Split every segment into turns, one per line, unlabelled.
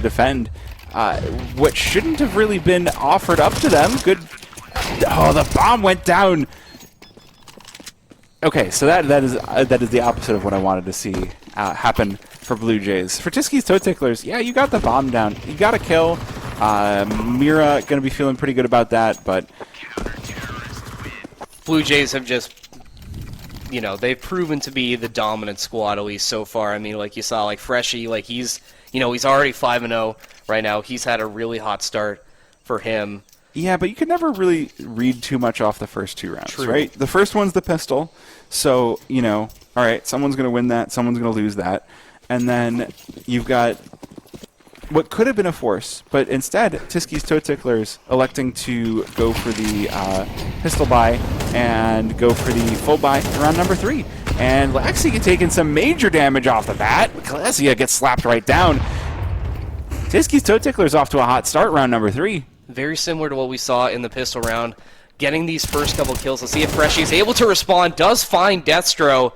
defend what shouldn't have really been offered up to them. Good. Oh, the bomb went down. Okay, so that is the opposite of what I wanted to see happen for Blue Jays. For Tiski's Toe Ticklers, yeah, you got the bomb down. You got a kill. Mira going to be feeling pretty good about that, but
Blue Jays have just, you know, they've proven to be the dominant squad, at least so far. I mean, like you saw, like Freshie, like he's already 5-0 right now. He's had a really hot start for him.
yeah, but you could never really read too much off the first two rounds,
True.
right? The first one's the pistol, so, you know, all right, someone's going to win that, someone's going to lose that, and then you've got what could have been a force, but instead, Tiski's Toe Ticklers electing to go for the pistol buy and go for the full buy in round number 3. And Laxia taking some major damage off the bat. Laxia gets slapped right down. Tiski's Toe Ticklers off to a hot start round number 3.
Very similar to what we saw in the pistol round. Getting these first couple kills. Let's see if Freshie is able to respond. Does find Deathstro.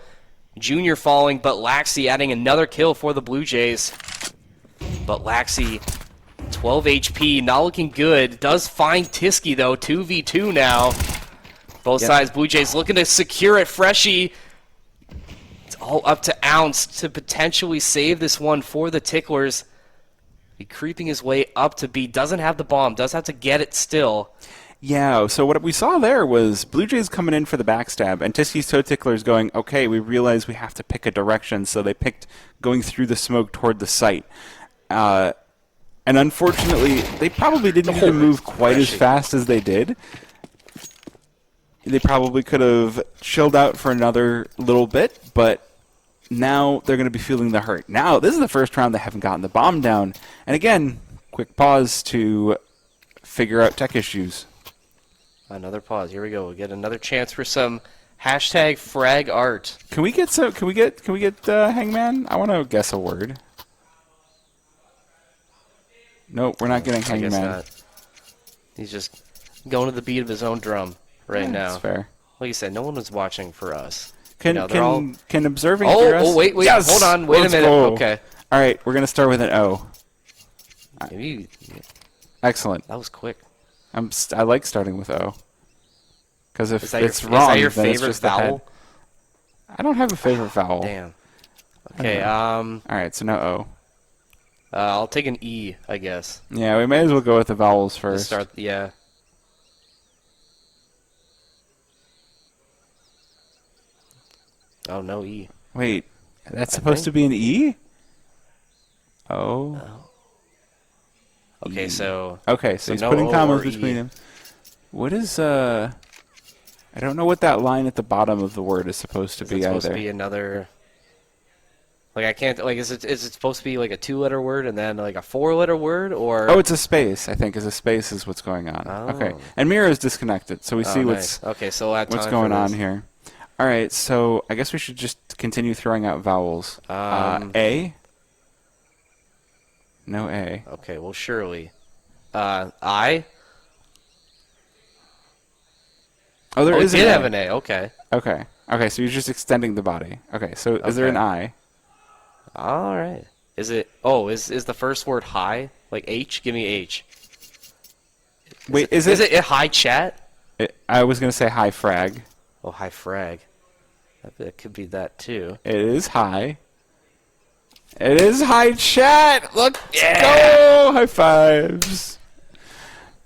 Junior falling, but Laxi adding another kill for the Blue Jays. But Laxi, 12 HP, not looking good. Does find Tiski, though. 2v2 now. Both sides, Blue Jays looking to secure it. Freshie, it's all up to Ounce to potentially save this one for the Ticklers. Be creeping his way up to B. Doesn't have the bomb. Does have to get it still.
Yeah, so what we saw there was Blue Jays coming in for the backstab, and Tiski's Toe Ticklers going, okay, we realize we have to pick a direction, so they picked going through the smoke toward the site. And unfortunately, they probably didn't need to move quite as fast as they did. They probably could have chilled out for another little bit, but now they're going to be feeling the hurt. Now, this is the first round they haven't gotten the bomb down. And again, quick pause to figure out tech issues.
Another pause. Here we go. We get another chance for some hashtag frag art.
Can we get Hangman? I want to guess a word. Nope, we're not getting
I guess
Hangman.
not. He's just going to the beat of his own drum right now.
That's fair.
Like you said, no one was watching for us.
Can observing
Oh,
hear us?
oh, wait,
Yes!
hold on, wait
Let's
a minute.
go.
Okay.
All right, we're gonna start with an O.
Maybe
Excellent.
that was quick.
I like starting with O. Because if
Is that
it's
your,
wrong,
is that your
then it's
favorite
just the head.
vowel?
I don't have a favorite vowel.
Damn. Okay,
All right, so no O.
I'll take an E, I guess.
Yeah, we may as well go with the vowels
To
first.
start, yeah. Oh, no E.
Wait, that's supposed to be an E? O.
Okay, so
Okay, so he's
no
putting
O
commas
or E.
between them. What is I don't know what that line at the bottom of the word is supposed to
is
be
it supposed
either.
to be another? Like I can't. Like is it supposed to be like a 2-letter word and then like a 4-letter word or?
Oh, it's a space. I think is a space is what's going on. Okay,
Oh.
and Mira is disconnected, so we
Oh,
see
nice. Okay, so we'll add
what's
time
going
for
on
this.
here. All right, so I guess we should just continue throwing out vowels. A. No A.
Okay, well surely. I.
Oh, there
Oh, it
is
did
an
have
A.
an A. Okay.
Okay. Okay, so you're just extending the body. Okay, so is there
Okay.
an I?
All right. Is it? Oh, is the first word high? Like H? Give me H.
Wait,
Is it a high chat?
I was going to say high frag.
Oh, high frag. That could be that too.
It is high. It is high chat. Let's
Yeah.
go. High fives.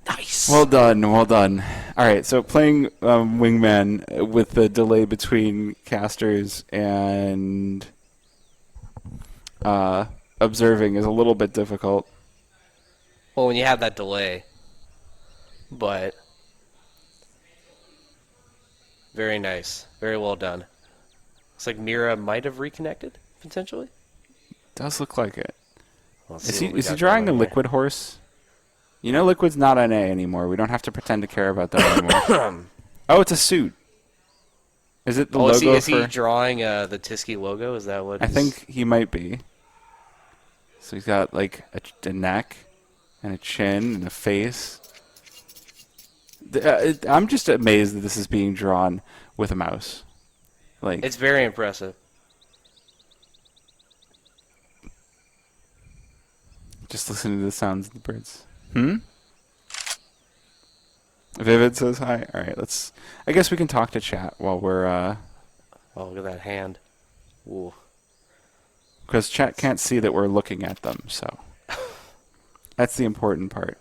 Nice.
Well done. Well done. All right, so playing Wingman with the delay between casters and observing is a little bit difficult.
Well, when you have that delay. But very nice. Very well done. Looks like Mira might have reconnected, potentially.
Does look like it.
Let's
Is
see
he
what we
is he
got
drawing a
going here.
liquid horse? You know Liquid's not an A anymore. We don't have to pretend to care about that anymore. Oh, it's a suit. Is it the
Oh,
logo
is he
for...
drawing the Tiski logo? Is that what
I
he's-
think he might be. So he's got like a neck and a chin and a face. I'm just amazed that this is being drawn with a mouse. Like
It's very impressive.
Just listening to the sounds of the birds. Vivid says hi. All right, let's. I guess we can talk to chat while we're.
Oh, look at that hand. Ooh.
Because chat can't see that we're looking at them, so that's the important part.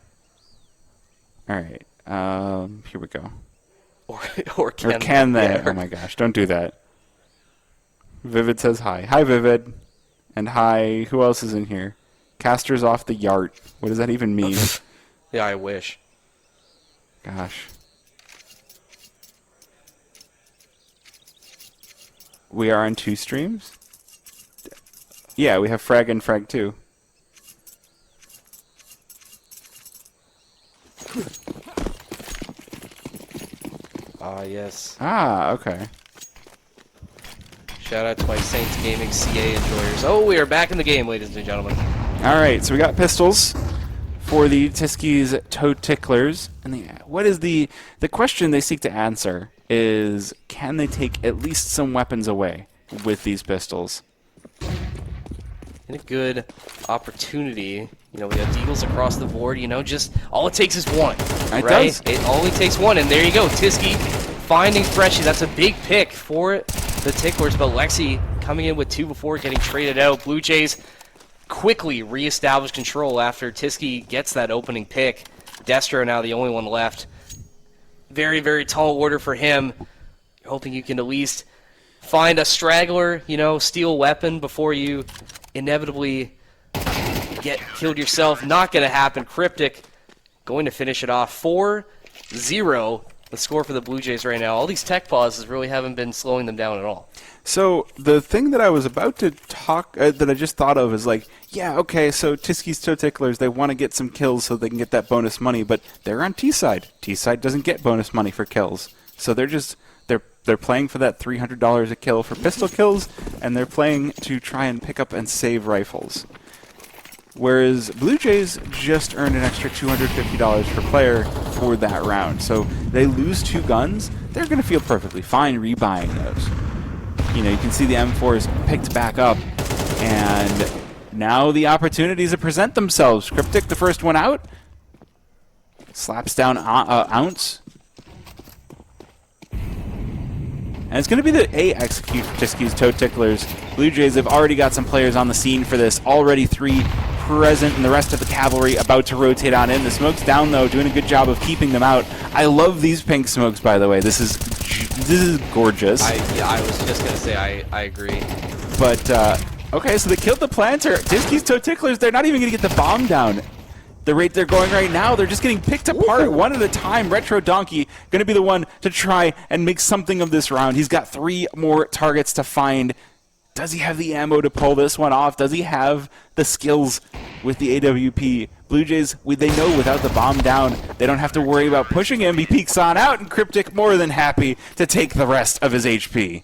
All right, here we go.
Or
can they?
Yeah.
Oh my gosh! Don't do that. Vivid says hi. Hi, Vivid, and hi. Who else is in here? Caster's off the yard. What does that even mean?
Yeah, I wish.
Gosh. We are on 2 streams? Yeah, we have Frag and Frag 2.
Ah, yes.
Ah, okay.
Shout out to my Saints Gaming CA enjoyers. Oh, we are back in the game, ladies and gentlemen.
All right, so we got pistols for the Tiski's Toe Ticklers. And what is the question they seek to answer is, can they take at least some weapons away with these pistols?
And a good opportunity. You know, we have Deagles across the board. You know, just all it takes is one.
It
right?
does.
It only takes one, and there you go. Tiski finding Freshie. That's a big pick for the Ticklers, but Lexi coming in with 2 before getting traded out. Blue Jays quickly reestablish control after Tiski gets that opening pick. Destro now the only one left. Very, very tall order for him. You're hoping you can at least find a straggler, you know, steal a weapon before you inevitably get killed yourself. Not going to happen. Cryptic going to finish it off. 4-0 the score for the Blue Jays right now. All these tech pauses really haven't been slowing them down at all.
So the thing that I was about to talk, that I just thought of is like, yeah, okay, so Tiski's Toe Ticklers, they want to get some kills so they can get that bonus money, but they're on T-side. T-side doesn't get bonus money for kills. So they're playing for that $300 a kill for pistol kills, and they're playing to try and pick up and save rifles. Whereas Blue Jays just earned an extra $250 per player for that round. So they lose 2 guns, they're going to feel perfectly fine rebuying those. You know, you can see the M4s picked back up, and now the opportunities to present themselves. Cryptic, the first one out, slaps down Ounce. And it's going to be the A execute for Tiski's Toe Ticklers. Blue Jays have already got some players on the scene for this. Already 3 present, and the rest of the cavalry about to rotate on in. The smoke's down, though, doing a good job of keeping them out. I love these pink smokes, by the way. This is gorgeous.
I was just going to say I agree.
But, okay, so they killed the planter. Tiski's Toe Ticklers, they're not even going to get the bomb down. The rate they're going right now, they're just getting picked apart one at a time. Retro Donkey going to be the one to try and make something of this round. He's got 3 more targets to find. Does he have the ammo to pull this one off? Does he have the skills with the AWP? Blue Jays, they know without the bomb down, they don't have to worry about pushing him. He peeks on out, and Cryptic more than happy to take the rest of his HP.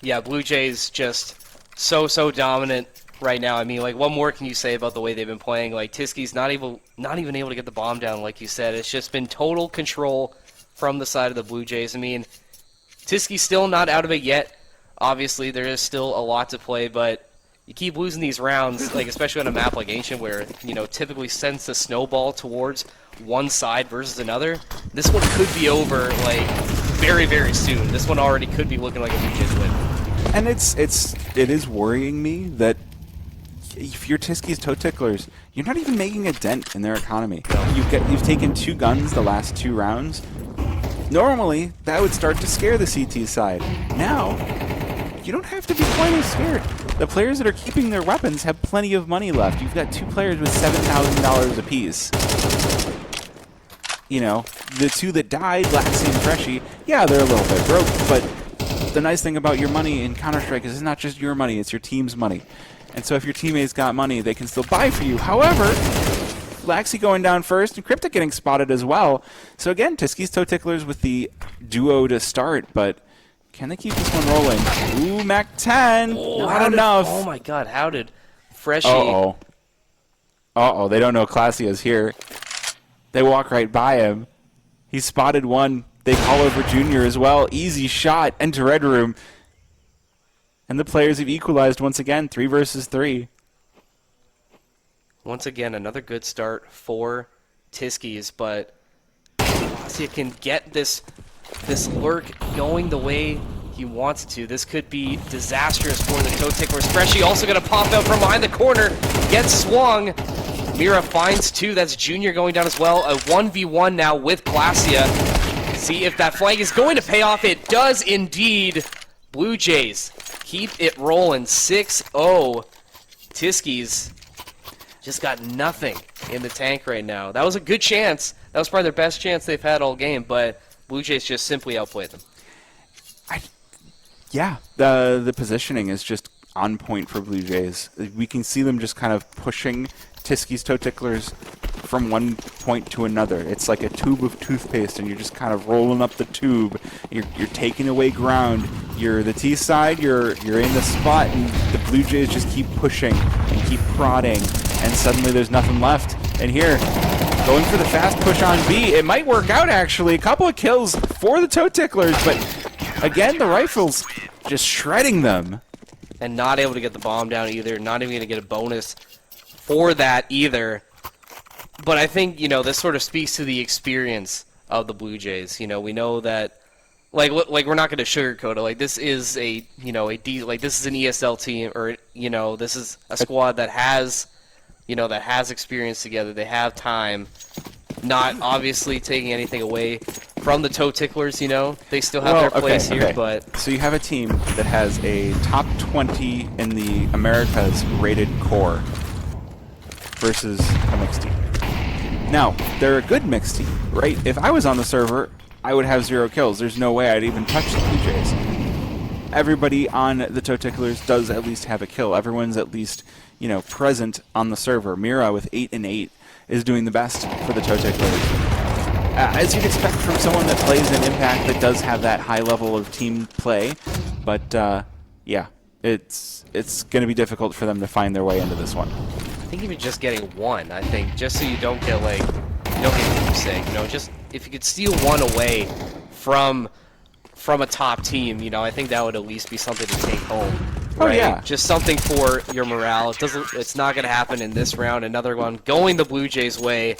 Yeah, Blue Jays just so dominant right now. I mean, like, what more can you say about the way they've been playing? Like, Tiski's not even able to get the bomb down, like you said. It's just been total control from the side of the Blue Jays. I mean, Tiski's still not out of it yet. Obviously, there is still a lot to play, but you keep losing these rounds, like especially on a map like Ancient, where, you know, typically sends the snowball towards one side versus another. This one could be over, like, very, very soon. This one already could be looking like a Blue Jays win.
And it is worrying me that if you're Tiski's Toe Ticklers, you're not even making a dent in their economy. You've taken 2 guns the last 2 rounds. Normally, that would start to scare the CT side. Now, you don't have to be quite as scared. The players that are keeping their weapons have plenty of money left. You've got 2 players with $7,000 apiece. You know, the 2 that died, Laxi and Freshie, yeah, they're a little bit broke, but the nice thing about your money in Counter-Strike is it's not just your money, it's your team's money. And so if your teammates got money, they can still buy for you. However, Laxi going down first, and Cryptic getting spotted as well. So again, Tiski's Toe Ticklers with the duo to start, but can they keep this one rolling? Ooh, Mac 10, not enough.
Oh my god, how did Freshie...
Uh-oh, they don't know Classia's here. They walk right by him. He spotted one. They call over Junior as well. Easy shot into Red Room. And the players have equalized once again, 3 versus 3.
Once again, another good start for Tiskies, but Glacia can get this lurk going the way he wants to. This could be disastrous for the Toe Ticklers. Freshie also going to pop out from behind the corner, gets swung. Mira finds two. That's Junior going down as well. A 1v1 now with Glacia. See if that flank is going to pay off. It does indeed. Blue Jays keep it rolling. 6-0. Tiskies just got nothing in the tank right now. That was a good chance. That was probably their best chance they've had all game, but Blue Jays just simply outplayed them.
Yeah, the positioning is just on point for Blue Jays. We can see them just kind of pushing Tiski's Toe Ticklers from one point to another. It's like a tube of toothpaste, and you're just kind of rolling up the tube. You're taking away ground. You're the T side. You're in the spot, and the Blue Jays just keep pushing and keep prodding, and suddenly there's nothing left. And here, going for the fast push on B, it might work out actually. A couple of kills for the Toe Ticklers, but again, the rifles just shredding them.
And not able to get the bomb down either. Not even going to get a bonus for that either. But I think, this sort of speaks to the experience of the Blue Jays. We know that, like we're not going to sugarcoat it. Like, this is this is an ESL team, or, this is a squad that has, that has experience together. They have time. Not obviously taking anything away from the Toe Ticklers, They still have their place here, but...
So you have a team that has a top 20 in the Americas rated core versus a mixed team. Now, they're a good mixed team, right? If I was on the server, I would have 0 kills. There's no way I'd even touch the Blue Jays. Everybody on the Toe Ticklers does at least have a kill. Everyone's at least, present on the server. Mira with 8 and 8 is doing the best for the Toe Ticklers. As you'd expect from someone that plays in Impact that does have that high level of team play, but yeah, it's going to be difficult for them to find their way into this one.
I think even just getting one, I think, just so you don't get sick, just if you could steal one away from a top team, I think that would at least be something to take home. Right?
Oh yeah,
just something for your morale. It's not going to happen in this round. Another one going the Blue Jays' way.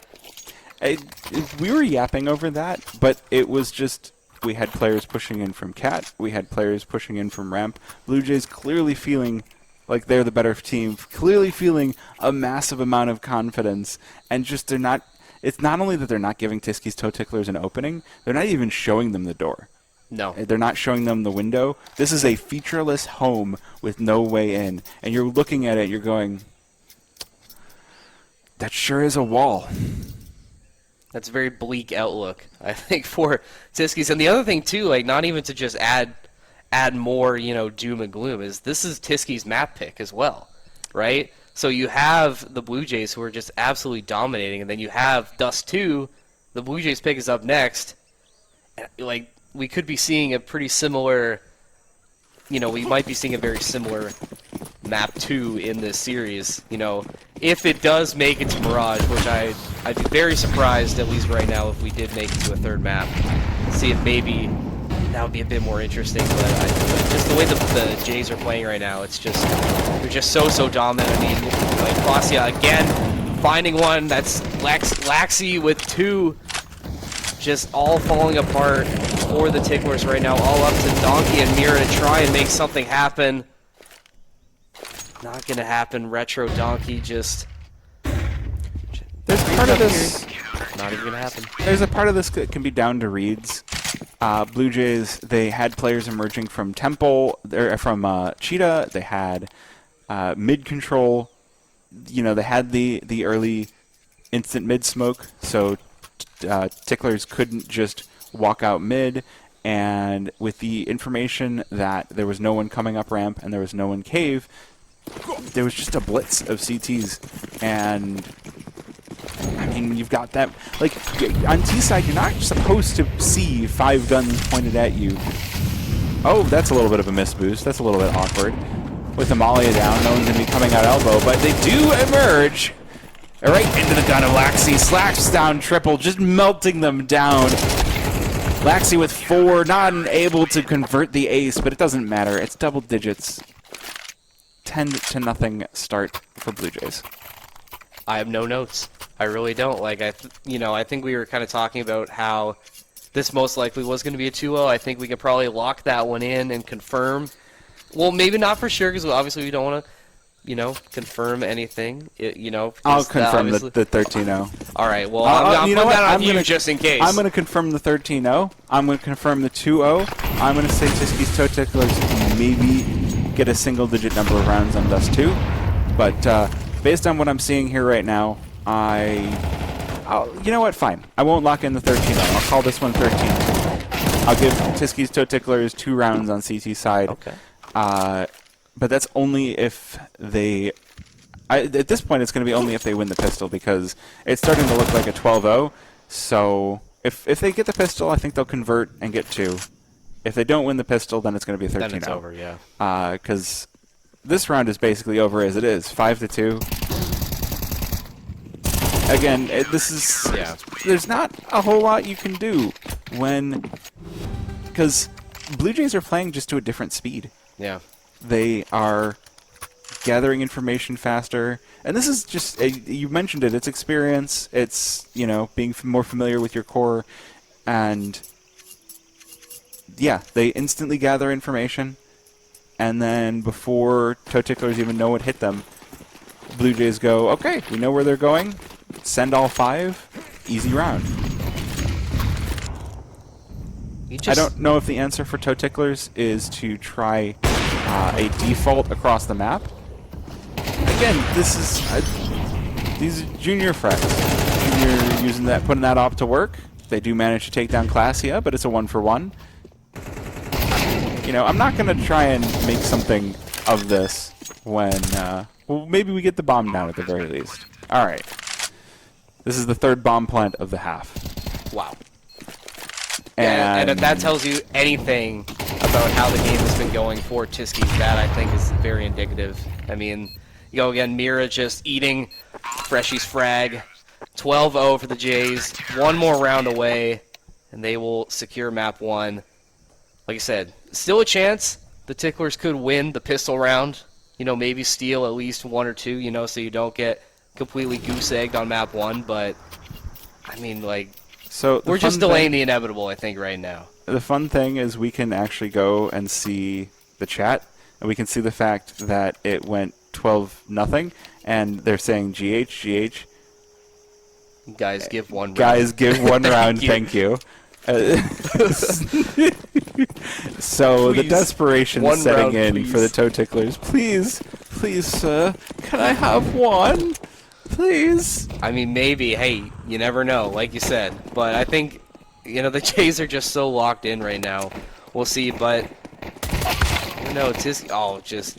We were yapping over that, but it was just we had players pushing in from Cat, we had players pushing in from Ramp. Blue Jays clearly feeling like they're the better team, clearly feeling a massive amount of confidence, and just they're not. It's not only that they're not giving Tiski's Toe Ticklers an opening, they're not even showing them the door.
No.
They're not showing them the window. This is a featureless home with no way in, and you're looking at it, you're going, that sure is a wall.
That's a very bleak outlook, I think, for Tiskies. And the other thing, too, not even to just add more, doom and gloom, is this is Tiski's map pick as well, right? So you have the Blue Jays who are just absolutely dominating, and then you have Dust 2, the Blue Jays pick is up next. And, we could be seeing a pretty similar, we might be seeing a very similar map 2 in this series, if it does make it to Mirage, which I'd be very surprised, at least right now, if we did make it to a third map. See if maybe that would be a bit more interesting, but just the way the Jays are playing right now, it's just, they're just so dominant. I mean, Glacia again, finding one, that's Laxi with 2, just all falling apart for the Ticklers right now, all up to Donkey and Mira to try and make something happen. Not gonna happen. Retro Donkey just.
There's part of this.
Not even gonna happen.
There's a part of this that can be down to reads. Blue Jays, they had players emerging from Temple, from Cheetah. They had mid control. They had the early instant mid smoke, so Ticklers couldn't just walk out mid. And with the information that there was no one coming up ramp and there was no one cave, there was just a blitz of CTs, and I mean, you've got that. On T side, you're not supposed to see 5 guns pointed at you. Oh, that's a little bit of a miss boost. That's a little bit awkward. With Amalia down, no one's going to be coming out elbow, but they do emerge right into the gun of Laxi. Slaps down triple, just melting them down. Laxi with 4, not able to convert the ace, but it doesn't matter. It's double digits. 10-0 start for Blue Jays.
I have no notes. I really don't. Like, I think we were kind of talking about how this most likely was going to be a 2-0. I think we could probably lock that one in and confirm. Well, maybe not for sure, because obviously we don't want to, confirm anything.
I'll confirm the 13-0.
All right. Well, I'm putting that on you just in case.
I'm going to confirm the 13-0. I'm going to confirm the 2-0. I'm going to say Tiski's Toe Ticklers maybe get a single-digit number of rounds on Dust 2. But based on what I'm seeing here right now, you know what? Fine. I won't lock in the 13-0. I'll call this one 13. I'll give Tiski's Toe Ticklers 2 rounds on CT side.
Okay.
But that's only if they... at this point, it's going to be only if they win the pistol, because it's starting to look like a 12-0. So if they get the pistol, I think they'll convert and get 2. If they don't win the pistol, then it's going to be a 13-0.
Then it's over, yeah.
Because this round is basically over as it is. 5-2. Again, there's not a whole lot you can do because Blue Jays are playing just to a different speed.
Yeah.
They are gathering information faster, and this is just you mentioned it. It's experience. It's being more familiar with your core, and yeah, they instantly gather information, and then before Toe Ticklers even know what hit them, Blue Jays go, okay, we know where they're going. Send all 5. Easy round. I don't know if the answer for Toe Ticklers is to try a default across the map. Again, these are junior friends. Junior putting that op to work. They do manage to take down Classia, but it's a 1-for-1. I'm not going to try and make something of this when, maybe we get the bomb down at the very least. All right. This is the 3rd bomb plant of the half.
Wow. And if that tells you anything about how the game has been going for Tiskies, that I think is very indicative. I mean, you go again, Mira just eating Freshy's frag. 12-0 for the Jays. 1 more round away, and they will secure map 1. Like I said, still a chance the Ticklers could win the pistol round. Maybe steal at least 1 or 2, so you don't get completely goose-egged on map 1. But, I mean,
so
we're just delaying the inevitable, I think, right now.
The fun thing is we can actually go and see the chat, and we can see the fact that it went 12-0, and they're saying GH.
Guys, give 1 round.
Guys, give 1 round, thank you. So the desperation is setting in for the Toe Ticklers. Please, sir, can I have 1? Please.
I mean, maybe. Hey, you never know, like you said. But I think, the Jays are just so locked in right now. We'll see, but just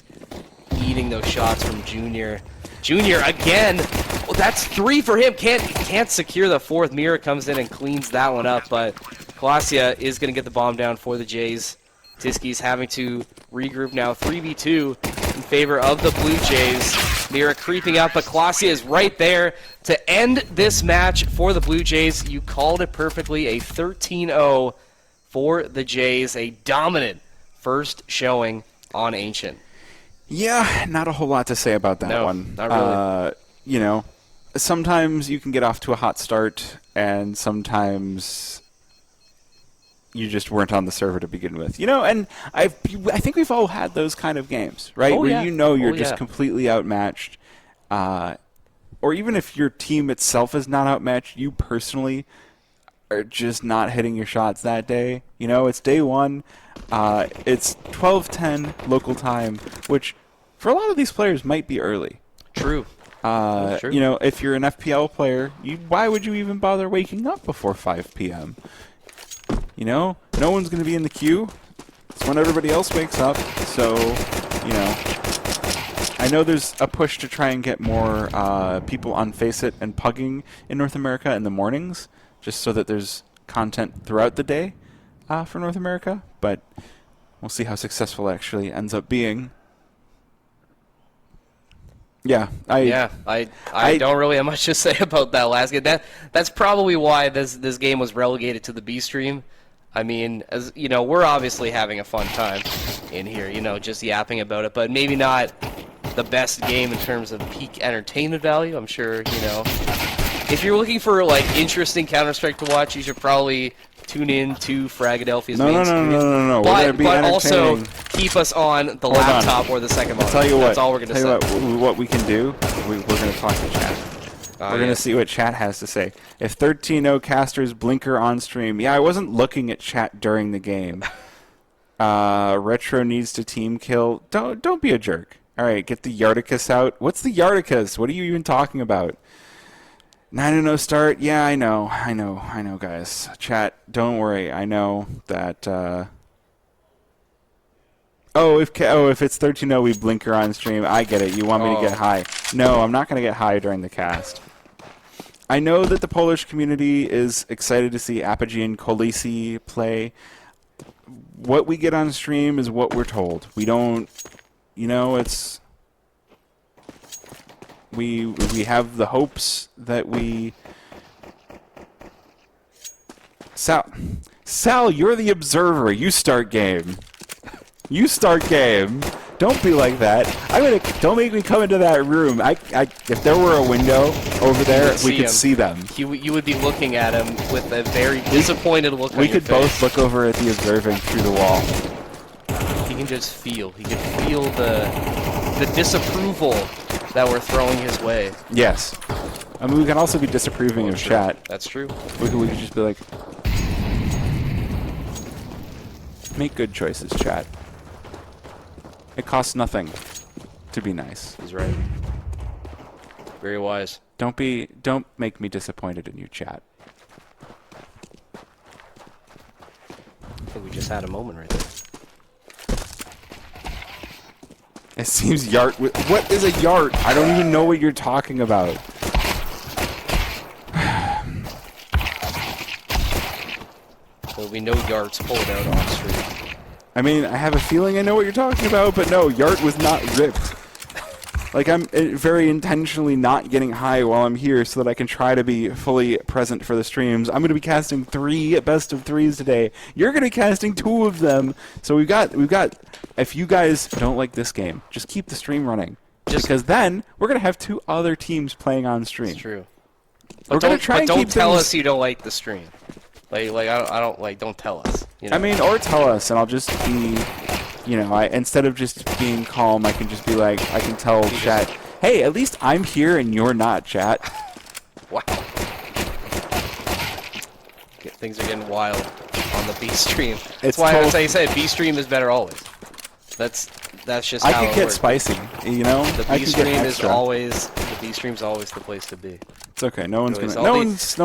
eating those shots from Junior. Junior again. Well, that's 3 for him. Can't secure the 4th. Mira comes in and cleans that one up, but Classia is going to get the bomb down for the Jays. Tiski's having to regroup now. 3v2 in favor of the Blue Jays. Mira creeping up, but Classia is right there to end this match for the Blue Jays. You called it perfectly. A 13-0 for the Jays. A dominant first showing on Ancient.
Yeah, not a whole lot to say about that one.
Not really.
Sometimes you can get off to a hot start, and sometimes you just weren't on the server to begin with. And I think we've all had those kind of games, right? Where you're just completely outmatched. Or even if your team itself is not outmatched, you personally are just not hitting your shots that day. It's day 1. It's 12:10 local time, which for a lot of these players might be early.
True.
True. If you're an FPL player, why would you even bother waking up before 5 p.m.? No one's going to be in the queue. It's when everybody else wakes up. So, I know there's a push to try and get more people on Faceit and Pugging in North America in the mornings, just so that there's content throughout the day for North America. But we'll see how successful it actually ends up being. Yeah, I
don't really have much to say about that last game. That's probably why this game was relegated to the B stream. I mean, as we're obviously having a fun time in here, just yapping about it, but maybe not the best game in terms of peak entertainment value. I'm sure, you know, if you're looking for like interesting Counter-Strike to watch, you should probably tune in to Fragadelphia's main screen.
No.
But also keep us on the laptop or the second monitor.
Tell you what.
That's all we're going to say.
Tell you what we can do. We're going to talk to chat. We're going to see what chat has to say. If 13-0 casters blinker on stream. Yeah, I wasn't looking at chat during the game. Retro needs to team kill. Don't be a jerk. All right, get the Yardicus out. What's the Yardicus? What are you even talking about? 9-0 start. Yeah, I know, guys. Chat, don't worry. I know that. If it's 13-0, we blinker on stream. I get it. You want me to get high? No, I'm not going to get high during the cast. I know that the Polish community is excited to see Apogee and Kolisi play. What we get on stream is what we're told. We don't, it's. We have the hopes that we. Sal, you're the observer. You start game. You start game. Don't be like that. Don't make me come into that room. If there were a window over there, we could see them.
You would be looking at him with a very disappointed look on your face.
We could both look over at the observing through the wall.
He can just feel. He can feel the disapproval that we're throwing his way.
Yes. I mean, we can also be disapproving of chat.
That's true.
We could just be like, make good choices, chat. It costs nothing to be nice.
He's right. Very wise.
Don't make me disappointed in you, chat.
I think we just had a moment right there.
It seems Yart. What is a Yart? I don't even know what you're talking about.
Well, we know Yart's pulled out on stream.
I mean, I have a feeling I know what you're talking about, but no, Yart was not ripped. Like, I'm very intentionally not getting high while I'm here so that I can try to be fully present for the streams. I'm going to be casting 3 best of 3s today. You're going to be casting 2 of them. So we've got. If you guys don't like this game, just keep the stream running. Because then we're going to have 2 other teams playing on stream.
That's true.
We're going to try and
don't tell us you don't like the stream. I don't don't tell us. You know?
I mean, or tell us, and I'll just be, instead of just being calm, I can just be like, I can tell chat, hey, at least I'm here and you're not, chat.
Wow. Things are getting wild on the B stream.
That's
why I said B stream is better always. That's just how it works.
I can get spicy,
The B stream is always the place to be.
It's okay. No one's gonna.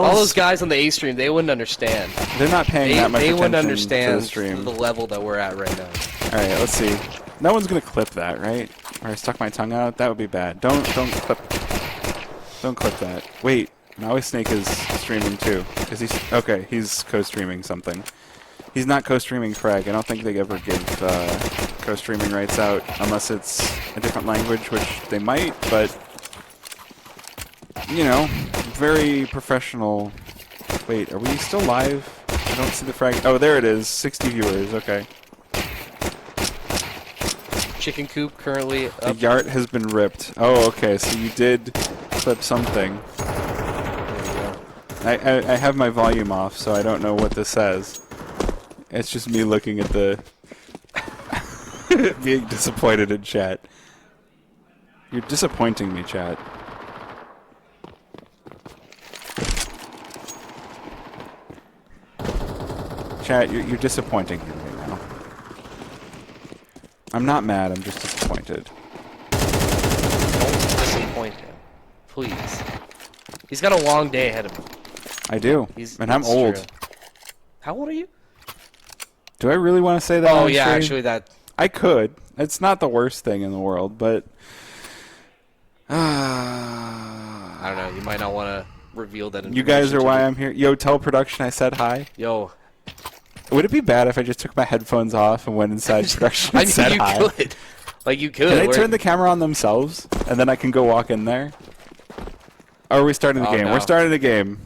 All those guys on the A stream, they wouldn't understand.
They're not paying that much attention.
They wouldn't understand
to the stream.
the level that we're at right now.
All right, let's see. No one's gonna clip that, right? Or I stuck my tongue out. That would be bad. Don't clip. Don't clip that. Wait, Maui Snake is streaming too. He's co-streaming something. He's not co-streaming Frag. I don't think they ever give co-streaming rights out unless it's a different language, which they might, but very professional. Wait, are we still live? I don't see the Frag. Oh, there it is. 60 viewers. Okay.
Chicken coop currently up.
The Yart has been ripped. Oh, okay. So you did clip something.
There you go.
I have my volume off, so I don't know what this says. It's just me looking at the being disappointed in chat. You're disappointing me, chat. Chat, you're disappointing me right now. I'm not mad, I'm just disappointed.
Don't disappoint him. Please. He's got a long day ahead of him.
I do. And I'm old.
True. How old are you?
Do I really want to say that?
Oh, yeah, actually that...
I could. It's not the worst thing in the world, but...
I don't know. You might not want to reveal that information.
You guys are why I'm here. Yo, tell production I said hi.
Yo.
Would it be bad if I just took my headphones off and went inside production and said hi?
You could. Like, you could.
Can they turn the camera on themselves, and then I can go walk in there? Or are we starting the game?
No.
We're starting the game.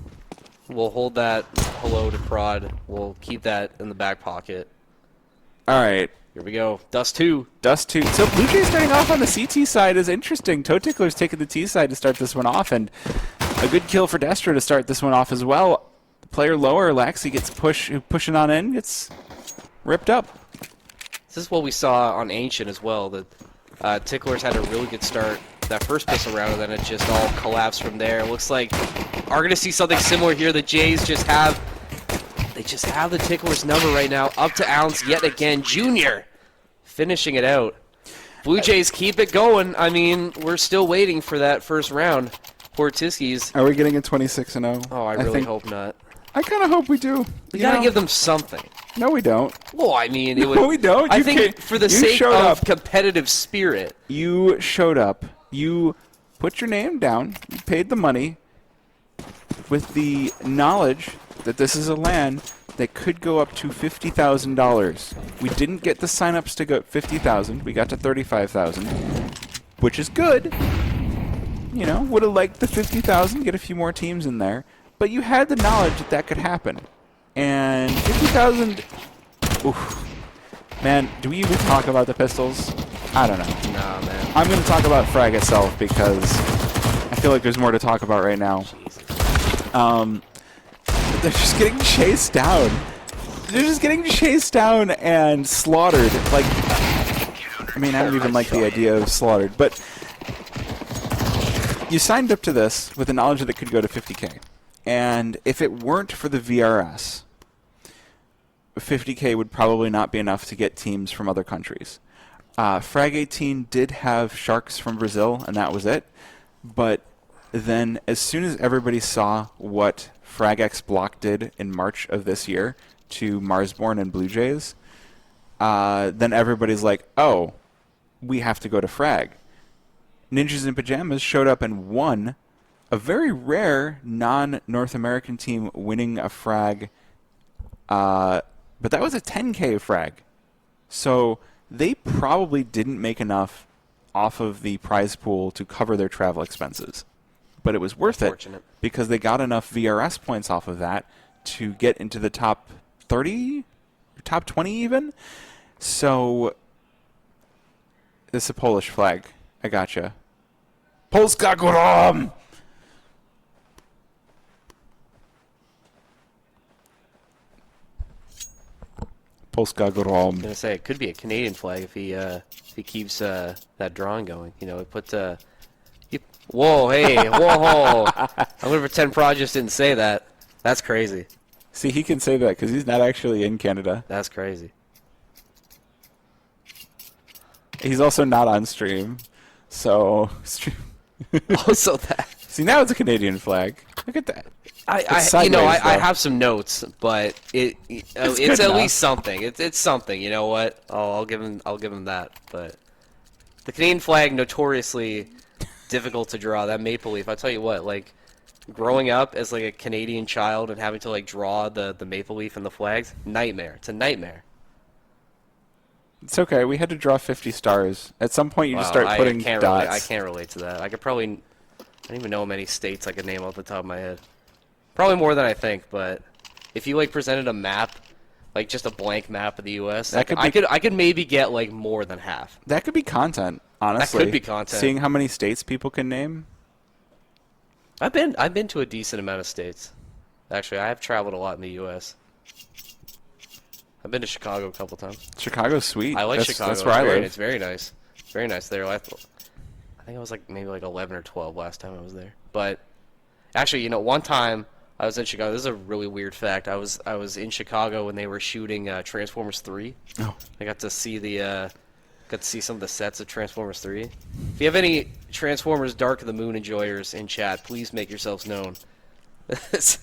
We'll hold that hello to prod. We'll keep that in the back pocket.
All right.
Here we go. Dust 2.
Dust 2. So Blue Jays starting off on the CT side is interesting. Toe Tickler's taking the T side to start this one off, and a good kill for Destro to start this one off as well. The player lower, Laxi, gets pushing on in, gets ripped up.
This is what we saw on Ancient as well. The Ticklers had a really good start that first pistol round, and then it just all collapsed from there. It looks like we're going to see something similar here. The Jays just have the Ticklers number right now. Up to Ounce yet again. Junior finishing it out. Blue Jays keep it going. I mean, we're still waiting for that first round. Poor Tiskies.
Are we getting a 26-0?
Oh, I really hope not.
I kind of hope we do.
We got to give them something.
No, we don't.
Well, I mean, it would.
No, we don't.
I think for the sake of competitive spirit.
You showed up. You put your name down. You paid the money with the knowledge that this is a LAN that could go up to $50,000. We didn't get the signups to go up 50,000. We got to 35,000, which is good. You know, would have liked the 50,000, get a few more teams in there. But you had the knowledge that that could happen. And 50,000... Oof. Man, do we even talk about the pistols? I don't know.
Nah, man.
I'm going to talk about Frag itself because I feel like there's more to talk about right now. They're just getting chased down. They're just getting chased down and slaughtered. Like, I mean, I don't even like the idea of slaughtered, but you signed up to this with the knowledge that it could go to 50K. And if it weren't for the VRS, 50K would probably not be enough to get teams from other countries. Frag 18 did have Sharks from Brazil, and that was it. But then as soon as everybody saw what FragX Block did in March of this year to Marsborn and Blue Jays, then everybody's like, oh, we have to go to Frag. Ninjas in Pajamas showed up and won a very rare non-North American team winning a Frag, but that was a 10K Frag. So they probably didn't make enough off of the prize pool to cover their travel expenses. But it was worth it because they got enough VRS points off of that to get into the top 30, top 20 even. So this is a Polish flag. I gotcha. Polska Góra! Polska Góra.
I was gonna say it could be a Canadian flag if he keeps that drawing going. You know, it put whoa, hey, whoa! I'm gonna pretend Prod just didn't say that. That's crazy.
See, he can say that because he's not actually in Canada.
That's crazy.
He's also not on stream, so
Also that.
See, now it's a Canadian flag. Look at that.
I have some notes, but it's at least something. It's something. You know what? I'll give him that. But the Canadian flag, notoriously difficult to draw. That maple leaf. I tell you what, like growing up as like a Canadian child and having to like draw the maple leaf and the flags, nightmare. It's a nightmare.
It's okay. We had to draw 50 stars. At some point, you just start putting dots.
I can't relate to that. I could probably. I don't even know how many states I could name off the top of my head. Probably more than I think, but if you like presented a map, like just a blank map of the U.S., I could maybe get like more than half.
That could be content, honestly.
That could be content.
Seeing how many states people can name.
I've been to a decent amount of states. Actually, I have traveled a lot in the U.S. I've been to Chicago a couple times.
Chicago's sweet.
I like Chicago.
That's where I live.
It's very nice. It's very nice there. I think I was like maybe like 11 or 12 last time I was there. But actually, you know, one time I was in Chicago. This is a really weird fact. I was in Chicago when they were shooting Transformers 3.
Oh.
I got to see some of the sets of Transformers 3. If you have any Transformers Dark of the Moon enjoyers in chat, please make yourselves known. It's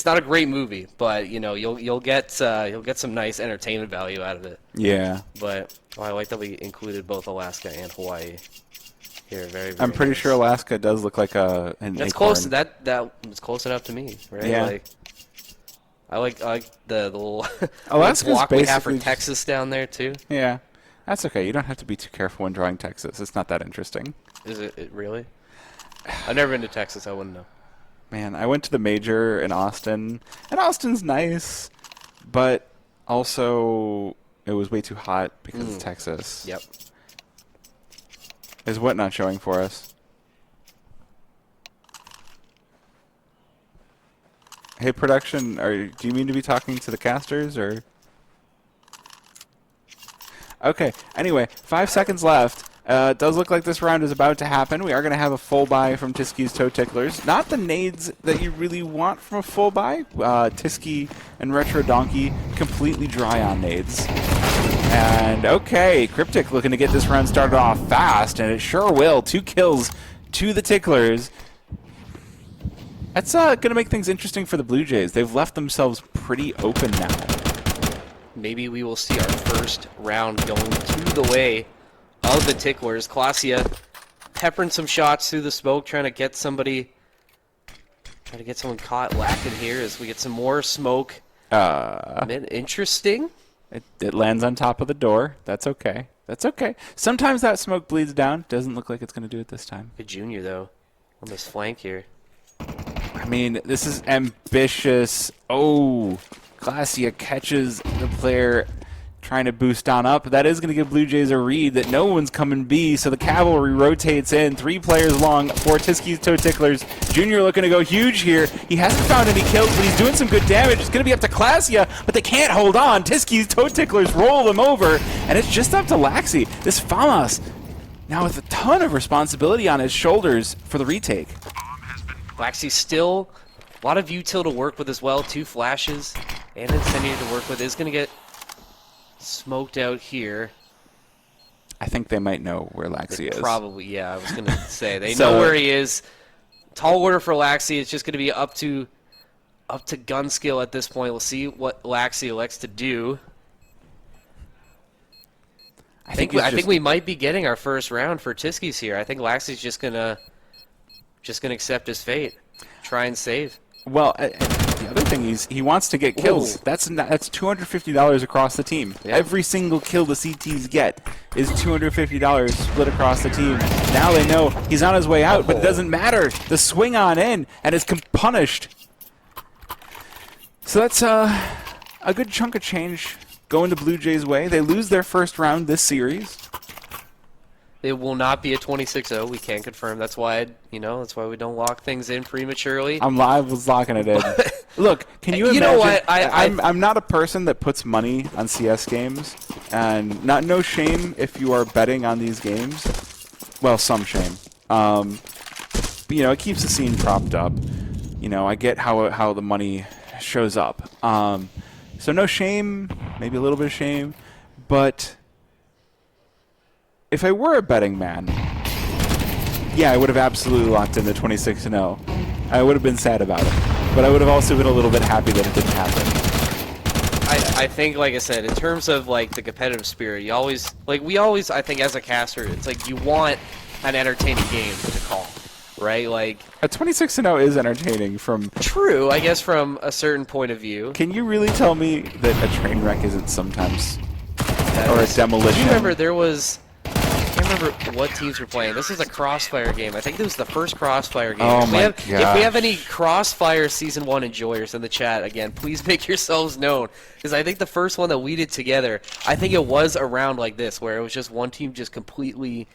not a great movie, but you know you'll get some nice entertainment value out of it.
Yeah.
But I like that we included both Alaska and Hawaii here. Very.
I'm pretty sure Alaska does look like an
That's
acorn.
close. That was close enough to me, right?
Yeah.
Like, I like the little
Alaska's
block we have for
basically
Texas down there too.
Yeah, that's okay. You don't have to be too careful when drawing Texas. It's not that interesting.
Is it really? I've never been to Texas. I wouldn't know.
Man, I went to the major in Austin, and Austin's nice, but also It was way too hot because it's Texas.
Yep.
Is what not showing for us? Hey, production, do you mean to be talking to the casters, or? Okay, anyway, 5 seconds left. It does look like this round is about to happen. We are going to have a full buy from Tiski's Toe Ticklers. Not the nades that you really want from a full buy. Tiski and Retro Donkey completely dry on nades. And, okay, Cryptic looking to get this round started off fast, and it sure will. 2 kills to the Ticklers. That's going to make things interesting for the Blue Jays. They've left themselves pretty open now.
Maybe we will see our first round going to the way of the Ticklers. Clasia peppering some shots through the smoke, trying to get someone caught lacking here as we get some more smoke. Interesting.
It lands on top of the door. That's okay. That's okay. Sometimes that smoke bleeds down. Doesn't look like it's going to do it this time.
Good Junior, though, on this flank here.
I mean, this is ambitious. Oh, Glacia catches the player trying to boost on up. That is going to give Blue Jays a read that no one's coming B, so the cavalry rotates in. 3 players long for Tiski's Toe Ticklers. Junior looking to go huge here. He hasn't found any kills, but he's doing some good damage. It's going to be up to Glacia, but they can't hold on. Tiski's Toe Ticklers roll them over, and it's just up to Laxi. This Famas now with a ton of responsibility on his shoulders for the retake.
Laxi still a lot of util to work with as well. 2 flashes and incendiary to work with. Is going to get smoked out here.
I think they might know where Laxi is.
Probably, yeah. I was going to say they know where he is. Tall order for Laxi. It's just going to be up to gun skill at this point. We'll see what Laxi elects to do. I think we might be getting our first round for Tiski's here. I think Laxi's just gonna accept his fate, try and save.
Well, the other thing is he wants to get kills.
Ooh.
That's $250 across the team.
Yeah.
Every single kill the CTs get is $250 split across the team. Now they know he's on his way out, but it doesn't matter. The swing on in and is punished. So that's a good chunk of change going to Blue Jays' way. They lose their first round this series.
It will not be a 26-0. We can't confirm. That's why we don't lock things in prematurely.
I was locking it in. Look, can you imagine?
You know what?
I'm not a person that puts money on CS games, and no shame if you are betting on these games. Well, some shame. But, it keeps the scene propped up. I get how the money shows up. So no shame, maybe a little bit of shame, but if I were a betting man, yeah, I would have absolutely locked in the 26-0. I would have been sad about it, but I would have also been a little bit happy that it didn't happen.
I think, like I said, in terms of the competitive spirit, we always, I think as a caster, it's you want an entertaining game to call, right? A
26-0 is entertaining from...
True, I guess from a certain point of view.
Can you really tell me that a train wreck isn't sometimes, or a demolition?
You remember there was... I can't remember what teams were playing. This is a Crossfire game. I think this was the first Crossfire game.
Oh my
If we have any Crossfire Season 1 enjoyers in the chat, again, please make yourselves known. Because I think the first one that we did together, I think it was around like this, where it was just one team just completely,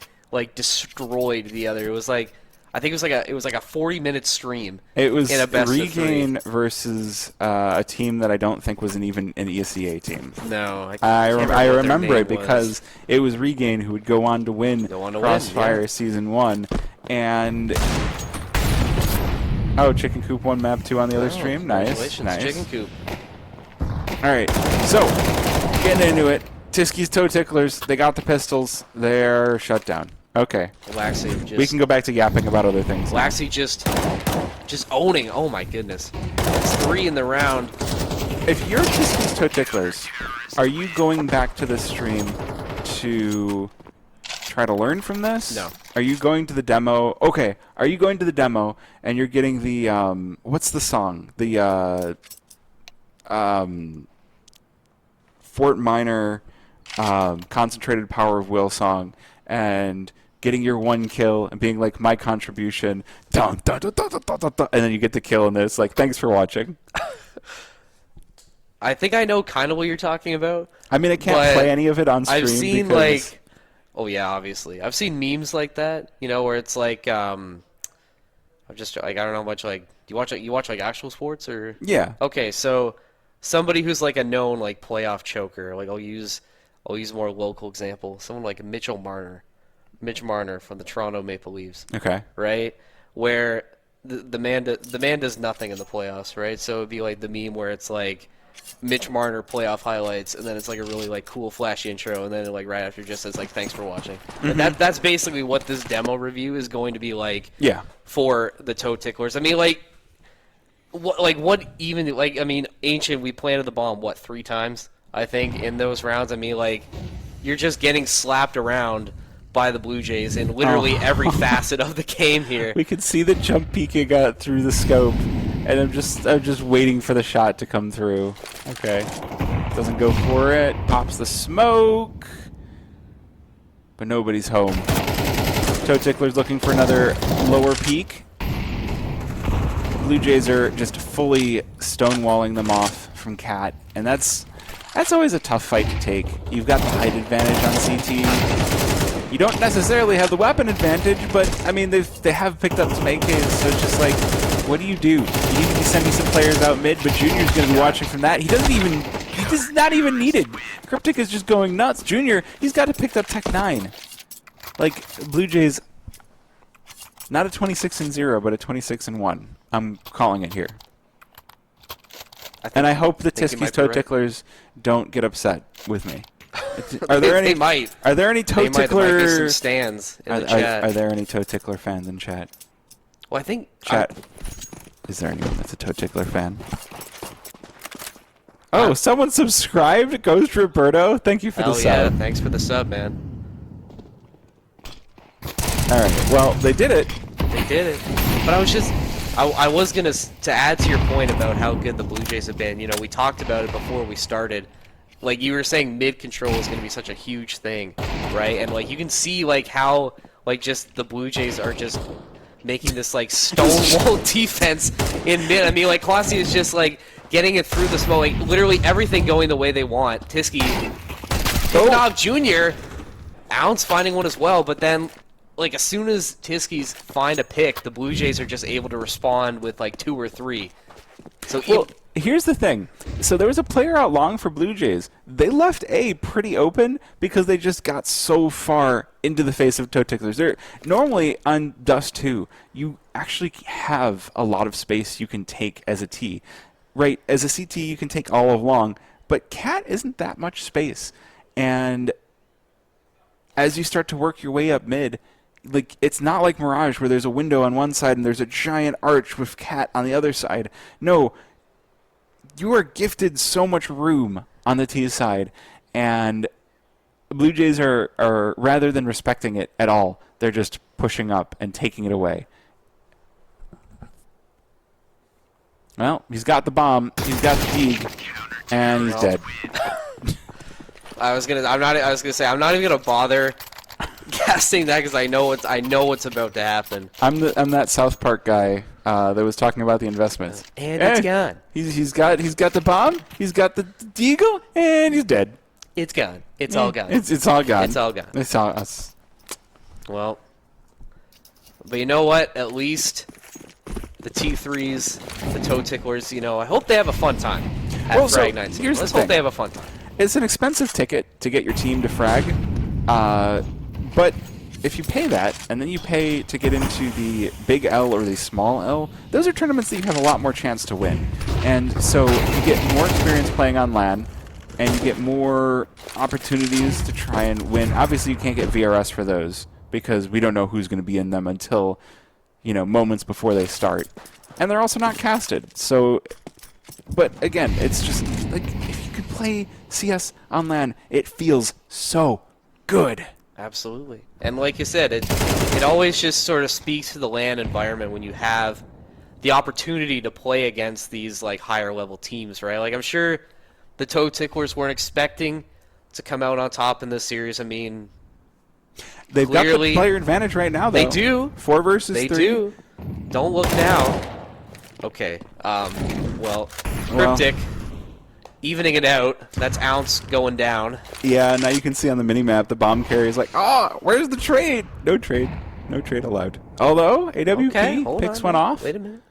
destroyed the other. It was I think it was like a 40-minute stream.
It was
in a best
Regain
of 3
versus a team that I don't think was even an ESEA team.
No,
I remember it because it was Regain who would go on to win Crossfire Season 1. And Chicken Coop 1 Map 2 on the other stream. Nice.
Chicken Coop.
Alright, so getting into it. Tiski's Toe Ticklers, they got the pistols. They're shut down. Okay.
Laxi
we can go back to yapping about other things.
Laxi just owning. Oh my goodness. It's 3 in the round.
If you're Tiski's Toe Ticklers, are you going back to the stream to try to learn from this?
No.
Are you going to the demo? Okay. Are you going to the demo and you're getting the what's the song? The Fort Minor Concentrated Power of Will song, and getting your 1 kill and being like, my contribution, dun, dun, dun, dun, dun, dun, dun, and then you get the kill and then it's like, thanks for watching.
I think I know kind of what you're talking about.
I mean, I can't play any of it on stream.
I've seen
because...
like, oh yeah, obviously. I've seen memes like that, you know, where it's like, I'm just like, I don't know much like, do you watch like actual sports or?
Yeah.
Okay, so somebody who's like a known like playoff choker, like I'll use a more local example. Someone like Mitch Marner from the Toronto Maple Leafs.
Okay.
Right, where the man does nothing in the playoffs, right? So it'd be like the meme where it's like Mitch Marner playoff highlights, and then it's like a really like cool flashy intro, and then like right after just says like thanks for watching. And that's basically what this demo review is going to be like.
Yeah.
For the toe ticklers, I mean, Ancient, we planted the bomb 3 times I think in those rounds. I mean, like, you're just getting slapped around by the Blue Jays in literally every facet of the game here.
We could see the jump peeking out through the scope, and I'm just waiting for the shot to come through. Okay, doesn't go for it. Pops the smoke, but nobody's home. Toe Tickler's looking for another lower peak. Blue Jays are just fully stonewalling them off from Cat, and that's always a tough fight to take. You've got the height advantage on CT. You don't necessarily have the weapon advantage, but I mean they have picked up some AKs, so it's just like, what do? You need to be sending some players out mid, but Junior's going to be watching from that. He does not even need it. Cryptic is just going nuts. Junior, he's got to pick up Tech 9. Like, Blue Jays, not a 26-0, but a 26-1. I'm calling it here. And I hope the Tiski's Toe Ticklers don't get upset with me.
They might.
Are there any Toe Tickler...
There might be some stands in the chat.
Are there any Toe Tickler fans in chat?
Well, I think...
Chat. Is there anyone that's a Toe Tickler fan? Oh, someone subscribed? Ghost Roberto? Thank you for the sub.
Yeah, thanks for the sub, man.
Alright, well, they did it.
They did it. But I was going to add to your point about how good the Blue Jays have been. You know, we talked about it before we started. Like, you were saying mid-control is going to be such a huge thing, right? And, like, you can see, like, how, like, just the Blue Jays are just making this, like, stonewall defense in mid. I mean, like, Classy is just, like, getting it through the smoke. Like, literally everything going the way they want. Tiski picking off Junior. Ounce finding one as well, but then... Like, as soon as Tiskies find a pick, the Blue Jays are just able to respond with, like, 2 or 3. So
well, here's the thing. So there was a player out long for Blue Jays. They left A pretty open because they just got so far into the face of Toe Ticklers. Normally, on Dust 2, you actually have a lot of space you can take as a T. Right? As a CT, you can take all of long. But Cat isn't that much space. And as you start to work your way up mid... Like, it's not like Mirage where there's a window on one side and there's a giant arch with Cat on the other side. No, you are gifted so much room on the T side, and the Blue Jays are rather than respecting it at all, they're just pushing up and taking it away. Well, he's got the bomb, he's got the Deeg, and he's dead.
I was gonna say I'm not even gonna bother casting that because I know what's about to happen.
I'm that South Park guy that was talking about the investments.
And it's gone.
He's got the bomb. He's got the deagle, and he's dead.
It's gone. It's all gone.
It's all gone.
It's all gone.
It's all us.
Well, but you know what? At least the T3s, the Toe Ticklers. You know, I hope they have a fun time at Frag 19. Let's hope they have a fun time.
It's an expensive ticket to get your team to Frag. But if you pay that, and then you pay to get into the Big L or the Small L, those are tournaments that you have a lot more chance to win. And so you get more experience playing on LAN, and you get more opportunities to try and win. Obviously, you can't get VRS for those, because we don't know who's going to be in them until, you know, moments before they start. And they're also not casted. So, but again, it's just, like, if you could play CS on LAN, it feels so good.
Absolutely. And like you said, it always just sort of speaks to the LAN environment when you have the opportunity to play against these like higher level teams, right? Like I'm sure the Toe Ticklers weren't expecting to come out on top in this series. I mean,
they've got the player advantage right now, though.
They do.
4 versus 3.
They do. Don't look now. Okay. Well, Cryptic. evening it out. That's Ounce going down.
Yeah, now you can see on the minimap the bomb carrier is like, oh, where's the trade? No trade. No trade allowed. Although, AWP picks one off.
Wait a minute.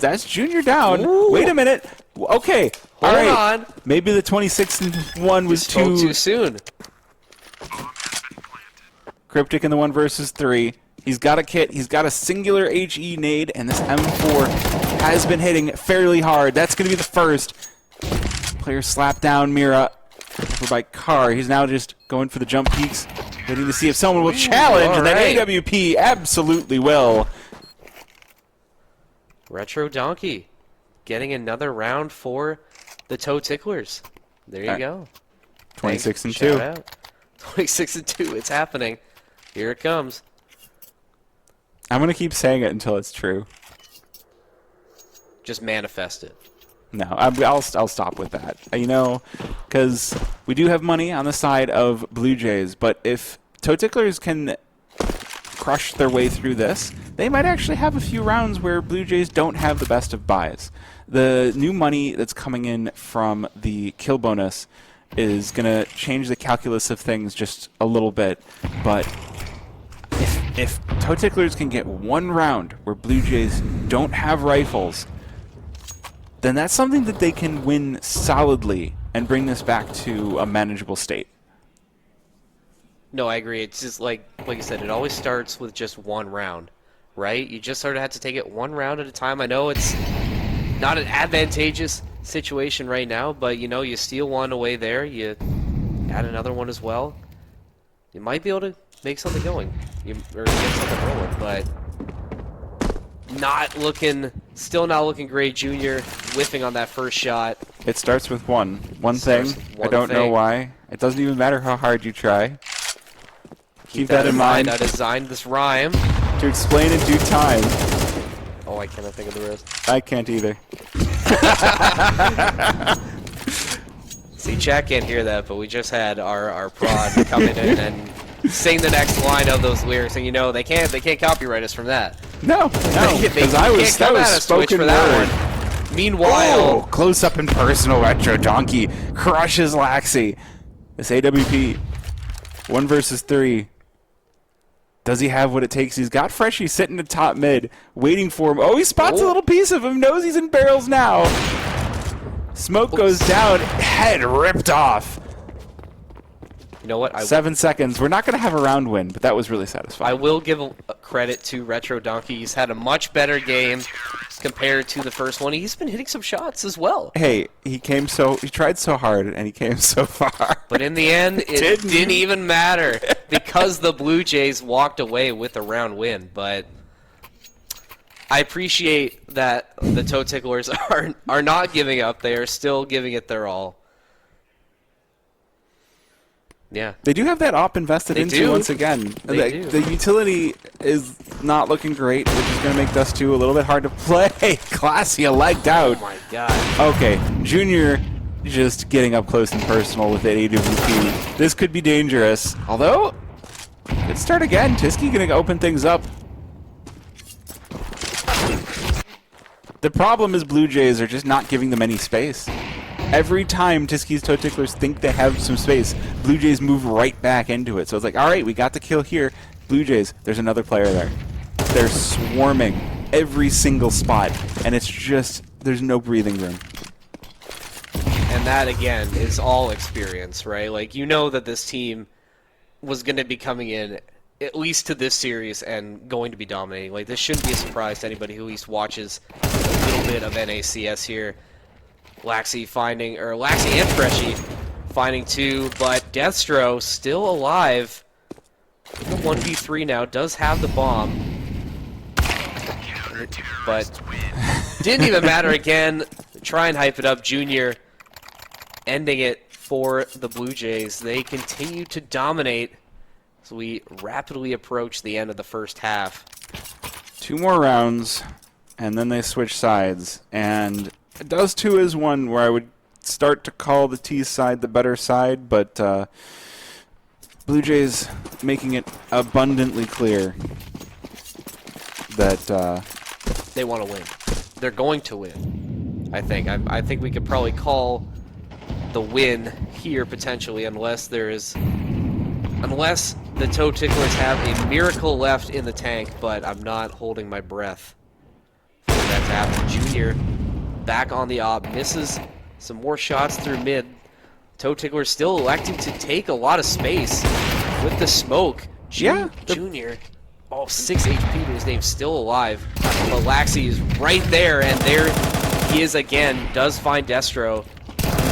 That's Junior down.
Ooh.
Wait a minute. Okay.
Hold
all right.
on.
Maybe the 26-1 was
Too soon.
Cryptic in the 1 versus 3. He's got a kit. He's got a singular HE nade, and this M4 has been hitting fairly hard. That's going to be the first. Player slapped down Mira over by Carr. He's now just going for the jump peaks, waiting to see if someone will challenge, and then AWP absolutely will.
Retro Donkey getting another round for the Toe Ticklers. There you go.
26-2.
Shout out. 26-2. It's happening. Here it comes.
I'm going to keep saying it until it's true.
Just manifest it.
No, I'll stop with that. You know, because we do have money on the side of Blue Jays, but if Toe Ticklers can crush their way through this, they might actually have a few rounds where Blue Jays don't have the best of buys. The new money that's coming in from the kill bonus is going to change the calculus of things just a little bit, but if Toe Ticklers can get one round where Blue Jays don't have rifles, then that's something that they can win solidly and bring this back to a manageable state.
No, I agree. It's just like you said, it always starts with just one round, right? You just sort of have to take it one round at a time. I know it's not an advantageous situation right now, but you know, you steal one away there, you add another one as well. You might be able to make something going, or get something rolling, but still not looking great. Junior whiffing on that first shot.
It starts with one thing. I don't know why. It doesn't even matter how hard you try. Keep that in mind.
I designed this rhyme
to explain in due time.
Oh, I cannot think of the rest.
I can't either.
See, chat can't hear that, but we just had our prod coming in and sing the next line of those lyrics, and you know they can't copyright us from that.
No, because that was spoken
for that one. Meanwhile,
close up and personal. Retro Donkey crushes Laxi. This AWP 1 versus 3. Does he have what it takes? He's got Freshie sitting at top mid, waiting for him. Oh, he spots a little piece of him. Knows he's in barrels now. Smoke goes down. Head ripped off.
You know what?
7 seconds. We're not going to have a round win, but that was really satisfying.
I will give credit to Retro Donkey. He's had a much better game compared to the first one. He's been hitting some shots as well.
Hey, he tried so hard, and he came so far.
But in the end, it didn't even matter because the Blue Jays walked away with a round win. But I appreciate that the Toe Ticklers are not giving up. They are still giving it their all. Yeah.
They do have that op invested into once again. The utility is not looking great, which is going to make Dust 2 a little bit hard to play. Classy, legged out.
Oh my god.
Okay, Junior just getting up close and personal with that AWP. This could be dangerous. Although, let's start again. Tiski going to open things up. The problem is Blue Jays are just not giving them any space. Every time Tiski's Toe Ticklers think they have some space, Blue Jays move right back into it. So it's like, all right, we got the kill here. Blue Jays, there's another player there. They're swarming every single spot, and it's just, there's no breathing room.
And that, again, is all experience, right? Like, you know that this team was going to be coming in at least to this series and going to be dominating. Like, this shouldn't be a surprise to anybody who at least watches a little bit of NACS here. Laxi and Freshie finding 2, but Deathstroke still alive. In the 1v3 now, does have the bomb. But didn't even matter again. Try and hype it up. Junior ending it for the Blue Jays. They continue to dominate as we rapidly approach the end of the first half.
2 more rounds, and then they switch sides. And Dust 2 is one where I would start to call the T side the better side, but Blue Jays making it abundantly clear that
they want to win. They're going to win. I think we could probably call the win here potentially, unless the Toe Ticklers have a miracle left in the tank, but I'm not holding my breath for that to happen. Junior back on the op, misses some more shots through mid. Toe Ticklers still electing to take a lot of space with the smoke. Junior, 6 HP to his name, still alive. But Laxi is right there, and there he is again. Does find Destro.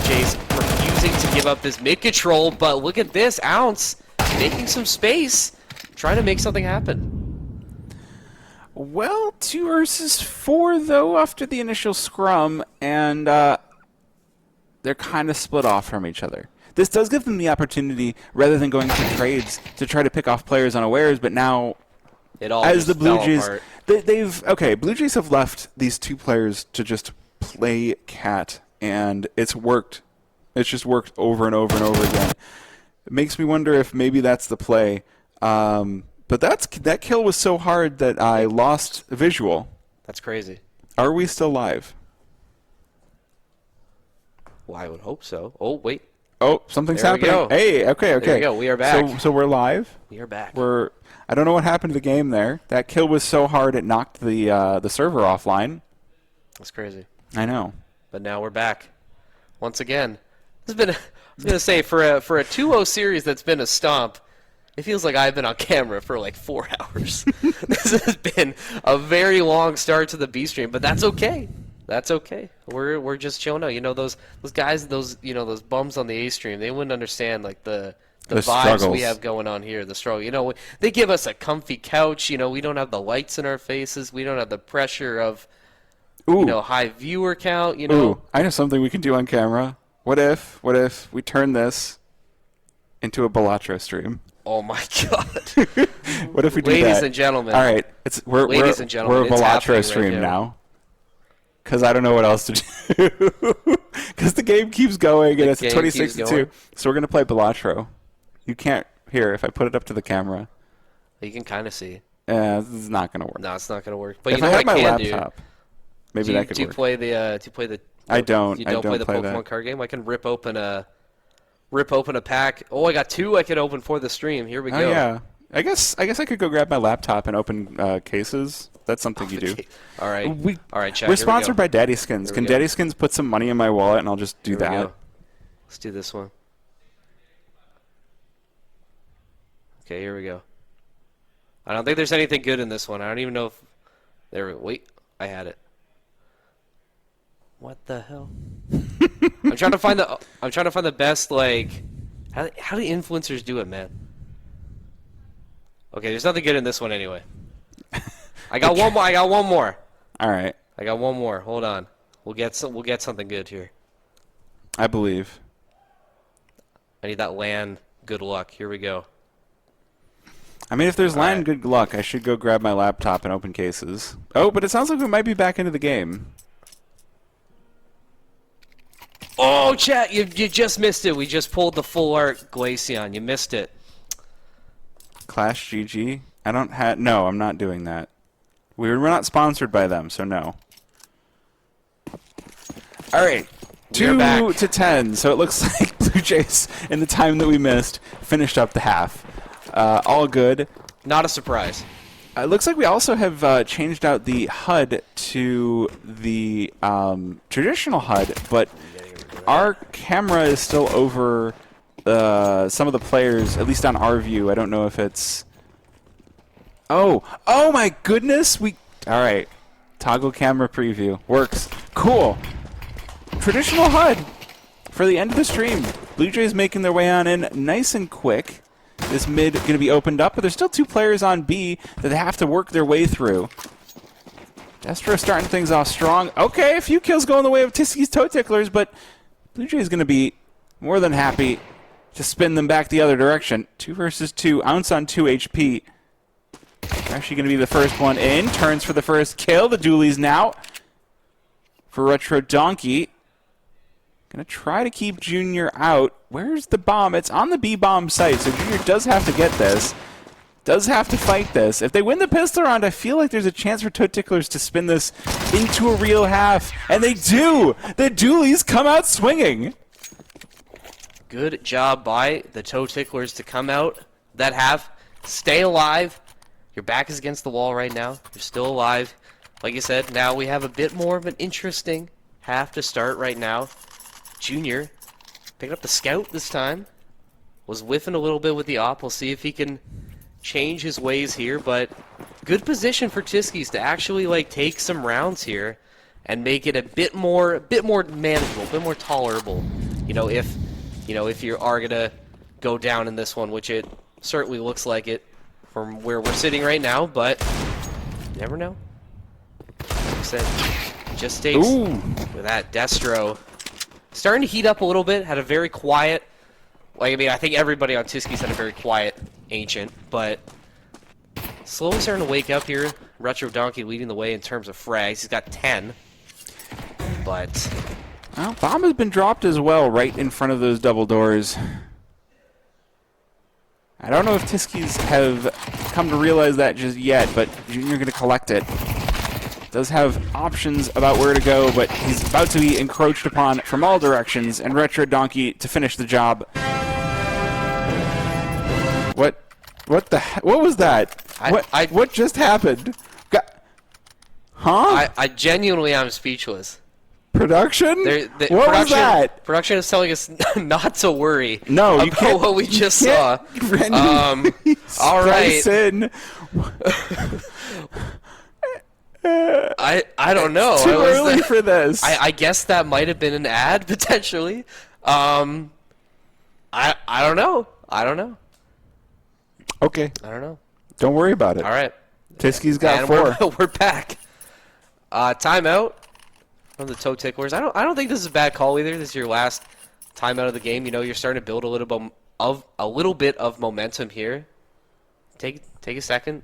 Jace refusing to give up this mid control, but look at this, Ounce making some space, trying to make something happen.
Well, 2 versus 4 though after the initial scrum, and they're kind of split off from each other. This does give them the opportunity, rather than going for trades, to try to pick off players unawares, but now,
it all
as the Blue Jays,
apart.
Blue Jays have left these 2 players to just play cat, and it's worked. It's just worked over and over and over again. It makes me wonder if maybe that's the play. But that kill was so hard that I lost visual.
That's crazy.
Are we still live?
Well, I would hope so. Oh, wait.
Oh, something's
There we
happening.
go.
Hey, okay.
There we go. We are back.
So we're live.
We are back.
I don't know what happened to the game there. That kill was so hard it knocked the server offline.
That's crazy.
I know.
But now we're back. Once again. This has been, I was going to say, for a 2-0 series that's been a stomp, it feels like I've been on camera for like 4 hours. This has been a very long start to the B stream, but that's okay. That's okay. We're just chilling out. You know, those guys, those bums on the A stream, they wouldn't understand like the vibes
struggles
we have going on here, the struggle. You know, they give us a comfy couch. You know, we don't have the lights in our faces. We don't have the pressure of, high viewer count. You know,
I know something we can do on camera. What if we turn this into a Balatro stream?
Oh my God!
What if we do that?
Ladies and gentlemen.
All right, we're
Ladies and gentlemen,
we're a
it's happening
Balatro stream
right
now. Because I don't know what else to do. Because the game keeps going, and it's 26-2. So we're going to play Balatro. You can't hear if I put it up to the camera.
You can kind of see.
This is not going to work.
No, it's not going to work. But
if
you know
I
what
had
I
my
can
laptop,
do?
maybe that could
do you
work.
play the?
I don't.
You don't play the Pokemon
that.
card game. I can rip open a pack. Oh, I got 2 I could open for the stream. Here we go.
Oh yeah. I guess I could go grab my laptop and open cases. That's something you do.
All right. All right, chat.
We're sponsored by Daddy Skins. Can Daddy Skins put some money in my wallet and I'll just do that?
Let's do this one. Okay, here we go. I don't think there's anything good in this one. I don't even know if wait, I had it. What the hell? I'm trying to find the best, like, how do influencers do it, man? Okay, there's nothing good in this one anyway. I got one more.
All right.
I got one more. Hold on. We'll get something good here.
I believe.
I need that land. Good luck. Here we go.
I mean, if there's land good luck, I should go grab my laptop and open cases. Oh, but it sounds like we might be back into the game.
Oh, chat, you just missed it. We just pulled the full art Glaceon. You missed it.
Clash GG? I don't have... No, I'm not doing that. We're not sponsored by them, so no. All right. 2-10. So it looks like Blue Jays, in the time that we missed, finished up the half. All good.
Not a surprise.
It looks like we also have changed out the HUD to the traditional HUD, but our camera is still over some of the players, at least on our view. I don't know if it's... Oh my goodness! All right. Toggle camera preview. Works. Cool. Traditional HUD for the end of the stream. Blue Jays making their way on in nice and quick. This mid going to be opened up, but there's still 2 players on B that they have to work their way through. Destro starting things off strong. Okay, a few kills going the way of Tiski's Toe Ticklers, but Blue Jays going to be more than happy to spin them back the other direction. 2 versus 2. Ounce on 2 HP. Actually going to be the first one in. Turns for the first kill. The dualies now for Retro Donkey. Going to try to keep Junior out. Where's the bomb? It's on the B-bomb site, so Junior does have to get this. Does have to fight this. If they win the pistol round, I feel like there's a chance for Toe Ticklers to spin this into a real half. And they do! The dualies come out swinging.
Good job by the toe ticklers to come out that have stay alive. Your back is against the wall right now. You're still alive. Like you said, now we have a bit more of an interesting half to start right now. Junior picking up the scout this time. Was whiffing a little bit with the op. We'll see if he can change his ways here, but good position for Tiskies to actually like take some rounds here and make it a bit more manageable, a bit more tolerable. If you are gonna go down in this one, which it certainly looks like it from where we're sitting right now, but you never know. Like I said, it just takes with that Destro starting to heat up a little bit. Had a very quiet. I think everybody on Tiskies had a very quiet Ancient, but slowly starting to wake up here. Retro Donkey leading the way in terms of frags. He's got 10. But
well, bomb has been dropped as well, right in front of those double doors. I don't know if Tiskies have come to realize that just yet, but Junior going to collect it. Does have options about where to go, but he's about to be encroached upon from all directions, and Retro Donkey to finish the job. What was that? What just happened? Huh?
I genuinely am speechless.
Production? What was that?
Production is telling us not to worry.
No, you
about
can't.
What we just saw. All right.
In.
I don't know.
Too early for this.
I guess that might have been an ad potentially. I don't know.
Okay.
I don't know.
Don't worry about it.
All right.
Tiski's got
and
4.
We're back. Timeout from the toe ticklers. I don't think this is a bad call either. This is your last timeout of the game. You're starting to build a little bit of momentum here. Take a second.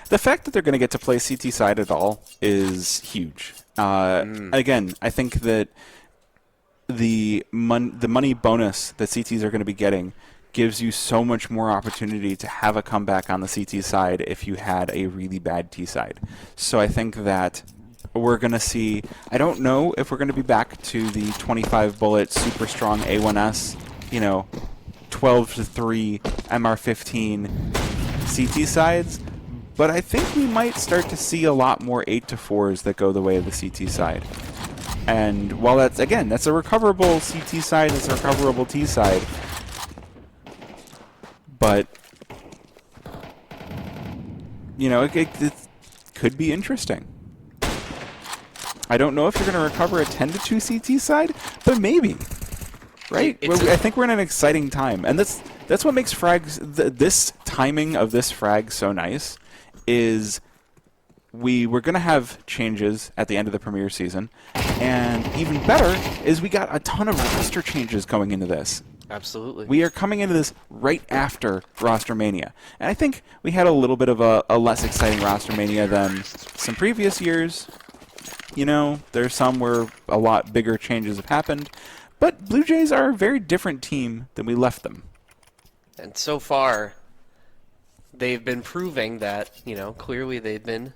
The fact that they're going to get to play CT side at all is huge. Again, I think that the money bonus that CTs are going to be getting gives you so much more opportunity to have a comeback on the CT side if you had a really bad T side. So I think that we're going to see, I don't know if we're going to be back to the 25 bullet super strong A1S, 12-3 MR15 CT sides, but I think we might start to see a lot more 8-4s that go the way of the CT side. And while that's a recoverable CT side, it's a recoverable T side, but it could be interesting. I don't know if you're going to recover a 10-2 CT side, but maybe, right? I think we're in an exciting time, and that's what makes frags this timing of this frag so nice. Is we're going to have changes at the end of the Premier season, and even better is we got a ton of roster changes going into this.
Absolutely. We
are coming into this right after Roster Mania. And I think we had a little bit of a less exciting Roster Mania than some previous years. There's some where a lot bigger changes have happened. But Blue Jays are a very different team than we left them.
And so far, they've been proving that, clearly they've been,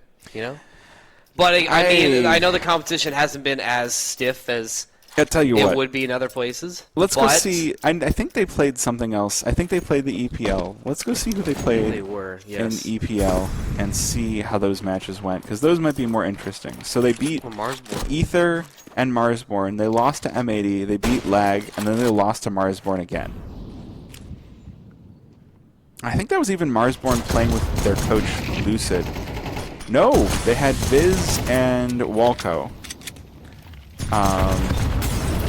But, I know the competition hasn't been as stiff as
I'll tell you what.
It would be in other places.
Let's go see. I think they played something else. I think they played the EPL. Let's go see who they played
in
EPL and see how those matches went, because those might be more interesting. So they beat Ether and Marsborn. They lost to M80. They beat Lag, and then they lost to Marsborn again. I think that was even Marsborn playing with their coach, Lucid. No, they had Viz and Walco.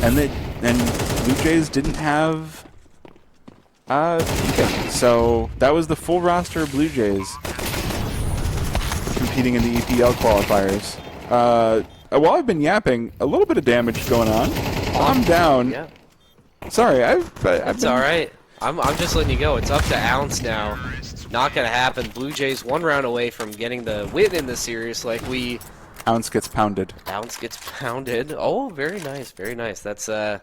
And Blue Jays didn't have Beacon. So that was the full roster of Blue Jays competing in the EPL qualifiers. While I've been yapping, a little bit of damage going on. I'm down.
Yeah.
Sorry,
It's all right. I'm just letting you go. It's up to Ounce now. Not gonna happen. Blue Jays 1 round away from getting the win in this series.
Ounce gets pounded.
Ounce gets pounded. Oh, very nice, very nice. That's I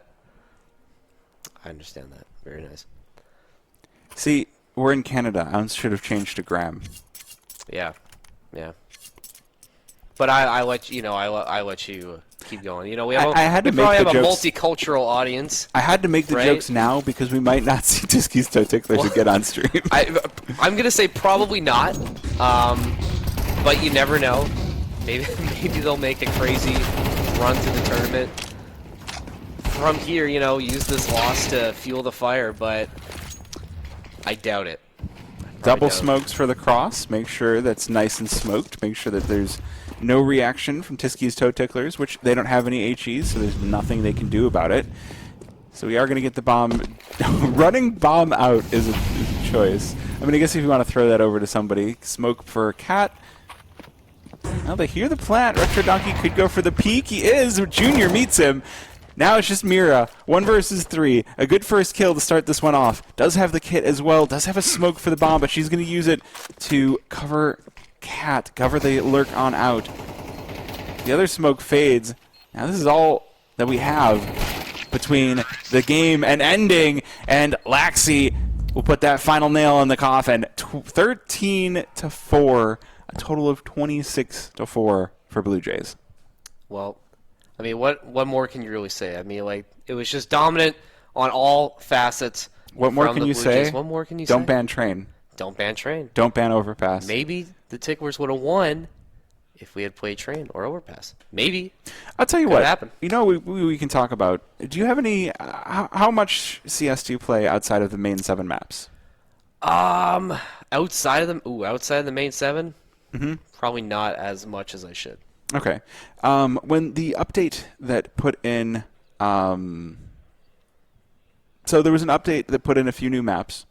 understand that. Very nice.
See, we're in Canada. Ounce should have changed to gram.
Yeah. But I let you. I let you. keep going. You know, we have
I had to
we
make
probably
the
have a
jokes.
multicultural audience.
I had to make the
right?
jokes now because we might not see Tiski's Toe Ticklers again on stream.
I'm gonna say probably not, but you never know. Maybe they'll make a crazy run through the tournament. From here, you know, use this loss to fuel the fire, but I doubt it.
Double smokes for the cross. Make sure that's nice and smoked. Make sure that there's no reaction from Tiski's Toe Ticklers, which they don't have any HEs, so there's nothing they can do about it. So we are going to get the bomb. Running bomb out is a choice. I mean, I guess if you want to throw that over to somebody. Smoke for Cat. Well, they hear the plant. Retro Donkey could go for the peek. He is. Junior meets him. Now it's just Mira. 1 versus 3. A good first kill to start this one off. Does have the kit as well. Does have a smoke for the bomb, but she's going to use it to cover Cat. Cover the lurk on out. The other smoke fades. Now this is all that we have between the game and ending. And Laxi will put that final nail in the coffin. 13-4. A total of 26-4 for Blue Jays.
Well, I mean, what more can you really say? I mean, like, it was just dominant on all facets.
What more can you say?
What more can you say?
Don't ban Train.
Don't ban Train.
Don't ban Overpass.
Maybe the Ticklers would have won if we had played Train or Overpass. Maybe.
I'll tell you
Could
what.
happen.
You know, we can talk about. Do you have any? How much CS do you play outside of the main 7 maps?
Outside of the main 7, probably not as much as I should.
Okay. When the update that put in, so there was an update that put in a few new maps.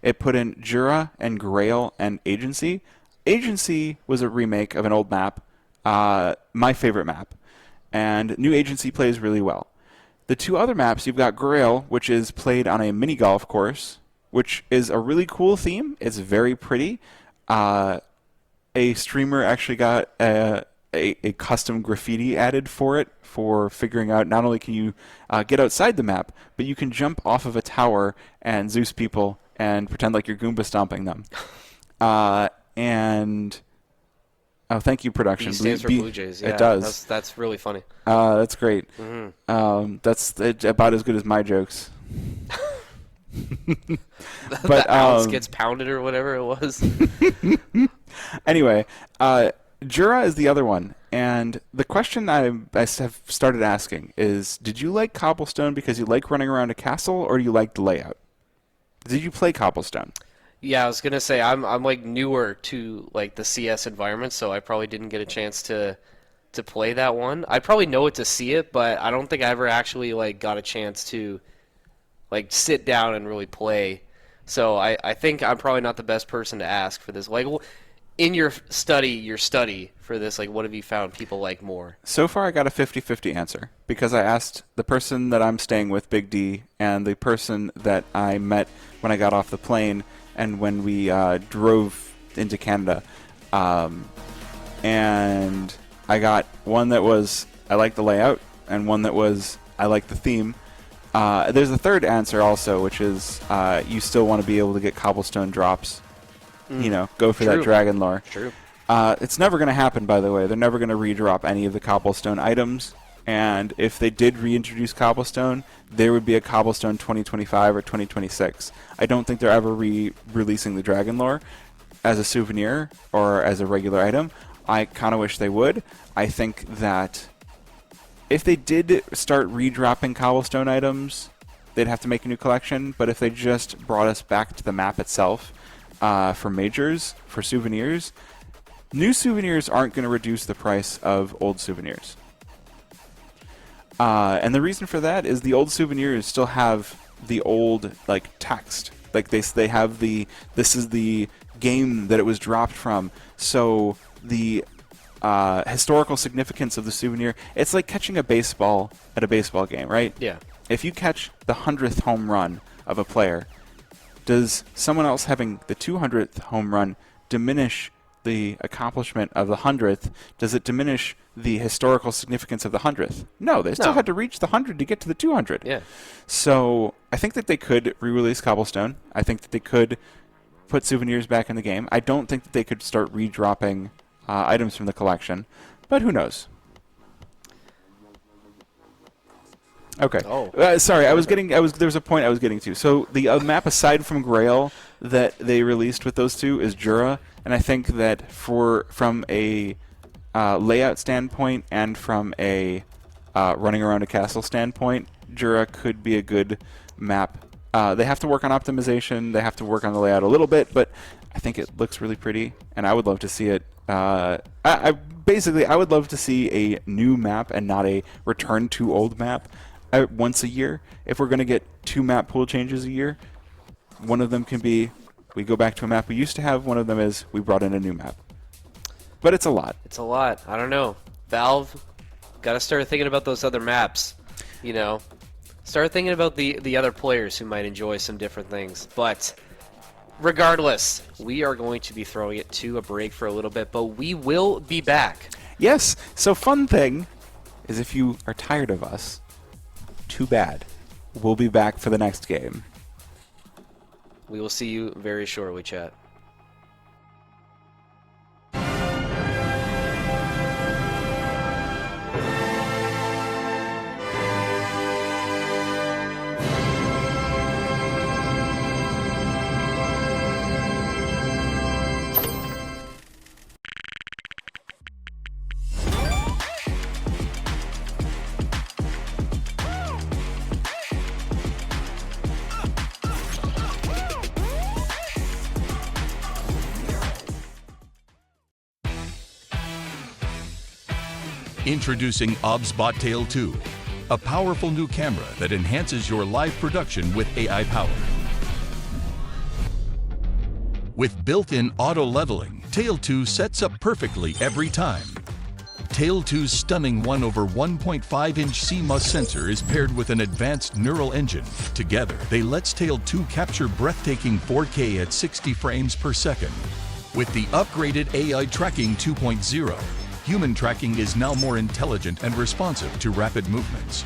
It put in Jura and Grail and Agency. Agency was a remake of an old map, my favorite map, and new Agency plays really well. The 2 other maps, you've got Grail, which is played on a mini golf course, which is a really cool theme. It's very pretty. A streamer actually got a custom graffiti added for it for figuring out not only can you get outside the map, but you can jump off of a tower and Zeus people and pretend like you're Goomba stomping them. And thank you, production.
B stands for Blue Jays. Yeah,
it does.
That's really funny.
That's great. That's about as good as my jokes.
But Alex gets pounded or whatever it was.
Anyway, Jura is the other one, and the question I have started asking is: did you like Cobblestone because you like running around a castle, or do you like the layout? Did you play Cobblestone?
Yeah, I was gonna say I'm like newer to like the CS environment, so I probably didn't get a chance to play that one. I probably know it to see it, but I don't think I ever actually like got a chance to like sit down and really play. So I think I'm probably not the best person to ask for this. Like, in your study for this, like, what have you found people like more?
So far, I got a 50-50 answer because I asked the person that I'm staying with, Big D, and the person that I met when I got off the plane and when we drove into Canada. And I got one that was, I like the layout, and one that was, I like the theme. There's a third answer also, which is you still want to be able to get cobblestone drops. You know, go for that dragon lore.
True.
It's never going to happen, by the way. They're never going to redrop any of the cobblestone items. And if they did reintroduce cobblestone, there would be a cobblestone 2025 or 2026. I don't think they're ever releasing the dragon lore as a souvenir or as a regular item. I kind of wish they would. I think that if they did start redropping cobblestone items, they'd have to make a new collection. But if they just brought us back to the map itself for majors, for souvenirs, new souvenirs aren't going to reduce the price of old souvenirs. And the reason for that is the old souvenirs still have the old like text. Like they have this is the game that it was dropped from. So the historical significance of the souvenir, it's like catching a baseball at a baseball game, right?
Yeah.
If you catch the 100th home run of a player, does someone else having the 200th home run diminish the accomplishment of the 100th? Does it diminish the historical significance of the 100th? No, they still had to reach the 100 to get to the 200.
Yeah.
So I think that they could re-release Cobblestone. I think that they could put souvenirs back in the game. I don't think that they could start redropping items from the collection, but who knows? Okay.
Oh.
Sorry, there was a point I was getting to. So the map aside from Grail that they released with those two is Jura, and I think that from a layout standpoint and from a running around a castle standpoint, Jura could be a good map. They have to work on optimization, they have to work on the layout a little bit, but I think it looks really pretty, and I would love to see it. I would love to see a new map and not a return to old map once a year. If we're going to get 2 map pool changes a year, one of them can be we go back to a map we used to have, one of them is we brought in a new map. But it's a lot.
It's a lot. I don't know. Valve, got to start thinking about those other maps, you know. Start thinking about the other players who might enjoy some different things. But regardless, we are going to be throwing it to a break for a little bit, but we will be back.
Yes, so fun thing is if you are tired of us, too bad. We'll be back for the next game.
We will see you very shortly, chat.
Introducing OBSBot Tail 2, a powerful new camera that enhances your live production with AI power. With built-in auto-leveling, Tail 2 sets up perfectly every time. Tail 2's stunning 1/1.5-inch CMOS sensor is paired with an advanced neural engine. Together, they let Tail 2 capture breathtaking 4K at 60 frames per second. With the upgraded AI Tracking 2.0, human tracking is now more intelligent and responsive to rapid movements.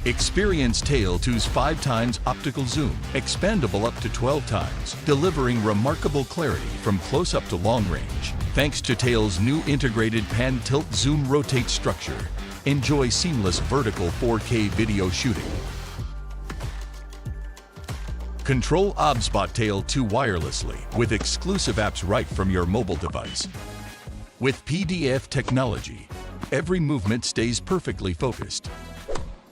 Experience Tail 2's 5x optical zoom, expandable up to 12 times, delivering remarkable clarity from close-up to long range. Thanks to Tail's new integrated pan-tilt zoom rotate structure, enjoy seamless vertical 4K video shooting. Control OBSBot Tail 2 wirelessly with exclusive apps right from your mobile device. With PDF technology, every movement stays perfectly focused.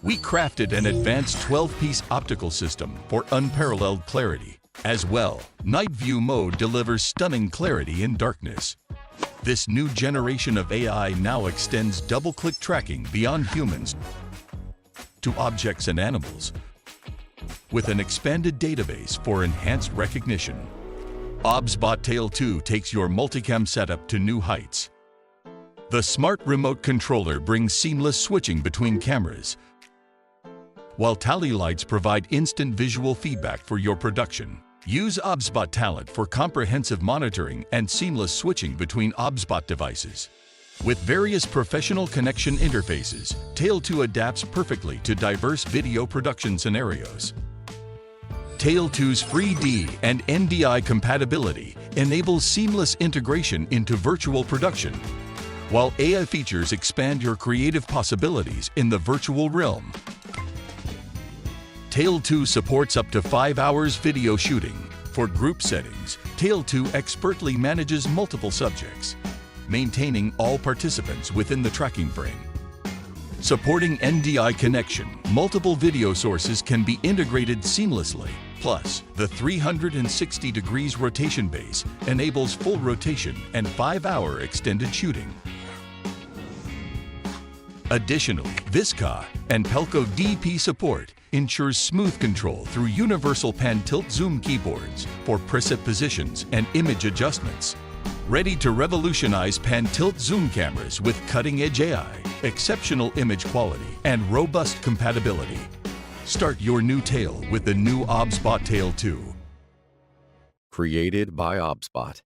We crafted an advanced 12-piece optical system for unparalleled clarity. As well, Night View mode delivers stunning clarity in darkness. This new generation of AI now extends double-click tracking beyond humans to objects and animals, with an expanded database for enhanced recognition. OBSBot Tail 2 takes your multicam setup to new heights. The smart remote controller brings seamless switching between cameras, while tally lights provide instant visual feedback for your production. Use OBSBot Talent for comprehensive monitoring and seamless switching between OBSBot devices. With various professional connection interfaces, Tail 2 adapts perfectly to diverse video production scenarios. Tail 2's 3D and NDI compatibility enables seamless integration into virtual production, while AI features expand your creative possibilities in the virtual realm. Tail 2 supports up to 5 hours video shooting. For group settings, Tail 2 expertly manages multiple subjects, maintaining all participants within the tracking frame. Supporting NDI connection, multiple video sources can be integrated seamlessly. Plus, the 360 degrees rotation base enables full rotation and 5-hour extended shooting. Additionally, Visca and Pelco DP support ensures smooth control through universal pan-tilt zoom keyboards for preset positions and image adjustments. Ready to revolutionize pan-tilt zoom cameras with cutting-edge AI, exceptional image quality, and robust compatibility. Start your new Tail with the new OBSBot Tail 2.
Created by OBSBot.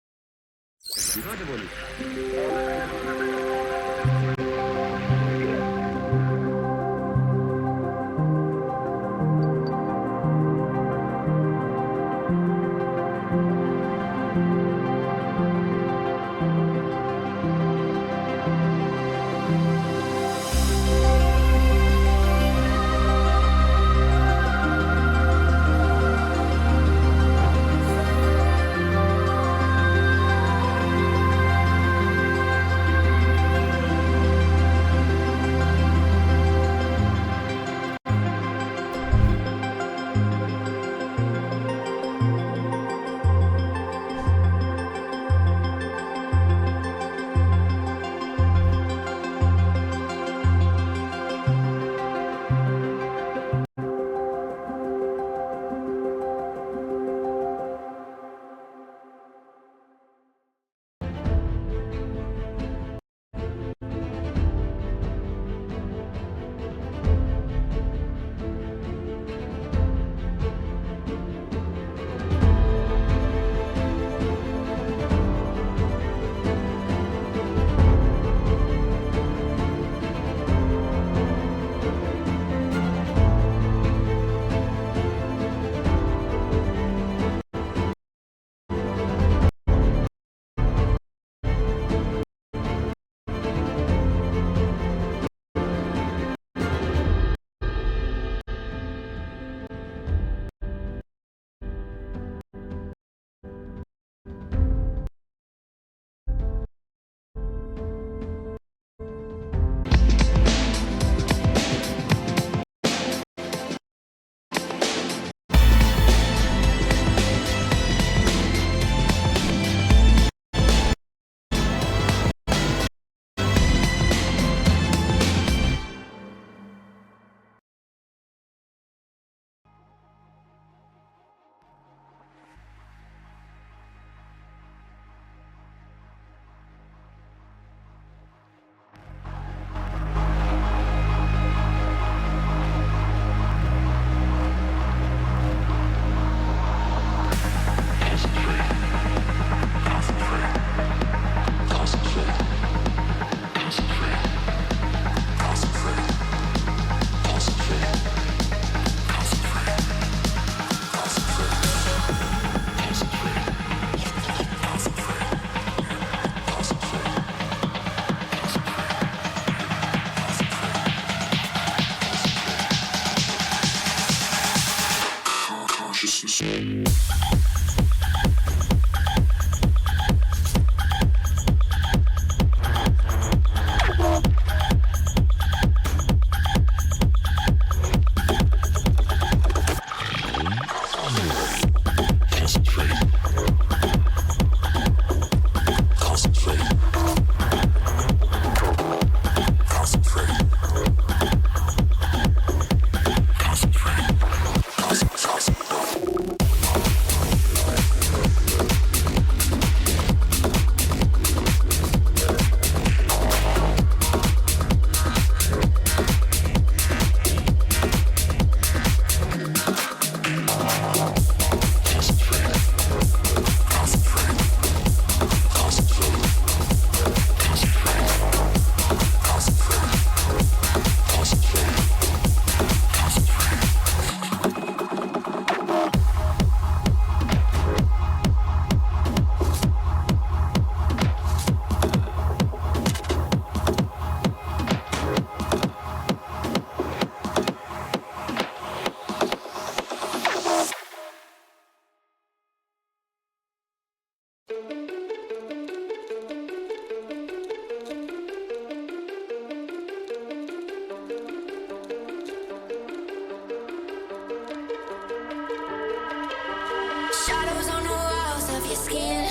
Shadows on the walls of your skin.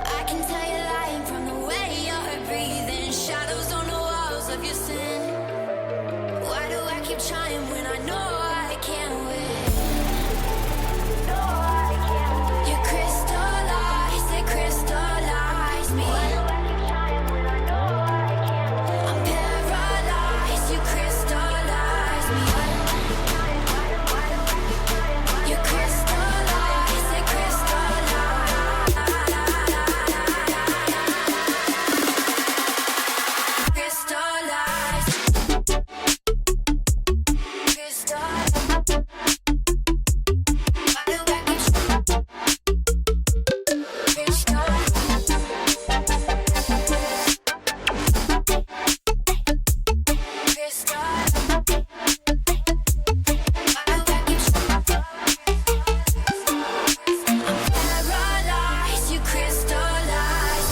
I can tell you're lying from the way you're breathing. Shadows on the walls of your sin. Why do I keep trying when I know I can't win? You crystallize, they crystallize me. I'm paralyzed, you crystallize me. You crystallize, they crystallize. Crystallize. Crystallize. Why do I keep paralyzed, you crystallize.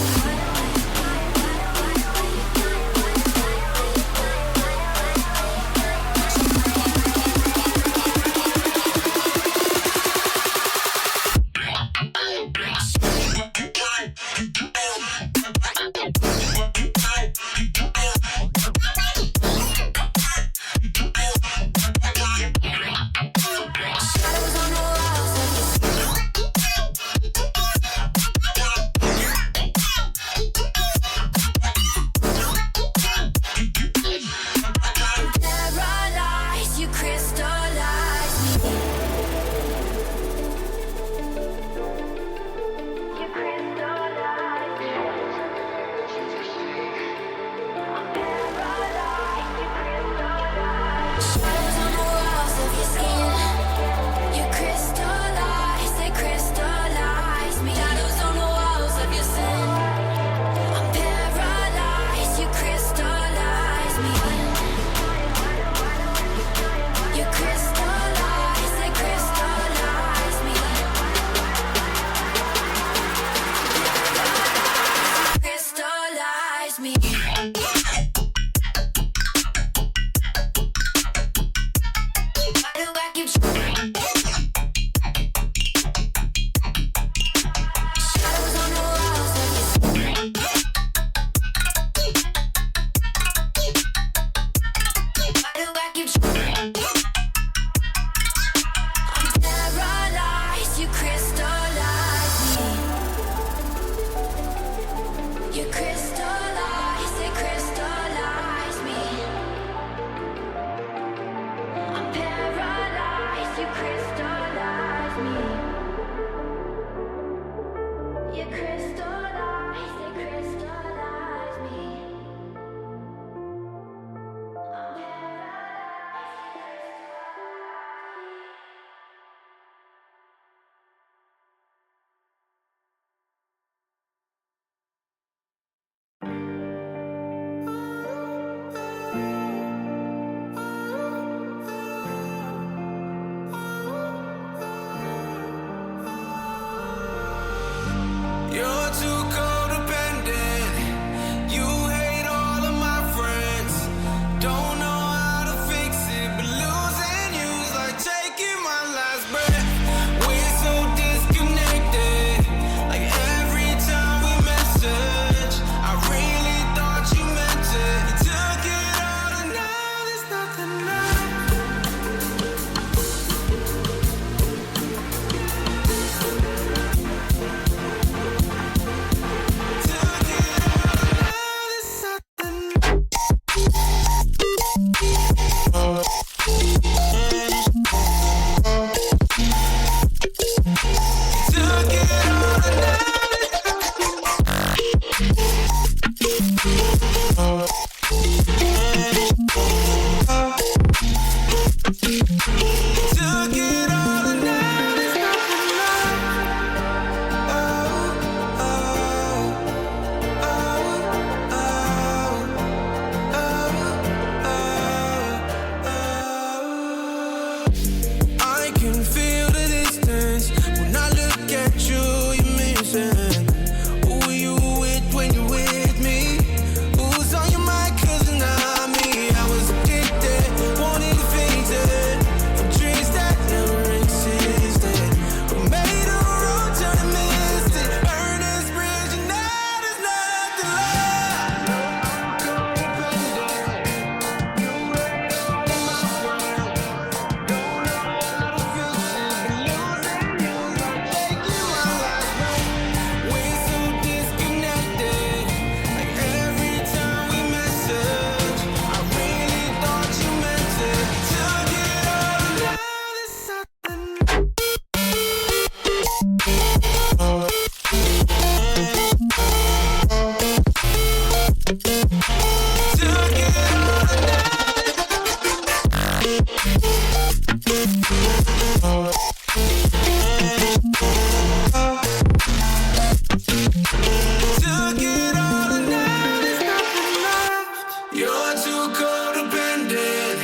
Took it all and now there's nothing left. You're too codependent.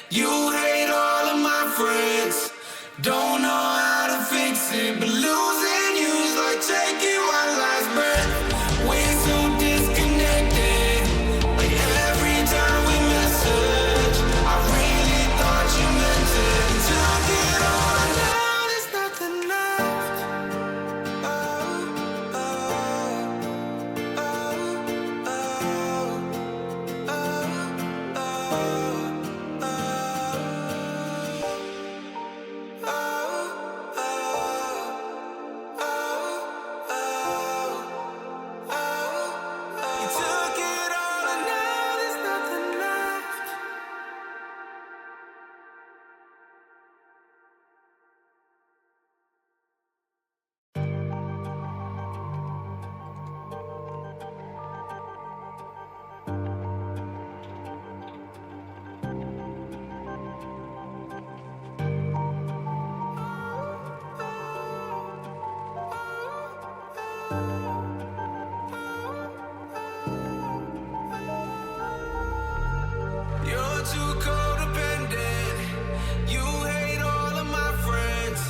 You hate all of my friends. Don't know how to fix it, but losing you's like taking one last breath. We're so disconnected. Like every time we message, I really thought you meant it. Took it all and now there's nothing left. Oh, oh, oh, oh, oh, you took it all and now there's nothing left. You're too codependent. You hate all of my friends.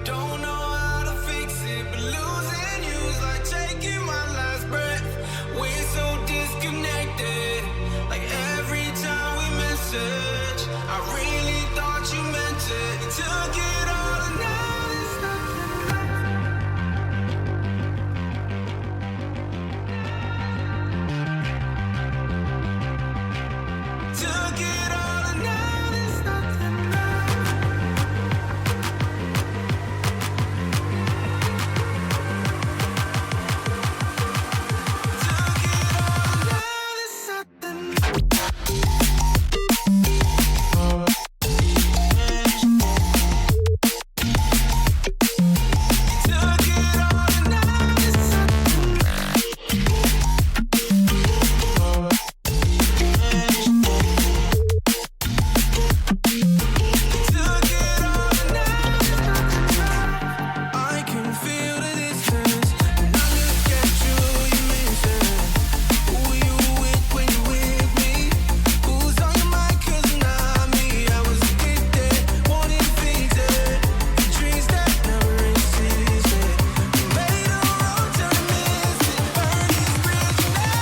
Don't know how to fix it, but losing you's like taking my last breath. We're so disconnected. Like every time we message, I really thought you meant it. You took it all and now there's nothing left. Took it all and now there's nothing left. Took it all and now there's nothing left. Took it all and now there's nothing left. Took it all and now there's nothing left. I can feel the distance when I look at you, you missing. Who you with when you with me? Who's on your mind? 'Cause not me. I was addicted, wanting to fix it. The dreams that never existed. We made a road to miss it. Burn this bridge now.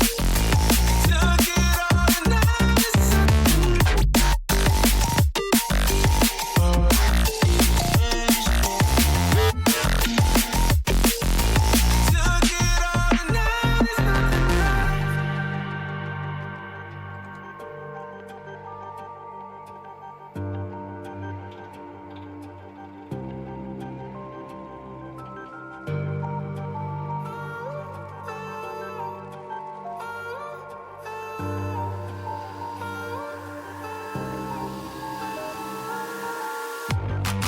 Took it all and now there's nothing left. Took it all and now there's nothing left.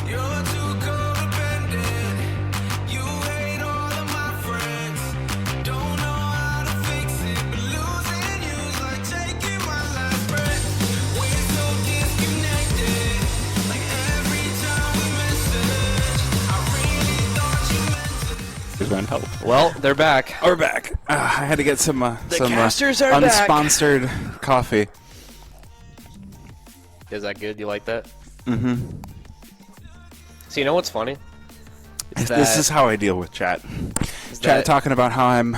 You're too codependent. You hate all of my friends. Don't know how to fix it, but losing you's like taking my last breath. We're so disconnected. Like every time we message, I really thought you meant it.
Who's going to help?
Well, they're back.
We're back. I had to get some
casters are back.
unsponsored coffee.
Is that good? You like that?
So you know what's funny? Is
This
that-
is how I deal with chat.
is
Chat
that-
talking about how I'm,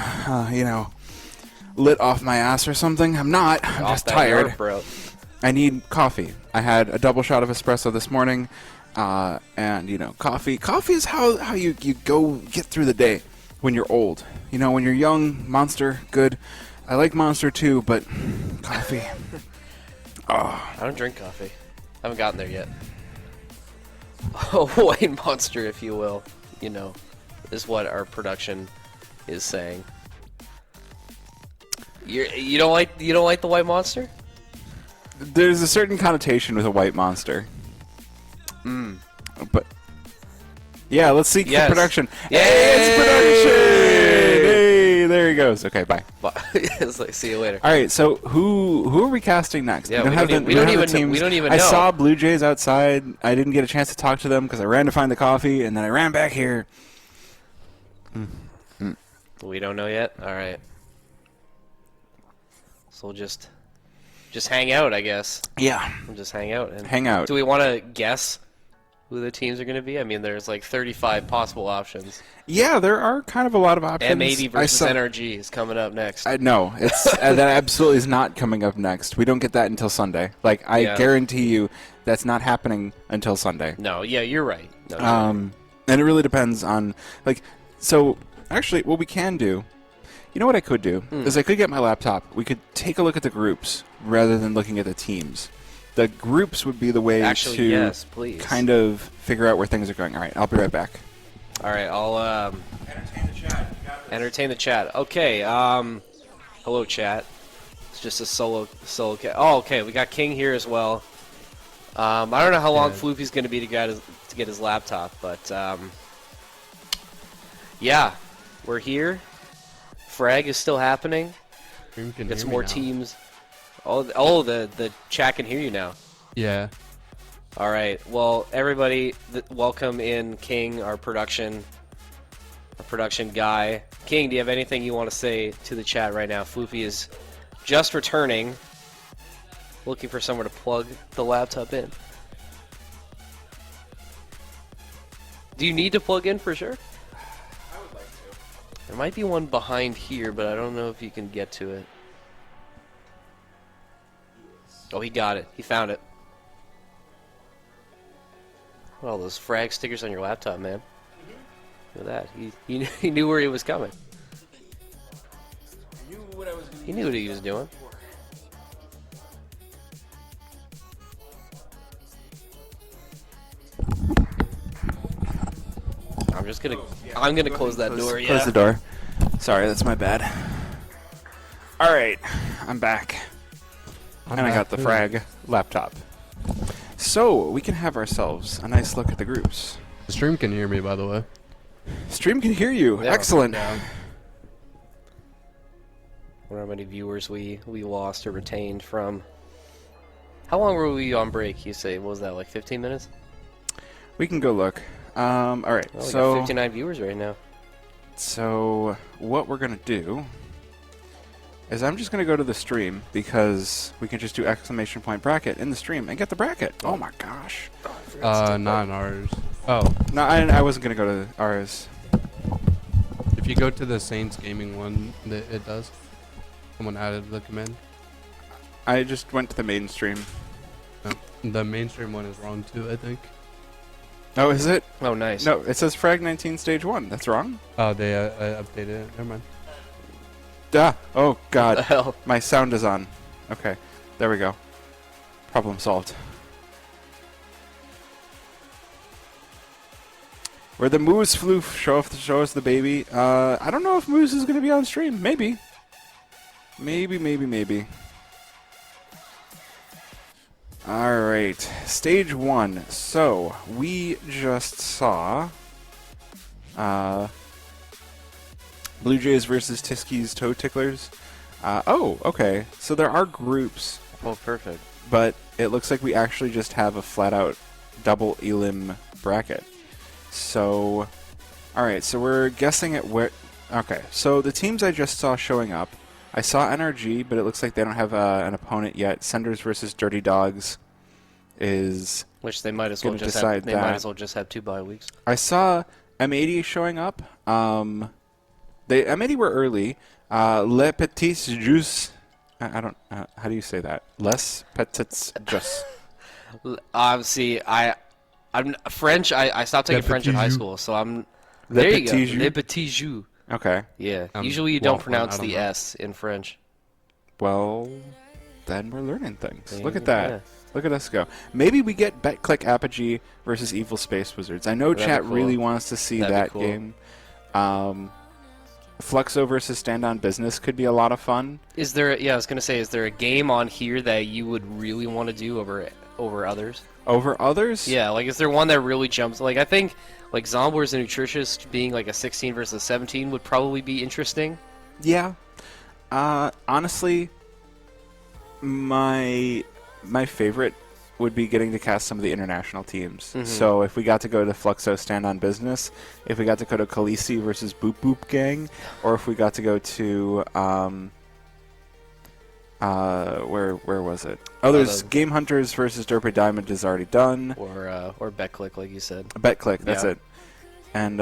lit off my ass or something. I'm not. I'm
off
just
that
tired.
nerve, bro.
I need coffee. I had a double shot of espresso this morning, and coffee. Coffee is how you go get through the day when you're old. When you're young, Monster, good. I like Monster too, but coffee.
I don't drink coffee. I haven't gotten there yet. A white monster, if you will, is what our production is saying. You don't like the white monster?
There's a certain connotation with a white monster. But yeah, let's seek
Yes.
production.
Yay!
Hey, it's production. goes. Okay, bye.
But it's like, see you later.
All right, so who are we casting next?
Yeah,
we don't
we
have
don't
the,
e- we
don't
don't
have the
even- we
teams.
don't even
I
know.
saw Blue Jays outside. I didn't get a chance to talk to them because I ran to find the coffee, and then I ran back here.
We don't know yet. All right. So we'll just hang out, I guess.
Yeah,
We'll just hang out and
hang out.
Do we want to guess who the teams are going to be? I mean, there's like 35 possible options.
Yeah, there are kind of a lot of options.
M80 versus NRG is coming up next.
No, it's that absolutely is not coming up next. We don't get that until Sunday. Like I
Yeah.
guarantee you, that's not happening until Sunday.
No, yeah, you're right. No, you're right.
And it really depends on like. So actually, what we can do, you know, what I could do is I could get my laptop. We could take a look at the groups rather than looking at the teams. The groups would be the way
Actually,
to
yes, please.
kind of figure out where things are going. All right, I'll be right back.
All right, I'll
Entertain the chat.
entertain the chat. Okay, hello chat. It's just a solo cat. Oh, okay, we got King here as well. I don't know how long Floopy's going to be to get his laptop, but yeah, we're here. Frag is still happening. Get some more teams. Oh, the chat can hear you now.
Yeah.
All right. Well, everybody, welcome in King, our production guy. King, do you have anything you want to say to the chat right now? Floopy is just returning, looking for somewhere to plug the laptop in. Do you need to plug in for sure?
I would like to.
There might be one behind here, but I don't know if you can get to it. Oh, he got it. He found it. What are all those frag stickers on your laptop, man? Look at that. He knew where he was coming. He knew what he was doing. I'm gonna close that door.
Close the door. Sorry, that's my bad. All right, I'm back. And I got the Frag laptop. So, we can have ourselves a nice look at the groups.
The stream can hear me, by the way.
Stream can hear you.
Yeah.
Excellent.
I wonder how many viewers we lost or retained from. How long were we on break? You say, what was that, like 15 minutes?
We can go look. All right,
Well, we got
so
59 viewers right now.
what we're going to do is I'm just going to go to the stream because we can just do exclamation point bracket in the stream and get the bracket. Oh my gosh.
Not ours. Oh,
No, I wasn't going to go to ours.
if you go to the Saints Gaming one, it does. Someone added the command.
I just went to the main stream.
No, the mainstream one is wrong too, I think.
Oh, is it?
Oh, nice.
No, it says Frag 19 Stage 1. That's wrong.
Oh, they updated it. Never mind.
Duh. Oh,
What the
God.
hell?
My sound is on. Okay. There we go. Problem solved. Where the Moose Floof show us the baby. I don't know if Moose is going to be on stream. Maybe. Maybe. Alright. Stage 1. So, we just saw Blue Jays versus Tiski's Toe Ticklers. Oh, okay. So there are groups,
Oh, perfect.
but it looks like we actually just have a flat-out double elim bracket. So, alright, so we're guessing at where... Okay, so the teams I just saw showing up, I saw NRG, but it looks like they don't have an opponent yet. Senders versus Dirty Dogs is...
Which they might as well
Gonna
just
decide
have. They might
that.
as well just have 2 bye weeks.
I saw M80 showing up. M80 were early. Le Petits Jus. I don't. How do you say that? Les Petits Jus.
See, I'm French. I stopped taking
Le
French in
petit
high
jus.
school, so I'm.
Le
There you go.
petit jus.
Le petit jus.
Okay.
Yeah. Usually you don't
waffling,
pronounce
I don't
the
know.
S in French.
Well, then we're learning things. Look at
Yeah.
that. Look at us go. Maybe we get BetClick Apogee versus Evil Space Wizards. I know
That'd be
chat
cool.
really wants to see
That'd be
that
cool.
game. Fluxo versus Stand On Business could be a lot of fun.
Is there? Yeah, I was gonna say, is there a game on here that you would really want to do over others?
Over others?
Yeah, like is there one that really jumps? Like I think like Zombies and Nutritious being like a 16 versus 17 would probably be interesting.
Yeah. Honestly, my favorite would be getting to cast some of the international teams. So if we got to go to Fluxo Stand on Business, if we got to go to Khaleesi versus Boop Boop Gang, or if we got to go to where was it? Oh, there's Game Hunters versus Derpy Diamond is already done.
Or BetClick, like you said.
BetClick, that's
Yeah.
it. And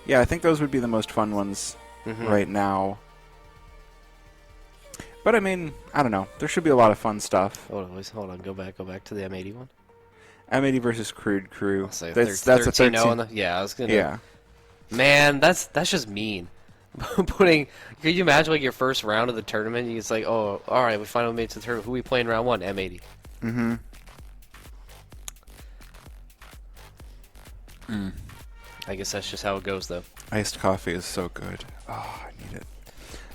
yeah, I think those would be the most fun ones right now. But I mean, I don't know. There should be a lot of fun stuff.
Hold on. Go back to the M80 one.
M80 versus Crude Crew.
I'll say
That's a
13
13.
on the, yeah, I was gonna.
Yeah.
Man, that's just mean. Could you imagine like your first round of the tournament? It's like, oh, all right, we finally made it to the tournament. Who we playing round one? M80. I guess that's just how it goes, though.
Iced coffee is so good. Oh, I need it.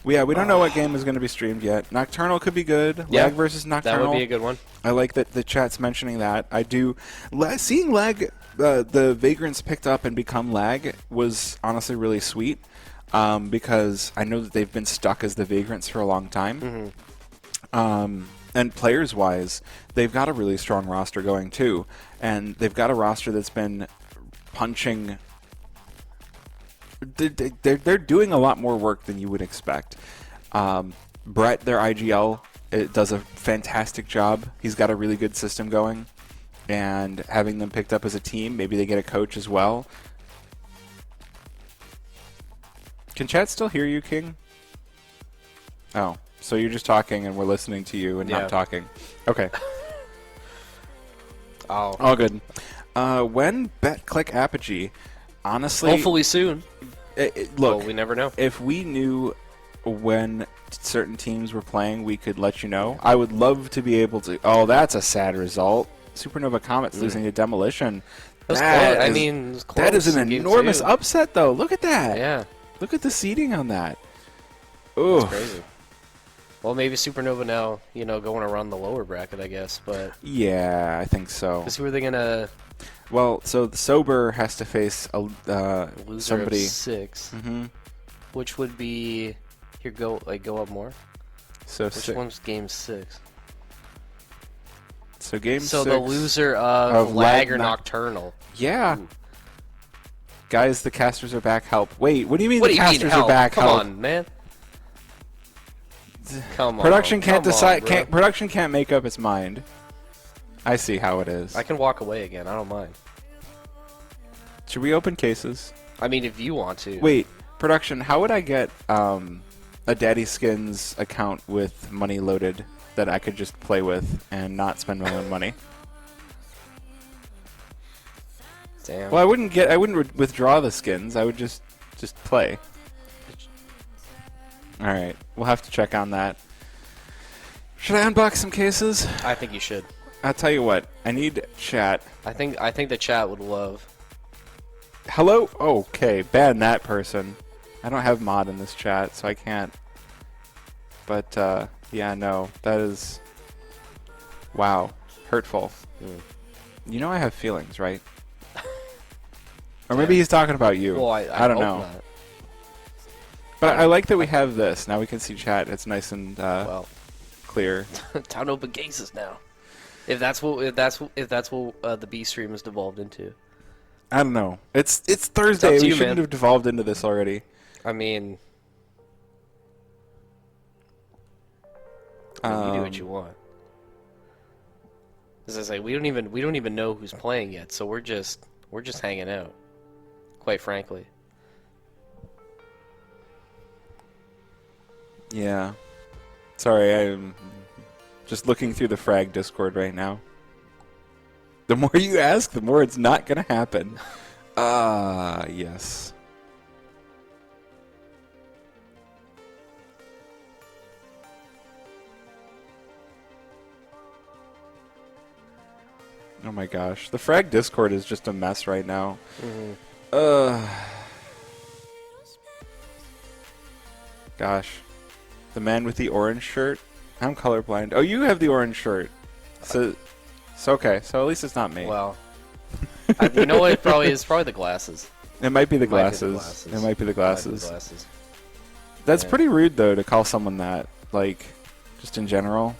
Yeah, we don't know what game is going to be streamed yet. Nocturnal could be good.
Yeah,
Lag versus Nocturnal.
That would be a good one.
I like that the chat's mentioning that. I do. Seeing Lag, the Vagrants picked up and become Lag was honestly really sweet because I know that they've been stuck as the Vagrants for a long time. And players-wise, they've got a really strong roster going too. And they've got a roster that's been punching... They're doing a lot more work than you would expect. Brett, their IGL, does a fantastic job. He's got a really good system going. And having them picked up as a team, maybe they get a coach as well. Can chat still hear you, King? Oh, so you're just talking and we're listening to you and
Yeah.
not talking. Okay.
Oh,
All good. When BetClick Apogee, honestly...
hopefully soon.
Look,
Well, we never know.
if we knew when certain teams were playing, we could let you know. I would love to be able to... Oh, that's a sad result. Supernova Comet's losing to Demolition.
That was close.
That is an
in game
enormous
2.
upset, though. Look at that.
Yeah,
Look at the seeding on that.
that's
Ooh.
crazy. Well, maybe Supernova now, going around the lower bracket, I guess. But
Yeah, I think so.
because who are they gonna
Well, so the Sober has to face
loser
somebody.
of 6?
Mhm.
Which would be go up more.
So
Which one's game 6?
So game
So
6.
the loser of
Lag
Lag or
Noc-
Nocturnal.
Yeah.
Ooh.
Guys, the casters are back. Help. Wait, what do you mean
What
the
do you mean?
casters
Help?
are back?
Come
Help.
on, man. Come on.
Production can't
Come on,
decide.
bro.
Production can't make up its mind. I see how it is.
I can walk away again. I don't mind.
Should we open cases?
I mean, if you want to.
Wait, production. How would I get a Daddy Skins account with money loaded that I could just play with and not spend my own money?
Damn.
Well, I wouldn't withdraw the skins. I would just play. All right, we'll have to check on that. Should I unbox some cases?
I think you should.
I'll tell you what. I need chat.
I think the chat would love.
Hello? Okay, ban that person. I don't have mod in this chat, so I can't. But, yeah, no. That is... Wow. Hurtful. You know I have feelings, right? Or maybe he's talking about you.
Well,
I don't
hope
know.
not.
But I like that we have this. Now we can see chat. It's nice and
Well,
clear.
time to open cases now. If that's what the B stream has devolved into.
I don't know. It's Thursday.
It's up to
We
you,
shouldn't
man.
have devolved into this already.
I mean, you do what you want. As I say, we don't even know who's playing yet, so we're just hanging out. Quite frankly.
Yeah. Sorry, I'm just looking through the Frag Discord right now. The more you ask, the more it's not going to happen. Yes. Oh my gosh. The Frag Discord is just a mess right now. Gosh. The man with the orange shirt? I'm colorblind. Oh, you have the orange shirt. So okay. So at least it's not me.
Well, you know what? It's probably the glasses.
It might be the
Might be the
glasses.
glasses.
It might be the
Might be the
glasses.
glasses.
That's
Yeah.
pretty rude, though, to call someone that, like, just in general.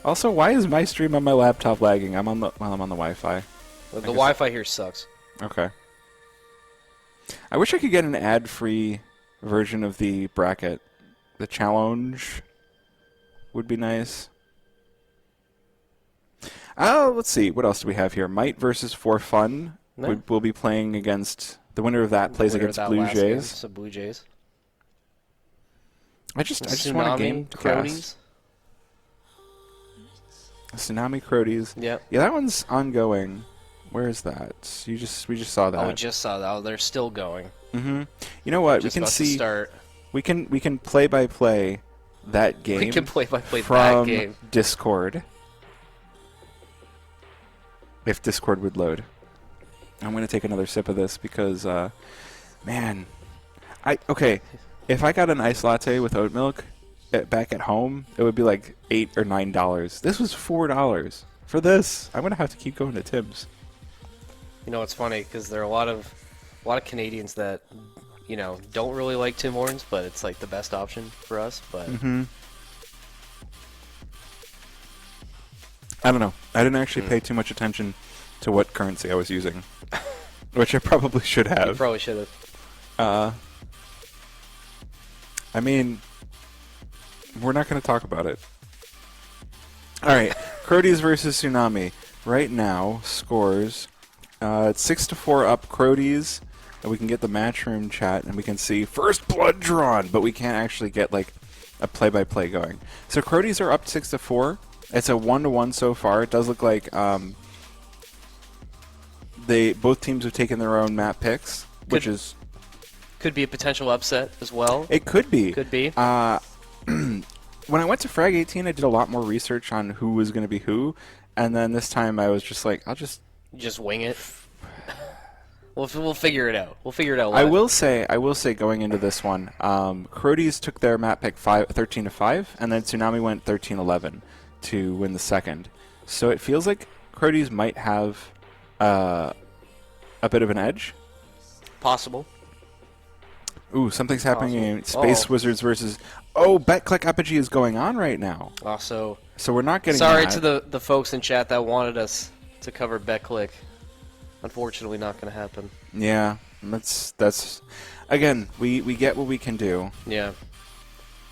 Also, why is my stream on my laptop lagging? I'm on the Wi-Fi.
The
guess-
Wi-Fi here sucks.
Okay. I wish I could get an ad-free version of the bracket. The challenge would be nice. Oh, let's see. What else do we have here? Might versus For Fun.
No.
We'll be playing against... The winner of that plays
Winner of
against
that
Blue
last game,
Jays.
So Blue Jays.
I just want a game to cast. Tsunami Crodies.
Yep.
Yeah, that one's ongoing. Where is that? We just saw that.
Oh, we just saw that. Oh, they're still going.
Mm-hmm. You know what?
Just
we can
about to
see.
start.
We can play by play that game.
We can play by play that
from
game.
Discord. If Discord would load. I'm gonna take another sip of this because, man, okay. If I got an iced latte with oat milk back at home, it would be like $8 or $9. This was $4 for this. I'm gonna have to keep going to Tim's.
You know, it's funny because there are a lot of Canadians that, you know, don't really like Tim Hortons, but it's like the best option for us. But
I don't know. I didn't actually pay too much attention to what currency I was using, which I probably should
you
have.
probably should have.
I mean, we're not going to talk about it. All right, Crodies versus Tsunami. Right now, scores. It's 6-4 up Crodies, and we can get the matchroom chat, and we can see first blood drawn, but we can't actually get like a play-by-play going. So Crodies are up 6-4. It's a 1-1 so far. It does look like both teams have taken their own map picks, which is
Could be a potential upset as well.
it could be.
Could be.
When I went to Frag 18, I did a lot more research on who was going to be who, and then this time I was just like, I'll just.
Just wing it. We'll figure it out. We'll figure it out.
I
live.
will say going into this one, Crodies took their map pick 13-5, and then Tsunami went 13-11 to win the second. So it feels like Crodies might have a bit of an edge.
Possible.
Ooh, something's happening
Possible.
in Space
Uh-oh.
Wizards versus. Oh, BetClick Apogee is going on right now.
Also,
So we're not getting.
sorry
that.
to the folks in chat that wanted us to cover BetClick. Unfortunately, not going to happen.
Yeah, that's. Again, we get what we can do.
Yeah.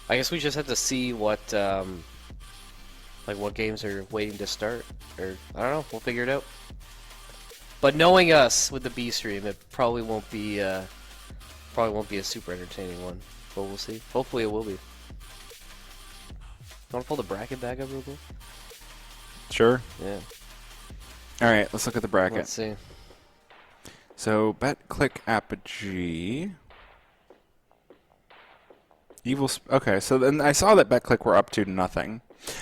I guess we just have to see what what games are waiting to start, or I don't know. We'll figure it out. But knowing us with the B stream, it probably won't be a super entertaining one. But we'll see. Hopefully, it will be. Want to pull the bracket back up real quick?
Sure.
Yeah.
All right, let's look at the bracket.
Let's see.
So BetClick Apogee. Okay, so then I saw that BetClick were up 2-0.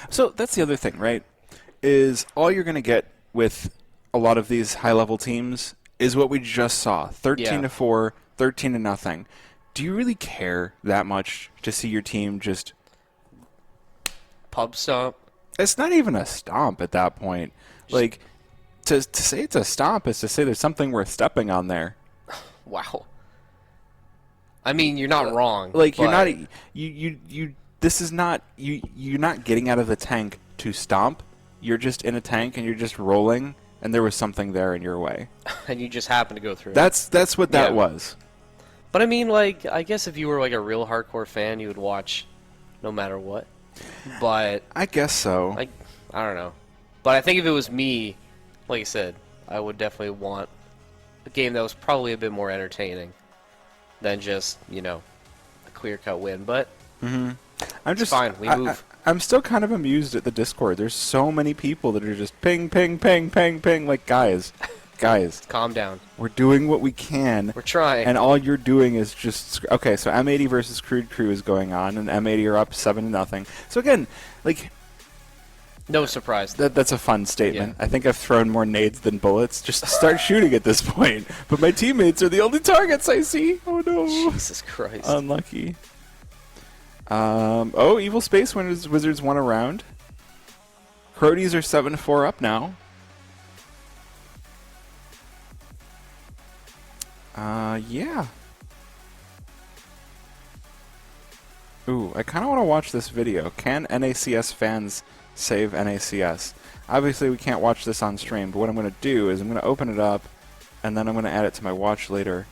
So that's the other thing, right? Is all you're going to get with a lot of these high-level teams is what we just saw: 13-4, 13-0. Do you really care that much to see your team just?
Pub stomp.
It's not even a stomp at that point. Like to say it's a stomp is to say there's something worth stepping on there.
Wow. I mean, you're not wrong.
Like you're
but-
not you. This is not you. You're not getting out of the tank to stomp. You're just in a tank and you're just rolling, and there was something there in your way.
and you just happen to go through.
That's what that
Yeah.
was.
But I mean, like, I guess if you were like a real hardcore fan, you would watch no matter what. But
I guess so.
like, I don't know. But I think if it was me, like I said, I would definitely want a game that was probably a bit more entertaining than just, you know, a clear-cut win. But
I'm just
fine, we move.
I'm still kind of amused at the Discord. There's so many people that are just ping, ping, ping, ping, ping. Like guys,
calm down.
we're doing what we can.
We're trying.
And all you're doing is just okay. So M80 versus Crude Crew is going on, and M80 are up 7-0. So again, like
no surprise.
that's a fun statement.
Yeah.
I think I've thrown more nades than bullets. Just start shooting at this point. But my teammates are the only targets I see. Oh no!
Jesus Christ.
Unlucky. Oh, Evil Space Wizards won a round. Crodies are 7-4 up now. Yeah. Ooh, I kind of want to watch this video. Can NACS fans save NACS? Obviously, we can't watch this on stream, but what I'm going to do is I'm going to open it up, and then I'm going to add it to my watch later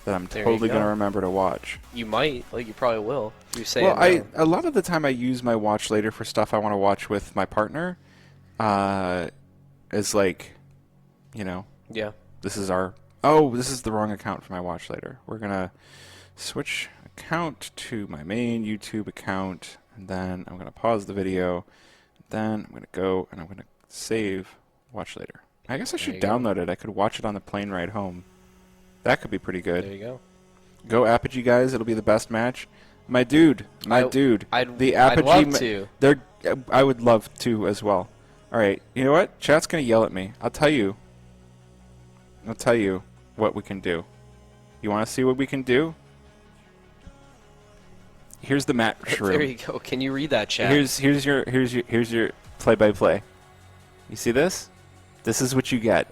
that I'm
There you
totally
go.
going to remember to watch.
You might, like you probably will. You say
Well,
it now.
a lot of the time I use my watch later for stuff I want to watch with my partner. Is like, you know,
Yeah.
this is our... Oh, this is the wrong account for my watch later. We're going to switch account to my main YouTube account, and then I'm going to pause the video. Then I'm going to go and I'm going to save watch later. I guess I should
you go.
download it. I could watch it on the plane ride home. That could be pretty good.
There you go.
Go Apogee, guys. It'll be the best match. My dude. The
I'd
Apogee...
love to.
I would love to as well. All right. You know what? Chat's going to yell at me. I'll tell you what we can do. You want to see what we can do? Here's the match room.
There you go. Can you read that, chat?
Here's your play-by-play. You see this? This is what you get.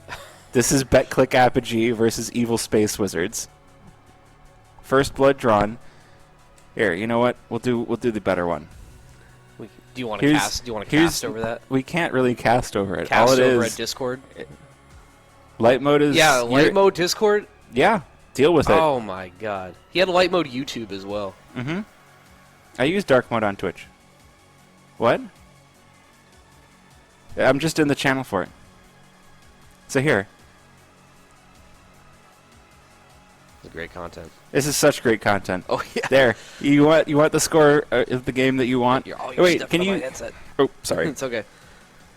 This is BetClick Apogee versus Evil Space Wizards. First blood drawn. Here, you know what? We'll do the better one.
Do you want to cast? Do you want to cast over that?
We can't really cast over it.
Cast
All it
over
is
at Discord.
light mode is
Yeah, light mode Discord.
Yeah, deal with it.
Oh my god, he had light mode YouTube as well.
Mm-hmm. I use dark mode on Twitch. What? I'm just in the channel for it. So here.
It's great content.
This is such great content.
Oh yeah.
There. You want the score of the game that you want?
You're
Wait, can you?
Headset.
Oh, sorry.
It's okay.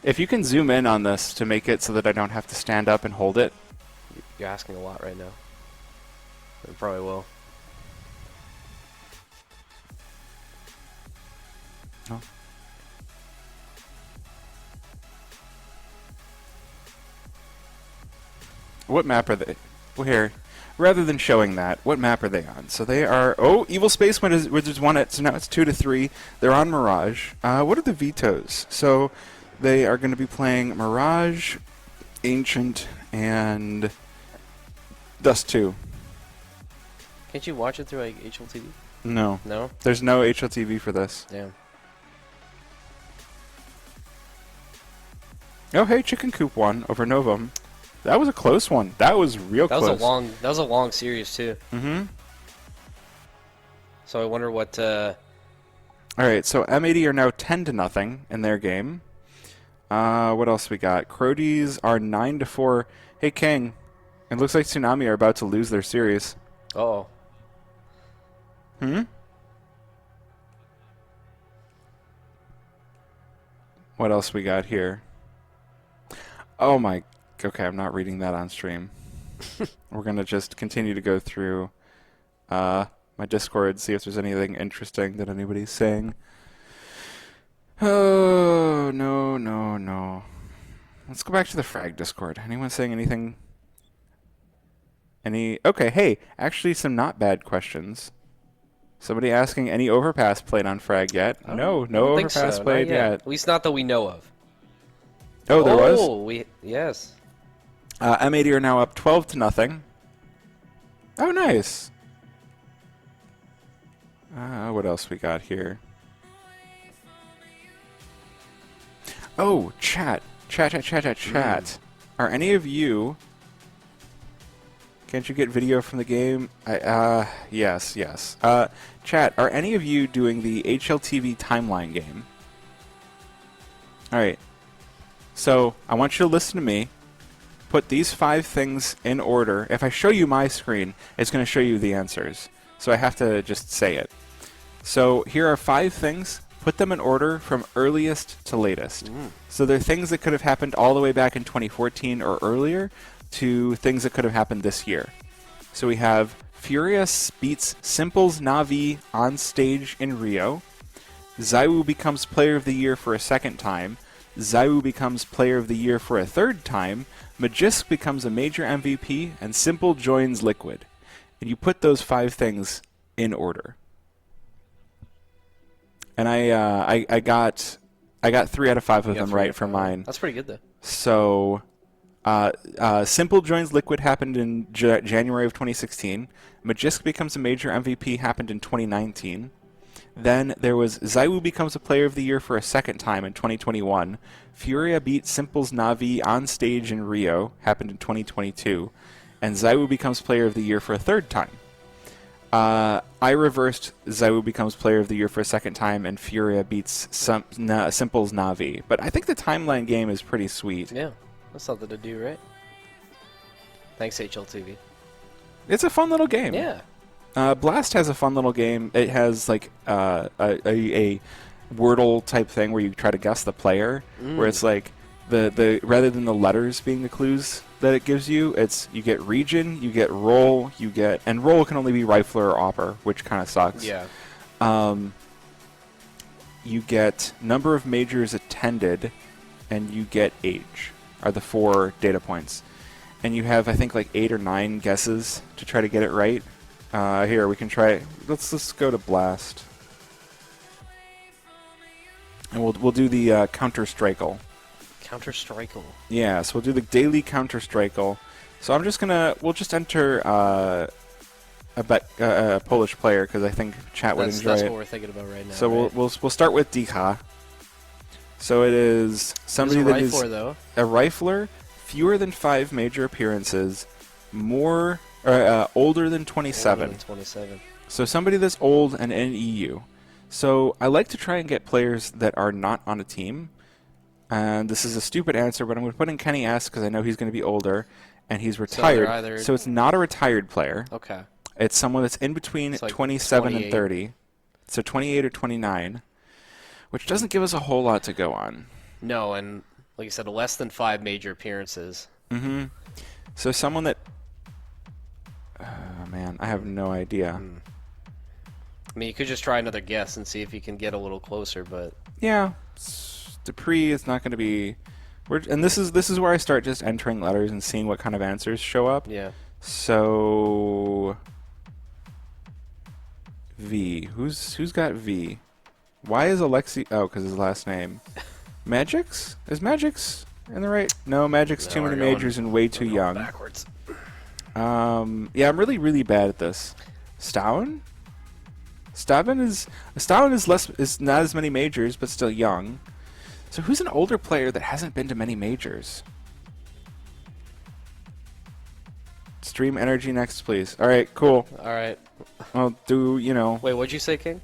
If you can zoom in on this to make it so that I don't have to stand up and hold it.
You're asking a lot right now. I probably will.
Oh. What map are they? Well, here. Rather than showing that, what map are they on? So they are... Oh, Evil Space Wizards won it, so now it's 2-3. They're on Mirage. What are the vetoes? So they are going to be playing Mirage, Ancient, and Dust 2.
Can't you watch it through like HLTV?
No.
No.
There's no HLTV for this.
Damn.
Oh, hey, Chicken Coop won over Novum. That was a close one. That was real
That
close.
was a long series too.
Mm-hmm.
So I wonder what.
All right, so M80 are now 10-0 in their game. What else we got? Crodies are 9-4. Hey, King. It looks like Tsunami are about to lose their series.
Oh.
Hmm? What else we got here? Oh my... Okay, I'm not reading that on stream. We're going to just continue to go through my Discord, see if there's anything interesting that anybody's saying. Oh, no. Let's go back to the Frag Discord. Anyone saying anything? Okay, hey, actually some not bad questions. Somebody asking, any Overpass played on Frag yet? No
I don't think
Overpass
so,
played
not
yet.
At least not that we know of.
Oh, there was?
Yes.
M80 are now up 12-0. Oh, nice. What else we got here? Oh, chat. Are any of you... Can't you get video from the game? Yes. Chat, are any of you doing the HLTV timeline game? Alright. So, I want you to listen to me. Put these 5 things in order. If I show you my screen, it's going to show you the answers. So I have to just say it. So here are 5 things. Put them in order from earliest to latest. So they're things that could have happened all the way back in 2014 or earlier to things that could have happened this year. So we have Furious beats Simple's Na'Vi on stage in Rio. Zaiwu becomes Player of the Year for a second time. Zaiwu becomes Player of the Year for a third time. Magisk becomes a major MVP, and Simple joins Liquid. And you put those 5 things in order. And I got 3 out of 5 of them right for mine.
That's pretty good though.
So, Simple joins Liquid happened in January of 2016. Magisk becomes a major MVP happened in 2019. Then there was Zaiwu becomes a player of the year for a second time in 2021. Furia beat Simple's Navi on stage in Rio, happened in 2022. And Zaiwu becomes player of the year for a third time. I reversed Zaiwu becomes player of the year for a second time, and Furia beats Simple's Navi. But I think the timeline game is pretty sweet.
Yeah, that's something to do, right? Thanks, HLTV.
It's a fun little game.
Yeah.
Blast has a fun little game. It has like a Wordle type thing where you try to guess the player, where it's like the rather than the letters being the clues that it gives you, it's you get region, you get role, and role can only be rifler or opper, which kind of sucks.
Yeah.
You get number of majors attended, and you get age are the 4 data points, and you have I think like 8 or 9 guesses to try to get it right. Here we can try. Let's go to Blast, and we'll do the Counter-Strike'll.
Counter-Strike'll.
Yeah, so we'll do the daily Counter-Strike'll. So we'll just enter a Polish player because I think chat would enjoy
That's
it.
what we're thinking about right now.
So
right?
we'll start with Dika. So it is somebody that is
though.
a rifler, fewer than 5 major appearances, older than 27.
Older than 27.
So somebody that's old and in EU. So I like to try and get players that are not on a team. And this is a stupid answer, but I'm going to put in Kenny S because I know he's going to be older, and he's retired. So it's not a retired player.
Okay.
It's someone that's in between
It's like
27
28.
and 30. So 28 or 29, which doesn't give us a whole lot to go on.
No, and like you said, less than 5 major appearances.
Mm-hmm. So someone that... man, I have no idea.
I mean, you could just try another guess and see if you can get a little closer, but...
Yeah. Dupree is not going to be... And this is where I start just entering letters and seeing what kind of answers show up.
Yeah.
So... V. Who's got V? Why is Alexi... Oh, because his last name. Magix? Is Magix in the right... No, Magic's too many majors and way too young.
Backwards.
Yeah, I'm really, really bad at this. Stowen is not as many majors, but still young. So who's an older player that hasn't been to many majors? Stream Energy next, please. All right, cool.
All right.
I'll do,
Wait, what'd you say, King?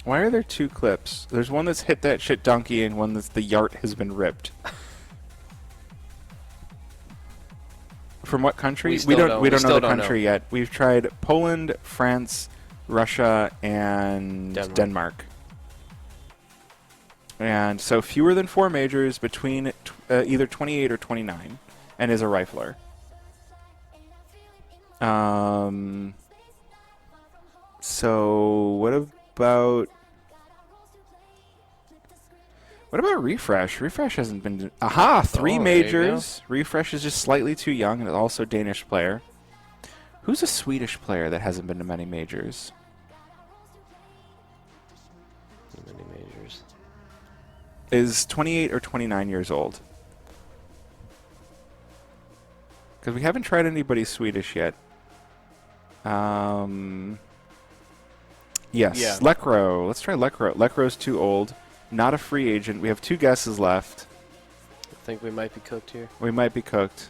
Why are there 2 clips? There's one that's hit that shit donkey and one that's the yart has been ripped. From what country? We don't know the country yet. We've tried Poland, France, Russia, and Denmark. And so fewer than 4 majors between either 28 or 29, and is a rifler. So what about Refresh? Refresh hasn't been... Aha! 3 majors. Refresh is just slightly too young, and is also a Danish player. Who's a Swedish player that hasn't been to many majors?
Many majors.
Is 28 or 29 years old. Because we haven't tried anybody Swedish yet. Yes,
Yeah.
Lekro. Let's try Lekro. Lekro's too old. Not a free agent. We have 2 guesses left.
I think we might be cooked here.
We might be cooked.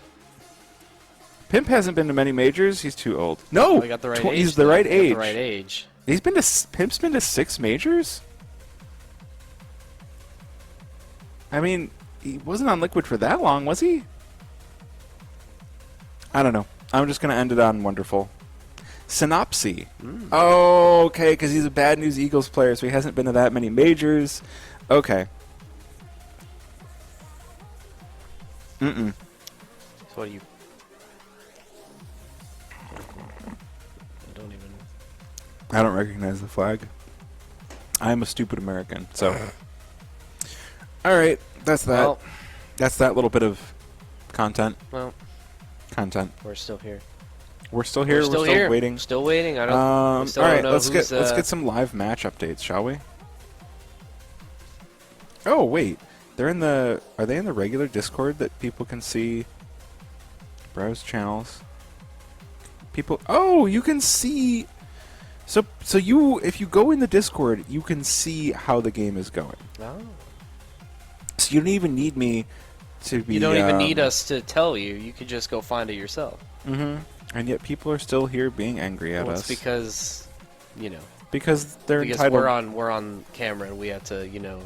Pimp hasn't been to many majors. He's too old. No!
We got the right age.
He's the right
Got
age.
the right age.
Pimp's been to 6 majors? I mean, he wasn't on Liquid for that long, was he? I don't know. I'm just going to end it on wonderful. Synopsy. Oh, okay, because he's a Bad News Eagles player, so he hasn't been to that many majors. Okay.
So what do you...
I don't recognize the flag. I am a stupid American, so... Alright, that's that.
Well,
That's that little bit of content.
well,
Content.
we're still here.
We're still here.
We're still here.
Waiting.
Still waiting. I don't.
All
we still
right,
don't know
let's
who's,
get some live match updates, shall we? Oh wait, they're in the. Are they in the regular Discord that people can see? Browse channels. People. Oh, you can see. So you, if you go in the Discord, you can see how the game is going.
Oh.
So you don't even need me to be.
You don't even need us to tell you. You could just go find it yourself.
Mm-hmm. And yet people are still here being angry at
Well,
us
it's because,
because they're
because
entitled.
we're on camera and we have to, dance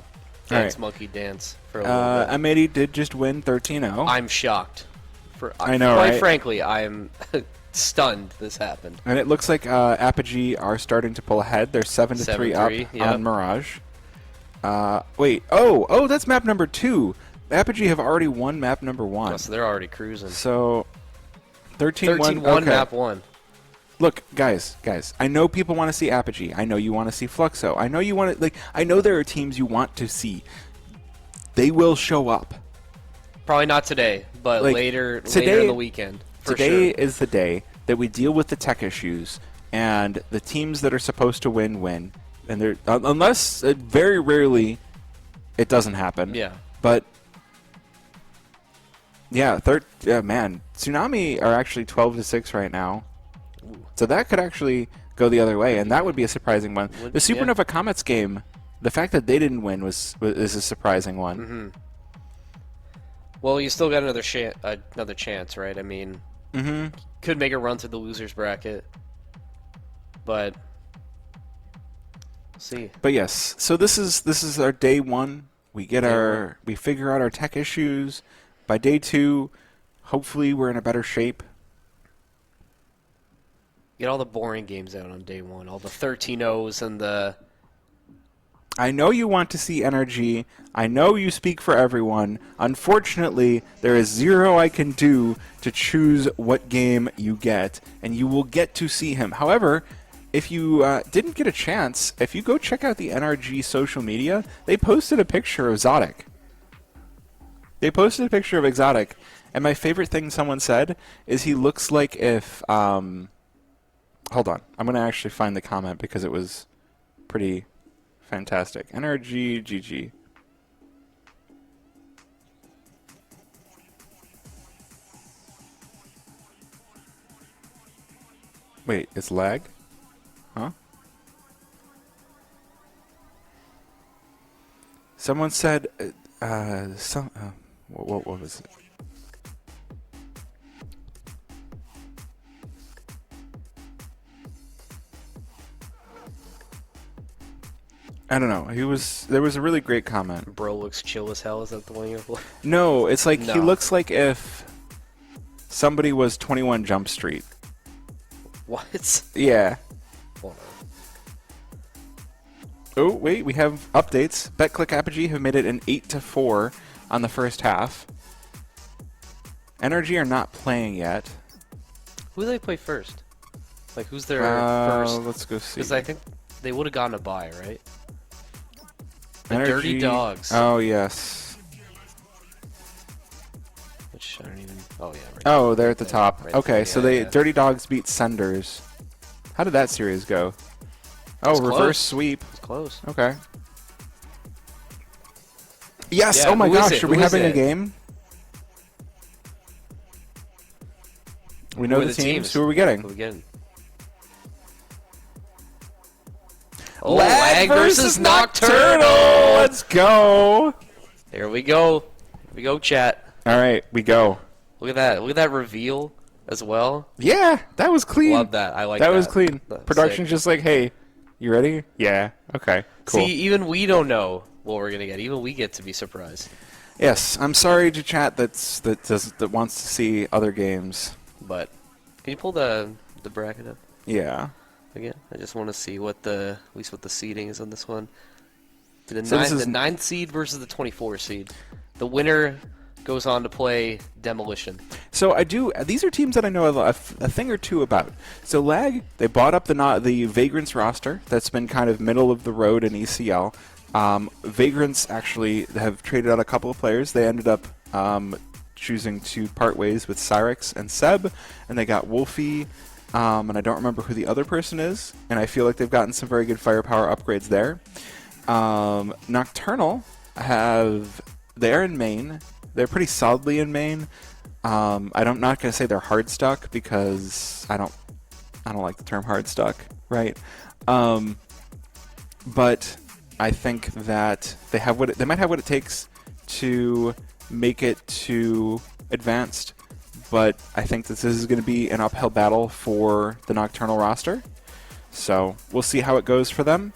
Alright.
monkey dance for a little bit.
M80 did just win 13-0.
I'm shocked.
I know,
Quite
right?
frankly, I am stunned this happened.
And it looks like Apogee are starting to pull ahead. They're 7-3 up
7-3, yeah.
on Mirage. Wait. Oh, that's map number 2. Apogee have already won map number 1.
Oh, so they're already cruising.
So 13-1.
13-1
okay.
map 1.
Look, guys, I know people want to see Apogee. I know you want to see Fluxo. I know you want to, I know there are teams you want to see. They will show up.
Probably not today, but later in the weekend. For
Today
sure.
is the day that we deal with the tech issues, and the teams that are supposed to win. And they're unless very rarely it doesn't happen.
Yeah.
But yeah, man, Tsunami are actually 12-6 right now. So that could actually go the other way, and that would be a surprising one. The Supernova Comets game, the fact that they didn't win is a surprising one.
Mm-hmm. Well, you still got another chance, right? I mean, could make a run through the losers bracket, but we'll see.
But yes, so this is our day 1. We get we figure out our tech issues. By day 2, hopefully we're in a better shape.
Get all the boring games out on day 1, all the 13-0s and the.
I know you want to see NRG. I know you speak for everyone. Unfortunately, there is zero I can do to choose what game you get, and you will get to see him. However, if you didn't get a chance, if you go check out the NRG social media, they posted a picture of Exotic. They posted a picture of Exotic, and my favorite thing someone said is he looks like if... hold on. I'm going to actually find the comment because it was pretty... fantastic. NRG GG. Wait, it's lag? Huh? Someone said what was it? I don't know. There was a really great comment.
Bro looks chill as hell. Is that the one you're looking?
No, it's like he
No.
looks like if somebody was 21 Jump Street.
What?
Yeah.
Hold on.
Oh, wait, we have updates. BetClick Apogee have made it an 8-4 on the first half. NRG are not playing yet.
Who do they play first? Like, who's their first?
Let's go see.
Because I think they would have gotten a bye, right? The
NRG
Dirty Dogs.
Oh, yes.
Which I don't even. Oh, yeah. Right
Oh, they're at the top.
Right
Okay,
there,
so
yeah.
Dirty Dogs beat Senders. How did that series go? Oh,
It's
reverse
close.
sweep.
It's close.
Okay. Yes!
Yeah,
Oh my
who is
gosh,
it?
are we
Who is
having a
it?
game? We know
Who are
the
the
teams.
teams?
Who are we getting?
Who are we getting? Oh,
Lag
versus Nocturnal!
Let's go!
Here we go. Here we go, chat.
All right, we go.
Look at that. Look at that reveal as well.
Yeah, that was clean.
Love that. I like
that.
that.
Was clean.
That's
Production's
sick.
just like, hey, you ready? Yeah. Okay. Cool.
See, even we don't know what we're gonna get. Even we get to be surprised.
Yes, I'm sorry to chat that wants to see other games.
But can you pull the bracket up
Yeah.
again? I just want to see what at least what the seeding is on this one. The
So this is-
9th seed versus the 24 seed. The winner goes on to play Demolition.
So these are teams that I know a thing or two about. So Lag, they bought up the Vagrants roster. That's been kind of middle of the road in ECL. Vagrants actually have traded out a couple of players. They ended up choosing to part ways with Cyrix and Seb, and they got Wolfie, and I don't remember who the other person is, and I feel like they've gotten some very good firepower upgrades there. Nocturnal they're in main. They're pretty solidly in main. I'm not going to say they're hard stuck because I don't I don't like the term hard stuck, right? But I think that they might have what it takes to make it to advanced. But I think that this is going to be an uphill battle for the Nocturnal roster. So we'll see how it goes for them.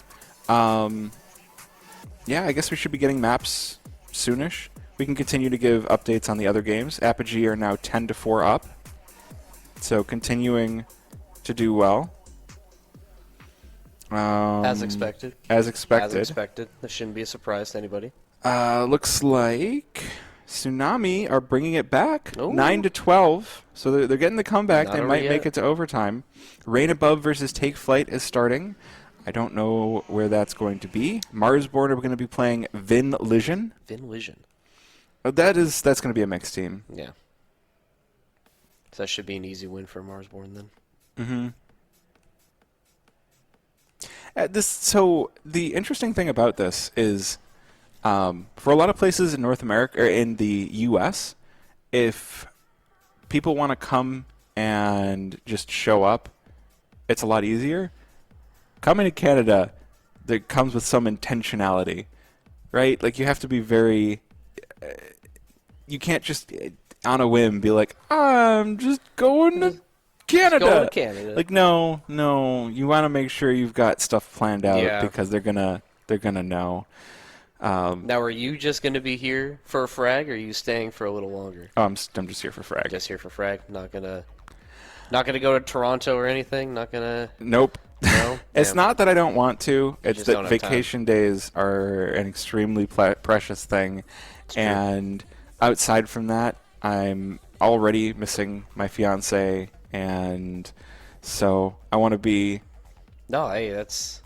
Yeah, I guess we should be getting maps soonish. We can continue to give updates on the other games. Apogee are now 10-4 up. So continuing to do well.
As expected.
As expected.
As expected. This shouldn't be a surprise to anybody.
Looks like Tsunami are bringing it back,
Ooh.
9-12. So they're getting the comeback.
Not
They
over
might
yet.
make it to overtime. Rain Above versus Take Flight is starting. I don't know where that's going to be. Marsborn are going to be playing Vin Lision.
Vinlision.
That's going to be a mixed team.
Yeah. So that should be an easy win for Marsborn then.
So the interesting thing about this is, for a lot of places in North America or in the U.S., if people want to come and just show up, it's a lot easier. Coming to Canada, that comes with some intentionality, right? Like you have to be very. You can't just on a whim be like, I'm just going to Canada.
Going to Canada.
Like no, you want to make sure you've got stuff planned out
Yeah.
because they're gonna know.
Now, are you just going to be here for a frag, or are you staying for a little longer?
Oh, I'm just here for frag.
Just here for frag. Not gonna go to Toronto or anything. Not gonna.
Nope.
No.
It's
Damn.
not that I don't want to. It's
just
that
don't have time.
vacation days are an extremely precious thing, and outside from that, I'm already missing my fiance, and so I want to be.
No, hey, that's.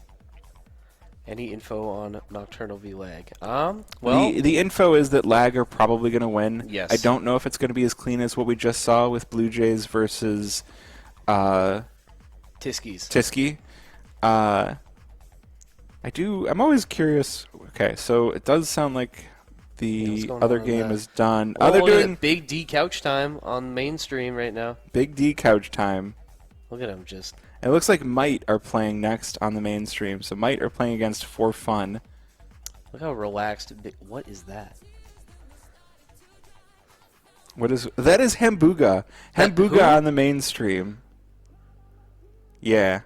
Any info on Nocturnal v Lag? Well,
The info is that Lag are probably going to win.
Yes.
I don't know if it's going to be as clean as what we just saw with Blue Jays versus
Tiskies.
Tiski. I'm always curious. Okay, so it does sound like
what's
the
going
other
on
game
with
is done.
Oh,
They're
look at
doing
that Big D couch time on mainstream right now.
Big D couch time.
Look at him just.
It looks like Might are playing next on the mainstream. So Might are playing against For Fun.
Look how relaxed. What is that?
That is Hambuga.
That
Hambuga
who?
on the mainstream. Yeah.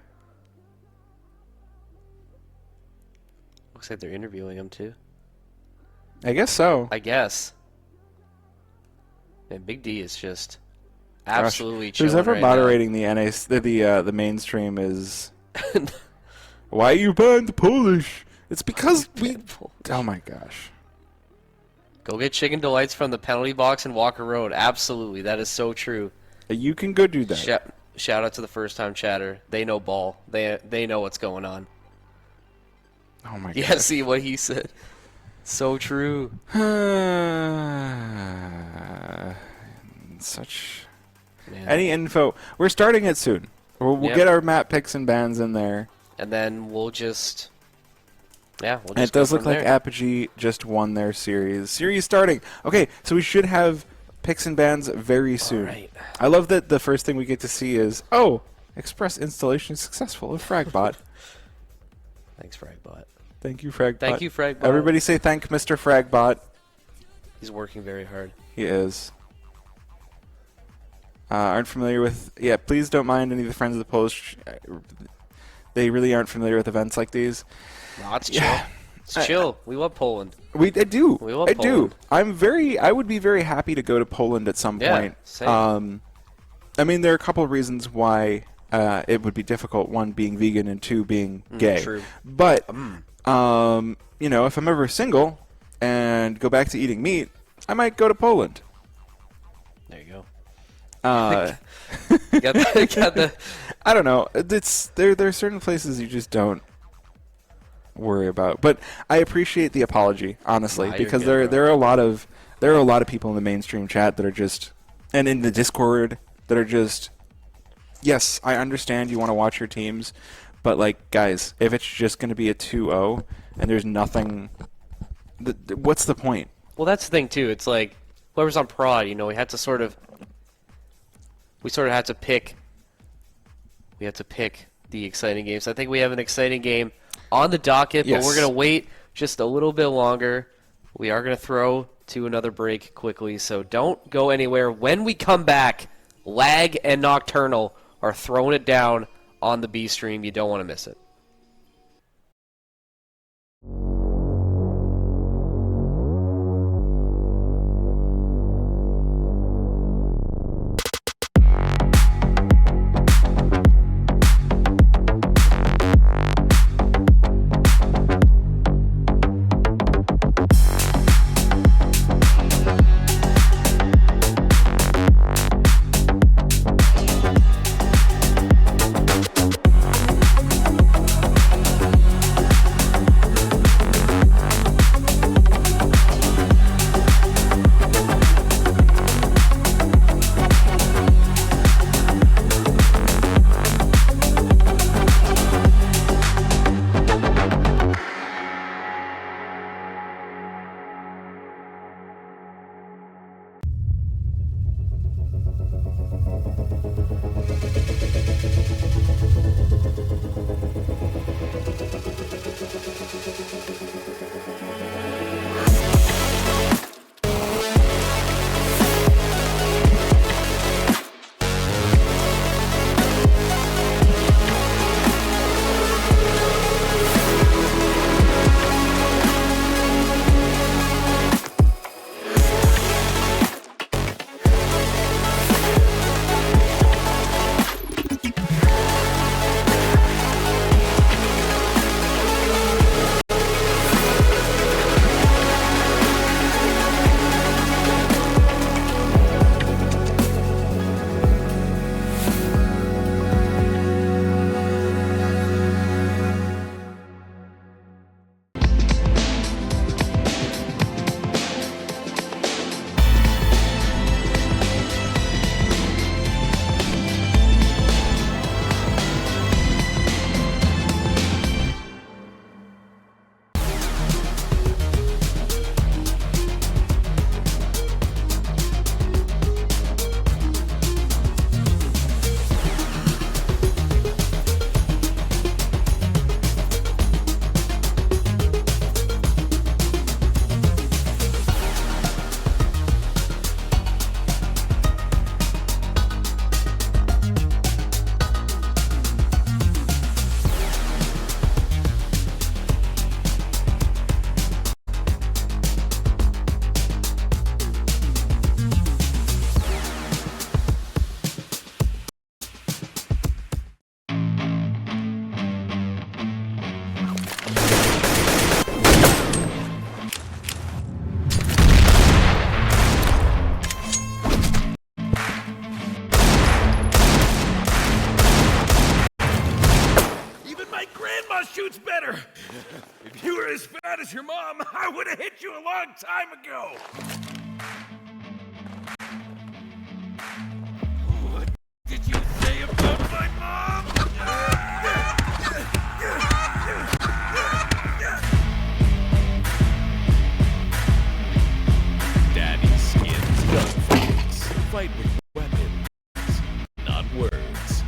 Looks like they're interviewing him too.
I guess so.
I guess. And Big D is just
Gosh,
absolutely chilling
who's ever
right
moderating the mainstream is. Why are you banned the Polish? It's because we. Oh my gosh.
Go get chicken delights from the penalty box in Walker Road. Absolutely, that is so true.
You can go do that.
Shout out to the first time chatter. They know ball. They know what's going on.
Oh my
Yeah,
gosh.
see what he said. So true.
Such.
Man.
Any info? We're starting it soon. We'll
Yep.
get our map picks and bans in there.
And then we'll just. Yeah, we'll just
And it does
go
look
from
like
there.
Apogee just won their series. Series starting. Okay, so we should have picks and bans very soon.
right.
I love that the first thing we get to see is, Express installation successful of Fragbot.
Thanks, Fragbot.
Thank you, Fragbot.
Thank you, Fragbot.
Everybody say thank Mr. Fragbot.
He's working very hard.
He is. Aren't familiar with... Yeah, please don't mind any of the friends of the Polish. They really aren't familiar with events like these.
No, it's chill.
Yeah.
It's chill. We love Poland.
I do.
We love
I do.
Poland.
I would be very happy to go to Poland at some
Yeah,
point.
same.
I mean, there are a couple of reasons why it would be difficult. One being vegan, and two being gay.
true.
But if I'm ever single and go back to eating meat, I might go to Poland.
There you go.
Uh,
Got the
I don't know. There are certain places you just don't worry about. But I appreciate the apology, honestly,
Nah, you're
because
good,
there are a lot of people in the mainstream chat that are just, and in the Discord that are just, yes, I understand you want to watch your teams, but like, guys, if it's just going to be a 2-0 and there's nothing, what's the point?
Well, that's the thing too. It's like whoever's on prod, we had to sort of had to pick we have to pick the exciting games. I think we have an exciting game on the docket,
Yes.
but we're going to wait just a little bit longer. We are going to throw to another break quickly, so don't go anywhere. When we come back, Lag and Nocturnal are throwing it down on the B stream. You don't want to miss it.
shoots better. If you were as fat as your mom, I would have hit you a long time ago. What did you say about my mom? Daddy's skin's gunfights. Fight with weapons, not words.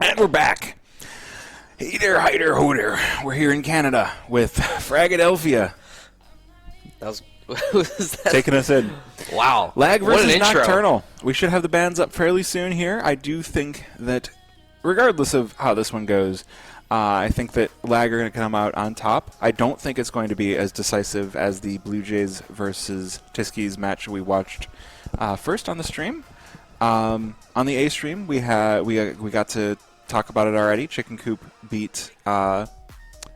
And we're back. Hey there, hider, hooter. We're here in Canada with Fragadelphia
That was, was that?
taking us in.
Wow.
Lag
What an
versus
intro.
Nocturnal. We should have the bands up fairly soon here. I do think that, regardless of how this one goes, I think that Lag are going to come out on top. I don't think it's going to be as decisive as the Blue Jays versus Tiskies match we watched first on the stream. On the A stream, we got to talk about it already. Chicken Coop beat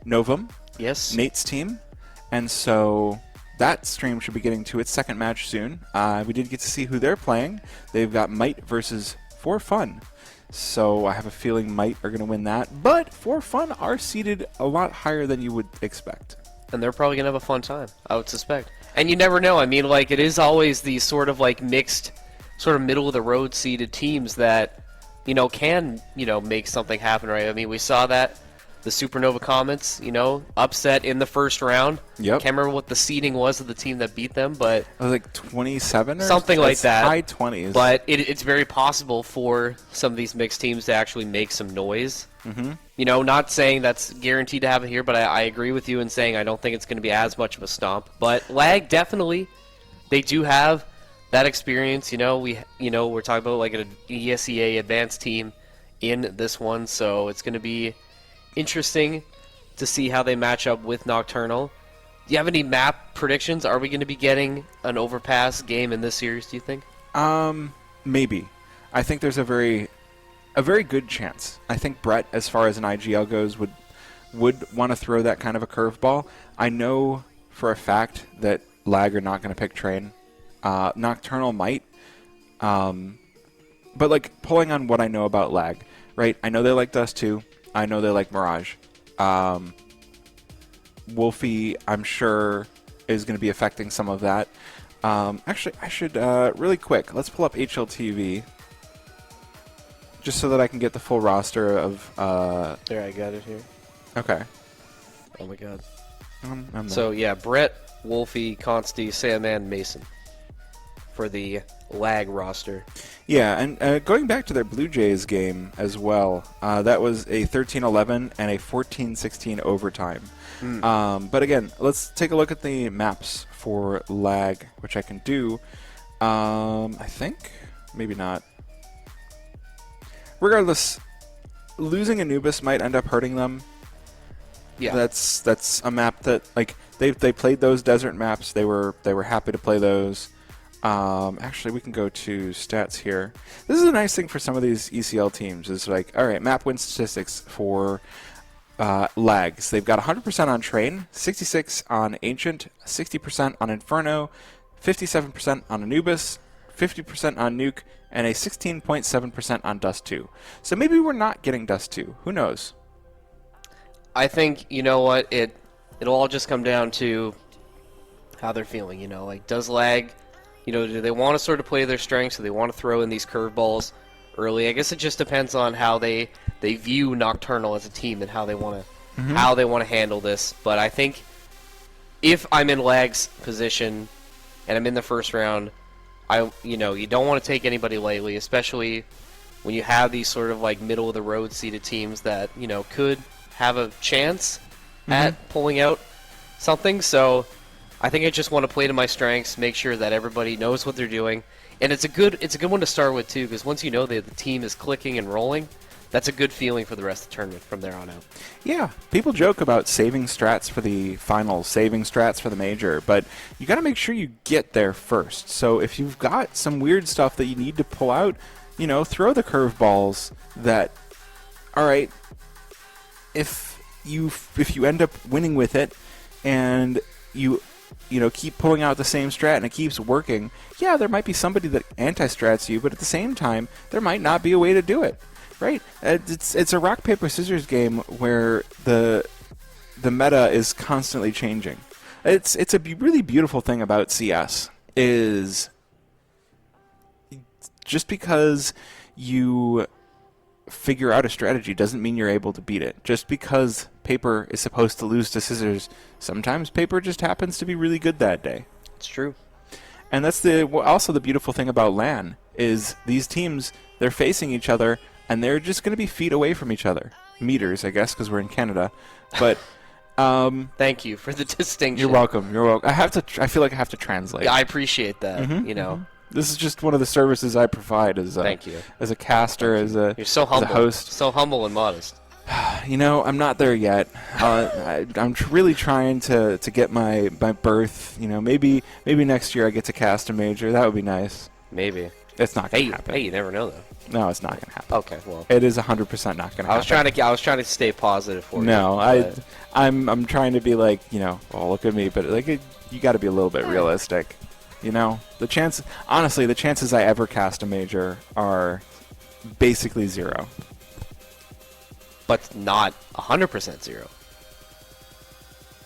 Novum,
Yes.
Nate's team, and so that stream should be getting to its second match soon. We did get to see who they're playing. They've got Might versus For Fun. So I have a feeling Might are going to win that. But For Fun are seated a lot higher than you would expect.
And they're probably going to have a fun time, I would suspect. And you never know. I mean, like, it is always these sort of, like, mixed, sort of middle-of-the-road seeded teams that, you know, can, you know, make something happen, right? I mean, we saw that. The Supernova Comets, you know, upset in the first round.
Yep.
Can't remember what the seeding was of the team that beat them, but...
It was like 27 or
something like that.
High 20s.
But it's very possible for some of these mixed teams to actually make some noise.
Mm-hmm.
You know, not saying that's guaranteed to happen here, but I agree with you in saying I don't think it's going to be as much of a stomp. But Lag, definitely, they do have that experience. You know, we're talking about like an ESEA advanced team in this one, so it's going to be interesting to see how they match up with Nocturnal. Do you have any map predictions? Are we going to be getting an overpass game in this series, do you think?
Maybe. I think there's a very good chance. I think Brett, as far as an IGL goes, would want to throw that kind of a curveball. I know for a fact that Lag are not going to pick Train. Nocturnal might. But like pulling on what I know about Lag, right? I know they like Dust 2. I know they like Mirage. Wolfie, I'm sure, is going to be affecting some of that. Actually, I should, really quick, let's pull up HLTV. Just so that I can get the full roster of...
There, I got it here.
Okay.
Oh my god.
I'm
So, yeah, Brett, Wolfie, Consti, Sandman, Mason for the Lag roster.
Yeah, and going back to their Blue Jays game as well, that was a 13-11 and a 14-16 overtime. But again, let's take a look at the maps for Lag, which I can do. I think, maybe not. Regardless, losing Anubis might end up hurting them.
Yeah.
That's a map that, like, they played those desert maps. They were happy to play those. Actually, we can go to stats here. This is a nice thing for some of these ECL teams. Is like, all right, map win statistics for Lags. They've got 100% on Train, 66 on Ancient, 60% on Inferno, 57% on Anubis, 50% on Nuke, and a 16.7% on Dust 2. So maybe we're not getting Dust 2. Who knows?
I think, you know what, it'll all just come down to how they're feeling, you know, like, does Lag, you know, do they want to sort of play their strengths, do they want to throw in these curveballs early? I guess it just depends on how they view Nocturnal as a team and how they want to handle this. But I think if I'm in Lag's position and I'm in the first round, you don't want to take anybody lightly, especially when you have these sort of like middle of the road seeded teams that, you know, could have a chance at pulling out something. So I think I just want to play to my strengths, make sure that everybody knows what they're doing. And it's a good one to start with too, because once you know that the team is clicking and rolling, that's a good feeling for the rest of the tournament from there on out.
Yeah, people joke about saving strats for the finals, saving strats for the major, but you got to make sure you get there first. So if you've got some weird stuff that you need to pull out, you know, throw the curveballs that, all right, if you end up winning with it and you keep pulling out the same strat and it keeps working, yeah, there might be somebody that anti-strats you, but at the same time, there might not be a way to do it. Right? It's a rock paper scissors game where the meta is constantly changing. It's a really beautiful thing about CS is just because you figure out a strategy doesn't mean you're able to beat it. Just because paper is supposed to lose to scissors, sometimes paper just happens to be really good that day.
It's true.
And that's also the beautiful thing about LAN is these teams, they're facing each other and they're just going to be feet away from each other. Meters, I guess, because we're in Canada. But
thank you for the distinction.
You're welcome. You're welcome. I feel like I have to translate.
Yeah, I appreciate that. You know,
this is just one of the services I provide as
thank you.
As a caster,
You're so humble,
as a host.
So humble and modest.
You know, I'm not there yet. I'm really trying to get my berth. You know, maybe next year I get to cast a major. That would be nice.
Maybe.
It's not going to happen.
Hey, you never know though.
No, it's not going to happen.
Okay, well.
It is 100% not going to happen.
I was trying to stay positive for you.
No,
but-
I'm trying to be like, oh, look at me, but like you got to be a little bit realistic. The chances I ever cast a major are basically zero.
But not 100% zero.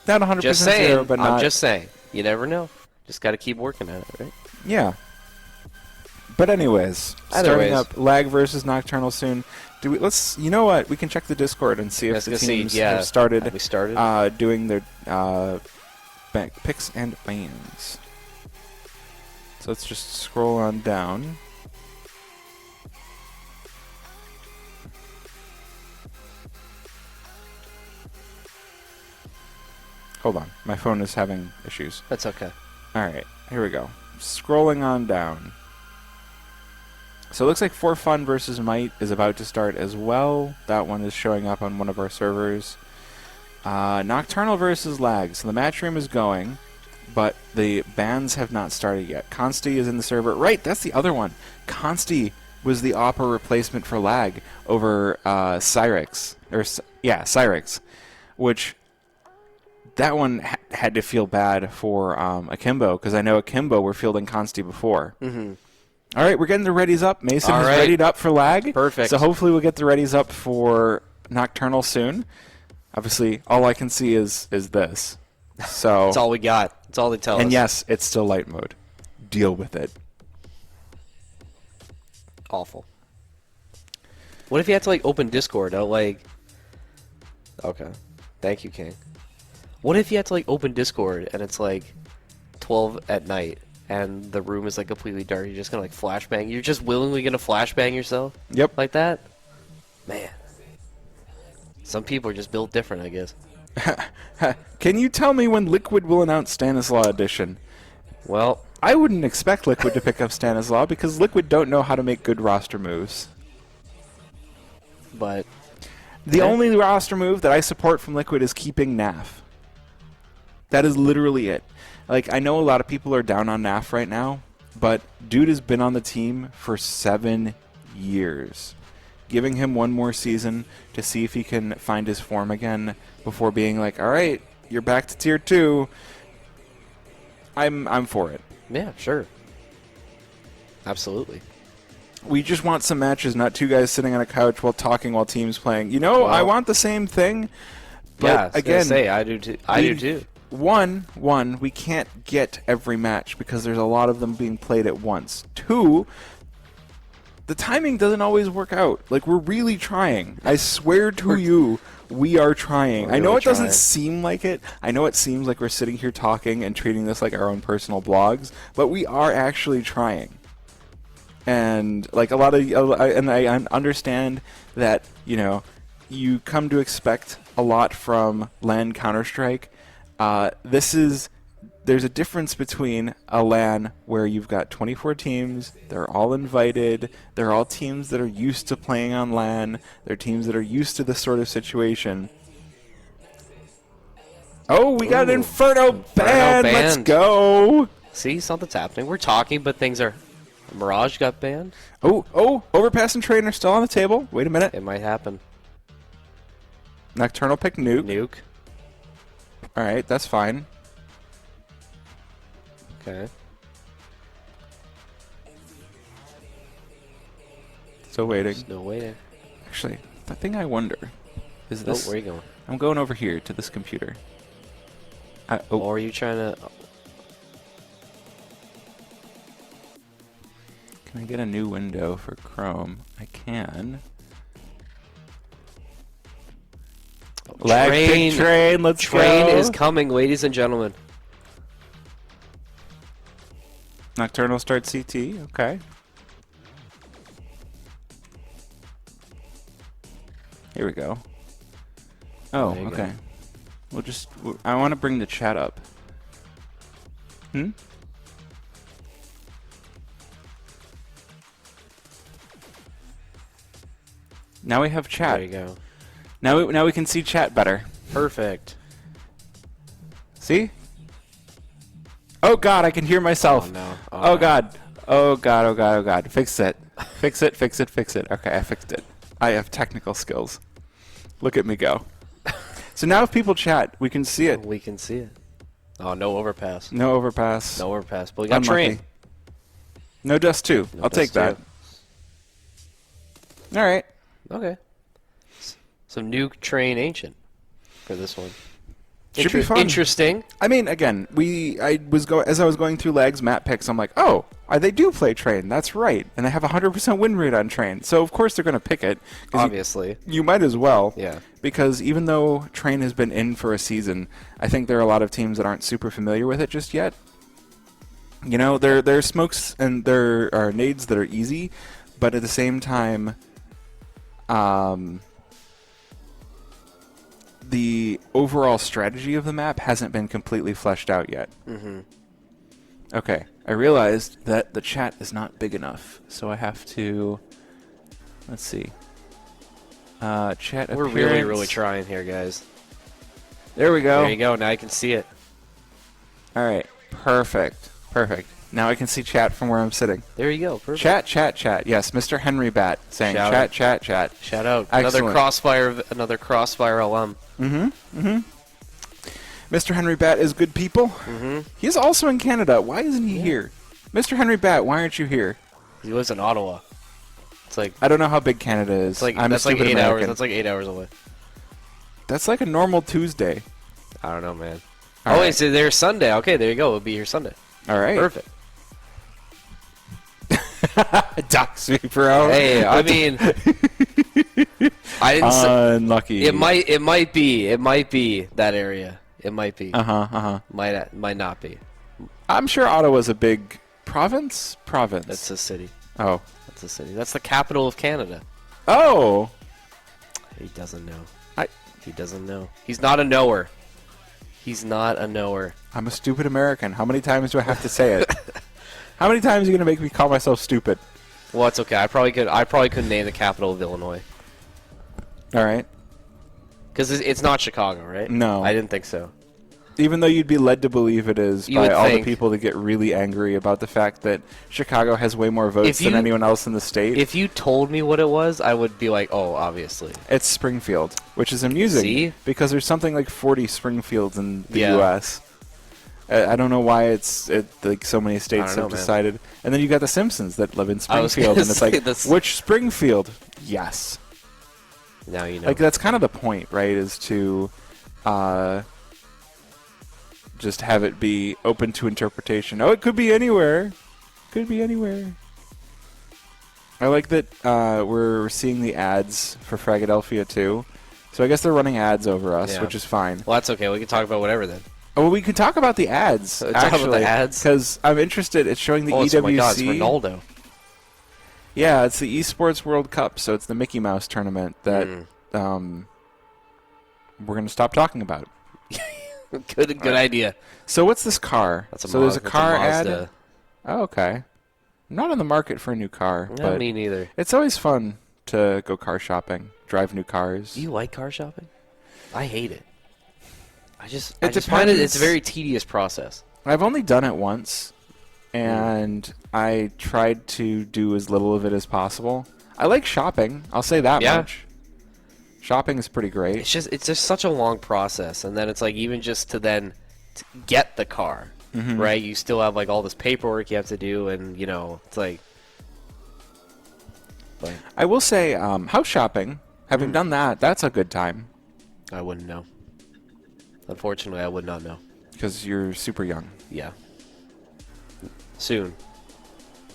Not 100%
Just saying.
zero, but not.
I'm just saying. You never know. Just got to keep working at it, right?
Yeah. But anyways, starting up Lag versus Nocturnal soon. Let's. You know what? We can check the Discord and see if the teams have started.
Have we started?
Doing their picks and bans. So let's just scroll on down. Hold on, my phone is having issues.
That's okay.
All right, here we go. Scrolling on down. So it looks like For Fun versus Might is about to start as well. That one is showing up on one of our servers. Nocturnal versus Lag. So the match room is going, but the bans have not started yet. Consti is in the server. Right, that's the other one. Consti was the Opera replacement for Lag over Cyrix. Cyrix. Which, that one had to feel bad for Akimbo, because I know Akimbo were fielding Consti before.
Mm-hmm.
All right, we're getting the readies up. Mason
All
is
right.
readied up for Lag.
Perfect.
So hopefully we'll get the readies up for Nocturnal soon. Obviously, all I can see is this. So
That's all we got. That's all they tell us.
and yes, it's still light mode. Deal with it.
Awful. What if you had to open Discord out Okay. Thank you, King. What if you had to open Discord and it's 12 at night and the room is completely dark? You're just gonna flashbang. You're just willingly gonna flashbang yourself
Yep.
like that? Man. Some people are just built different, I guess.
Can you tell me when Liquid will announce Stanislaw Edition?
Well,
I wouldn't expect Liquid to pick up Stanislaw because Liquid don't know how to make good roster moves.
but
The only roster move that I support from Liquid is keeping NAF. That is literally it. I know a lot of people are down on NAF right now, but dude has been on the team for 7 years. Giving him one more season to see if he can find his form again before being all right, you're back to tier 2. I'm for it.
yeah, sure. Absolutely.
We just want some matches, not two guys sitting on a couch while talking while teams playing. I want the same thing. But
Yeah, I was gonna
again,
say, I do too. I do too.
One, we can't get every match because there's a lot of them being played at once. Two, the timing doesn't always work out. We're really trying. I swear to you, we are trying.
We're
I know
really
it doesn't
trying.
seem like it. I know it seems like we're sitting here talking and treating this like our own personal blogs, but we are actually trying. And a lot of, and I understand that you come to expect a lot from LAN Counter-Strike. There's a difference between a LAN where you've got 24 teams, they're all invited, they're all teams that are used to playing on LAN, they're teams that are used to this sort of situation. Oh, we got an Inferno ban! Let's
banned.
go!
See, something's happening. We're talking, but things are... Mirage got banned?
Oh, Overpass and Train are still on the table. Wait a minute.
It might happen.
Nocturnal pick Nuke.
Nuke.
Alright, that's fine.
Okay.
Still waiting.
There's no waiting.
Actually, the thing I wonder is
Oh,
this.
where are you going?
I'm going over here to this computer.
Or are you trying to...
Can I get a new window for Chrome? I can. Lag pick Train, let's
Train
go.
is coming, ladies and gentlemen.
Nocturnal start CT, okay. Here we go. Oh,
There you
okay.
go.
I want to bring the chat up. Now we have chat.
There you go.
Now we can see chat better.
Perfect.
See? Oh God, I can hear myself.
Oh, no.
Oh God. Oh god, oh god, oh god. Fix it. Fix it, fix it, fix it. Okay, I fixed it. I have technical skills. Look at me go. So now if people chat, we can see it.
We can see it. Oh, no overpass.
No overpass.
No overpass. But we got
Unlucky.
train.
No dust 2.
No
I'll take
dust
that. All right.
Okay. Some nuke train ancient for this one.
Should be fun.
Interesting.
I mean, again, as I was going through Lag's map picks, I'm like, oh, they do play train. That's right, and they have 100% win rate on train. So of course they're going to pick it. 'Cause
Obviously.
you might as well.
Yeah.
Because even though train has been in for a season, I think there are a lot of teams that aren't super familiar with it just yet. You know, there are smokes and there are nades that are easy, but at the same time, the overall strategy of the map hasn't been completely fleshed out yet. Mm-hmm. Okay, I realized that the chat is not big enough, so I have to. Let's see. Chat
We're
appearance.
really trying here, guys.
There we go.
There you go. Now you can see it.
All right, perfect. Now I can see chat from where I'm sitting.
There you go. Perfect.
Chat. Yes, Mr. Henry Bat saying
Shout out.
chat.
Shout out.
Excellent.
Another Crossfire alum.
Mr. Henry Bat is good people. He is also in Canada. Why isn't he here? Mr. Henry Bat, why aren't you here?
He lives in Ottawa. It's like
I don't know how big Canada is.
it's like
I'm
that's
a
like
stupid
8
American.
hours. That's like 8 hours away.
That's like a normal Tuesday.
I don't know, man.
All
Wait,
right.
so there's Sunday. Okay, there you go. It'll be here Sunday.
All right.
Perfect.
Dock sweeper out.
Hey, I mean, I didn't say
Unlucky.
it might be that area. It might be. Might not be.
I'm sure Ottawa's a big province.
That's a city.
Oh.
That's a city. That's the capital of Canada.
Oh.
He doesn't know.
I-
He doesn't know. He's not a knower. He's not a knower.
I'm a stupid American. How many times do I have to say it? How many times are you gonna make me call myself stupid?
Well, it's okay. I probably could name the capital of Illinois.
All right.
Because it's not Chicago, right?
No.
I didn't think so.
Even though you'd be led to believe it is
You
by
would
all
think.
the people that get really angry about the fact that Chicago has way more votes
If
than
you-
anyone else in the state.
If you told me what it was, I would be like, oh, obviously.
It's Springfield, which is amusing
See?
because there's something like 40 Springfields in the
Yeah.
U.S. I don't know why it's like so many states
know,
have
man.
decided. And then you got the Simpsons that live in
I was
Springfield,
gonna
and it's
say
like,
this-
which Springfield? Yes.
Now you know.
Like that's kind of the point, right? Is to just have it be open to interpretation. Oh, it could be anywhere. Could be anywhere. I like that we're seeing the ads for Fragadelphia too. So I guess they're running ads over us,
Yeah.
which is fine.
Well, that's okay. We can talk about whatever then.
Oh, well, we could talk about the ads.
Talk about the
actually,
ads?
because I'm interested. It's showing the
Oh,
EWC.
my God, it's Ronaldo.
Yeah, it's the Esports World Cup, so it's the Mickey Mouse tournament that
Mm.
we're going to stop talking about.
Good idea.
So what's this car?
That's a
so there's a
That's
car
Mazda.
ad. Oh, okay. I'm not on the market for a new car,
Not
but
me neither.
it's always fun to go car shopping, drive new cars.
Do you like car shopping? I hate it. I just
It
find it's a
depends.
very tedious process.
I've only done it once, and I tried to do as little of it as possible. I like shopping. I'll say that
Yeah.
much. Shopping is pretty great.
It's just such a long process, and then it's like even just to then get the car, right? You still have like all this paperwork you have to do, and you know it's like.
I will say, house shopping, having done that, that's a good time
I wouldn't know. Unfortunately, I would not know.
because you're super young.
Yeah. Soon.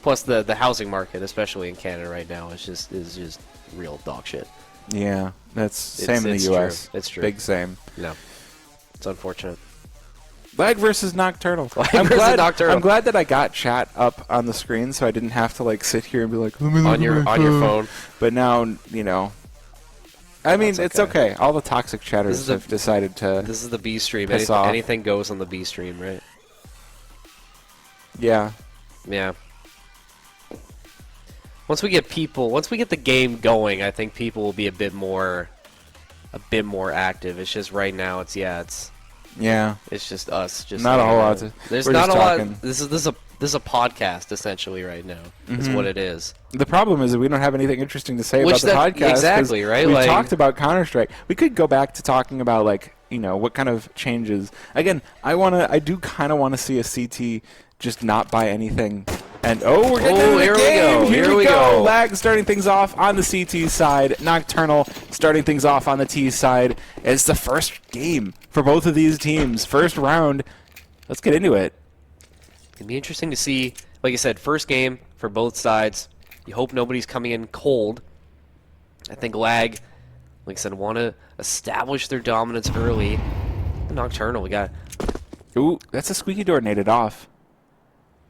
Plus, the housing market, especially in Canada right now, is just real dog shit.
Yeah, that's same in
it's
the
true.
U.S.
It's true.
Big same.
No, it's unfortunate.
Lag versus Nocturnal.
Lag
I'm
versus
glad.
Nocturnal.
I'm glad that I got chat up on the screen, so I didn't have to like sit here and be like, "Let me look
On
at
your
my
phone.
But now, you know. I mean,
That's
it's
okay.
okay. All the toxic chatters
is the-
have decided to.
This is the B stream.
Piss off.
Anything goes on the B stream, right?
Yeah.
Yeah. Once we get the game going, I think people will be a bit more active. It's just right now, it's
Yeah.
just us. Just
Not a
hanging
whole
out.
lot to-
There's
we're
not a
just
lot.
talking.
This is This is a podcast essentially right now. Is what it is.
The problem is that we don't have anything interesting to say
Which
about the podcast.
exactly,
'cause
right?
We
Like-
talked about Counter-Strike. We could go back to talking about, like, you know, what kind of changes. Again, I do kind of want to see a CT just not buy anything. And we're getting into the
here we
game.
go.
Here
Here
we
we
go.
go.
Lag starting things off on the CT side. Nocturnal starting things off on the T side. It's the first game for both of these teams. First round. Let's get into it.
It'd be interesting to see, like I said, first game for both sides. You hope nobody's coming in cold. I think Lag, like I said, want to establish their dominance early. Nocturnal, we got.
Ooh, that's a squeaky door naded off.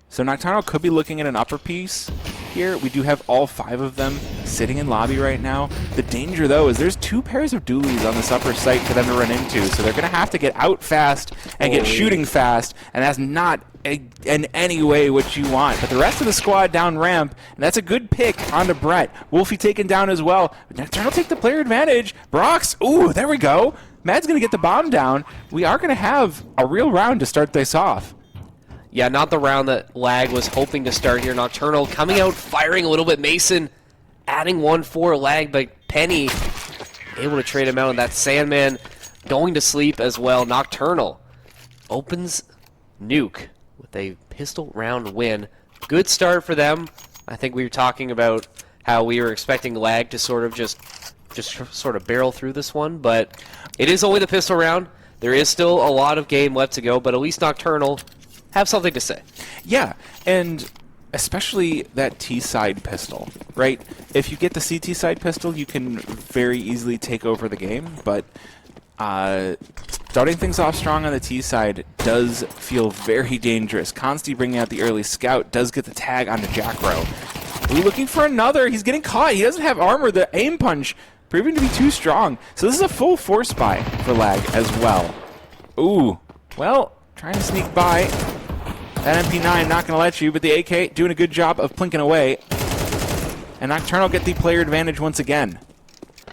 So Nocturnal could be looking at an upper piece here. We do have all 5 of them sitting in lobby right now. The danger, though, is there's 2 pairs of dualies on this upper site for them to run into. So they're going to have to get out fast and get shooting fast, and that's not in any way what you want. But the rest of the squad down ramp, and that's a good pick onto Brett. Wolfie taken down as well. Nocturnal take the player advantage. Brox, ooh, there we go. Mad's going to get the bomb down. We are going to have a real round to start this off.
Yeah, not the round that Lag was hoping to start here. Nocturnal coming out, firing a little bit. Mason adding 1 for Lag, but Penny able to trade him out. And that Sandman going to sleep as well. Nocturnal opens Nuke with a pistol round win. Good start for them. I think we were talking about how we were expecting Lag to sort of just sort of barrel through this one, but it is only the pistol round. There is still a lot of game left to go, but at least Nocturnal have something to say.
Yeah, and especially that T-side pistol, right? If you get the CT side pistol, you can very easily take over the game, but starting things off strong on the T side does feel very dangerous. Consti bringing out the early scout does get the tag onto Jackro. We're looking for another. He's getting caught. He doesn't have armor. The aim punch proving to be too strong. So this is a full force buy for Lag as well. Ooh, well, trying to sneak by. That MP9 not going to let you, but the AK doing a good job of plinking away. And Nocturnal get the player advantage once again.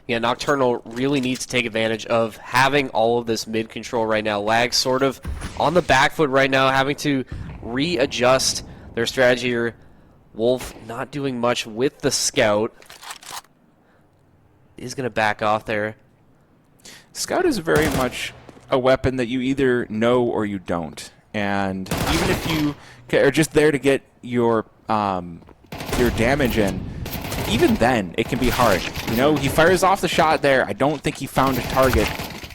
Yeah, Nocturnal really needs to take advantage of having all of this mid control right now. Lag sort of on the back foot right now, having to readjust their strategy here. Wolf not doing much with the scout. Is going to back off there.
Scout is very much a weapon that you either know or you don't. And even if you are just there to get your damage in, even then it can be hard. You know, he fires off the shot there. I don't think he found a target.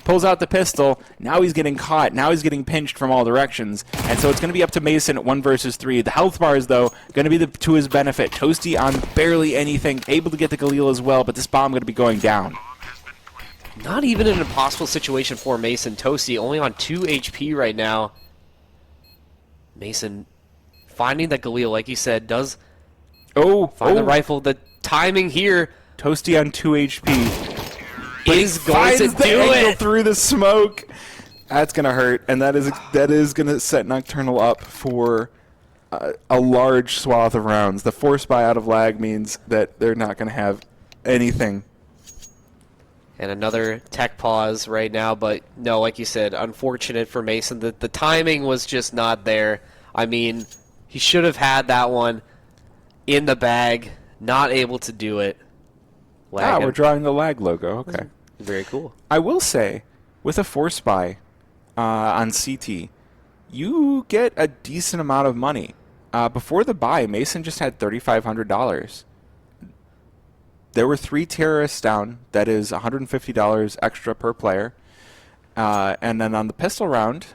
Pulls out the pistol. Now he's getting caught. Now he's getting pinched from all directions. And so it's going to be up to Mason at 1 versus 3. The health bars, though, going to be to his benefit. Toasty on barely anything. Able to get the Galil as well, but this bomb going to be going down.
Not even an impossible situation for Mason. Toasty only on 2 HP right now. Mason finding that Galil, like you said, does find the rifle. The timing here.
Toasty on 2 HP.
Is going to do it
through the smoke. That's gonna hurt, and that is gonna set Nocturnal up for a large swath of rounds. The force buy out of Lag means that they're not gonna have anything.
And another tech pause right now, but no, like you said, unfortunate for Mason that the timing was just not there. I mean, he should have had that one in the bag, not able to do it.
We're drawing the Lag logo. Okay.
Very cool.
I will say, with a force buy on CT, you get a decent amount of money. Before the buy, Mason just had $3,500. There were 3 terrorists down. That is $150 extra per player. And then on the pistol round,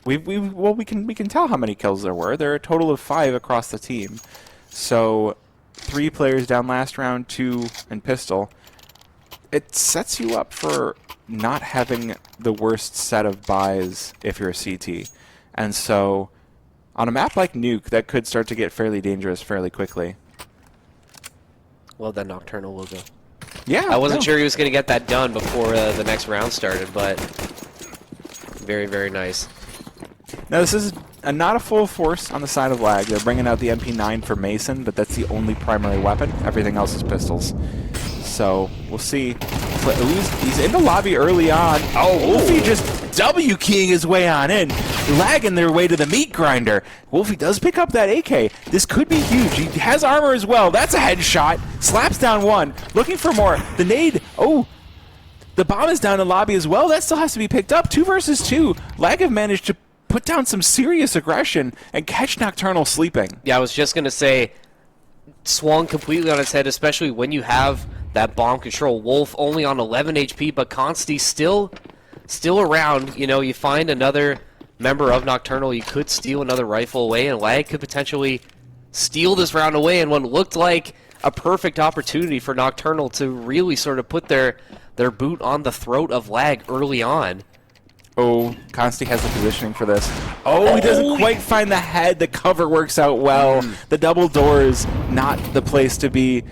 we can tell how many kills there were. There are a total of 5 across the team. So 3 players down last round, 2 in pistol. It sets you up for not having the worst set of buys if you're a CT. And so on a map like Nuke, that could start to get fairly dangerous fairly quickly.
Well done, Nocturnal logo.
Yeah.
I wasn't sure he was going to get that done before the next round started, but very, very nice.
Now, this is not a full force on the side of Lag. They're bringing out the MP9 for Mason, but that's the only primary weapon. Everything else is pistols. So, we'll see. He's in the lobby early on. Oh, Wolfie just W-keying his way on in, lagging their way to the meat grinder. Wolfie does pick up that AK. This could be huge. He has armor as well. That's a headshot. Slaps down one. Looking for more. The nade. Oh, the bomb is down in lobby as well. That still has to be picked up. 2 versus 2. Lag have managed to put down some serious aggression and catch Nocturnal sleeping.
Yeah, I was just going to say, swung completely on its head, especially when you have that bomb control. Wolf only on 11 HP, but Consti still around. You know, you find another member of Nocturnal, you could steal another rifle away, and Lag could potentially steal this round away in what looked like a perfect opportunity for Nocturnal to really sort of put their boot on the throat of Lag early on.
Oh, Consti has the positioning for this. Oh, he doesn't quite find the head. The cover works out well. The double doors, not the place to be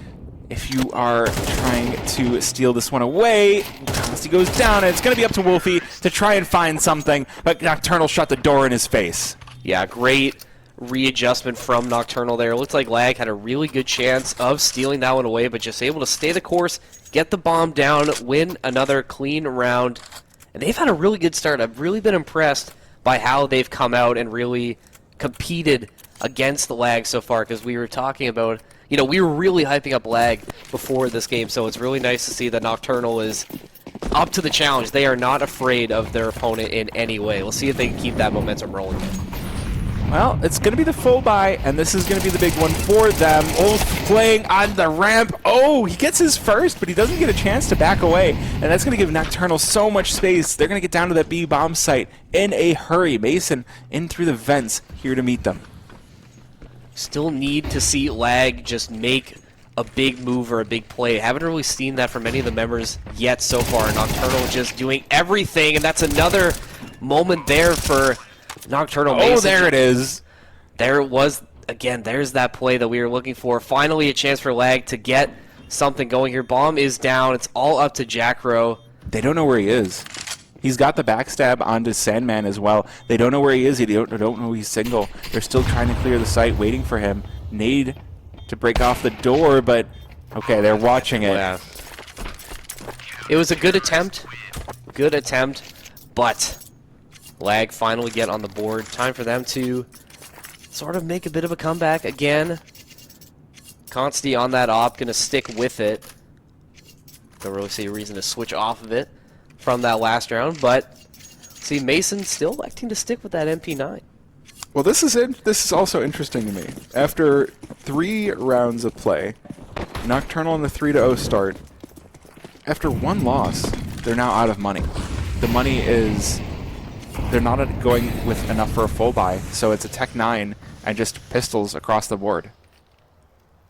if you are trying to steal this one away. Consti goes down, and it's going to be up to Wolfie to try and find something, but Nocturnal shut the door in his face.
Yeah, great readjustment from Nocturnal there. It looked like Lag had a really good chance of stealing that one away, but just able to stay the course, get the bomb down, win another clean round. And they've had a really good start. I've really been impressed by how they've come out and really competed against the Lag so far, because we were talking about, you know, we were really hyping up Lag before this game, so it's really nice to see that Nocturnal is up to the challenge. They are not afraid of their opponent in any way. We'll see if they can keep that momentum rolling.
Well, it's going to be the full buy, and this is going to be the big one for them. Wolf playing on the ramp. Oh, he gets his first, but he doesn't get a chance to back away, and that's going to give Nocturnal so much space. They're going to get down to that B bomb site in a hurry. Mason in through the vents here to meet them.
Still need to see Lag just make a big move or a big play. Haven't really seen that from any of the members yet so far. Nocturnal just doing everything, and that's another moment there for Nocturnal.
Oh, there it is.
There it was. Again, there's that play that we were looking for. Finally a chance for Lag to get something going here. Bomb is down. It's all up to Jackro.
They don't know where he is. He's got the backstab onto Sandman as well. They don't know where he is. They don't know he's single. They're still trying to clear the site, waiting for him. Nade to break off the door, but okay, they're watching it.
Yeah. It was a good attempt. Good attempt, but Lag finally get on the board. Time for them to sort of make a bit of a comeback again. Consti on that op, gonna stick with it. Don't really see a reason to switch off of it from that last round, but see Mason still electing to stick with that MP9.
Well, this is also interesting to me. After 3 rounds of play, Nocturnal in the 3-0 start. After 1 loss, they're now out of money. The money is, they're not going with enough for a full buy, so it's a Tech 9 and just pistols across the board.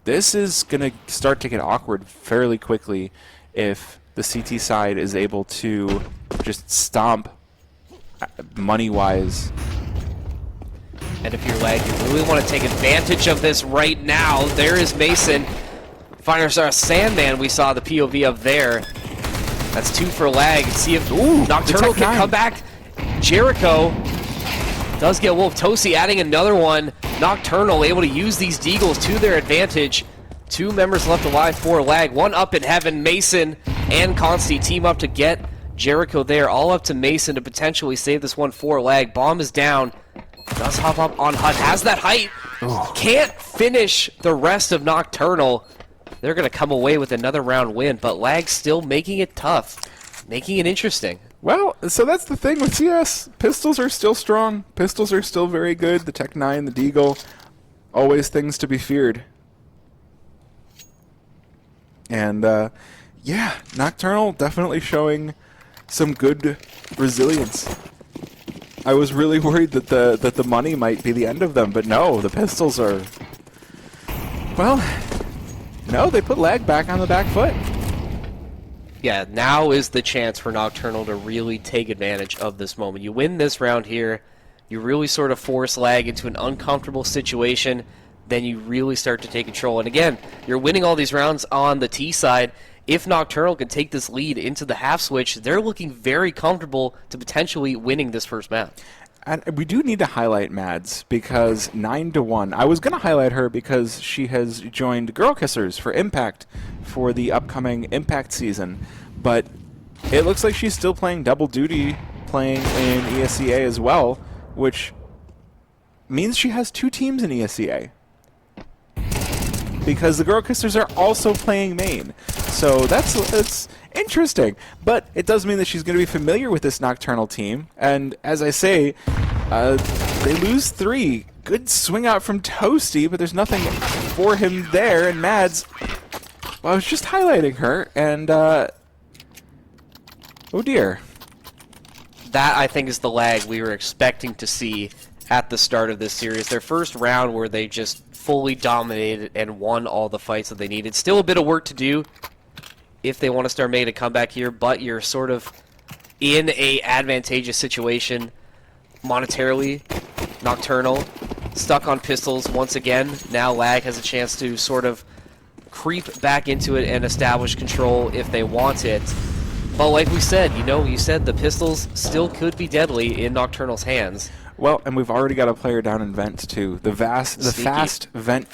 This is going to start to get awkward fairly quickly if the CT side is able to just stomp money-wise.
And if you're Lag, you really want to take advantage of this right now. There is Mason. Firestar Sandman we saw the POV of there. That's 2 for Lag. See if Nocturnal can come back. Jericho does get Wolf. Tosi adding another one. Nocturnal able to use these deagles to their advantage. 2 members left alive for Lag. 1 up in heaven. Mason and Consti team up to get Jericho there. All up to Mason to potentially save this one for Lag. Bomb is down. Does hop up on HUD. Has that height. Can't finish the rest of Nocturnal. They're going to come away with another round win, but Lag still making it tough. Making it interesting.
Well, so that's the thing with CS. Pistols are still strong. Pistols are still very good. The Tech 9, the Deagle, always things to be feared. And, yeah, Nocturnal definitely showing some good resilience. I was really worried that the money might be the end of them, but no, the pistols are... Well, no, they put Lag back on the back foot.
Yeah, now is the chance for Nocturnal to really take advantage of this moment. You win this round here, you really sort of force Lag into an uncomfortable situation, then you really start to take control. And again, you're winning all these rounds on the T side. If Nocturnal can take this lead into the half switch, they're looking very comfortable to potentially winning this first map.
And we do need to highlight Mads, because 9-1. I was going to highlight her because she has joined Girl Kissers for Impact for the upcoming Impact season. but it looks like she's still playing double duty, playing in ESEA as well, which means she has 2 teams in ESEA. Because the Girl Kissers are also playing main. So that's interesting. But it does mean that she's going to be familiar with this Nocturnal team. And as I say, they lose 3. Good swing out from Toasty, but there's nothing for him there. And Mads, well, I was just highlighting her, and oh dear.
That, I think, is the lag we were expecting to see at the start of this series. Their first round where they just fully dominated and won all the fights that they needed. Still a bit of work to do if they want to start making a comeback here, but you're sort of in a advantageous situation monetarily. Nocturnal stuck on pistols once again. Now Lag has a chance to sort of creep back into it and establish control if they want it. But like we said, you said the pistols still could be deadly in Nocturnal's hands.
Well, and we've already got a player down in vent too. The fast vent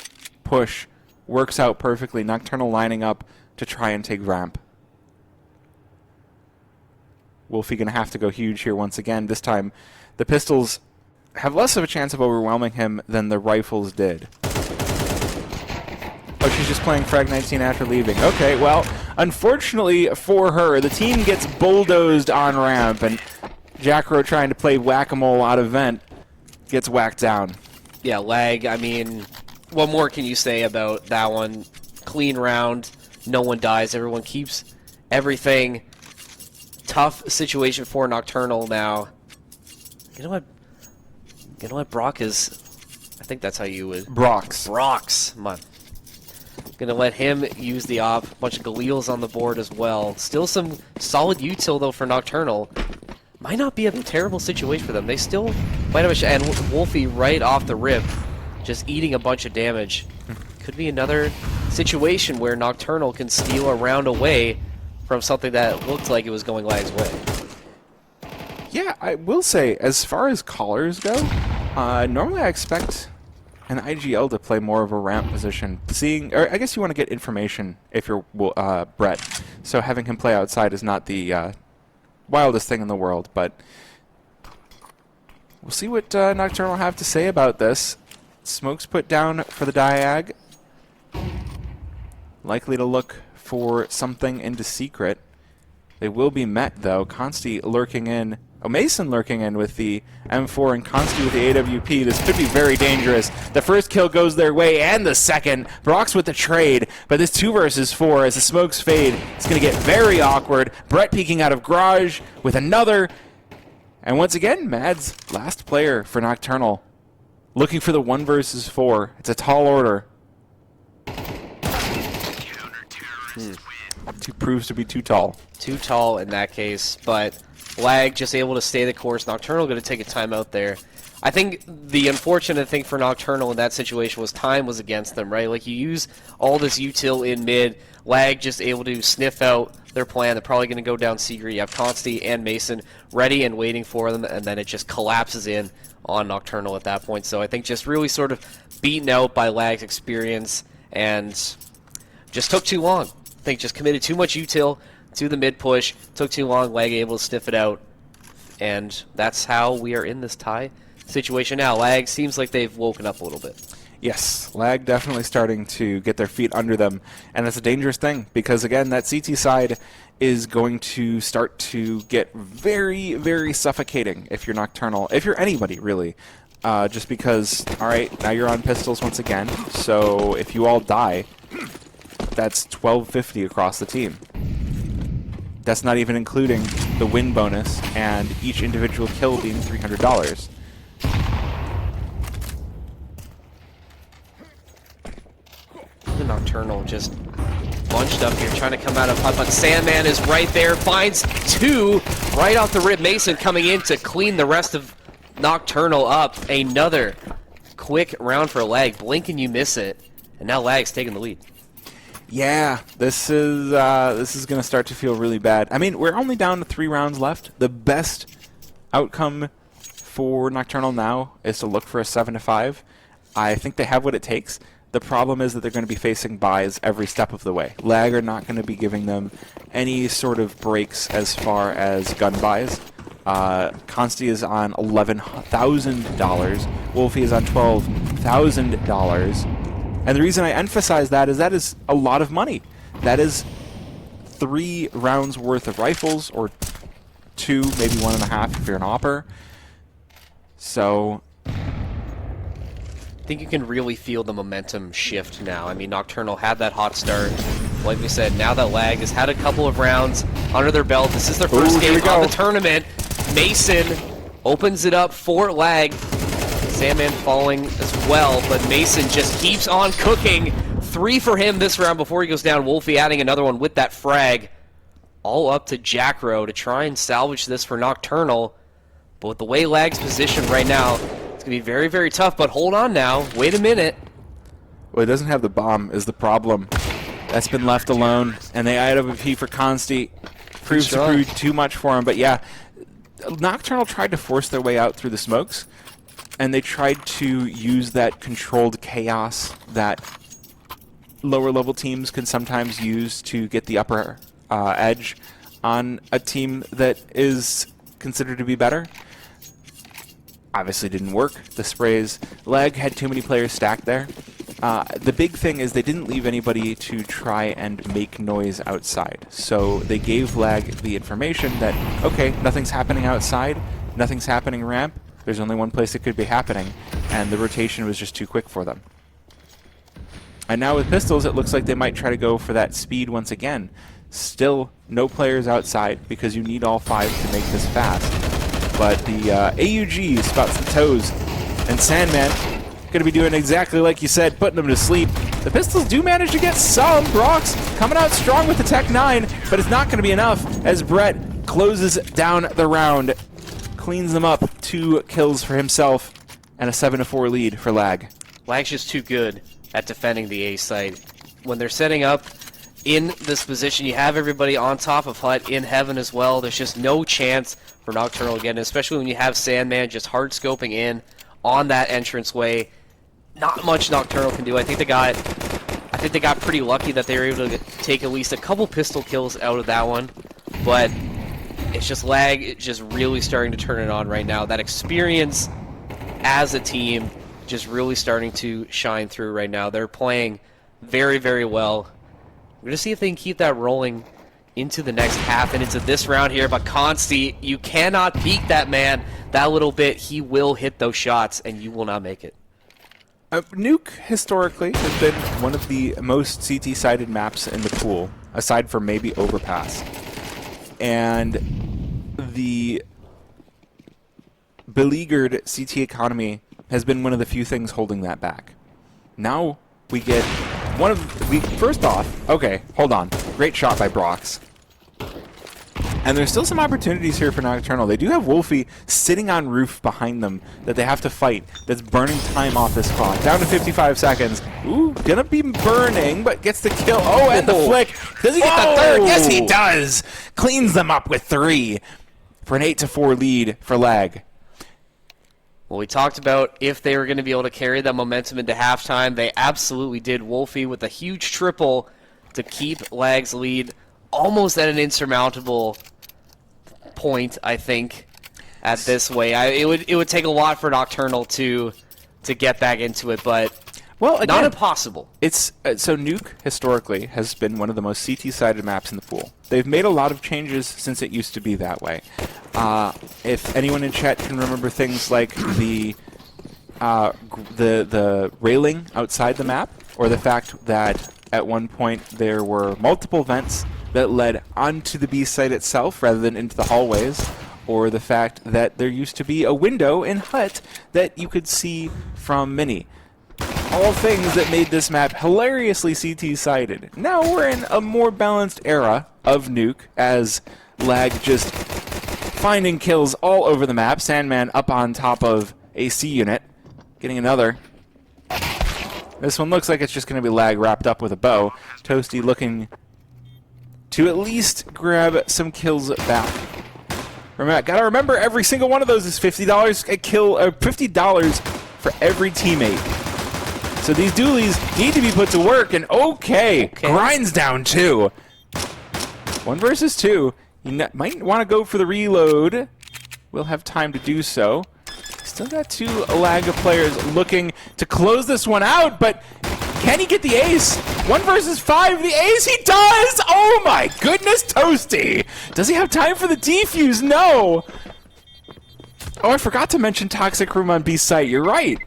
push works out perfectly. Nocturnal lining up to try and take ramp. Wolfie gonna have to go huge here once again. This time, the pistols have less of a chance of overwhelming him than the rifles did. Oh, she's just playing Frag 19 after leaving. Okay, well, unfortunately for her, the team gets bulldozed on ramp, and Jackro trying to play whack-a-mole out of vent gets whacked down.
Yeah, Lag, I mean, what more can you say about that one? Clean round, no one dies, everyone keeps everything. Tough situation for Nocturnal now. You know what Brock is? I think that's how you would... Brox. Gonna let him use the op. Bunch of Galeels on the board as well. Still some solid util though for Nocturnal. Might not be a terrible situation for them. They still might have a and Wolfie right off the rip, just eating a bunch of damage. Could be another situation where Nocturnal can steal a round away from something that looked like it was going Lag's way.
Yeah, I will say, as far as callers go, normally I expect an IGL to play more of a ramp position. Or I guess you want to get information if you're Brett. So having him play outside is not the wildest thing in the world, but we'll see what Nocturnal have to say about this. Smoke's put down for the Diag. Likely to look for something into secret. They will be met, though. Consti lurking in. Oh, Mason lurking in with the M4 and Consti with the AWP. This could be very dangerous. The first kill goes their way, and the second. Brock's with the trade, but this 2 versus 4 as the smokes fade. It's going to get very awkward. Brett peeking out of garage with another. And once again, Mads, last player for Nocturnal. Looking for the 1 versus 4. It's a tall order. Proves to be too tall.
Too tall in that case, but Lag just able to stay the course. Nocturnal going to take a timeout there. I think the unfortunate thing for Nocturnal in that situation was time was against them, right? Like, you use all this util in mid, Lag just able to sniff out their plan. They're probably going to go down Secret. You have Consti and Mason ready and waiting for them, and then it just collapses in on Nocturnal at that point. So I think just really sort of beaten out by Lag's experience and just took too long. I think just committed too much util to the mid push, took too long, Lag able to sniff it out, and that's how we are in this tie situation now. Lag seems like they've woken up a little bit.
Yes, Lag definitely starting to get their feet under them, and it's a dangerous thing because, again, that CT side is going to start to get very, very suffocating if you're Nocturnal, if you're anybody, really. Just because, all right, now you're on pistols once again, so if you all die, that's $12.50 across the team. That's not even including the win bonus and each individual kill being $300.
The Nocturnal just bunched up here, trying to come out of putt, but Sandman is right there, finds 2 right off the rip. Mason coming in to clean the rest of Nocturnal up. Another quick round for Lag. Blink and you miss it, and now Lag's taking the lead.
Yeah, this is going to start to feel really bad. I mean, we're only down to 3 rounds left. The best outcome for Nocturnal now is to look for a 7-5. I think they have what it takes, The problem is that they're going to be facing buys every step of the way. Lag are not going to be giving them any sort of breaks as far as gun buys. Consti is on $11,000. Wolfie is on $12,000. And the reason I emphasize that is a lot of money. That is 3 rounds worth of rifles, or 2, maybe 1.5 if you're an opper. So
I think you can really feel the momentum shift now. I mean, Nocturnal had that hot start. Like we said, now that Lag has had a couple of rounds under their belt. This is their first game of the tournament. Mason opens it up for Lag. Sandman falling as well, but Mason just keeps on cooking. 3 for him this round before he goes down. Wolfie adding another one with that frag. All up to Jackro to try and salvage this for Nocturnal. But with the way Lag's positioned right now, it's going to be very, very tough. But hold on now. Wait a minute.
Well, it doesn't have the bomb is the problem. That's been left alone, and they IWP for Consti. Proves to prove too much for him, but yeah, Nocturnal tried to force their way out through the smokes, and they tried to use that controlled chaos that lower-level teams can sometimes use to get the upper edge on a team that is considered to be better. Obviously didn't work. The sprays. Lag had too many players stacked there. The big thing is they didn't leave anybody to try and make noise outside. So they gave Lag the information that, okay, nothing's happening outside, nothing's happening ramp, there's only one place it could be happening, and the rotation was just too quick for them. And now with pistols, it looks like they might try to go for that speed once again. Still, no players outside because you need all 5 to make this fast. But the AUG spots the toes, and Sandman going to be doing exactly like you said, putting them to sleep. The pistols do manage to get some. Brox coming out strong with the Tech 9, but it's not going to be enough as Brett closes down the round, cleans them up. 2 kills for himself, and a 7-4 lead for Lag.
Lag's just too good at defending the A site. When they're setting up in this position, you have everybody on top of Hut in heaven as well. There's just no chance for Nocturnal again, especially when you have Sandman just hard scoping in on that entranceway. Not much Nocturnal can do. I think they got pretty lucky that they were able to take at least a couple pistol kills out of that one. But it's just Lag, it's just really starting to turn it on right now. That experience as a team just really starting to shine through right now. They're playing very, very well. We're going to see if they can keep that rolling into the next half and into this round here. But Consti, you cannot beat that man that little bit. He will hit those shots, and you will not make it.
Nuke, historically, has been one of the most CT-sided maps in the pool, aside from maybe Overpass. And the beleaguered CT economy has been one of the few things holding that back. Now we get first off, okay, hold on. Great shot by Brox. And there's still some opportunities here for Nocturnal. They do have Wolfie sitting on roof behind them that they have to fight. That's burning time off this clock. Down to 55 seconds. Ooh, gonna be burning, but gets the kill. Oh, and the flick. Does he get the third? Yes, he does. Cleans them up with 3 for an 8-4 lead for Lag.
Well, we talked about if they were going to be able to carry that momentum into halftime. They absolutely did. Wolfie with a huge triple to keep Lag's lead almost at an insurmountable point, I think, at this way. It would take a lot for Nocturnal to get back into it, but
well, again,
not impossible.
It's so Nuke historically has been one of the most CT-sided maps in the pool. They've made a lot of changes since it used to be that way. If anyone in chat can remember things like the railing outside the map, or the fact that at one point there were multiple vents that led onto the B site itself rather than into the hallways, or the fact that there used to be a window in Hut that you could see from Mini. All things that made this map hilariously CT-sided. Now we're in a more balanced era of Nuke, as Lag just finding kills all over the map. Sandman up on top of AC unit, getting another. This one looks like it's just going to be Lag wrapped up with a bow. Toasty looking to at least grab some kills back. Gotta remember, every single one of those is $50 a kill, $50 for every teammate. So these dualies need to be put to work, and okay. Grinds down 2. 1 versus 2. You might want to go for the reload. We'll have time to do so. Still got 2 Alaga players looking to close this one out, but can he get the ace? 1 versus 5, the ace, he does! Oh my goodness, Toasty! Does he have time for the defuse? No! Oh, I forgot to mention Toxic Room on B site, you're right.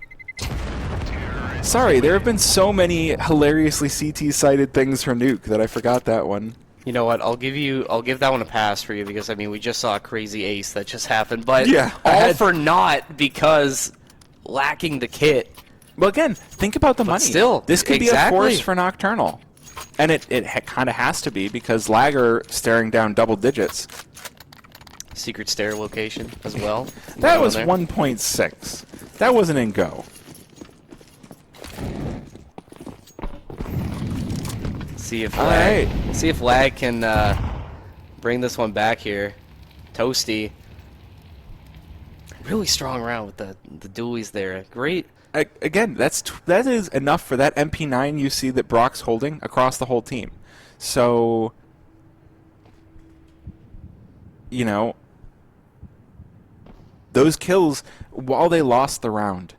Sorry, there have been so many hilariously CT-sided things for Nuke that I forgot that one.
You know what? I'll give that one a pass for you because I mean we just saw a crazy ace that just happened, but
Yeah,
all for naught because lacking the kit.
Well, again, think about the money.
still,
this could
exactly.
be a force for Nocturnal. And it kind of has to be because Lager staring down double digits.
Secret stair location as well.
That was
there.
1.6. That wasn't in Go.
See if
Alright.
Lag can bring this one back here. Toasty. Really strong round with the dualies there. Great.
Again, that is enough for that MP9 you see that Brock's holding across the whole team. So, you know, those kills, while they lost the round,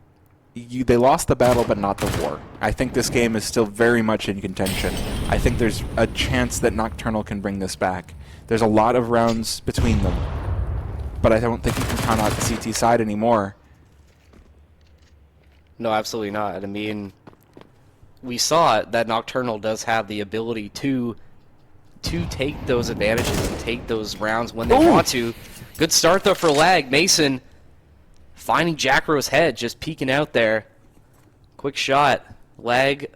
they lost the battle but not the war. I think this game is still very much in contention. I think there's a chance that Nocturnal can bring this back. There's a lot of rounds between them, but I don't think you can count out the CT side anymore.
No, absolutely not. I mean, we saw that Nocturnal does have the ability to take those advantages and take those rounds when they want to. Good start, though, for Lag. Mason finding Jackrow's head, just peeking out there. Quick shot. Lag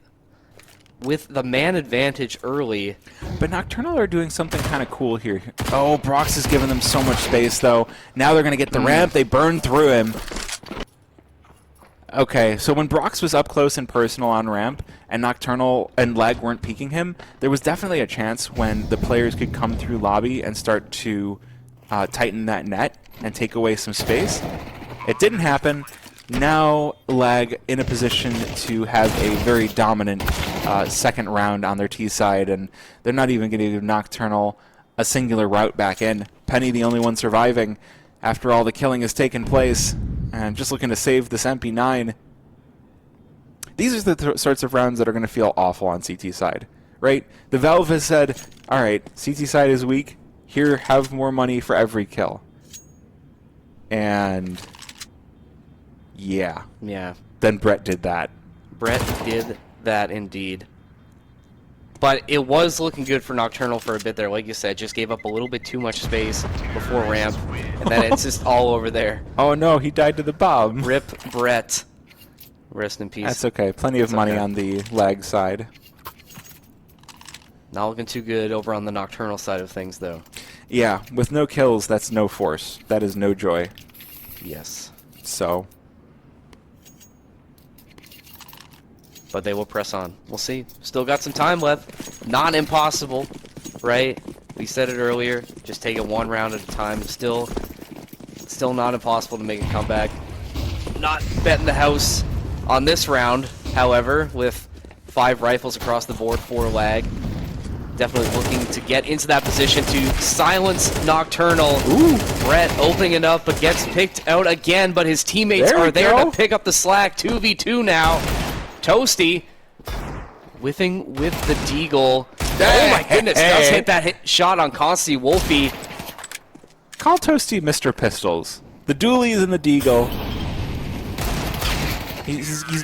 with the man advantage early.
But Nocturnal are doing something kind of cool here. Oh, Brox is giving them so much space, though. Now they're going to get the ramp. They burn through him. Okay, so when Brox was up close and personal on ramp, and Nocturnal and Lag weren't peeking him, there was definitely a chance when the players could come through lobby and start to tighten that net and take away some space. It didn't happen. Now Lag in a position to have a very dominant second round on their T side, and they're not even going to give Nocturnal a singular route back in. Penny the only one surviving after all the killing has taken place, and just looking to save this MP9. These are the sorts of rounds that are going to feel awful on CT side, right? The Valve has said, all right, CT side is weak. Here, have more money for every kill. And yeah. Then Brett did that.
Brett did that indeed. But it was looking good for Nocturnal for a bit there. Like you said, just gave up a little bit too much space before ramp. And then it's just all over there.
Oh no, he died to the bomb.
Rip Brett. Rest in peace.
That's okay. Plenty of money on the Lag side.
Not looking too good over on the Nocturnal side of things, though.
Yeah, with no kills, that's no force. That is no joy.
Yes.
So.
But they will press on. We'll see. Still got some time left. Not impossible, right? We said it earlier. Just take it one round at a time. Still not impossible to make a comeback. Not betting the house on this round, however, with 5 rifles across the board for Lag. Definitely looking to get into that position to silence Nocturnal. Ooh. Brett opening it up, but gets picked out again, but his teammates are there to pick up the slack. 2v2 now. Toasty whiffing with the deagle. Oh my goodness, does hit that shot on Consti. Wolfie.
Call Toasty Mr. Pistols. The dualies and the deagle. He's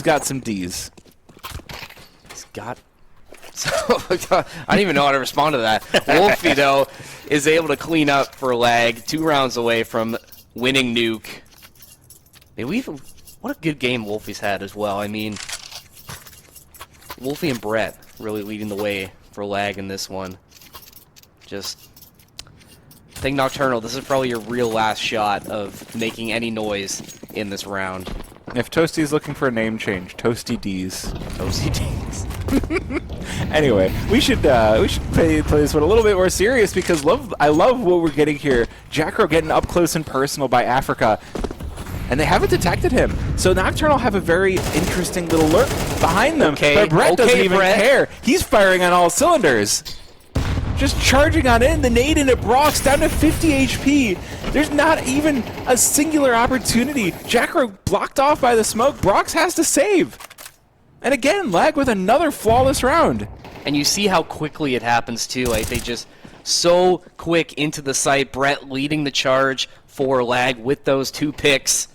got some D's.
He's got. So, I don't even know how to respond to that. Wolfie, though, is able to clean up for Lag. 2 rounds away from winning Nuke. What a good game Wolfie's had as well. I mean, Wolfie and Brett really leading the way for Lag in this one. Just, I think Nocturnal, this is probably your real last shot of making any noise in this round.
If Toasty's looking for a name change, Toasty D's.
Toasty D's.
Anyway, we should play this one a little bit more serious because I love what we're getting here. Jackro getting up close and personal by Africa. and they haven't detected him. So Nocturnal have a very interesting little lurk behind them, but Brett doesn't even care. He's firing on all cylinders. Just charging on in, the nade into Brox down to 50 HP. There's not even a singular opportunity. Jackro blocked off by the smoke. Brox has to save. And again, Lag with another flawless round.
And you see how quickly it happens too. Like they just so quick into the site. Brett leading the charge for Lag with those 2 picks,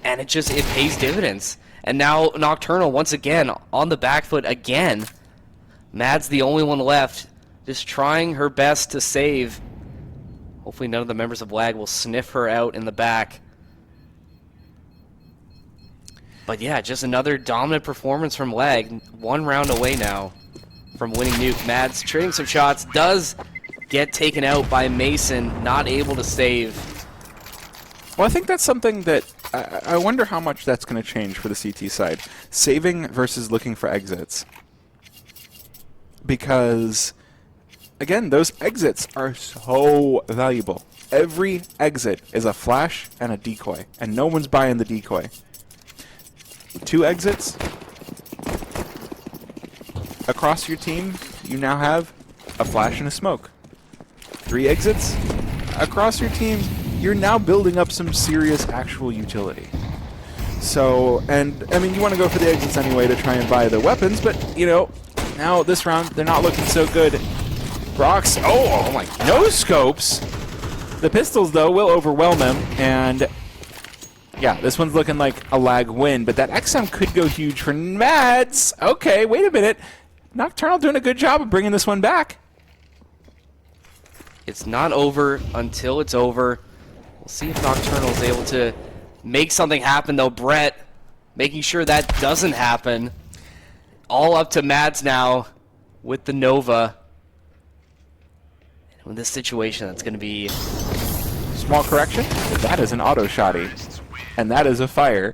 and it pays dividends. And now Nocturnal once again on the back foot again. Mad's the only one left, just trying her best to save. Hopefully none of the members of Lag will sniff her out in the back. But yeah, just another dominant performance from Lag. 1 round away now from winning Nuke. Mads trading some shots, does get taken out by Mason, not able to save.
Well, I think that's something that I wonder how much that's going to change for the CT side. Saving versus looking for exits. Because, again, those exits are so valuable. Every exit is a flash and a decoy, and no one's buying the decoy. 2 exits across your team, you now have a flash and a smoke. 3 exits across your team, you're now building up some serious actual utility. So, and I mean, you want to go for the exits anyway to try and buy the weapons, but you know, now this round they're not looking so good. Brox, oh my, no scopes. The pistols though will overwhelm him, and yeah, this one's looking like a Lag win, but that XM could go huge for Mads. Okay, wait a minute. Nocturnal doing a good job of bringing this one back.
It's not over until it's over. We'll see if Nocturnal is able to make something happen, though. Brett making sure that doesn't happen. All up to Mads now with the Nova. In this situation, that's going to be...
Small correction, that is an auto shotty. And that is a fire.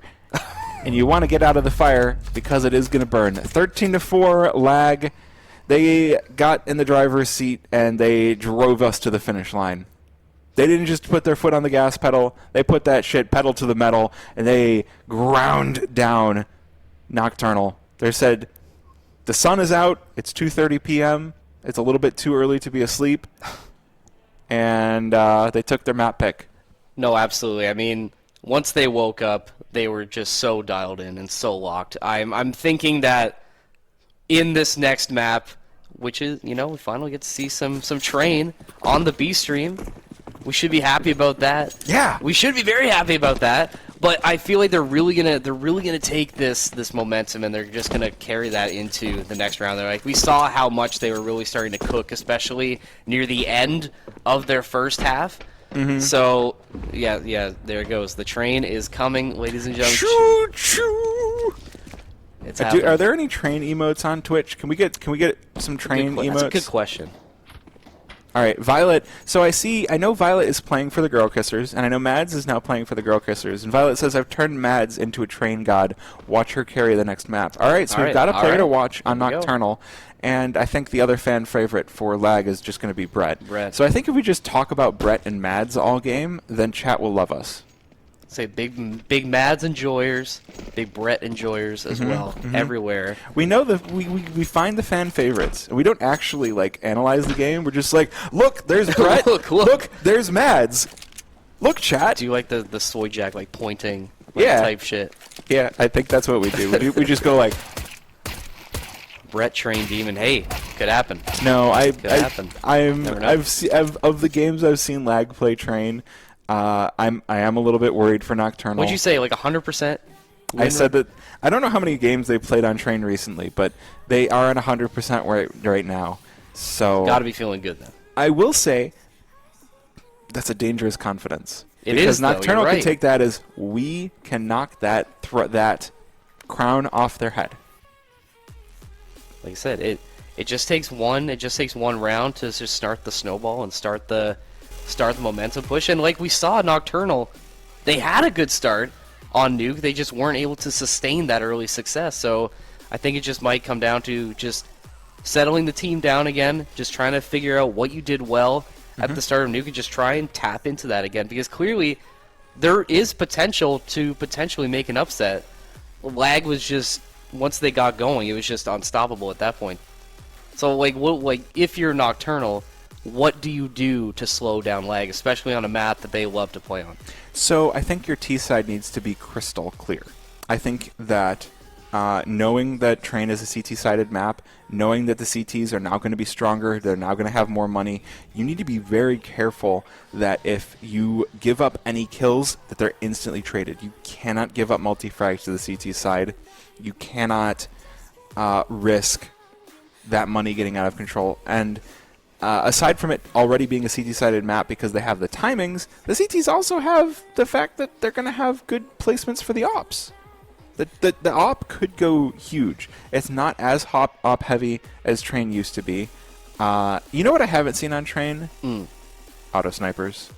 And you want to get out of the fire because it is going to burn. 13-4 Lag. They got in the driver's seat and they drove us to the finish line. They didn't just put their foot on the gas pedal. They put that shit pedal to the metal and they ground down Nocturnal. They said, the sun is out. It's 2:30 p.m. It's a little bit too early to be asleep. And they took their map pick.
No, absolutely. I mean, once they woke up, they were just so dialed in and so locked. I'm thinking that in this next map, which is, you know, we finally get to see some train on the B stream. We should be happy about that.
Yeah,
we should be very happy about that. But I feel like they're really gonna take this momentum and they're just gonna carry that into the next round. They're like, we saw how much they were really starting to cook, especially near the end of their first half. Mm-hmm. So yeah, there it goes. The train is coming, ladies and gentlemen.
Choo choo.
It's happening.
Are there any train emotes on Twitch? Can we get some train emotes?
That's a good question.
All right, Violet. So I know Violet is playing for the Girl Kissers, and I know Mads is now playing for the Girl Kissers. And Violet says, I've turned Mads into a train god. Watch her carry the next map. All right, so we've got a player to watch on Nocturnal. And I think the other fan favorite for Lag is just going to be Brett. So I think if we just talk about Brett and Mads all game, then chat will love us.
Say big Mads enjoyers, big Brett enjoyers as well, everywhere.
We know we find the fan favorites. And we don't actually like analyze the game. We're just like, look, there's Brett. look, there's Mads. Look, chat.
Do you like the soy jack like pointing type shit?
Yeah, I think that's what we do. We just go like
Brett Train Demon. Hey, could happen.
No,
I've
of the games I've seen Lag play Train. I am a little bit worried for Nocturnal.
What'd you say, like 100%?
I said that I don't know how many games they've played on Train recently, but they are at 100% right now. So
gotta be feeling good then.
I will say that's a dangerous confidence.
It
because
is, though,
Nocturnal
you're right.
can take that as we can knock that crown off their head.
Like I said, it just takes one round to just start the snowball and start the momentum push. And like we saw Nocturnal, they had a good start on Nuke. They just weren't able to sustain that early success. So I think it just might come down to just settling the team down again, just trying to figure out what you did well at the start of Nuke and just try and tap into that again. Because clearly there is potential to potentially make an upset. Lag was just, once they got going, it was just unstoppable at that point. So, if you're Nocturnal, what do you do to slow down Lag, especially on a map that they love to play on?
So I think your T side needs to be crystal clear. I think that knowing that Train is a CT-sided map, knowing that the CTs are now going to be stronger, they're now going to have more money, you need to be very careful that if you give up any kills, that they're instantly traded. You cannot give up multi-frags to the CT side. You cannot risk that money getting out of control. And aside from it already being a CT-sided map because they have the timings, the CTs also have the fact that they're going to have good placements for the ops. The op could go huge. It's not as op heavy as Train used to be. You know what I haven't seen on Train? Auto snipers.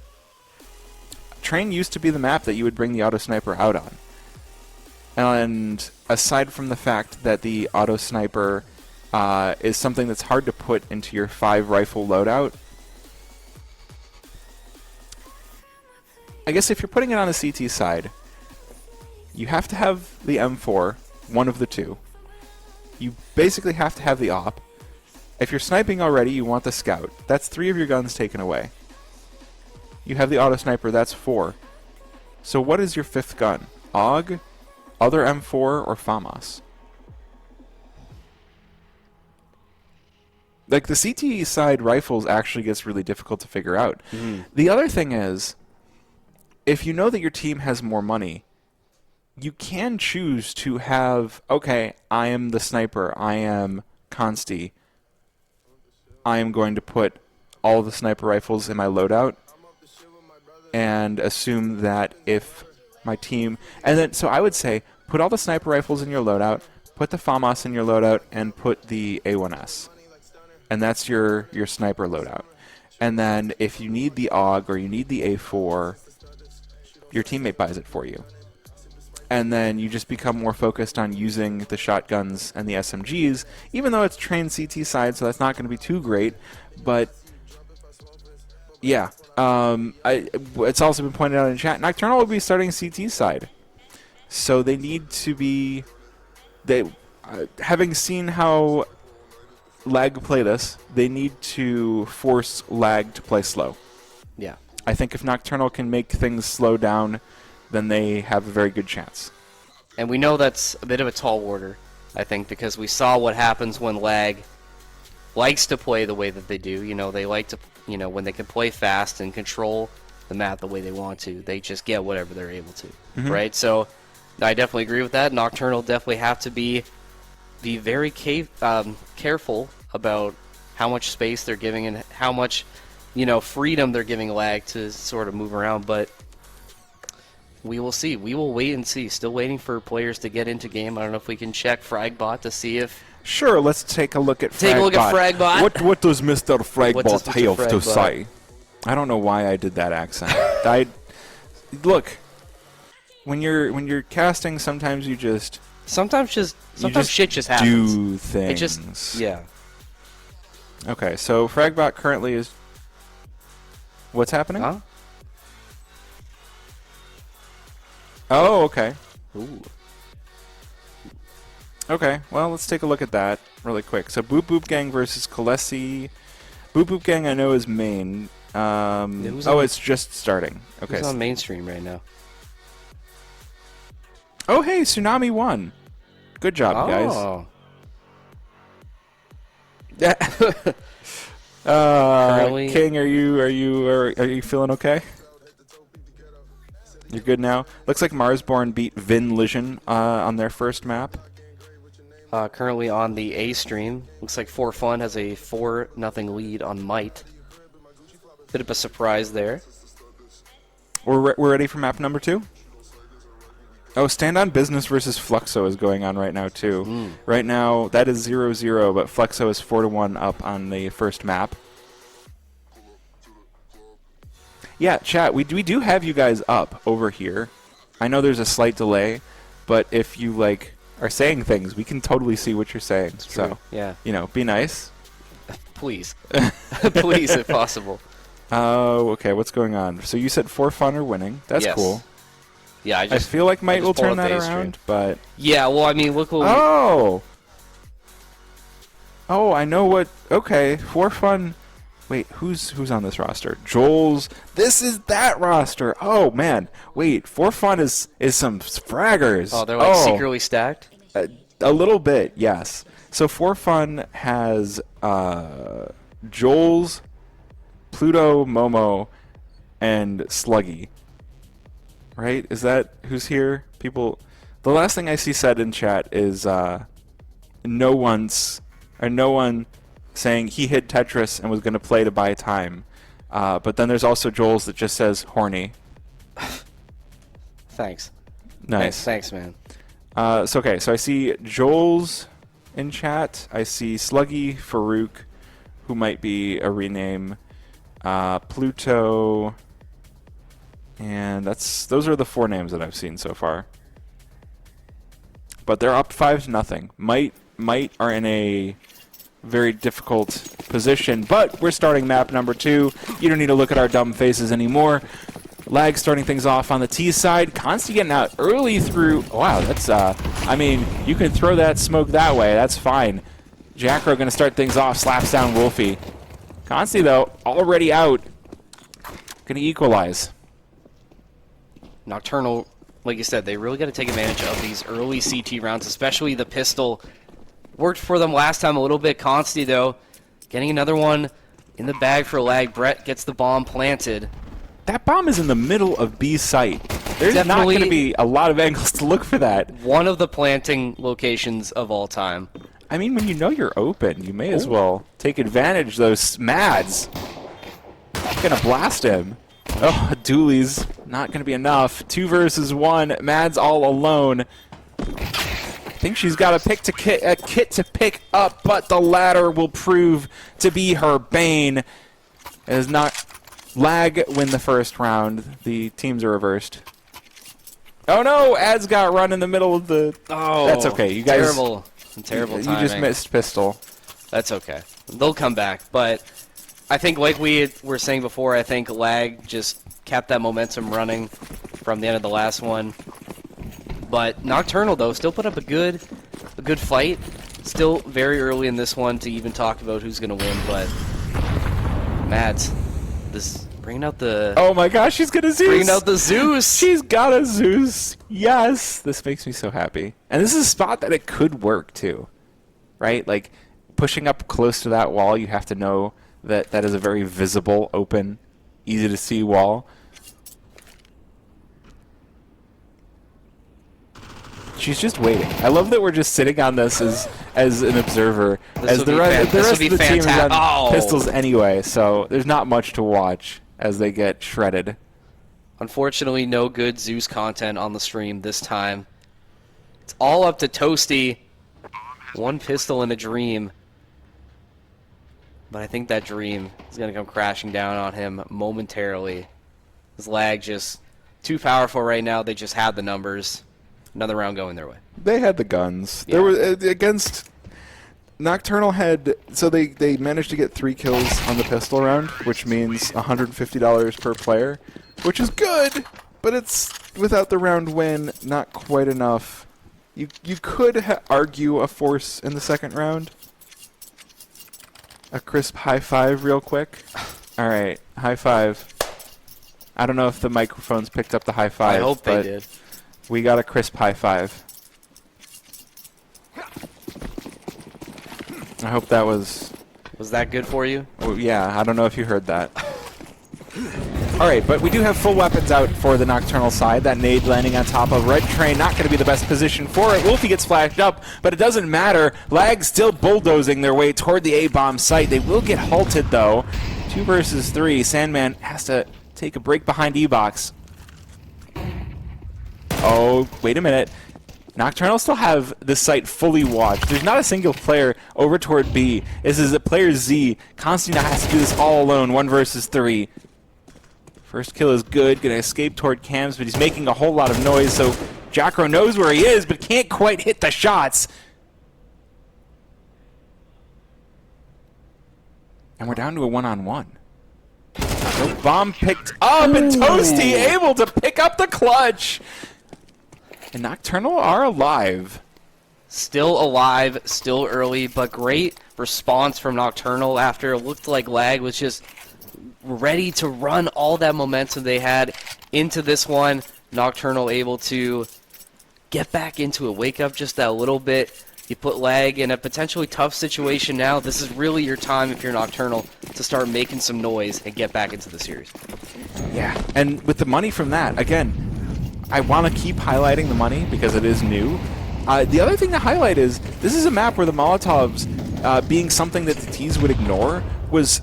Train used to be the map that you would bring the auto sniper out on. And aside from the fact that the auto sniper is something that's hard to put into your 5 rifle loadout, I guess if you're putting it on the CT side, you have to have the M4, one of the two. You basically have to have the op. If you're sniping already, you want the scout. That's 3 of your guns taken away. You have the auto sniper, that's 4. So what is your 5th gun? AUG, other M4, or FAMAS? Like, the CT side rifles actually gets really difficult to figure out. The other thing is, if you know that your team has more money, you can choose to have, okay, I am the sniper, I am Consti, I am going to put all the sniper rifles in my loadout and assume that if my team, and then, so I would say, put all the sniper rifles in your loadout, put the FAMAS in your loadout, and put the A1S. And that's your sniper loadout. And then if you need the AUG or you need the A4, your teammate buys it for you. And then you just become more focused on using the shotguns and the SMGs, even though it's Train CT side, so that's not going to be too great. But yeah, it's also been pointed out in chat, Nocturnal will be starting CT side. So they need to be, having seen how Lag play this, they need to force Lag to play slow.
Yeah.
I think if Nocturnal can make things slow down, then they have a very good chance.
And we know that's a bit of a tall order, I think, because we saw what happens when Lag likes to play the way that they do. You know, they like to, when they can play fast and control the map the way they want to, they just get whatever they're able to, right? So I definitely agree with that. Nocturnal definitely have to be very careful about how much space they're giving and how much, freedom they're giving Lag to sort of move around, but we will see. We will wait and see. Still waiting for players to get into game. I don't know if we can check Fragbot to see if...
Sure, let's take a look at Fragbot.
Take a look at Fragbot.
What does Mr. Fragbot
Mr.
have to
Fragbot?
say? I don't know why I did that accent. Look, when you're casting, sometimes you just...
Sometimes shit just happens.
Do things.
It just... Yeah.
Okay, so Fragbot currently is... What's happening?
Huh?
Oh, okay.
Ooh.
Okay, well, let's take a look at that really quick. So Boop Boop Gang versus Kalesi. Boop Boop Gang I know is main. It's just starting. Okay.
It's on mainstream right now.
Oh, hey, Tsunami won. Good job, guys.
Currently-
King, are you feeling okay? You're good now. Looks like Marsborn beat Vin Lision on their first map.
Currently on the A stream. Looks like 4Fun has a 4-0 lead on Might. Bit of a surprise there.
We're ready for map number 2? Oh, Stand on Business versus Fluxo is going on right now, too. Right now, that is 0-0, but Fluxo is 4-1 up on the first map. Yeah, chat, we do have you guys up over here. I know there's a slight delay, but if you, are saying things, we can totally see what you're saying. So,
yeah.
Be nice.
Please. Please, if possible.
Oh, okay, what's going on? So you said 4Fun are winning. That's
Yes.
cool.
Yeah,
I feel like Might will turn that around, but...
Yeah, well, I mean, look what
Oh, I know what... Okay, For Fun... Wait, who's on this roster? Joel's... This is that roster! Oh, man. Wait, For Fun is some fraggers.
Oh, they're like secretly stacked?
A little bit, yes. So For Fun has Joel's, Pluto, Momo, and Sluggy. Right? Is that who's here? People... The last thing I see said in chat is no one saying he hid Tetris and was going to play to buy time. But then there's also Joel's that just says horny.
Thanks.
Nice.
Thanks, man.
So I see Joel's in chat. I see Sluggy, Farouk, who might be a rename, Pluto, and those are the 4 names that I've seen so far. But they're up 5-0. Might are in a very difficult position, but we're starting map number 2. You don't need to look at our dumb faces anymore. Lag starting things off on the T side. Consti getting out early through... Wow, that's... I mean, you can throw that smoke that way. That's fine. Jackro going to start things off. Slaps down Wolfie. Consti, though, already out. Going to equalize.
Nocturnal, like you said, they really got to take advantage of these early CT rounds, especially the pistol. Worked for them last time a little bit. Consti, though, getting another one in the bag for Lag. Brett gets the bomb planted.
That bomb is in the middle of B site. There's not going to be a lot of angles to look for that.
One of the planting locations of all time.
I mean, when you know you're open, you may as well take advantage of those Mads. Gonna blast him. Oh, Dooley's not gonna be enough. 2 versus 1. Mads all alone. I think she's got a kit to pick up, but the ladder will prove to be her bane. It is not... Lag win the first round. The teams are reversed. Oh no! Ads got run in the middle of the...
Oh,
that's okay. You guys...
Terrible timing.
You just missed pistol.
That's okay. They'll come back, but I think like we were saying before, I think Lag just kept that momentum running from the end of the last one. But Nocturnal, though, still put up a good fight. Still very early in this one to even talk about who's going to win, but Mads... bringing out the...
Oh my gosh, she's got a Zeus!
Bringing out the Zeus!
She's got a Zeus! Yes! This makes me so happy. And this is a spot that it could work, too. Right? Like, pushing up close to that wall, you have to know that that is a very visible, open, easy-to-see wall. She's just waiting. I love that we're just sitting on this as an observer, as the rest of the team is on pistols anyway, so there's not much to watch as they get shredded.
Unfortunately, no good Zeus content on the stream this time. It's all up to Toasty. 1 pistol and a dream. But I think that dream is going to come crashing down on him momentarily. His Lag just too powerful right now. They just had the numbers. Another round going their way.
They had the guns.
Yeah.
There was against Nocturnal had, so they managed to get 3 kills on the pistol round, which means $150 per player, which is good, but it's without the round win, not quite enough. You could argue a force in the second round. A crisp high five real quick. All right, high five. I don't know if the microphones picked up the high five.
I hope they did.
We got a crisp high five. I hope that was...
Was that good for you?
Well, yeah, I don't know if you heard that. Alright, but we do have full weapons out for the Nocturnal side. That nade landing on top of Red Train, not going to be the best position for it. Wolfie gets flashed up, but it doesn't matter. Lag still bulldozing their way toward the A-bomb site. They will get halted, though. 2 versus 3. Sandman has to take a break behind E-Box. Oh, wait a minute. Nocturnal still have the site fully watched. There's not a single player over toward B. This is a player Z. Consti now has to do this all alone, 1 versus 3. First kill is good. Gonna escape toward Cams, but he's making a whole lot of noise, so Jackro knows where he is, but can't quite hit the shots. And we're down to a 1-on-1. No bomb picked up, and Toasty able to pick up the clutch. And Nocturnal are alive.
Still alive, still early, but great response from Nocturnal after it looked like Lag was just ready to run all that momentum they had into this one. Nocturnal able to get back into it, wake up just that little bit. You put Lag in a potentially tough situation now. This is really your time if you're Nocturnal to start making some noise and get back into the series.
Yeah, and with the money from that, again, I want to keep highlighting the money because it is new. The other thing to highlight is this is a map where the Molotovs, being something that the T's would ignore, was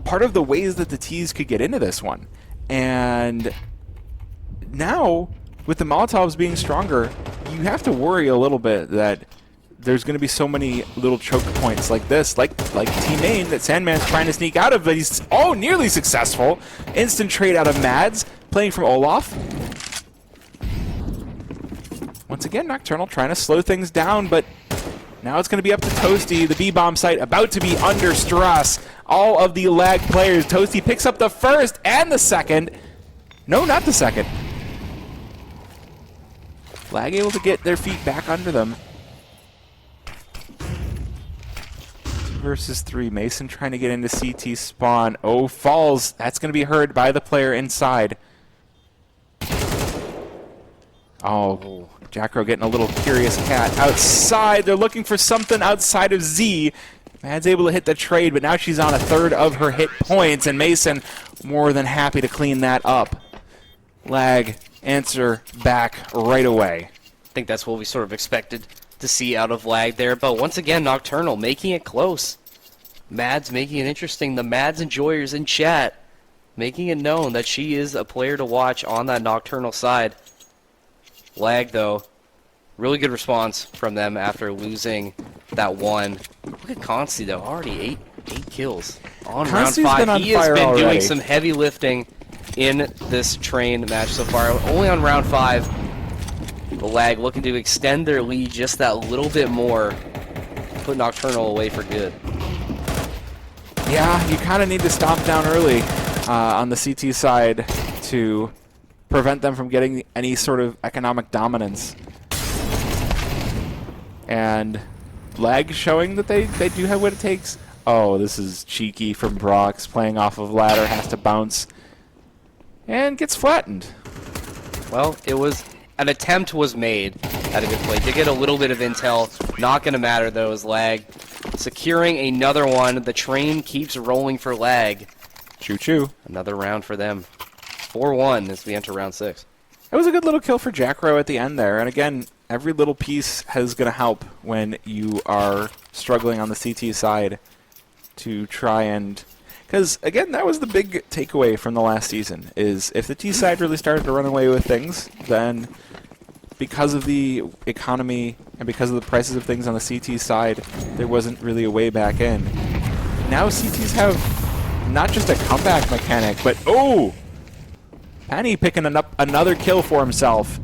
part of the ways that the T's could get into this one. And now, with the Molotovs being stronger, you have to worry a little bit that there's going to be so many little choke points like this, like Team Main, that Sandman's trying to sneak out of, but he's nearly successful. Instant trade out of Mads, playing from Olaf. Once again, Nocturnal trying to slow things down, but now it's going to be up to Toasty. The B-bomb site about to be under stress. All of the Lag players. Toasty picks up the first and the second. No, not the second. Lag able to get their feet back under them. 2 versus 3. Mason trying to get into CT spawn. Oh, falls. That's going to be heard by the player inside. Oh, Jackro getting a little curious cat outside. They're looking for something outside of Z. Mad's able to hit the trade, but now she's on a third of her hit points, and Mason more than happy to clean that up. Lag, answer back right away.
I think that's what we sort of expected to see out of Lag there, but once again, Nocturnal making it close. Mads making it interesting. The Mads enjoyers in chat making it known that she is a player to watch on that Nocturnal side. Lag, though, really good response from them after losing that one. Look at Consti, though, already eight kills on
Consti's
round 5.
been on
He has
fire
been
already.
doing some heavy lifting in this train match so far. Only on round 5. The Lag looking to extend their lead just that little bit more. Put Nocturnal away for good.
Yeah, you kind of need to stomp down early on the CT side to prevent them from getting any sort of economic dominance. And Lag showing that they do have what it takes. Oh, this is cheeky from Brox, playing off of ladder, has to bounce, and gets flattened.
Well, an attempt was made at a good play. Did get a little bit of intel. Not going to matter, though, as Lag securing another one. The train keeps rolling for Lag.
Choo-choo.
Another round for them. 4-1 as we enter round 6.
It was a good little kill for Jackro at the end there. And again, every little piece is going to help when you are struggling on the CT side to try and... Because, again, that was the big takeaway from the last season, is if the T side really started to run away with things, then because of the economy and because of the prices of things on the CT side, there wasn't really a way back in. Now CTs have not just a comeback mechanic, but... Oh! Penny picking up another kill for himself.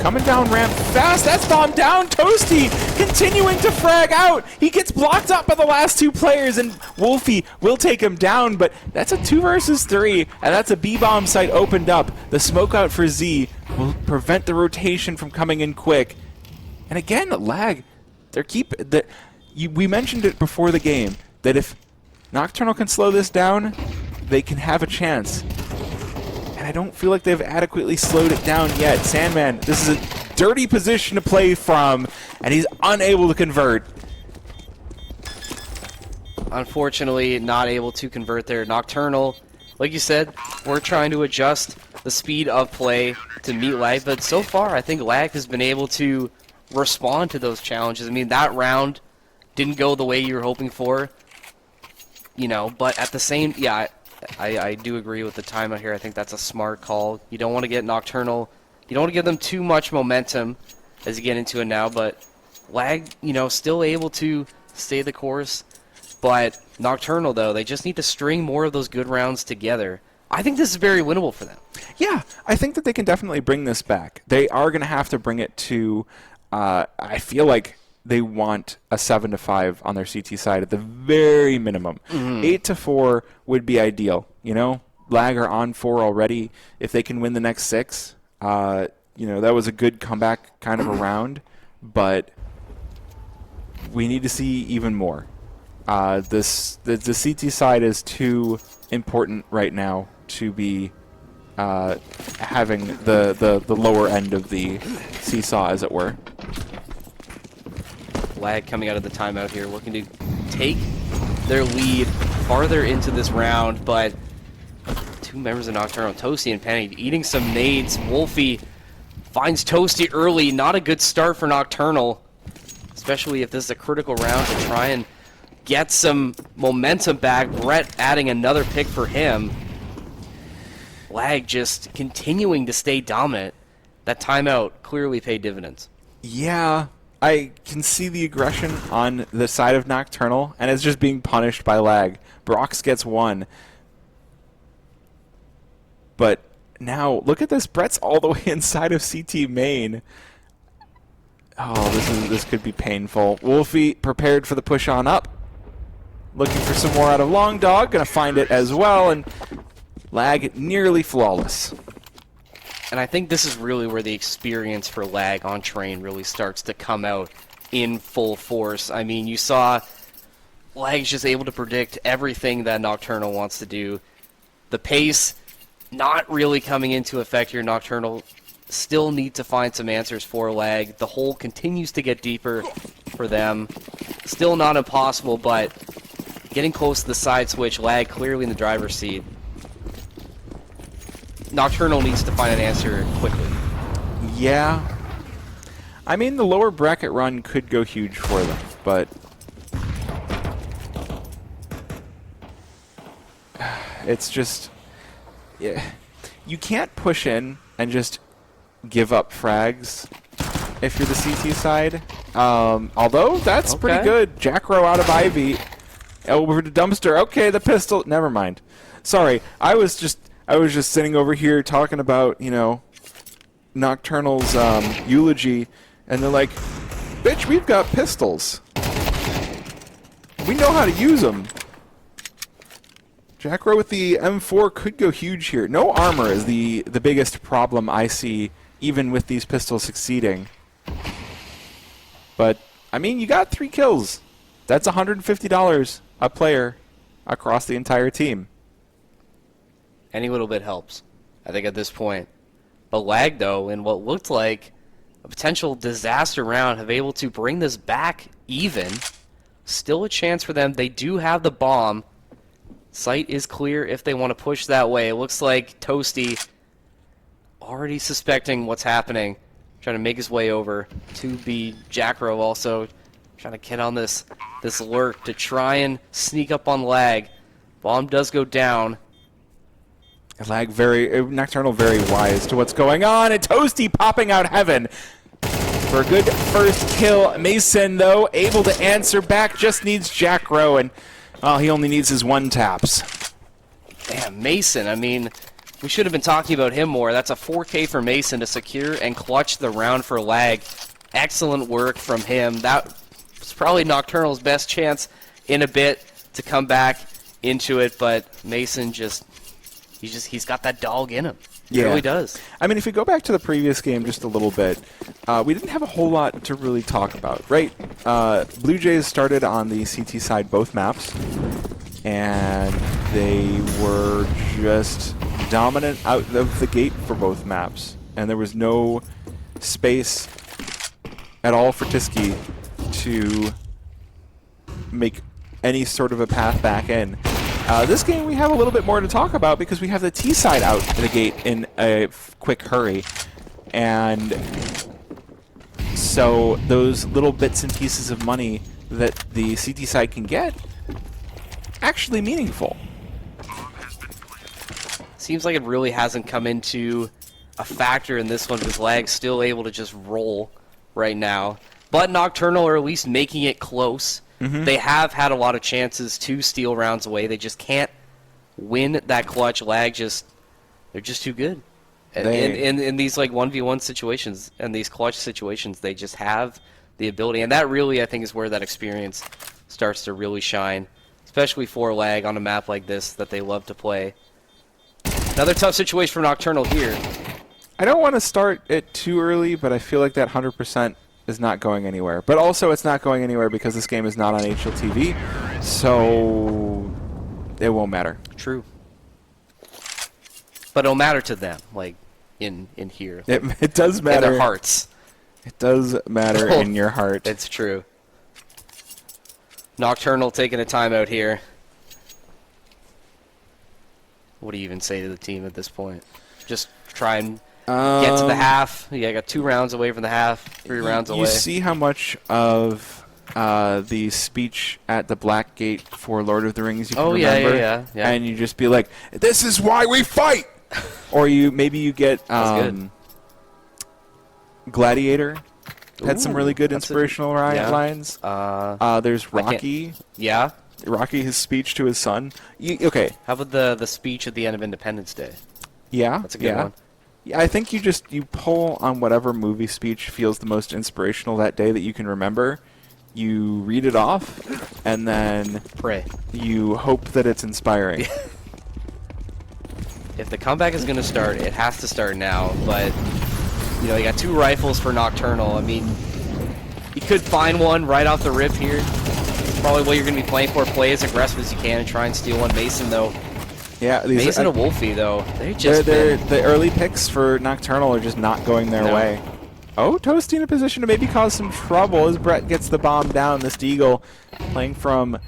Coming down ramp fast. That's bomb down. Toasty continuing to frag out. He gets blocked up by the last 2 players, and Wolfie will take him down, but that's a 2 versus 3, and that's a B-bomb site opened up. The smoke out for Z will prevent the rotation from coming in quick. And again, Lag. We mentioned it before the game, that if Nocturnal can slow this down, they can have a chance. And I don't feel like they've adequately slowed it down yet. Sandman, this is a dirty position to play from, and he's unable to convert.
Unfortunately, not able to convert there. Nocturnal, like you said, we're trying to adjust the speed of play to meet Lag, but so far I think Lag has been able to respond to those challenges. I mean, that round didn't go the way you were hoping for. But at the same, I do agree with the timeout here. I think that's a smart call. You don't want to get Nocturnal. You don't want to give them too much momentum as you get into it now, but Lag, still able to stay the course. But Nocturnal, though, they just need to string more of those good rounds together. I think this is very winnable for them.
Yeah, I think that they can definitely bring this back. They are going to have to bring it to, I feel like, they want a 7-5 on their CT side at the very minimum. 8-4 would be ideal, Lag are on 4 already. If they can win the next 6, that was a good comeback kind of a round, but we need to see even more. The CT side is too important right now to be having the lower end of the seesaw, as it were.
Lag coming out of the timeout here, looking to take their lead farther into this round, but two members of Nocturnal, Toasty and Penny, eating some nades. Wolfie finds Toasty early. Not a good start for Nocturnal, especially if this is a critical round to try and get some momentum back. Brett adding another pick for him. Lag just continuing to stay dominant. That timeout clearly paid dividends.
Yeah, I can see the aggression on the side of Nocturnal, and it's just being punished by Lag. Brox gets 1. But now, look at this. Brett's all the way inside of CT main. Oh, this could be painful. Wolfie prepared for the push on up. Looking for some more out of Long Dog. Gonna find it as well, and Lag nearly flawless.
And I think this is really where the experience for Lag on Train really starts to come out in full force. I mean, you saw Lag's just able to predict everything that Nocturnal wants to do. The pace not really coming into effect here. Nocturnal still need to find some answers for Lag. The hole continues to get deeper for them. Still not impossible, but getting close to the side switch. Lag clearly in the driver's seat. Nocturnal needs to find an answer quickly.
Yeah. I mean, the lower bracket run could go huge for them, but it's just... Yeah. You can't push in and just give up frags if you're the CT side. Although, that's pretty good. Jack Rowe out of Ivy. Over to Dumpster. Okay, the pistol. Never mind. Sorry, I was just sitting over here talking about, Nocturnal's eulogy, and they're like, bitch, we've got pistols. We know how to use them. Jack Rowe with the M4 could go huge here. No armor is the biggest problem I see, even with these pistols succeeding. But, I mean, you got 3 kills. That's $150 a player across the entire team.
Any little bit helps, I think, at this point. But Lag, though, in what looked like a potential disaster round, have able to bring this back even. Still a chance for them. They do have the bomb. Site is clear if they want to push that way. It looks like Toasty already suspecting what's happening. Trying to make his way over to be Jackro, also trying to get on this lurk to try and sneak up on Lag. Bomb does go down.
Nocturnal very wise to what's going on, and Toasty popping out heaven for a good first kill. Mason, though, able to answer back, just needs Jack Rowe, and he only needs his 1 taps.
Damn, Mason, I mean, we should have been talking about him more. That's a 4K for Mason to secure and clutch the round for Lag. Excellent work from him. That was probably Nocturnal's best chance in a bit to come back into it, but Mason he's got that dog in him. He really does.
I mean, if we go back to the previous game just a little bit, we didn't have a whole lot to really talk about, right? Blue Jays started on the CT side both maps, and they were just dominant out of the gate for both maps. And there was no space at all for Tiski to make any sort of a path back in. This game we have a little bit more to talk about because we have the T side out of the gate in a quick hurry. And so those little bits and pieces of money that the CT side can get, actually meaningful.
Seems like it really hasn't come into a factor in this one because Lag's still able to just roll right now. But Nocturnal are at least making it close. Mm-hmm. They have had a lot of chances to steal rounds away. They just can't win that clutch. Lag they're just too good. In these like 1v1 situations and these clutch situations, they just have the ability. And that really, I think, is where that experience starts to really shine, especially for Lag on a map like this that they love to play. Another tough situation for Nocturnal here.
I don't want to start it too early, but I feel like that 100% is not going anywhere. But also, it's not going anywhere because this game is not on HLTV, so it won't matter.
True. But it'll matter to them, like, in here.
It does matter.
In their hearts.
It does matter in your heart.
It's true. Nocturnal taking a timeout here. What do you even say to the team at this point? Just try and get to the half. Yeah, I got 2 rounds away from the half, 3 rounds away.
You see how much of the speech at the Black Gate for Lord of the Rings you can remember?
Yeah.
And you just be like, this is why we fight! Or maybe you get Gladiator. Had some really good inspirational lines. There's Rocky.
Yeah?
Rocky, his speech to his son. Okay.
How about the speech at the end of Independence Day?
Yeah.
That's a good one.
Yeah, I think you pull on whatever movie speech feels the most inspirational that day that you can remember. You read it off, and then
pray.
You hope that it's inspiring.
If the comeback is going to start, it has to start now. But you got 2 rifles for Nocturnal. I mean, you could find one right off the rip here. Probably what you're going to be playing for. Play as aggressive as you can and try and steal one. Mason, though.
Yeah,
Mason and Wolfie, though.
The early picks for Nocturnal are just not going their way. Oh, Toasty in a position to maybe cause some trouble as Brett gets the bomb down. This Deagle playing from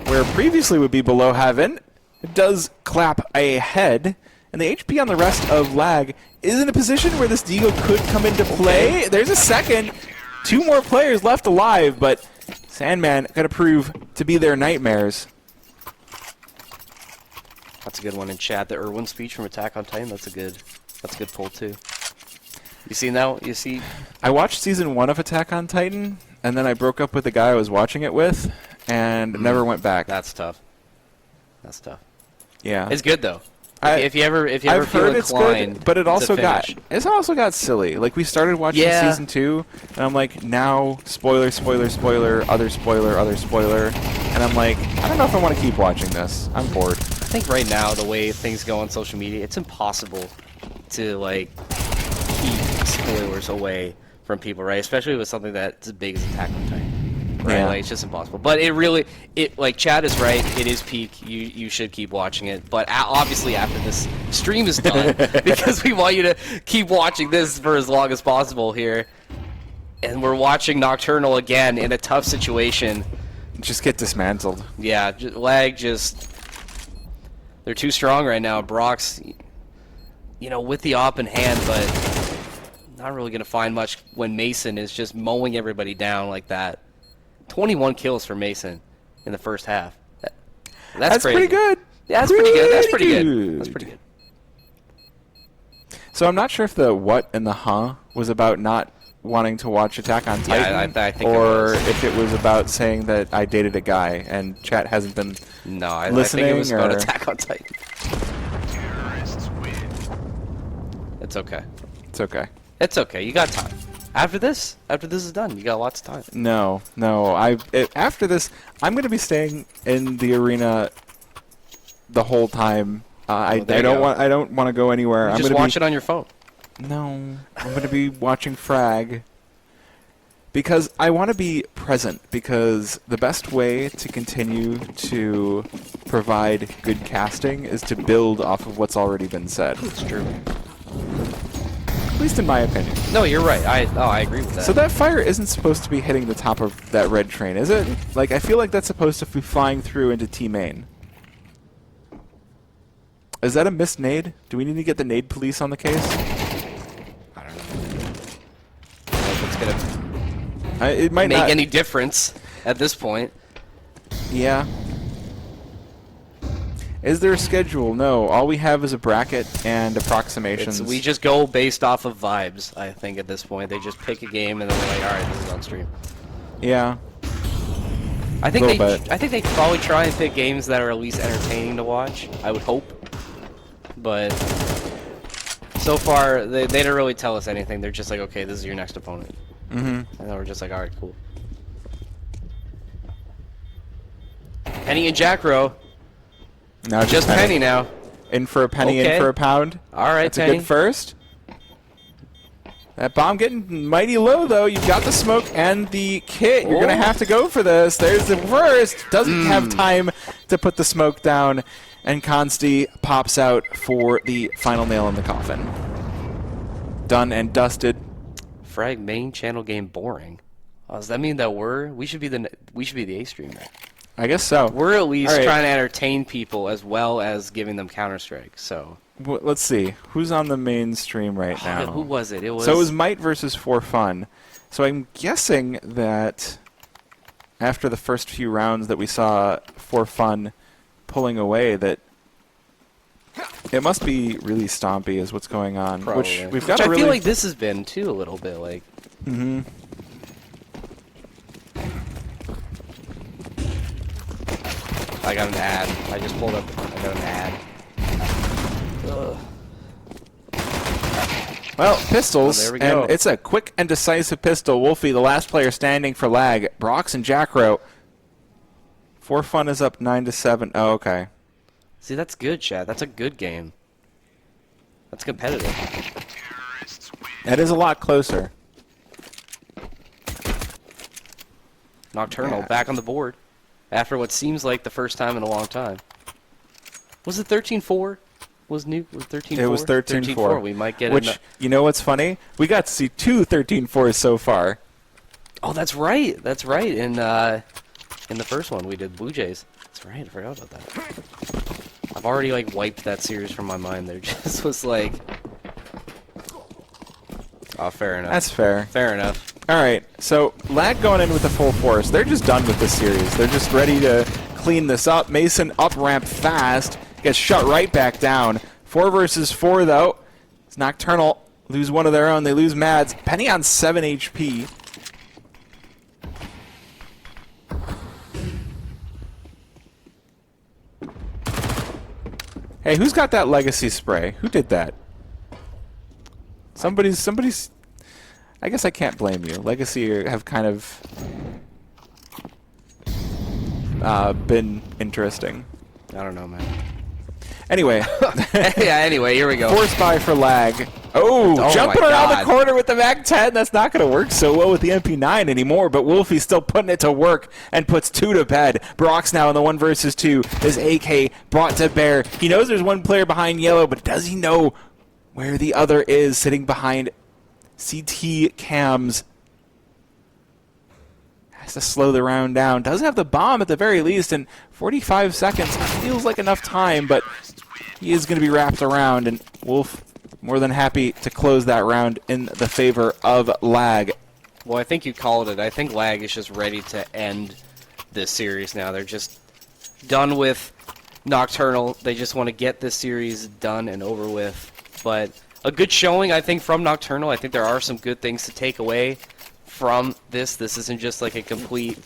where previously would be below heaven. It does clap ahead. And the HP on the rest of Lag is in a position where this Deagle could come into play. There's a second. 2 more players left alive, but Sandman got to prove to be their nightmares.
That's a good one in chat. The Irwin speech from Attack on Titan. That's a good pull too. You seen that? You see?
I watched season 1 of Attack on Titan, and then I broke up with the guy I was watching it with, and never went back.
That's tough.
Yeah,
it's good though. If you ever
I've
feel
heard it's
inclined,
good, but it also
finish.
got silly. Like we started watching season 2, and I'm like, now spoiler, other spoiler, and I'm like, I don't know if I want to keep watching this. I'm bored.
I think right now the way things go on social media, it's impossible to like keep spoilers away from people, right? Especially with something that's as big as Attack on Titan. Right,
Yeah.
like, it's just impossible. But like Chad is right. It is peak. You should keep watching it. But obviously after this stream is done, because we want you to keep watching this for as long as possible here. And we're watching Nocturnal again in a tough situation.
Just get dismantled.
Yeah, Lag they're too strong right now. Brock's, with the op in hand, but not really going to find much when Mason is just mowing everybody down like that. 21 kills for Mason in the first half. That's crazy.
pretty good.
Yeah, that's pretty good. That's pretty good.
So I'm not sure if the what and the huh was about not wanting to watch Attack on Titan,
I think
or
it was.
if it was about saying that I dated a guy and chat hasn't been
I
listening.
think it was about
or...
Attack on Titan. It's okay.
It's okay.
It's okay. You got time. After this is done, you got lots of time.
No. After this, I'm going to be staying in the arena the whole time. I don't want to go anywhere.
Just watch it on your phone.
No, I'm going to be watching Frag because I want to be present, because the best way to continue to provide good casting is to build off of what's already been said.
It's true.
At least in my opinion.
No, you're right. I agree with that.
So that fire isn't supposed to be hitting the top of that red train, is it? Like, I feel like that's supposed to be flying through into T-Main. Is that a missed nade? Do we need to get the nade police on the case?
I don't know. If it's gonna
It might
make
not
any difference at this point.
Yeah. Is there a schedule? No. All we have is a bracket and approximations.
We just go based off of vibes, I think, at this point. They just pick a game and then they're like, alright, this is on stream.
Yeah.
I think they probably try and pick games that are at least entertaining to watch. I would hope. But so far, they don't really tell us anything. They're just like, okay, this is your next opponent.
Mm-hmm.
And then we're just like, alright, cool. Penny and Jack Row.
Now
Just Penny now.
In for a penny,
Okay.
in for a pound.
All right,
That's a
Penny.
good first. That bomb getting mighty low, though. You've got the smoke and the kit. You're going to have to go for this. There's the first. Doesn't have time to put the smoke down. And Consti pops out for the final nail in the coffin. Done and dusted.
Frag main channel game boring. Oh, does that mean that we should be the A stream then?
I guess so.
We're at least
All right.
trying to entertain people as well as giving them Counter-Strike. So
Let's see. Who's on the main stream right now?
who was it? It was
So it was Might versus For Fun. So I'm guessing that after the first few rounds that we saw For Fun pulling away, that it must be really stompy is what's going on.
probably.
Which we've got
Which
to
I feel
really...
like this has been too a little bit like.
Mm-hmm.
I got an ad. I just pulled up. I got an ad.
Well, pistols,
Oh, there we
and
go.
it's a quick and decisive pistol. Wolfie, the last player standing for lag. Brox and Jackro. For Fun is up 9-7. Oh, okay.
See, that's good, Chad. That's a good game. That's competitive.
That is a lot closer.
Nocturnal
Yeah.
back on the board after what seems like the first time in a long time. Was it 13-4? Was 13-4?
It was 13-4.
We might get
Which, you know what's funny? We got to see two 13-4s so far.
Oh, that's right. That's right. In the first one, we did Blue Jays. That's right. I forgot about that. I've already like wiped that series from my mind. There just was like. Oh, fair enough.
That's fair.
Fair enough.
All right, so lag going in with the full force. They're just done with this series. They're just ready to clean this up. Mason up ramp fast, gets shut right back down. 4 versus 4 though. It's Nocturnal lose one of their own. They lose Mads. Penny on 7 HP. Hey, who's got that legacy spray? Who did that? Somebody's. I guess I can't blame you. Legacy have kind of been interesting.
I don't know, man.
Anyway,
Yeah. Anyway, here we go.
force buy for lag. Oh,
Oh
jumping
my
around
God.
the corner with the Mag 10. That's not going to work so well with the MP9 anymore, but Wolfie's still putting it to work and puts 2 to bed. Brock's now in the 1 versus 2. His AK brought to bear. He knows there's one player behind yellow, but does he know where the other is sitting behind CT cams? Has to slow the round down. Doesn't have the bomb at the very least, and 45 seconds feels like enough time, but he is going to be wrapped around, and Wolf more than happy to close that round in the favor of lag.
Well, I think you called it. I think lag is just ready to end this series now. They're just done with Nocturnal. They just want to get this series done and over with. But a good showing, I think, from Nocturnal. I think there are some good things to take away from this. This isn't just like a complete,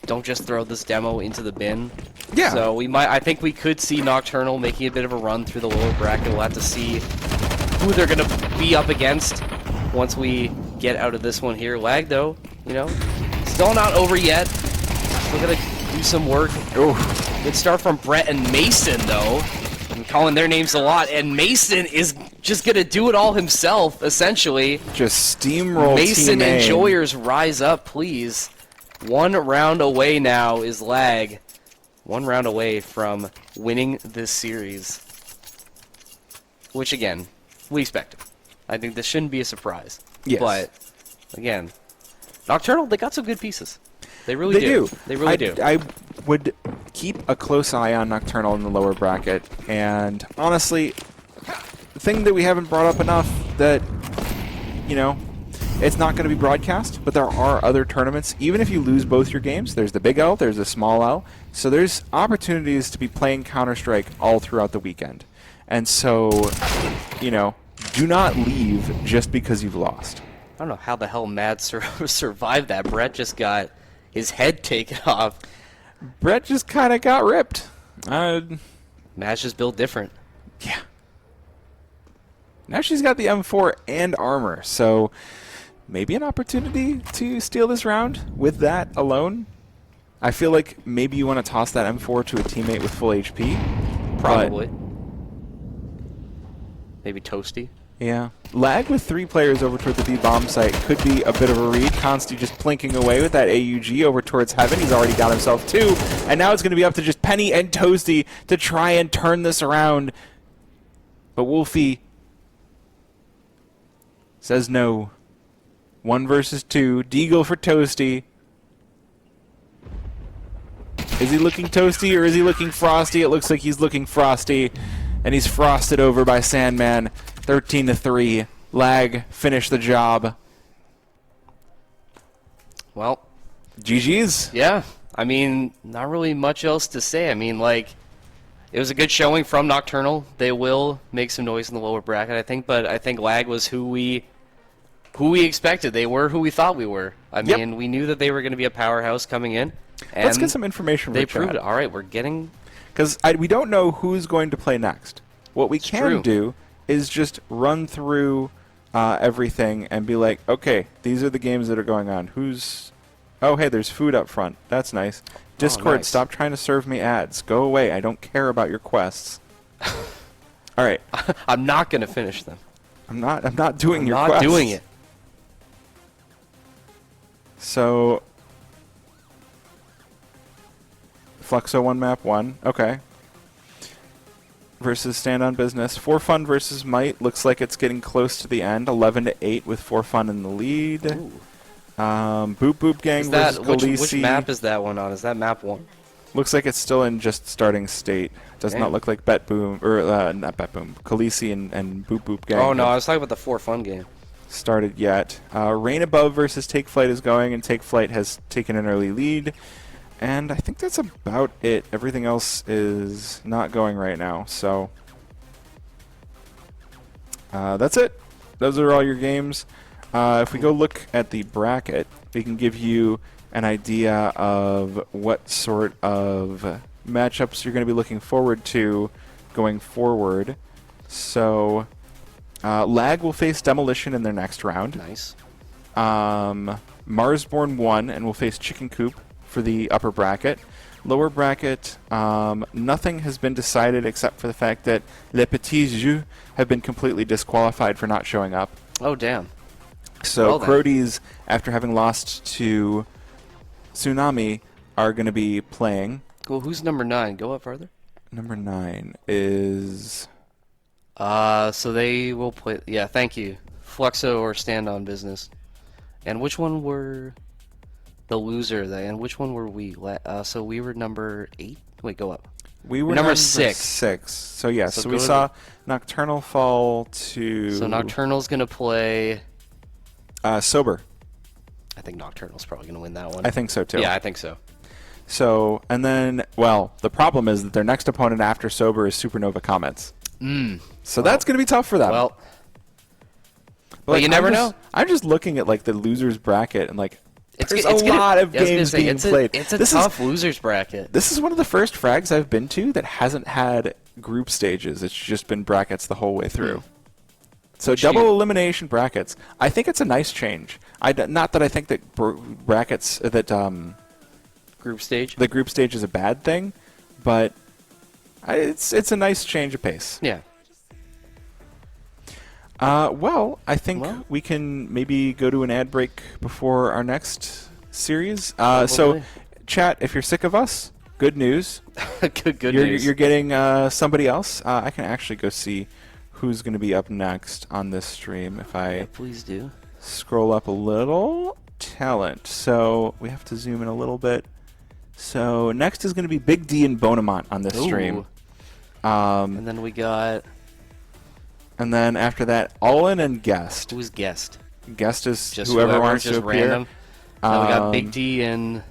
don't just throw this demo into the bin.
Yeah.
So I think we could see Nocturnal making a bit of a run through the lower bracket. We'll have to see who they're going to be up against once we get out of this one here. Lag, though, still not over yet. Still going to do some work. Good start from Brett and Mason, though. I'm calling their names a lot, and Mason is just going to do it all himself, essentially.
Just steamroll
Mason
Team A.
enjoyers, rise up, please. 1 round away now is lag. 1 round away from winning this series. Which, again, we expected. I think this shouldn't be a surprise.
Yes.
But, again, Nocturnal, they got some good pieces. They really do. They really do.
I would keep a close eye on Nocturnal in the lower bracket, and honestly, the thing that we haven't brought up enough that, it's not going to be broadcast, but there are other tournaments. Even if you lose both your games, there's the big L, there's the small L. So there's opportunities to be playing Counter-Strike all throughout the weekend. And so, do not leave just because you've lost.
I don't know how the hell Mad survived that. Brett just got his head taken off.
Brett just kind of got ripped.
Mad's just built different.
Yeah. Now she's got the M4 and armor, so maybe an opportunity to steal this round with that alone. I feel like maybe you want to toss that M4 to a teammate with full HP.
Probably.
But
Maybe Toasty.
Yeah. Lag with 3 players over toward the B-bomb site could be a bit of a read. Consti just plinking away with that AUG over towards Heaven. He's already got himself 2. And now it's going to be up to just Penny and Toasty to try and turn this around. But Wolfie says no. 1 versus 2. Deagle for Toasty. Is he looking Toasty or is he looking Frosty? It looks like he's looking Frosty. And he's frosted over by Sandman. 13-3. Lag finished the job.
Well,
GG's.
yeah. I mean, not really much else to say. I mean, like, it was a good showing from Nocturnal. They will make some noise in the lower bracket, I think, but I think Lag was who we expected. They were who we thought we were. I mean, we knew that they were going to be a powerhouse coming in. And
Let's get some information.
They proved it. All right, we're getting...
Because we don't know who's going to play next. What we can do is just run through everything and be like, okay, these are the games that are going on. Who's... Oh, hey, there's food up front. That's nice. Discord,
nice.
Stop trying to serve me ads. Go away. I don't care about your quests. All right.
I'm not going to finish them.
I'm not doing your
not
quests.
doing it.
So... Fluxo 1 map 1. Okay. Versus Stand on Business. For Fun versus Might. Looks like it's getting close to the end. 11-8 with For Fun in the lead. Boop Boop Gang versus Khaleesi.
Which map is that one on? Is that map 1?
Looks like it's still in just starting state. Does not look like Bet Boom, or not Bet Boom. Khaleesi and Boop Boop Gang.
Oh no, I was talking about the For Fun game.
Started yet. Rain Above versus Take Flight is going, and Take Flight has taken an early lead. And I think that's about it. Everything else is not going right now. So that's it. Those are all your games. If we go look at the bracket, we can give you an idea of what sort of matchups you're going to be looking forward to going forward. So Lag will face Demolition in their next round.
Nice.
Marsborn 1 and will face Chicken Coop for the upper bracket. Lower bracket, nothing has been decided except for the fact that Les Petits Jeux have been completely disqualified for not showing up.
Oh, damn.
So
Well, then.
Crodies, after having lost to Tsunami, are going to be playing.
Well, who's number 9? Go up further.
Number 9 is...
So they will play... Yeah, thank you. Fluxo or Stand on Business. And which one were... The loser, and which one were we? So we were number 8? Wait, go up.
We were
number 6.
So yes,
So
so we
go to
saw Nocturnal fall to...
So Nocturnal's going to play...
Sober.
I think Nocturnal's probably going to win that one.
I think so too.
Yeah, I think so.
So, and then, well, the problem is that their next opponent after Sober is Supernova Comets. So that's going to be tough for them.
Well,
but
you never know.
I'm just looking at like the losers bracket and like there's
it's
a lot of
I was gonna
games
say,
being
it's
played.
It's a
This
tough losers bracket.
This is one of the first frags I've been to that hasn't had group stages. It's just been brackets the whole way through. So double elimination brackets. I think it's a nice change. Not that I think that brackets that
Group stage?
the group stage is a bad thing, but it's a nice change of pace.
Yeah.
Well, I think we can maybe go to an ad break before our next series. So, chat, if you're sick of us, good news.
good news.
You're getting somebody else. I can actually go see who's going to be up next on this stream if I
Please do.
scroll up a little. Talent. So we have to zoom in a little bit. So next is going to be Big D and Bonamont on this stream.
And then we got...
And then after that, All-In and Guest.
Who's guest?
Guest is
Just
whoever
whoever,
wants
just
to appear.
random. Then we got Big D and...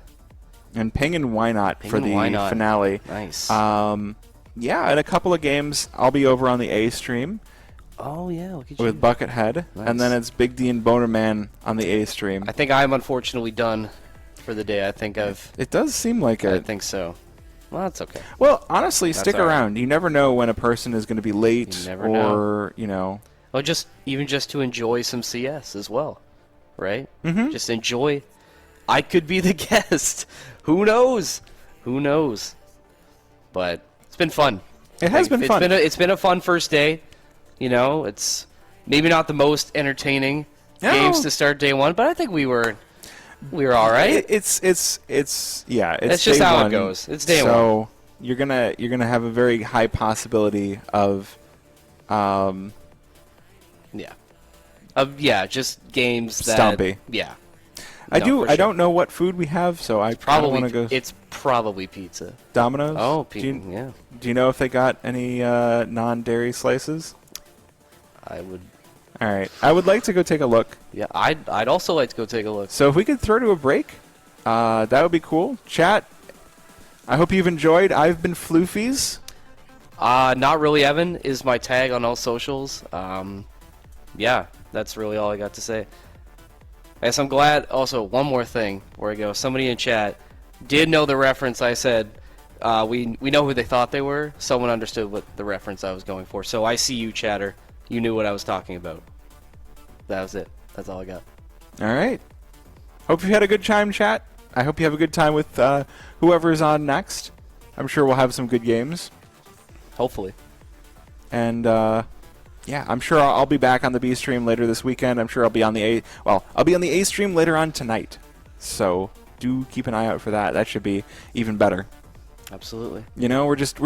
And Ping and Why Not
Ping
for
and
the
Why Not.
finale.
Nice.
Yeah, in a couple of games, I'll be over on the A stream
Oh, yeah, look at you.
with Buckethead.
Nice.
And then it's Big D and Bonerman on the A stream.
I think I'm unfortunately done for the day. I think I've...
It does seem like
I
it.
think so. Well, that's okay.
Well, honestly, stick
all right.
around. You never know when a person is going to be late
You never
or, you know.
Well, even just to enjoy some CS as well, right? Mm-hmm. Just enjoy. I could be the guest. Who knows? Who knows? But it's been fun.
It has been fun.
It's been a fun first day. You know, it's maybe not the most entertaining games to start day one, but I think we were all right.
It's yeah.
That's just
day
how
one,
it goes. It's day one.
So you're gonna have a very high possibility of,
Just games that.
Stumpy.
Yeah.
I
No, for
I
sure.
don't know what food we have, so I probably want to go
It's probably pizza.
Domino's.
Oh,
Do you know if they got any non-dairy slices?
I would.
All right, I would like to go take a look.
Yeah, I'd also like to go take a look.
So if we could throw to a break, that would be cool. Chat, I hope you've enjoyed. I've been Floofies.
Not really. Evan is my tag on all socials. Yeah, that's really all I got to say. I guess I'm glad. Also, one more thing before I go. Somebody in chat did know the reference I said. We know who they thought they were. Someone understood what the reference I was going for. So I see you, chatter. You knew what I was talking about. That was it. That's all I got.
All right. Hope you had a good time, chat. I hope you have a good time with whoever's on next. I'm sure we'll have some good games.
Hopefully.
And yeah, I'm sure I'll be back on the B stream later this weekend. I'm sure I'll be on the I'll be on the A stream later on tonight. So do keep an eye out for that. That should be even better.
Absolutely.
You know, we're just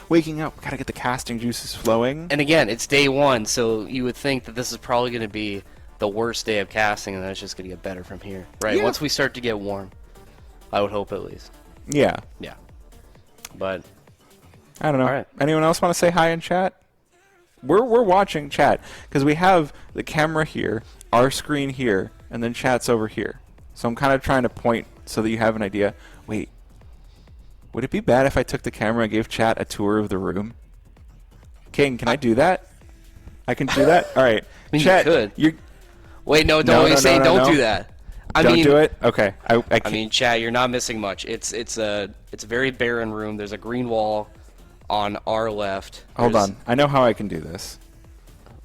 waking up. We gotta get the casting juices flowing.
And again, it's day one, so you would think that this is probably going to be the worst day of casting, and then it's just going to get better from here, right?
Yeah.
Once we start to get warm, I would hope at least.
Yeah.
Yeah. But
I don't know.
All right.
Anyone else want to say hi in chat? We're watching chat because we have the camera here, our screen here, and then chat's over here. So I'm kind of trying to point so that you have an idea. Wait. Would it be bad if I took the camera and gave chat a tour of the room? King, can I do that? I can do that? All right.
I mean,
chat,
you could.
You're,
Wait, no,
No,
don't.
no,
You're saying
no,
don't
no.
do that. I
don't
mean,
do it? Okay. I
I
can't.
mean, chat, you're not missing much. It's a very barren room. There's a green wall on our left.
Hold
There's-
on. I know how I can do this.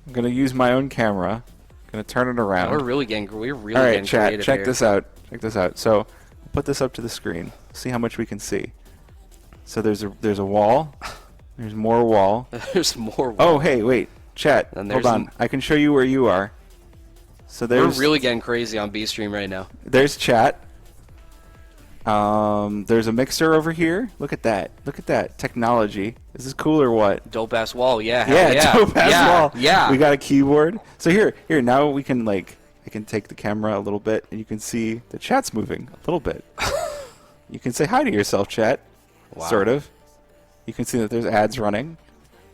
I'm going to use my own camera. going to turn it around.
We're really getting
All right,
getting
chat,
creative
check
here.
this out. Check this out. So, put this up to the screen. See how much we can see. So there's a wall. There's more wall.
There's more.
Oh, hey, wait, chat.
And
Hold
there's
on. I can show you where you are. So
We're
there's
really getting crazy on B stream right now.
there's chat. There's a mixer over here. Look at that. Look at that technology. Is this cool or what?
Dope ass wall, yeah. hell
Yeah,
yeah.
dope ass
yeah,
wall.
Yeah.
We got a keyboard. So here. Now we can I can take the camera a little bit, and you can see the chat's moving a little bit. You can say hi to yourself, chat.
Wow.
Sort of. You can see that there's ads running.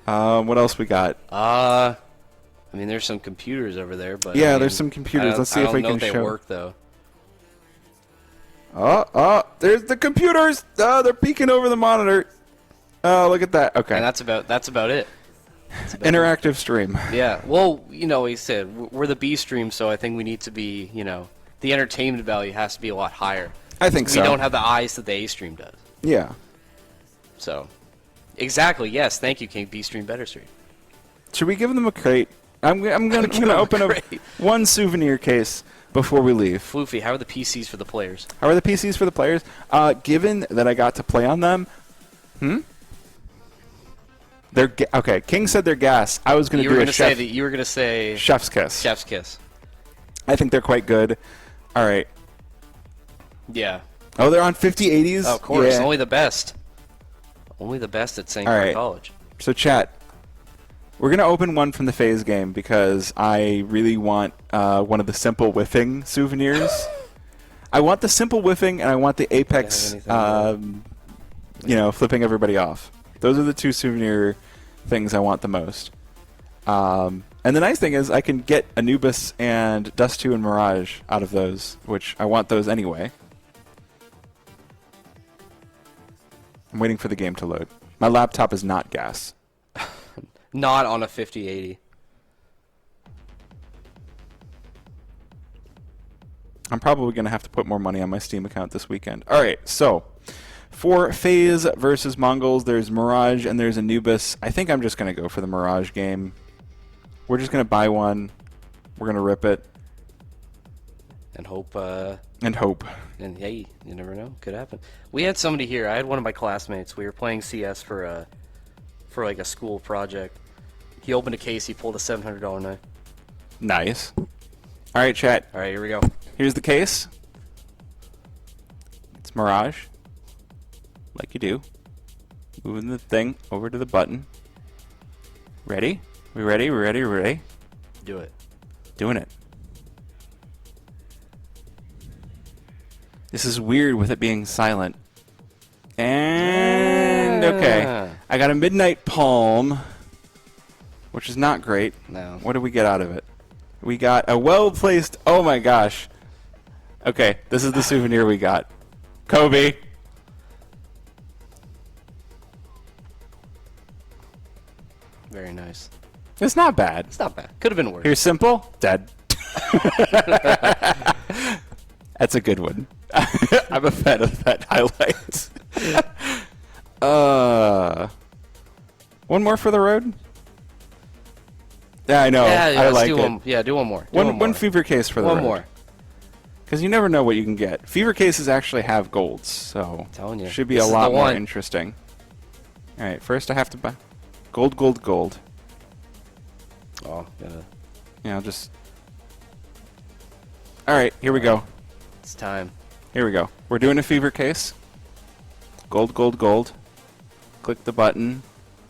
What else we got?
I mean, there's some computers over there, but
Yeah,
I mean,
there's some computers. Let's see if we can
I don't know if
show.
they work though.
Oh, there's the computers. Oh, they're peeking over the monitor. Oh, look at that. Okay.
And that's about it.
Interactive stream.
Yeah. Well, he said we're the B stream, so I think we need to be, the entertainment value has to be a lot higher.
I think so.
We don't have the eyes that the A stream does.
Yeah.
So, exactly. Yes. Thank you, King. B stream, better stream.
Should we give them a crate? I'm gonna open up
crate.
one souvenir case before we leave.
Floofy, how are the PCs for the players?
How are the PCs for the players? Given that I got to play on them, they're okay. King said they're gas. I was gonna
You
do
were
a
gonna say that. You were gonna say
chef's kiss.
chef's kiss.
I think they're quite good. All right.
Yeah.
Oh, they're on 5080s.
Oh, of course.
Yeah.
Only the best. Only the best at St.
All
Clair
right.
College.
So chat, we're gonna open one from the FaZe game because I really want one of the simple whiffing souvenirs. I want the simple whiffing and I want the Apex,
anything
flipping everybody off. Those are the two souvenir things I want the most. And the nice thing is I can get Anubis and Dust 2 and Mirage out of those, which I want those anyway. I'm waiting for the game to load. My laptop is not gas.
Not on a 5080.
I'm probably going to have to put more money on my Steam account this weekend. All right, so for FaZe versus Mongols, there's Mirage and there's Anubis. I think I'm just going to go for the Mirage game. We're just going to buy one. We're going to rip it
And hope.
and hope.
And hey, you never know. Could happen. We had somebody here. I had one of my classmates. We were playing CS for like a school project. He opened a case. He pulled a $700 knife.
Nice. All right, chat.
All right, here we go.
Here's the case. It's Mirage. Like you do. Moving the thing over to the button. Ready? We ready? We ready? We ready?
Do it.
Doing it. This is weird with it being silent. And okay. I got a Midnight Palm, which is not great.
No.
What did we get out of it? We got a well-placed... Oh my gosh. Okay, this is the souvenir we got. Kobe.
Very nice.
It's not bad.
It's not bad. Could have been worse.
Here's simple. Dead. That's a good one. I'm a fan of that highlight. One more for the road? Yeah, I know.
Yeah,
I
let's
like
do
it.
one. Yeah, do one more. Do
One
more.
fever case for the road.
One more.
Because you never know what you can get. Fever cases actually have golds, so
Telling you.
should be
This
a
is
lot
the
more
one.
interesting. All right, first I have to buy gold, gold, gold.
Oh, gotta.
You know, just. All right, here we go.
It's time.
Here we go. We're doing a fever case. Gold, gold, gold. Click the button.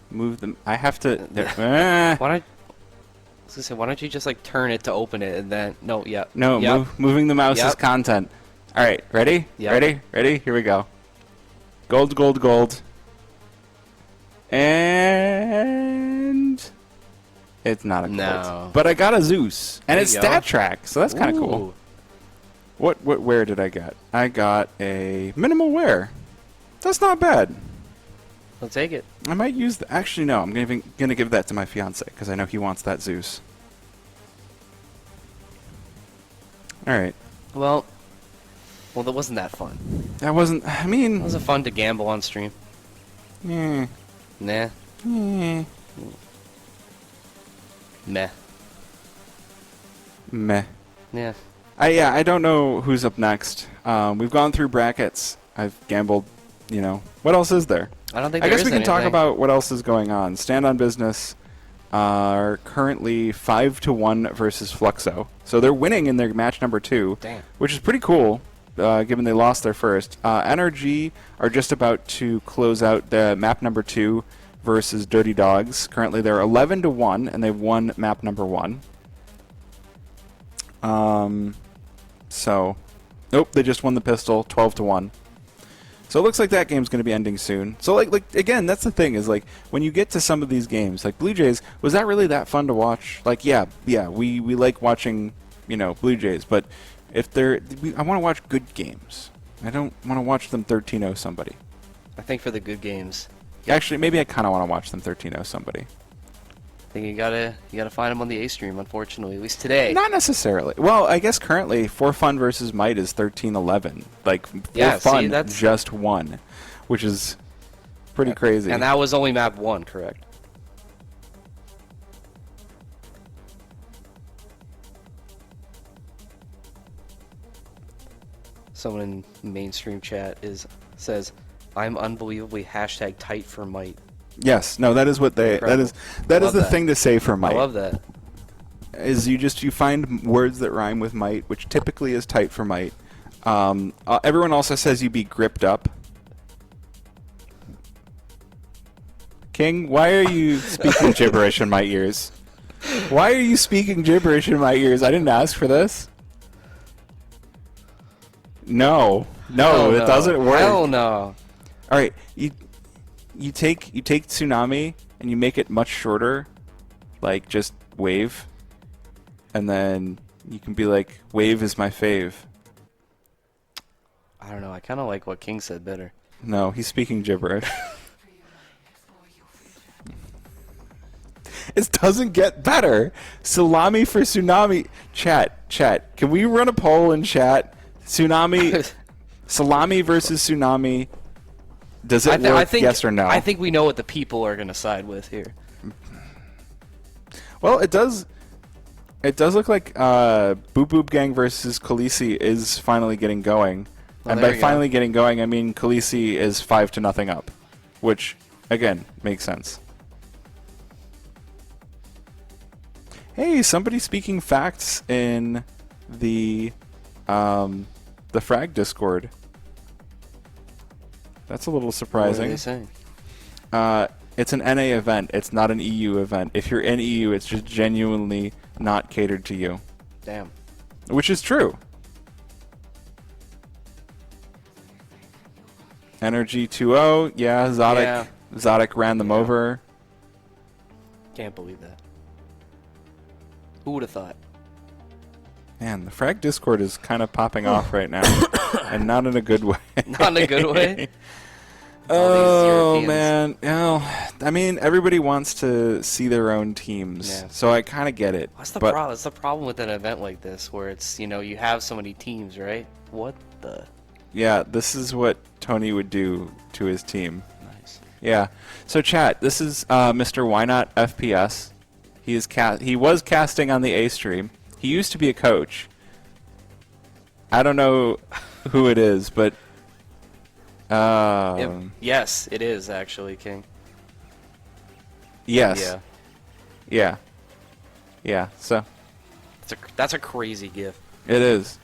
Move them. I have to. There.
Why don't? I was gonna say, why don't you just like turn it to open it and then no, yeah.
No,
Yep.
moving the mouse is
Yep.
content. All right, ready?
Yep.
Ready? Ready? Here we go. Gold, gold, gold. And it's not a gold.
No.
But I got a Zeus, and
There
it's
you go.
stat track, so that's kind of cool.
Ooh.
What where did I get? I got a minimal wear. That's not bad.
I'll take it.
I might use the. Actually, no. I'm gonna give that to my fiance because I know he wants that Zeus. All right.
Well, that wasn't that fun.
That wasn't. I
It
mean.
wasn't fun to gamble on stream.
Eh,
Nah.
eh.
Meh.
Meh.
Yeah.
I don't know who's up next. We've gone through brackets. I've gambled. You know what else is there?
I don't think.
I
there
guess we
is
can talk
anything.
about what else is going on. Stand on Business are currently 5-1 versus Fluxo, so they're winning in their match number 2,
Damn.
which is pretty cool, given they lost their first. NRG are just about to close out the map number 2 versus Dirty Dogs. Currently, they're 11-1, and they've won map number 1. So, nope, they just won the pistol, 12-1. So it looks like that game's going to be ending soon. So like again, that's the thing is like when you get to some of these games, like Blue Jays, was that really that fun to watch? Like yeah, we like watching, Blue Jays, but if I want to watch good games. I don't want to watch them 13-0 somebody.
I think for the good games,
Actually, maybe I kind of want to watch them 13-0 somebody.
I think you gotta find them on the A stream. Unfortunately, at least today.
Not necessarily. Well, I guess currently For Fun versus Might is 13-11. Like For
Yeah, see,
Fun
that's-
just won, which is pretty crazy.
And that was only map 1, correct? Someone in mainstream chat says, "I'm unbelievably #tight for might."
Yes, no, that is what they. That is
Love
the
that.
thing to say for Might.
I love that.
Is you find words that rhyme with might, which typically is tight for might. Everyone also says you be gripped up. King, why are you speaking gibberish in my ears? Why are you speaking gibberish in my ears? I didn't ask for this. No,
Hell
it
no.
doesn't work.
Hell no.
All right, you take Tsunami and you make it much shorter, like just Wave, and then you can be like, Wave is my fave.
I don't know. I kind of like what King said better.
No, he's speaking gibberish. It doesn't get better. Salami for Tsunami. Chat. Can we run a poll in chat? Tsunami, Salami versus Tsunami. Does it work?
I think,
yes or no?
I think we know what the people are going to side with here.
Well, it does. It does look like Boop Boop Gang versus Khaleesi is finally getting going, and
there
by
we go.
finally getting going, I mean Khaleesi is 5-0 up, which again makes sense. Hey, somebody speaking facts in the Frag Discord. That's a little
What are
surprising.
they saying?
It's an NA event. It's not an EU event. If you're in EU, it's just genuinely not catered to you,
Damn.
which is true. Energy 2-0. Yeah, Zodic.
Yeah.
Zodic ran them over.
Can't believe that. Who would have thought?
Man, the Frag Discord is kind of popping off right now, and not in a good way.
Not in a good way.
Oh
Europeans.
man, I mean, everybody wants to see their own teams,
Yeah.
so I kind of get it.
What's the
but
problem? What's the problem with an event like this, where it's you have so many teams, right? What the?
yeah, this is what Tony would do to his team.
Nice.
Yeah. So chat, this is Mr. Why Not FPS. He was casting on the A stream. He used to be a coach. I don't know who it is, but
Yes, it is actually King.
yes.
Yeah.
Yeah. So
That's a crazy gift.
it is.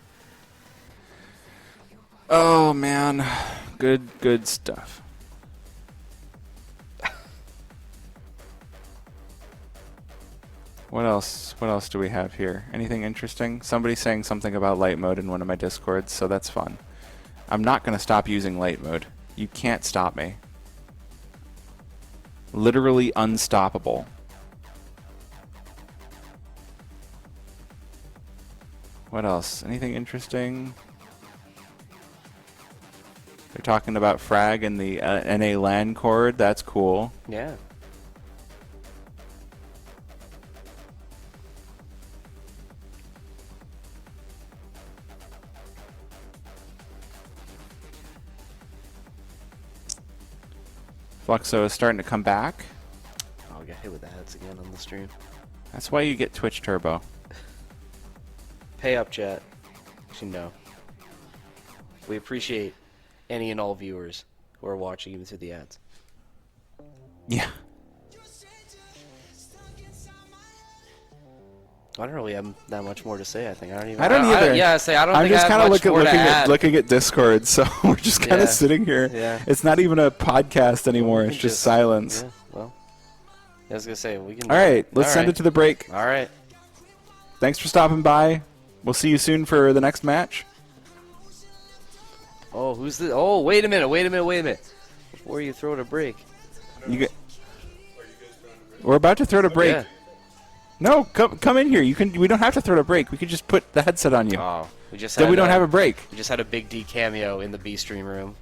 Oh man, good stuff. What else? What else do we have here? Anything interesting? Somebody's saying something about light mode in one of my discords, so that's fun. I'm not going to stop using light mode. You can't stop me. Literally unstoppable. What else? Anything interesting? They're talking about Frag and the NA LAN cord. That's cool.
Yeah.
Fluxo is starting to come back.
I'll get hit with the heads again on the stream.
That's why you get Twitch Turbo.
Pay up, chat. Actually, no. We appreciate any and all viewers who are watching even through the ads.
Yeah.
I don't really have that much more to say. I think I don't even.
I don't either.
I don't
I'm
think
just
I have
kind of
much more to add.
looking at Discord, so we're just kind of
Yeah.
sitting here.
Yeah.
It's not even a podcast anymore.
We
It's
can
just silence.
Yeah. Well, I was gonna say we can.
All right, let's
All
send
right.
it to the break.
All right.
Thanks for stopping by. We'll see you soon for the next match.
Oh, who's the? Oh, wait a minute. Before you throw it a break.
You get. We're about to throw it a break.
Yeah.
No, come in here. You can. We don't have to throw it a break. We can just put the headset on you.
Oh, we just.
Then
had
we don't have a break.
We just had a Big D cameo in the B stream room.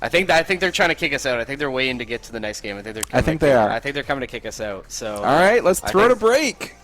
I think they're trying to kick us out. I think they're waiting to get to the next game. I think
they are.
I think they're coming to kick us out. So.
All right, let's throw it a break.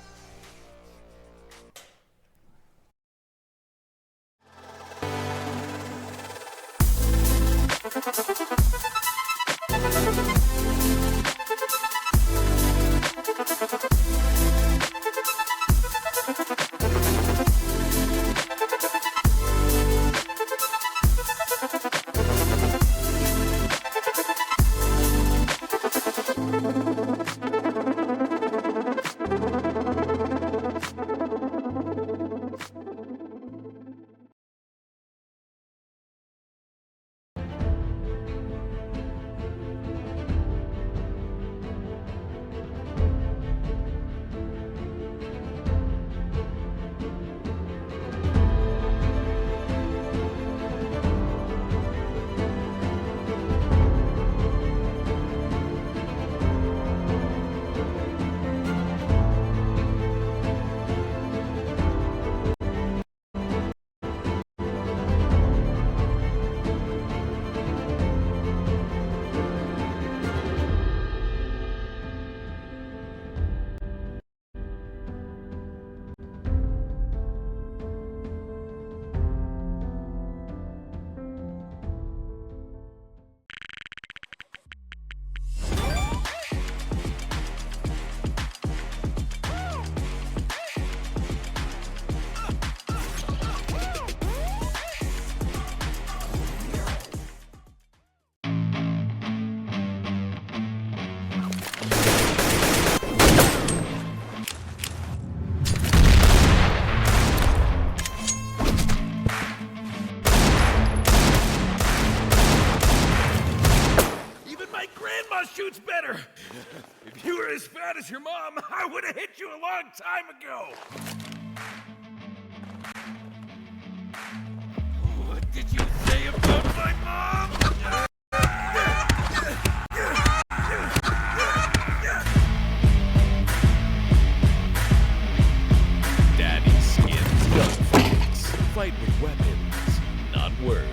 My grandma shoots better. If you were as fat as your mom, I would have hit you a long time ago. What did you say about my mom? Daddy skins gunfights. Fight with weapons, not words.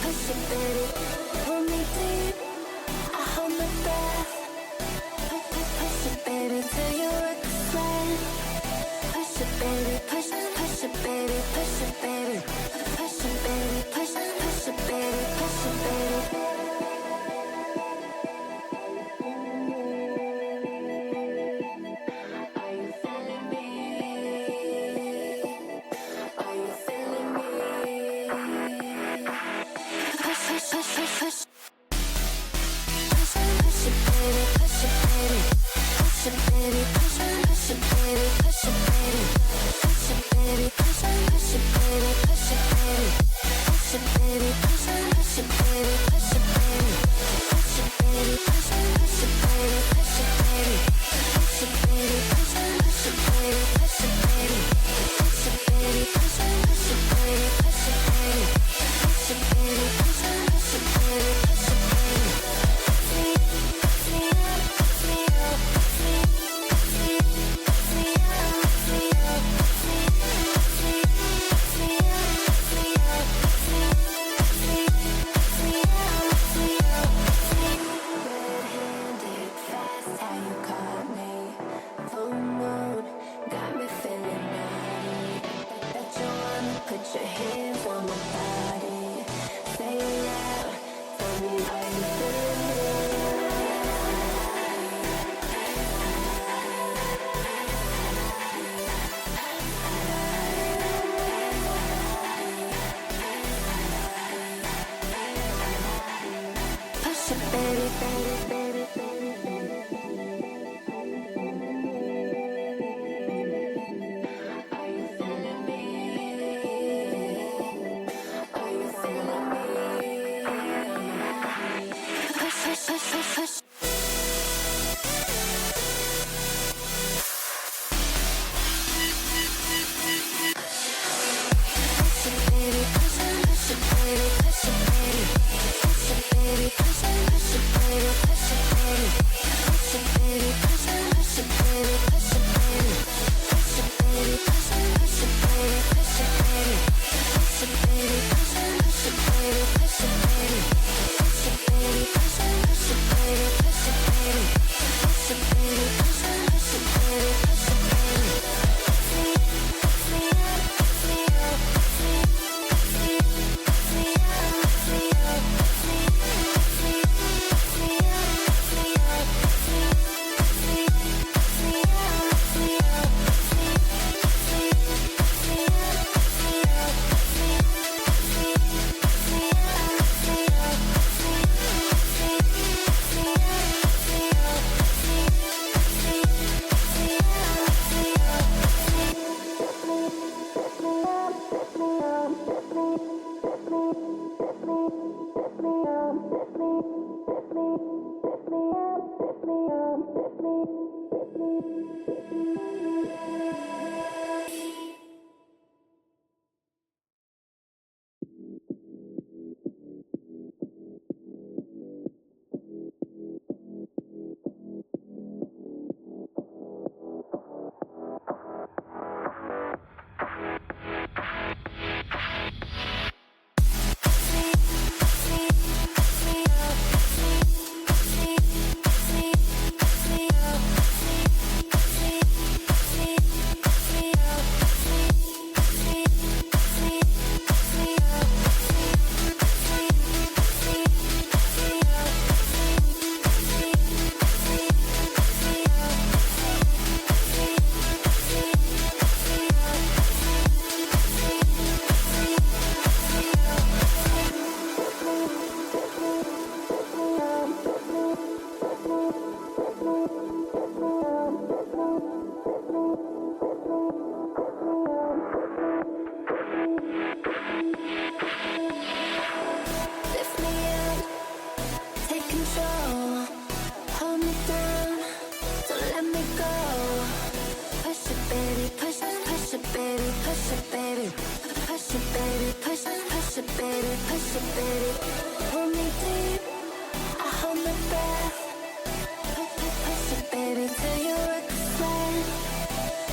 push it, baby. Pull me deep, I hold my breath. Push it, baby, till you explain. Push it, baby, push it, baby, push it, baby. Push it, baby, push it, baby, push it, baby. Are you feeling me? Are you feeling me? Push, push, push, push, push. Push it, baby, push it, baby. Push it, baby, push it, baby, push it, baby. Push it, baby, push it, baby, push it, baby. Push it, baby, push it, baby, push it, baby. Push it, baby, push it, baby, push it, baby. Push it, baby, push it, baby, push it, baby. Push it, baby, push it, baby, push it, baby. Push it, baby, push it, baby, push it, baby. Red-handed, fast, how you caught me. Full moon, got me feeling naughty. Bet you wanna put your hands on my body. Say it loud, tell me how you feeling me. Push it, baby, baby, baby, baby, baby. Are you feeling me? Are you feeling me? Push, push, push, push, push. Push it, baby, push it, baby, push it, baby. Push it, baby, push it, baby, push it, baby. Push it, baby, push it, baby, push it, baby. Push it, baby, push it, baby, push it, baby. Push it, baby, push it, baby, push it, baby. Push it, baby, push it, baby, push it, baby.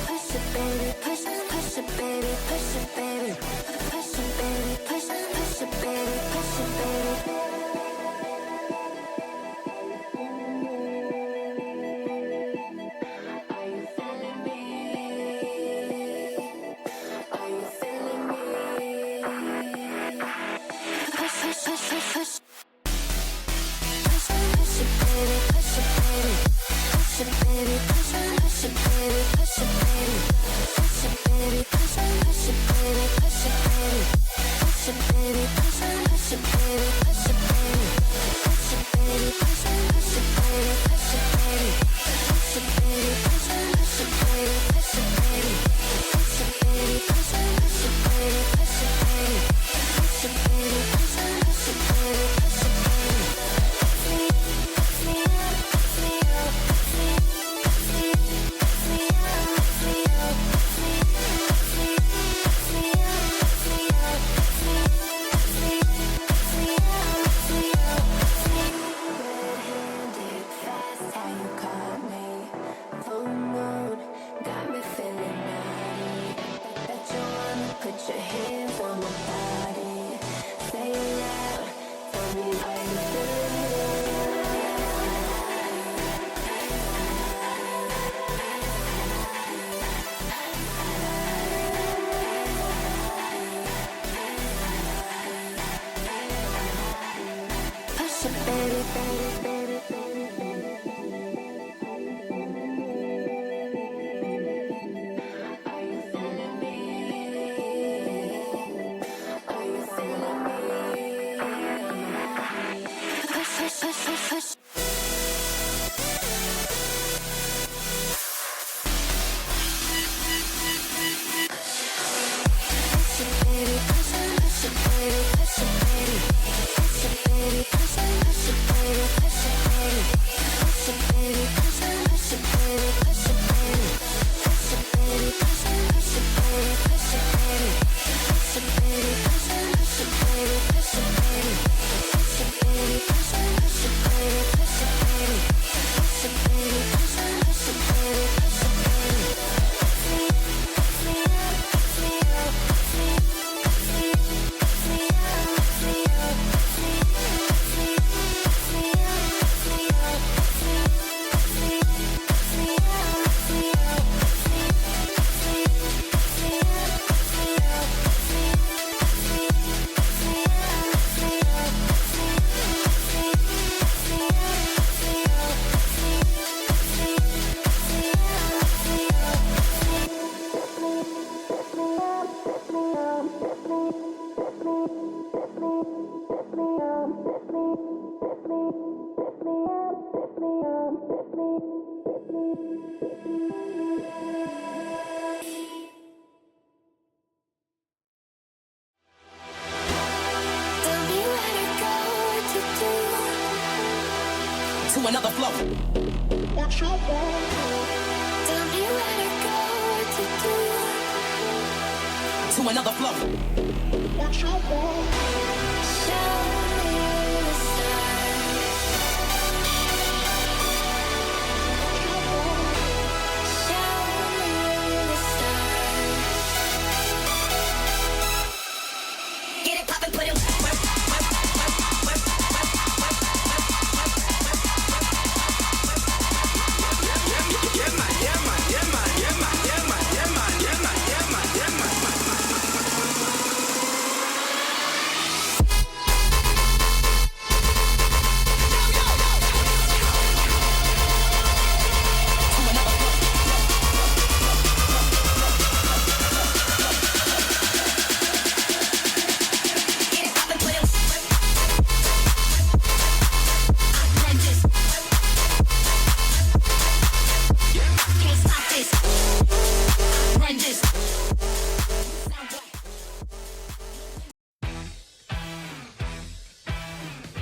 Push it, baby, push it, baby, push it, baby. Push it, baby, push it, baby. Push it, baby, push it, baby, push it.
To another flow. What you want? Tell me where to go, what to do. To another flow. What you want? Show me the signs. Show me the signs. Get it poppin', put it.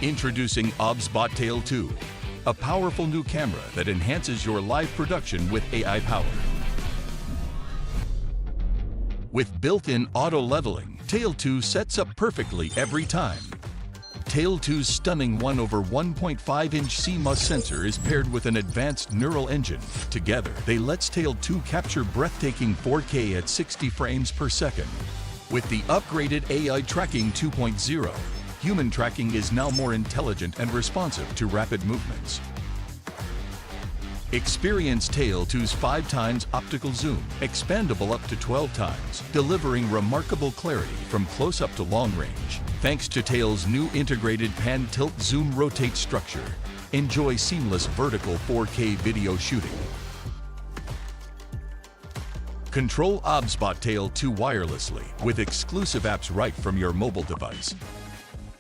Introducing OBSBotTail 2, a powerful new camera that enhances your live production with AI power. With built-in auto-leveling, Tail 2 sets up perfectly every time. Tail 2's stunning 1/1.5-inch CMOS sensor is paired with an advanced neural engine. Together, they let Tail 2 capture breathtaking 4K at 60 frames per second. With the upgraded AI Tracking 2.0, human tracking is now more intelligent and responsive to rapid movements. Experience Tail 2's 5 times optical zoom, expandable up to 12 times, delivering remarkable clarity from close-up to long range. Thanks to Tail's new integrated pan-tilt zoom rotate structure, enjoy seamless vertical 4K video shooting. Control OBSBot Tail 2 wirelessly with exclusive apps right from your mobile device.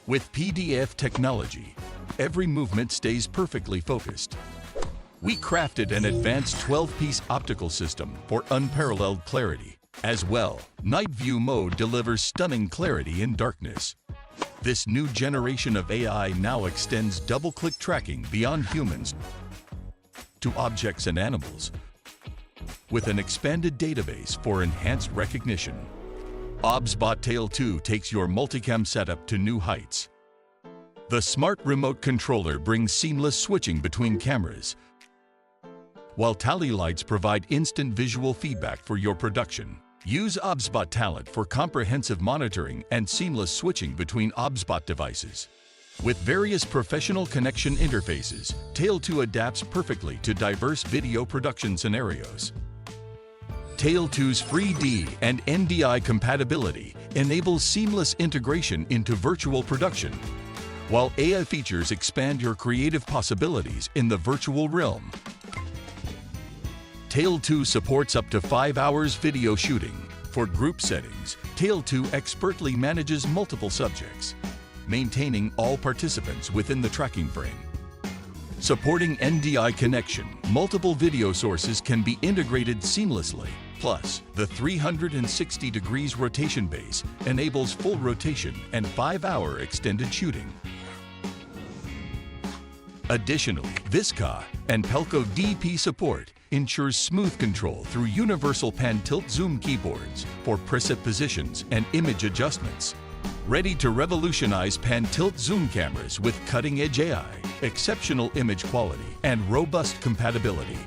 With PDF technology, every movement stays perfectly focused. We crafted an advanced 12-piece optical system for unparalleled clarity. As well, Night View mode delivers stunning clarity in darkness. This new generation of AI now extends double-click tracking beyond humans to objects and animals, with an expanded database for enhanced recognition. OBSBot Tail 2 takes your multicam setup to new heights. The smart remote controller brings seamless switching between cameras, while tally lights provide instant visual feedback for your production. Use OBSBot Talent for comprehensive monitoring and seamless switching between OBSBot devices. With various professional connection interfaces, Tail 2 adapts perfectly to diverse video production scenarios. Tail 2's 3D and NDI compatibility enables seamless integration into virtual production, while AI features expand your creative possibilities in the virtual realm. Tail 2 supports up to 5 hours video shooting. For group settings, Tail 2 expertly manages multiple subjects, maintaining all participants within the tracking frame. Supporting NDI connection, multiple video sources can be integrated seamlessly. Plus, the 360 degrees rotation base enables full rotation and 5-hour extended shooting. Additionally, Visca and Pelco DP support ensures smooth control through universal pan-tilt zoom keyboards for preset positions and image adjustments. Ready to revolutionize pan-tilt zoom cameras with cutting-edge AI, exceptional image quality, and robust compatibility.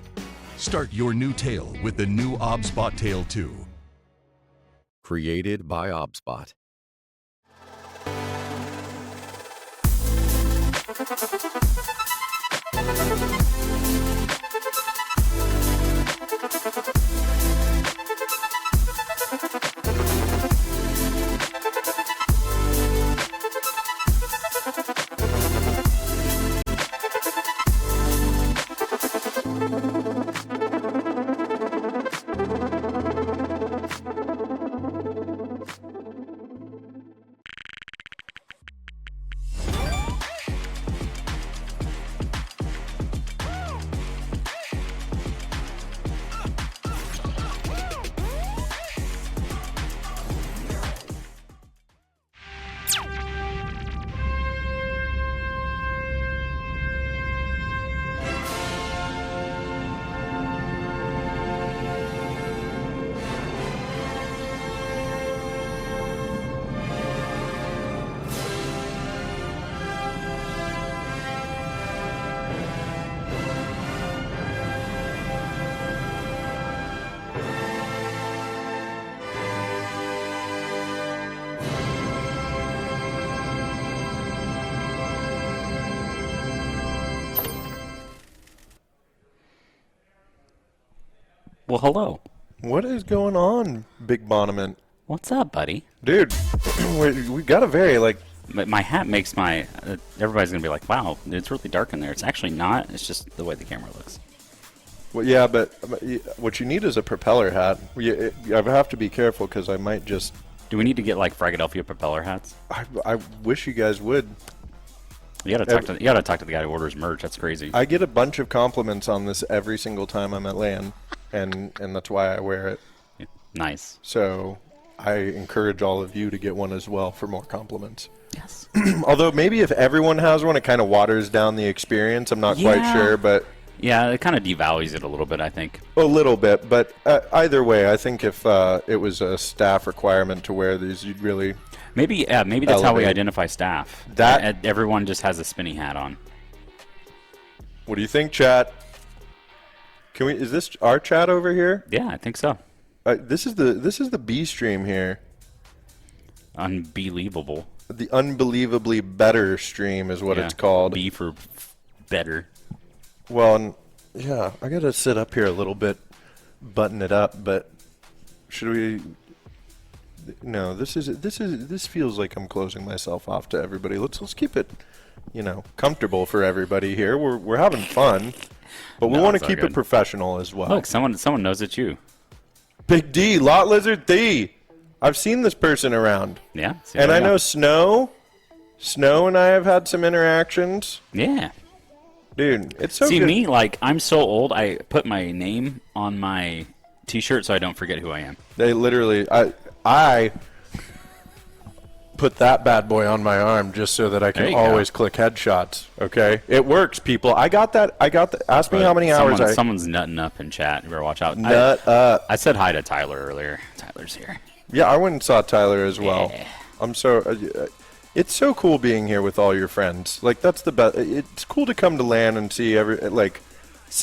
Start your new Tail with the new OBSBot Tail 2.
Created by OBSBot.
Well, hello.
What is going on, Big Bonament?
What's up, buddy?
Dude, we got a very, like...
My hat makes my... everybody's going to be like, wow, it's really dark in there. It's actually not. It's just the way the camera looks.
Well, yeah, but what you need is a propeller hat. I have to be careful because I might just...
Do we need to get, like, Fragadelphia propeller hats?
I wish you guys would.
You gotta talk to the guy who orders merch. That's crazy.
I get a bunch of compliments on this every single time I'm at LAN, and that's why I wear it.
Yeah, nice.
So I encourage all of you to get one as well for more compliments.
Yes.
Although maybe if everyone has one, it kind of waters down the experience. I'm not quite sure, but...
Yeah, it kind of devalues it a little bit, I think.
A little bit, but either way, I think if it was a staff requirement to wear these, you'd really...
Maybe that's how we identify staff. Everyone just has a spinny hat on.
What do you think, chat? Can we? Is this our chat over here?
Yeah, I think so.
This is the B stream here.
Unbelievable.
The unbelievably better stream is what it's called.
B for better.
Well, Yeah, I gotta sit up here a little bit, button it up. But should we? No, this feels like I'm closing myself off to everybody. Let's keep it, comfortable for everybody here. We're having fun, but we
No,
want
it's
to
all
keep it
good.
professional as well.
Look, someone knows it's you.
Big D, Lot Lizard D. I've seen this person around,
Yeah. See,
and
there
I
you go.
know Snow and I have had some interactions.
Yeah.
Dude, it's so
See
good.
me, like I'm so old. I put my name on my T-shirt so I don't forget who I am.
They literally, I put that bad boy on my arm just so that I
There
can
you go.
always click headshots. Okay, it works, people. I got that. Ask me how many hours I
Someone's nutting up in chat. You better watch out.
nut up.
I said hi to Tyler earlier. Tyler's here.
Yeah, I went and saw Tyler as well.
Yeah.
I'm so. It's so cool being here with all your friends. Like that's the best. It's cool to come to LAN and see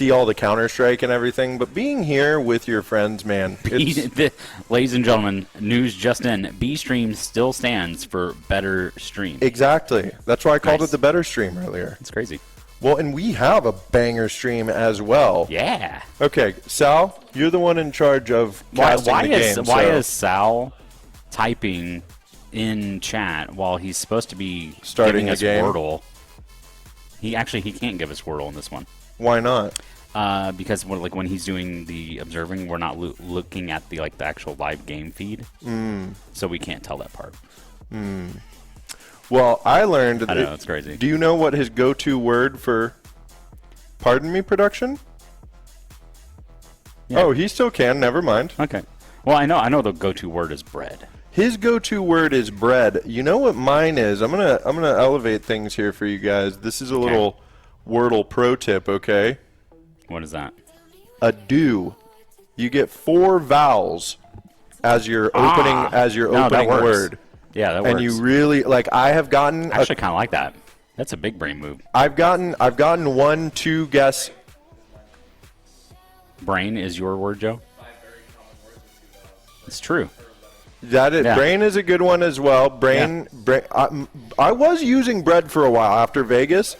all the Counter-Strike and everything. But being here with your friends, man, it's,
Ladies and gentlemen, news just in. B Stream still stands for better stream.
exactly. That's why I called
Nice.
it the better stream earlier.
It's crazy.
Well, and we have a banger stream as well.
Yeah.
Okay, Sal, you're the one in charge of casting the game.
Why
so
is Sal typing in chat while he's supposed to be
Starting
giving
the
us
game?
Wordle? He can't give us Wordle in this one.
why not?
Because when he's doing the observing, we're not looking at the actual live game feed, so we can't tell that part.
Well, I learned.
I know, it's crazy.
Do you know what his go-to word for? Pardon me, production.
Yeah.
Oh, he still can. Never mind.
Okay. Well, I know the go-to word is bread.
His go-to word is bread. You know what mine is? I'm gonna elevate things here for you guys. This is a little Wordle pro tip. Okay.
What is that?
A do. You get 4 vowels as your opening
No, that
opening
works.
word.
Yeah, that works.
And you really I have gotten
I actually kind of like that. That's a big brain move.
I've gotten 1-2 guess.
Brain is your word, Joe? It's true.
That it.
Yeah.
Brain is a good one as well. Brain. I was using bread for a while after Vegas,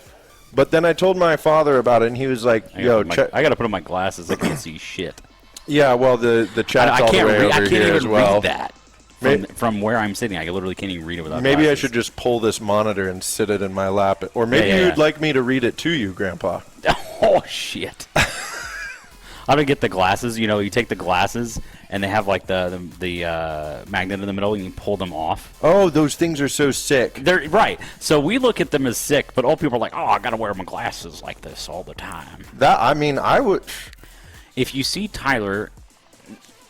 but then I told my father about it, and he was like, "Yo, check."
I gotta put on my glasses. I can't see shit.
Yeah, well, the chat's all the way
I
over
can't
here
even
as well.
read that. From where I'm sitting, I literally can't even read it without
Maybe I
glasses.
should just pull this monitor and sit it in my lap, or maybe
Yeah.
you'd like me to read it to you, Grandpa.
Oh shit! I'm gonna get the glasses. You know, you take the glasses, and they have the magnet in the middle, and you pull them off.
Oh, those things are so sick.
They're right. So we look at them as sick, but old people are like, "Oh, I gotta wear my glasses like this all the time."
I would.
If you see Tyler,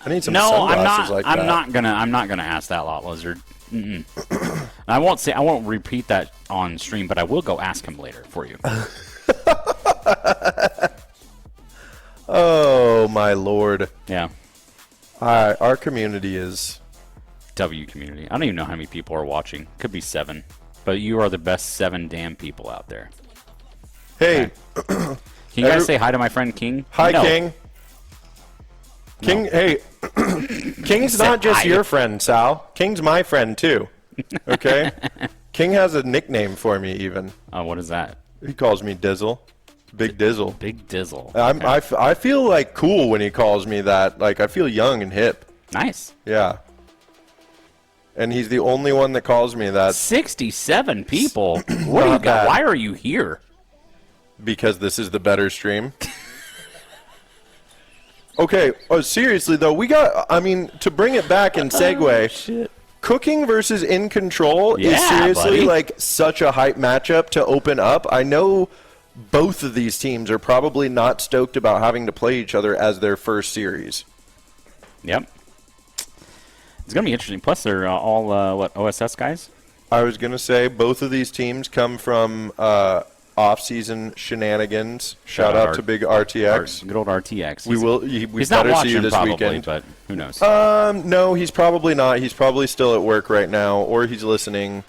I need some
no,
sunglasses like that.
I'm not gonna ask that, Lot Lizard. I won't repeat that on stream, but I will go ask him later for you.
Oh my lord!
Yeah.
Our community is.
W community. I don't even know how many people are watching. Could be 7, but you are the best 7 damn people out there.
Hey,
Can you guys say hi to my friend King?
hi,
No.
King. King, hey, King's not just
hi.
your friend, Sal. King's my friend too. Okay, King has a nickname for me. Even
Oh, what is that?
he calls me Dizzle, Big Dizzle.
Big Dizzle.
I feel like cool when he calls me that. Like I feel young and hip.
Nice.
Yeah. And he's the only one that calls me that
67 people. What do you
Not
got?
bad.
Why are you here?
because this is the better stream. Okay, seriously though, to bring it back and segue,
Shit.
Cooking versus In Control is
Yeah,
seriously
buddy.
like such a hype matchup to open up. I know both of these teams are probably not stoked about having to play each other as their first series.
Yep. It's gonna be interesting. Plus, they're all OSS guys.
I was gonna say both of these teams come from off-season shenanigans. Shout out to Big RTX.
Good old RTX.
We
He's not
better see you
watching
this
probably,
weekend.
but who knows?
No, he's probably not. He's probably still at work right now, or he's listening.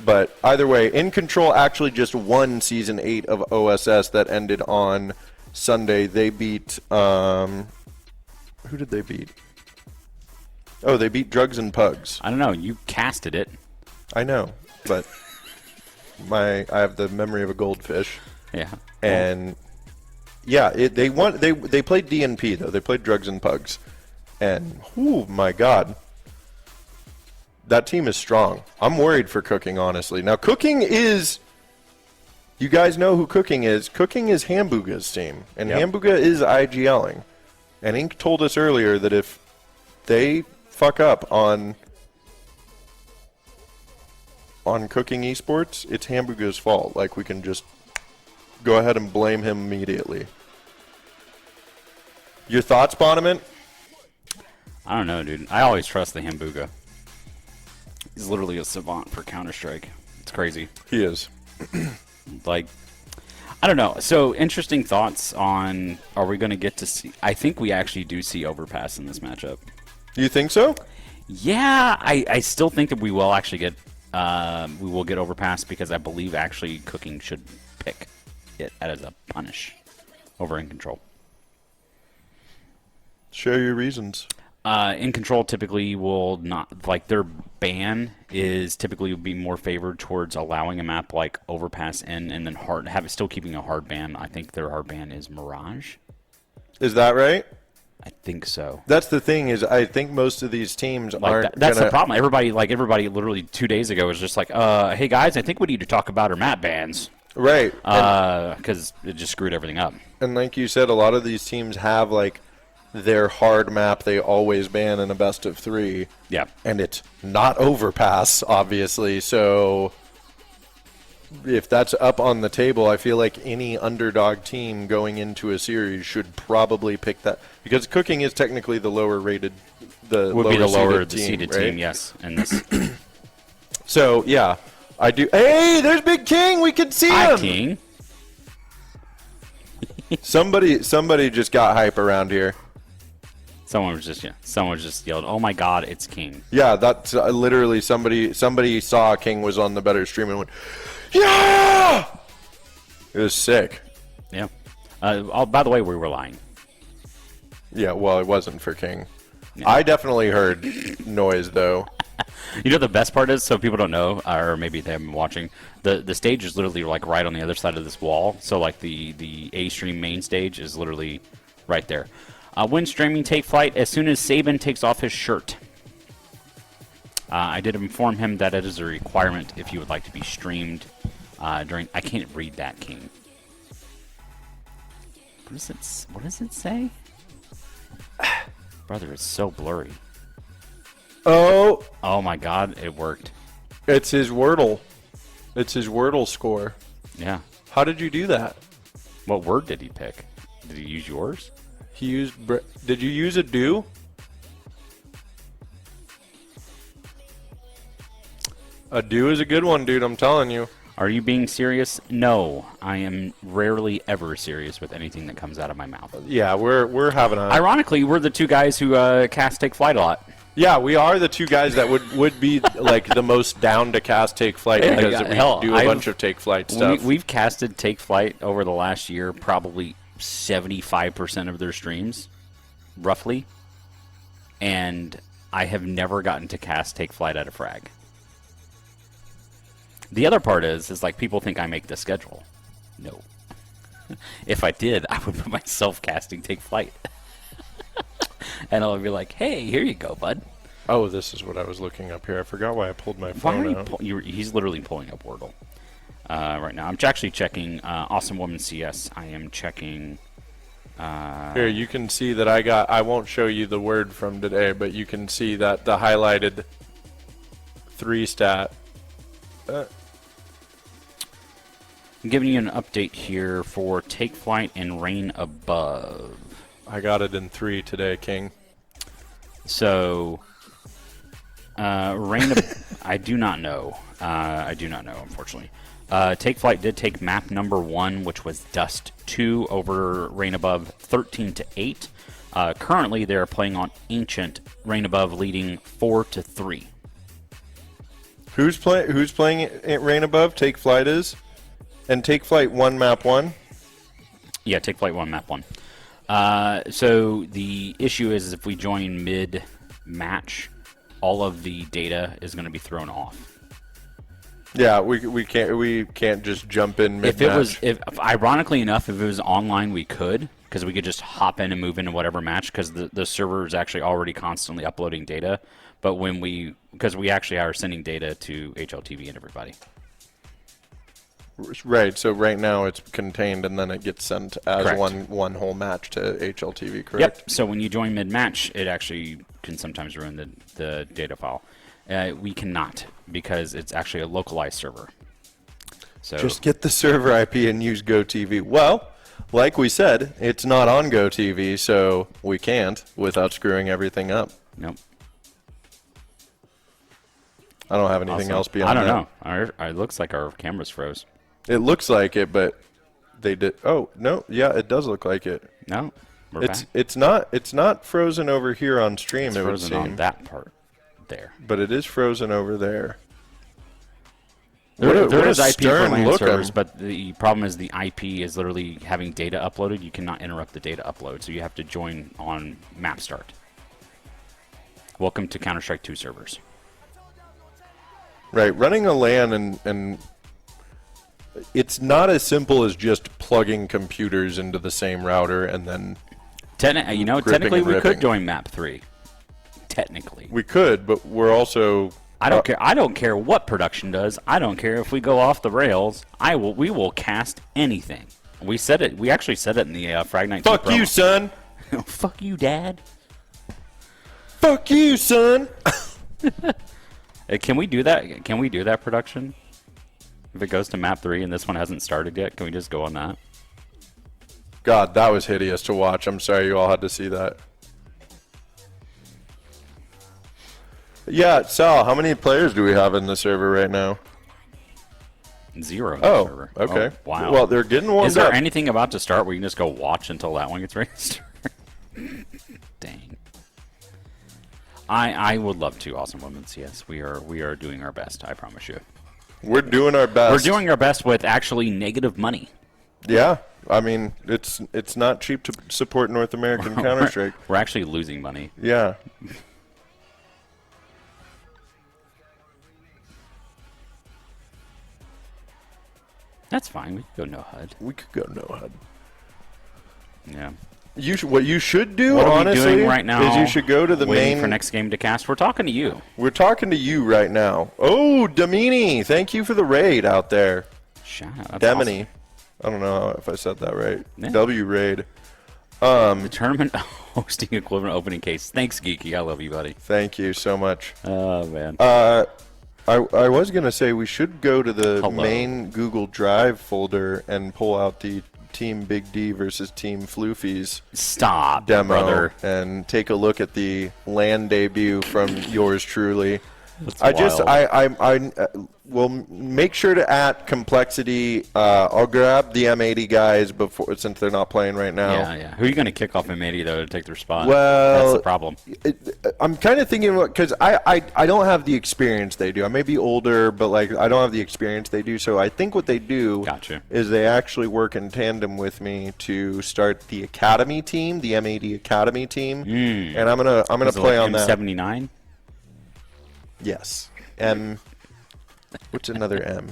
But either way, In Control actually just won Season 8 of OSS that ended on Sunday. They beat... who did they beat? Oh, they beat Drugs and Pugs.
I don't know. You casted it.
I know, but I have the memory of a goldfish.
Yeah.
And Yeah, they played DNP though. They played Drugs and Pugs, and oh my God, that team is strong. I'm worried for Cooking, honestly. Now Cooking is, you guys know who Cooking is. Cooking is Hambuga's team, and Hambuga is IGLing. And Ink told us earlier that if they fuck up on Cooking Esports, it's Hambuga's fault. Like, we can just go ahead and blame him immediately. Your thoughts, Bonneman?
I don't know, dude. I always trust the Hambuga. He's literally a savant for Counter-Strike. It's crazy.
He is.
Like, I don't know. So, interesting thoughts on, are we going to get to see... I think we actually do see Overpass in this matchup.
You think so?
Yeah, I still think that we will actually get... we will get Overpass because I believe actually Cooking should pick it as a punish over In Control.
Share your reasons.
In Control typically will not, like, their ban is typically would be more favored towards allowing a map like Overpass in and then still keeping a hard ban. I think their hard ban is Mirage.
Is that right?
I think so.
That's the thing, is I think most of these teams
Like
aren't
that's
gonna...
the problem. Everybody literally 2 days ago was just like, hey guys, I think we need to talk about our map bans.
Right.
Because it just screwed everything up.
And like you said, a lot of these teams have, like, their hard map they always ban in a best of 3.
Yeah.
And it's not Overpass, obviously. So if that's up on the table, I feel like any underdog team going into a series should probably pick that, because Cooking is technically the lower rated,
Would be the lower
team,
seeded
right?
team, yes. In this.
So yeah, I do. Hey, there's Big King. We can see
Hi,
him.
King.
Somebody just got hype around here.
Someone just yelled, "Oh my God, it's King!"
Yeah, that's literally somebody saw King was on the better stream and went, yeah! It was sick.
Yeah. By the way, we were lying.
Yeah, well, it wasn't for King.
Yeah.
I definitely heard noise though.
You know the best part is, so people don't know, or maybe they haven't been watching, the stage is literally like right on the other side of this wall. So like the A stream main stage is literally right there. When streaming Take Flight, as soon as Saban takes off his shirt. I did inform him that it is a requirement if you would like to be streamed during... I can't read that, King. What does it say? Brother, it's so blurry.
Oh,
Oh my God, it worked.
it's his Wordle. It's his Wordle score.
Yeah.
How did you do that?
What word did he pick? Did he use yours?
He used. Did you use a do? A do is a good one, dude. I'm telling you.
Are you being serious? No, I am rarely ever serious with anything that comes out of my mouth.
Yeah, we're having a.
Ironically, we're the two guys who cast Take Flight a lot.
Yeah, we are the two guys that would be like the most down to cast Take Flight because we do a bunch of Take Flight stuff.
We've casted Take Flight over the last year, probably 75% of their streams, roughly. And I have never gotten to cast Take Flight at a frag. The other part is like people think I make the schedule. No. If I did, I would put myself casting Take Flight. And I'll be like, hey, here you go, bud.
Oh, this is what I was looking up here. I forgot why I pulled my phone out.
He's literally pulling up Wordle right now. I'm actually checking Awesome Woman CS. I am checking...
Here, you can see that I won't show you the word from today, but you can see that the highlighted 3 stat.
I'm giving you an update here for Take Flight and Rain Above.
I got it in 3 today, King.
So, I do not know. Unfortunately. Take Flight did take map number 1, which was Dust 2 over Rain Above 13-8. Currently, they're playing on Ancient, Rain Above leading 4-3.
Who's playing Rain Above? Take Flight is? And Take Flight 1, map 1?
Yeah, Take Flight 1, map 1. So the issue is if we join mid-match, all of the data is going to be thrown off.
Yeah, we can't just jump in mid-match.
If ironically enough, if it was online, we could, because we could just hop in and move into whatever match, because the server is actually already constantly uploading data. But because we actually are sending data to HLTV and everybody.
Right. So right now it's contained, and then it gets sent as
Correct.
one whole match to HLTV. Correct.
Yep. So when you join mid-match, it actually can sometimes ruin the data file. We cannot, because it's actually a localized server. So
Just get the server IP and use GoTV. Well, like we said, it's not on GoTV, so we can't without screwing everything up.
nope.
I don't have anything else beyond
I
that.
don't know. It looks like our cameras froze.
It looks like it, but they did. Oh no, yeah, it does look like it.
No, we're back.
It's not frozen over here on stream.
It's
it would
frozen
seem,
on that part there.
but it is frozen over there.
There is IP for
stern
LAN
look
servers,
'em.
but the problem is the IP is literally having data uploaded. You cannot interrupt the data upload, so you have to join on map start. Welcome to Counter-Strike 2 servers.
Right, running a LAN and it's not as simple as just plugging computers into the same router and then
Technically,
and
we
ripping.
could join map 3. Technically.
we could, but we're also
I don't care. I don't care what production does. I don't care if we go off the rails. We will cast anything. We said it. We actually said it in the Frag Night 2
fuck you,
promo.
son.
Fuck you, Dad.
Fuck you, son.
Can we do that? Can we do that production? If it goes to map 3 and this one hasn't started yet, can we just go on that?
God, that was hideous to watch. I'm sorry you all had to see that. Yeah, Sal, how many players do we have in the server right now?
0 in
Oh,
the server.
okay.
Oh, wow.
Well, they're getting warmed
Is there
up.
anything about to start where you can just go watch until that one gets ready to start? Dang. I would love to, Awesome Women's. Yes, we are doing our best. I promise you.
We're doing our best.
We're doing our best with actually negative money.
Yeah, I mean it's not cheap to support North American Counter-Strike.
We're actually losing money.
Yeah.
That's fine. We can go no HUD.
We could go no HUD.
Yeah.
What you should do,
What are
honestly,
we doing right now?
is you should go to the
waiting
main.
for next game to cast. We're talking to you.
We're talking to you right now. Oh, Damini, thank you for the raid out there.
Shout out.
Demini. I don't know if I said that right.
Yeah.
W raid.
The tournament hosting equivalent opening case. Thanks, Geeky. I love you, buddy.
Thank you so much.
Oh man.
I was gonna say we should go to the
Hello.
main Google Drive folder and pull out the Team Big D versus Team Floofies
Stop,
demo
brother.
and take a look at the LAN debut from yours truly.
That's
I will make sure to at Complexity. I'll grab the M80 guys before, since they're not playing right now.
Yeah. Who are you going to kick off M80 though to take their spot?
Well,
that's the problem.
I'm kind of thinking because I don't have the experience they do. I may be older, but like I don't have the experience they do. So I think what they do
Gotcha.
is they actually work in tandem with me to start the academy team, the M80 academy team, and I'm gonna
Is it
play
like
on that.
M79?
Yes, what's another M?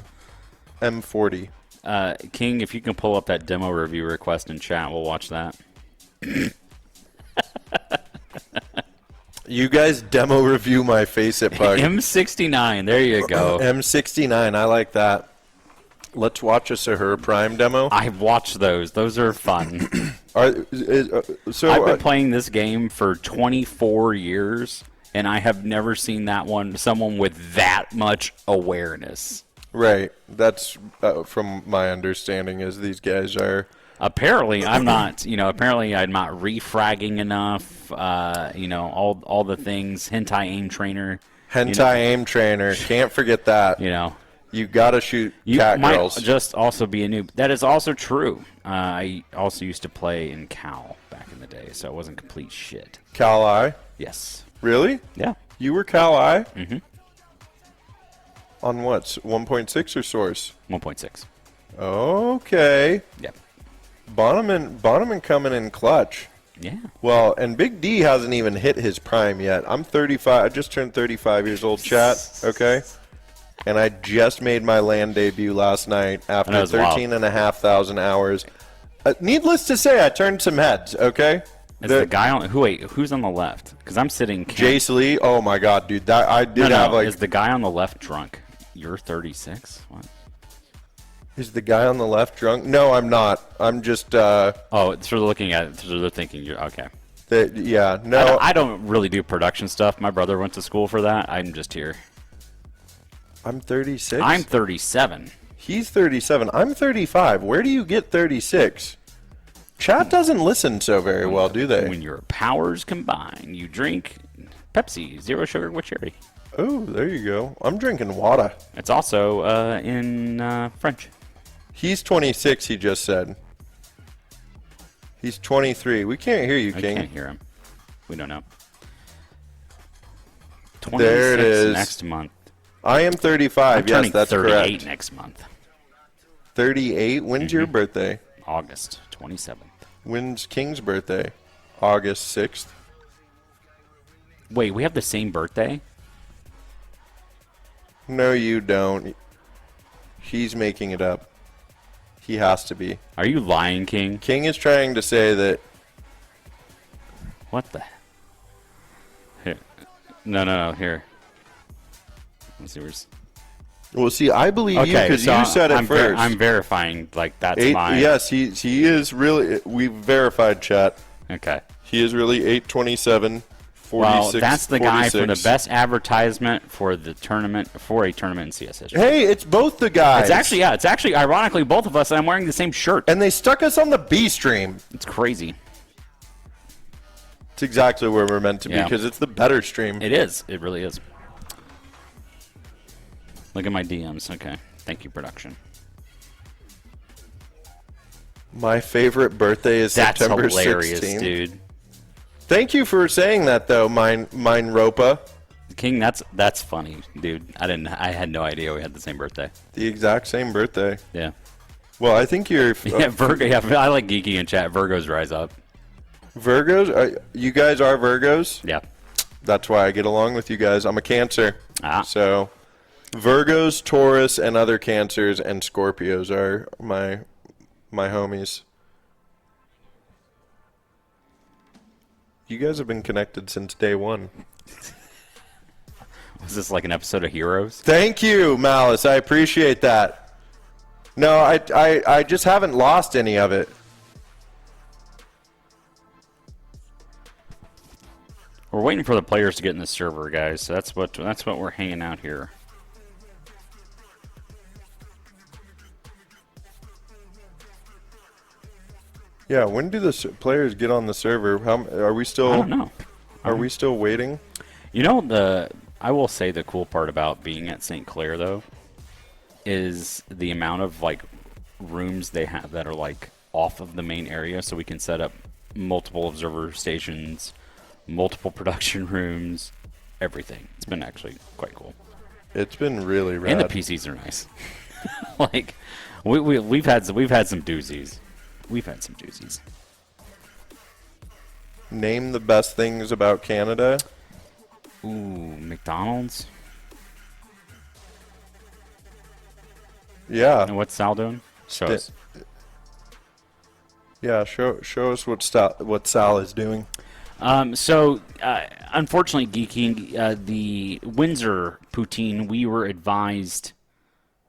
M40.
King, if you can pull up that demo review request in chat, we'll watch that.
You guys demo review my Face It bug.
M69, there you go.
M69, I like that. Let's watch a Sahur Prime demo.
I've watched those. Those are fun. I've been playing this game for 24 years, and I have never seen someone with that much awareness.
Right. That's from my understanding is these guys are.
Apparently, I'm not. Apparently, I'm not refragging enough. All the things. Hentai aim trainer.
Aim trainer. Can't forget that. You gotta shoot cat
might
girls.
just also be a noob. That is also true. I also used to play in Cal back in the day, so it wasn't complete shit.
Cal I?
Yes.
Really?
Yeah.
You were Cal I?
Mm-hmm.
On what? 1.6 or Source?
1.6.
Okay.
Yep.
Bonneman coming in clutch.
Yeah.
Well, and Big D hasn't even hit his prime yet. I'm 35. I just turned 35 years old, chat. Okay. and I just made my land debut last night after
That was wild.
13,500 hours. Needless to say, I turned some heads, okay?
Is the guy on who's on the left? Because I'm sitting.
Jace Lee, oh my god, dude. That I did have like.
Is the guy on the left drunk? You're 36? What?
Is the guy on the left drunk? No, I'm not. I'm just.
Oh, so they're looking at it. So they're thinking you're okay.
Yeah, no.
I don't really do production stuff. My brother went to school for that. I'm just here.
I'm 36.
I'm 37.
He's 37. I'm 35. Where do you get 36? Chat doesn't listen so very well, do they?
When your powers combine, you drink Pepsi, zero sugar with cherry.
Oh, there you go. I'm drinking water.
It's also in French.
He's 26, he just said. He's 23. We can't hear you,
I
King.
can't hear him. We don't know.
There it
26
is.
next month.
I am 35.
I'm turning
Yes, that's
38
correct.
next month.
38? When's your birthday?
August 27th.
When's King's birthday? August 6th.
Wait, we have the same birthday?
No, you don't. He's making it up. He has to be.
Are you lying, King?
King is trying to say that.
What the? Here. No, here. Let's see where's.
Well, see, I believe you
Okay,
because
so
you said it
I'm
first.
I'm verifying, like, that's
Eight,
mine.
yes, he is really. We verified, chat.
Okay.
He is really 827. 46,
Well, that's the guy for the
46.
best advertisement for the tournament, for a tournament in CS history.
Hey, it's both the guys.
It's actually ironically both of us, and I'm wearing the same shirt.
And they stuck us on the B stream.
It's crazy.
It's exactly where we're meant to be
Yeah.
because it's the better stream.
It is. It really is. Look at my DMs. Okay. Thank you, production.
My favorite birthday is
That's
September
hilarious,
16th.
dude.
Thank you for saying that, though, mine Ropa.
King, that's funny, dude. I had no idea we had the same birthday.
The exact same birthday.
Yeah.
Well, I think you're
Yeah, Virgo. Yeah, I like geeky in chat. Virgos rise up.
Virgos. You guys are Virgos.
Yeah.
That's why I get along with you guys. I'm a Cancer.
Ah.
So, Virgos, Taurus, and other Cancers and Scorpios are my homies. You guys have been connected since day one.
Was this like an episode of Heroes?
Thank you, Malice. I appreciate that. No, I just haven't lost any of it.
We're waiting for the players to get in the server, guys. So that's what we're hanging out here.
Yeah, when do the players get on the server? How are we still?
I don't know.
Are we still waiting?
You know, I will say the cool part about being at St. Clair though is the amount of like rooms they have that are like off of the main area, so we can set up multiple observer stations, multiple production rooms, everything. It's been actually quite cool.
It's been really rad.
And the PCs are nice. Like we've had some doozies. We've had some doozies.
Name the best things about Canada.
Ooh, McDonald's.
Yeah.
And what's Sal doing? Show us.
Yeah, show us what Sal is doing.
Unfortunately, Geeking, the Windsor poutine, we were advised.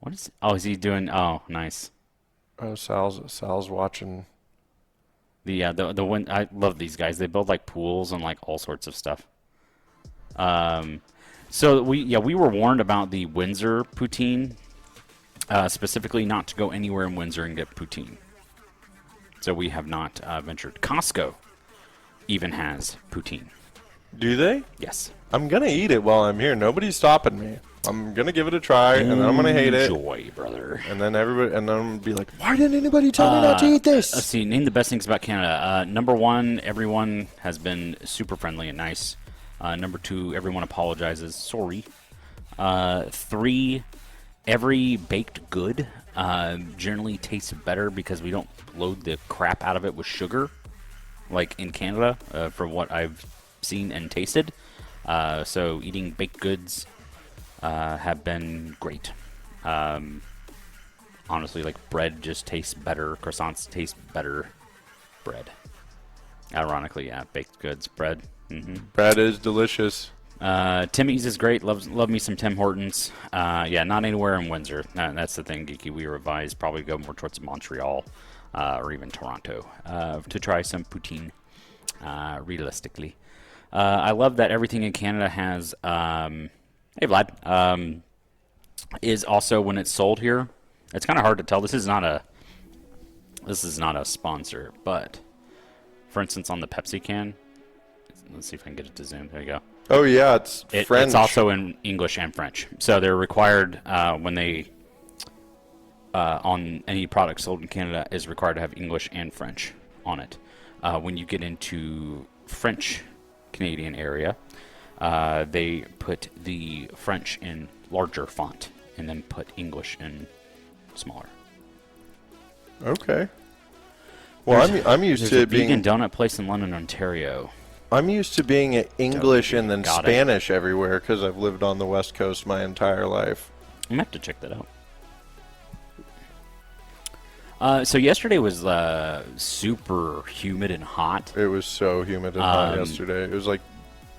What is? Oh, is he doing? Oh, nice.
Oh, Sal's watching.
The Win. I love these guys. They build like pools and like all sorts of stuff. So we were warned about the Windsor poutine, specifically not to go anywhere in Windsor and get poutine. So we have not ventured. Costco even has poutine.
Do they?
Yes.
I'm gonna eat it while I'm here. Nobody's stopping me. I'm gonna give it a try, and then I'm gonna hate it.
Enjoy, brother.
And then I'm gonna be like, why didn't anybody tell me not to eat this?
Let's see. Name the best things about Canada. Number one, everyone has been super friendly and nice. Number two, everyone apologizes. Sorry. 3, every baked good generally tastes better because we don't load the crap out of it with sugar, like in Canada, from what I've seen and tasted. So eating baked goods have been great. Honestly, like bread just tastes better. Croissants taste better. Bread. Ironically, yeah, baked goods, bread.
Bread is delicious.
Timmy's is great. Love me some Tim Hortons. Yeah, not anywhere in Windsor. That's the thing, Geeky. We revised probably go more towards Montreal or even Toronto to try some poutine. Realistically, I love that everything in Canada has. Hey, Vlad. Is also when it's sold here. It's kind of hard to tell. This is not a sponsor, but for instance, on the Pepsi can. Let's see if I can get it to zoom. There you go.
Oh yeah, it's French.
It's also in English and French. So they're required when they on any product sold in Canada is required to have English and French on it. When you get into French Canadian area, they put the French in larger font and then put English in smaller.
Okay. Well, I'm used to
a
being
vegan donut place in London, Ontario.
I'm used to being English and then
Got it.
Spanish everywhere because I've lived on the West Coast my entire life.
I'm gonna have to check that out. So yesterday was super humid and hot.
It was so humid and hot yesterday. It was like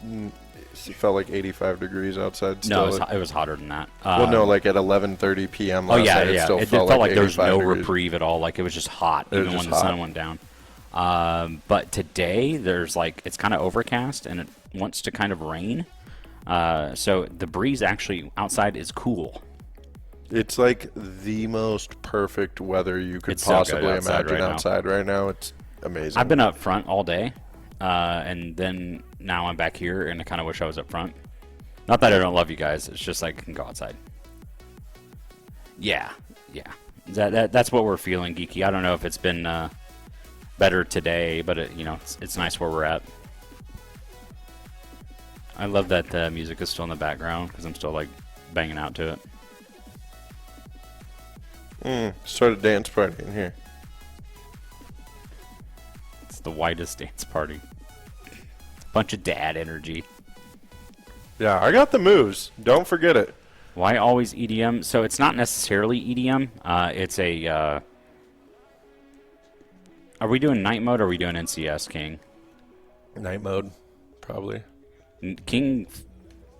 it felt like 85 degrees outside.
No,
Still.
it was hotter than that.
Well, no, like at 11:30 p.m. last night,
yeah.
it still
It
felt
felt like there was
85
no
degrees.
reprieve at all. Like it was just hot,
It was
even
just
when the
hot.
sun went down. But today there's like it's kind of overcast and it wants to kind of rain. So the breeze actually outside is cool.
It's like the most perfect weather you could
It's so good
possibly
outside
imagine
right now.
outside right now. It's amazing.
I've been up front all day, and then now I'm back here, and I kind of wish I was up front. Not that I don't love you guys. It's just like I can go outside. Yeah. That's what we're feeling, Geeky. I don't know if it's been better today, but it's nice where we're at. I love that the music is still in the background because I'm still like banging out to it.
Start a dance party in here.
It's the whitest dance party. Bunch of dad energy.
Yeah, I got the moves. Don't forget it.
Why always EDM? So it's not necessarily EDM. It's a. Are we doing night mode or are we doing NCS, King?
Night mode, probably.
King.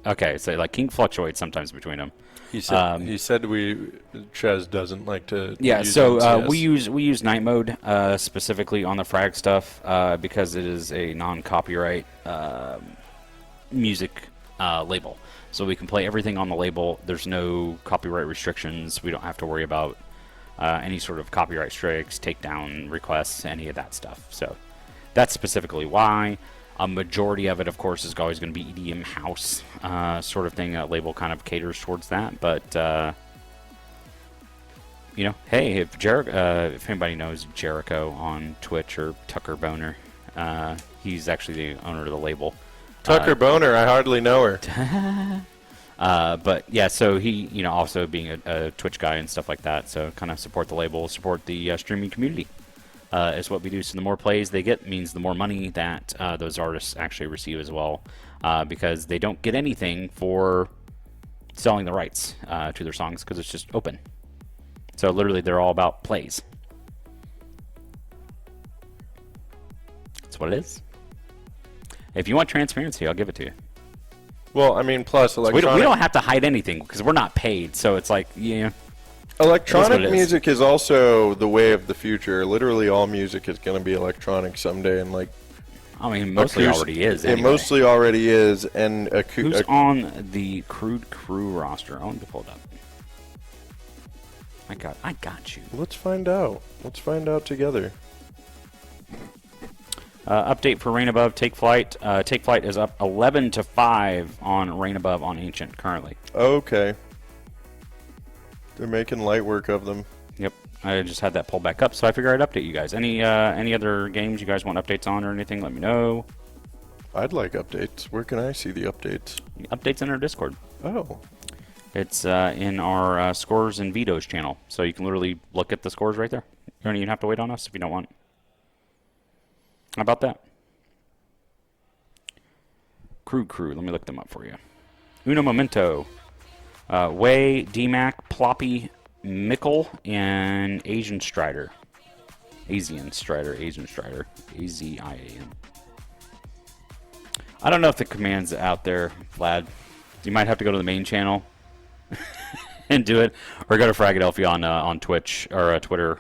Okay, so like King fluctuates sometimes between them.
He said Chaz doesn't like to.
Yeah,
use
so
NCS.
we use night mode specifically on the frag stuff because it is a non-copyright music label. So we can play everything on the label. There's no copyright restrictions. We don't have to worry about any sort of copyright strikes, takedown requests, any of that stuff. So that's specifically why. A majority of it, of course, is always going to be EDM house sort of thing. That label kind of caters towards that. But, hey, if anybody knows Jericho on Twitch or Tucker Boner, he's actually the owner of the label.
Tucker Boner, I hardly know her.
But, yeah, so he, also being a Twitch guy and stuff like that, so kind of support the label, support the streaming community. Is what we do. So the more plays they get means the more money that those artists actually receive as well, because they don't get anything for selling the rights to their songs because it's just open. So literally they're all about plays. That's what it is. If you want transparency, I'll give it to you.
Well, I mean, plus electronic.
We don't have to hide anything because we're not paid. So it's like,
Electronic
it is.
music is also the way of the future. Literally, all music is going to be electronic someday, and
mostly already is.
It
Anyway.
mostly already is, and
Who's on the Crude Crew roster? I want to pull it up. I got you.
Let's find out. Let's find out together.
Update for Rain Above Take Flight. Take Flight is up 11-5 on Rain Above on Ancient currently.
Okay. They're making light work of them.
Yep, I just had that pulled back up, so I figured I'd update you guys. Any other games you guys want updates on or anything? Let me know.
I'd like updates. Where can I see the updates?
Updates in our Discord.
Oh.
It's in our scores and vetoes channel, so you can literally look at the scores right there. You don't even have to wait on us if you don't want. How about that? Crew. Let me look them up for you. Uno Momento. Way, D-Mac, Ploppy, Mickle, and Asian Strider. Asian Strider. A-Z-I-A-N. I don't know if the command's out there, Vlad. You might have to go to the main channel and do it, or go to Fragadelphia on Twitch or Twitter.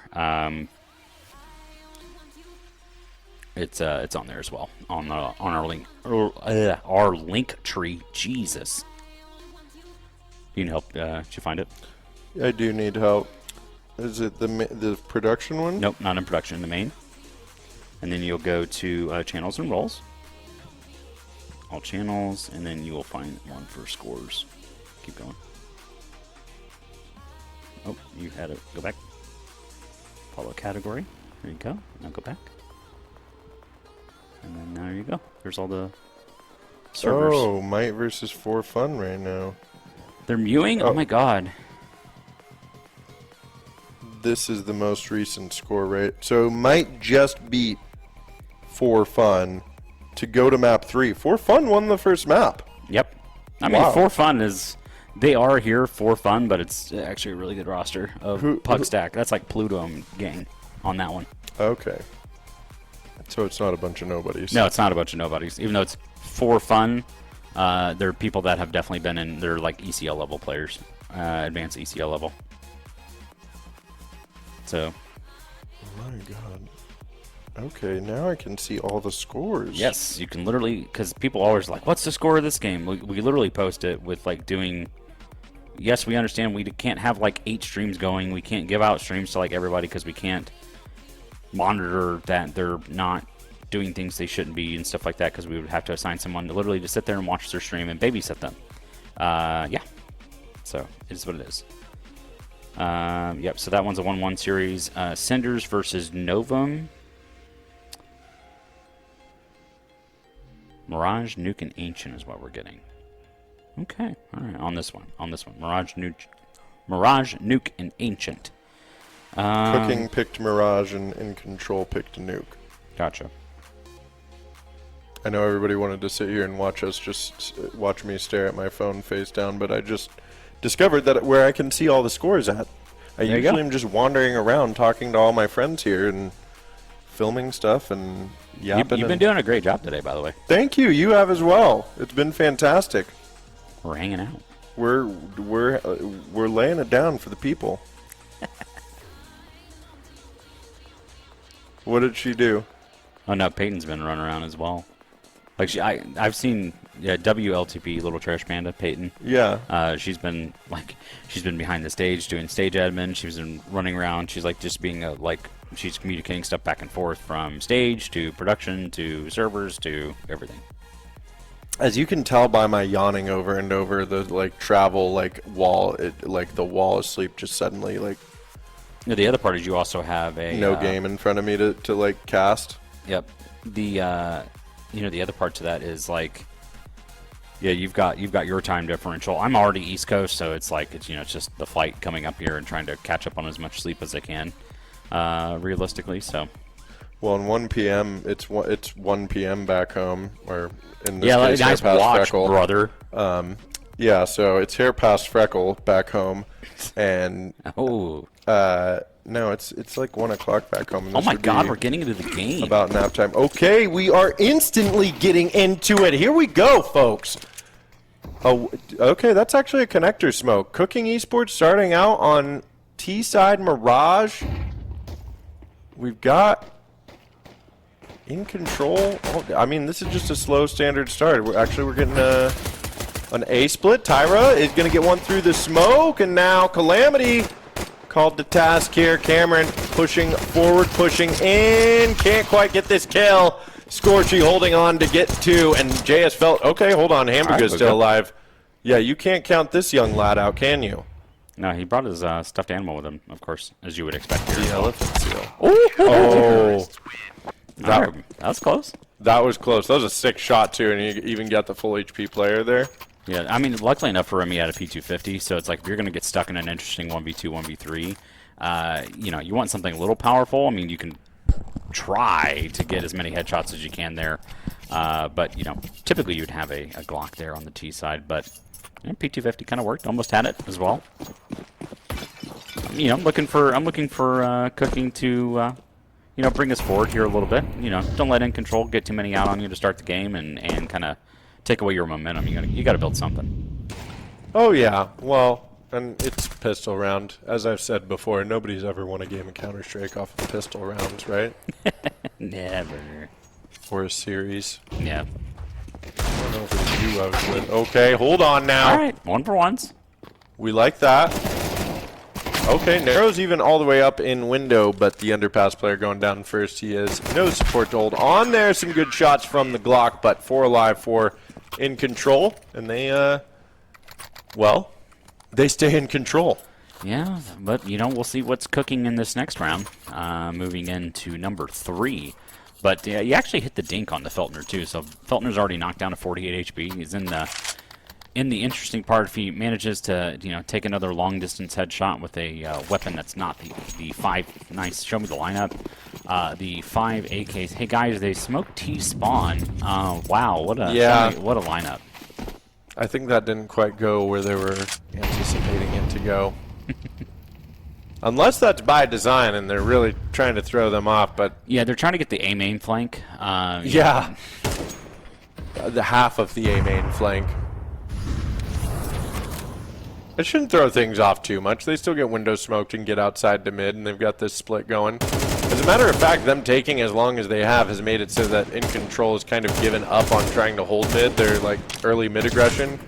It's on there as well on our link tree. Jesus, you can help. Did you find it?
I do need help. Is it the production one?
Nope, not in production. The main, and then you'll go to channels and roles. All channels, and then you will find one for scores. Keep going. Oh, you had it. Go back. Follow category. There you go. Now go back. And then there you go. There's all the servers.
Oh, Might versus For Fun right now.
They're mewing? Oh my god.
This is the most recent score, right? So Might just beat For Fun to go to map 3. For Fun won the first map.
Yep. I mean, For Fun is... They are here for fun, but it's actually a really good roster of Pugstack. That's like Pluto and gang on that one.
Okay. So it's not a bunch of nobodies.
No, it's not a bunch of nobodies. Even though it's for fun, there are people that have definitely been in. They're like ECL level players, advanced ECL level. So.
Oh my god. Okay, now I can see all the scores.
Yes, you can literally, because people always like, what's the score of this game? We literally post it with like doing. Yes, we understand we can't have like 8 streams going. We can't give out streams to like everybody because we can't monitor that they're not doing things they shouldn't be and stuff like that, because we would have to assign someone to literally just sit there and watch their stream and babysit them. Yeah. So it is what it is. Yep, so that one's a 1-1 series. Cinders versus Novum. Mirage, Nuke, and Ancient is what we're getting. Okay, alright, on this one. Mirage, Nuke, and Ancient.
Cooking picked Mirage and In Control picked Nuke.
Gotcha.
I know everybody wanted to sit here and watch me stare at my phone face down, but I just discovered that where I can see all the scores at. I usually am just wandering around talking to all my friends here and filming stuff and yapping.
You've been doing a great job today, by the way.
Thank you. You have as well. It's been fantastic.
We're hanging out.
We're laying it down for the people. What did she do?
Oh no, Peyton's been running around as well. Like I've seen WLTP, Little Trash Panda, Peyton.
Yeah.
She's been behind the stage doing stage admin. She's been running around. She's like just being she's communicating stuff back and forth from stage to production to servers to everything.
As you can tell by my yawning over and over, the travel wall, the wall of sleep just suddenly
The other part is you also have a
no game in front of me to cast.
Yep. The the other part to that is you've got your time differential. I'm already East Coast, so it's just the flight coming up here and trying to catch up on as much sleep as I can, realistically. So.
Well, in 1 p.m. it's 1 p.m. back home, or in this case,
nice
hair past
watch,
Freckle.
brother.
Yeah, so it's hair past Freckle back home, and no, it's like 1 o'clock back home.
Oh my God, we're getting into the game.
About nap time. Okay, we are instantly getting into it. Here we go, folks. Oh, okay, that's actually a connector smoke. Cooking Esports starting out on T-side Mirage. We've got In Control. Oh, I mean, this is just a slow standard start. We're getting an A split. Tyra is going to get one through the smoke, and now Calamity called to task here. Cameron pushing forward, pushing in. Can't quite get this kill. Scorchy holding on to get 2, and JS felt, okay, hold on, Hamburger's still alive. Yeah, you can't count this young lad out, can you?
No, he brought his stuffed animal with him, of course, as you would expect.
The elephant seal.
Oh! That was close.
That was close. That was a sick shot, too, and you even got the full HP player there.
Yeah, I mean, luckily enough for him, he had a P250, so it's if you're going to get stuck in an interesting 1v2, 1v3, you want something a little powerful. I mean, you can try to get as many headshots as you can there, but, typically you'd have a Glock there on the T side, but And P250 kind of worked. Almost had it as well. You know, I'm looking for Cooking to, you know, bring us forward here a little bit. You know, don't let In Control get too many out on you to start the game and kind of take away your momentum. You got to build something.
Oh, yeah. Well, and it's pistol round. As I've said before, nobody's ever won a game of Counter-Strike off of pistol rounds, right?
Never.
Or a series.
Yeah.
I don't know if it's you I was with. Okay, hold on now.
All right, 1-for-1s.
We like that. Okay, Narrow's even all the way up in window, but the underpass player going down first. He has no support to hold on there. Some good shots from the Glock, but 4 alive for In Control. And they, well, they stay in control.
Yeah, but, you know, we'll see what's cooking in this next round. Moving into number 3. But you actually hit the dink on the Feltner, too. So Feltner's already knocked down to 48 HP. He's in the interesting part, if he manages to, you know, take another long-distance headshot with a weapon that's not the 5. Nice. Show me the lineup. The 5 AKs. Hey, guys, they smoked T-spawn. Wow, what a lineup.
I think that didn't quite go where they were anticipating it to go. Unless that's by design and they're really trying to throw them off, but...
Yeah, they're trying to get the A main flank.
Yeah. The half of the A main flank. It shouldn't throw things off too much. They still get window smoked and get outside to mid, and they've got this split going. As a matter of fact, them taking as long as they have has made it so that In Control has kind of given up on trying to hold mid. Their like early mid aggression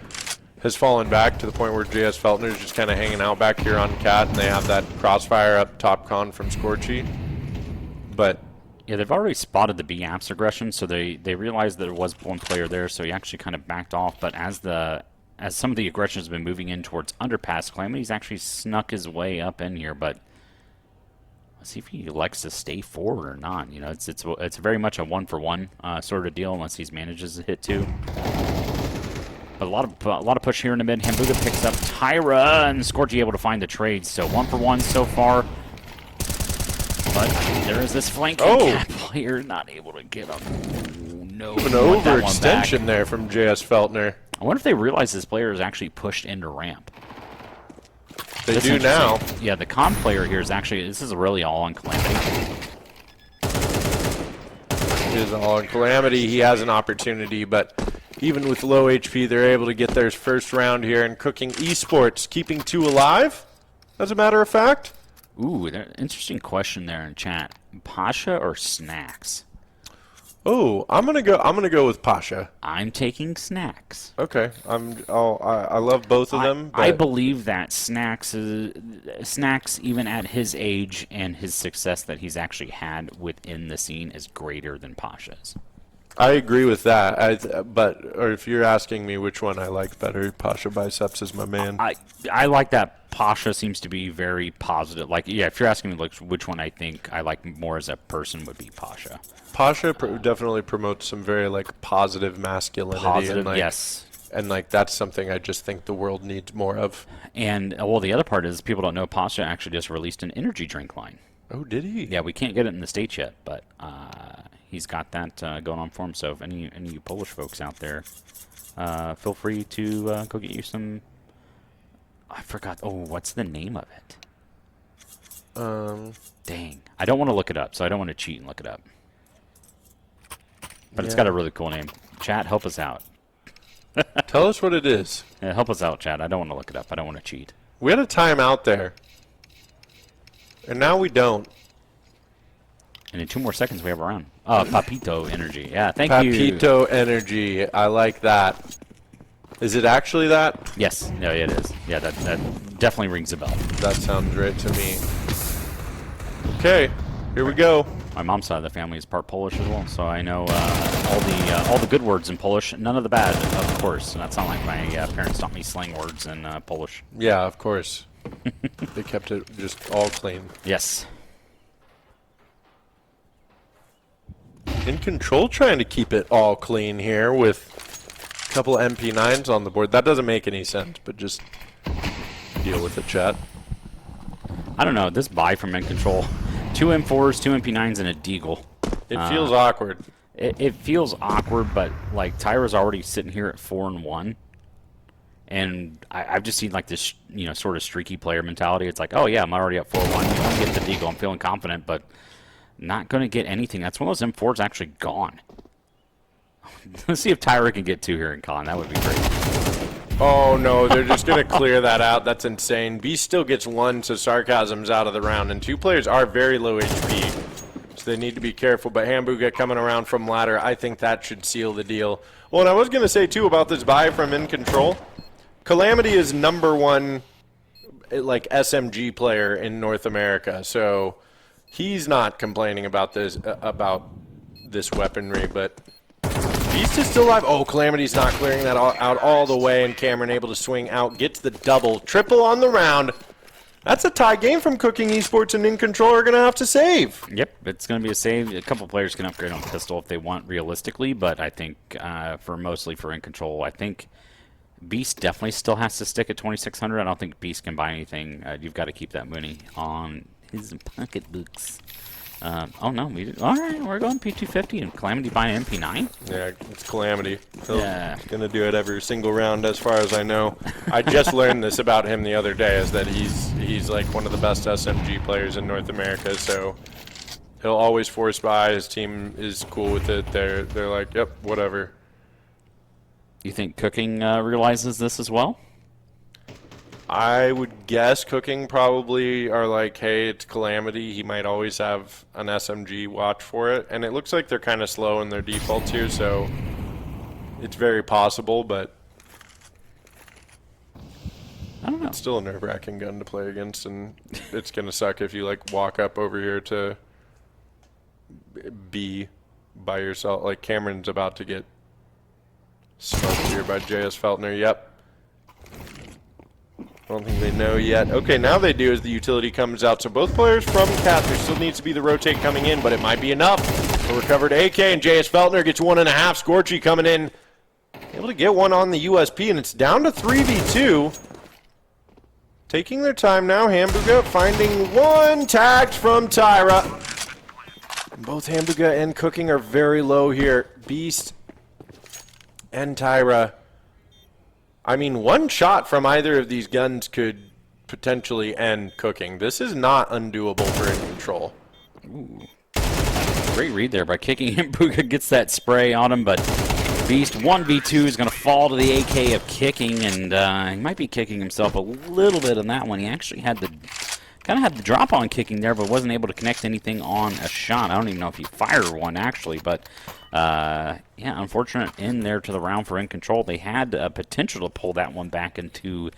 has fallen back to the point where JS Feltner is just kind of hanging out back here on Cat, and they have that crossfire up top con from Scorchy. But
yeah, they've already spotted the B apps aggression, so they realized there was one player there, so he actually kind of backed off. But as some of the aggression has been moving in towards underpass, Calamity's actually snuck his way up in here, but let's see if he elects to stay forward or not. You know, it's very much a 1-for-1 sort of deal unless he manages to hit 2. But a lot of push here in the mid. Hambuga picks up Tyra, and Scorchy able to find the trade. So 1-for-1 so far. But there is this flanking Cat player not able to get up. No,
an overextension there from JS Feltner.
I wonder if they realize this player is actually pushed into ramp.
They do now.
Yeah, the con player here is actually, this is really all on Calamity.
It is all on Calamity. He has an opportunity, but even with low HP, they're able to get their first round here, and Cooking Esports keeping 2 alive, as a matter of fact.
Ooh, interesting question there in chat. Pasha or Snacks?
Oh, I'm gonna go with Pasha.
I'm taking Snacks.
Okay, I love both of them.
I believe that Snacks, even at his age and his success that he's actually had within the scene, is greater than Pasha's.
I agree with that. Or if you're asking me which one I like better, Pasha Biceps is my man.
I like that Pasha seems to be very positive. Like, yeah, if you're asking me like which one I think I like more as a person, would be Pasha.
Pasha definitely promotes some very like positive masculinity. And, like,
yes.
And like that's something I just think the world needs more of.
And well, the other part is people don't know Pasha actually just released an energy drink line.
Oh, did he?
Yeah, we can't get it in the States yet, but he's got that going on for him. So if any of you Polish folks out there, feel free to go get you some. I forgot. Oh, what's the name of it? Dang, I don't want to look it up, so I don't want to cheat and look it up. But it's got a really cool name. Chat, help us out.
Tell us what it is.
Yeah, help us out, chat. I don't want to look it up. I don't want to cheat.
We had a timeout there, and now we don't.
And in 2 more seconds, we have a round. Papito Energy. Yeah, thank you.
Papito Energy. I like that. Is it actually that?
Yes. No, it is. Yeah, that definitely rings a bell.
That sounds right to me. Okay, here we go.
My mom's side of the family is part Polish as well, so I know all the good words in Polish, none of the bad, of course. And that's not like my parents taught me slang words in Polish.
Yeah, of course. They kept it just all clean.
Yes.
In Control trying to keep it all clean here with a couple MP9s on the board. That doesn't make any sense, but just deal with it, chat.
I don't know, this buy from In Control. 2 M4s, 2 MP9s, and a Deagle.
It feels awkward.
It feels awkward, but like Tyra's already sitting here at 4-1. And I've just seen like this, sort of streaky player mentality. It's like, oh yeah, I'm already up 4-1. I'm going to get the deagle. I'm feeling confident, but not going to get anything. That's when those M4's actually gone. Let's see if Tyra can get 2 here in Con. That would be great.
Oh no, they're just going to clear that out. That's insane. Beast still gets 1, so Sarcasm's out of the round. And 2 players are very low HP, so they need to be careful. But Hamburger coming around from ladder, I think that should seal the deal. Well, and I was going to say, too, about this buy from In Control. Calamity is #1, like, SMG player in North America, so he's not complaining about this weaponry, but Beast is still alive. Oh, Calamity's not clearing that out all the way, and Cameron able to swing out, gets the double, triple on the round. That's a tie game from Cooking Esports, and In Control are going to have to save.
Yep, it's going to be a save. A couple players can upgrade on pistol if they want realistically, but I think mostly for In Control, I think Beast definitely still has to stick at 2,600. I don't think Beast can buy anything. You've got to keep that money on his pocketbooks. Oh no, all right, we're going P250 and Calamity buying MP9.
Yeah, it's Calamity.
Yeah,
gonna do it every single round, as far as I know. I just learned this about him the other day, is that he's like one of the best SMG players in North America. So he'll always force buy. His team is cool with it. They're like, yep, whatever.
You think Cooking realizes this as well?
I would guess Cooking probably are like, hey, it's Calamity. He might always have an SMG watch for it. And it looks like they're kind of slow in their defaults here, so it's very possible, but
I don't know.
It's still a nerve-wracking gun to play against, and it's going to suck if you, like, walk up over here to B by yourself. Like, Cameron's about to get smoked here by JS Feltner. Yep. I don't think they know yet. Okay, now they do as the utility comes out. So both players from Cat, there still needs to be the rotate coming in, but it might be enough. A recovered AK, and JS Feltner gets 1.5. Scorchy coming in, able to get one on the USP, and it's down to 3v2. Taking their time now, Hamburger finding one, tagged from Tyra. Both Hamburger and Cooking are very low here. Beast and Tyra. I mean, one shot from either of these guns could potentially end Cooking. This is not undoable for In Control.
Ooh. Great read there by Kicking him. Buga gets that spray on him, but Beast 1v2 is going to fall to the AK of Kicking, and he might be kicking himself a little bit on that one. He actually had the drop on Kicking there, but wasn't able to connect anything on a shot. I don't even know if he fired one, actually, but yeah, unfortunate end there to the round for In Control. They had potential to pull that one back into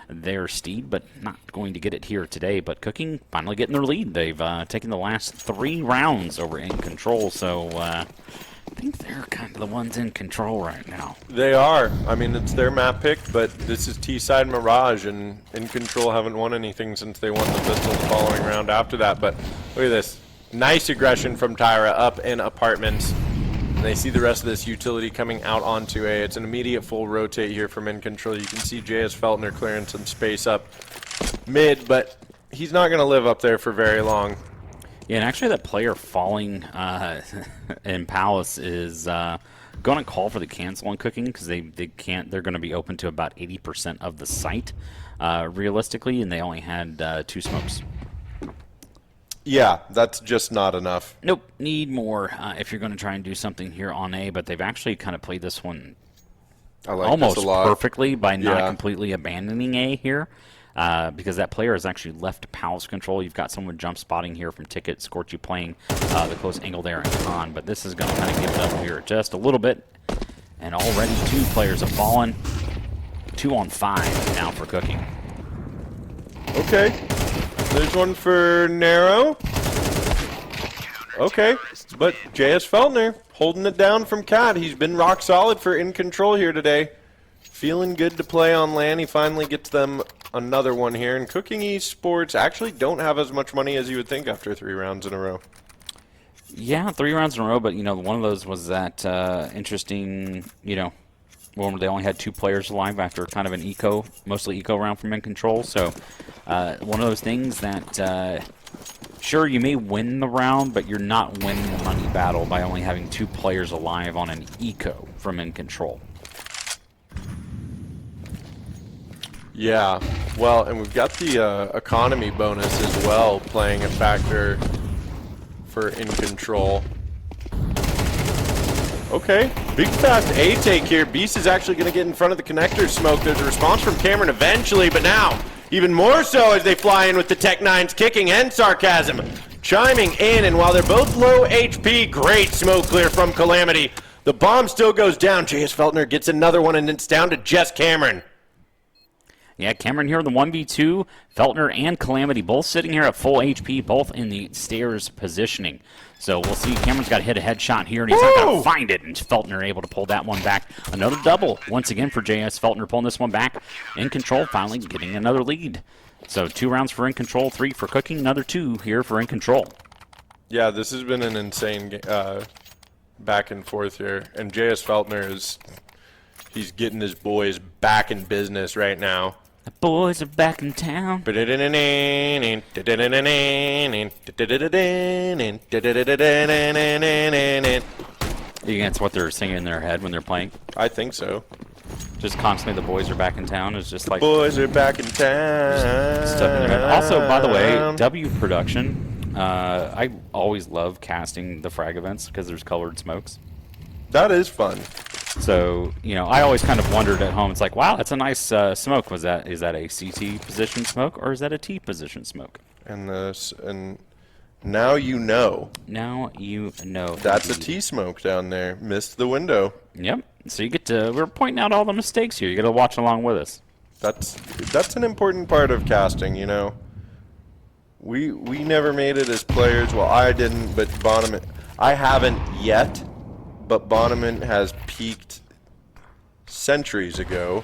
their steed, but not going to get it here today. But Cooking finally getting their lead. They've taken the last 3 rounds over In Control, so I think they're kind of the ones in control right now.
They are. I mean, it's their map pick, but this is T-Side Mirage, and In Control haven't won anything since they won the pistol the following round after that. But look at this. Nice aggression from Tyra up in apartments. And they see the rest of this utility coming out onto A. It's an immediate full rotate here from In Control. You can see JS Feltner clearing some space up mid, but he's not going to live up there for very long.
Yeah, and actually that player falling in Palace is going to call for the cancel on Cooking because they can't. They're going to be open to about 80% of the site realistically, and they only had 2 smokes.
Yeah, that's just not enough.
Nope, need more if you're going to try and do something here on A, but they've actually kind of played this one almost perfectly by not completely abandoning A here. Because that player has actually left Palace control. You've got someone jump spotting here from Ticket, Scorchy playing the close angle there in Con, but this is going to kind of give it up here just a little bit. And already 2 players have fallen. 2 on 5 now for Cooking.
Okay. There's one for Narrow. Okay, but JS Feltner holding it down from Cat. He's been rock solid for In Control here today. Feeling good to play on LAN. He finally gets them another one here. And Cooking Esports actually don't have as much money as you would think after 3 rounds in a row.
Yeah, 3 rounds in a row, but, you know, one of those was that interesting, you know, one where they only had 2 players alive after kind of an mostly eco round from In Control. So one of those things that, sure, you may win the round, but you're not winning the money battle by only having 2 players alive on an eco from In Control.
Yeah, well, and we've got the economy bonus as well playing a factor for In Control. Okay, big fast A take here. Beast is actually going to get in front of the connector smoke. There's a response from Cameron eventually, but now even more so as they fly in with the Tech 9s kicking and Sarcasm chiming in. And while they're both low HP, great smoke clear from Calamity. The bomb still goes down. J.S. Feltner gets another one, and it's down to just Cameron.
Yeah, Cameron here in the 1v2. Feltner and Calamity both sitting here at full HP, both in the stairs positioning. So we'll see. Cameron's got to hit a headshot here, and he's not going to find it. And Feltner able to pull that one back. Another double once again for JS. Feltner pulling this one back. In Control finally getting another lead. So 2 rounds for In Control, 3 for Cooking, another 2 here for In Control.
Yeah, this has been an insane back and forth here. And J.S. Feltner he's getting his boys back in business right now.
The boys are back in town. You think that's what they're singing in their head when they're playing?
I think so.
Just constantly, the boys are back in town is just like
boys are back in town.
Stuff in their head. Also, by the way, W Production. I always love casting the frag events because there's colored smokes.
That is fun.
So, you know, I always kind of wondered at home. It's like, wow, that's a nice smoke. Is that a CT position smoke or is that a T position smoke?
And now you know.
Now you know.
That's a T smoke down there. Missed the window.
Yep. So you get to. We're pointing out all the mistakes here. You got to watch along with us.
That's an important part of casting. You know. We never made it as players. Well, I didn't, but Bonneman. I haven't yet. But Bonneman has peaked centuries ago.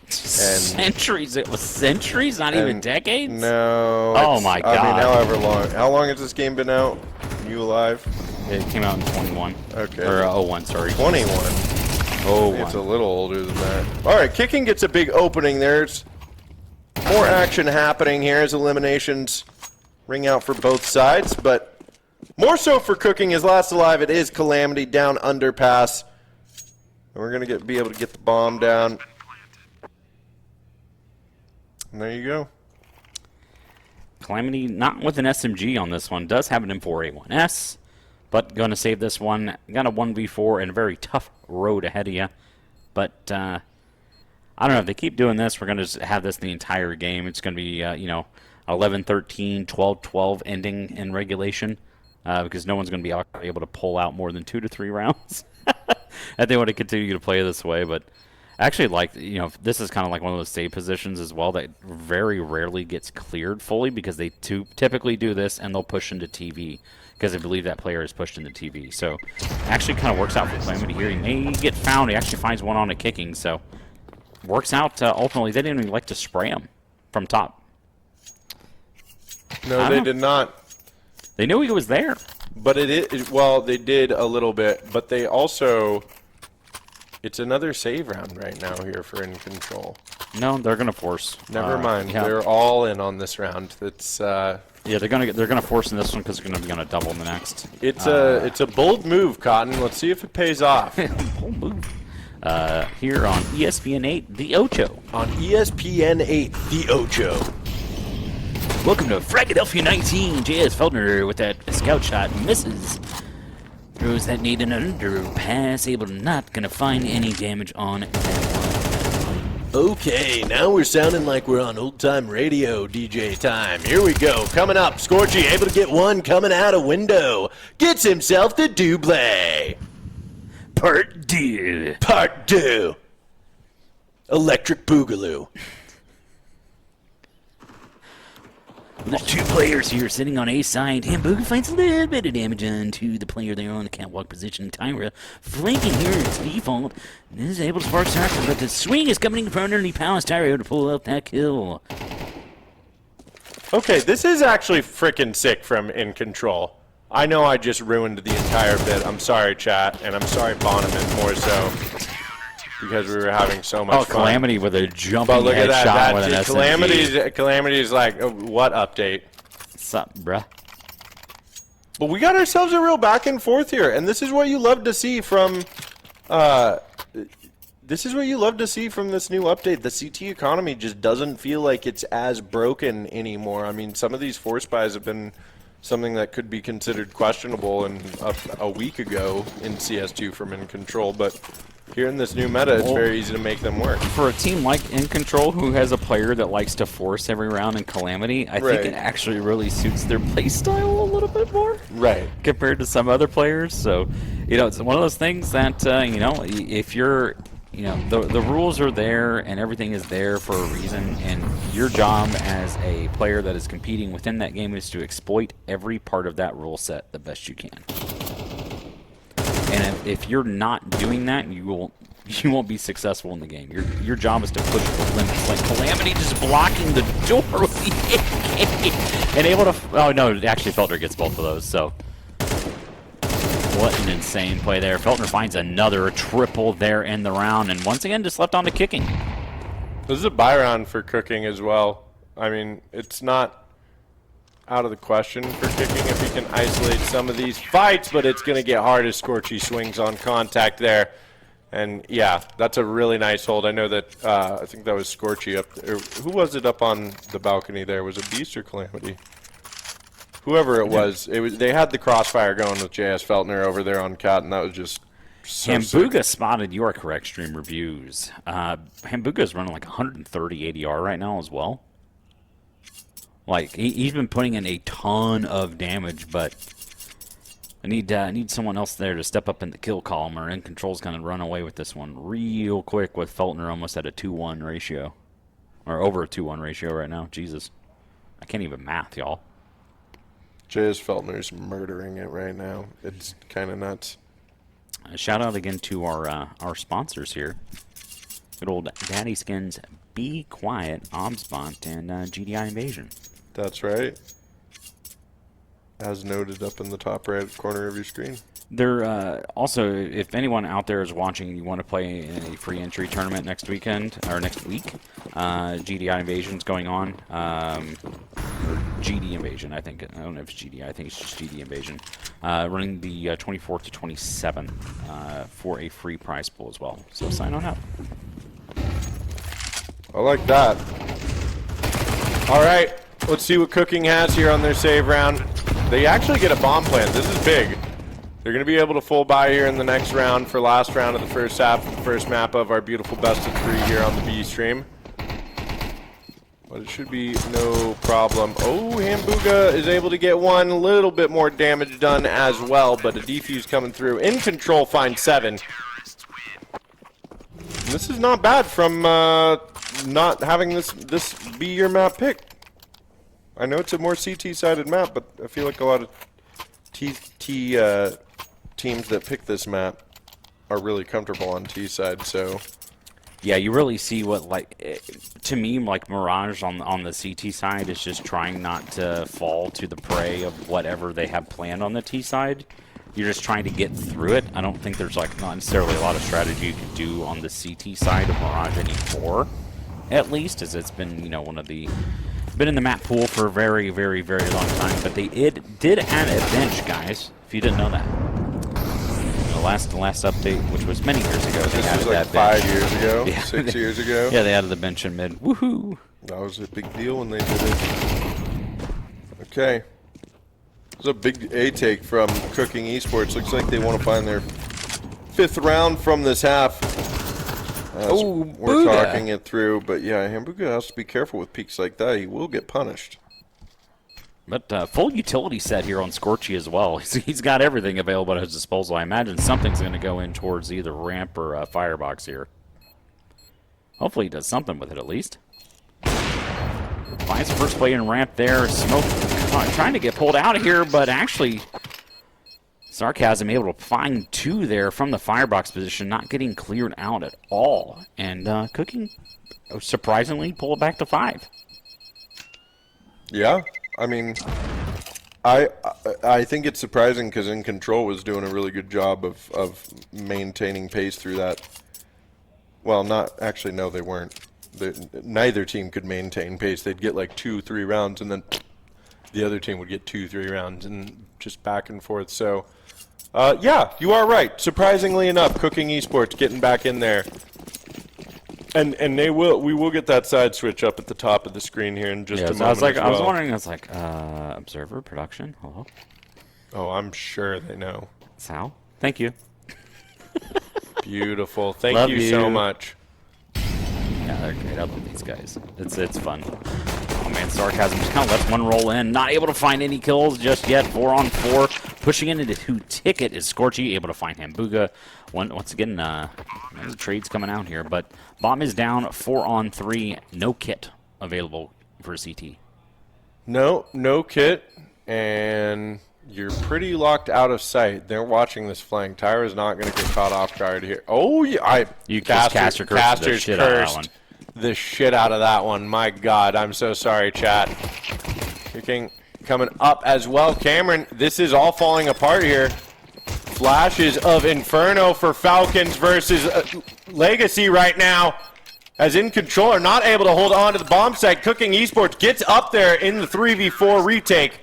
Centuries? It was centuries? Not even decades?
No.
Oh my god.
I mean, however long. How long has this game been out? You alive?
It came out in 21.
Okay.
Or 01, sorry.
21.
Oh,
it's a little older than that. All right, Kicking gets a big opening. There's more action happening here as eliminations ring out for both sides, but more so for Cooking. His last alive, it is Calamity down underpass. And we're going to be able to get the bomb down. And there you go.
Calamity not with an SMG on this one. Does have an M4A1S, but going to save this one. Got a 1v4 and a very tough road ahead of you. But I don't know. If they keep doing this, we're going to just have this the entire game. It's going to be, 11-13, 12-12 ending in regulation. Because no one's going to be able to pull out more than 2 to 3 rounds. And they want to continue to play this way. But actually, this is kind of like one of those save positions as well that very rarely gets cleared fully because they typically do this and they'll push into TV because they believe that player is pushed into TV. So actually kind of works out for Calamity here. He may get found. He actually finds one on a Kicking. So works out ultimately. They didn't even like to spray him from top.
No, they did not.
They knew he was there.
But well, they did a little bit, but they also, it's another save round right now here for In Control.
No, they're going to force.
Never mind.
Yeah.
They're all in on this round. It's
yeah, they're gonna force in this one because they're gonna be on a double in the next.
It's a bold move, Cotton. Let's see if it pays off.
Bold move. Here on ESPN 8, the Ocho.
On ESPN 8, the Ocho.
Welcome to Fragadelphia 19. J.S. Feltner with that scout shot misses. Throws that need an underpass. Able to not gonna find any damage on that one.
Okay, now we're sounding like we're on old-time radio DJ time. Here we go. Coming up, Scorchy able to get one coming out a window. Gets himself the double.
Part 2.
Part 2. Electric Boogaloo.
There's 2 players here sitting on A side. Hamburger finds a little bit of damage onto the player there on the catwalk position. Tyra flanking here in its default. And is able to spark circle, but the swing is coming from underneath Palace. Tyra able to pull out that kill.
Okay, this is actually freaking sick from In Control. I know I just ruined the entire bit. I'm sorry, chat, and I'm sorry, Bonneman, more so. Because we were having so much fun.
Calamity with a jumping
look at
headshot
that.
with an SMG.
Calamity's like, what update?
What's up, bruh?
But we got ourselves a real back and forth here, and this is what you love to see from This is what you love to see from this new update. The CT economy just doesn't feel like it's as broken anymore. I mean, some of these force buys have been something that could be considered questionable a week ago in CS2 from In Control, but here in this new meta, it's very easy to make them work.
For a team like In Control, who has a player that likes to force every round in Calamity, I think it actually really suits their playstyle a little bit more.
Right.
Compared to some other players. So, it's one of those things that, if you're, the rules are there and everything is there for a reason, and your job as a player that is competing within that game is to exploit every part of that rule set the best you can. And if you're not doing that, you won't be successful in the game. Your job is to push the limits. Like Calamity just blocking the door with the AK and able to. Oh no, actually Feltner gets both of those. So what an insane play there. Feltner finds another triple there in the round, and once again just left on to kicking.
This is a buy round for Cooking as well. I mean, it's not out of the question for Kicking if he can isolate some of these fights, but it's going to get hard as Scorchy swings on contact there. And yeah, that's a really nice hold. I know that, I think that was Scorchy up there. Who was it up on the balcony there? Was it Beast or Calamity? Whoever it was, they had the crossfire going with JS Feltner over there on Cat, and that was just so
Hambuga spotted your correct stream reviews. Hambuga is running like 130 ADR right now as well. Like, he's been putting in a ton of damage, but I need someone else there to step up in the kill column, or In Control's going to run away with this one real quick with Feltner almost at a 2-1 ratio. Or over a 2-1 ratio right now. Jesus. I can't even math, y'all.
JS Feltner's murdering it right now. It's kind of nuts.
Shout out again to our sponsors here. Good old Daddy Skins, Be Quiet, Obsbot, and GDI Invasion.
That's right. As noted up in the top right corner of your screen.
They're also, if anyone out there is watching and you want to play in a free entry tournament next weekend, or next week, GDI Invasion's going on. Or GD Invasion, I think. I don't know if it's GDI. I think it's just GD Invasion. Running the 24th to 27th for a free prize pool as well. So sign on up.
I like that. All right, let's see what Cooking has here on their save round. They actually get a bomb plant. This is big. They're going to be able to full buy here in the next round for last round of the first half, the first map of our beautiful best of 3 here on the B stream. But it should be no problem. Oh, Hambuga is able to get one. A little bit more damage done as well, but a defuse coming through. In Control finds 7. This is not bad from not having this be your map pick. I know it's a more CT-sided map, but I feel like a lot of teams that pick this map are really comfortable on T side. So
yeah, you really see what, like, to me, like Mirage on the CT side is just trying not to fall to the prey of whatever they have planned on the T side. You're just trying to get through it. I don't think there's like not necessarily a lot of strategy you can do on the CT side of Mirage anymore, at least, as it's been, one of the been in the map pool for a very, very, very long time. But they did add a bench, guys. If you didn't know that, the last update, which was many years ago, they added that bench.
5 years ago,
yeah.
6 years ago.
Yeah, they added the bench in mid. Woohoo!
That was a big deal when they did it. Okay. It's a big A take from Cooking Esports. Looks like they want to find their 5th round from this half. We're talking it through, but yeah, Hambuga has to be careful with peaks like that. He will get punished.
But full utility set here on Scorchy as well. He's got everything available at his disposal. I imagine something's going to go in towards either ramp or firebox here. Hopefully he does something with it at least. Finds the first play in ramp there. Smoke trying to get pulled out of here, but actually Sarcasm able to find 2 there from the firebox position, not getting cleared out at all. And Cooking surprisingly pull it back to 5.
Yeah, I mean, I think it's surprising because In Control was doing a really good job of maintaining pace through that. Well, not actually, no, they weren't. Neither team could maintain pace. They'd get like 2-3 rounds, and then the other team would get 2-3 rounds, and just back and forth. So, yeah, you are right. Surprisingly enough, Cooking Esports getting back in there And we will get that side switch up at the top of the screen here in just a moment.
I was wondering. I was like, observer production. Hello.
Oh, I'm sure they know.
Sal, thank you.
Beautiful. Thank
Love
you so much.
Yeah, they're great. I love these guys. It's fun. Oh man, Sarcasm just kind of lets one roll in. Not able to find any kills just yet. 4-on-4. Pushing in into two ticket is Scorchy. Able to find Hambuga. Once again, trades coming out here. But Bomb is down. 4-on-3. No kit available for CT.
No kit. And you're pretty locked out of sight. They're watching this flank. Tyra's not going to get caught off guard here. Oh, yeah.
Caster cursed the shit out of that one.
The shit out of that one. My God, I'm so sorry, chat. Kicking coming up as well. Cameron, this is all falling apart here. Flashes of Inferno for Falcons versus Legacy right now. As In Control are not able to hold on to the bomb site. Cooking Esports gets up there in the 3v4 retake.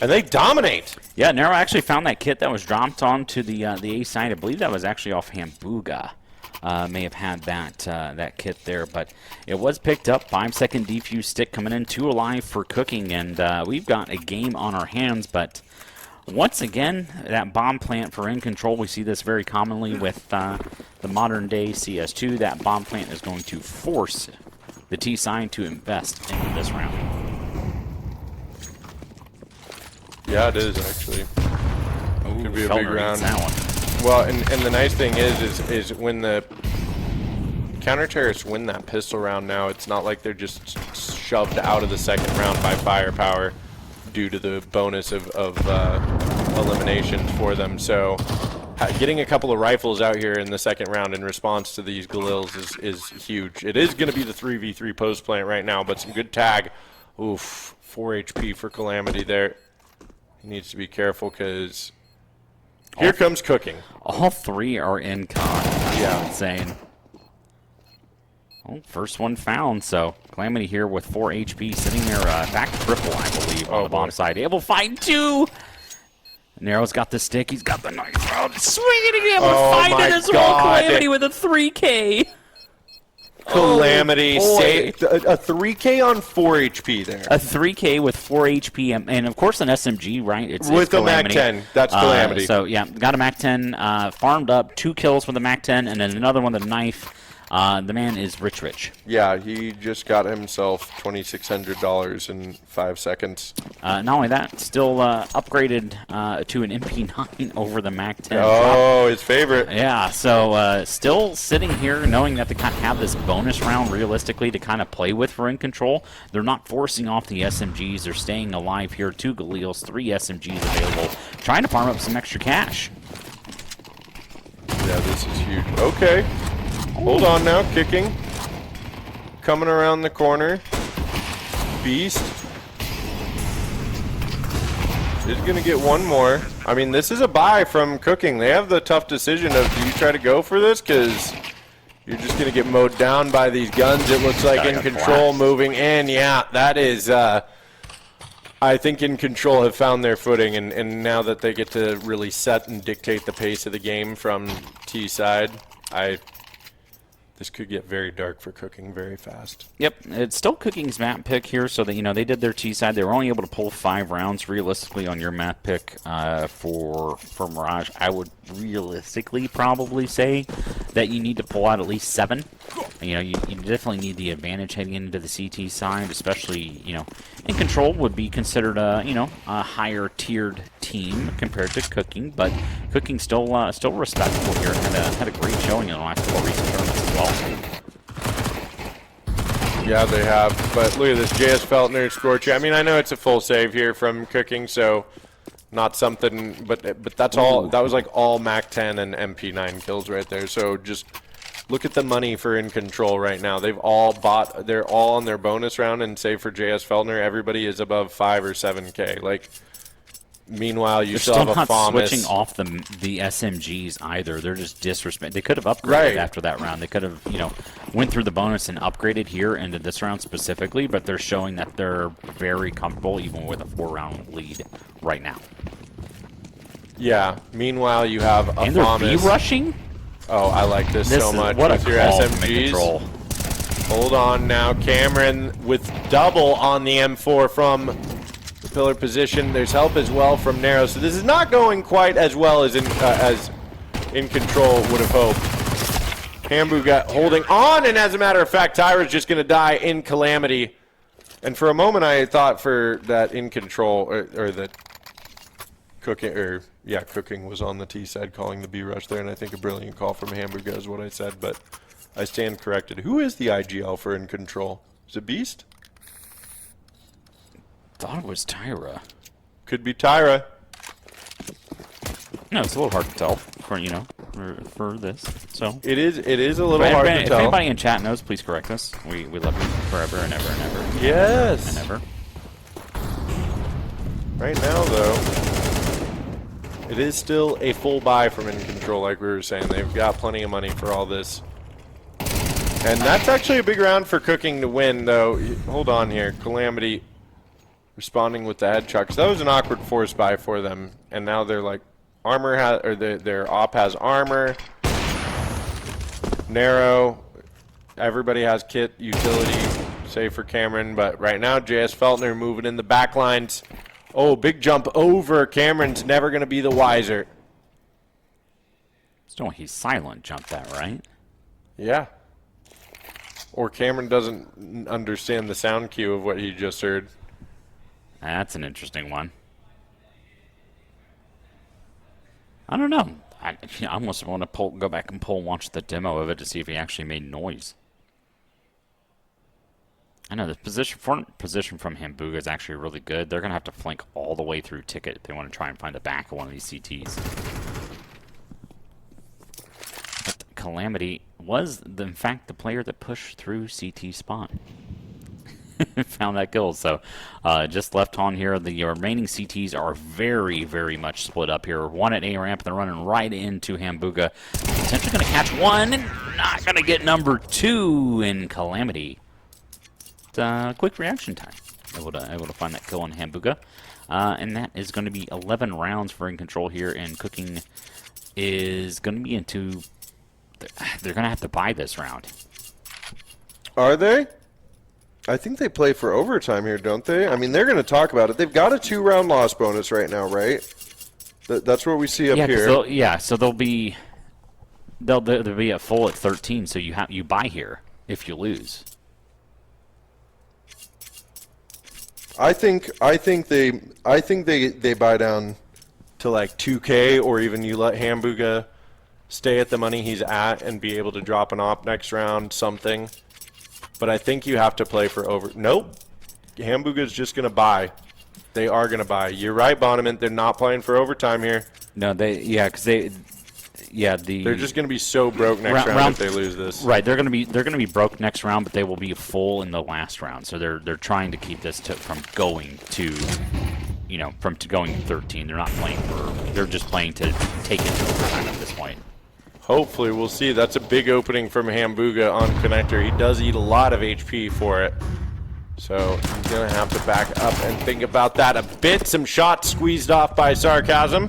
And they dominate.
Yeah, Nero actually found that kit that was dropped onto the A side. I believe that was actually off Hambuga. May have had that kit there, but it was picked up. 5-second defuse stick coming in, 2 alive for Cooking, and we've got a game on our hands. But once again, that bomb plant for In Control, we see this very commonly with the modern day CS2. That bomb plant is going to force the T side to invest into this round.
Yeah, it is actually.
Ooh,
could be a
Feltner
big round.
that one.
Well, and the nice thing is when the counter-terrorists win that pistol round now, it's not like they're just shoved out of the second round by firepower due to the bonus of eliminations for them. So getting a couple of rifles out here in the second round in response to these Galils is huge. It is going to be the 3v3 post plant right now, but some good tag. Oof, 4 HP for Calamity there. He needs to be careful because here comes Cooking.
All 3 are in con.
Yeah.
Insane. Well, first one found, so Calamity here with 4 HP sitting there back triple, I believe, on the bomb side. Able to find 2. Nero's got the stick. He's got the knife out. Swinging it. Able to find it as well. Calamity with a 3K.
Calamity saved a 3K on 4 HP there.
A 3K with 4 HP, and of course an SMG, right? It's
with the Mac 10. That's Calamity.
So yeah, got a Mac 10, farmed up 2 kills with the Mac 10, and then another one with a knife. The man is rich.
Yeah, he just got himself $2,600 in 5 seconds.
Not only that, still upgraded to an MP9 over the Mac 10.
Oh, his favorite.
Yeah, so still sitting here knowing that they kind of have this bonus round realistically to kind of play with for In Control. They're not forcing off the SMGs. They're staying alive here. 2 Galils, 3 SMGs available. Trying to farm up some extra cash.
Yeah, this is huge. Okay. Hold on now, Kicking. Coming around the corner. Beast. Is going to get one more. I mean, this is a buy from Cooking. They have the tough decision of, do you try to go for this? Because you're just going to get mowed down by these guns. It looks like In Control moving in. Yeah, that is... I think In Control have found their footing, and now that they get to really set and dictate the pace of the game from T side, this could get very dark for Cooking very fast.
Yep, it's still Cooking's map pick here, so that they did their T side. They were only able to pull 5 rounds realistically on your map pick for Mirage. I would realistically probably say that you need to pull out at least 7. You definitely need the advantage heading into the CT side, especially In Control would be considered a higher tiered team compared to Cooking, but Cooking still respectable here. Had a great showing in the last 4 recent tournaments as well.
Yeah, they have. But look at this, JS Feltner, Scorchy. I mean, I know it's a full save here from Cooking, so not something. But that's all. That was like all Mac 10 and MP9 kills right there. So just look at the money for In Control right now. They've all bought. They're all on their bonus round, and save for JS Feltner, everybody is above 5 or 7K. Like. Meanwhile, you still have a
not
FAMAS.
Switching off the SMGs either. They're just disrespect. They could have upgraded after that round. They could have, went through the bonus and upgraded here into this round specifically, but they're showing that they're very comfortable even with a 4-round lead right now.
Yeah. Meanwhile, you have a
and they're
FAMAS.
B rushing.
Oh, I like this so much
What
with
a
your
call from
SMGs.
Control.
Hold on now, Cameron with double on the M4 from the pillar position. There's help as well from Narrow, so this is not going quite as well as in Control would have hoped. Hamburger holding on, and as a matter of fact, Tyra's just going to die in Calamity. And for a moment, I thought for that in Control or that Cooking was on the T side calling the B rush there, and I think a brilliant call from Hamburger is what I said, but I stand corrected. Who is the IGL for in Control? Is it Beast?
Thought it was Tyra.
Could be Tyra.
No, it's a little hard to tell for for this. So
It is a little hard to
if
tell.
anybody in chat knows, please correct us. We love you forever and ever and ever.
Yes.
And ever.
Right now, though, it is still a full buy from in Control, like we were saying. They've got plenty of money for all this. And that's actually a big round for Cooking to win, though. Hold on here. Calamity responding with the head chucks. That was an awkward force buy for them. And now they're like, their op has armor. Narrow. Everybody has kit utility, save for Cameron. But right now, JS Feltner moving in the back lines. Oh, big jump over. Cameron's never going to be the wiser.
Still, he's silent. Jump that, right?
Yeah. Or Cameron doesn't understand the sound cue of what he just heard.
That's an interesting one. I don't know. I almost want to go back and watch the demo of it to see if he actually made noise. I know the front position from Hamburger is actually really good. They're going to have to flank all the way through Ticket if they want to try and find the back of one of these CTs. But Calamity was, in fact, the player that pushed through CT spawn. Found that kill. So just left on here. The remaining CTs are very, very much split up here. One at A ramp, and they're running right into Hamburger. Potentially going to catch one, and not going to get number two in Calamity. Quick reaction time. Able to find that kill on Hamburger. And that is going to be 11 rounds for in Control here, and Cooking is going to be into... They're going to have to buy this round.
Are they? I think they play for overtime here, don't they? I mean, they're going to talk about it. They've got a 2-round loss bonus right now, right? That's what we see up here.
So they'll be at full at 13. So you buy here if you lose.
I think they buy down to like 2K, or even you let Hamburger stay at the money he's at and be able to drop an op next round, something. But I think you have to play for over. Nope. Hamburger's just going to buy. They are going to buy. You're right, Bonneman. They're not playing for overtime here.
No, they're just
going to be so broke next round if they lose this.
Right, they're going to be broke next round, but they will be full in the last round. So they're trying to keep this from going to, going 13. They're not playing they're just playing to take it to overtime at this point.
Hopefully, we'll see. That's a big opening from Hamburger on Connector. He does eat a lot of HP for it. So he's going to have to back up and think about that a bit. Some shots squeezed off by Sarcasm.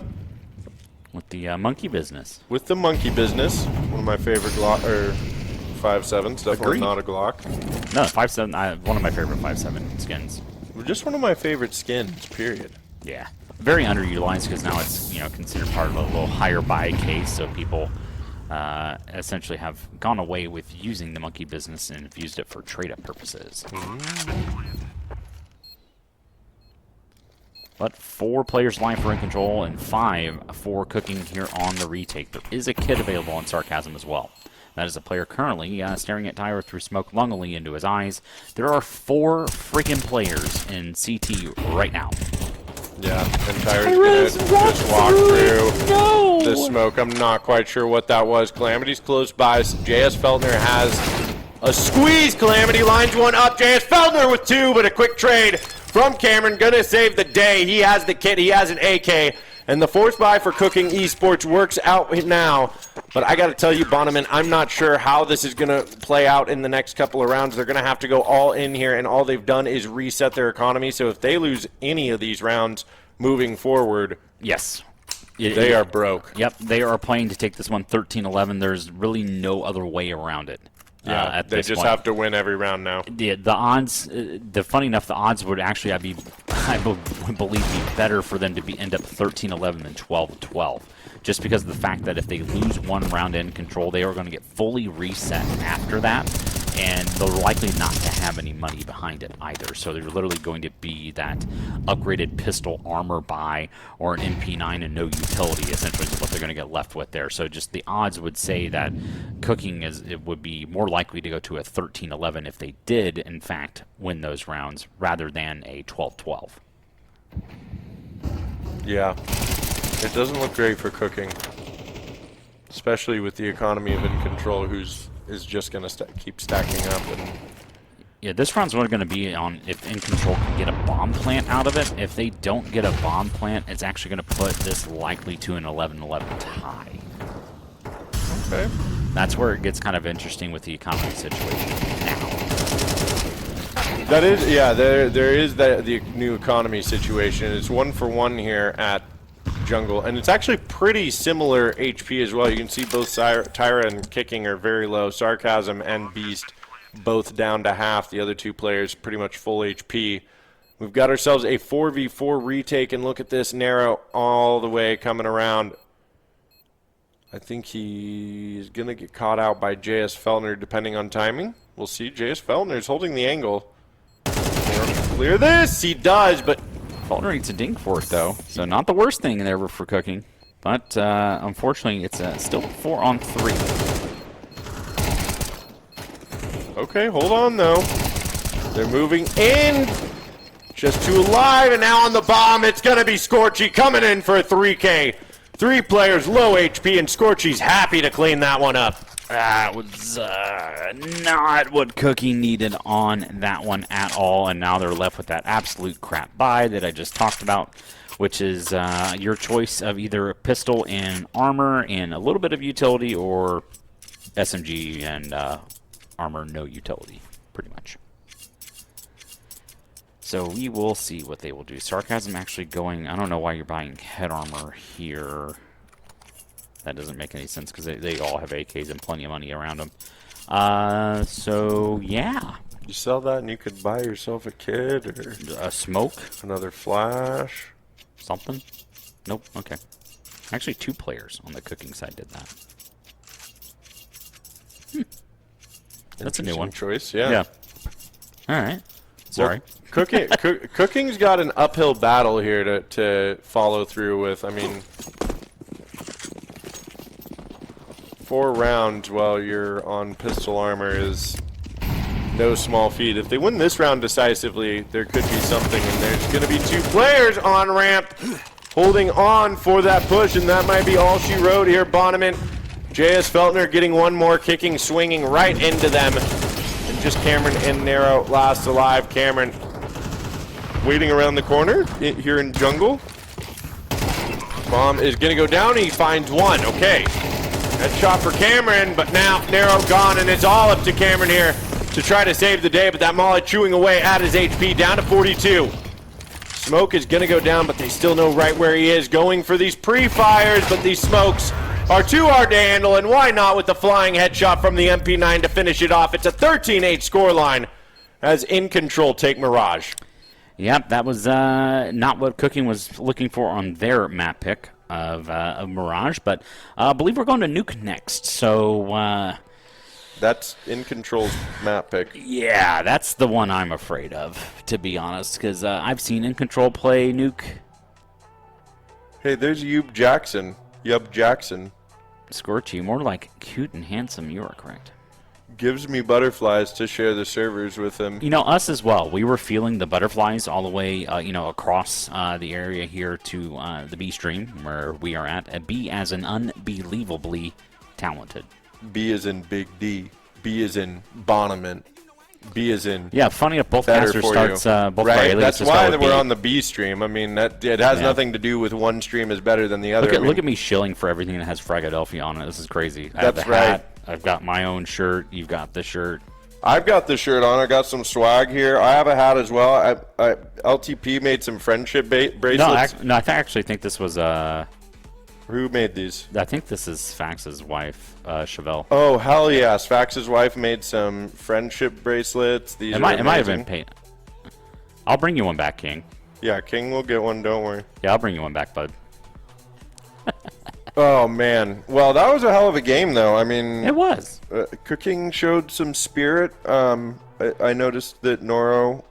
With the monkey business.
With the monkey business. One of my favorite Glock, or 5.7s. Definitely not a Glock.
No, 5.7, one of my favorite 5.7 skins.
Just one of my favorite skins, period.
Yeah. Very underutilized because now it's, considered part of a little higher buy case, so people essentially have gone away with using the monkey business and have used it for trade-up purposes. But 4 players live for in Control and 5 for Cooking here on the retake. There is a kit available on Sarcasm as well. That is a player currently staring at Tyra through smoke lungily into his eyes. There are 4 freaking players in CT right now.
Yeah, and Tyra's going to just walk through the smoke. I'm not quite sure what that was. Calamity's close by. JS Feltner has a squeeze. Calamity lines one up. JS Feltner with 2, but a quick trade from Cameron. Going to save the day. He has the kit. He has an AK. And the force buy for Cooking Esports works out now. But I got to tell you, Bonneman, I'm not sure how this is going to play out in the next couple of rounds. They're going to have to go all in here, and all they've done is reset their economy. So if they lose any of these rounds moving forward,
yes,
They are broke.
Yep, they are playing to take this one 13-11. There's really no other way around it.
Yeah,
at
they
this
just
point.
have to win every round now.
The odds, funny enough, the odds would actually, I believe, be better for them to end up 13-11 than 12-12. Just because of the fact that if they lose one round in control, they are going to get fully reset after that, and they're likely not to have any money behind it either. So they're literally going to be that upgraded pistol armor buy or an MP9 and no utility, essentially, is what they're going to get left with there. So just the odds would say that Cooking it would be more likely to go to a 13-11 if they did, in fact, win those rounds rather than a 12-12.
Yeah. It doesn't look great for Cooking, especially with the economy of In Control, is just going to keep stacking up. And
yeah, this round's only going to be on if In Control can get a bomb plant out of it. If they don't get a bomb plant, it's actually going to put this likely to an 11-11 tie.
Okay.
That's where it gets kind of interesting with the economy situation now.
That is, yeah, there is the new economy situation. It's 1-for-1 here at Jungle, and it's actually pretty similar HP as well. You can see both Tyra and Kicking are very low. Sarcasm and Beast both down to half. The other two players pretty much full HP. We've got ourselves a 4v4 retake, and look at this Narrow all the way coming around. I think he's going to get caught out by JS Feltner depending on timing. We'll see. JS Feltner's holding the angle. Clear this! He does, but
Feltner eats a ding for it, though, so not the worst thing there for Cooking. But unfortunately, it's still 4-on-3.
okay, hold on though. They're moving in. Just too alive, and now on the bomb, it's going to be Scorchy coming in for a 3K. 3 players, low HP, and Scorchy's happy to clean that one up.
That was not what Cooking needed on that one at all, and now they're left with that absolute crap buy that I just talked about, which is your choice of either a pistol and armor and a little bit of utility, or SMG and armor no utility, pretty much. So we will see what they will do. Sarcasm actually going, I don't know why you're buying head armor here. That doesn't make any sense because they all have AKs and plenty of money around them. So, yeah.
You sell that and you could buy yourself a kid or
A smoke?
another flash.
Something? Nope. Okay. Actually, 2 players on the Cooking side did that. That's a new one.
Choice, yeah.
Yeah. All right. Sorry.
Well, Cooking's got an uphill battle here to follow through with. I mean, 4 rounds while you're on pistol armor is no small feat. If they win this round decisively, there could be something, and there's going to be 2 players on ramp holding on for that push, and that might be all she wrote here. Bonneman, JS Feltner getting one more, Kicking, swinging right into them. And just Cameron and Narrow last alive. Cameron waiting around the corner here in Jungle. Bomb is going to go down. He finds one. Okay. Headshot for Cameron, but now Narrow gone, and it's all up to Cameron here to try to save the day, but that Molly chewing away at his HP, down to 42. Smoke is going to go down, but they still know right where he is. Going for these pre-fires, but these smokes are too hard to handle, and why not with the flying headshot from the MP9 to finish it off? It's a 13-8 scoreline as In Control take Mirage.
Yep, that was not what Cooking was looking for on their map pick of Mirage, but I believe we're going to Nuke next, so...
That's In Control's map pick.
Yeah, that's the one I'm afraid of, to be honest, because I've seen In Control play Nuke.
Hey, there's Yub Jackson.
Scorchy, more like cute and handsome, you are correct.
Gives me butterflies to share the servers with him.
You know, us as well. We were feeling the butterflies all the way, across the area here to the B stream, where we are at. B as in unbelievably talented.
B as in Big D. B as in Bonneman. B as in
yeah. Funny if both casters starts both
right.
our
That's why we're on the B stream. I mean, that it has nothing to do with one stream is better than the other.
Look at me shilling for everything that has Fragadelphia on it. This is crazy. I have the hat. I've got my own shirt. You've got the shirt.
I've got the shirt on. I got some swag here. I have a hat as well. LTP made some friendship bracelets.
No, I actually think this was
Who made these?
I think this is Fax's wife, Chevelle.
Oh, hell yes. Fax's wife made some friendship bracelets. These
It
are
might have
amazing.
been paint. I'll bring you one back, King.
Yeah, King will get one, don't worry.
Yeah, I'll bring you one back, bud.
Oh, man. Well, that was a hell of a game, though. I mean...
It was.
Cooking showed some spirit. I noticed that Nero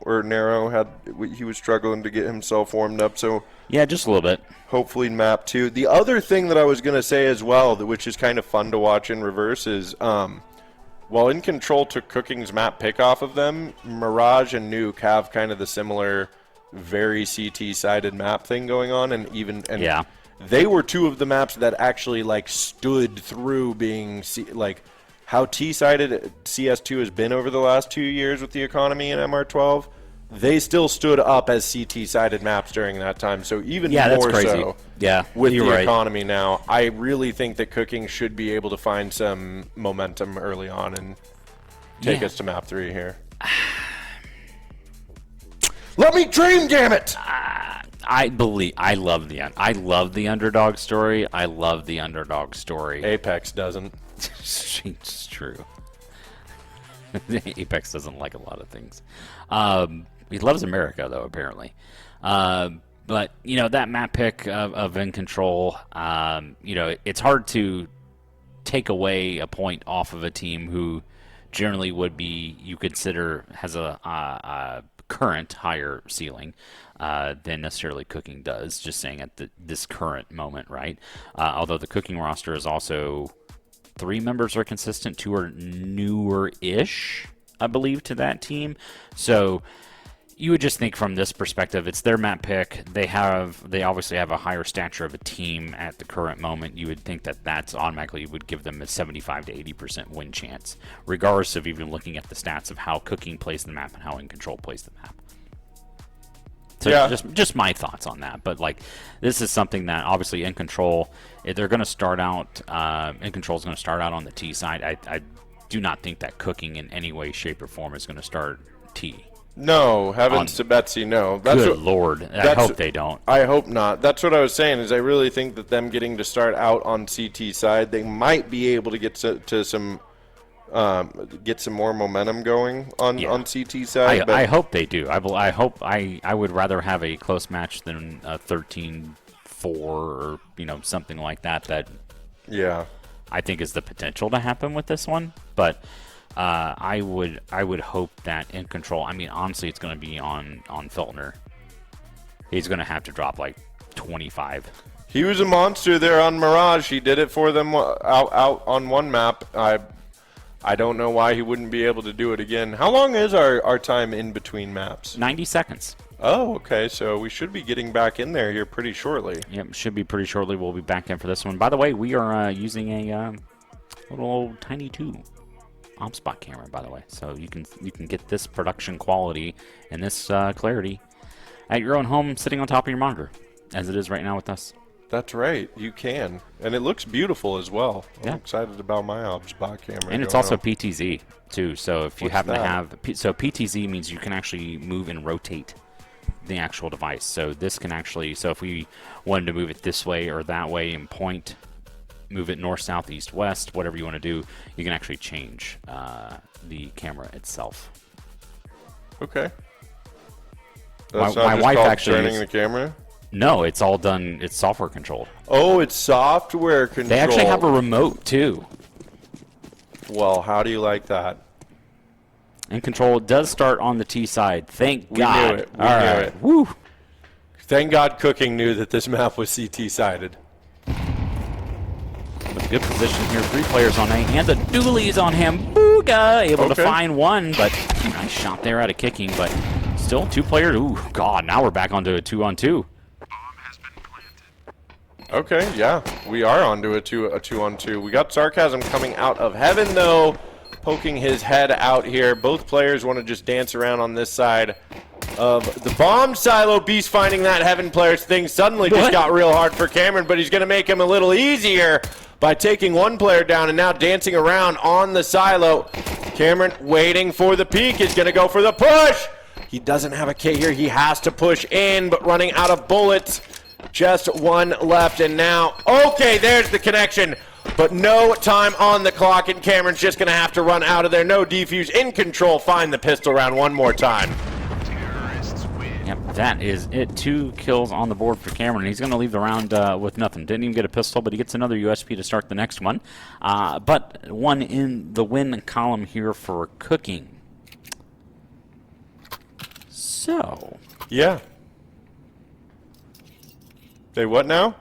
he was struggling to get himself warmed up, so...
Yeah, just a little bit.
Hopefully map 2. The other thing that I was going to say as well, which is kind of fun to watch in reverse, is while In Control took Cooking's map pick off of them, Mirage and Nuke have kind of the similar, very CT-sided map thing going on, and
yeah.
They were two of the maps that actually stood through being how T-sided CS2 has been over the last 2 years with the economy in MR12. They still stood up as CT-sided maps during that time. So even
that's
more
crazy.
so
Yeah,
with
you're
the
right.
economy now, I really think that Cooking should be able to find some momentum early on and take us to map 3 here. Let me dream, damn it!
I love the underdog story. I love the underdog story.
Apex doesn't.
It's true. Apex doesn't like a lot of things. He loves America, though, apparently. But, that map pick of In Control, it's hard to take away a point off of a team who generally would be, you consider, has a current higher ceiling than necessarily Cooking does, just saying at this current moment, right? Although the Cooking roster is also 3 members are consistent, 2 are newer-ish, I believe, to that team. So you would just think from this perspective, it's their map pick. They obviously have a higher stature of a team at the current moment. You would think that that's automatically would give them a 75 to 80% win chance, regardless of even looking at the stats of how Cooking plays the map and how In Control plays the map. So just my thoughts on that. But this is something that obviously In Control, if they're going to start out, In Control is going to start out on the T side. I do not think that Cooking in any way, shape, or form is going to start T.
No, heavens to Betsy, no.
Good Lord. I hope they don't.
I hope not. That's what I was saying, is I really think that them getting to start out on CT side, they might be able to get to some get some more momentum going on CT side.
I hope they do. I would rather have a close match than a 13-4 or something like that. That I think is the potential to happen with this one. But I would hope that In Control. I mean, honestly, it's going to be on Feltner. He's going to have to drop 25.
He was a monster there on Mirage. He did it for them out on one map. I don't know why he wouldn't be able to do it again. How long is our time in between maps?
90 seconds.
Oh, okay. So we should be getting back in there here pretty shortly.
Yep, should be pretty shortly. We'll be back in for this one. By the way, we are using a little old Tiny 2 OpSpot camera, by the way. So you can get this production quality and this clarity at your own home sitting on top of your monitor, as it is right now with us.
That's right, you can. And it looks beautiful as well. I'm excited about my OpSpot camera.
And it's also PTZ, too. So if you happen
that?
to have... So PTZ means you can actually move and rotate the actual device. So this can actually... So if we wanted to move it this way or that way and point, move it north, south, east, west, whatever you want to do, you can actually change the camera itself.
Okay.
My
That's not just
wife
called
actually
turning the camera?
No, it's all done. It's software controlled.
Oh, it's software controlled.
They actually have a remote too.
Well, how do you like that?
In Control does start on the T side. Thank
We
God.
knew it. We knew it.
Woo.
Thank God Cooking knew that this map was CT-sided.
With a good position here, 3 players on A, and the dualies on him. Booga! Able to find one, but nice shot there out of Kicking, but still 2 players. Ooh, God, now we're back onto a 2-on-2.
Okay, yeah, we are onto a 2-on-2. We got Sarcasm coming out of heaven, though, poking his head out here. Both players want to just dance around on this side of the bomb silo. Beast finding that heaven player's thing suddenly just got real hard for Cameron, but he's going to make him a little easier by taking one player down and now dancing around on the silo. Cameron waiting for the peek is going to go for the push. He doesn't have a K here. He has to push in, but running out of bullets. Just one left, and now, okay, there's the connection. But no time on the clock, and Cameron's just going to have to run out of there. No defuse, in control, find the pistol round one more time.
Yep, that is it. 2 kills on the board for Cameron. He's going to leave the round with nothing. Didn't even get a pistol, but he gets another USP to start the next one. But one in the win column here for Cooking. So.
Yeah. Say what now?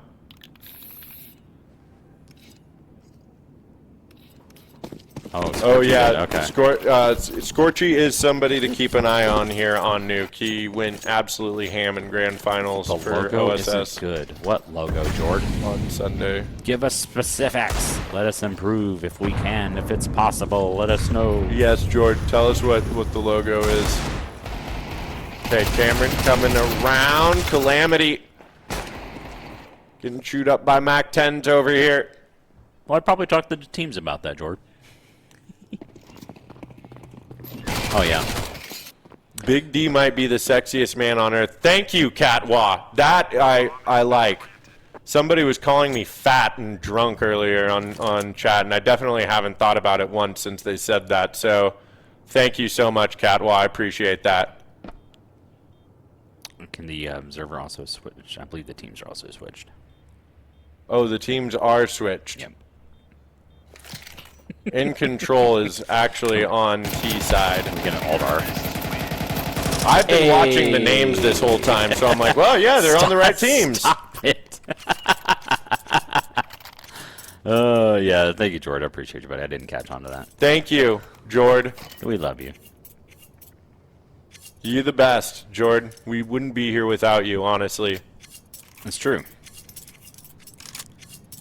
Oh,
yeah.
Okay.
Scorchy is somebody to keep an eye on here on Nuke. He went absolutely ham in grand finals
The
for
logo
OSS
isn't good. What logo, Jordan?
on Sunday.
Give us specifics. Let us improve if we can. If it's possible, let us know.
Yes, George, tell us what the logo is. Okay, Cameron coming around. Calamity getting chewed up by Mac 10s over here.
Well, I'd probably talk to the teams about that, Jordan. Oh, yeah.
Big D might be the sexiest man on earth. Thank you, Catwa. That I like. Somebody was calling me fat and drunk earlier on chat, and I definitely haven't thought about it once since they said that. So thank you so much, Catwa. I appreciate that.
Can the observer also switch? I believe the teams are also switched.
Oh, the teams are switched.
Yep.
In control is actually on T side.
We get an Alt-R.
I've been watching the names this whole time, so I'm like, well, yeah, they're on the right teams.
Stop it. Yeah, thank you, Jordan. I appreciate you, but I didn't catch on to that.
Thank you, Jord.
We love you.
You the best, Jord. We wouldn't be here without you, honestly.
That's true.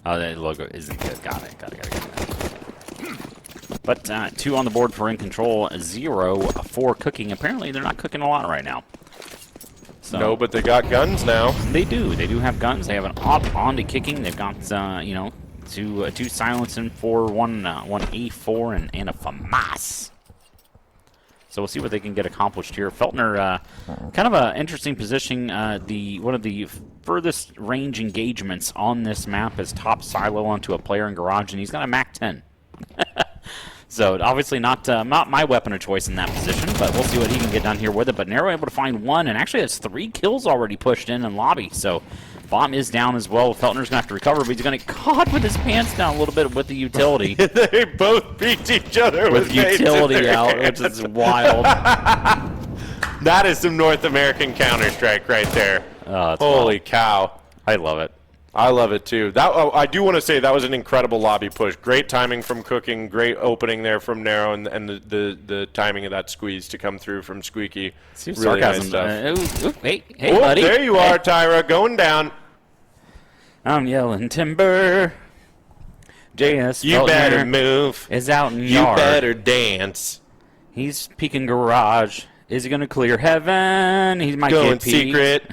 Oh, the logo isn't good. Got it. Got it. But 2 on the board for In Control, 0 for Cooking. Apparently, they're not cooking a lot right now. So
No, but they got guns now.
They do. They do have guns. They have an op on to Kicking. They've got, two silencing for one A4 and a FAMAS. So we'll see what they can get accomplished here. Feltner, kind of an interesting positioning. One of the furthest range engagements on this map is top silo onto a player in garage, and he's got a MAC 10. So obviously not my weapon of choice in that position, but we'll see what he can get done here with it. But Nero able to find 1, and actually has 3 kills already pushed in lobby. So bomb is down as well. Feltner's gonna have to recover, but he's gonna get caught with his pants down a little bit with the utility.
They both beat each other
with utility out, which is wild.
That is some North American Counter-Strike right there. Holy cow.
I love it.
I love it too. I do want to say that was an incredible lobby push. Great timing from Cooking. Great opening there from Nero, and the timing of that squeeze to come through from Squeaky. Really nice stuff.
Hey, buddy.
There you are, Tyra, going down.
I'm yelling timber. JS
You
Feltner
better move.
is out in
You
yard.
better dance.
He's peeking garage. Is he gonna clear heaven? He might
Going
get peeked.
secret.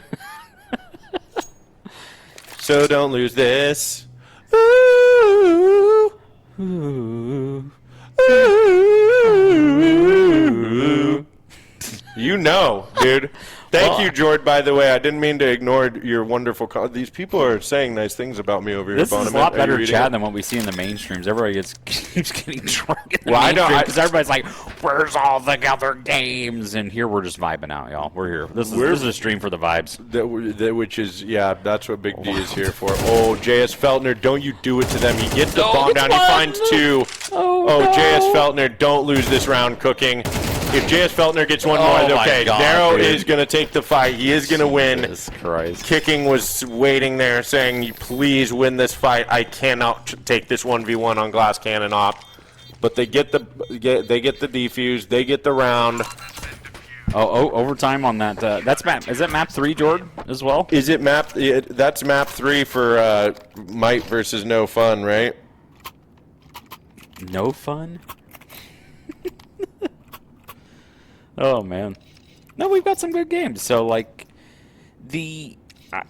So don't lose this. Ooh. Ooh. Ooh. You know, dude. Thank you, Jord, by the way. I didn't mean to ignore your wonderful These people are saying nice things about me over here.
This is a
Bonham.
lot
Are you
better
reading
chat
it?
than what we see in the mainstreams. Everybody keeps getting drunk in the
Well, I know,
mainstream because everybody's like, where's all the other games? And here we're just vibing out, y'all. We're here. This is a stream for the vibes.
Which is, yeah, that's what Big D is here for. Oh, JS Feltner, don't you do it to them. He gets the bomb down. He finds 2. Oh, JS Feltner, don't lose this round, Cooking. If JS Feltner gets one more, okay. Nero is going to take the fight. He is going to win.
Jesus Christ.
Kicking was waiting there saying, please win this fight. I cannot take this 1v1 on Glass Cannon op. But they get the defuse. They get the round.
Oh, overtime on that. That's map. Is that map 3, Jordan, as well?
Is it map? That's map 3 for Might versus No Fun, right?
No fun? Oh, man. No, we've got some good games. So, like,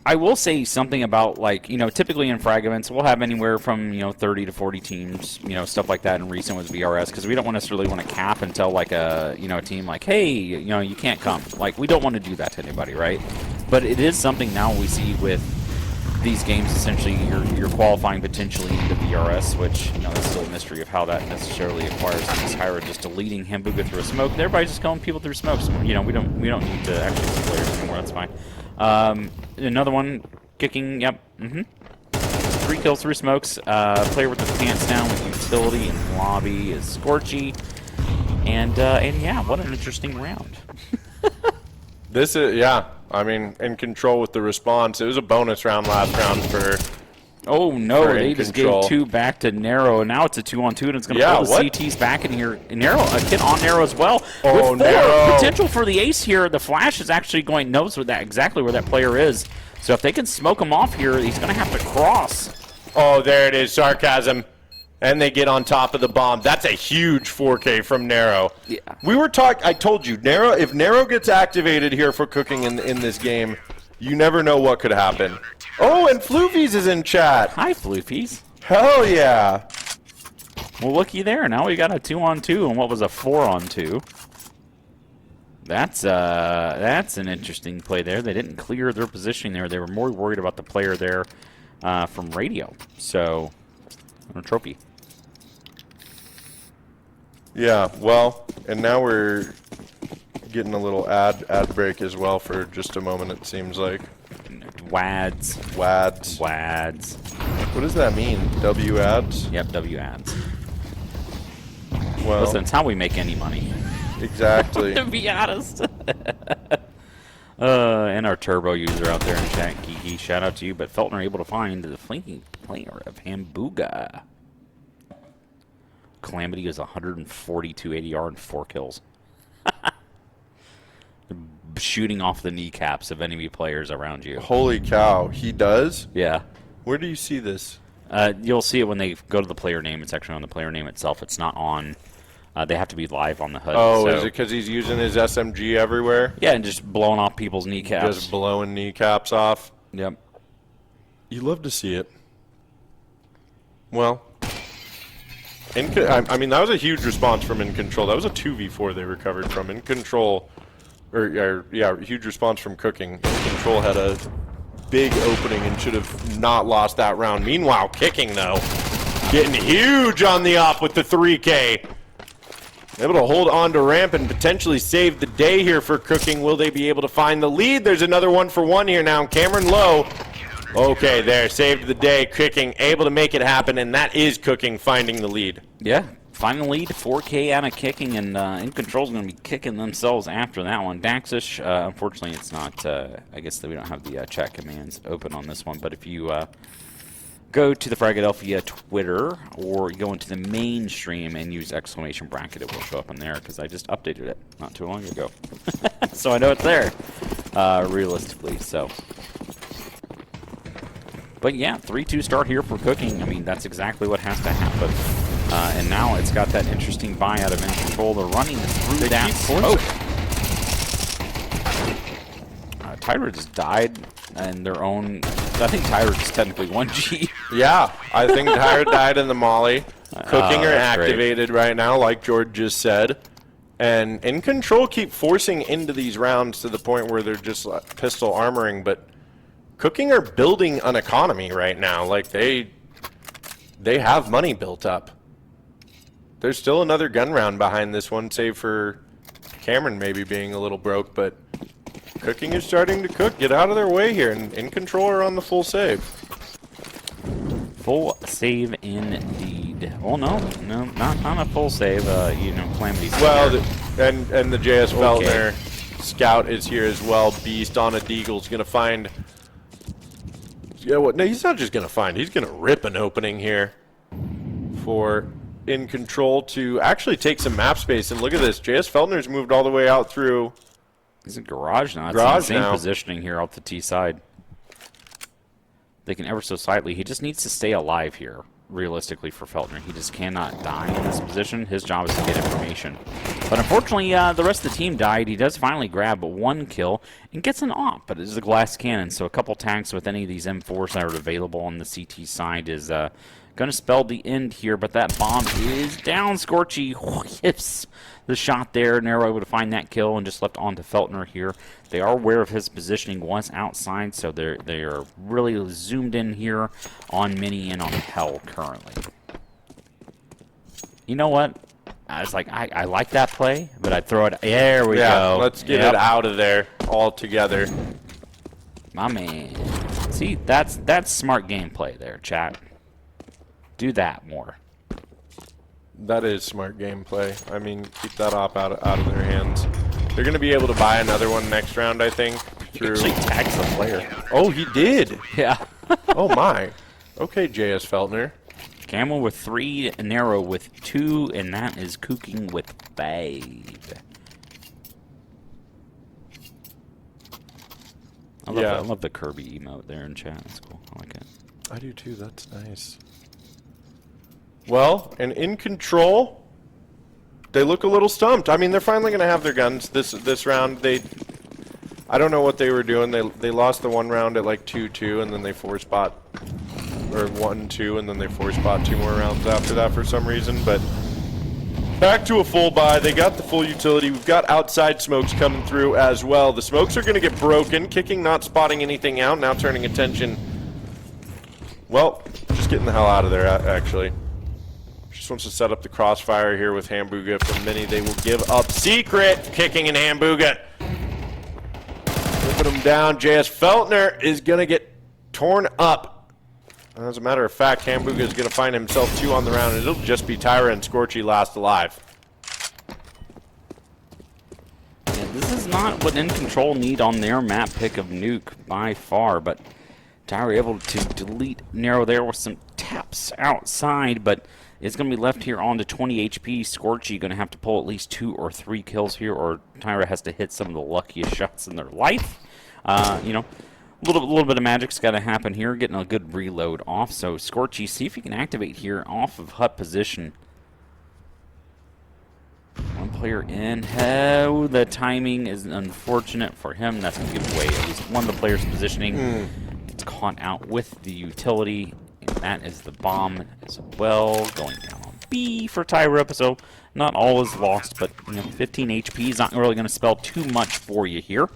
I will say something about, like, typically in frag events, we'll have anywhere from, 30 to 40 teams, stuff like that in recent with VRS, because we don't necessarily want to cap and tell, like, a team, like, hey, you can't come. Like, we don't want to do that to anybody, right? But it is something now we see with these games, essentially, you're qualifying potentially into VRS, which, you know, that's still a mystery of how that necessarily acquires these Hyra just deleting Hambuga through a smoke. Everybody's just killing people through smokes. You know, we don't need to actually see players anymore. That's fine. Another one, kicking, yep, 3 kills through smokes. Player with the pants down with utility and lobby is Scorchy. And yeah, what an interesting round.
This is, yeah, I mean, in control with the response. It was a bonus round last round for...
Oh, no,
for
they just gave 2 back to Narrow, and now it's a 2-on-2, and it's going to pull the CTs back in here. Narrow, a kid on Narrow as well.
Oh,
with 4
Narrow.
potential for the ace here, the Flash is actually going, knows where exactly where that player is. So if they can smoke him off here, he's going to have to cross.
Oh, there it is, Sarcasm. And they get on top of the bomb. That's a huge 4K from Narrow.
Yeah.
We were talking, I told you, Narrow. If Narrow gets activated here for cooking in this game, you never know what could happen. Oh, and Floofies is in chat.
Hi, Floofies.
Hell yeah.
Well, looky there. Now we got a 2-on-2 and what was a 4-on-2. That's an interesting play there. They didn't clear their positioning there. They were more worried about the player there from Radio. So, a trophy.
Yeah, well, and now we're getting a little ad break as well for just a moment, it seems like.
WADs.
WADs.
WADs.
What does that mean? W ads?
Yep, W ads.
Well,
listen, it's how we make any money.
Exactly.
To be honest. And our turbo user out there in chat, Kiki, shout out to you. But Feltner able to find the flanking player of Hambuga. Calamity is 142 ADR and 4 kills. Shooting off the kneecaps of enemy players around you.
Holy cow, he does?
Yeah.
Where do you see this?
You'll see it when they go to the player name. It's actually on the player name itself. It's not on... they have to be live on the HUD.
Oh,
so.
Is it because he's using his SMG everywhere?
Yeah, and just blowing off people's kneecaps.
Just blowing kneecaps off?
Yep.
You love to see it. Well... I mean, that was a huge response from In Control. That was a 2v4 they recovered from. In Control... yeah, huge response from Cooking. In Control had a big opening and should have not lost that round. Meanwhile, Kicking, though, getting huge on the op with the 3K. Able to hold on to ramp and potentially save the day here for Cooking. Will they be able to find the lead? There's another 1-for-1 here now. Cameron Lowe. Okay, there, saved the day. Cooking able to make it happen, and that is Cooking finding the lead.
Yeah, final lead, 4K out of Kicking, and In Control's going to be kicking themselves after that one. Daxish, unfortunately, it's not, I guess that we don't have the chat commands open on this one, but if you go to the Fragadelphia Twitter or go into the main stream and use exclamation bracket, it will show up in there because I just updated it not too long ago. So I know it's there, realistically, so... But yeah, 3-2 start here for Cooking. I mean, that's exactly what has to happen. And now it's got that interesting buy out of In Control. They're running through that smoke. Tyra just died in their own... I think Tyra just technically 1G.
Yeah, I think Tyra died in the molly. Cooking are activated right now, like George just said. And In Control keep forcing into these rounds to the point where they're just pistol armoring, but... Cooking are building an economy right now. Like, they have money built up. There's still another gun round behind this one, save for Cameron maybe being a little broke, but Cooking is starting to cook. Get out of their way here, and In Control are on the full save.
Full save indeed. Well, no, not a full save. Calamity's
well,
here.
and the JS Feltner scout is here as well. Beast on a Deagle's gonna find. Yeah, what? No, he's not just gonna find. He's gonna rip an opening here for In Control to actually take some map space. And look at this, JS Feltner's moved all the way out through.
He's in garage now. It's
garage
in the same
now.
positioning here off the T side. They can ever so slightly. He just needs to stay alive here, realistically, for Feltner. He just cannot die in this position. His job is to get information. But unfortunately, the rest of the team died. He does finally grab 1 kill and gets an op, but it's a glass cannon. So a couple tanks with any of these M4s that are available on the CT side is going to spell the end here, but that bomb is down. Scorchy whiffs the shot there. Nero able to find that kill and just left on to Feltner here. They are aware of his positioning was outside, so they are really zoomed in here on Mini and on Hell currently. You know what? I was like, I like that play, but I'd throw it. There we go.
Let's get it out of there altogether.
My man. See, that's smart gameplay there, chat. Do that more.
That is smart gameplay. I mean, keep that op out of their hands. They're going to be able to buy another one next round, I think.
He actually tags the player.
Oh, he did.
Yeah.
Oh, my. Okay, JS Feltner.
Camel with 3, Nero with 2, and that is Cooking with 5. I love the Kirby emote there in chat. That's cool. I like it.
I do too. That's nice. Well, and in control, they look a little stumped. I mean, they're finally going to have their guns this round. I don't know what they were doing. They lost the one round at like 2-2, and then they force bot, or 1-2, and then they force bot 2 more rounds after that for some reason. But back to a full buy. They got the full utility. We've got outside smokes coming through as well. The smokes are going to get broken. Kicking not spotting anything out. Now turning attention. Well, just getting the hell out of there, actually. Just wants to set up the crossfire here with Hambuga from Mini. They will give up Secret. Kicking in Hambuga. Flipping him down. JS Feltner is going to get torn up. As a matter of fact, Hambuga is going to find himself 2 on the round, and it'll just be Tyra and Scorchy last alive.
Yeah, this is not what In Control need on their map pick of Nuke by far, but Tyra able to delete Nero there with some taps outside, but it's going to be left here on to 20 HP. Scorchy going to have to pull at least 2 or 3 kills here, or Tyra has to hit some of the luckiest shots in their life. You know, a little bit of magic's got to happen here, getting a good reload off. So Scorchy, see if you can activate here off of hut position. One player in. Oh, the timing is unfortunate for him. That's going to give away at least one of the players' positioning. It's caught out with the utility. And that is the bomb as well. Going down on B for Tyra. So not all is lost, but 15 HP is not really going to spell too much for you here.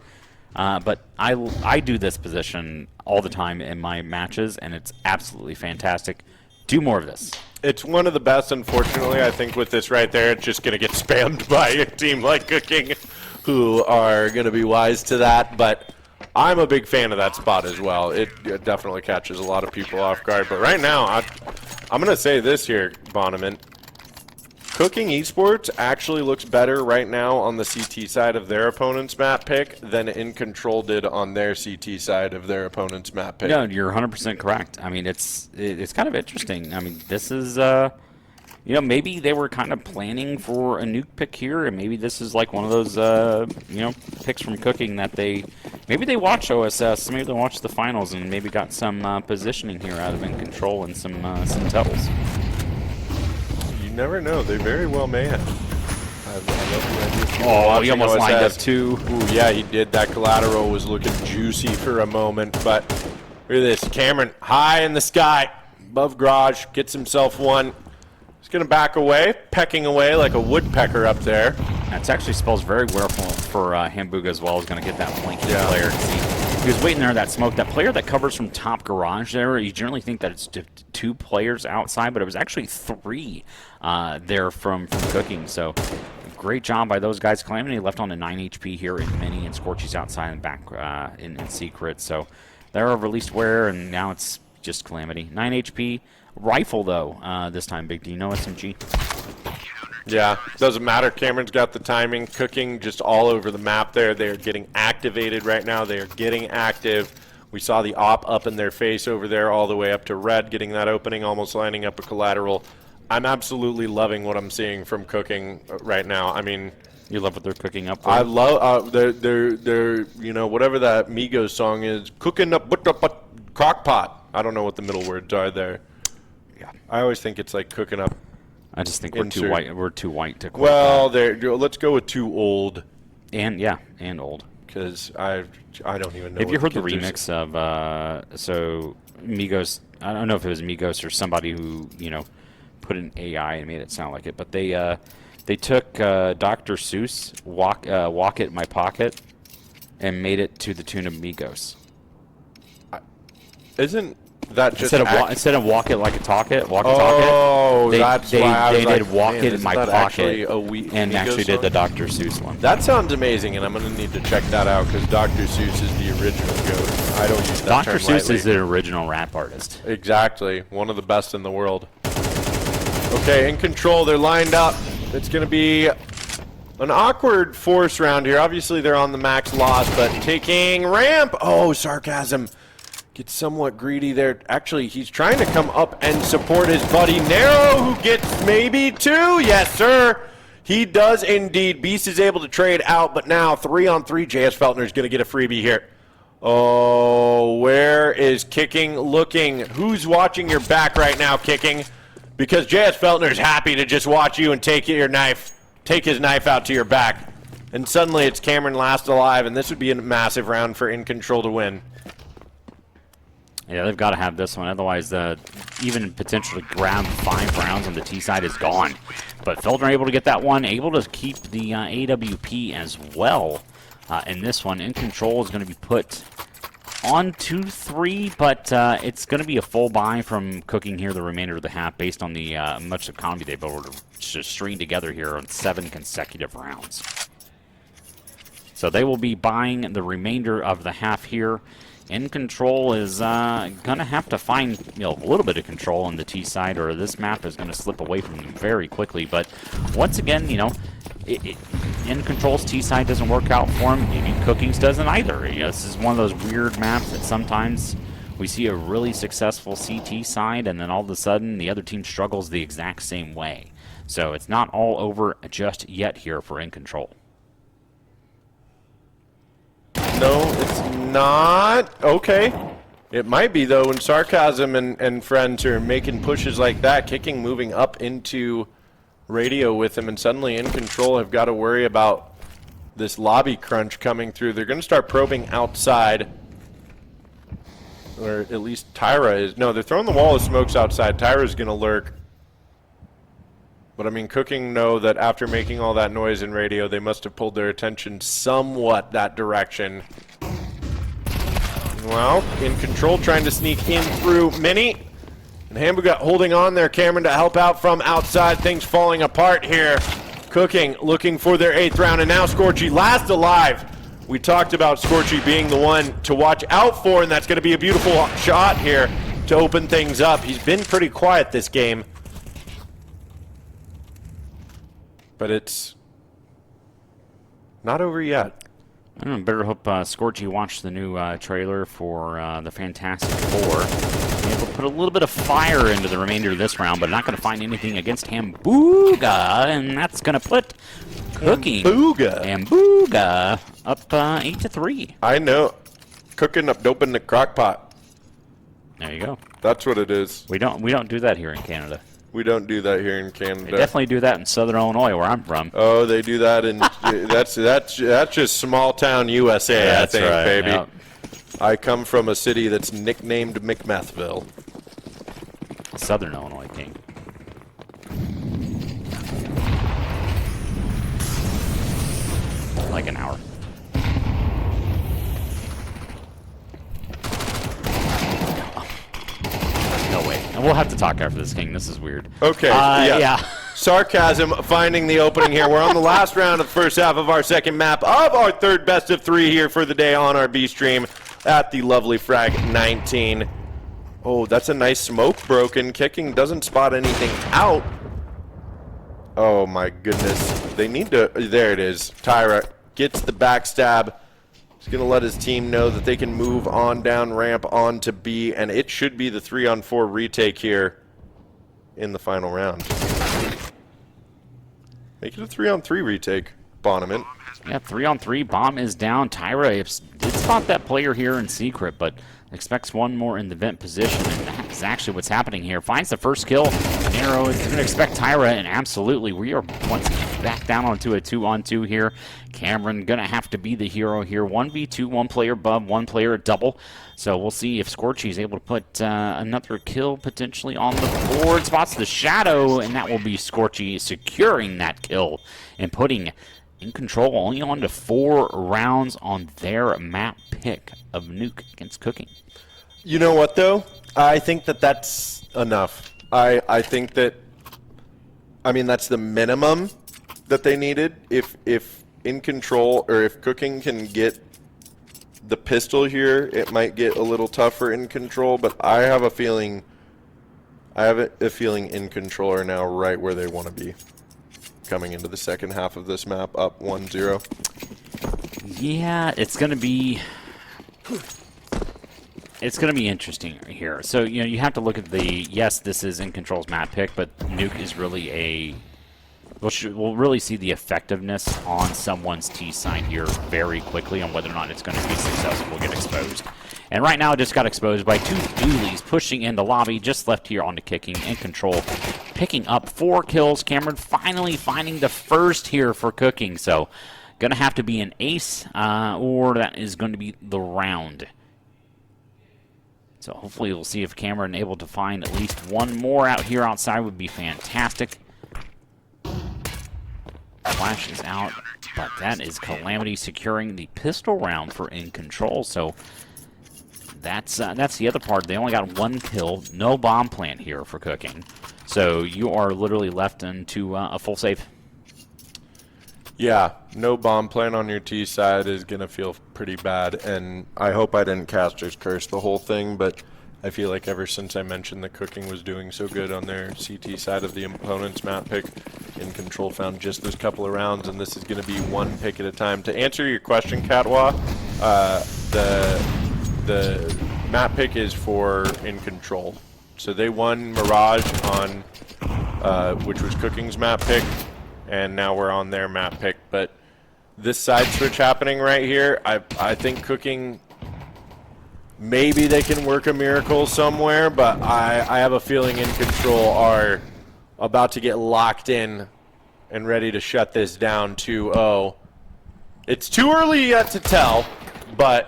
But I do this position all the time in my matches, and it's absolutely fantastic. Do more of this.
It's one of the best, unfortunately. I think with this right there, it's just going to get spammed by a team like Cooking, who are going to be wise to that. But I'm a big fan of that spot as well. It definitely catches a lot of people off guard. But right now, I'm going to say this here, Bonneman. Cooking Esports actually looks better right now on the CT side of their opponent's map pick than In Control did on their CT side of their opponent's map pick.
No, you're 100% correct. I mean, it's kind of interesting. I mean, this is, maybe they were kind of planning for a nuke pick here, and maybe this is like one of those, picks from Cooking that maybe they watched OSS, maybe they watched the finals, and maybe got some positioning here out of In Control and some tells.
You never know. They very well may have. I love the idea.
Oh, he almost lined up too.
Ooh, yeah, he did. That collateral was looking juicy for a moment, but look at this. Cameron high in the sky, above garage, gets himself one. He's going to back away, pecking away like a woodpecker up there.
That actually spells very well for Hambuga as well. He's going to get that flanking player. He was waiting there, that smoke. That player that covers from top garage there, you generally think that it's 2 players outside, but it was actually 3 there from Cooking. So great job by those guys. Calamity left on to 9 HP here in Mini, and Scorchy's outside and back in Secret. So they're released where, and now it's just Calamity. 9 HP. Rifle, though, this time, Big D. No SMG.
Yeah, doesn't matter. Cameron's got the timing. Cooking just all over the map there. They're getting activated right now. They are getting active. We saw the op up in their face over there all the way up to red, getting that opening, almost lining up a collateral. I'm absolutely loving what I'm seeing from Cooking right now. I mean,
you love what they're cooking up.
I love they're whatever that Migos song is, cooking up crock pot. I don't know what the middle words are there.
Yeah,
I always think it's like cooking up.
I just think we're too white. We're too white to.
Well, let's go with too old.
And old.
Because I don't even know.
Have you heard the remix of Migos. I don't know if it was Migos or somebody who put an AI and made it sound like it, but they took Dr. Seuss "Walk It in My Pocket" and made it to the tune of Migos.
Isn't that just
instead of "Walk It Like a Talk It," "Walk It Talk
Oh,
It"?
that's
They
why I was
did
like,
"Walk
man,
It in
isn't
My
that actually
Pocket" and
Migos
actually did
song?
the Dr. Seuss one.
That sounds amazing, and I'm going to need to check that out because Dr. Seuss is the original goat. I don't use that
Dr.
term
Seuss
lightly.
is the original rap artist.
Exactly. One of the best in the world. Okay, in control. They're lined up. It's going to be an awkward force round here. Obviously, they're on the max loss, but taking ramp. Oh, Sarcasm gets somewhat greedy there. Actually, he's trying to come up and support his buddy Narrow, who gets maybe 2. Yes, sir. He does indeed. Beast is able to trade out, but now 3-on-3. JS Feltner is going to get a freebie here. Oh, where is Kicking looking? Who's watching your back right now, Kicking? Because JS Feltner is happy to just watch you and take his knife out to your back. And suddenly it's Cameron last alive, and this would be a massive round for In Control to win.
Yeah, they've got to have this one. Otherwise, even potentially grab 5 rounds on the T side is gone. But Feltner able to get that one, able to keep the AWP as well. In this one, In Control is going to be put on 2-3, but it's going to be a full buy from Cooking here the remainder of the half based on the much economy they've been able to just string together here on 7 consecutive rounds. So they will be buying the remainder of the half here. In Control is going to have to find a little bit of control on the T side, or this map is going to slip away from them very quickly. But once again, In Control's T side doesn't work out for him. Maybe Cooking's doesn't either. This is one of those weird maps that sometimes we see a really successful CT side, and then all of a sudden the other team struggles the exact same way. So it's not all over just yet here for In Control.
No, it's not. Okay. It might be, though, when Sarcasm and friends are making pushes like that, Kicking moving up into radio with him, and suddenly In Control have got to worry about this lobby crunch coming through. They're going to start probing outside. Or at least Tyra is. No, they're throwing the wall of smokes outside. Tyra's going to lurk. But, I mean, Cooking know that after making all that noise in radio, they must have pulled their attention somewhat that direction. Well, In Control trying to sneak in through Mini. And Hamburger holding on there. Cameron to help out from outside. Things falling apart here. Cooking looking for their 8th round. And now Scorchy last alive. We talked about Scorchy being the one to watch out for, and that's going to be a beautiful shot here to open things up. He's been pretty quiet this game. But it's not over yet.
I don't know, better hope Scorchy watched the new trailer for the Fantastic Four. Be able to put a little bit of fire into the remainder of this round, but not going to find anything against Hamburger, and that's going to put Cooking Hamburger up 8-3.
I know. Cooking up dope in the crock pot.
There you go.
That's what it is.
We don't do that here in Canada.
We don't do that here in Canada.
They definitely do that in Southern Illinois, where I'm from.
Oh, they do that in that's just small town USA,
That's
I think,
right,
baby.
yep.
I come from a city that's nicknamed McMethville.
Southern Illinois King. Like an hour. No way. And we'll have to talk after this, King. This is weird.
Okay,
yeah.
Sarcasm finding the opening here. We're on the last round of the first half of our second map of our third best of 3 here for the day on our B stream at the lovely Frag 19. Oh, that's a nice smoke broken. Kicking doesn't spot anything out. Oh my goodness. They need to, there it is. Tyra gets the backstab. He's going to let his team know that they can move on down ramp on to B, and it should be the 3-on-4 retake here in the final round. Make it a 3-on-3 retake, Bonneman.
Yeah, 3-on-3. Bomb is down. Tyra did spot that player here in secret, but expects one more in the vent position, and that is actually what's happening here. Finds the first kill. Narrow is going to expect Tyra, and absolutely, we are once again back down onto a 2-on-2 here. Cameron going to have to be the hero here. 1v2, one player above, one player at double. So we'll see if Scorchy is able to put another kill potentially on the board. Spots the shadow, and that will be Scorchy securing that kill and putting In Control only on to 4 rounds on their map pick of Nuke against Cooking.
You know what, though? I think that that's enough. I think that, I mean, that's the minimum that they needed. If In Control, or if Cooking can get the pistol here, it might get a little tougher In Control, but I have a feeling In Control are now right where they want to be coming into the second half of this map, up 1-0.
Yeah, it's going to be interesting here. So, you know, you have to look at yes, this is In Control's map pick, but Nuke is really we'll really see the effectiveness on someone's T side here very quickly on whether or not it's going to be successful, get exposed. And right now it just got exposed by 2 dualies pushing in the lobby, just left here onto Kicking. In Control picking up 4 kills. Cameron finally finding the first here for Cooking. So going to have to be an ace, or that is going to be the round. So hopefully we'll see if Cameron able to find at least one more out here outside would be fantastic. Flash is out, but that is Calamity securing the pistol round for In Control. So that's the other part. They only got 1 kill, no bomb plant here for Cooking. So you are literally left into a full save.
Yeah, no bomb plant on your T side is going to feel pretty bad, and I hope I didn't Caster's Curse the whole thing, but I feel like ever since I mentioned that Cooking was doing so good on their CT side of the opponent's map pick, In Control found just those couple of rounds, and this is going to be one pick at a time. To answer your question, Katwa, the map pick is for In Control. So they won Mirage on, which was Cooking's map pick, and now we're on their map pick. But this side switch happening right here, I think Cooking, maybe they can work a miracle somewhere, but I have a feeling In Control are about to get locked in and ready to shut this down 2-0. It's too early yet to tell, but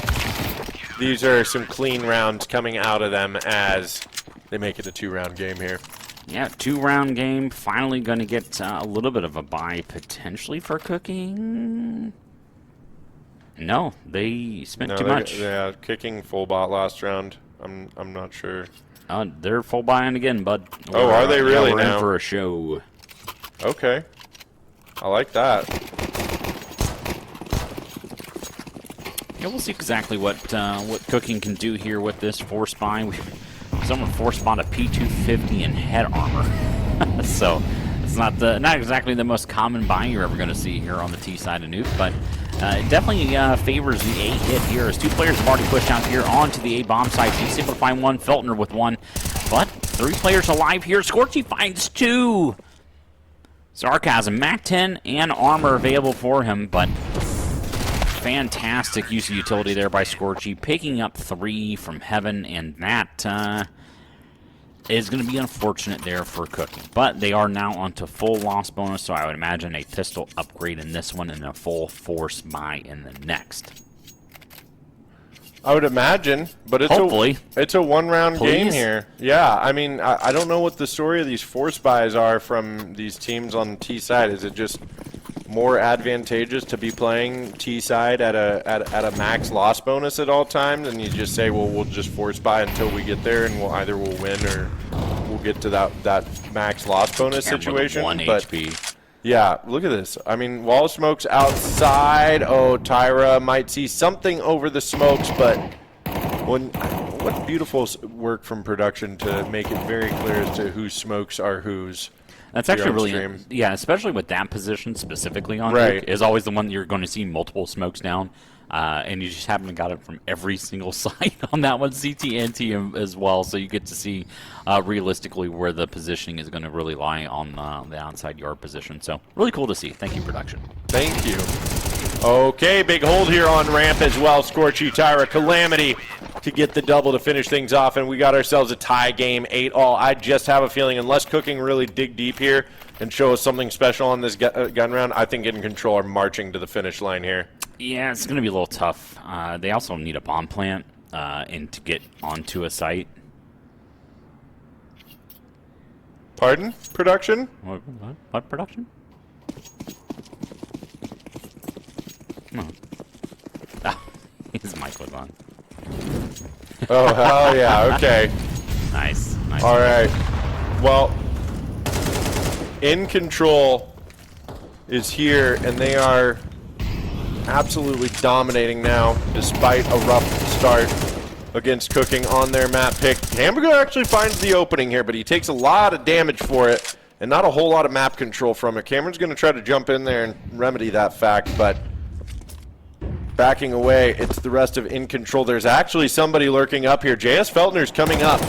these are some clean rounds coming out of them as they make it a 2-round game here.
Yeah, 2-round game. Finally going to get a little bit of a bye potentially for Cooking. No, they spent too much.
Yeah, Kicking full bot last round. I'm not sure.
They're full buy-in again, bud.
Oh, are they really
we're
now?
in for a show.
Okay, I like that.
Yeah, we'll see exactly what Cooking can do here with this force buy. Someone force bought a P250 in head armor, so it's not exactly the most common buy you're ever going to see here on the T side of Nuke, but it definitely favors the A hit here as 2 players have already pushed out here onto the A bomb site. He's able to find 1, Feltner with 1, but 3 players alive here. Scorchy finds 2. Sarcasm, MAC-10 and armor available for him, but fantastic use of utility there by Scorchy, picking up 3 from Heaven, and that is going to be unfortunate there for Cooking. But they are now onto full loss bonus, so I would imagine a pistol upgrade in this one and a full force buy in the next.
I would imagine, but it's
hopefully
it's a 1-round game here. Yeah, I mean, I don't know what the story of these force buys are from these teams on the T side. Is it just more advantageous to be playing T side at a max loss bonus at all times, and you just say, well, we'll just force buy until we get there, and we'll win or we'll get to that max loss bonus situation.
1 HP.
Yeah, look at this. I mean, wall of smoke's outside. Oh, Tyra might see something over the smokes, but what beautiful work from production to make it very clear as to whose smokes are whose.
That's actually really, yeah, especially with that position specifically on
right.
Nuke, is always the one that you're going to see multiple smokes down. And you just happen to got it from every single site on that one, CT and TM as well. So you get to see realistically where the positioning is going to really lie on the outside yard position. So really cool to see. Thank you, production.
Thank you. Okay, big hold here on ramp as well. Scorchy, Tyra, Calamity to get the double to finish things off, and we got ourselves a tie game, 8-all. I just have a feeling, unless Cooking really dig deep here and show us something special on this gun round, I think In Control are marching to the finish line here.
Yeah, it's going to be a little tough. They also need a bomb plant and to get onto a site.
Pardon? Production?
What production? Come on. Ah, his mic was on.
Oh, hell yeah. Okay.
Nice.
All right. Well, In Control is here, and they are absolutely dominating now, despite a rough start against Cooking on their map pick. Hamburger actually finds the opening here, but he takes a lot of damage for it, and not a whole lot of map control from it. Cameron's going to try to jump in there and remedy that fact, but backing away, it's the rest of In Control. There's actually somebody lurking up here. JS Feltner's coming up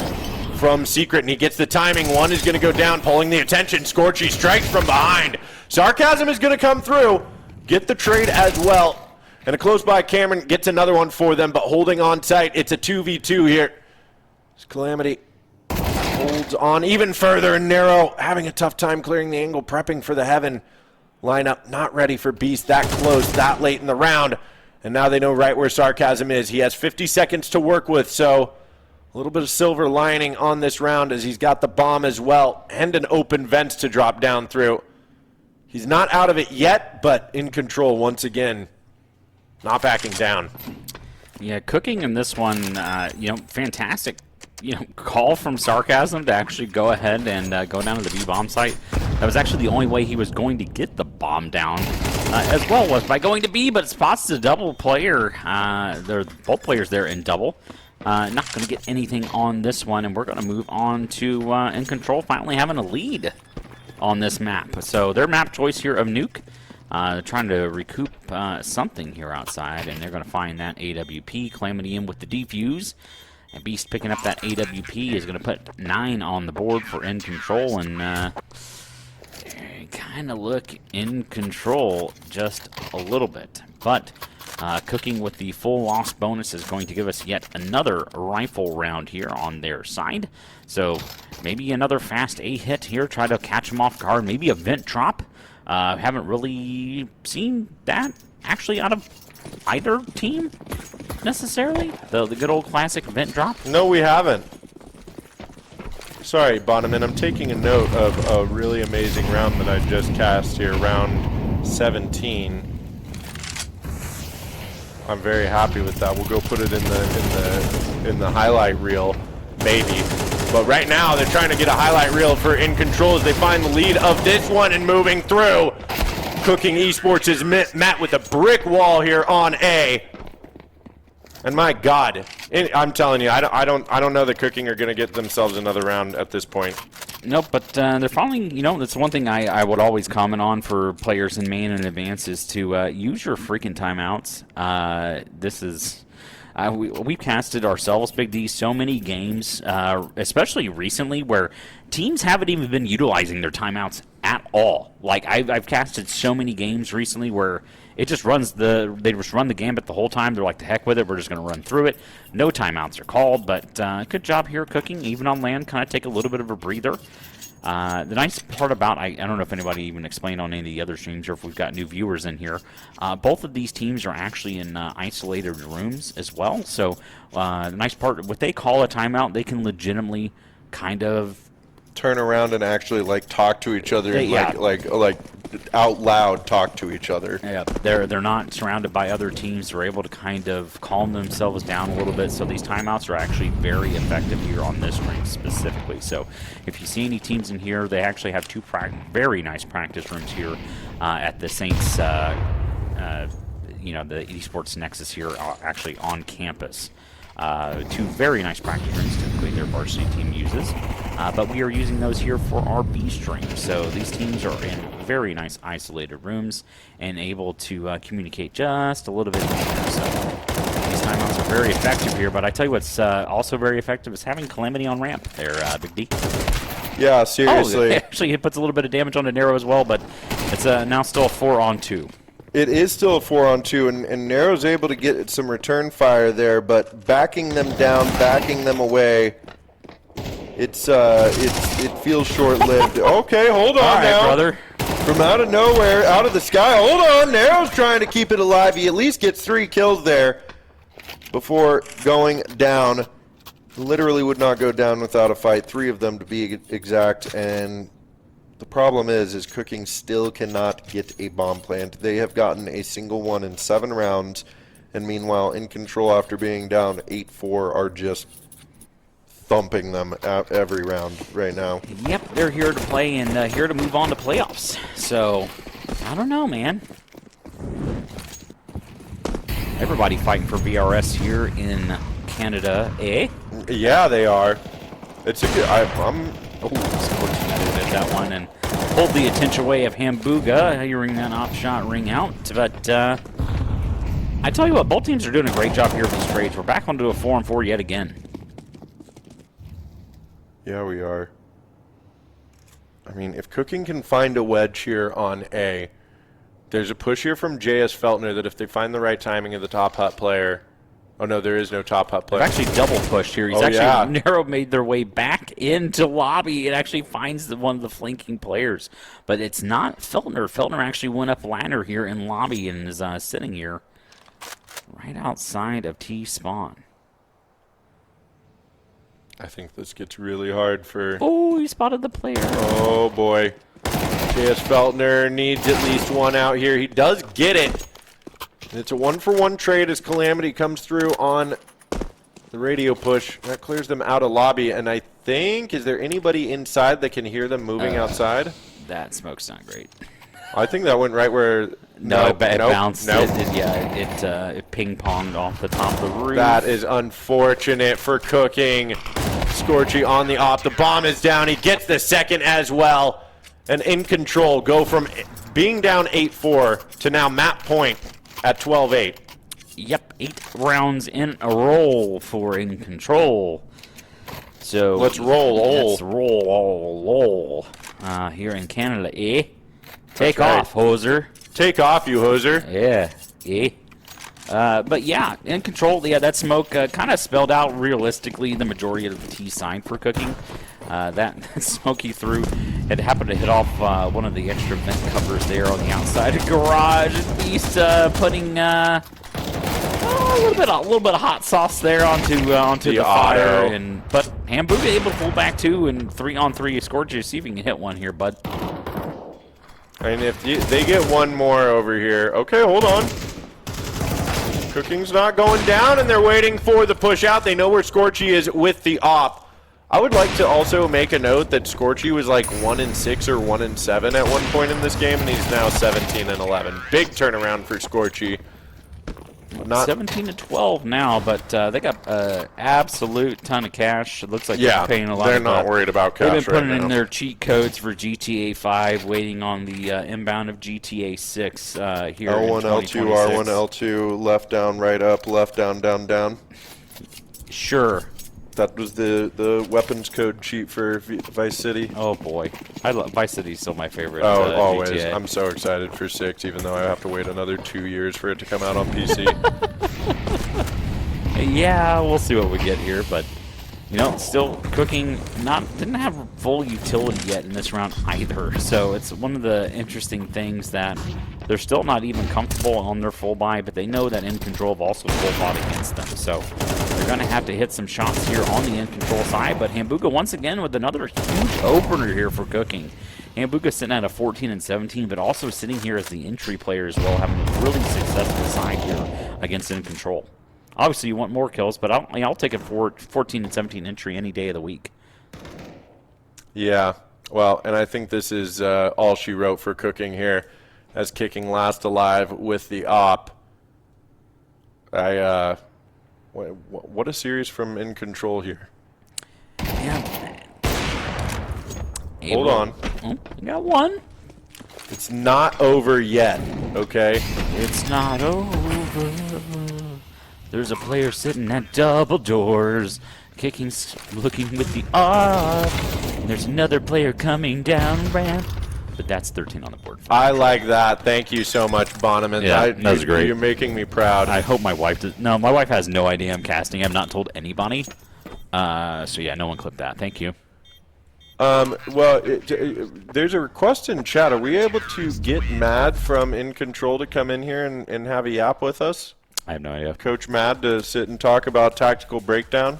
from Secret, and he gets the timing. One is going to go down, pulling the attention. Scorchy strikes from behind. Sarcasm is going to come through, get the trade as well. And a close by Cameron gets another one for them, but holding on tight. It's a 2v2 here. As Calamity holds on even further, and Narrow having a tough time clearing the angle, prepping for the Heaven lineup. Not ready for Beast that close, that late in the round. And now they know right where Sarcasm is. He has 50 seconds to work with, so a little bit of silver lining on this round as he's got the bomb as well and an open vent to drop down through. He's not out of it yet, but In Control once again. Not backing down.
Yeah, Cooking in this one, fantastic, call from Sarcasm to actually go ahead and go down to the B-bomb site. That was actually the only way he was going to get the bomb down, as well was by going to B, but spots the double player. They're both players there in double. Not going to get anything on this one, and we're going to move on to In Control finally having a lead on this map. So their map choice here of Nuke. They're trying to recoup something here outside, and they're going to find that AWP. Calamity in with the defuse. And Beast picking up that AWP is going to put 9 on the board for In Control, and kind of look In Control just a little bit. But Cooking with the full loss bonus is going to give us yet another rifle round here on their side. So maybe another fast A hit here, try to catch them off guard. Maybe a vent drop. Haven't really seen that actually out of either team necessarily. The good old classic vent drop.
No, we haven't. Sorry, Bonneman. I'm taking a note of a really amazing round that I just cast here, round 17. I'm very happy with that. We'll go put it in the highlight reel, maybe. But right now, they're trying to get a highlight reel for In Control as they find the lead of this one and moving through. Cooking Esports is met with a brick wall here on A. And my God, I'm telling you, I don't know that Cooking are going to get themselves another round at this point.
Nope, but they're following, that's one thing I would always comment on for players in main and advance is to use your freaking timeouts. This is... we've casted ourselves, Big D, so many games, especially recently, where teams haven't even been utilizing their timeouts at all. Like, I've casted so many games recently where it just they just run the gambit the whole time. They're like, the heck with it, we're just going to run through it. No timeouts are called, but good job here, Cooking. Even on land, kind of take a little bit of a breather. The nice part about, I don't know if anybody even explained on any of the other streams or if we've got new viewers in here, both of these teams are actually in isolated rooms as well. So the nice part, what they call a timeout, they can legitimately kind of
turn around and actually like talk to each other,
yeah.
like out loud talk to each other.
Yeah, they're not surrounded by other teams. They're able to kind of calm themselves down a little bit. So these timeouts are actually very effective here on this range specifically. So if you see any teams in here, they actually have two very nice practice rooms here at the Saints. The Esports Nexus here, actually on campus. Two very nice practice rooms, typically their varsity team uses. But we are using those here for our B stream. So these teams are in very nice isolated rooms and able to communicate just a little bit more. So these timeouts are very effective here. But I tell you what's also very effective is having Calamity on ramp there, Big D.
Yeah, seriously.
Actually, it puts a little bit of damage on the Narrow as well, but it's now still a 4-on-2.
It is still a 4-on-2, and Narrow's able to get some return fire there, but backing them down, backing them away, it feels short-lived. Okay, hold on
All right,
now.
brother.
From out of nowhere, out of the sky, hold on. Narrow's trying to keep it alive. He at least gets 3 kills there before going down. Literally would not go down without a fight. 3 of them to be exact, and the problem is Cooking still cannot get a bomb plant. They have gotten a single one in 7 rounds, and meanwhile, In Control, after being down 8-4, are just thumping them every round right now.
Yep, they're here to play and here to move on to playoffs. So, I don't know, man. Everybody fighting for VRS here in Canada, eh?
Yeah, they are. It's a good. I'm.
Oh, Scorchy at that one and hold the attention away of Hambuga, hearing that op shot ring out. But I tell you what, both teams are doing a great job here with these trades. We're back onto a 4-on-4 yet again.
Yeah, we are. I mean, if Cooking can find a wedge here on A, there's a push here from JS Feltner that if they find the right timing of the top hut player. Oh, no, there is no top hut player.
They've actually double pushed here. He's Narrow made their way back into lobby. It actually finds one of the flanking players. But it's not Feltner. Feltner actually went up ladder here in lobby and is sitting here right outside of T-spawn.
I think this gets really hard for...
Oh, he spotted the player.
Oh, boy. JS Feltner needs at least one out here. He does get it. And it's a 1-for-1 trade as Calamity comes through on the radio push. That clears them out of lobby. And I think, is there anybody inside that can hear them moving outside?
That smoke's not great.
I think that went right where...
It bounced. It ping-ponged off the top of the roof.
That is unfortunate for Cooking. Scorchy on the op. The bomb is down. He gets the second as well. And In Control go from being down 8-4 to now map point at 12-8.
Yep, 8 rounds in a row for In Control. So
let's roll.
Let's roll. Here in Canada, eh? Take off, hoser.
Take off, you hoser.
Yeah, eh? But yeah, In Control, yeah, that smoke kind of spelled out realistically the majority of the T sign for Cooking. That smoke he threw had happened to hit off one of the extra vent covers there on the outside of garage. At least putting a little bit of hot sauce there onto the fire. But Hambuga able to pull back 2 and 3-on-3 Scorchy. See if you can hit one here, bud.
And if they get one more over here, okay, hold on. Cooking's not going down, and they're waiting for the push out. They know where Scorchy is with the op. I would like to also make a note that Scorchy was like 1-6 or 1-7 at one point in this game, and he's now 17-11. Big turnaround for Scorchy.
Not 17-12 now, but they got absolute ton of cash. It looks like they're paying a lot.
They're not worried about cash.
They've been putting in their cheat codes for GTA 5, waiting on the inbound of GTA 6 here.
L1, L2, R1, L2, left down, right up, left down, down, down.
Sure.
That was the weapons code cheat for Vice City.
Oh boy, Vice City's still my favorite.
Oh, always.
GTA.
I'm so excited for 6, even though I have to wait another 2 years for it to come out on PC.
Yeah, we'll see what we get here, but still Cooking didn't have full utility yet in this round either. So it's one of the interesting things that they're still not even comfortable on their full buy, but they know that In Control have also full bought against them. So they're going to have to hit some shots here on the In Control side. But Hambuga once again with another huge opener here for Cooking. Hambuga sitting at a 14-17, but also sitting here as the entry player as well, having a really successful side here against In Control. Obviously, you want more kills, but I'll take a 14-17 entry any day of the week.
Yeah, well, and I think this is all she wrote for Cooking here, as Kicking last alive with the op. What a series from In Control here.
Yeah.
Hold on.
Oh, you got one.
It's not over yet, okay?
It's not over. There's a player sitting at double doors, looking with the op. And there's another player coming down ramp. but that's 13 on the board.
I like that. Thank you so much, Bonneman.
Yeah, that was great.
You're making me proud.
I hope my wife does. No, my wife has no idea I'm casting. I've not told anybody. So yeah, no one clipped that. Thank you.
Well, there's a request in chat. Are we able to get Mad from In Control to come in here and have a yap with us?
I have no idea.
Coach Mad to sit and talk about tactical breakdown?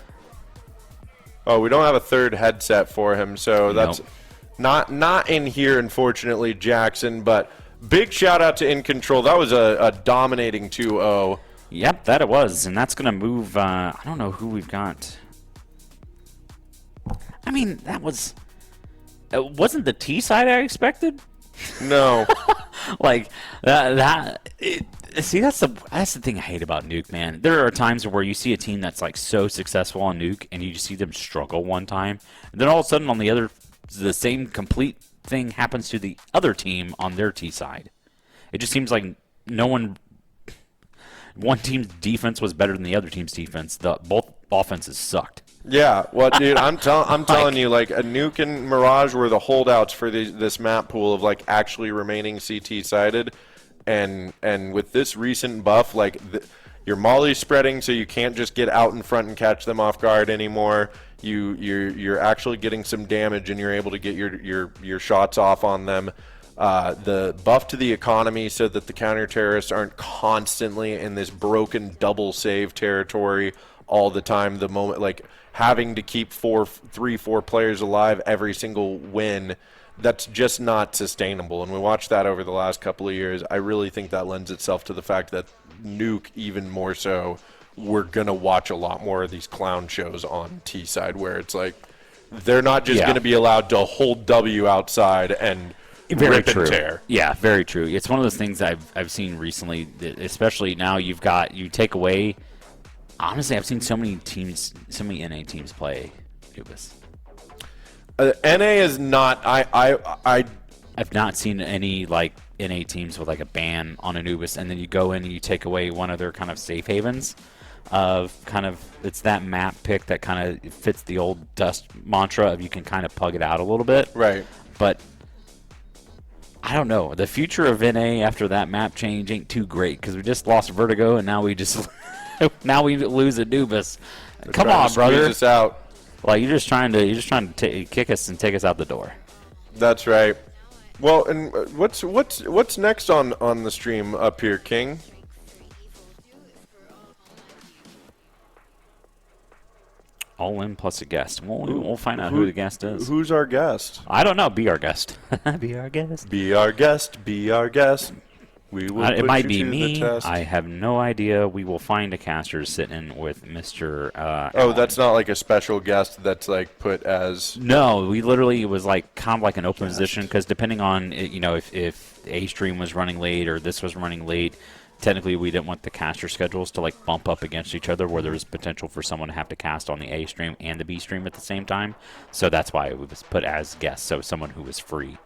Oh, we don't have a third headset for him, so that's not in here, unfortunately, Jackson. But big shout out to In Control. That was a dominating 2-0.
Yep, that it was, and that's gonna move. I don't know who we've got. I mean, that was. It wasn't the T side I expected.
No.
Like see, that's the thing I hate about Nuke, man. There are times where you see a team that's like so successful on Nuke, and you just see them struggle one time, and then all of a sudden on the same complete thing happens to the other team on their T side. It just seems like one team's defense was better than the other team's defense. Both offenses sucked.
Yeah, well, dude, I'm telling you, like, a Nuke and Mirage were the holdouts for this map pool of like actually remaining CT sided, and with this recent buff, like your Molly's spreading, so you can't just get out in front and catch them off guard anymore. You're actually getting some damage, and you're able to get your shots off on them. The buff to the economy so that the counter-terrorists aren't constantly in this broken double save territory all the time. The moment, like, having to keep 4 players alive every single win, that's just not sustainable. And we watched that over the last couple of years. I really think that lends itself to the fact that Nuke, even more so, we're going to watch a lot more of these clown shows on T-side where it's like they're not just going to be allowed to hold W outside and rip and tear.
Yeah, very true. It's one of those things I've seen recently, especially now you take away. Honestly, I've seen so many NA teams play Anubis.
NA is not.
I've not seen any like NA teams with like a ban on Anubis, and then you go in and you take away one of their kind of safe havens. It's that map pick that kind of fits the old Dust mantra of you can kind of pug it out a little bit.
Right.
But I don't know. The future of NA after that map change ain't too great because we just lost Vertigo, and now we just. Now we lose Anubis. Come on, brother.
Squeeze us out.
Like you're just trying to kick us and take us out the door.
That's right. Well, and what's next on the stream up here, King?
All in plus a guest. We'll find out who the guest is.
Who's our guest?
I don't know. Be our guest. Be our guest.
Be our guest. Be our guest. We will
it
put
might
you
be
to
me.
the test.
I have no idea. We will find a caster sitting with Mr.
Oh, that's not like a special guest that's like put as.
No, we literally, it was like kind of like an open position because depending on if A stream was running late or this was running late, technically we didn't want the caster schedules to like bump up against each other where there was potential for someone to have to cast on the A stream and the B stream at the same time. So that's why it was put as guest. So someone who was free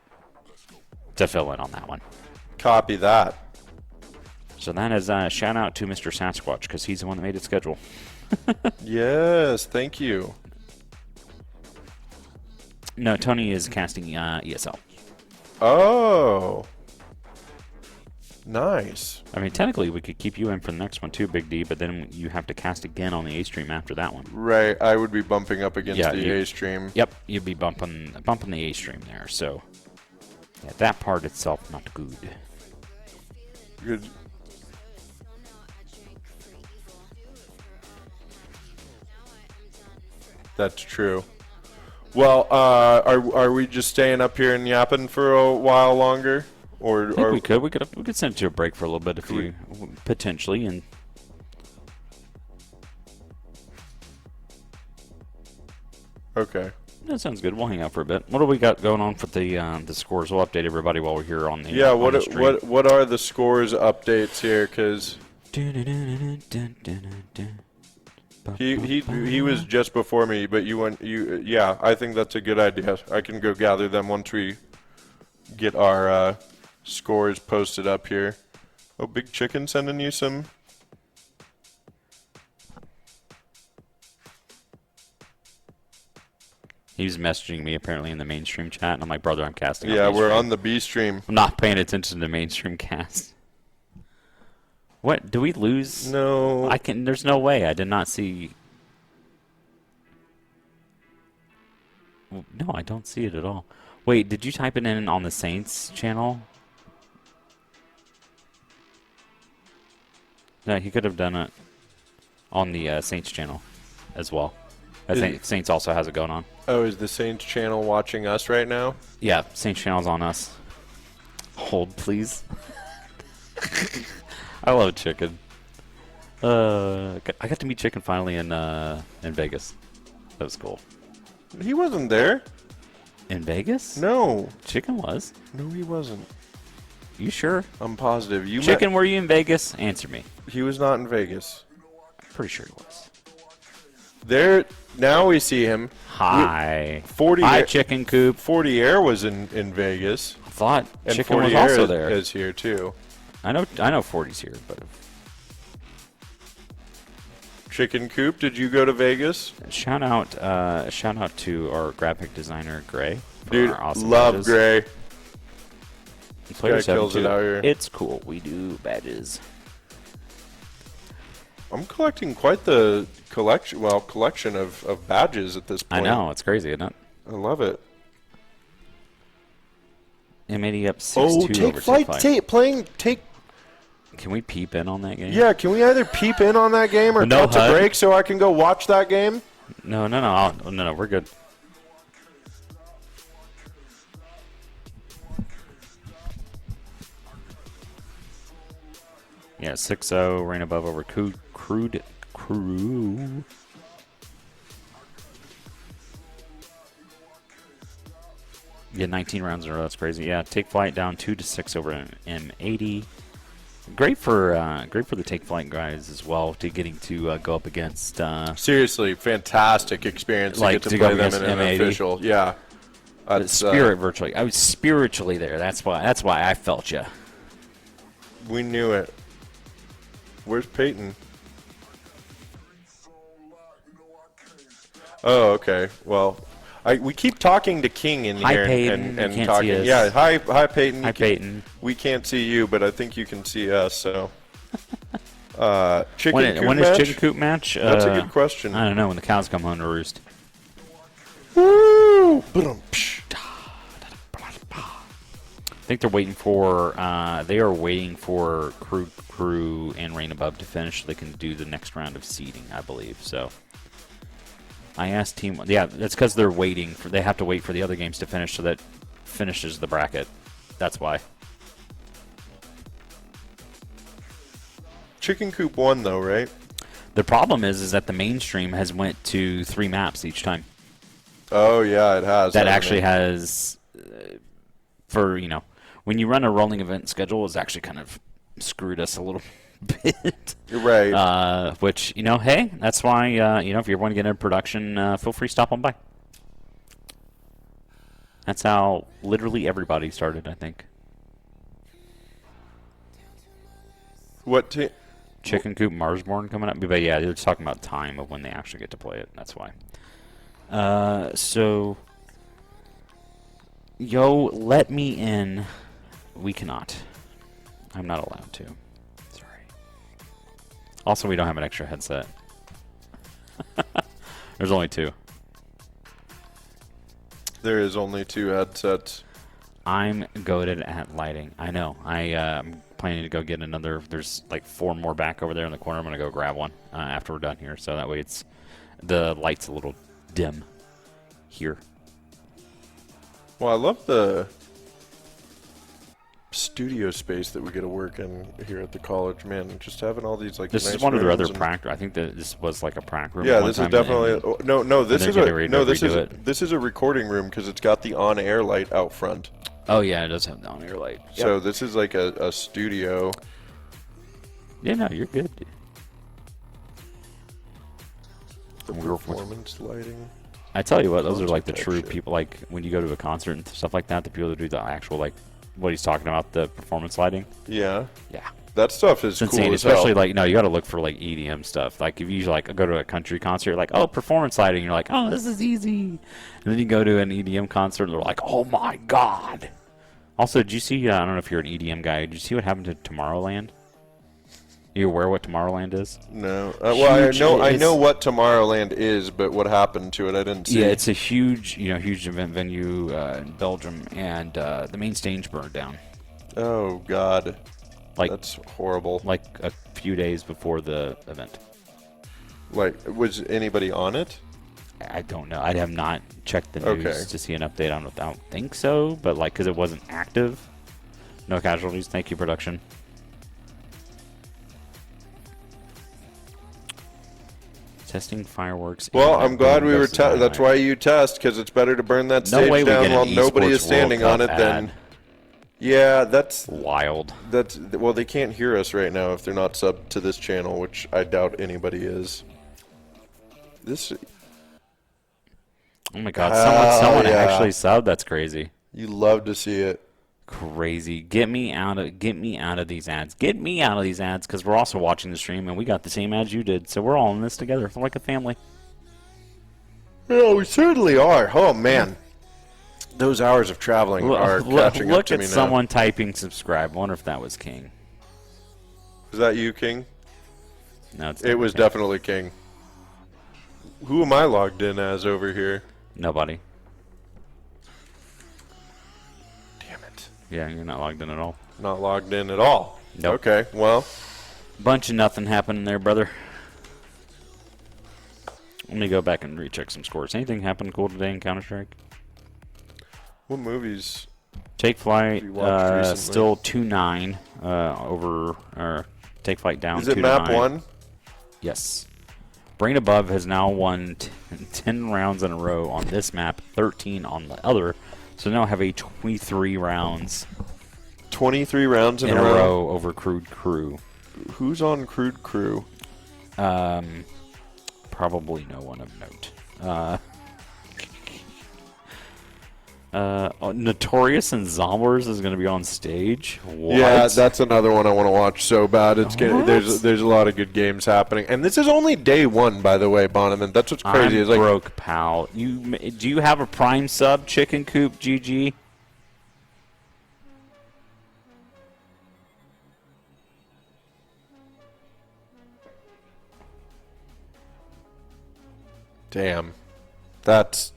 to fill in on that one.
Copy that.
So that is a shout out to Mr. Sasquatch because he's the one that made it schedule.
Yes, thank you.
No, Tony is casting ESL.
Oh, nice.
I mean, technically, we could keep you in for the next one too, Big D, but then you have to cast again on the A stream after that one.
Right, I would be bumping up against the A stream.
Yep, you'd be bumping the A stream there. So yeah, that part itself not good.
Good. That's true. Well, are we just staying up here and yapping for a while longer, or
I think we could send it to a break for a little bit if you potentially and.
Okay.
That sounds good. We'll hang out for a bit. What do we got going on for the scores? We'll update everybody while we're here on the
what are the scores updates here? Because he was just before me, but yeah. I think that's a good idea. I can go gather them once we get our scores posted up here. Oh, Big Chicken sending you some.
He was messaging me apparently in the mainstream chat, and I'm like, brother, I'm casting.
Yeah,
on
we're
mainstream.
on the B stream.
I'm not paying attention to mainstream cast. What? Do we lose?
No.
There's no way. I did not see. No, I don't see it at all. Wait, did you type it in on the Saints channel? No, he could have done it on the Saints channel as well. I think Saints also has it going on.
Oh, is the Saints channel watching us right now?
Yeah, Saints channel's on us. Hold, please. I love Chicken. I got to meet Chicken finally in Vegas. That was cool.
He wasn't there.
In Vegas?
No.
Chicken was.
No, he wasn't.
You sure?
I'm positive.
Chicken, were you in Vegas? Answer me.
He was not in Vegas.
I'm pretty sure he was.
There. Now we see him.
Hi.
40
Hi,
Air,
Chicken Coop.
40 Air was in Vegas.
I thought
And
Chicken
40
was
Air
also there.
is here too.
I know 40's here, but
Chicken Coop, did you go to Vegas?
shout out to our graphic designer Gray. For
Dude,
our awesome
love
badges.
Gray.
Player
guy kills it
72.
out here.
It's cool. We do badges.
I'm collecting quite the collection of badges at this
I
point.
know, it's crazy, isn't it?
I love it.
M80 up 6-2
Oh,
over
take flight. Take.
Can we peep in on that game?
Yeah, can we either peep in on that game or
No
cut to
HUD?
break so I can go watch that game?
No, we're good. Yeah, 6-0, rain above over crude crew. Yeah, 19 rounds in a row. That's crazy. Yeah, take flight down 2-6 over M80. Great for the take flight guys as well to getting to go up against.
Seriously, fantastic experience
Like
to
to
get
go
to play them
against
in an
M80.
official. Yeah,
The spirit virtually. I was spiritually there. That's why I felt you.
we knew it. Where's Peyton? Oh, okay. Well, we keep talking to King in
Hi,
here
Peyton.
and
You can't
talking.
see us.
Yeah, hi Peyton.
Hi, Peyton.
We can't see you, but I think you can see us. So, chicken coop
When
match?
is Chicken Coop match?
That's a good question.
I don't know. When the cows come home to roost.
Woo! Ba-dum-psh.
I think they're waiting for. They are waiting for crew and Rain Above to finish so they can do the next round of seeding. I believe so. I asked Team. Yeah, that's because they're waiting for. They have to wait for the other games to finish so that finishes the bracket. That's why.
Chicken coop won though, right?
The problem is that the mainstream has went to 3 maps each time.
Oh yeah, it has.
That
hasn't
actually
it?
has, for when you run a rolling event schedule, it's actually kind of screwed us a little bit.
You're right.
Which hey, that's why if you want to get into production, feel free to stop on by. That's how literally everybody started, I think.
What?
Chicken Coop Marsborn coming up, but yeah, they're just talking about time of when they actually get to play it. That's why. So, let me in. We cannot. I'm not allowed to. Sorry. Also, we don't have an extra headset. There's only 2.
There is only 2 headsets.
I'm goated at lighting. I know. I'm planning to go get another. There's like 4 more back over there in the corner. I'm going to go grab one after we're done here. So that way the light's a little dim here.
Well, I love the studio space that we get to work in here at the college. Man, just having all these
This
nice
is one of their
rooms
other
and-
prac. I think that this was like a prac room.
Yeah,
one
this is
time,
definitely
and
no. This
they're
is
getting
a
ready
no.
to
This is
redo it.
this is a recording room because it's got the on-air light out front.
Oh yeah, it does have the on-air light.
So this is like a studio.
Yeah, no, you're good. Dude.
The performance lighting.
I tell you what, those are like the
Type
true
shit.
people. Like when you go to a concert and stuff like that, the people that do the actual what he's talking about, the performance lighting.
Yeah.
Yeah,
That stuff is
It's
cool
insane,
as
especially
hell.
like, no, you got to look for like EDM stuff. Like if you like go to a country concert, you're like, oh, performance lighting, you're like, oh, this is easy. And then you go to an EDM concert, they're like, oh my god. Also, did you see? I don't know if you're an EDM guy. Did you see what happened to Tomorrowland? You aware what Tomorrowland is?
No. Well,
Huge-
I know what Tomorrowland is, but what happened to it, I didn't see.
Yeah, it's a huge event venue in Belgium, and the main stage burned down.
Oh God.
Like
That's horrible.
like a few days before the event.
Like, was anybody on it?
I don't know. I have not checked the news
Okay.
to see an update on it. I don't think so, but like because it wasn't active. No casualties. Thank you, production. Testing fireworks.
Well,
and
I'm glad we were.
Augusta
That's
Dynamite.
why you test, because it's better to burn that
No
stage
way we
down
get an
while nobody
esports
is standing
World
on it.
Cup
Then,
ad.
yeah, that's
Wild.
well, they can't hear us right now if they're not subbed to this channel, which I doubt anybody is. This,
Oh my god,
Hell
someone
yeah.
actually subbed. That's crazy.
you love to see it.
Crazy. Get me out of these ads. Get me out of these ads, because we're also watching the stream and we got the same ads you did. So we're all in this together. We're like a family.
Yeah, we certainly are. Oh man, those hours of traveling are catching up
Look
to
at
me now.
someone typing subscribe. I wonder if that was King.
Was that you, King?
No, it's
It was
King.
definitely King. Who am I logged in as over here?
Nobody.
Damn it.
Yeah, you're not logged in at all.
Not logged in at all.
Nope.
Okay, well,
Bunch of nothing happening there, brother. Let me go back and recheck some scores. Anything happened cool today in Counter-Strike?
what movies?
Take Flight,
Have you watched recently?
still 2-9 over, or Take Flight down 2-9.
Is it map 1?
Yes. Brain Above has now won 10 rounds in a row on this map, 13 on the other. So now have a 23 rounds
23 rounds in
in
a row.
over Crude Crew.
Who's on Crude Crew?
Probably no one of note. Notorious and Zomblers is going to be on stage. What?
Yeah, that's another one I want to watch so bad. It's getting, there's a lot of good games happening, and this is only day 1, by the way, Bonneman. That's what's crazy.
I'm
Is like,
broke, pal. Do you have a Prime sub, Chicken Coop GG?
damn, that's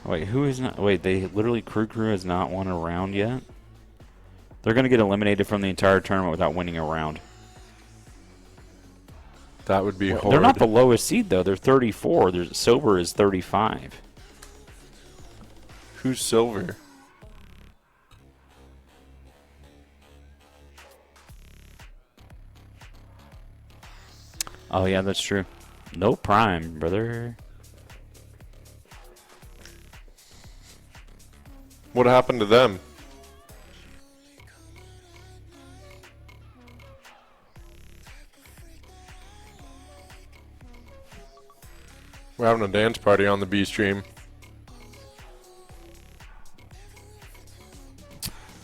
Wait, who is not? Wait, they literally Crew has not won a round yet. They're going to get eliminated from the entire tournament without winning a round.
that would be horrible.
They're not the lowest seed though. They're 34. Sober is 35.
Who's silver?
Oh yeah, that's true. No Prime, brother.
What happened to them? We're having a dance party on the B stream.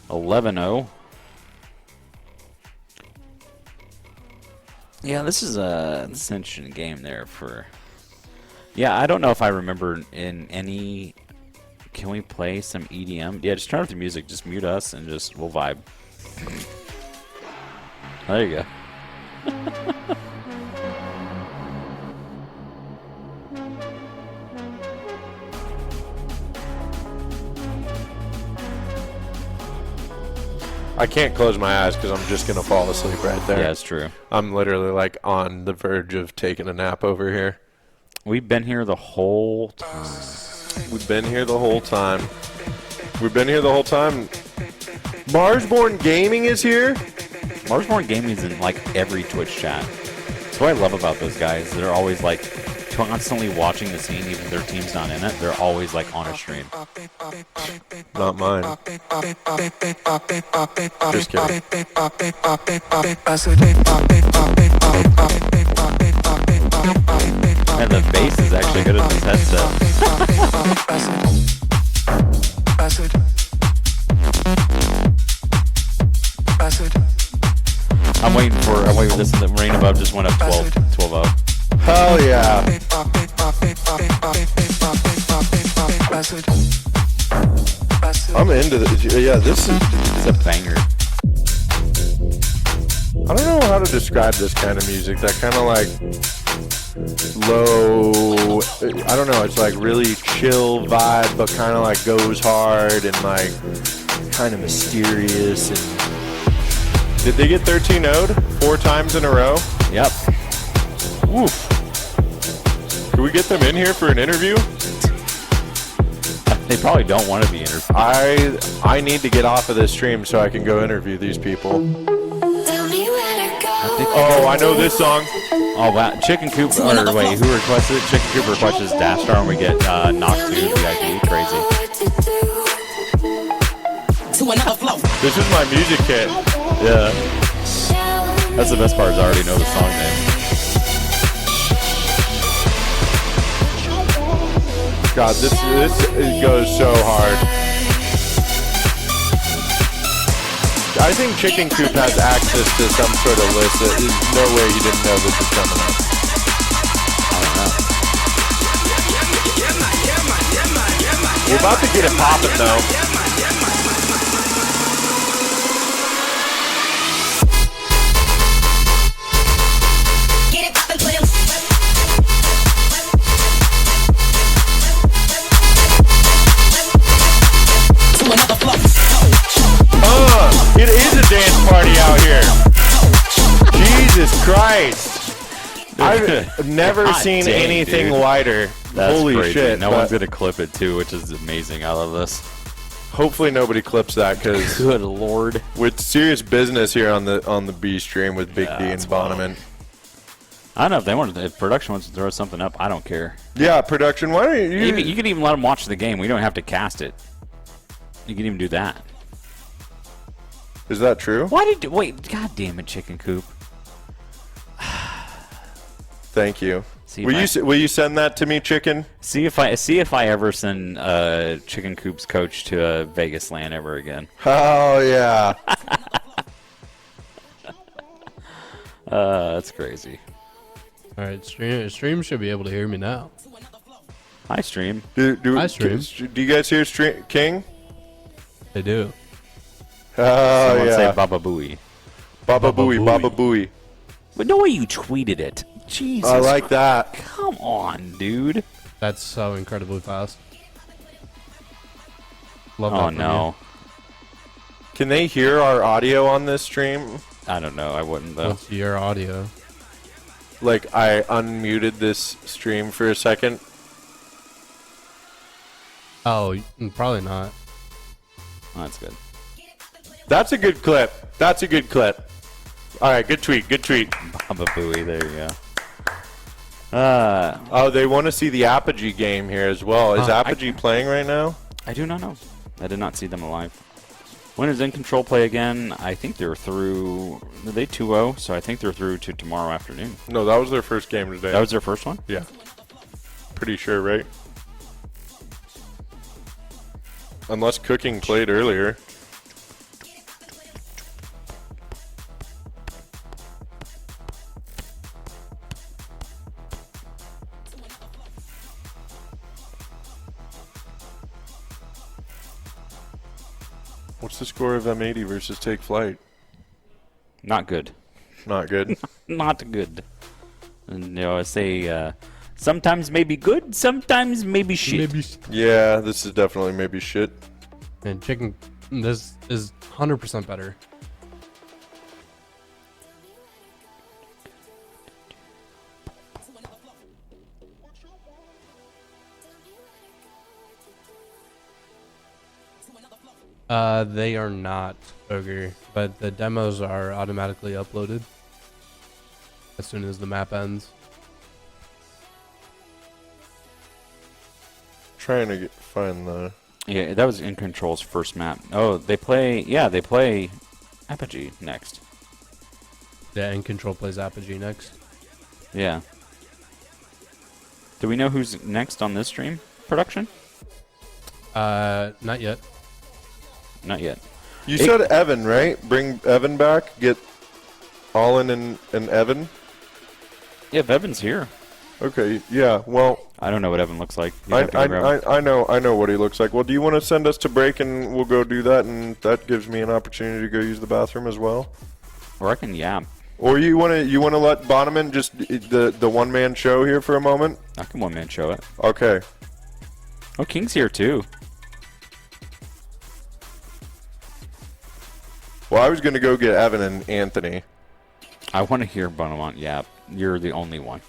11-0. Yeah, this is an interesting game there for. Yeah, I don't know if I remember in any. Can we play some EDM? Yeah, just turn off the music. Just mute us and we'll vibe. There you go.
I can't close my eyes because I'm just gonna fall asleep right there.
Yeah, it's true.
I'm literally like on the verge of taking a nap over here.
We've been here the whole time.
We've been here the whole time. We've been here the whole time. Marsborn Gaming is here.
Marsborn Gaming is in like every Twitch chat. That's what I love about those guys. They're always like constantly watching the scene, even if their team's not in it. They're always like on a stream.
Not mine. Just kidding.
And the bass is actually good at this headset.
I'm into this. Yeah, this is.
It's a banger.
I don't know how to describe this kind of music. That kind of like low. I don't know. It's like really chill vibe, but kind of like goes hard and like kind of mysterious. And did they get 13-0'd 4 times in a row?
Yep.
Woof. Can we get them in here for an interview?
They probably don't want to be interviewed.
I need to get off of this stream so I can go interview these people.
Tell me where to go.
Oh, I know this song.
Oh wow, Chicken Coop, or wait, who requested it? Chicken Coop requested Dash Star, and we get knocked to VIP. Crazy.
This is my music kit.
Yeah. That's the best part. Is I already know the song name.
God, this goes so hard. I think Chicken Coop has access to some sort of list. There's no way he didn't know this was coming up. We're about to get it popping though. It is a dance party out here. Jesus Christ. I've never
God
seen
dang,
anything
dude.
wider.
That's
Holy
crazy.
shit.
No
but
one's gonna clip it too, which is amazing. I love this.
hopefully nobody clips that because
Good lord.
with serious business here on the B stream with Big D and Bonneman.
I don't know if they want, if production wants to throw something up. I don't care.
Yeah, production. Why don't you?
You can even let them watch the game. We don't have to cast it. You can even do that.
Is that true?
Why did you, wait? God damn it, Chicken Coop.
Thank you.
See
Will you send that to me, Chicken?
See if I ever send Chicken Coop's coach to Vegas land ever again.
Oh yeah.
That's crazy.
All right, stream should be able to hear me now.
Hi, stream.
Hi, stream.
Do you guys hear King?
They do.
Oh
Someone
yeah.
say Baba Booey.
Baba Booey, Baba Booey.
But no way you tweeted it. Jesus.
I like that.
Come on, dude.
That's so incredibly fast. Love that
Oh
from
no.
Can they hear our audio on this stream?
I don't know. I wouldn't
you.
though.
What's your audio?
Like I unmuted this stream for a second.
Oh, probably not.
Oh, that's good.
That's a good clip. That's a good clip. All right, good tweet. Good tweet.
Baba Booey. There you go.
Oh, they want to see the Apogee game here as well. Is
Oh,
Apogee playing right now?
I do not know. I did not see them alive. When does In Control play again? I think they're through. Are they 2-0? So I think they're through to tomorrow afternoon.
No, that was their first game today.
That was their first one?
Yeah. Pretty sure, right? Unless Cooking played earlier. What's the score of M80 versus Take Flight?
Not good.
Not good.
Not good. And, you know, I say sometimes maybe good, sometimes maybe shit.
Yeah, this is definitely maybe shit.
And chicken, this is 100% better. They are not Ogre, but the demos are automatically uploaded as soon as the map ends.
Trying to find the.
Yeah, that was In Control's first map. Oh, they play. Yeah, they play Apogee next.
Yeah, In Control plays Apogee next.
Yeah. Do we know who's next on this stream? Production?
Not yet.
Not yet.
You said Evan, right? Bring Evan back. Get Allen and Evan.
Yeah, Bevan's here.
Okay, yeah. Well,
I don't know what Evan looks like. You'd
I
have to go grab him.
I know what he looks like. Well, do you want to send us to break and we'll go do that, and that gives me an opportunity to go use the bathroom as well?
Or I can, yeah.
Or you want to let Bonneman just the one man show here for a moment?
I can one-man show it.
Okay.
Oh, King's here, too.
Well, I was going to go get Evan and Anthony.
I want to hear Bonamont yap. You're the only one.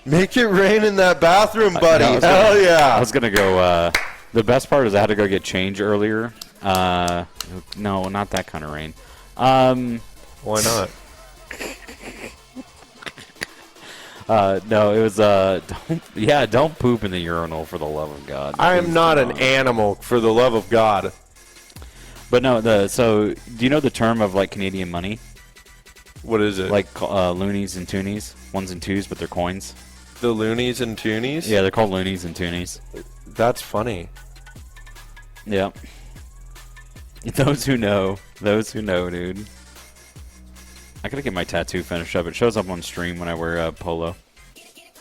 Make it rain in that bathroom, buddy.
No,
Hell yeah.
I was going to go, the best part is I had to go get change earlier. No, not that kind of rain.
Why not?
No, it was, don't poop in the urinal for the love of God.
I am
Please
not
do
an animal, for the love of God.
But no, so do you know the term of like Canadian money?
What is it?
Like loonies and toonies, ones and twos, but they're coins.
The loonies and toonies?
Yeah, they're called loonies and toonies.
That's funny.
Yeah. Those who know, dude. I gotta get my tattoo finished up. It shows up on stream when I wear polo.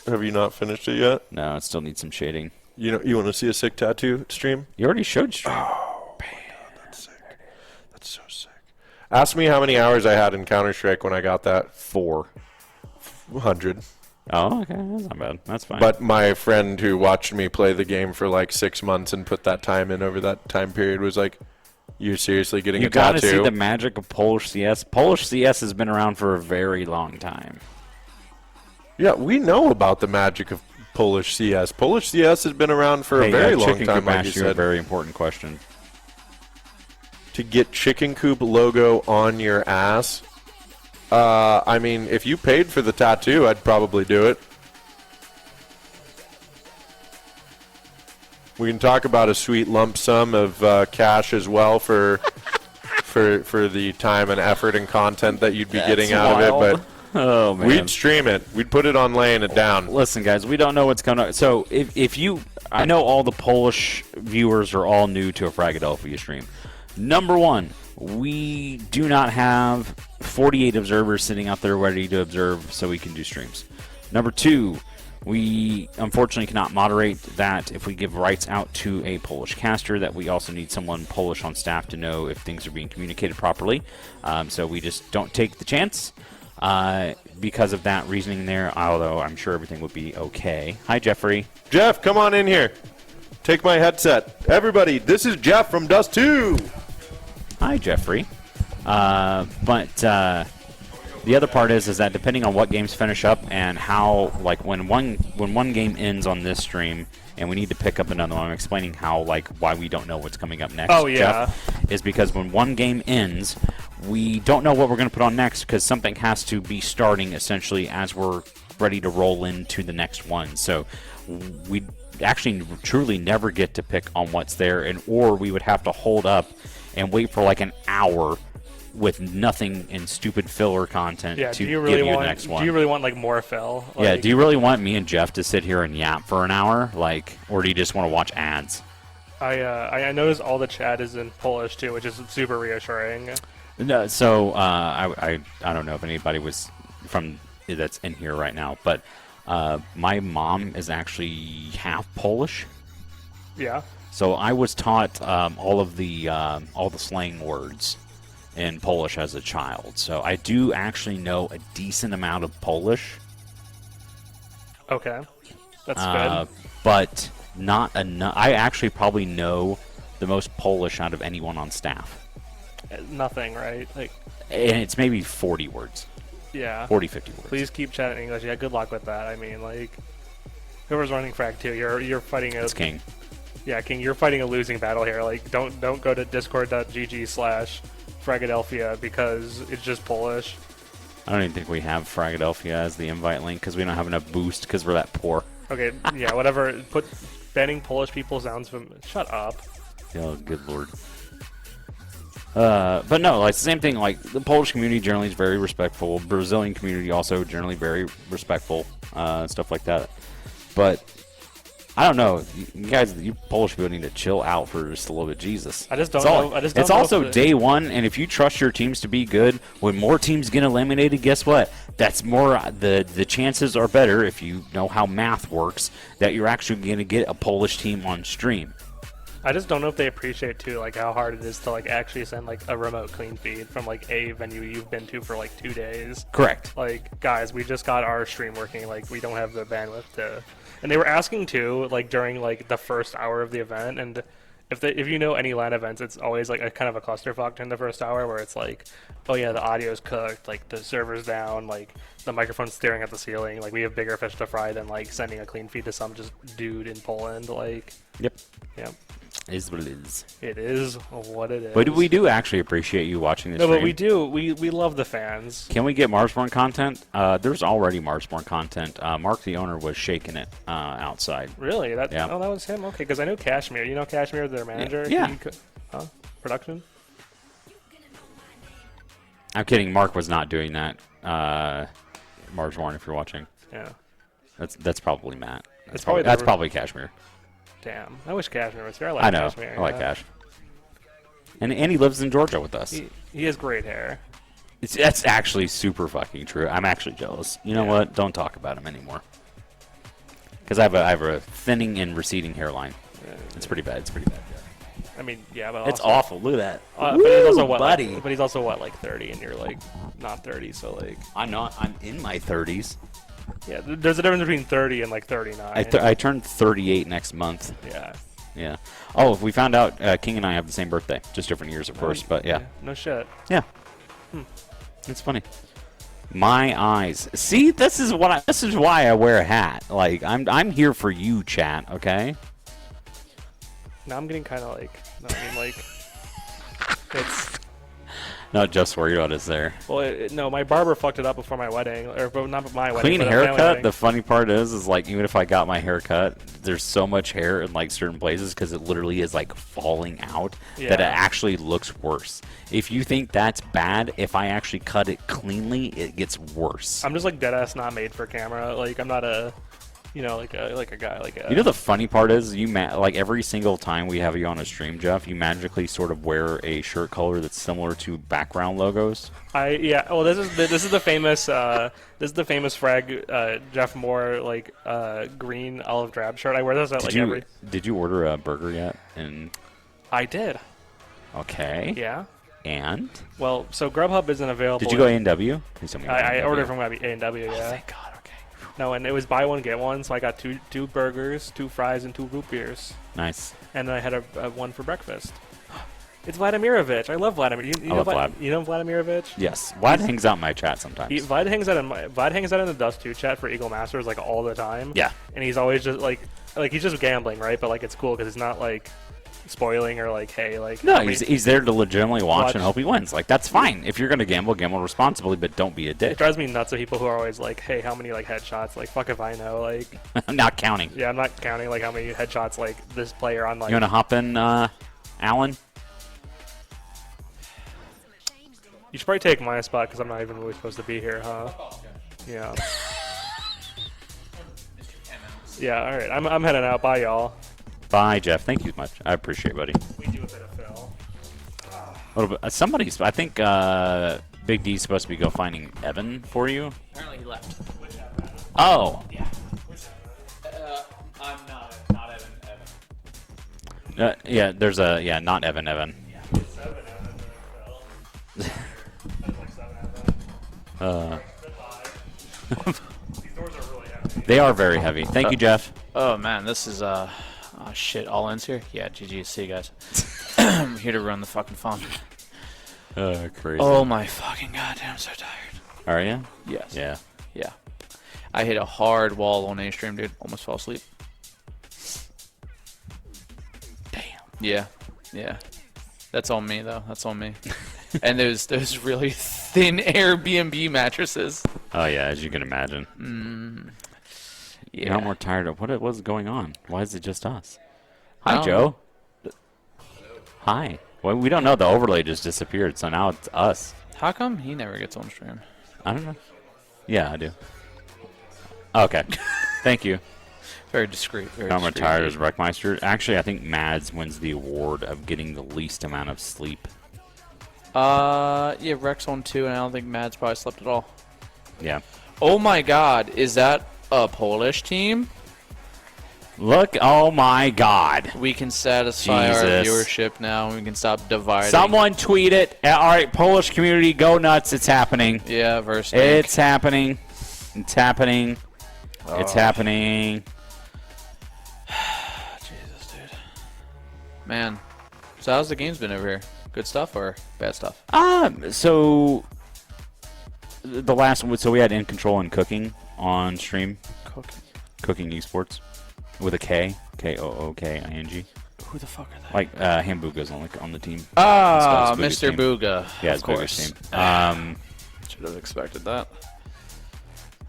Have you not finished it yet?
No, it still needs some shading.
You want to see a sick tattoo stream?
You already showed stream.
Oh, man, that's sick. That's so sick. Ask me how many hours I had in Counter-Strike when I got that. 400.
Oh, okay, that's not bad. That's fine.
But my friend who watched me play the game for like 6 months and put that time in over that time period was like, "You're seriously getting
you
a tattoo?"
gotta see the magic of Polish CS. Polish CS has been around for a very long time.
Yeah, we know about the magic of Polish CS. Polish CS has been around for a very long
Chicken
time,
Coop
like you
asked you a
said.
very important question.
To get Chicken Coop logo on your ass, I mean, if you paid for the tattoo, I'd probably do it. We can talk about a sweet lump sum of cash as well for the time and effort and content that you'd be getting out of it, but
Oh, man.
we'd stream it. We'd put it on laying it down.
Listen, guys, we don't know what's going on. So if you, I know all the Polish viewers are all new to a Fragadelphia stream. Number one, we do not have 48 observers sitting out there ready to observe so we can do streams. Number two, we unfortunately cannot moderate that if we give rights out to a Polish caster, that we also need someone Polish on staff to know if things are being communicated properly. So we just don't take the chance. Because of that reasoning there, although I'm sure everything would be okay. Hi, Jeffrey.
Jeff, come on in here. Take my headset. Everybody, this is Jeff from Dust 2.
Hi, Jeffrey. But the other part is that depending on what games finish up and how, like, when one game ends on this stream and we need to pick up another one, I'm explaining how, like, why we don't know what's coming up next.
Oh, yeah.
Jeff, is because when one game ends, we don't know what we're going to put on next because something has to be starting essentially as we're ready to roll into the next one. So we actually truly never get to pick on what's there, or we would have to hold up and wait for like an hour with nothing and stupid filler content to
do you
give
really
you
want?
the next one.
Do you really want like more fill? Like,
Yeah, do you really want me and Jeff to sit here and yap for an hour, like, or do you just want to watch ads?
I noticed all the chat is in Polish too, which is super reassuring.
No, so I don't know if anybody was from that's in here right now, but my mom is actually half Polish.
Yeah.
So I was taught all the slang words in Polish as a child. So I do actually know a decent amount of Polish.
Okay, that's good.
But not enough. I actually probably know the most Polish out of anyone on staff.
Nothing, right? Like,
And it's maybe 40 words.
yeah.
40, 50 words.
Please keep chatting English. Yeah, good luck with that. I mean, like, whoever's running Frag 2, you're fighting a...
It's King.
Yeah, King, you're fighting a losing battle here. Like, don't go to discord.gg/Fragadelphia because it's just Polish.
I don't even think we have Fragadelphia as the invite link because we don't have enough boost because we're that poor.
Okay, yeah, whatever. Banning Polish people sounds shut up.
Oh, good lord. But no, like, it's the same thing. Like, the Polish community generally is very respectful. Brazilian community also generally very respectful, stuff like that. But I don't know. You guys, you Polish people need to chill out for just a little bit. Jesus.
I just don't
It's all-
know. I just don't
It's
know
also
if
day one, and if you trust your teams to be good, when more teams get eliminated, guess what? That's more. The chances are better if you know how math works that you're actually going to get a Polish team on stream.
I just don't know if they appreciate too, like how hard it is to like actually send like a remote clean feed from like a venue you've been to for like 2 days.
Correct.
Like, guys, we just got our stream working. Like, we don't have the bandwidth to. And they were asking too, like during like the first hour of the event, and if you know any LAN events, it's always like a kind of a clusterfuck during the first hour where it's like, oh yeah, the audio's cooked, like the server's down, like the microphone's staring at the ceiling, like we have bigger fish to fry than like sending a clean feed to some just dude in Poland, like.
Yep.
Yep.
Is what it is.
It is what it is.
But we do actually appreciate you watching this
No,
stream.
but we do. We love the fans.
Can we get Marsborn content? There's already Marsborn content. Mark, the owner, was shaking it outside.
Really?
Yeah.
Oh, that was him? Okay, because I know Kashmir. You know Kashmir, their manager?
Yeah.
Huh? Production?
I'm kidding. Mark was not doing that. Marsborn, if you're watching.
Yeah.
That's probably Matt.
It's probably
That's probably Kashmir.
Damn. I wish Kashmir was here. I like
I know.
Kashmir.
I like
yeah.
Cash. And he lives in Georgia with us.
He has great hair.
That's actually super fucking true. I'm actually jealous. You know what? Don't talk about him anymore. Because I have a thinning and receding hairline. It's pretty bad. It's pretty bad.
I mean, yeah, but
It's
also,
awful. Look at that.
But he's also what,
buddy.
but he's also what, like 30, and you're like not 30, so like.
I'm not. I'm in my 30s.
Yeah, there's a difference between 30 and like 39.
I turned 38 next month.
Yeah.
Yeah. Oh, we found out King and I have the same birthday. Just different years, of course. But yeah.
No shit.
Yeah. It's funny. My eyes. See, this is why I wear a hat. Like I'm here for you, chat. Okay.
Now I'm getting kind of like. No, I mean like. It's.
Not just worried about us there.
Well, no, my barber fucked it up before my wedding, or not my wedding.
Clean
but a family
haircut.
wedding.
The funny part is like even if I got my hair cut, there's so much hair in like certain places because it literally is like falling out that it
Yeah.
actually looks worse. If you think that's bad, if I actually cut it cleanly, it gets worse.
I'm just like dead ass not made for camera. Like I'm not a, like a guy like a.
You know the funny part is like every single time we have you on a stream, Jeff, you magically sort of wear a shirt color that's similar to background logos.
Yeah. Well, this is the famous frag Jeff Moore like green olive drab shirt. I wear this at every.
Did you order a burger yet? And
I did.
okay.
Yeah.
And
Well, so Grubhub isn't available.
did you go A&W? Please tell me you went
I
A&W.
ordered from A&W. Yeah.
Thank God. Okay.
No, and it was buy one get one, so I got two burgers, 2 fries, and 2 root beers,
Nice.
and then I had a one for breakfast. It's Vladimirovich. I love Vladimir. You
I
know
love Vlad.
You know Vladimirovich?
Yes. Vlad hangs out in my chat sometimes.
Vlad hangs out in the Dust 2 chat for Eagle Masters like all the time.
Yeah.
And he's always just like he's just gambling, right? But like it's cool because it's not like spoiling or like hey like
No,
how many-
he's there to legitimately watch and
Watch.
hope he wins. Like that's fine. If you're gonna gamble responsibly, but don't be a
It
dick.
drives me nuts of people who are always like, hey, how many like headshots? Like fuck if I know. Like
I'm not counting.
yeah, I'm not counting like how many headshots like this player on like.
You wanna hop in, Alan?
You should probably take my spot because I'm not even really supposed to be here, huh? Yeah. Yeah, alright. I'm heading out. Bye, y'all.
Bye, Jeff. Thank you much. I appreciate it, buddy.
We do a bit of fill.
A little bit. Somebody's. I think Big D's supposed to be finding Evan for you.
Apparently he left.
Oh.
I'm not Evan.
Yeah. There's a not Evan.
These doors are really heavy.
They are very heavy. Thank you, Jeff.
Oh man, this is oh shit, all ends here? Yeah, GG, see you guys. I'm here to run the fucking phone.
Crazy.
Oh my fucking goddamn, I'm so tired.
Are you?
Yes.
Yeah.
Yeah. I hit a hard wall on A stream, dude. Almost fell asleep.
Damn.
Yeah. Yeah. That's on me though. That's on me. And there's really thin Airbnb mattresses.
Oh yeah, as you can imagine.
Yeah.
You're not more tired of what was going on. Why is it just us?
I
Hi,
don't
Joe. Hi. Well, we don't know. The overlay just disappeared, so now it's us.
How come he never gets on stream?
I don't know. Yeah, I do. Okay. Thank you.
Very discreet. Very
I'm
discreet
retired
indeed.
as Wreckmeister. Actually, I think Mads wins the award of getting the least amount of sleep.
Yeah, Rex on 2, and I don't think Mads probably slept at all.
Yeah.
Oh my God, is that a Polish team?
Look, oh my God.
We can satisfy our
Jesus.
viewership now, and we can stop dividing.
Someone tweet it. All right, Polish community, go nuts. It's happening.
Yeah, versus
It's happening. It's happening. It's happening.
Jesus, dude. Man, so how's the game's been over here? Good stuff or bad stuff?
So the last one, so we had In Control and Cooking on stream. Cooking Esports with a K, K-O-O-K-I-N-G.
Who the fuck are they?
Like Hambuga's on the team.
Ah,
So it's Booga's
Mr.
team.
Booga.
Yeah,
of
it's Booga's
course.
team.
Should have expected that.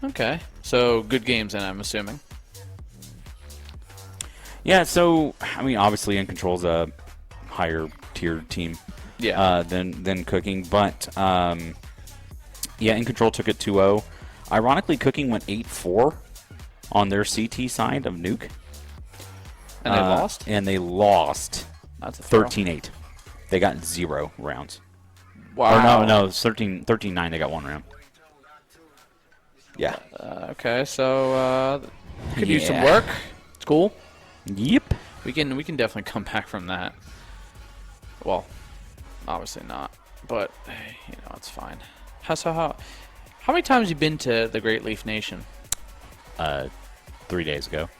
Okay, so good games then, I'm assuming.
Yeah, so I mean, obviously, In Control's a higher tier team.
Yeah.
Than Cooking, but yeah, In Control took it 2-0. Ironically, Cooking went 8-4 on their CT side of Nuke.
And they lost?
And they lost
That's a throw.
13-8. They got 0 rounds.
Wow.
Or no, 13-9. They got 1 round. Yeah.
Okay, so could use some
Yeah.
work. It's cool.
Yep.
We can definitely come back from that. Well, obviously not, but you know it's fine. How many times have you been to the Great Leaf Nation?
3 days ago.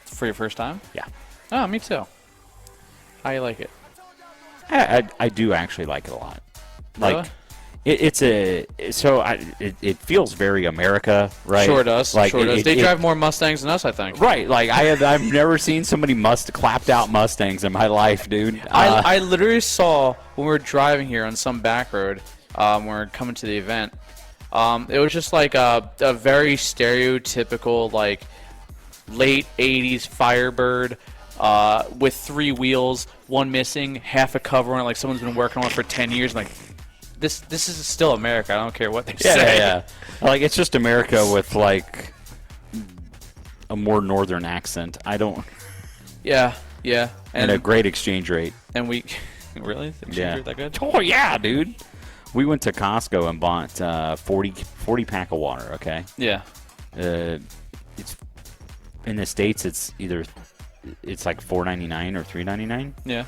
For your first time?
Yeah.
Oh, me too. How you like it?
I do actually like it a lot. Like,
Really?
it feels very America, right?
Sure does.
Like
Sure does. They drive more Mustangs than us, I think.
Right, like I've never seen somebody clapped out Mustangs in my life, dude.
I literally saw when we were driving here on some back road when we were coming to the event. It was just like a very stereotypical like late 80s Firebird with 3 wheels, 1 missing, half a cover on it, like someone's been working on it for 10 years. Like this is still America. I don't care what they say.
Yeah. Like it's just America with like a more northern accent. I don't.
Yeah.
And a great exchange rate.
And we really exchange rate that good?
Oh yeah, dude. We went to Costco and bought 40 pack of water. Okay.
Yeah.
It's in the States. It's like $4.99 or $3.99.
Yeah.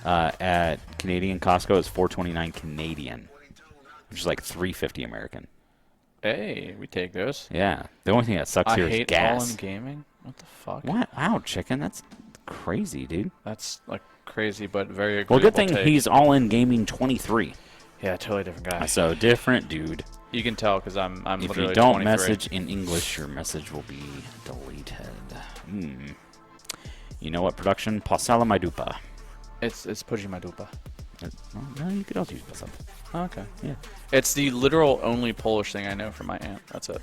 At Canadian Costco, it's $4.29 Canadian, which is like $3.50 American.
Hey, we take those.
Yeah. The only thing that sucks
I
here is
hate
gas.
all in gaming. What the fuck?
What? Wow, chicken. That's crazy, dude.
That's like crazy, but very
Well,
agreeable
good thing
take.
he's all in gaming 23.
Yeah, totally different guy.
So different, dude.
You can tell because I'm
If
literally
you don't
23.
message in English, your message will be deleted. You know what, production? Pasala my dupa.
It's pushing my dupa.
Well, no, you could also use pasala.
Oh, okay.
Yeah.
It's the literal only Polish thing I know from my aunt. That's it.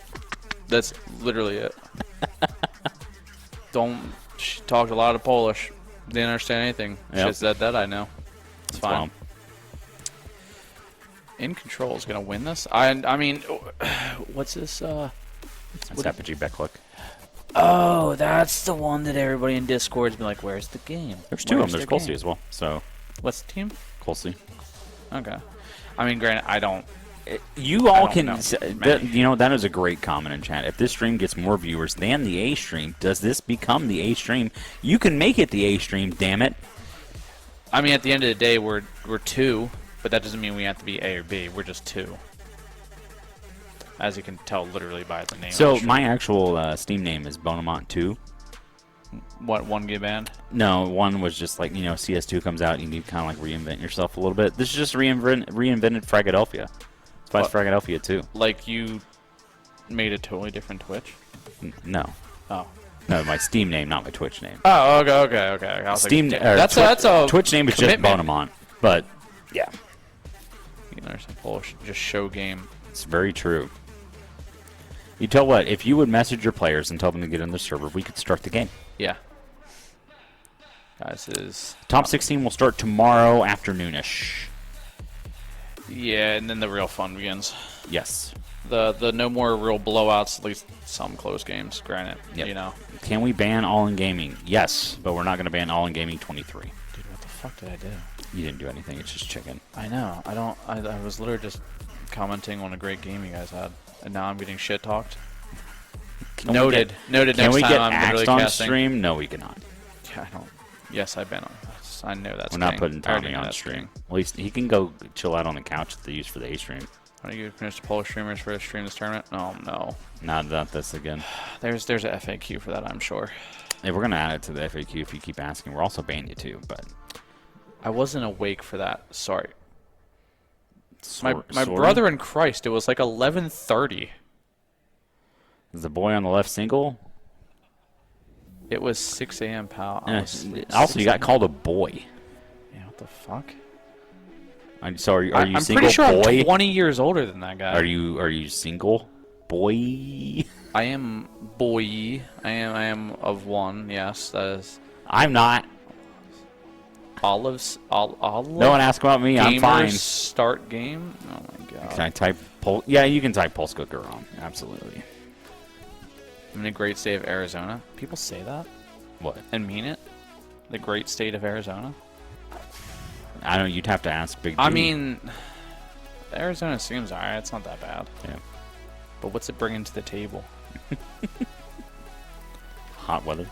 That's literally it. She talked a lot of Polish. Didn't understand anything.
Yep.
She said that I know. It's fine.
Well,
In Control is gonna win this. I mean, what's this?
that's Apogee Beckluck.
Oh, that's the one that everybody in Discord's been like, "Where's the game?"
There's 2 of them.
Where's
There's
the
Colsey
game?"
as well. So
What's the team?
Colsey.
Okay. I mean, granted, I don't.
You all
don't
can.
know many.
You know, that is a great comment in chat. If this stream gets more viewers than the A stream, does this become the A stream? You can make it the A stream. Damn it.
I mean, at the end of the day, we're 2, but that doesn't mean we have to be A or B. We're just 2. As you can tell, literally by the name.
So
of the
my actual Steam name is Bonamont 2.
what 1 band?
No, one was just like, CS2 comes out and you need to kind of like reinvent yourself a little bit. This is just reinvented Fragadelphia. It's by Fragadelphia too.
Like you made a totally different Twitch?
No.
Oh.
No, my Steam name, not my Twitch name.
Oh, okay. I was
Steam.
like, that's a
Twitch name is just
commitment.
Bonamont, but yeah,
You know, some Polish just show game.
it's very true. You tell what, if you would message your players and tell them to get in the server, we could start the game.
Yeah. Guys, is
Top 16 will start tomorrow afternoonish.
Yeah, and then the real fun begins.
Yes.
The no more real blowouts, at least some close games, granted.
Yep.
You know.
Can we ban all in gaming? Yes, but we're not going to ban all in gaming 23.
Dude, what the fuck did I do?
You didn't do anything. It's just chicken.
I know. I was literally just commenting on a great game you guys had, and now I'm getting shit talked. Noted. Noted.
Can
Next
we
time
get
I'm literally
axed on
casting.
stream? No, we cannot.
Yeah, I don't. Yes, I've been on. I know that's.
We're not
king.
putting
I already
Tommy
know
on
that's
stream.
king.
At least he can go chill out on the couch that they use for the A stream.
Why don't you finish the Polish streamers for a stream this tournament? Oh no.
Not this again.
There's a FAQ for that, I'm sure.
Hey, we're gonna add it to the FAQ if you keep asking. We're also banning you too, but
I wasn't awake for that. Sorry. My
sorry?
brother in Christ. It was like 11:30.
Is the boy on the left single?
It was 6 a.m. pal. I was asleep.
Also, you
6
got
a.m.
called a boy.
Yeah, what the fuck?
So are you
I'm
single,
pretty sure
boy?
I'm 20 years older than that guy.
Are you single, boy?
I am boy. I am of one. Yes, that is.
I'm not.
Olives. Olive.
No one ask about me. I'm
Gamers
fine.
Start game. Oh my god.
Can I type Yeah, you can type Pulse Cooker wrong. Absolutely.
I'm in the great state of Arizona. People say that
What?
and mean it. The great state of Arizona.
I don't. You'd have to ask Big D.
I mean, Arizona seems alright. It's not that bad.
Yeah.
But what's it bringing to the table?
Hot weather.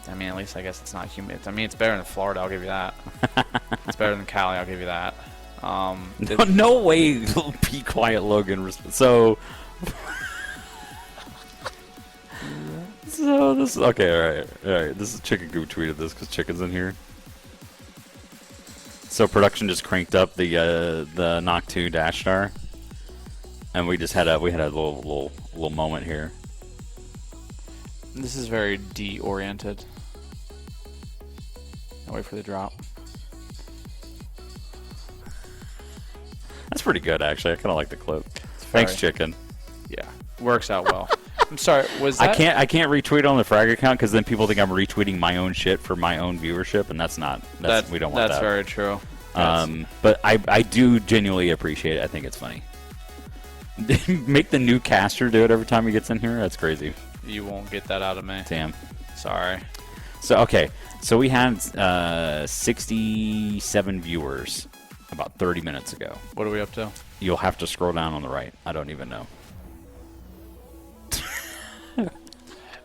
I mean, at least I guess it's not humid. I mean, it's better than Florida. I'll give you that. It's better than Cali. I'll give you that.
No way. Be quiet, Logan. So this is okay. All right. This is Chicken Goop tweeted this because Chicken's in here. So production just cranked up the Knock 2 Dash Star, and we had a little moment here.
This is very D-oriented. I'll wait for the drop.
That's pretty good, actually. I kind of like the clip. Thanks, Chicken.
Yeah, works out well. I'm sorry. Was that?
I can't retweet on the Frag account because then people think I'm retweeting my own shit for my own viewership, and that's not. We don't want that.
That's very true.
But I do genuinely appreciate it. I think it's funny. Make the new caster do it every time he gets in here. That's crazy.
You won't get that out of me.
Damn.
Sorry.
So okay. So we had 67 viewers about 30 minutes ago.
What are we up to?
You'll have to scroll down on the right. I don't even know.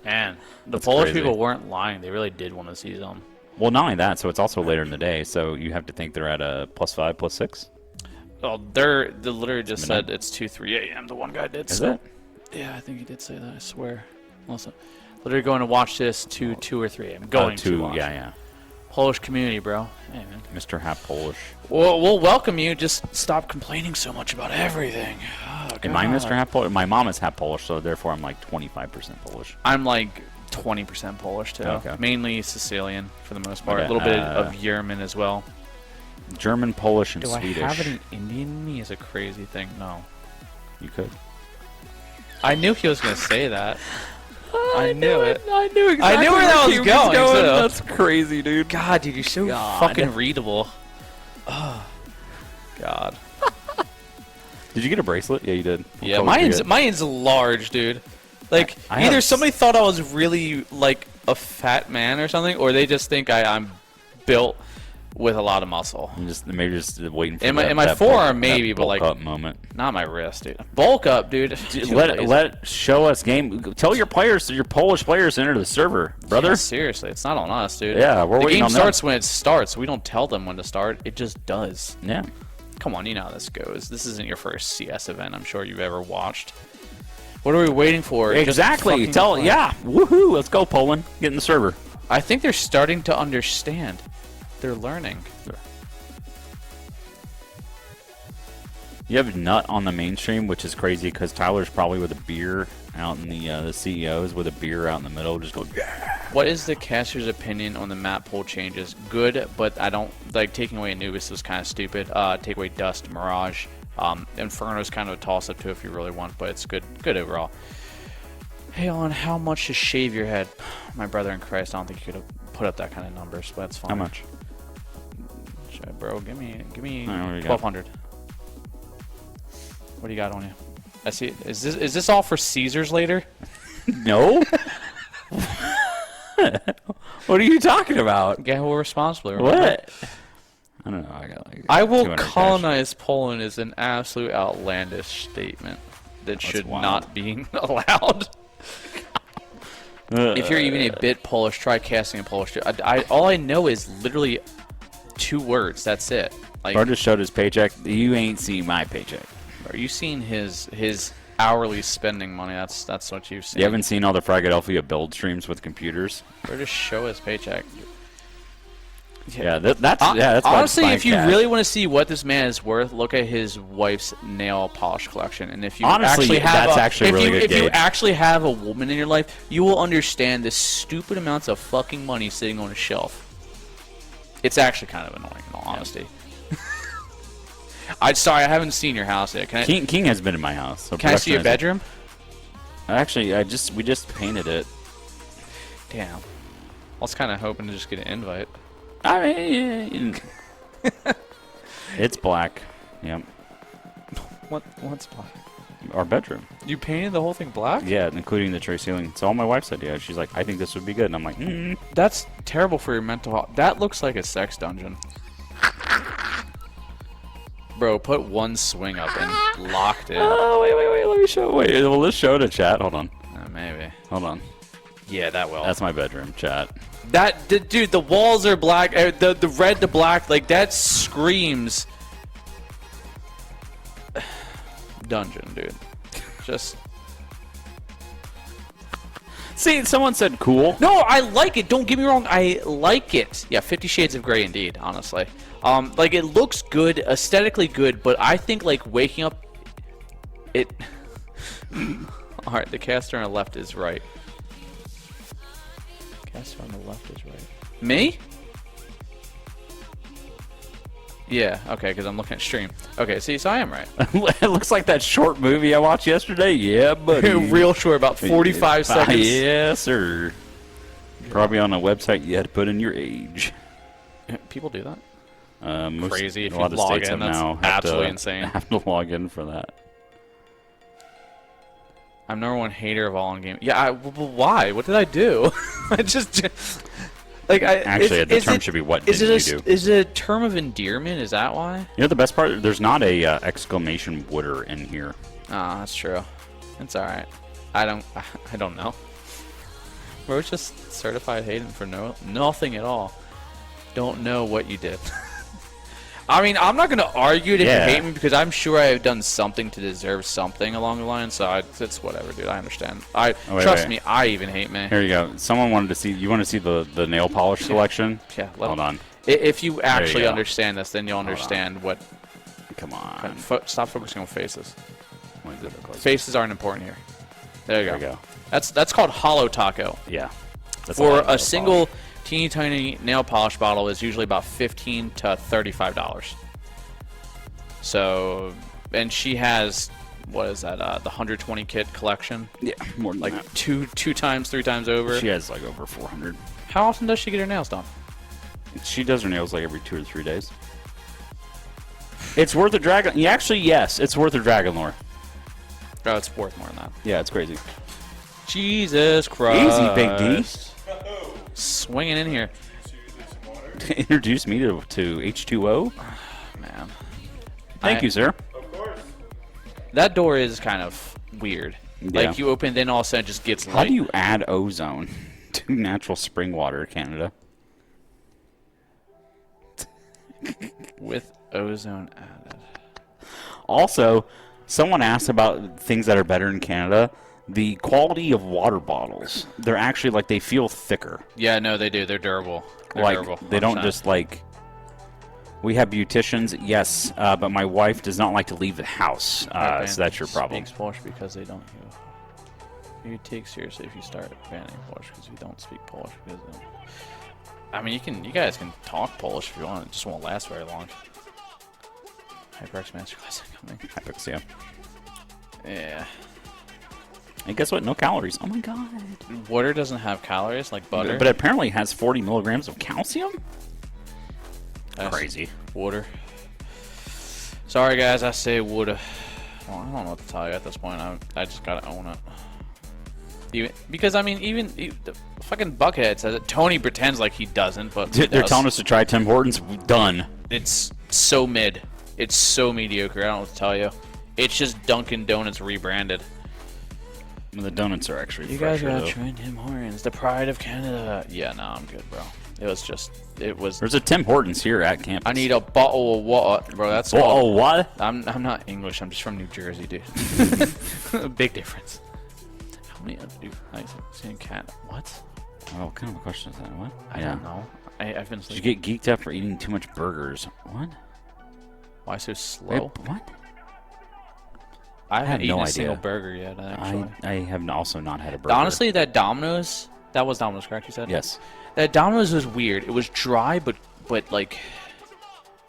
Man, the
That's
Polish
crazy.
people weren't lying. They really did want to see them.
Well, not only that, so it's also later in the day, so you have to think they're at a +5, +6.
Oh, they literally just
Midnight?
said it's 2-3 a.m. The one guy did.
Is
so.
it?
Yeah, I think he did say that. I swear. Also, literally going to watch this 2 or 3 a.m. Going to watch.
Yeah.
Polish community, bro. Hey, man.
Mr. Half Polish.
Well, we'll welcome you. Just stop complaining so much about everything. Oh,
Am I Mr.
God.
Half Polish? My mom is half Polish, so therefore I'm like 25% Polish.
I'm like 20% Polish too.
Okay.
Mainly Sicilian for the most part.
Okay,
A little bit of German as well.
German, Polish, and
Do
Swedish.
I have any Indian in me? Is a crazy thing. No.
You could.
I knew he was gonna say that. I knew it.
I knew exactly.
I knew where that was going. too.
That's crazy, dude.
God, dude, you're so fucking readable. Oh, God.
Did you get a bracelet? Yeah, you did.
Yeah, mine's large, dude. Like
I
either
have
somebody thought I was really like a fat man or something, or they just think I'm built with a lot of muscle.
I'm maybe just waiting for
In
that,
my
that
forearm,
bulk,
maybe,
that
but
bulk
like
up moment.
not my wrist, dude. Bulk up, dude.
Let show us game. Tell your players, your Polish players, to enter the server, brother.
Yeah, seriously, it's not on us, dude.
Yeah, we're
the
waiting
game
on them.
starts when it starts. We don't tell them when to start. It just does.
Yeah.
Come on, you know how this goes. This isn't your first CS event. I'm sure you've ever watched. What are we waiting for? Just
Exactly.
fucking
Tell
play.
yeah. Woohoo! Let's go, Poland. Get in the server.
I think they're starting to understand. They're learning.
You have Nut on the mainstream, which is crazy because Tyler's probably with a beer out in the CEOs with a beer out in the middle, just going. Yeah.
What is the caster's opinion on the map pool changes? Good, but I don't like taking away Anubis was kind of stupid. Take away Dust, Mirage, Inferno's kind of a toss-up too if you really want, but it's good overall. Hey, on how much to shave your head? My brother in Christ, I don't think you could have put up that kind of numbers, but that's fine.
How much?
Bro, give me
All right, what do you got?
1,200. What do you got on you? I see. Is this all for Caesars later?
No. What are you talking about?
Get hold responsibly. Remember?
What? I don't know. I got like.
I will
200 cash.
colonize Poland is an absolute outlandish statement that should
wild.
not be allowed. If you're even a bit Polish, try casting a Polish. All I know is literally 2 words. That's it. Like,
Bart just showed his paycheck. You ain't seen my paycheck.
are you seeing his hourly spending money? That's what you've seen.
You haven't seen all the Fragadelphia build streams with computers?
Or just show his paycheck.
Yeah, that's why
honestly,
it's
if you
cash.
really want to see what this man is worth, look at his wife's nail polish collection. And if you
Honestly,
actually have
that's actually a really good
if you
gauge.
actually have a woman in your life, you will understand the stupid amounts of fucking money sitting on a shelf. It's actually kind of annoying, in all honesty. Sorry, I haven't seen your house yet. Can I?
King has been in my house. So
Can I see your
production
bedroom?
Actually, we just painted it.
Damn. I was kind of hoping to just get an invite.
I mean, it's black. Yep.
What's black?
Our bedroom.
You painted the whole thing black?
Yeah, including the tray ceiling. It's all my wife's idea. She's like, I think this would be good. And I'm like,
That's terrible for your mental health. That looks like a sex dungeon. Bro, put one swing up and locked in.
Oh, wait. Let me show. Wait, will this show to chat? Hold on.
Maybe.
Hold on.
Yeah, that will.
That's my bedroom, chat.
Dude, the walls are black. The red to black, like that screams dungeon, dude. Just
see, someone said cool.
no, I like it. Don't get me wrong, I like it. Yeah, 50 Shades of Grey, indeed. Honestly, like it looks good, aesthetically good, but I think like waking up, it. All right, the caster on the left is right. Caster on the left is right. Me? Yeah, okay, because I'm looking at stream. Okay, see, so I am right.
It looks like that short movie I watched yesterday. Yeah, buddy.
Real short, about 45 seconds.
Yes, sir. Probably on a website you had to put in your age.
People do that?
Crazy.
If
A
you
lot of
log
states
in,
have
that's
now
absolutely insane.
Have to log in for that.
I'm #1 hater of all in game. Yeah, why? What did I do? I just like I
Actually, the term should be what did you do?
Is it a term of endearment? Is that why?
You know the best part? There's not a exclamation wooder in here.
Oh, that's true. It's all right. I don't know. We're just certified hating for nothing at all. Don't know what you did. I mean, I'm not going to argue that you hate me because I'm sure I have done something to deserve something along the line. So it's whatever, dude. I understand. Trust me, I even hate me.
Here you go. Someone wanted to see. You want to see the nail polish selection?
Yeah.
Hold on.
If you actually understand this, then you'll understand what.
Come on.
Stop focusing on faces.
What does it look like?
Faces aren't important here. There you
There you go.
That's called hollow taco.
Yeah. That's
For
lot of
a single teeny tiny nail polish bottle is usually about $15 to $35. So, and she has, what is that? The 120 kit collection.
Yeah, more than
like
that.
two times, 3 times over.
She has like over 400.
How often does she get her nails done?
She does her nails like every 2 or 3 days. It's worth a dragon. Yeah, actually, yes, it's worth a dragon lore.
Oh, it's worth more than that.
Yeah, it's crazy.
Jesus Christ.
Easy, Big D.
Swinging in here.
Introduce me to H2O.
Man.
Thank you, sir.
That door is kind of weird.
Yeah.
Like you open, then all of a sudden it just gets light.
How do you add ozone to natural spring water, Canada?
With ozone added.
Also, someone asked about things that are better in Canada. The quality of water bottles. They're actually like they feel thicker.
Yeah, no, they do. They're durable. They're
like
durable.
they don't
100%.
just like. We have beauticians, yes, but my wife does not like to leave the house, so that's your problem.
Speaks Polish because they don't. You take seriously if you start banning Polish because you don't speak Polish because. I mean, you guys can talk Polish if you want. It just won't last very long. HyperX Masterclass incoming.
HyperX, yeah.
Yeah.
And guess what? No calories. Oh my god.
Water doesn't have calories like butter.
But it apparently has 40 milligrams of calcium?
That's
crazy.
Water. Sorry guys, I say water. Well, I don't know what to tell you at this point. I just gotta own it. Because I mean, even the fucking Buckethead says it. Tony pretends like he doesn't, but
They're telling us to try Tim Hortons. Done.
it's so mid. It's so mediocre. I don't know what to tell you. It's just Dunkin' Donuts rebranded.
The donuts are actually
You guys
fresher,
gotta
though.
try Tim Hortons, the pride of Canada. Yeah, no, I'm good, bro. It was.
There's a Tim Hortons here at campus.
I need a bottle of water, bro. That's
Oh, what?
I'm not English. I'm just from New Jersey, dude. Big difference. How many other dude? I seen cat. What?
Oh, what kind of a question is that? What?
I don't know. I've been
Did you
sleeping.
get geeked up for eating too much burgers? What?
Why so slow?
What?
I haven't
have
eaten
no
a single
idea.
burger yet. Actually,
I have also not had a burger.
honestly, that Domino's. That was Domino's, correct? You said.
Yes.
That Domino's was weird. It was dry, but like,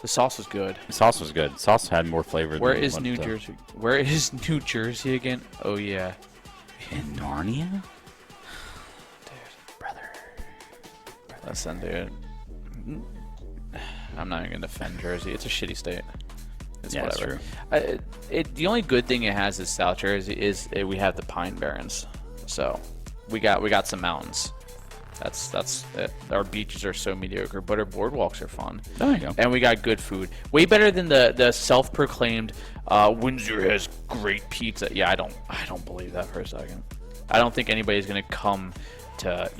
the sauce was good.
The sauce was good. Sauce had more flavor.
Where
than
is
what
New
the-
Jersey? Where is New Jersey again? Oh yeah.
In Narnia?
Listen, dude. I'm not even gonna defend Jersey. It's a shitty state. It's
Yeah, that's
whatever. The only good thing it has is South Jersey is we have the Pine Barrens, so we got some mountains. That's it. Our beaches are so mediocre, but our boardwalks are fun.
There you go.
And we got good food. Way better than the self-proclaimed Windsor has great pizza. Yeah, I don't believe that for a second. I don't think anybody's gonna come to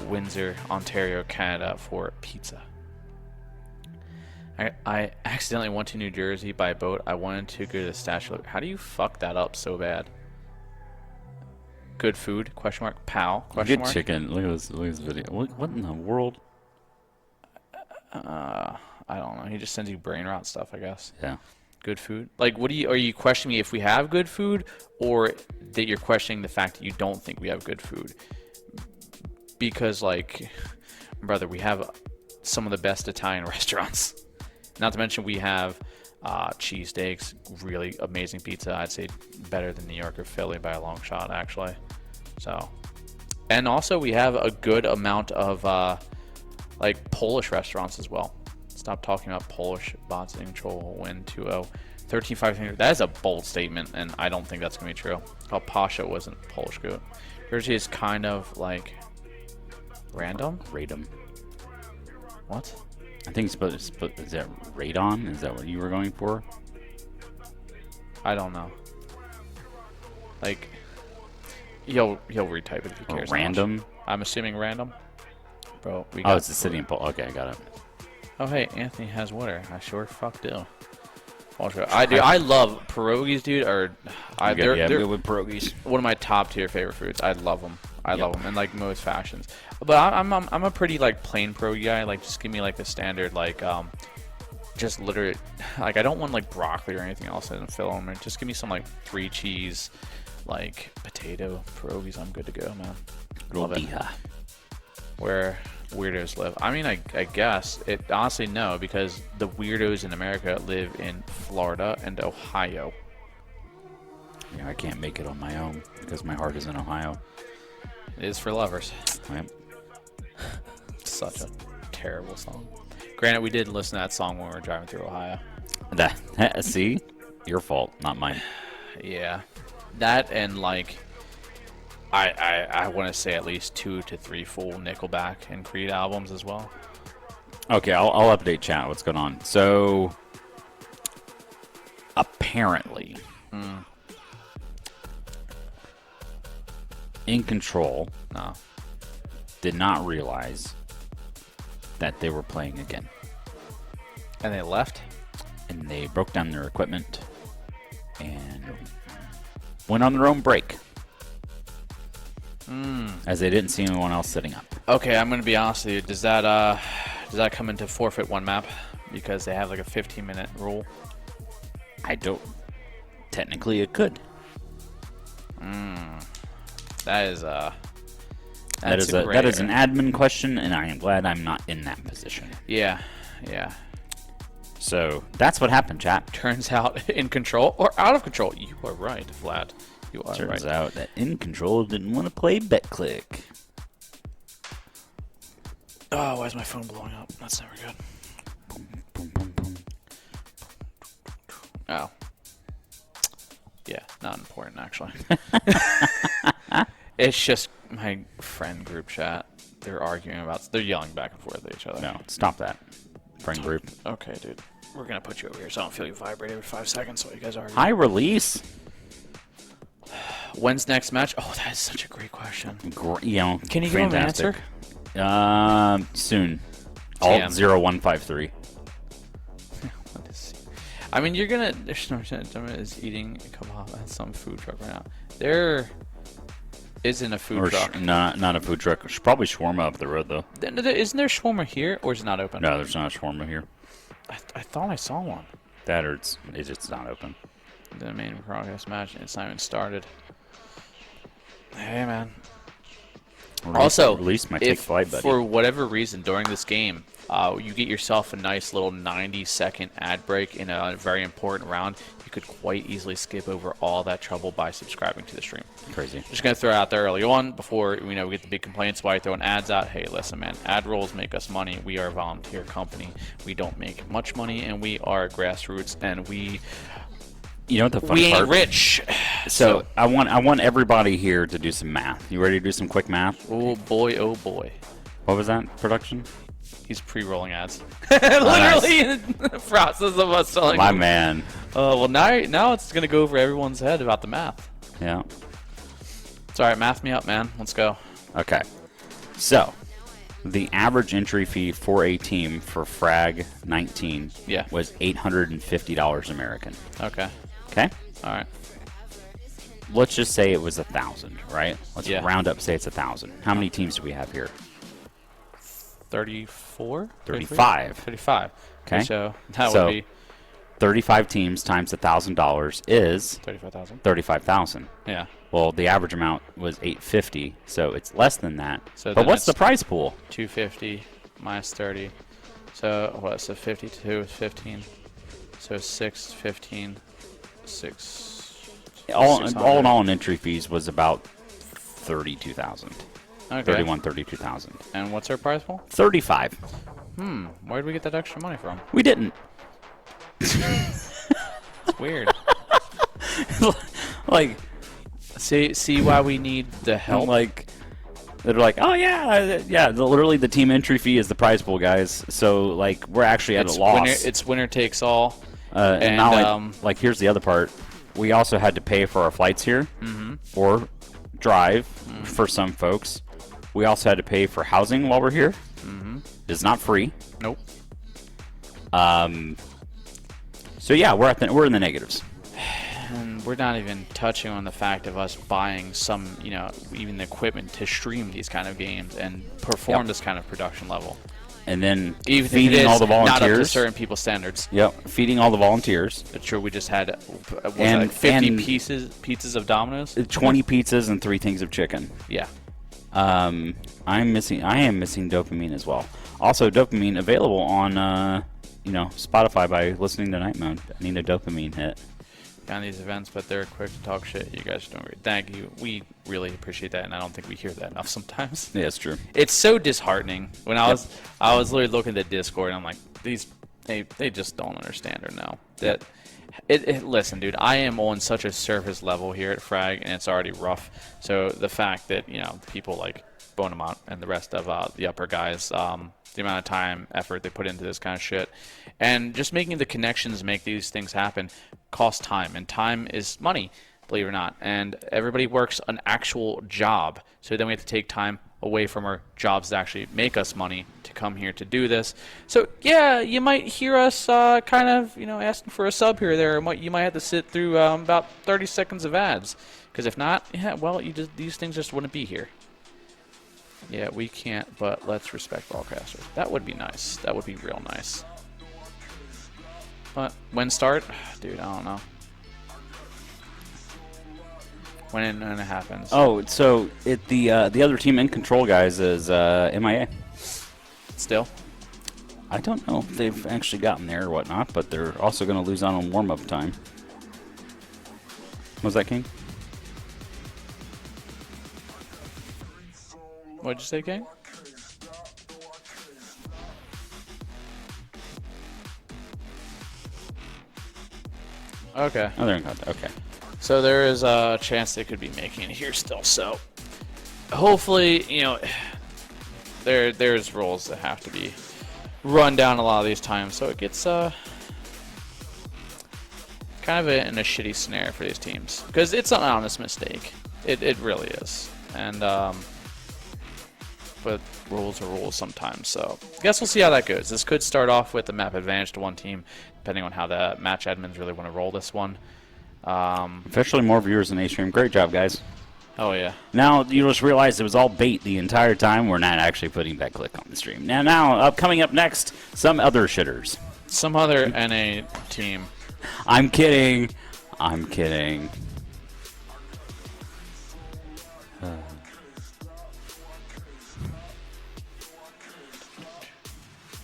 Windsor, Ontario, Canada for pizza. I accidentally went to New Jersey by boat. I wanted to go to the Statue. How do you fuck that up so bad? Good food? Question mark. Pow? Question
Good
mark.
chicken. Look at this video. What in the world?
I don't know. He just sends you brain rot stuff, I guess.
Yeah.
Good food. Like, are you questioning me if we have good food, or that you're questioning the fact that you don't think we have good food? Because, like, brother, we have some of the best Italian restaurants. Not to mention we have cheesesteaks, really amazing pizza. I'd say better than New York or Philly by a long shot, actually. So, and also we have a good amount of like Polish restaurants as well. Stop talking about Polish bots in control. Win 2-0. 13-5. That is a bold statement, and I don't think that's gonna be true. Oh, Pasha wasn't Polish goat. Jersey is kind of like random.
Radom.
What?
I think is that radon? Is that what you were going for?
I don't know. Like, he'll retype it if he
Or
cares.
random?
I'm assuming random. Bro, we
Oh,
got.
it's the city in Okay, I got it.
Oh, hey, Anthony has water. I sure fuck do. I love pierogies, dude. They're
good with pierogies.
one of my top tier favorite foods. I love them. I love them in like most fashions. But I'm a pretty like plain pierogi guy. Like just give me like the standard like just literally like I don't want like broccoli or anything else in fill them. Just give me some like 3 cheese like potato pierogies. I'm good to go, man. Love it. Where weirdos live. I mean, I guess it honestly no, because the weirdos in America live in Florida and Ohio.
Yeah, I can't make it on my own because my heart is in Ohio.
It is for lovers.
Yep.
Such a terrible song. Granted, we did listen to that song when we were driving through Ohio.
See, your fault, not mine.
Yeah, that and like, I want to say at least 2 to 3 full Nickelback and Creed albums as well.
Okay, I'll update chat. What's going on? So, apparently, In Control did not realize that they were playing again.
And they left?
And they broke down their equipment and went on their own break. As they didn't see anyone else sitting up.
Okay, I'm gonna be honest with you. Does that come into forfeit 1 map because they have like a 15-minute rule?
I don't. Technically, it could.
That is
That is an admin question, and I am glad I'm not in that position.
Yeah.
So that's what happened, chat.
Turns out In Control or Out of Control. You are right, Vlad. You are right.
Turns out that In Control didn't want to play BetClick.
Oh, why is my phone blowing up? That's never good. Oh. Yeah. not important actually. It's just my friend group chat. They're arguing about. They're yelling back and forth at each other.
No, stop that. Friend group.
Okay, dude. We're gonna put you over here so I don't feel you vibrate every 5 seconds while you guys argue.
High release.
When's next match? Oh, that is such a great question.
You know,
Can you give him an
fantastic.
answer?
Soon.
Damn.
Alt 0153.
I mean, you're gonna. There's no chance someone is eating a kebab at some food truck right now. There isn't a food truck.
Not a food truck. It's probably shawarma up the road, though.
Isn't there shawarma here, or is it not open?
No, there's not a shawarma here.
I thought I saw one.
That or it's just not open.
The main progress match, and it's not even started. Hey, man. Also,
release might take
if
flight, buddy.
for whatever reason during this game, you get yourself a nice little 90-second ad break in a very important round, you could quite easily skip over all that trouble by subscribing to the stream.
Crazy.
Just gonna throw it out there early on before we get the big complaints why you're throwing ads out. Hey, listen, man, ad rolls make us money. We are a volunteer company. We don't make much money, and we are grassroots, and we.
You know what the funny
We ain't
part?
rich.
So I want everybody here to do some math. You ready to do some quick math?
Oh boy, oh boy.
What was that production?
He's pre-rolling ads. Literally in the process of us selling
My
them.
man.
Well, now it's gonna go over everyone's head about the math.
Yeah.
It's all right. Math me up, man. Let's go.
Okay. So the average entry fee for a team for Frag 19 was $850 American.
Okay.
Okay?
All right.
Let's just say it was 1,000, right? Let's
Yeah.
round up, say it's 1,000. How many teams do we have here?
34?
35.
35.
Okay.
So that
So
would be
35 teams times $1,000 is
35,000.
35,000.
Yeah.
Well, the average amount was $850, so it's less than that.
So
but
then
what's the
it's
prize pool?
250 minus 30. So what? So 52 is 15. So 6, 15, 6.
All
600.
in all, in entry fees was about 32,000.
Okay.
32,000.
And what's our prize pool?
35.
Where did we get that extra money from?
We didn't.
It's weird.
Like,
see why we need the help.
Like, they're like, oh yeah. Literally, the team entry fee is the prize pool, guys. So like, we're actually at a loss.
It's winner takes all.
And now, like, here's the other part. We also had to pay for our flights here, or drive for some folks. We also had to pay for housing while we're here. It's not free.
Nope.
So yeah, we're in the negatives.
And we're not even touching on the fact of us buying some, even the equipment to stream these kind of games and perform this kind of production level.
And then
Even
feeding
if it is
all the volunteers.
not up to certain people's standards.
Yep, feeding all the volunteers.
It's true. We just had
And-
50
and-
pizzas of Domino's.
20 pizzas and 3 things of chicken.
Yeah.
I am missing dopamine as well. Also, dopamine available on Spotify by listening to Night Mode. I need a dopamine hit.
On these events, but they're quick to talk shit. You guys are doing great. Thank you. We really appreciate that, and I don't think we hear that enough sometimes.
Yeah, it's true.
It's so disheartening. When I was literally looking at the Discord, and I'm like, they just don't understand or know that. Listen, dude, I am on such a surface level here at Frag, and it's already rough. So the fact that people like Bonamont and the rest of the upper guys, the amount of time, effort they put into this kind of shit, and just making the connections make these things happen costs time, and time is money, believe it or not. And everybody works an actual job, so then we have to take time away from our jobs that actually make us money to come here to do this. So yeah, you might hear us kind of asking for a sub here or there. You might have to sit through about 30 seconds of ads, because if not, these things just wouldn't be here. Yeah, we can't, but let's respect broadcasters. That would be nice. That would be real nice. But when start? Dude, I don't know. When it happens.
Oh, so the other team in control, guys, is MIA.
Still?
I don't know if they've actually gotten there or whatnot, but they're also going to lose out on warm-up time. What was that, King?
What'd you say, King? Okay.
Oh, they're in contact. Okay.
So there is a chance they could be making it here still. So hopefully, there's rules that have to be run down a lot of these times. So it gets kind of in a shitty snare for these teams. Because it's an honest mistake. It really is. And but rules are rules sometimes. So I guess we'll see how that goes. This could start off with a map advantage to one team, depending on how the match admins really want to roll this one.
Officially more viewers than A-Stream. Great job, guys.
Oh, yeah.
Now, you just realized it was all bait the entire time. We're not actually putting that click on the stream. Now, coming up next, some other shitters.
Some other NA team.
I'm kidding. I'm kidding.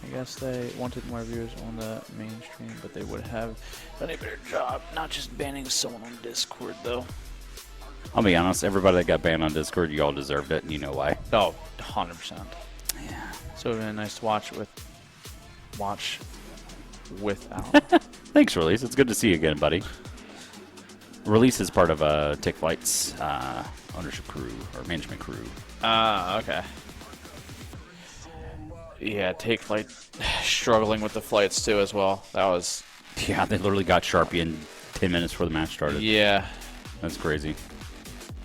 I guess they wanted more viewers on the mainstream, but they would have done a better job not just banning someone on Discord, though.
I'll be honest, everybody that got banned on Discord, you all deserved it, and you know why.
Oh, 100%.
Yeah.
So it would have been nice to watch without.
Thanks, Release. It's good to see you again, buddy. Release is part of Take Flight's ownership crew, or management crew.
Okay. Yeah, Take Flight struggling with the flights, too, as well. That was...
Yeah, they literally got Sharpie in 10 minutes before the match started.
Yeah.
That's crazy.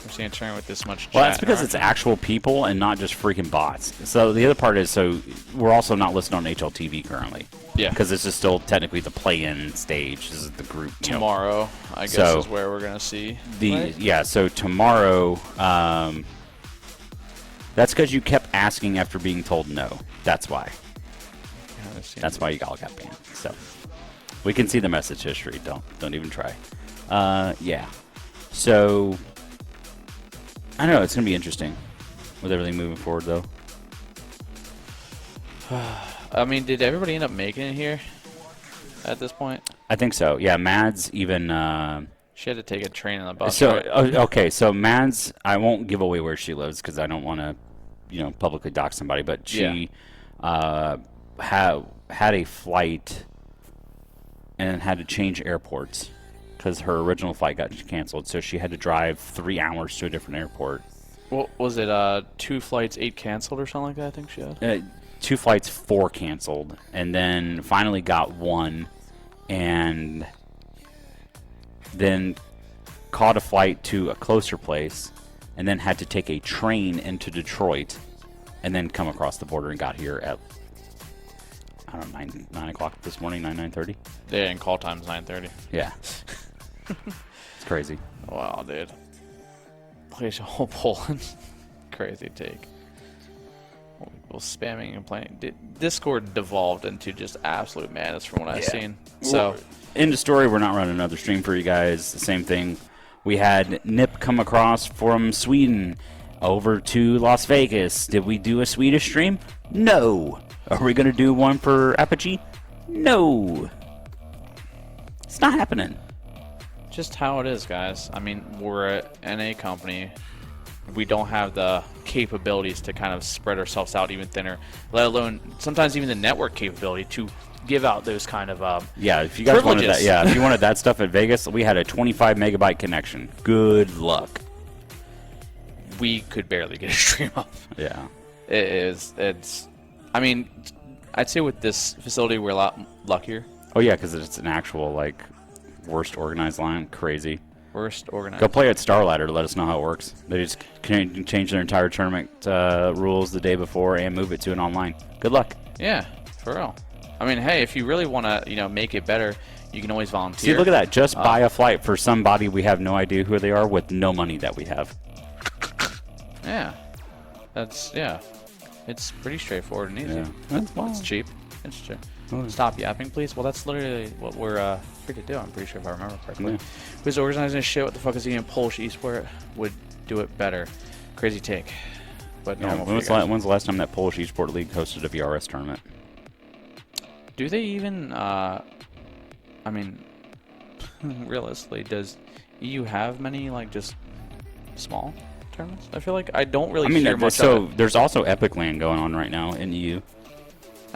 We're seeing a turn with this much chat.
Well, that's because it's actual people and not just freaking bots. So the other part is, so we're also not listed on HLTV currently.
Yeah.
Because this is still technically the play-in stage. This is the group.
Tomorrow, I guess, is where we're going to see.
Yeah, so tomorrow, that's because you kept asking after being told no. That's why. That's why you all got banned. So we can see the message history. Don't even try. Yeah. So I don't know. It's gonna be interesting with everything moving forward, though.
I mean, did everybody end up making it here at this point?
I think so. Yeah, Mads even.
She had to take a train on the bus.
So
right?
okay, so Mads, I won't give away where she lives because I don't want to, publicly dox somebody. But she had a flight and had to change airports because her original flight got canceled. So she had to drive 3 hours to a different airport.
What was it? 2 flights, 8 canceled or something like that? I think she had.
2 flights, 4 canceled, and then finally got 1, and then caught a flight to a closer place, and then had to take a train into Detroit, and then come across the border and got here at, I don't know, 9 o'clock this morning, 9:30.
Yeah, and call time's 9:30.
Yeah. It's crazy.
Wow, dude. Plays a whole Poland. Crazy take. People spamming and playing. Discord devolved into just absolute madness from what I've seen. So,
end of story. We're not running another stream for you guys. The same thing. We had Nip come across from Sweden over to Las Vegas. Did we do a Swedish stream? No. Are we going to do one for Apogee? No. It's not happening.
just how it is, guys. I mean, we're an NA company. We don't have the capabilities to kind of spread ourselves out even thinner, let alone sometimes even the network capability to give out those kind of
yeah, if you guys
privileges.
wanted that, if you wanted that stuff at Vegas, we had a 25 megabyte connection. Good luck.
We could barely get a stream up.
Yeah.
It's I mean, I'd say with this facility we're a lot luckier.
Oh yeah, because it's an actual like worst organized line. Crazy.
Worst organized.
Go play at Starladder to let us know how it works. They just can change their entire tournament rules the day before and move it to an online. Good luck.
Yeah, for real. I mean, hey, if you really want to, make it better, you can always volunteer.
See, look at that. Just buy a flight for somebody we have no idea who they are with no money that we have.
Yeah. It's pretty straightforward and easy.
Yeah.
It's cheap. It's cheap. Stop yapping, please. Well, that's literally what we're free to do. I'm pretty sure if I remember correctly.
Yeah.
Who's organizing this shit? What the fuck is he in Polish esport? Would do it better. Crazy take. But
Yeah,
normal.
when's the last time that Polish Esport League hosted a VRS tournament?
Do they even? I mean, realistically, does EU have many like just small tournaments? I feel like I don't really hear much of it.
There's also Epic Land going on right now in EU.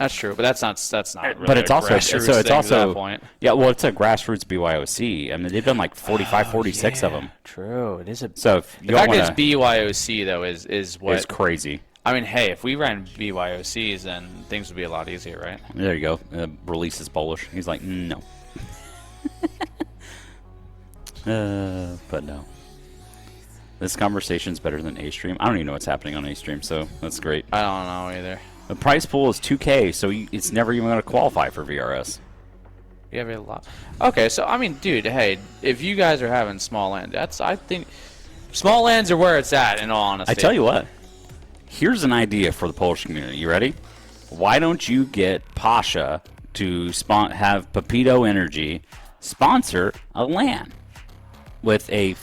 That's true, but that's not really
But it's
a
also
grassroots
so it's
thing
also
at that point.
yeah. Well, it's a grassroots BYOC. I mean, they've done like 45, 46 of them.
True, it is a.
So if
The
you
fact
want
that it's BYOC though is what
is crazy.
I mean. Hey, if we ran BYOCs, then things would be a lot easier, right?
There you go. Release is Polish. He's like, no. But no. This conversation's better than A-Stream. I don't even know what's happening on A-Stream, so that's great.
I don't know either.
The prize pool is 2K, so it's never even going to qualify for VRS.
You have a lot. Okay, so I mean, dude, hey, if you guys are having small land, I think small lands are where it's at. In all honesty,
I tell you what. Here's an idea for the Polish community. You ready? Why don't you get Pasha to have Pepito Energy sponsor a LAN with a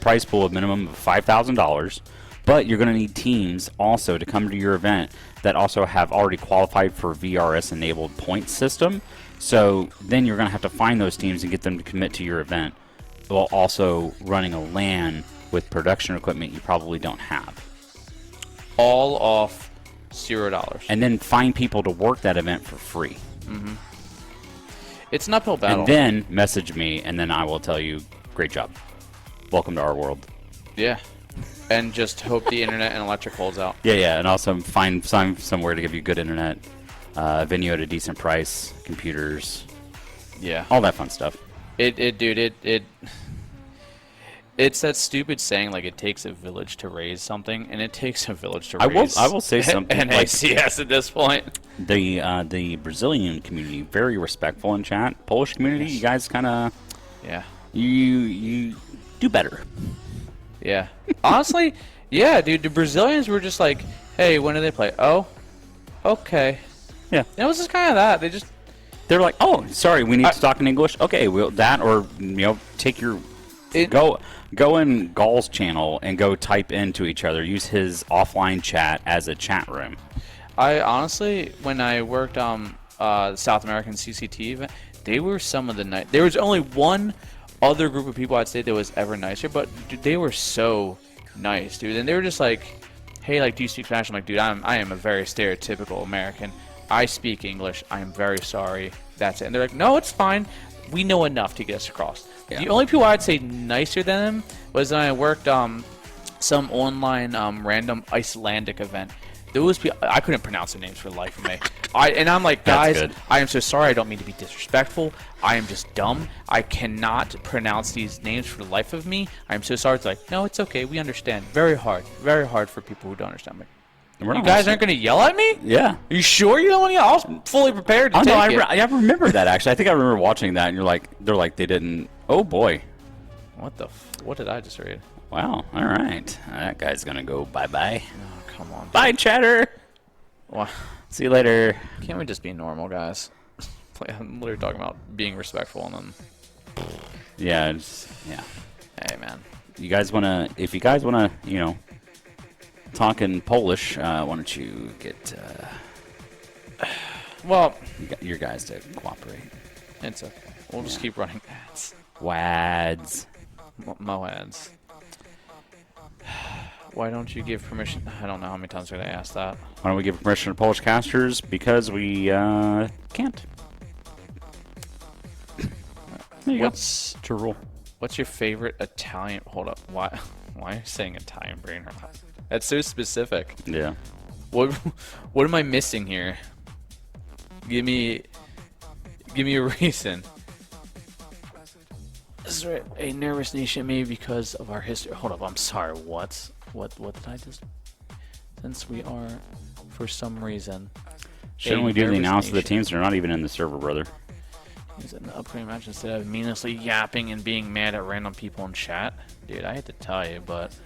prize pool of minimum of $5,000, but you're going to need teams also to come to your event that also have already qualified for VRS-enabled point system. So then you're going to have to find those teams and get them to commit to your event, while also running a LAN with production equipment you probably don't have.
All off $0.
And then find people to work that event for free.
Mm-hmm. It's an uphill battle.
And then message me, and then I will tell you, great job. Welcome to our world.
Yeah. And just hope the internet and electric holds out.
Yeah, and also find somewhere to give you good internet, venue at a decent price, computers.
Yeah.
All that fun stuff.
It's that stupid saying, like, it takes a village to raise something, and it takes a village to raise
I will say something.
NACS at this point.
The Brazilian community, very respectful in chat. Polish community, you guys kind of...
Yeah.
You do better.
Yeah. Honestly, yeah, dude, the Brazilians were just like, hey, when do they play? Oh, okay.
Yeah.
It was just kind of that.
They're like, oh, sorry, we need to talk in English. Okay, well, that, or, take your... Go in Gall's channel and go type into each other. Use his offline chat as a chat room.
I honestly, when I worked on South American CCT event, they were some of the nice. There was only one other group of people I'd say that was ever nicer, but dude, they were so nice, dude. And they were just like, hey, like, do you speak Spanish? I'm like, dude, I am a very stereotypical American. I speak English. I am very sorry. That's it. And they're like, no, it's fine. We know enough to get us across. Yeah. The only people I'd say nicer than them was when I worked some online random Icelandic event. Those people, I couldn't pronounce their names for the life of me. I'm like, guys, I am so sorry. I don't mean to be disrespectful. I am just dumb. I cannot pronounce these names for the life of me. I am so sorry. It's like, no, it's okay. We understand. Very hard for people who don't understand me. You guys aren't going to yell at me?
Yeah.
Are you sure you don't want to yell? I was fully prepared to take it.
I remember that, actually. I think I remember watching that, and they didn't... Oh, boy.
What did I just read?
Wow. All right. That guy's going to go bye-bye.
Oh, come on. Dude.
Bye, chatter.
What?
See you later.
Can't we just be normal, guys? I'm literally talking about being respectful, and then...
Yeah.
Hey, man.
If you guys want to, talk in Polish, why don't you get
well,
your guys to cooperate.
It's okay. We'll just keep running ads.
WADs.
Mo ads. Why don't you give permission? I don't know how many times did I ask that.
Why don't we give permission to Polish casters? Because we can't. There you go. It's a rule.
What's your favorite Italian? Hold up. Why are you saying Italian brain? That's so specific.
Yeah.
What am I missing here? Give me a reason. This is right. A nervous nation, maybe because of our history. Hold up. I'm sorry. What did I just? Since we are, for some reason.
Shouldn't we do the announce of the teams? They're not even in the server, brother.
Is it an upgrade match instead of meaninglessly yapping and being mad at random people in chat? Dude, I hate to tell you, but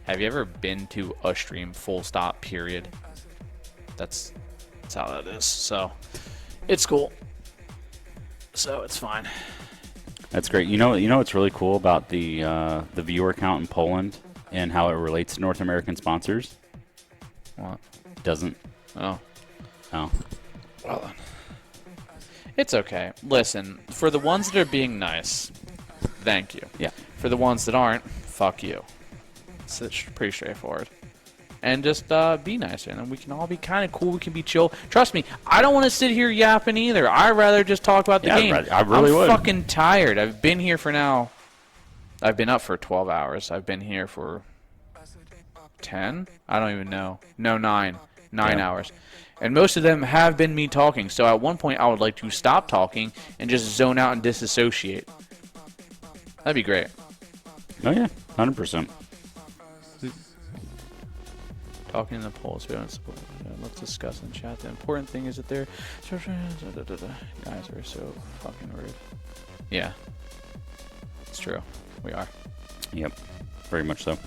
have you ever been to a stream full stop period? That's how that is. So it's cool. So it's fine.
That's great. You know what's really cool about the viewer count in Poland and how it relates to North American sponsors?
What?
Doesn't.
Oh.
Oh.
Well then. It's okay. Listen, for the ones that are being nice, thank you.
Yeah.
For the ones that aren't, fuck you. It's pretty straightforward. and just be nicer, and then we can all be kind of cool. We can be chill. Trust me, I don't want to sit here yapping either. I'd rather just talk about the game.
I really would.
I'm fucking tired. I've been here for now. I've been up for 12 hours. I've been here for 10? I don't even know. No, 9. 9 hours. And most of them have been me talking. So at one point, I would like to stop talking and just zone out and disassociate. That'd be great.
Oh, yeah. 100%.
Talking in the polls. Let's discuss in chat. The important thing is that they're... Guys are so fucking rude. Yeah. It's true. We are.
Yep. Very much so.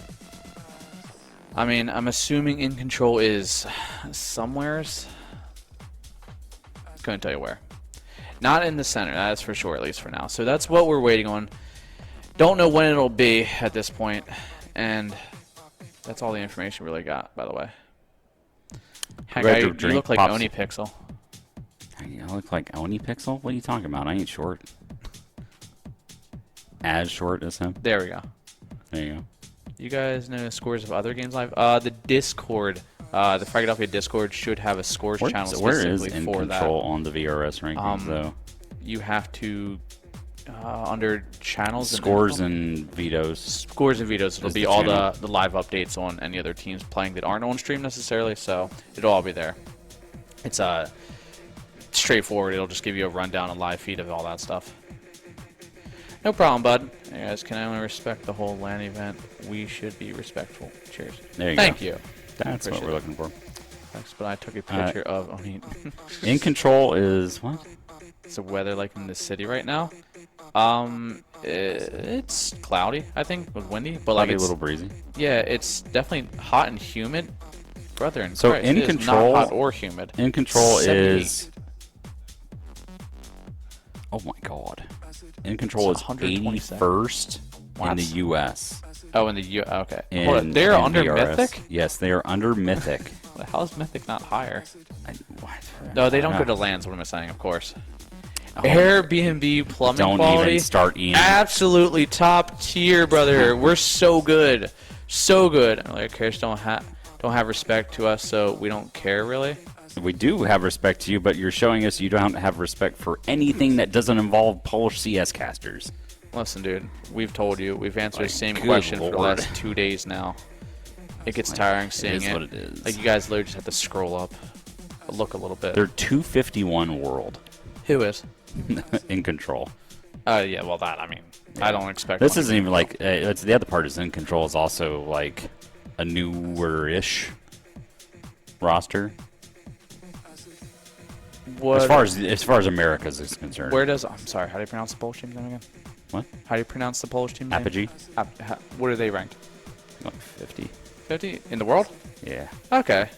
I mean, I'm assuming In Control is somewheres. Couldn't tell you where. Not in the center, that's for sure, at least for now. So that's what we're waiting on. Don't know when it'll be at this point, and that's all the information we really got, by the way. Hey, you look like Oni Pixel.
I look like Oni Pixel? What are you talking about? I ain't short. As short as him?
There we go.
There you go.
You guys know scores of other games live? The Discord, the Fragadelphia Discord should have a scores channel specifically
In
for that.
Control on the VRS rankings, though?
You have to, under channels,
scores and vetoes.
Scores and vetoes. It'll be all the live updates on any other teams playing that aren't on stream necessarily, so it'll all be there. It's straightforward. It'll just give you a rundown, a live feed of all that stuff. No problem, bud. Hey guys, can I only respect the whole LAN event? We should be respectful. Cheers.
There you
Thank
go.
you.
That's what we're looking for.
Thanks, but I took a picture of Oni.
In Control is what?
It's the weather like in the city right now. It's cloudy, I think, with windy, but like
Probably
it's
a little breezy.
Yeah, it's definitely hot and humid. Brother in
So
Christ,
In
it is
Control,
not hot or humid.
In Control
78.
is. Oh my God. In Control is 81st in the U.S.
Oh, in the U. Okay.
Hold on,
they're under
VRS.
Mythic?
Yes, they are under Mythic.
How is Mythic not higher?
What?
No, they don't go to lands. What am I saying? Of course.
Oh,
Airbnb plumbing
don't
quality.
Even start Ian.
Absolutely top tier, brother. We're so good, so good. I'm like, Chris, don't have respect to us, so we don't care really.
We do have respect to you, but you're showing us you don't have respect for anything that doesn't involve Polish CS casters.
Listen, dude, we've told you. We've answered the same
good
question for the
Lord.
last 2 days now. It gets tiring seeing
It is what it is.
Like, you guys literally just have to scroll up, look a little bit.
They're 251 world.
Who is?
In Control.
Yeah, well, that, I mean, I don't expect
This
one
isn't
to be
even like, it's the other part is In Control is also like a newer-ish roster.
What,
As far as America's is concerned.
Where does, I'm sorry, how do you pronounce the Polish team name again?
What?
How do you pronounce the Polish team name?
Apogee?
What are they ranked?
Like 50.
50? In the world?
Yeah.
Okay.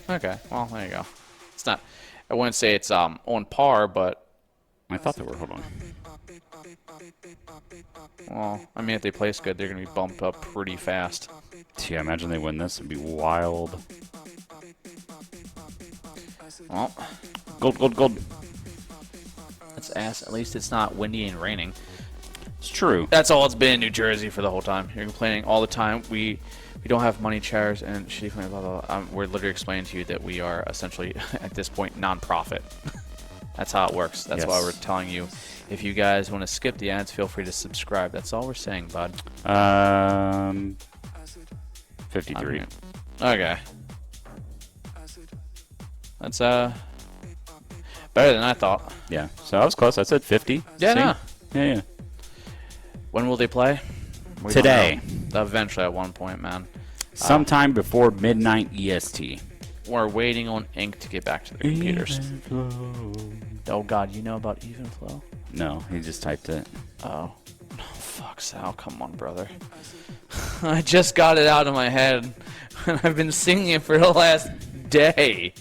Okay, well, there you go. It's not, I wouldn't say it's on par, but...
I thought they were, hold on.
Well, I mean, if they place good, they're going to be bumped up pretty fast.
Yeah, imagine they win this. It'd be wild.
Well,
Gold.
let's ask. At least it's not windy and raining.
It's true.
That's all it's been in New Jersey for the whole time. You're complaining all the time. We don't have money chairs and shitty blah, blah, blah. We're literally explaining to you that we are essentially, at this point, non-profit. That's how it works. That's why we're telling you. If you guys want to skip the ads, feel free to subscribe. That's all we're saying, bud.
53.
Okay. That's better than I thought.
Yeah. So I was close. I said 50.
Yeah.
See? Yeah.
When will they play? We don't
Today.
know. Eventually, at one point, man.
Sometime before midnight EST.
We're waiting on Ink to get back to the computers. Oh God, you know about Even Flow?
No, he just typed it.
Oh. Fuck's sake, come on, brother. I just got it out of my head, and I've been singing it for the last day.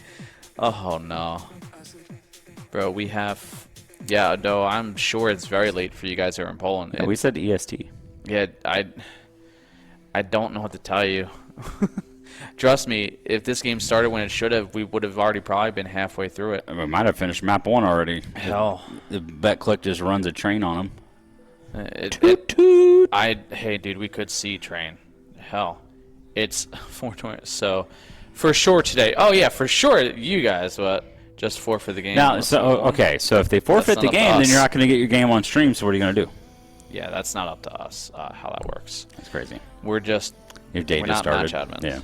Oh no. Bro, we have... Yeah, no, I'm sure it's very late for you guys who are in Poland.
Yeah, we said EST.
Yeah, I don't know what to tell you. Trust me, if this game started when it should have, we would have already probably been halfway through it.
We might have finished map 1 already.
Hell.
The BetClick just runs a train on him.
Hey, dude, we could see train. Hell. It's 420. So, for sure today. Oh yeah, for sure you guys, but just forfeit the game.
Now, so if they forfeit the game, then you're not going to get your game on stream. So what are you going to do?
Yeah, that's not up to us how that works.
That's crazy.
We're just
Your day
we're
just
not
started.
match admins.
Yeah.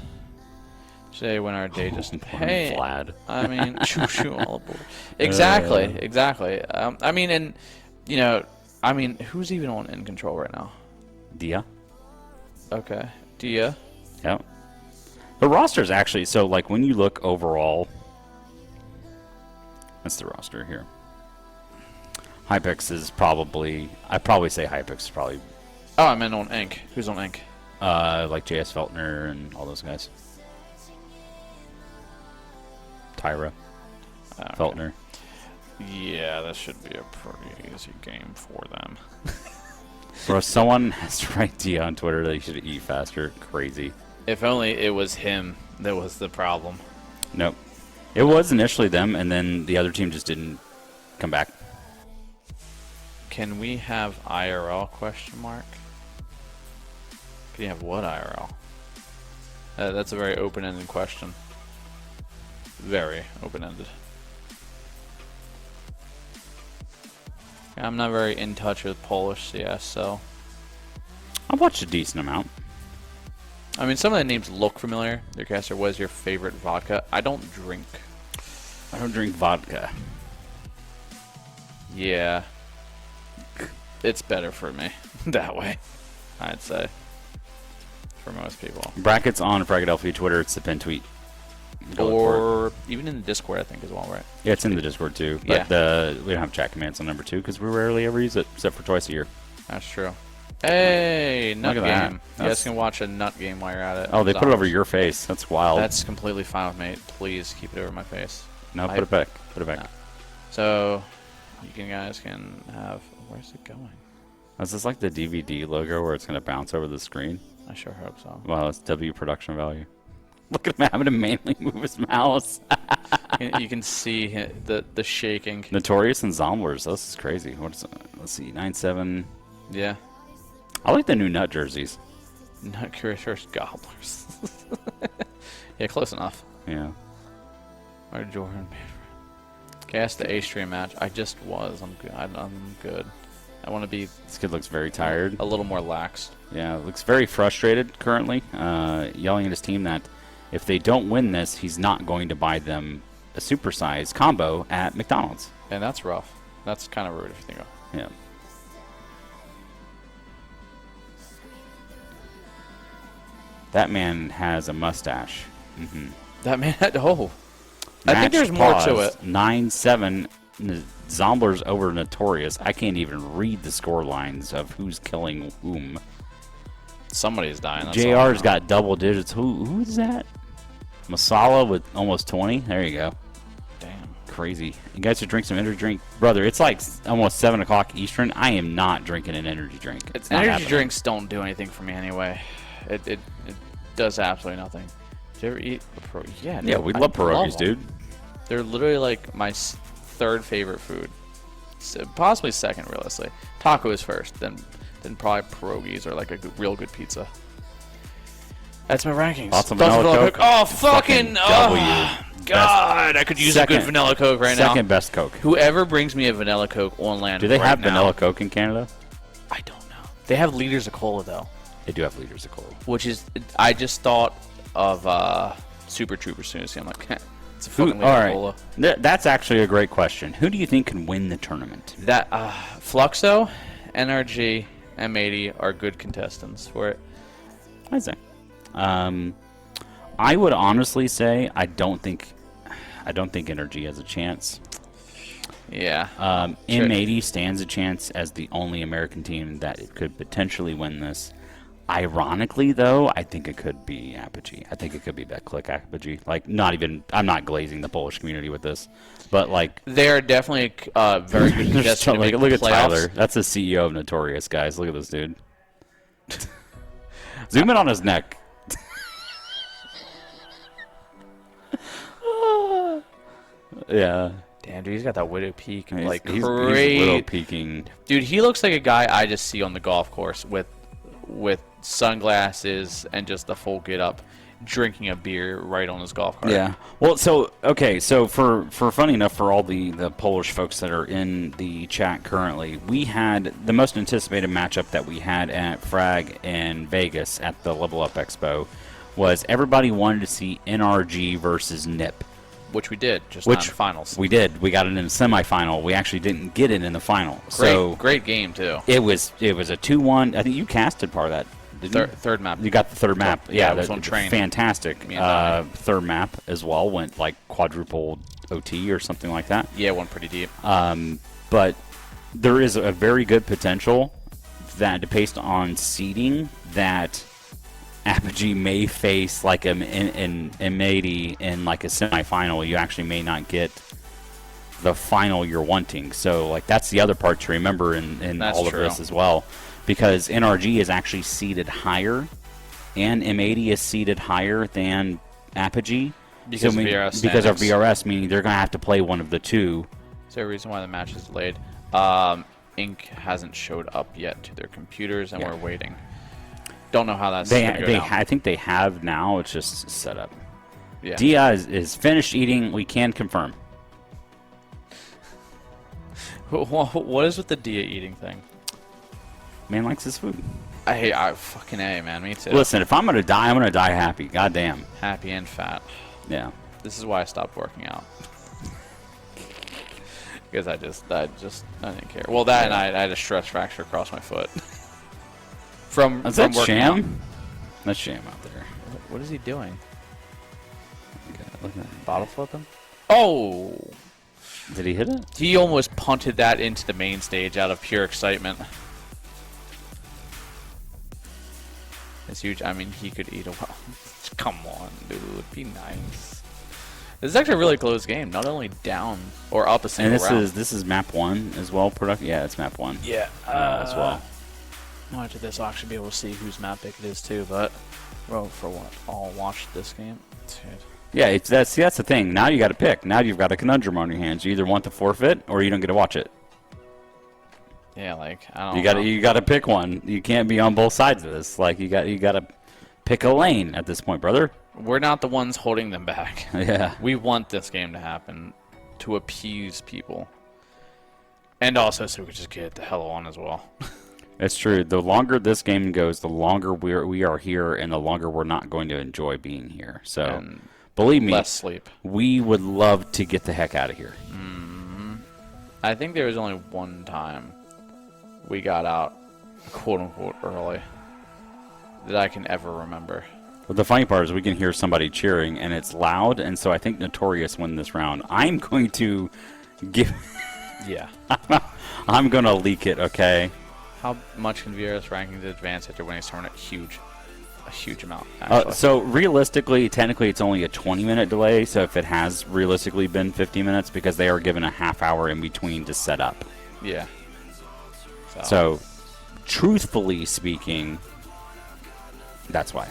Today when our day just
Hey, Vlad.
I mean, shoo all aboard. Exactly. I mean, and I mean, who's even on in control right now?
Dia.
Okay, Dia.
Yep. The roster's actually so like when you look overall. That's the roster here. Hypix is probably. I'd probably say Hypix is probably.
Oh, I meant on Ink. Who's on Ink?
Like JS Feltner and all those guys. Tyra.
Okay.
Feltner.
Yeah, that should be a pretty easy game for them.
Bro, someone has to write Dia on Twitter that he should eat faster. Crazy.
If only it was him that was the problem.
Nope. It was initially them, and then the other team just didn't come back.
Can we have IRL question mark? Can you have what IRL? That's a very open-ended question. Very open-ended. I'm not very in touch with Polish CS, so...
I've watched a decent amount.
I mean, some of the names look familiar. Their caster, what is your favorite vodka? I don't drink.
I don't drink vodka.
Yeah. It's better for me that way, I'd say. For most people.
Brackets on Fragadelphia Twitter. It's the pin tweet. Go look for
Or even in the Discord, I think, as well, right?
it. Yeah, it's in the Discord too. But we don't have chat commands on number 2 because we rarely ever use it except for twice a year.
That's true. Hey, nut
Look at that.
game. You guys can watch a nut game while you're at it.
Oh, they put it over your face. That's wild.
That's completely fine with me. Please keep it over my face.
No, put it back. Put it back.
No. So, guys can have. Where's it going?
Is this like the DVD logo where it's going to bounce over the screen?
I sure hope so.
Wow, it's W production value. Look at him having to manually move his mouse.
You can see the shaking.
Notorious and Zomblers. This is crazy. What's let's see, 9-7.
Yeah.
I like the new nut jerseys.
Nut Curators Gobblers. Yeah, close enough.
Yeah.
Or Jordan. Cast the A-stream match. I just was. I'm good. I'm good. I want to be.
This kid looks very tired.
A little more lax.
Yeah, looks very frustrated currently. Yelling at his team that if they don't win this, he's not going to buy them a supersized combo at McDonald's.
And that's rough. That's kind of rude if you think of it.
Yeah. That man has a mustache. Mm-hmm.
That man had. Oh. I think there's more to it.
9-7. Zomblers over Notorious. I can't even read the score lines of who's killing whom.
Somebody's dying. That's
JR's got double digits. Who's that? Masala with almost 20. There you go.
Damn.
Crazy. You guys should drink some energy drink. Brother, it's like almost 7 o'clock Eastern. I am not drinking an energy drink. It's not
energy
happening.
drinks don't do anything for me anyway. It does absolutely nothing. Did you ever eat a pierogi? Yeah.
Yeah, we love pierogies, dude.
They're literally like my third favorite food. Possibly second, realistically. Taco is first, then probably pierogies or like a real good pizza. That's my rankings.
Lots of vanilla Coke.
Oh, fucking
W.
God, I could use a good vanilla Coke right now.
Second best Coke.
Whoever brings me a vanilla Coke on land.
Do they have
now,
vanilla Coke in Canada?
I don't know. They have liters of cola though.
They do have liters of cola.
Which is, I just thought of Super Troopers as soon as I'm like, it's a fucking liter of cola.
That's actually a great question. Who do you think can win the tournament?
That Fluxo, NRG, M80 are good contestants for it.
I say. I would honestly say I don't think Energy has a chance.
Yeah.
M80 stands a chance as the only American team that it could potentially win this. Ironically, though, I think it could be Apogee. I think it could be BetClick Apogee. Like, I'm not glazing the Polish community with this, but like
they're definitely very good contestants.
Look at Tyler. That's the CEO of Notorious, guys. Look at this dude. Zoom in on his neck. Yeah.
Damn, dude, he's got that widow peak.
He's
Like,
he's
great.
widow peaking.
Dude, he looks like a guy I just see on the golf course with sunglasses, and just the full get up, drinking a beer right on his golf cart.
Yeah. Well, so okay, so for funny enough for all the Polish folks that are in the chat currently, we had the most anticipated matchup that we had at Frag in Vegas at the Level Up Expo was everybody wanted to see NRG versus NIP.
Which we did, just not in the finals.
We did. We got it in the semifinal. We actually didn't get it in the final.
Great game too.
It was a 2-1. I think you casted part of that.
Third map.
You got the third map.
Yeah, it was on train.
Fantastic. Third map as well. Went like quadruple OT or something like that.
Yeah, went pretty deep.
But there is a very good potential that based on seeding that Apogee may face like in Mady in like a semifinal. You actually may not get the final you're wanting. So like that's the other part to remember in all of this as well. Because NRG is actually seeded higher, and M80 is seeded higher than Apogee.
Because of
VRS, meaning they're going to have to play one of the two.
Is there a reason why the match is delayed? Inc. hasn't showed up yet to their computers, and we're waiting. Don't know how that's going to go down.
I think they have now. It's just set up.
Yeah.
Dia is finished eating. We can confirm.
What is with the Dia eating thing?
Man likes his food.
I fucking A, man. Me too.
Listen, if I'm gonna die, I'm gonna die happy. Goddamn.
Happy and fat.
Yeah.
This is why I stopped working out. Because I didn't care. Well, that and I had a stress fracture across my foot. from
Is that
working
Sham?
out.
That's Sham out there.
What is he doing?
Look at that.
Bottle flipping? Oh!
Did he hit it?
He almost punted that into the main stage out of pure excitement. It's huge. I mean, he could eat a well. Come on, dude. Be nice. This is actually a really close game. Not only down or up a single round.
And this is map 1 as well. Yeah, it's map 1.
Yeah.
As well.
After this, I'll actually be able to see whose map pick it is too. But well, for what? I'll watch this game. Dude.
Yeah, that's the thing. Now you got to pick. Now you've got a conundrum on your hands. You either want the forfeit or you don't get to watch it.
Yeah, like I don't know.
You got to pick one. You can't be on both sides of this. Like you got to pick a lane at this point, brother.
We're not the ones holding them back.
Yeah.
We want this game to happen to appease people. And also so we could just get the hell on as well.
It's true. The longer this game goes, the longer we are here and the longer we're not going to enjoy being here. So
And
believe me,
less sleep.
We would love to get the heck out of here.
I think there was only one time we got out quote-unquote early that I can ever remember.
Well, the funny part is we can hear somebody cheering, and it's loud, and so I think Notorious won this round. I'm going to give...
Yeah.
I'm going to leak it, okay?
How much can VRS rankings advance after winning this tournament? Huge. A huge amount, actually.
So realistically, technically, it's only a 20-minute delay, so if it has realistically been 50 minutes, because they are given a half hour in between to set up.
Yeah.
So, truthfully speaking, that's why.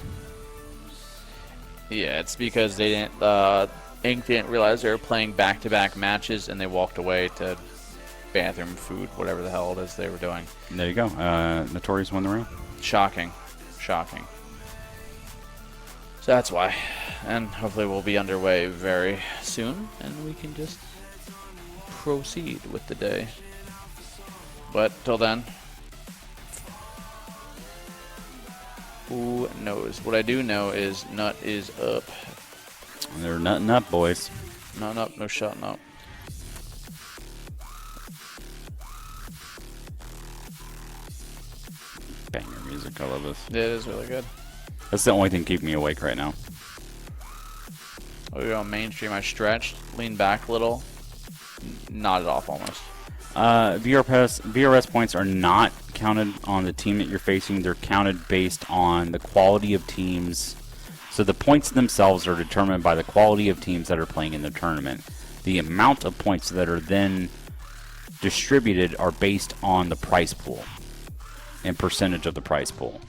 Yeah, it's because they didn't. Inc. didn't realize they were playing back-to-back matches, and they walked away to bathroom, food, whatever the hell it is they were doing.
There you go. Notorious won the round.
Shocking. So that's why. And hopefully we'll be underway very soon, and we can just proceed with the day. But till then, who knows? What I do know is Nut is up.
They're nutting up, boys.
Nut up, no shutting up.
Banger music. I love this.
It is really good.
That's the only thing keeping me awake right now.
Oh, you're on mainstream. I stretched, leaned back a little, nodded off almost.
VRS points are not counted on the team that you're facing. They're counted based on the quality of teams. So the points themselves are determined by the quality of teams that are playing in the tournament. The amount of points that are then distributed are based on the prize pool and percentage of the prize pool.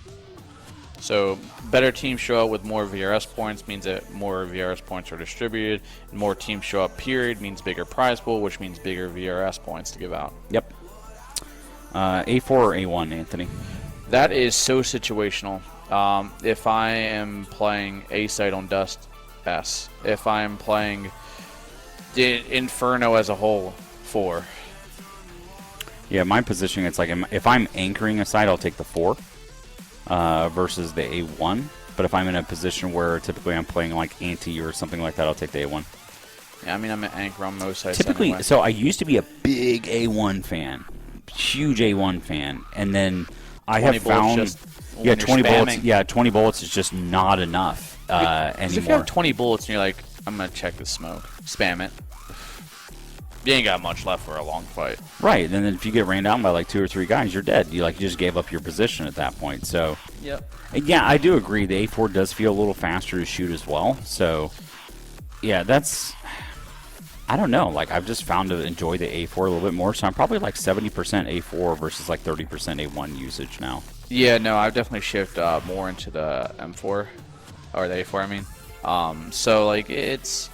So better teams show up with more VRS points means that more VRS points are distributed. More teams show up period means bigger prize pool, which means bigger VRS points to give out.
Yep. A4 or A1, Anthony?
That is so situational. If I am playing A site on Dust, S. If I am playing Inferno as a whole, 4.
Yeah, my positioning, it's like if I'm anchoring a site, I'll take the 4 versus the A1. But if I'm in a position where typically I'm playing like anti or something like that, I'll take the A1.
Yeah, I mean, I'm an anchor on most sites
Typically,
anyway.
so I used to be a big A1 fan, huge A1 fan, and then I have found,
just
yeah,
when
20
you're
bullets.
spamming.
Yeah, 20 bullets is just not enough anymore.
If you have 20 bullets and you're like, I'm gonna check the smoke, spam it. You ain't got much left for a long fight.
Right, and then if you get ran down by like 2 or 3 guys, you're dead. You just gave up your position at that point. So,
Yep.
yeah, I do agree. The A4 does feel a little faster to shoot as well. So, yeah, that's. I don't know. Like, I've just found to enjoy the A4 a little bit more. So I'm probably like 70% A4 versus like 30% A1 usage now.
Yeah, no, I've definitely shifted more into the M4 or the A4. I mean, so like it's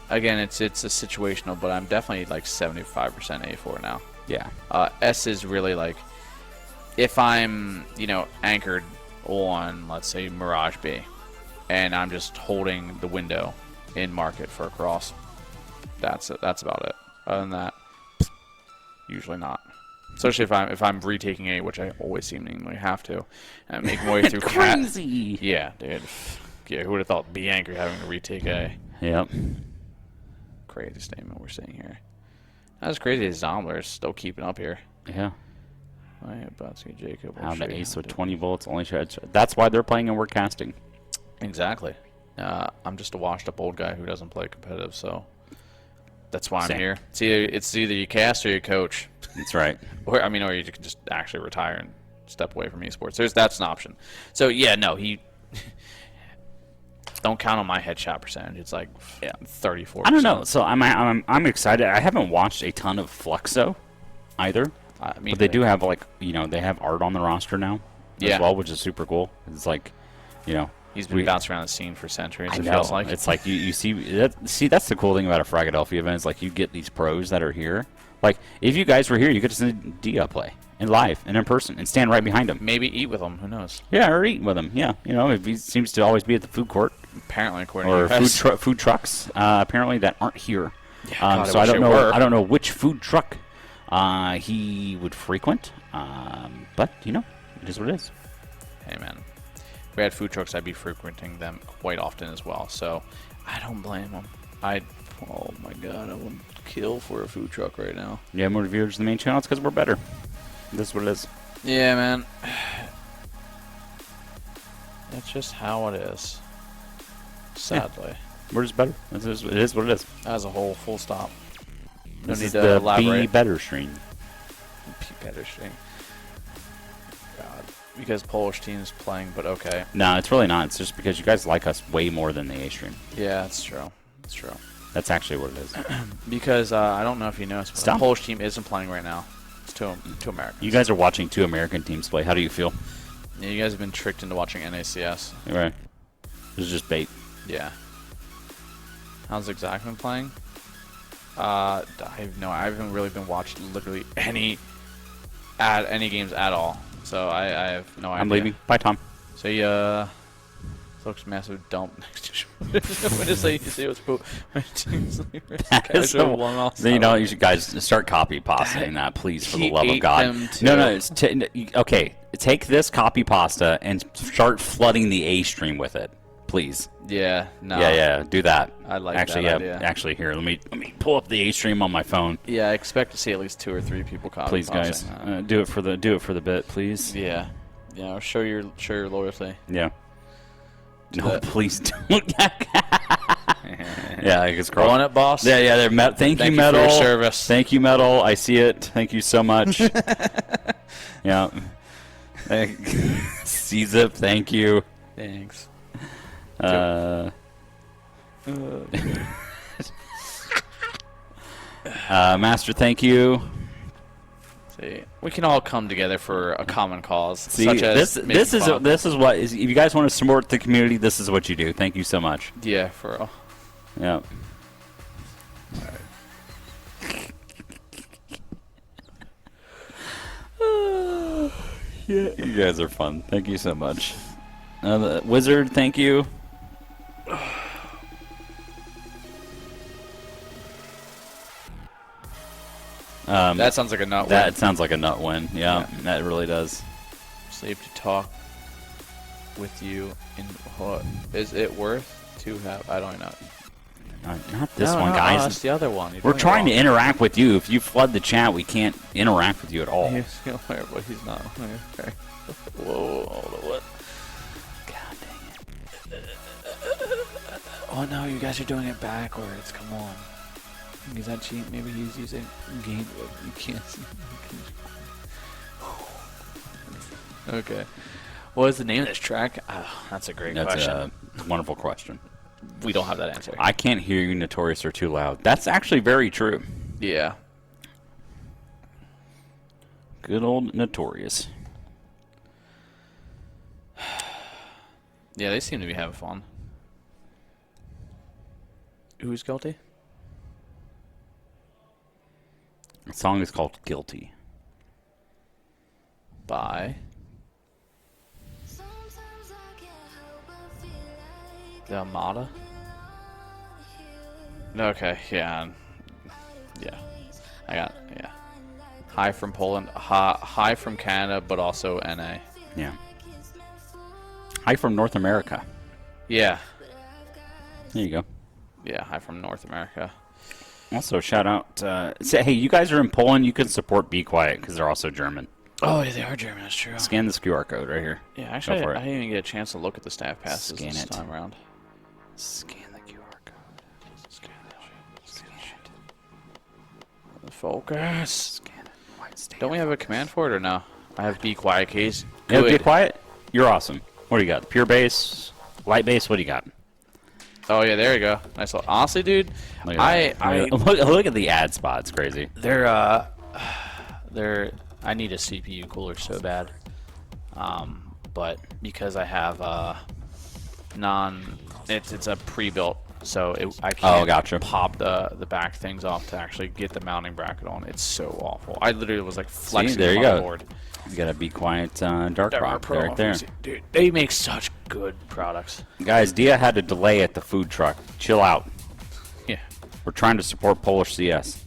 again, it's a situational, but I'm definitely like 75% A4 now.
Yeah.
S is really like if I'm anchored on, let's say, Mirage B, and I'm just holding the window in market for a cross. That's it. That's about it. Other than that, usually not. Especially if I'm retaking A, which I always seemingly have to, and make my way through
Crazy.
Yeah, dude. Yeah, who would have thought B anchor having to retake A?
Yep.
Crazy statement we're seeing here. That's crazy. Zombler is still keeping up here.
Yeah.
Batsky, Jacob.
How the ace with 20 bullets only shots. That's why they're playing and we're casting.
Exactly. I'm just a washed-up old guy who doesn't play competitive, so that's why I'm
Same.
here. It's either you cast or you coach.
That's right.
Or you can just actually retire and step away from esports. That's an option. So yeah, no, he. Don't count on my headshot percentage. It's like 34%.
I don't know. So I'm excited. I haven't watched a ton of Fluxo either. But they do have they have Art on the roster now as well, which is super cool. It's like,
he's been bouncing around the scene for centuries.
I
It
know.
feels like
It's like you see that's the cool thing about a Fragadelphia event is like you get these pros that are here. Like if you guys were here, you could just see Dia play in live and in person and stand right behind him.
Maybe eat with him. Who knows?
Yeah, or eat with him. Yeah, if he seems to always be at the food court.
Apparently, according
or
to you
food trucks apparently that aren't here.
Yeah, God,
so I
wish
don't
they
know.
were.
I don't know which food truck he would frequent. But it is what it is.
Hey man, if we had food trucks, I'd be frequenting them quite often as well. So I don't blame them. Oh my God, I would kill for a food truck right now.
Yeah, more viewers than the main channel. It's because we're better. This is what it is.
Yeah, man. That's just how it is. Sadly.
We're just better. It is what it is.
As a whole, full stop. No
This
need
is
to
the
elaborate.
Be Better stream.
Be better stream. God. Because Polish team's playing, but okay.
No, it's really not. It's just because you guys like us way more than the A stream.
Yeah, that's true. That's true.
That's actually what it is.
Because I don't know if you noticed, but
Stop.
the Polish team isn't playing right now. It's two Americans.
You guys are watching 2 American teams play. How do you feel?
Yeah, you guys have been tricked into watching NACS.
You're right. This is just bait.
Yeah. How's Exact been playing? I haven't really been watching literally any games at all. So I have no idea.
I'm leaving. Bye, Tom.
So looks massive dump next to when you say what's cool.
You should guys start copy pasting that, please, for the love of God. No, okay. Take this copy pasta and start flooding the A stream with it, please.
Yeah, no.
Yeah, do that.
I like
actually,
that idea.
Actually, here, let me pull up the A stream on my phone.
Yeah, I expect to see at least 2 or 3 people copy.
Please, guys, do it for the bit, please.
Yeah, show your loyalty.
Yeah. No, please don't. Yeah, I guess
Going it, boss.
Yeah. They're thank you, Metal.
For your service.
Thank you, Metal. I see it. Thank you so much. Yeah. C-Zip, thank you.
Thanks.
Master, thank you.
See, we can all come together for a common cause.
See,
such as
this is what is. If you guys want to support the community, this is what you do. Thank you so much.
Yeah, for real.
Yeah. You guys are fun. Thank you so much. The Wizard, thank you.
That sounds like a nut
That
win.
sounds like a nut win. Yeah, that really does.
Slave to talk with you in what is it worth to have? I don't know.
Not this
No,
one,
no,
guys.
No, that's the other one.
We're trying to interact with you. If you flood the chat, we can't interact with you at all.
He's aware, but he's not aware. Okay. Whoa, hold on, what?
God dang it.
Oh no, you guys are doing it backwards. Come on. Is that cheat? Maybe he's using game. You can't see. Okay. What is the name of this track? Oh, that's a great
That's
question.
a wonderful question.
We don't have that answer.
I can't hear you, Notorious, or too loud. That's actually very true.
Yeah.
Good old Notorious.
Yeah, they seem to be having fun. Who's guilty?
The song is called Guilty.
By the Armada? Okay, yeah. Yeah. Yeah. High from Poland, high from Canada, but also NA.
Yeah. Hi from North America.
Yeah.
There you go.
Yeah, high from North America.
Also, shout out. Say, hey, you guys are in Poland. You can support Be Quiet because they're also German.
Oh, yeah, they are German, that's true.
Scan this QR code right here.
Yeah, actually,
Go for
I
it.
didn't even get a chance to look at the staff passes
Scan
this
it.
time around.
Scan the QR code.
Scan it. Focus.
Scan it. White state.
Don't we have a command for it or no? I have Be Quiet keys.
Yeah, Be
Good.
Quiet. You're awesome. What do you got? Pure base, light base. What do you got?
Oh yeah, there you go. Nice. Honestly, dude,
Look at that. Look at the ad spot. It's crazy.
they're I need a CPU cooler so bad, but because I have it's a pre-built, so I can't
gotcha.
pop the back things off to actually get the mounting bracket on. It's so awful. I literally was like flexing
there you
on
go.
the board.
You got to Be Quiet, Dark Rock
Pro,
right there.
dude. They make such good products.
Guys, Dia had a delay at the food truck. Chill out.
Yeah.
We're trying to support Polish CS.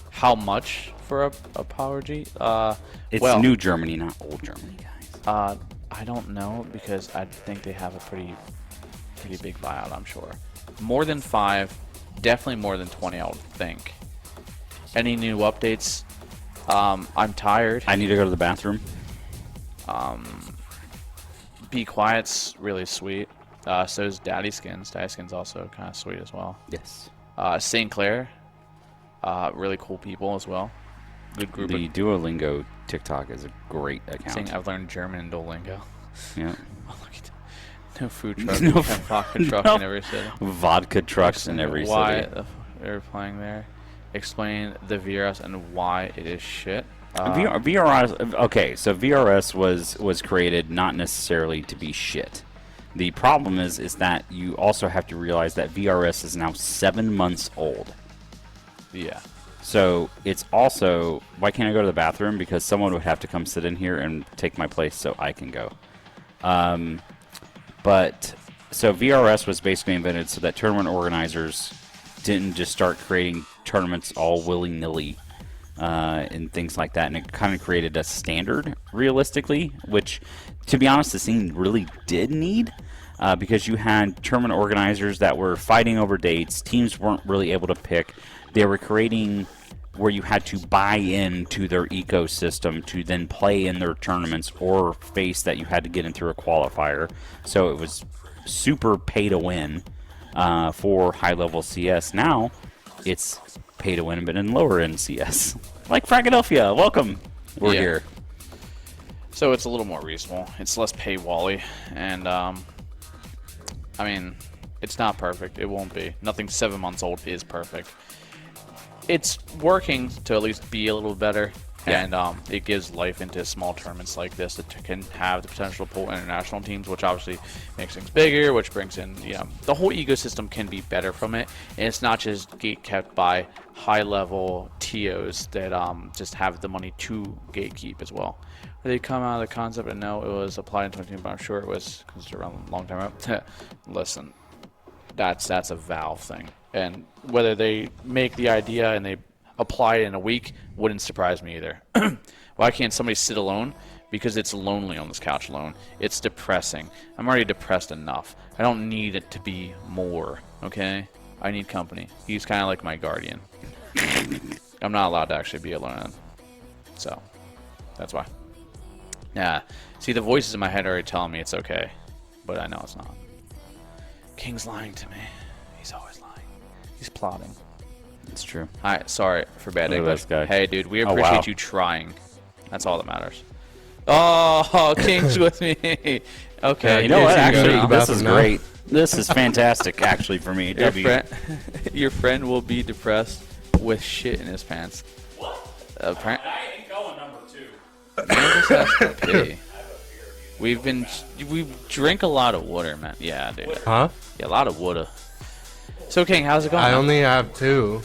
How much for a Power G?
It's
well,
New Germany, not Old Germany, guys.
I don't know because I think they have a pretty big buyout, I'm sure. More than 5, definitely more than 20, I would think. Any new updates? I'm tired.
I need to go to the bathroom.
Be Quiet's really sweet. So is Daddy Skins. Daddy Skins also kind of sweet as well.
Yes.
St. Clair, really cool people as well. Good group.
The Duolingo TikTok is a great account.
Saying I've learned German in Duolingo.
Yeah.
Oh, look at no food truck.
No
no vodka truck
no.
in every city.
Vodka trucks in every
Why
city.
they're playing there? Explain the VRS and why it is shit.
VRS. Okay, so VRS was created not necessarily to be shit. The problem is that you also have to realize that VRS is now 7 months old.
Yeah.
So it's also, why can't I go to the bathroom? Because someone would have to come sit in here and take my place so I can go. But so VRS was basically invented so that tournament organizers didn't just start creating tournaments all willy-nilly and things like that, and it kind of created a standard realistically, which to be honest the scene really did need, because you had tournament organizers that were fighting over dates. Teams weren't really able to pick. They were creating where you had to buy into their ecosystem to then play in their tournaments, or face that you had to get in through a qualifier. So it was super pay to win for high level CS. Now it's pay to win but in lower end CS. Like Fragadelphia, welcome. We're here.
So it's a little more reasonable. It's less paywally, and I mean, it's not perfect. It won't be. Nothing 7 months old is perfect. It's working to at least be a little better. And it gives life into small tournaments like this that can have the potential to pull international teams, which obviously makes things bigger, which brings in, the whole ecosystem can be better from it. And it's not just gate kept by high-level TOs that just have the money to gatekeep as well. They come out of the concept, and no, it was applied in 2020, but I'm sure it was because it's around a long time up. Listen, that's a Valve thing. And whether they make the idea and they apply it in a week wouldn't surprise me either. Why can't somebody sit alone? Because it's lonely on this couch alone. It's depressing. I'm already depressed enough. I don't need it to be more, okay? I need company. He's kind of like my guardian. I'm not allowed to actually be alone. So, that's why. Yeah. See, the voices in my head are already telling me it's okay. But I know it's not. King's lying to me. He's always lying. He's plotting.
It's true.
Hi, sorry for bad
Look at
English.
this guy.
Hey, dude, we
Oh,
appreciate
wow.
you trying. That's all that matters. Oh, King's with me. Okay.
You know what?
go to
Actually,
the
this is
bathroom now.
great. This is fantastic, actually, for me.
Your friend will be depressed with shit in his pants.
I ain't going number 2.
Just has to pee. We drink a lot of water, man. Yeah, dude.
Huh?
Yeah, a lot of water. So, King, how's it going?
I
man?
only have 2.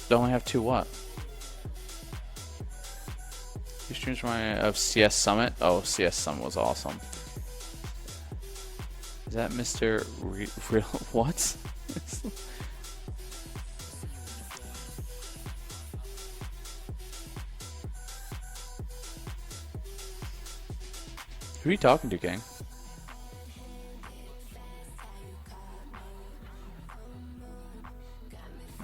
You only have 2 what? You streams of CS Summit? Oh, CS Summit was awesome. Is that Mr. Real? What? Who are you talking to, King?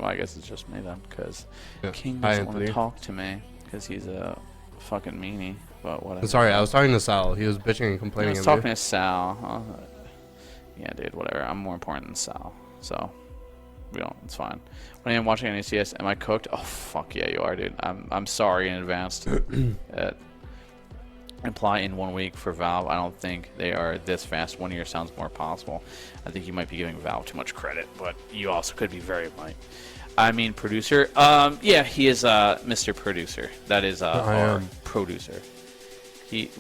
Well, I guess it's just me then, because
Yeah.
King
Hi,
doesn't want to
Anthony.
talk to me, because he's a fucking meanie. But whatever.
Sorry, I was talking to Sal. He was bitching and
I
complaining
was
of
talking
you.
to Sal. Yeah, dude, whatever. I'm more important than Sal, so we don't. It's fine. When I'm watching any CS, am I cooked? Oh fuck yeah, you are, dude. I'm sorry in advance. Imply in 1 week for Valve. I don't think they are this fast. 1 year sounds more possible. I think you might be giving Valve too much credit, but you also could be very right. I mean, producer. Yeah, he is Mr. Producer. That is our producer.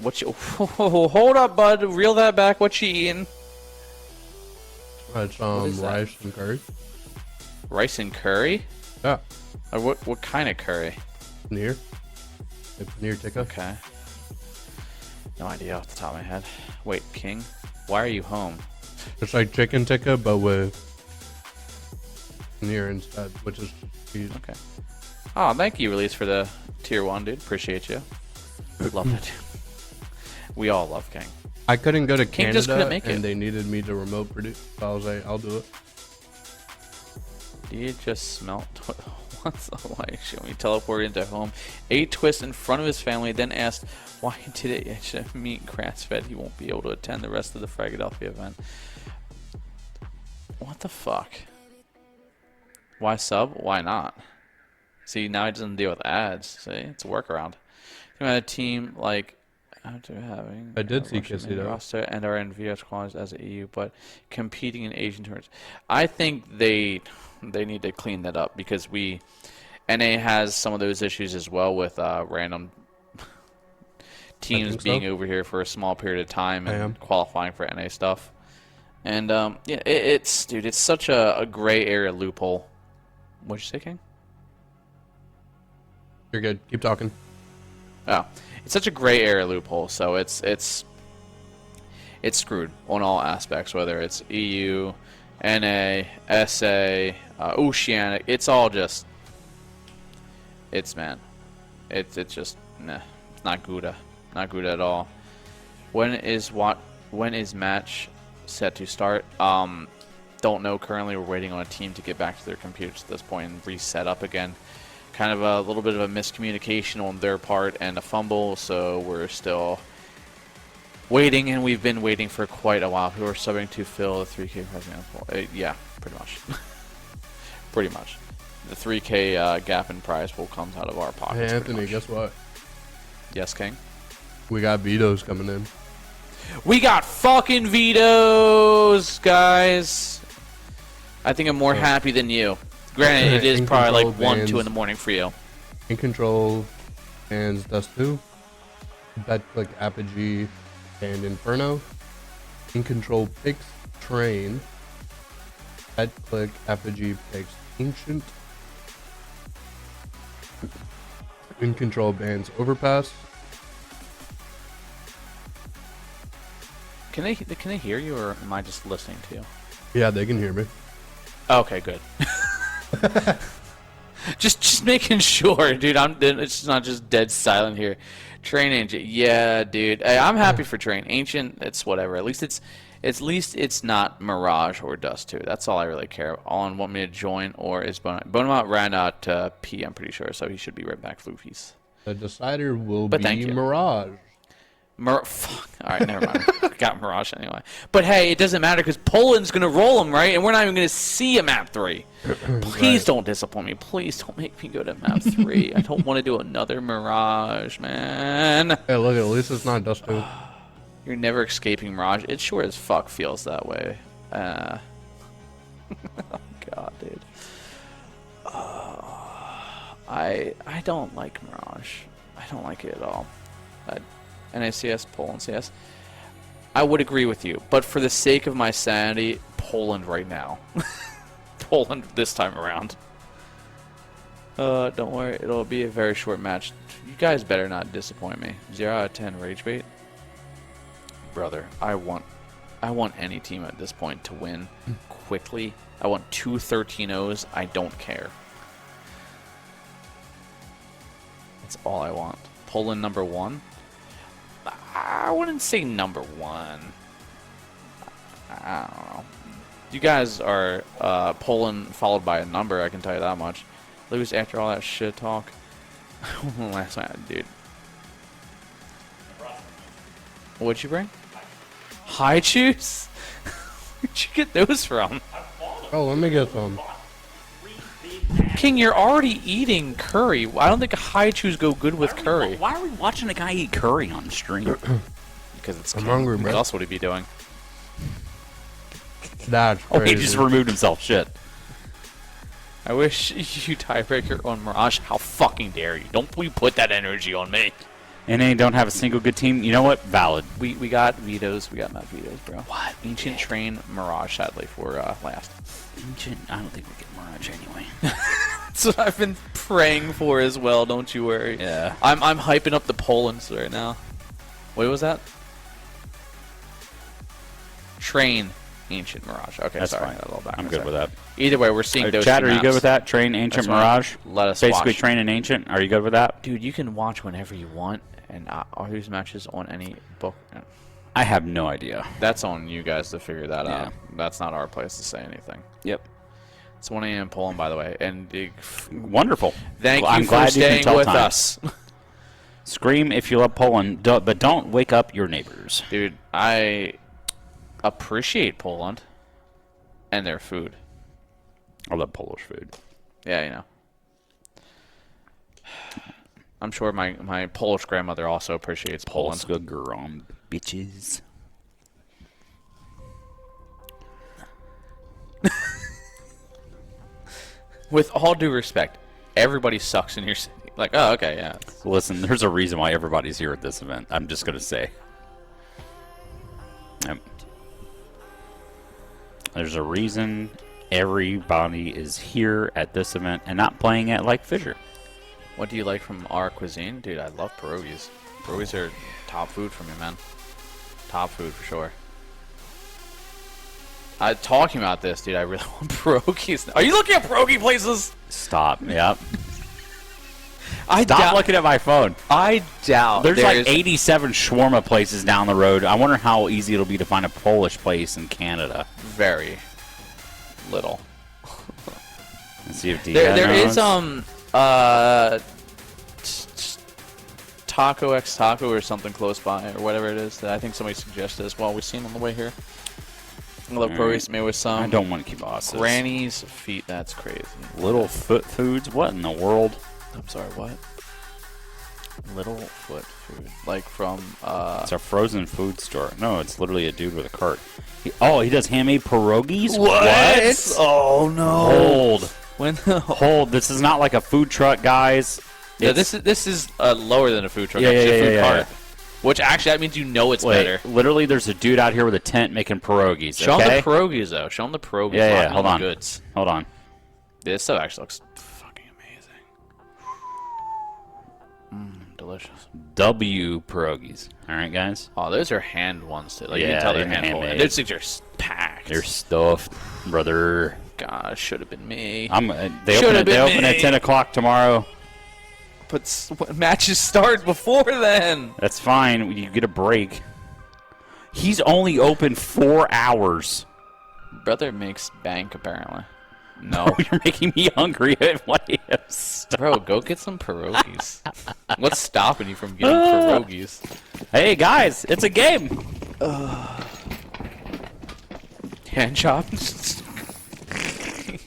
What you? Hold up, bud. Reel that back. What you eating?
It's
is that?
rice and curry.
Rice and curry?
Yeah.
What kind of curry?
Near. It's near tikka.
Okay. No idea off the top of my head. Wait, King, why are you home?
It's like chicken tikka, but with near instead, which is cheese.
Okay. Oh, thank you, Release, for the tier 1, dude. Appreciate you. Love it. We all love King.
I couldn't go to
King
Canada,
just couldn't make it.
and they needed me to remote produce. So I was like, I'll do it.
Do you just smell? What's the why show me teleport into home? Ate twist in front of his family, then asked why today I should meet grass fed. He won't be able to attend the rest of the Fragadelphia event. What the fuck? Why sub? Why not? See, now he doesn't deal with ads. See, it's a workaround. You had a team like after having
I did
a
see
Russian
Kissy,
main
though.
roster and are in VS qualifiers as a EU, but competing in Asian tournaments. I think they need to clean that up because NA has some of those issues as well with random teams
think so.
being over here for a small period of time
I
and
am.
qualifying for NA stuff. And yeah, it's such a gray area loophole. What'd you say, King?
You're good. Keep talking.
Oh, it's such a gray area loophole, so it's screwed on all aspects, whether it's EU, NA, SA, Oceanic. It's all just, it's just, nah, it's not good, not good at all. When is match set to start? Don't know currently. We're waiting on a team to get back to their computers at this point and reset up again. Kind of a little bit of a miscommunication on their part and a fumble, so we're still waiting, and we've been waiting for quite a while. Who are subbing to fill the 3K president? Yeah, pretty much. Pretty much. The 3K gap in prize will come out of our pockets.
Hey,
pretty
Anthony,
much.
guess what?
Yes, King?
We got vetoes coming in.
We got fucking vetoes, guys. I think I'm more happy than you. Granted, it is probably like 1, 2 in the morning for you.
In control bans Dust 2. Bed click Apogee and Inferno. In control picks Train. Bed click Apogee picks Ancient. In control bans Overpass.
Can they hear you, or am I just listening to you?
Yeah, they can hear me.
Okay, good. just making sure, dude. It's not just dead silent here. Train Ancient, yeah, dude. Hey, I'm happy for Train Ancient. It's whatever. At least it's not Mirage or Dust 2. That's all I really care. All I want me to join, or is Bonamont ran out P, I'm pretty sure, so he should be right back Floofies.
The decider will
But
be
thank you.
Mirage.
Fuck. All right, never mind. Got Mirage anyway. But hey, it doesn't matter because Poland's gonna roll him, right? And we're not even gonna see a map 3. Please don't disappoint me. Please don't make me go to map 3. I don't want to do another Mirage, man.
Hey, look, at least it's not Dust 2.
You're never escaping Mirage. It sure as fuck feels that way. Oh god, dude. I don't like Mirage. I don't like it at all. NACS, Poland CS. I would agree with you, but for the sake of my sanity, Poland right now. Poland this time around. Don't worry, it'll be a very short match. You guys better not disappoint me. 0 out of 10 rage bait. Brother, I want any team at this point to win quickly. I want 2 13-0s. I don't care. That's all I want. Poland number 1. I wouldn't say number 1. I don't know. You guys are Poland followed by a number, I can tell you that much. Lose after all that shit talk. Last night, dude. What'd you bring? High chews? Where'd you get those from?
Oh, let me get some.
King, you're already eating curry. I don't think high chews go good with curry.
Why are we watching a guy eat curry on stream?
Because it's
I'm
King.
hungry,
What
bro.
else would he be doing?
That's
Oh,
crazy.
he just removed himself. Shit.
I wish you tiebreaker on Mirage. How fucking dare you? Don't we put that energy on me.
And they don't have a single good team. You know what? Valid.
We got vetoes. We got map vetoes, bro. What? Ancient Train Mirage, sadly, for last.
Ancient. I don't think we get Mirage anyway.
That's what I've been praying for as well. Don't you worry.
Yeah.
I'm hyping up the Polands right now. What was that? Train Ancient Mirage. Okay,
That's
sorry.
fine.
Got a little back.
I'm good with that.
Either way, we're seeing those.
Chad,
two
are you good
maps.
with that? Train Ancient
That's fine.
Mirage?
Let us
Basically,
watch.
Train and Ancient. Are you good with that?
Dude, you can watch whenever you want, and all these matches on any book.
I have no idea.
That's on you guys to figure that
Yeah.
out. That's not our place to say anything.
Yep.
It's 1 a.m. Poland, by the way, and
Wonderful.
thank
I'm
you for
glad you can
staying
tell
with
time.
us,
Scream if you love Poland, but don't wake up your neighbors.
dude. I appreciate Poland and their food.
I love Polish food.
Yeah, you know. I'm sure my Polish grandmother also appreciates Poland.
Polska grom bitches.
With all due respect, everybody sucks in your city. Like, oh, okay, yeah.
Listen, there's a reason why everybody's here at this event. I'm just going to say. Yep. There's a reason everybody is here at this event and not playing it like Fisher.
What do you like from our cuisine? Dude, I love pierogies. Pierogies are top food for me, man. Top food for sure. Talking about this, dude, I really want pierogies. Are you looking at pierogi places?
Stop. Yep.
I
Stop looking at my phone.
I doubt.
There's like
there's
87 shawarma places down the road. I wonder how easy it'll be to find a Polish place in Canada.
very little.
Let's see if
There is
knows.
Taco X Taco or something close by or whatever it is that I think somebody suggested as well. We've seen on the way here. I love pierogies made with some
I don't want to keep bosses.
Granny's feet. That's crazy.
Little Foot Foods? What in the world?
I'm sorry, what? Little Foot Food. Like from,
It's a frozen food store. No, it's literally a dude with a cart. He does handmade pierogies?
What? Oh, no.
Hold.
When
Hold. This is not like a food truck, guys.
Yeah, this is lower than a food truck.
Yeah,
actually,
yeah,
a food
yeah,
cart.
yeah.
Which actually, that means you know it's
Wait,
better.
literally, there's a dude out here with a tent making pierogies.
Show
okay?
him the pierogies, though. Show him the pierogies.
Yeah,
not
hold
the
on.
Goods.
Hold on.
This stuff actually looks fucking amazing. Delicious.
W pierogies. All right, guys?
Oh, those are hand ones, too. Like, you
Yeah,
can tell they're
they're
handmade.
handmade.
Those things are packed.
They're stuffed, brother.
Gosh, should have been me.
They
Should've
open
been
at
me.
10 o'clock tomorrow.
But matches start before then.
That's fine. You get a break. He's only open 4 hours.
Brother makes bank, apparently. No.
You're making me hungry. What is
Bro, go get some pierogies. What's stopping you from getting pierogies?
Hey, guys, it's a game.
Hand chopped?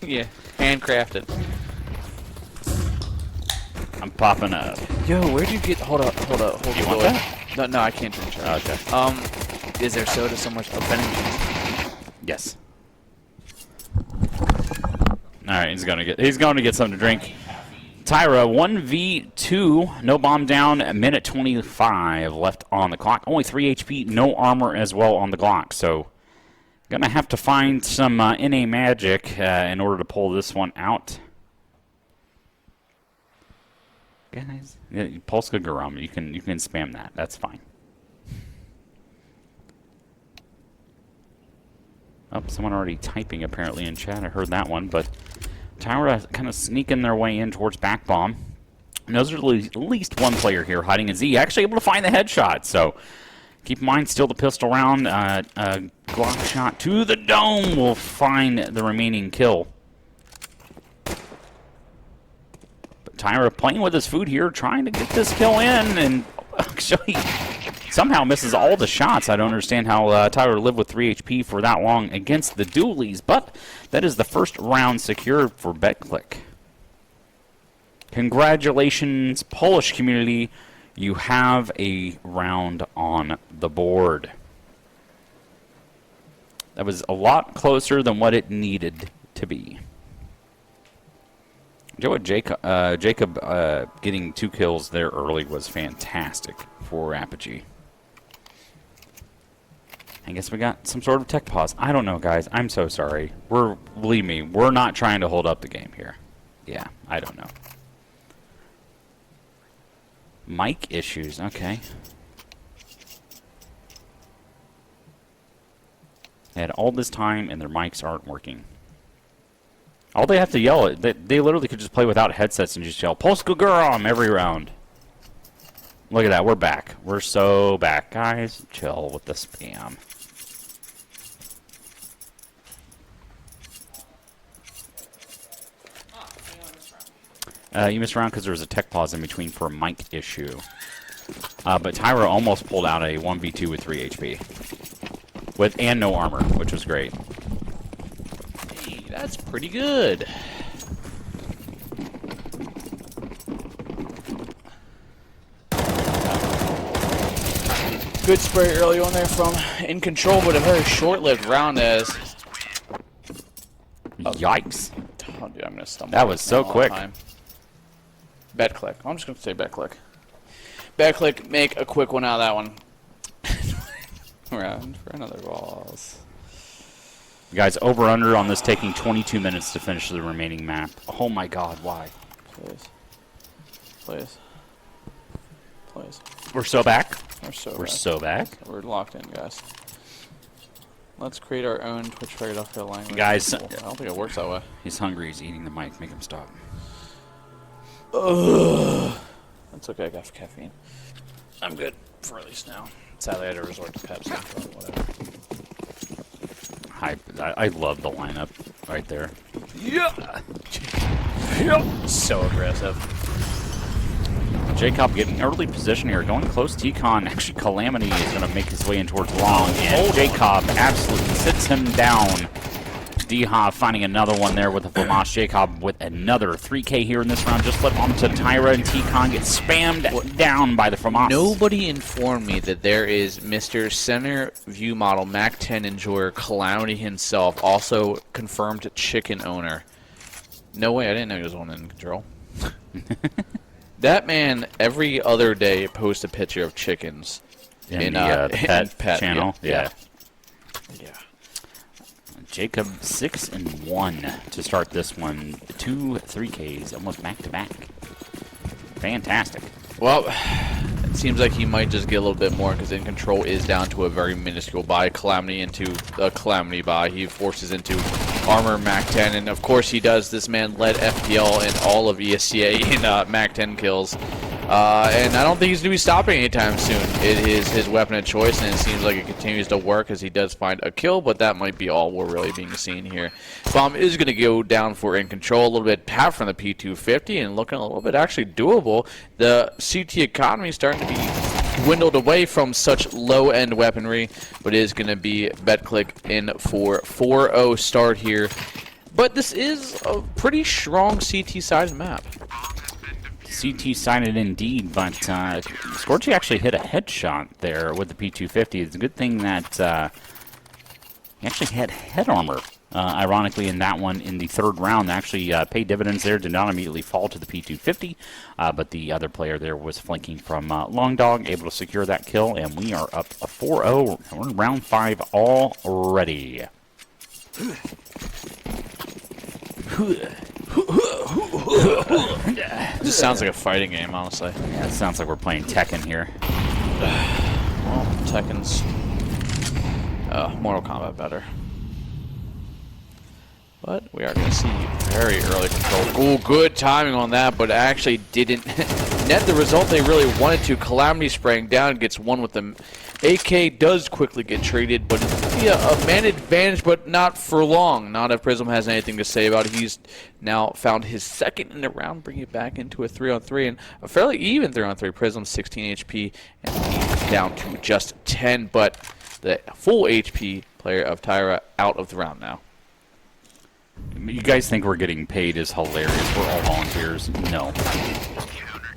Yeah, handcrafted.
I'm popping up.
Yo, where'd you get? Hold up.
You want that?
No, I can't drink that.
Okay.
Is there soda so much? Oh, Benny.
Yes. All right, he's going to get something to drink. Tyra, 1v2, no bomb down, a minute 25 left on the clock. Only 3 HP, no armor as well on the Glock. So, gonna have to find some NA magic in order to pull this one out. Guys, yeah, Polska Garam, you can spam that. That's fine. Oh, someone already typing apparently in chat. I heard that one, but Tyra kind of sneaking their way in towards back bomb. And those are at least one player here hiding in Z, actually able to find the headshot. So keep in mind, still the pistol round. Glock shot to the dome will find the remaining kill. But Tyra playing with his food here, trying to get this kill in, and actually somehow misses all the shots. I don't understand how Tyra lived with 3 HP for that long against the dualies, but that is the first round secured for BetClick. Congratulations, Polish community. You have a round on the board. That was a lot closer than what it needed to be. Jacob getting 2 kills there early was fantastic for Apogee. I guess we got some sort of tech pause. I don't know, guys. I'm so sorry. Believe me, we're not trying to hold up the game here. Yeah, I don't know. Mic issues, okay. They had all this time and their mics aren't working. All they have to yell at, they literally could just play without headsets and just yell, Polska Garam every round. Look at that, we're back. We're so back. Guys, chill with the spam. You missed around because there was a tech pause in between for a mic issue. But Tyra almost pulled out a 1v2 with 3 HP. And no armor, which was great.
Hey, that's pretty good. Good spray early on there from In Control, but a very short-lived round as...
Yikes.
Oh, dude, I'm going to stumble.
That was so quick.
BetClick. I'm just going to say BetClick. BetClick, make a quick one out of that one. Round for another balls.
Guys, over-under on this taking 22 minutes to finish the remaining map. Oh my god, why?
Please. Please. Please.
We're so back.
We're so back. We're locked in, guys. Let's create our own Twitch Fragadelphia language.
Guys,
I don't think it works that way.
He's hungry. He's eating the mic. Make him stop.
Ugh. That's okay. I got caffeine. I'm good for at least now. Sadly, I had to resort to Pepsi, but whatever.
I love the lineup right there.
Yeah. Yep. So aggressive.
Jacob getting early position here, going close. T-Con, actually Calamity is going to make his way in towards long, and Jacob absolutely sits him down. D-Hob finding another one there with the FAMAS. Jacob with another 3K here in this round. Just flip onto Tyra, and T-Con gets spammed down by the FAMAS.
Nobody informed me that there is Mr. Center View Model Mac 10 Enjoyer Calamity himself, also confirmed chicken owner. No way, I didn't know he was on In Control. That man every other day posts a picture of chickens
in the pet channel.
Yeah.
Jacob 6-1 to start this one. 2 3Ks, almost back to back. Fantastic.
Well, it seems like he might just get a little bit more because In Control is down to a very minuscule buy. Calamity into a Calamity buy. He forces into Armor Mac 10, and of course he does. This man led FPL in all of ESCA in Mac 10 kills. And I don't think he's going to be stopping anytime soon. It is his weapon of choice, and it seems like it continues to work as he does find a kill, but that might be all we're really being seen here. Bomb is going to go down for In Control, a little bit half from the P250, and looking a little bit actually doable. The CT economy is starting to be dwindled away from such low-end weaponry, but it is going to be BetClick in for 4-0 start here. But this is a pretty strong CT-sized map.
CT-sided indeed, but Scorchy actually hit a headshot there with the P250. It's a good thing that he actually had head armor, ironically, in that one in the third round. Actually paid dividends there, did not immediately fall to the P250, but the other player there was flanking from Long Dog, able to secure that kill, and we are up a 4-0. We're in round 5 already.
This sounds like a fighting game, honestly.
Yeah, it sounds like we're playing Tekken here.
Well, Tekken's Mortal Kombat better. But we are going to see very early control. Ooh, good timing on that, but actually didn't net the result they really wanted to. Calamity spraying down, gets one with them. AK does quickly get traded, but it's be a man advantage, but not for long. Not if Prism has anything to say about it. He's now found his second in the round, bringing it back into a 3-on-3, and a fairly even 3-on-3. Prism 16 HP, and he's down to just 10, but the full HP player of Tyra out of the round now.
You guys think we're getting paid is hilarious. We're all volunteers. No.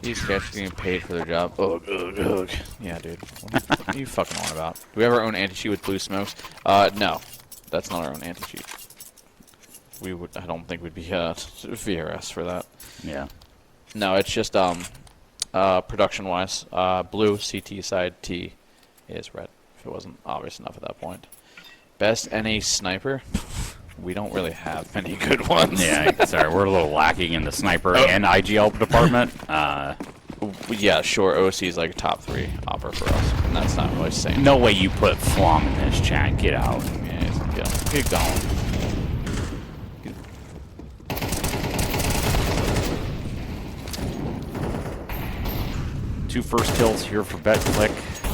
These guys are getting paid for their job. Ugh, ugh, ugh. Yeah, dude. What are you fucking on about? Do we have our own anti-cheat with blue smokes? No. That's not our own anti-cheat. We would. I don't think we'd be VRS for that.
Yeah.
No, it's just production-wise. Blue CT side T is red. If it wasn't obvious enough at that point. Best NA sniper. We don't really have many good ones.
Yeah, sorry, we're a little lacking in the sniper and IGL department.
Yeah, sure, OC is like top 3 opera for us, and that's not really saying.
No way you put Flom in this chat. Get out.
Yeah, get going.
Two first kills here for BetClick,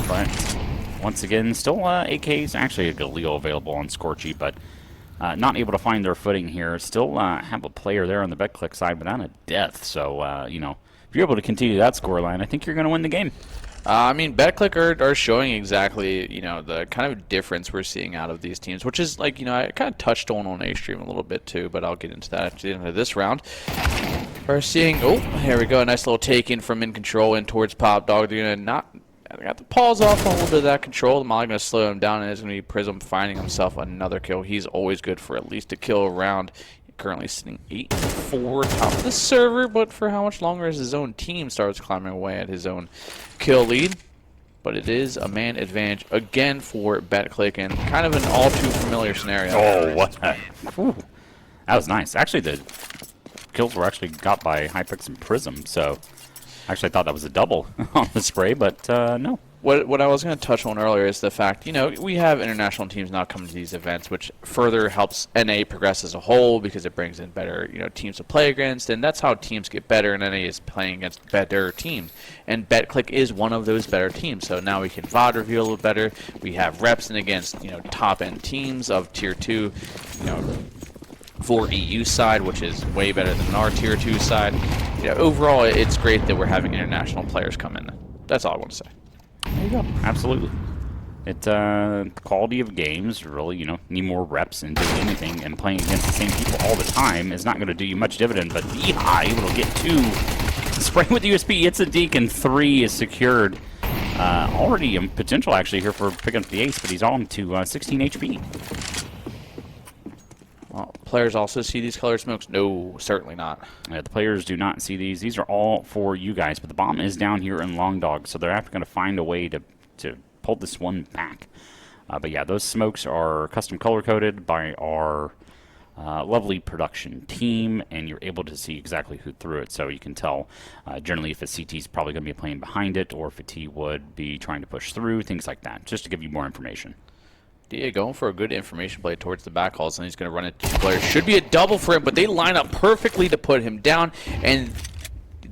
but once again, still AKs actually a Galil available on Scorchy, but not able to find their footing here. Still have a player there on the BetClick side, but on a death. So, you know, if you're able to continue that scoreline, I think you're going to win the game.
I mean, BetClick are showing exactly, you know, the kind of difference we're seeing out of these teams, which is like, you know, I kind of touched on A-Stream a little bit too, but I'll get into that at the end of this round. We're seeing, oh, here we go, a nice little take-in from In Control in towards Pop Dog. They're going to not... I got the pause off on a little bit of that control. I'm going to slow him down, and it's going to be Prism finding himself another kill. He's always good for at least a kill a round. Currently sitting 8-4 top of the server, but for how much longer as his own team starts climbing away at his own kill lead. But it is a man advantage again for BetClick, and kind of an all too familiar scenario.
Oh, what? Whew. That was nice. Actually, the kills were actually got by Hypix and Prism, so actually I thought that was a double on the spray, but no.
What I was going to touch on earlier is the fact, you know, we have international teams now coming to these events, which further helps NA progress as a whole because it brings in better, you know, teams to play against, and that's how teams get better, and NA is playing against better teams. And BetClick is one of those better teams, so now we can VOD review a little better. We have reps in against, you know, top-end teams of Tier 2, you know, for EU side, which is way better than our Tier 2 side. You know, overall, it's great that we're having international players come in. That's all I want to say.
There you go. Absolutely. It quality of games really, you know, need more reps into anything, and playing against the same people all the time is not going to do you much dividend. But Yeehaw, able to get 2, spray with USP, it's a deke, and 3 is secured. Already in potential actually here for picking up the ace, but he's on to 16 HP.
Well, players also see these colored smokes? No, certainly not.
The players do not see these. These are all for you guys, but the bomb is down here in Long Dog, so they're going to find a way to pull this one back. But yeah, those smokes are custom color-coded by our lovely production team, and you're able to see exactly who threw it, so you can tell generally if a CT is probably going to be playing behind it, or if a T would be trying to push through, things like that, just to give you more information.
Yeah, going for a good information play towards the back halls, and he's going to run into 2 players. Should be a double for him, but they line up perfectly to put him down, and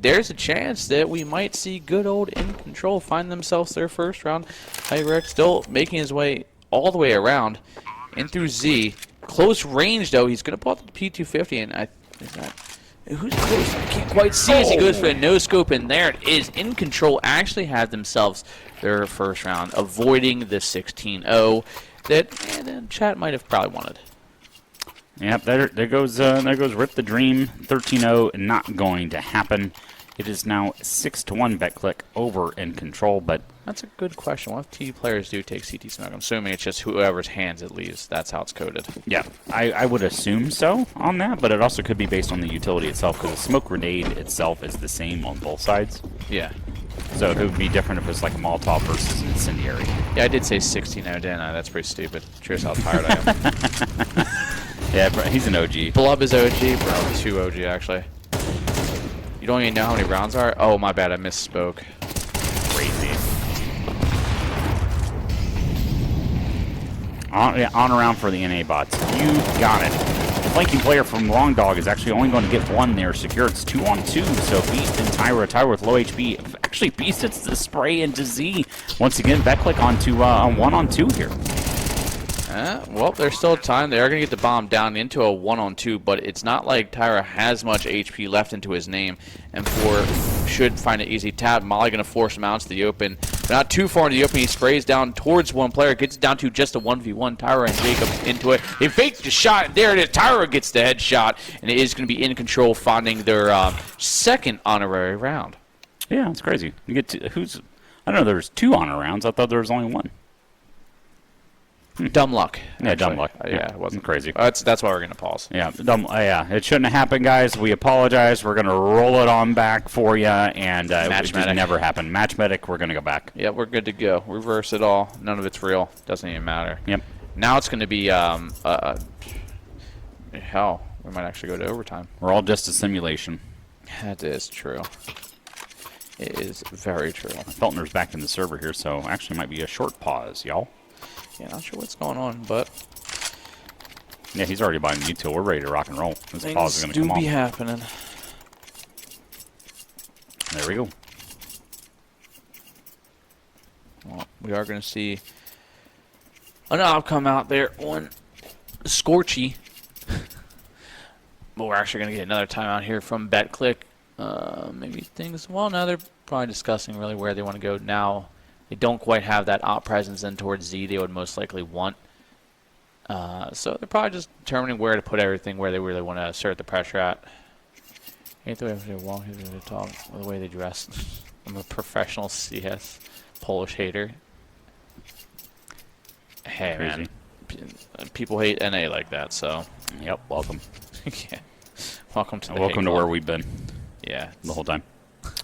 there's a chance that we might see good old In Control find themselves their first round. Hyrek still making his way all the way around in through Z. Close range, though. He's going to pull out the P250, and who's close? I can't quite see as he goes for a no-scope, and there it is. In Control actually had themselves their first round, avoiding the 16-0 that the chat might have probably wanted.
Yep, there goes Rip the Dream. 13-0, not going to happen. It is now 6-1 BetClick over In Control, but
that's a good question. What if TD players do take CT smoke? I'm assuming it's just whoever's hands it leaves. That's how it's coded.
Yeah, I would assume so on that, but it also could be based on the utility itself, because the smoke grenade itself is the same on both sides.
Yeah.
So it would be different if it's like Molotov versus an incendiary.
Yeah, I did say 16-0, didn't I? That's pretty stupid. Shows how tired I am.
Yeah, bro, he's an OG.
Blub is OG, bro. 2 OG, actually. You don't even know how many rounds are? Oh, my bad. I misspoke.
Crazy. On around for the NA bots. You got it. The flanking player from Long Dog is actually only going to get 1 there secure. It's 2-on-2, so Beast and Tyra with low HP. Actually, Beast hits the spray into Z. Once again, BetClick onto 1-on-2 here.
Well, there's still time. They are going to get the bomb down into a 1-on-2, but it's not like Tyra has much HP left into his name. M4 should find an easy tap. Molly going to force him out to the open. Not too far into the open. He sprays down towards one player. Gets down to just a 1v1. Tyra and Jacob into it. They faked the shot. There it is. Tyra gets the headshot, and it is going to be In Control finding their second honorary round.
Yeah, it's crazy. You get to, I don't know, there's 2 honor rounds. I thought there was only 1.
Dumb luck.
Yeah, dumb luck.
Yeah, it wasn't
crazy.
That's why we're gonna pause.
Yeah, yeah, it shouldn't have happened, guys. We apologize. We're gonna roll it on back for you, and it just never happened. Match Medic, we're gonna go back.
Yeah, we're good to go. Reverse it all. None of it's real. Doesn't even matter.
Yep.
Now it's gonna be hell. We might actually go to overtime.
We're all just a simulation.
That is true. It is very true.
Feltner's back in the server here, so actually might be a short pause, y'all.
Yeah, not sure what's going on, but
yeah, he's already buying the util. We're ready to rock and roll. This pause is going to come on.
Things do be happening.
There we go.
Well, we are going to see an outcome out there on Scorchy. But we're actually going to get another timeout here from BetClick. Maybe things. Well, now they're probably discussing really where they want to go now. They don't quite have that op presence in towards Z they would most likely want. So they're probably just determining where to put everything, where they really want to assert the pressure at. Hate the way they walk, hate the way they talk, or the way they dress. I'm a professional CS Polish hater. Hey,
Crazy.
Man. People hate NA like that, so.
Yep, welcome.
Yeah. Welcome to the
welcome to where we've been.
Yeah.
The whole time.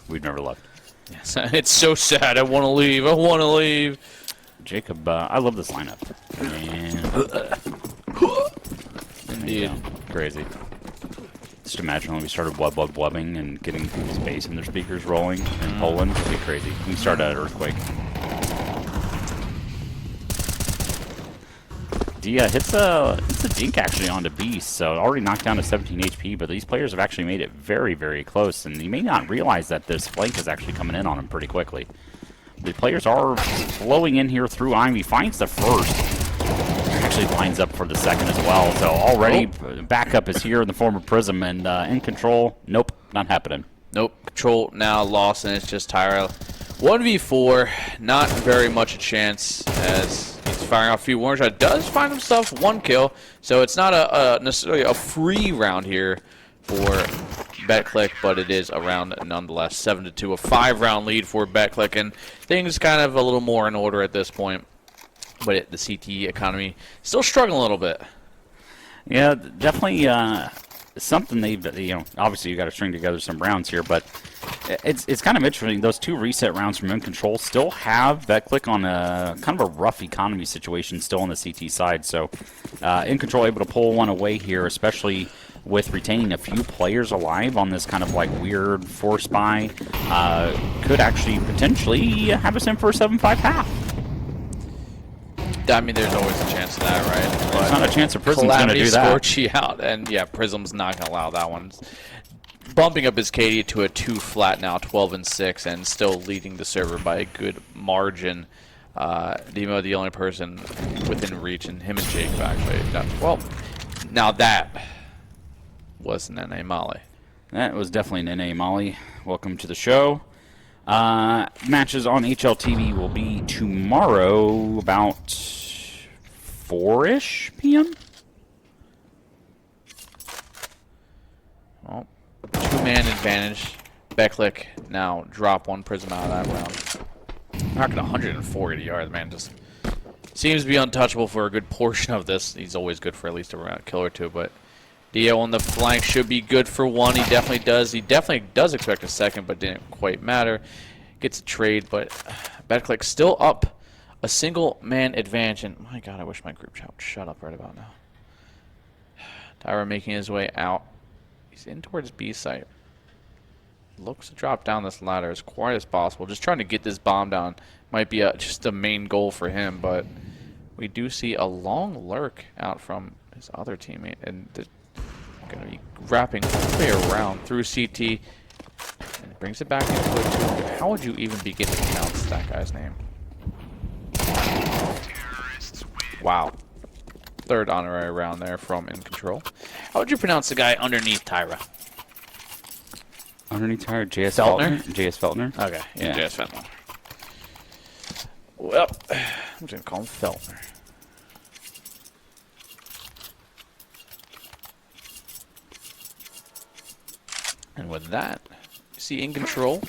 We've never left.
Yes. It's so sad. I want to leave. I want to leave.
Jacob, I love this lineup.
Indeed.
Crazy. Just imagine when we started wubbing and getting people's bass and their speakers rolling in Poland. It'd be crazy. We can start an earthquake. Dia hits a dink actually onto Beast, so already knocked down to 17 HP, but these players have actually made it very, very close, and you may not realize that this flank is actually coming in on him pretty quickly. The players are flowing in here through Ivy, finds the first, actually lines up for the second as well, so already backup is here in the form of Prism, and In Control, nope, not happening.
Nope, Control now lost, and it's just Tyro. 1v4, not very much a chance as he's firing off a few warning shots. Does find himself 1 kill, so it's not necessarily a free round here for BetClick, but it is a round nonetheless. 7-2, a 5-round lead for BetClick, and things kind of a little more in order at this point. But the CT economy still struggling a little bit.
Yeah, definitely something obviously you got to string together some rounds here, but it's kind of interesting. Those 2 reset rounds from In Control still have BetClick on a kind of a rough economy situation still on the CT side. So In Control able to pull one away here, especially with retaining a few players alive on this kind of like weird force buy. Could actually potentially have us in for a 7-5 half.
I mean, there's always a chance of that, right?
There's not a chance of Prism's going to do that.
Calamity out, and yeah, Prism's not going to allow that one. Bumping up his KD to a 2 flat now, 12-6, and still leading the server by a good margin. Demo, the only person within reach, and him and Jacob actually. Well, now that was an NA Molly.
That was definitely an NA Molly. Welcome to the show. Matches on HLTV will be tomorrow about 4-ish p.m.
Well, 2-man advantage. Becklick now drop 1 Prism out of that round. Rocking 140 yards, man. Just seems to be untouchable for a good portion of this. He's always good for at least a round kill or 2, but Dio on the flank should be good for 1. He definitely does. He definitely does expect a 2nd, but didn't quite matter. Gets a trade, but BetClick still up a 1-man advantage. And my God, I wish my group chat would shut up right about now. Tyra making his way out. He's in towards B site. Looks to drop down this ladder as quiet as possible. Just trying to get this bomb down might be just a main goal for him, but we do see a long lurk out from his other teammate, and going to be wrapping all the way around through CT, and it brings it back into it. How would you even begin to pronounce that guy's name? Wow. 3rd honorary round there from In Control. How would you pronounce the guy underneath Tyra?
Underneath Tyra, JS
Feltner?
JS Feltner.
Okay, yeah, JS Feltner. Well, I'm just going to call him Feltner. And with that, you see In Control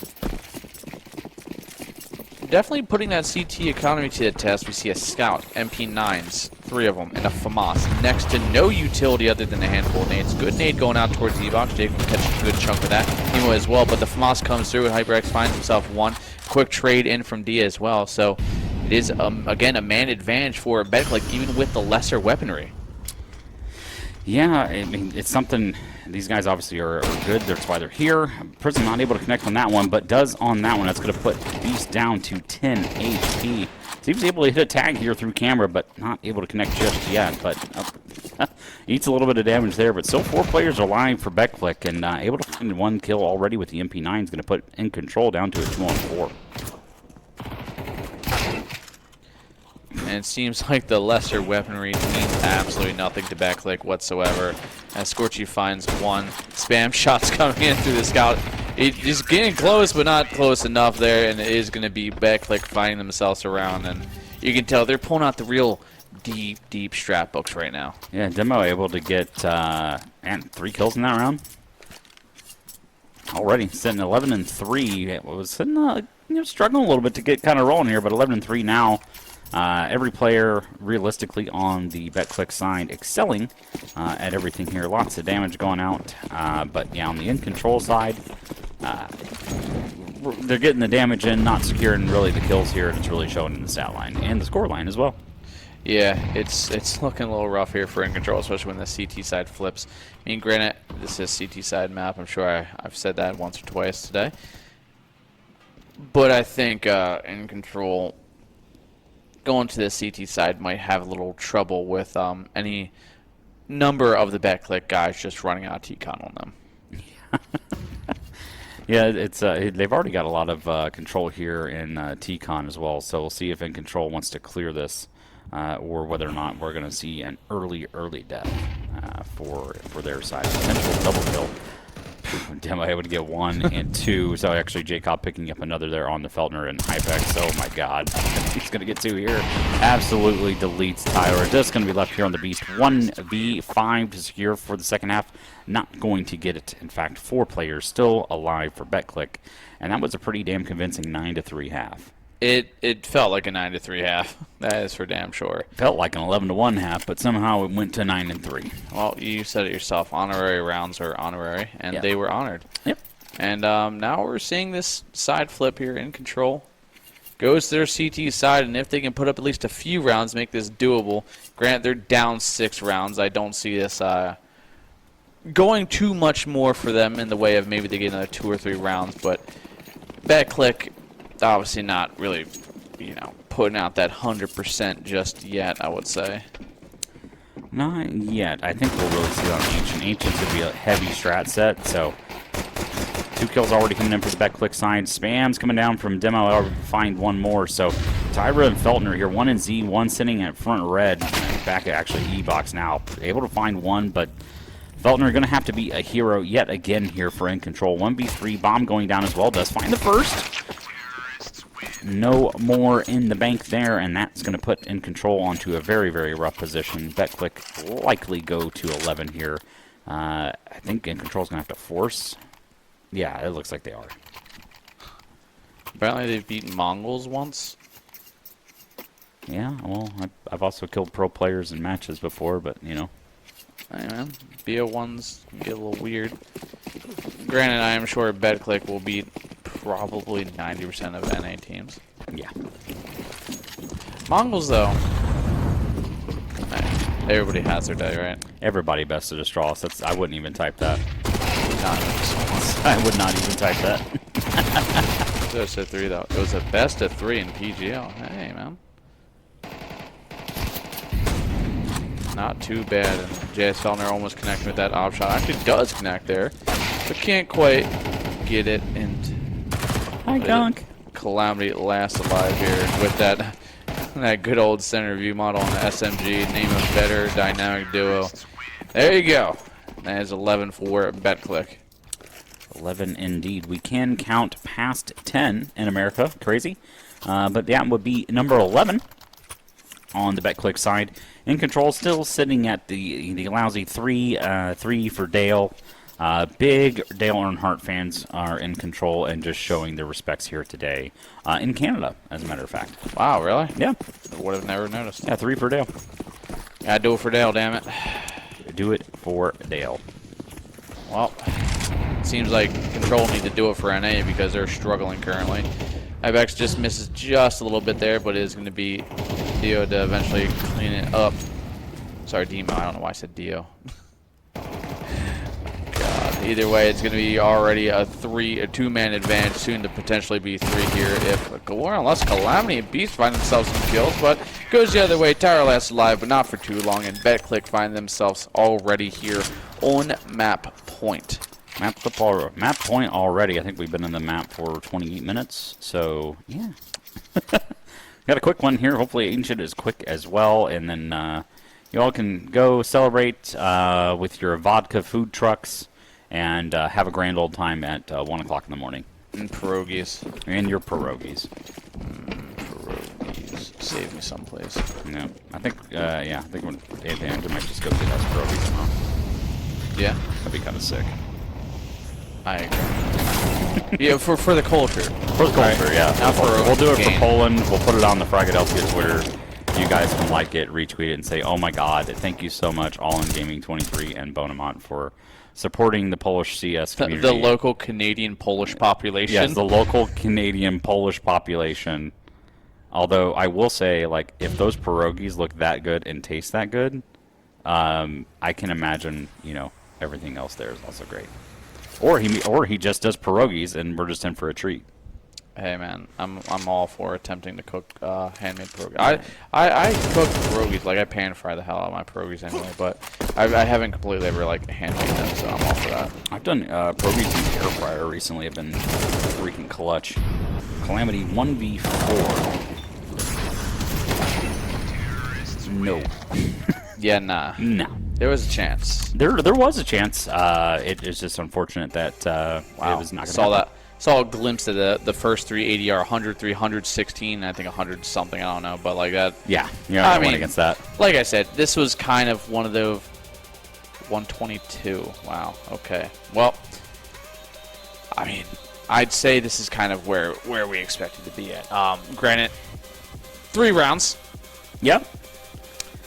definitely putting that CT economy to the test. We see a Scout, MP9s, 3 of them, and a FAMAS. Next to no utility other than a handful of nades. Good nade going out towards the box. Jake will catch a good chunk of that. Nemo as well, but the FAMAS comes through, and HyperX finds himself 1. Quick trade in from Dia as well. So it is, again, a man advantage for BetClick, even with the lesser weaponry.
Yeah, I mean, it's something. These guys obviously are good. That's why they're here. Prism not able to connect on that one, but does on that one. That's going to put Beast down to 10 HP. So he was able to hit a tag here through camera, but not able to connect just yet. But eats a little bit of damage there. But still 4 players are alive for BetClick, and able to find 1 kill already with the MP9 is going to put In Control down to a 2-on-4.
And it seems like the lesser weaponry means absolutely nothing to BetClick whatsoever. As Scorchy finds 1. Spam shots coming in through the Scout. It is getting close, but not close enough there. And it is going to be BetClick finding themselves around. And you can tell they're pulling out the real deep, deep strat books right now.
Yeah, Demo able to get 3 kills in that round. Already sitting 11-3. It was sitting, struggling a little bit to get kind of rolling here, but 11-3 now. Every player realistically on the BetClick side excelling at everything here. Lots of damage going out. But yeah, on the In Control side, they're getting the damage in, not securing really the kills here, and it's really showing in the stat line and the score line as well.
Yeah, it's looking a little rough here for In Control, especially when the CT side flips. I mean, granted, this is CT side map. I'm sure I've said that once or twice today. But I think In Control going to the CT side might have a little trouble with any number of the BetClick guys just running out of T-Con on them.
Yeah, it's they've already got a lot of control here in T-Con as well, so we'll see if In Control wants to clear this or whether or not we're going to see an early death for their side. Potential double kill. Demo able to get 1 and 2. So actually Jacob picking up another there on the Feltner and Hypex. Oh my God. He's going to get 2 here. Absolutely deletes Tyler. Just going to be left here on the Beast. 1v5 to secure for the second half. Not going to get it. In fact, 4 players still alive for BetClick. And that was a pretty damn convincing 9-3 half.
It felt like a 9-3 half. That is for damn sure.
Felt like an 11-1 half, but somehow it went to 9-3.
Well, you said it yourself. Honorary rounds are honorary, and
Yeah.
they were honored.
Yep.
And now we're seeing this side flip here in control. Goes to their CT side, and if they can put up at least a few rounds, make this doable. Granted, they're down 6 rounds. I don't see this going too much more for them in the way of maybe they get another 2 or 3 rounds. But BetClick, obviously not really, putting out that 100% just yet, I would say.
Not yet. I think we'll really see that on Ancient. Ancient's going to be a heavy strat set, so 2 kills already coming in for the BetClick side. Spam's coming down from Demo. I'll find one more. So Tyra and Feltner here, 1 in Z, 1 sitting at front red. Back at actually E-Box now. Able to find 1, but Feltner going to have to be a hero yet again here for In Control. 1v3, bomb going down as well. Does find the first. No more in the bank there, and that's going to put In Control onto a very, very rough position. BetClick likely go to 11 here. I think In Control's going to have to force. Yeah, it looks like they are.
Apparently they've beaten Mongols once.
Yeah, well, I've also killed pro players in matches before, but,
Hey, man. BO1s can get a little weird. Granted, I am sure BetClick will beat probably 90% of NA teams.
Yeah.
Mongols, though. Everybody has their day, right?
Everybody bested a straw. So I wouldn't even type that.
Not
I would not even type that.
it was a 3, though. It was a best of 3 in PGL. Hey, man. Not too bad. And JS Feltner almost connecting with that op shot. Actually does connect there, but can't quite get it. And
Hi, Gunk.
Calamity last alive here with that good old center view model on the SMG. Name a better dynamic duo. There you go. That is 11 for BetClick.
11 indeed. We can count past 10 in America. Crazy. But that would be number 11 on the BetClick side. In Control still sitting at the lousy 3 for Dale. Big Dale Earnhardt fans are In Control and just showing their respects here today in Canada, as a matter of fact.
Wow, really?
Yeah.
Would have never noticed.
Yeah, 3 for Dale.
Gotta do it for Dale, damn it.
Do it for Dale.
Well, seems like Control need to do it for NA because they're struggling currently. Ibex just misses just a little bit there, but it is going to be Dio to eventually clean it up. Sorry, Demo. I don't know why I said Dio. God. Either way, it's going to be already a 2-man advantage, soon to potentially be 3 here if unless Calamity and Beast find themselves some kills, but goes the other way. Tyra lasts alive, but not for too long, and BetClick find themselves already here on map point.
Map point already. I think we've been in the map for 28 minutes. So, yeah. Got a quick one here. Hopefully Ancient is quick as well. And then you all can go celebrate with your vodka food trucks and have a grand old time at 1 o'clock in the morning.
And pierogies.
And your pierogies.
Pierogies. Save me someplace.
Yeah. I think Andrew might just go get us pierogies tomorrow.
Yeah.
That'd be kind of sick.
I agree. Yeah, for the culture.
For the culture,
right.
yeah.
Not
We'll do it
game.
for Poland. We'll put it on the Fragadelphia Twitter. You guys can like it, retweet it, and say, oh my god, thank you so much, All In Gaming 23 and Bonamont, for supporting the Polish CS community.
The local Canadian Polish population.
Yes, the local Canadian Polish population. Although I will say, like, if those pierogies look that good and taste that good, I can imagine, everything else there is also great. Or he just does pierogies and we're just in for a treat.
Hey man, I'm all for attempting to cook handmade pierogies. I cook pierogies, like I pan fry the hell out of my pierogies anyway, but I haven't completely ever handmade them, so I'm all for that.
I've done pierogies in the air fryer recently. Have been freaking clutch. Calamity 1v4. No.
Yeah, nah.
No.
There was a chance.
There was a chance. It is just unfortunate that it was not going to happen.
Saw a glimpse of the first 3 ADR, 103, 116, I think 100 something, I don't know, but like that.
Yeah, I went against that.
Like I said, this was kind of one of those 122. Wow. Okay. Well, I mean, I'd say this is kind of where we expected to be at. Granted, 3 rounds.
Yep.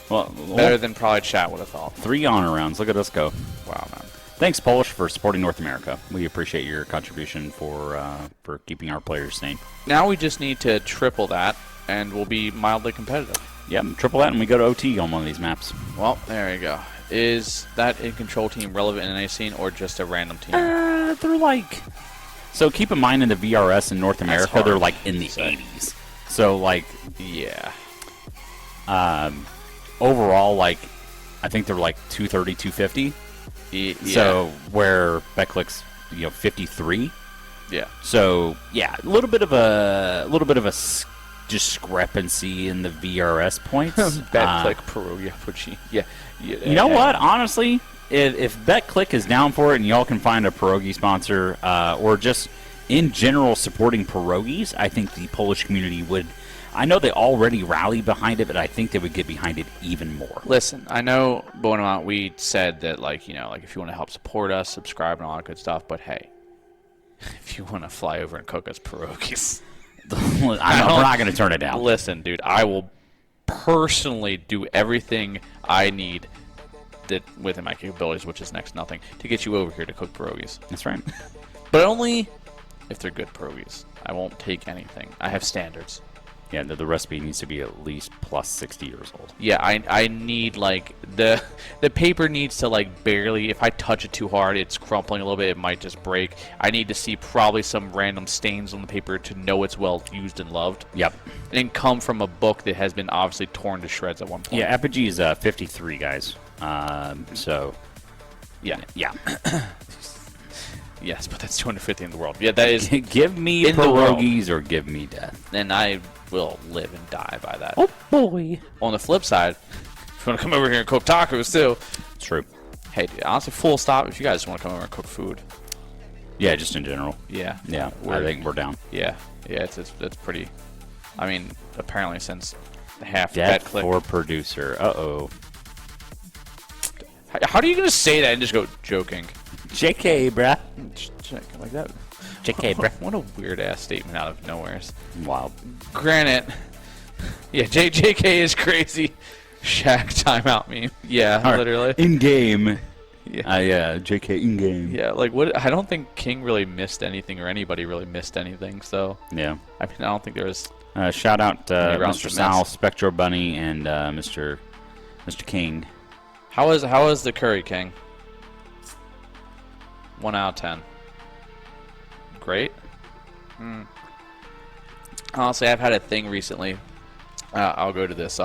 Well,
Better than probably chat would have thought.
3 honor rounds. Look at us go.
Wow, man.
Thanks, Polish, for supporting North America. We appreciate your contribution for keeping our players sane.
Now we just need to triple that, and we'll be mildly competitive.
Yep, triple that, and we go to OT on one of these maps.
Well, there you go. Is that in-control team relevant in any scene, or just a random team?
They're like... So keep in mind, in the VRS in North America, they're like in the 80s. So, like...
Yeah.
Overall, like, I think they're like 230, 250.
Yeah.
So where Becklick's 53.
Yeah.
So yeah, a little bit of a discrepancy in the VRS points.
Becklick, Peru, yeah.
You know what? Honestly, if BetClick is down for it and y'all can find a pierogi sponsor or just in general supporting pierogies, I think the Polish community would. I know they already rally behind it, but I think they would get behind it even more.
Listen, I know, Bonamont, we said that, if you want to help support us, subscribe and all that good stuff, but hey, if you want to fly over and cook us pierogies,
we're not going to turn it down.
Listen, dude, I will personally do everything I need that within my capabilities, which is next to nothing, to get you over here to cook pierogies.
That's right.
But only if they're good pierogies. I won't take anything. I have standards.
Yeah, the recipe needs to be at least plus 60 years old.
Yeah, I need, the paper needs to, barely, if I touch it too hard, it's crumpling a little bit, it might just break. I need to see probably some random stains on the paper to know it's well used and loved.
Yep.
And come from a book that has been obviously torn to shreds at one point.
Yeah, Apogee is 53, guys. So,
yeah.
Yeah.
Yes, but that's 250 in the world. Yeah, that is...
Give me pierogies or give me death.
And I will live and die by that.
Oh, boy.
On the flip side, if you want to come over here and cook tacos, too.
True.
Hey, dude, honestly, full stop if you guys want to come over and cook food.
Yeah, just in general.
Yeah.
Yeah, I think we're down.
Yeah. Yeah, it's pretty... I mean, apparently since half
Death
BetClick...
for producer. Uh-oh.
How are you going to say that and just go, joking?
JK, bruh.
Like that.
JK, bruh.
What a weird-ass statement out of nowhere.
Wild.
Granted, yeah, JK is crazy. Shaq timeout meme. Yeah, literally.
In-game.
Yeah.
JK in-game.
Yeah, what? I don't think King really missed anything or anybody really missed anything, so...
Yeah.
I mean, I don't think there was...
Shout out Mr. Sal,
miss.
Spectro Bunny, and Mr. King.
How is the Curry King? 1 out of 10. Great. Honestly, I've had a thing recently. I'll go to this.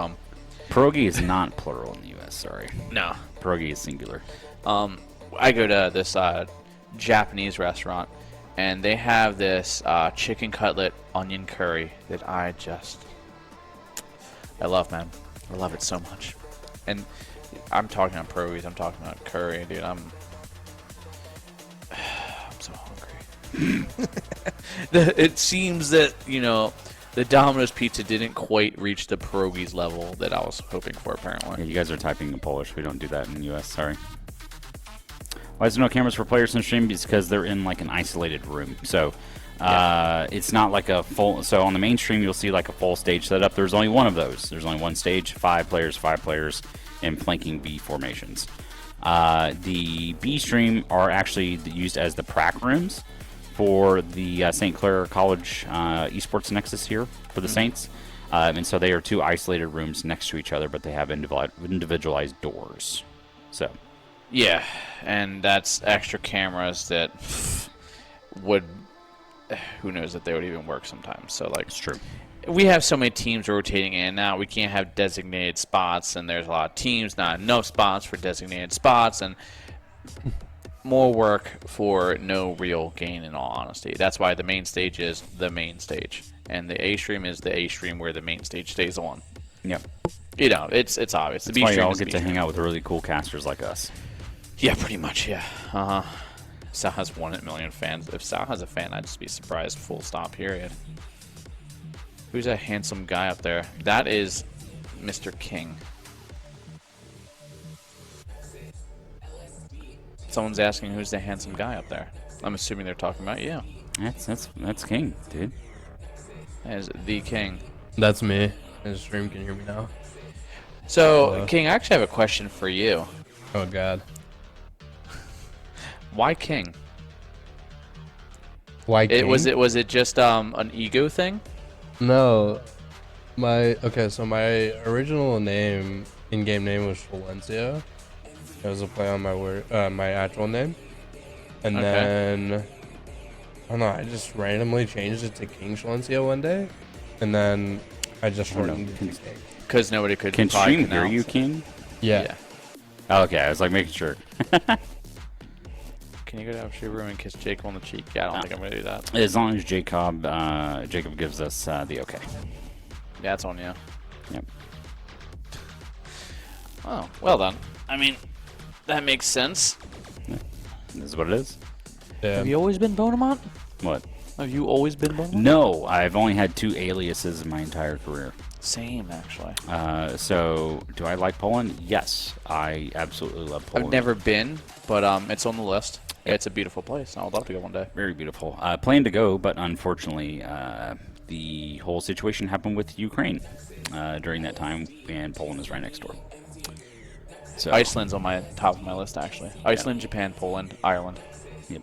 Pierogi is not plural in the U.S. Sorry.
No.
Pierogi is singular.
I go to this Japanese restaurant, and they have this chicken cutlet onion curry that I love, man. I love it so much. And I'm talking about pierogies. I'm talking about curry, dude. I'm so hungry. It seems that, the Domino's pizza didn't quite reach the pierogies level that I was hoping for, apparently.
Yeah, you guys are typing in Polish. We don't do that in the U.S. Sorry. Why is there no cameras for players in stream? Because they're in, an isolated room. So, it's not like a full... So, on the main stream, you'll see, a full stage setup. There's only one of those. There's only one stage, 5 players, and flanking B formations. The B stream are actually used as the prac rooms for the St. Clair College Esports Nexus here for the Saints. And so they are 2 isolated rooms next to each other, but they have individualized doors. So,
yeah, and that's extra cameras that would... Who knows if they would even work sometimes. So,
it's true.
We have so many teams rotating in and out. We can't have designated spots, and there's a lot of teams, not enough spots for designated spots, and more work for no real gain, in all honesty. That's why the main stage is the main stage, and the A stream is the A stream where the main stage stays on.
Yep.
It's obvious.
That's why y'all get to hang out with really cool casters like us.
Yeah, pretty much, yeah. Sal has 1 in a million fans. If Sal has a fan, I'd just be surprised, full stop, period. Who's that handsome guy up there? That is Mr. King. Someone's asking who's the handsome guy up there. I'm assuming they're talking about you.
That's king, dude.
That is the king.
That's me. And the stream can hear me now.
So, King, I actually have a question for you.
Oh god.
Why king?
Why king?
Was it just an ego thing?
No. So my original name, in-game name was Valencia. It was a play on my actual name. And then I don't know, I just randomly changed it to King Valencia one day. And then I just shortened it to King.
Because nobody could.
Can stream hear you, King?
Yeah.
Oh, okay, I was like making sure.
Can you go to the upstream room and kiss Jacob on the cheek? Yeah, I don't think I'm gonna do that.
As long as Jacob gives us the okay.
Yeah, it's on you.
Yep.
Oh, well done. I mean, that makes sense.
This is what it is.
Yeah.
Have you always been Bonamont?
What?
Have you always been Bonamont?
No, I've only had 2 aliases in my entire career.
Same, actually.
So, do I like Poland? Yes, I absolutely love Poland.
I've never been, but it's on the list. It's a beautiful place. I would love to go one day.
Very beautiful. Plan to go, but unfortunately, the whole situation happened with Ukraine during that time, and Poland is right next door. So
Iceland's on my top of my list, actually. Iceland, Japan, Poland, Ireland.
Yep.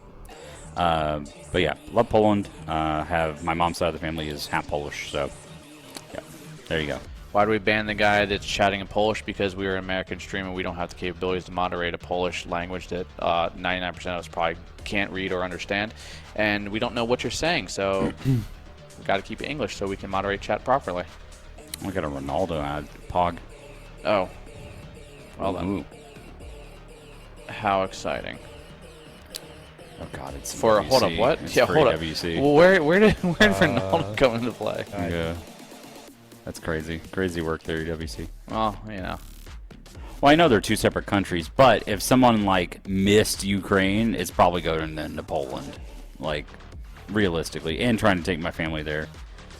But yeah, love Poland. Have my mom's side of the family is half Polish, so yeah, there you go.
Why do we ban the guy that's chatting in Polish? Because we are an American stream and we don't have the capabilities to moderate a Polish language that 99% of us probably can't read or understand, and we don't know what you're saying, so we got to keep it English so we can moderate chat properly.
We got a Ronaldo ad, Pog.
Oh. Well then.
Ooh.
How exciting.
Oh god, it's
For
WC.
hold up, what?
It's
Yeah,
free
hold up.
WC.
Well, where did Ronaldo come into play?
Yeah. That's crazy. Crazy work there, WC.
Well, you know.
Well, I know they're 2 separate countries, but if someone like missed Ukraine, it's probably going into Poland, like realistically. And trying to take my family there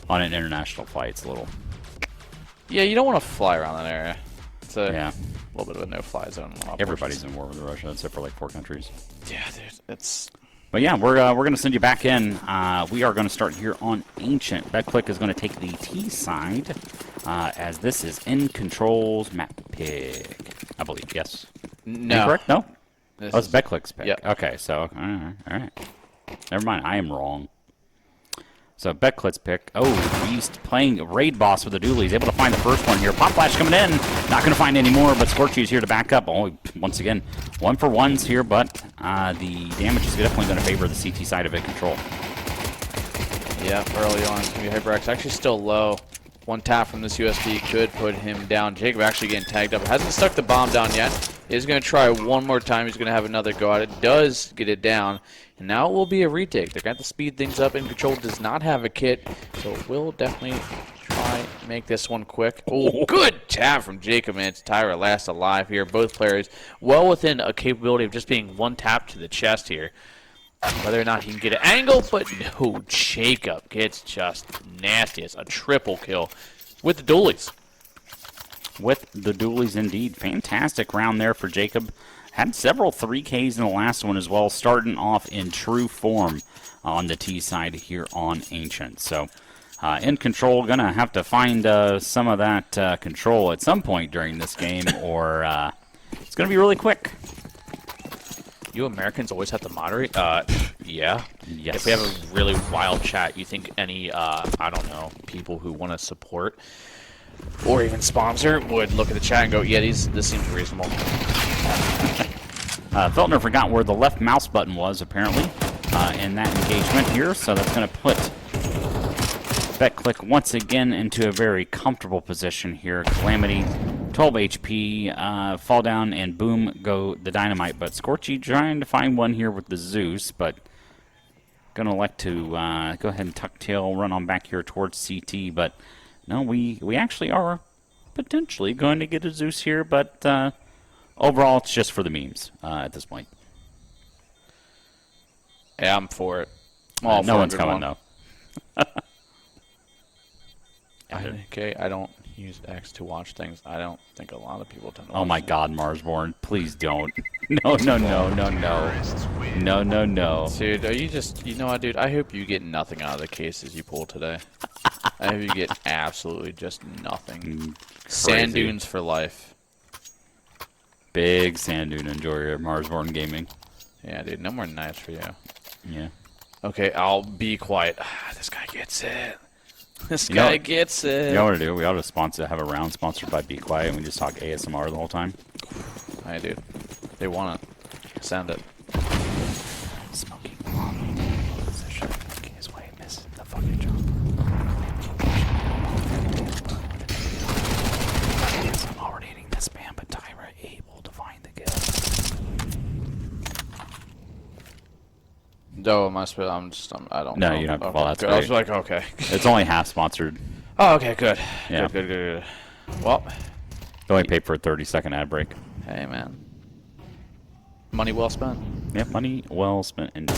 on an international flight, it's a little.
Yeah, you don't want to fly around that area. It's a little bit of a no-fly zone.
Everybody's in war with Russia, except for like 4 countries.
Yeah, it's.
But yeah, we're going to send you back in. We are going to start here on Ancient. BetClick is going to take the T side, as this is in Control's map pick, I believe. Yes.
No.
Incorrect? No.
This
It's BetClick's pick.
Yep.
Okay, so all right. Never mind. I am wrong. So BetClick's pick. Oh, Beast playing Raid Boss with the dualies. Able to find the first one here. Pop Flash coming in. Not going to find any more, but Scorchy's here to back up. Only once again, 1 for 1s here, but the damage is definitely going to favor the CT side of it. Control.
Yeah, early on. HyperX actually still low. 1 tap from this USP could put him down. Jacob actually getting tagged up. Hasn't stuck the bomb down yet. He's going to try one more time. He's going to have another go at it. Does get it down. And now it will be a retake. They're going to speed things up, and Control does not have a kit, so we'll definitely try and make this one quick. Oh, good tap from Jacob, and it's Tyra last alive here. Both players well within a capability of just being 1 tap to the chest here. Whether or not he can get an angle, but no, Jacob gets just nasty. It's a triple kill with the dualies.
With the dualies, indeed. Fantastic round there for Jacob. Had several 3Ks in the last one as well, starting off in true form on the T side here on Ancient. So, in Control, going to have to find some of that control at some point during this game, or it's going to be really quick.
You Americans always have to moderate? Yeah.
Yes.
If we have a really wild chat, you think any, I don't know, people who want to support or even sponsor would look at the chat and go, yeah, this seems reasonable.
Feltner forgot where the left mouse button was, apparently, in that engagement here, so that's going to put BetClick once again into a very comfortable position here. Calamity, 12 HP, fall down, and boom, go the Dynamite. But Scorchy trying to find one here with the Zeus, but going to elect to go ahead and tuck tail, run on back here towards CT, but no, we actually are potentially going to get a Zeus here, but overall, it's just for the memes at this point.
Yeah, I'm for it.
No one's coming, though.
Okay, I don't use X to watch things. I don't think a lot of people tend to
Oh
watch
my
things.
God, Marsborn, please don't. No. No.
Dude, are you just... You know what, dude? I hope you get nothing out of the cases you pull today. I hope you get absolutely just nothing. Sand
Crazy.
dunes for life.
Big sand dune enjoyer, Marsborn Gaming.
Yeah, dude, no more knives for you.
Yeah.
Okay, I'll be quiet. This guy gets it. This
You know-
guy gets it.
You know what to do? We ought to have a round sponsored by Be Quiet and we just talk ASMR the whole time.
I do. They want it. Send it.
Smoking position, making his way, missing the fucking jump. I'm already hitting the spam, but Tyra able to find the kill.
No, I don't know.
No, you don't have to. Well, that's
good. I was
great.
like, okay.
It's only half sponsored.
Oh, okay, good.
Yeah.
Good. Well,
You only paid for a 30-second ad break.
hey, man. Money well spent.
Yeah, money well spent. And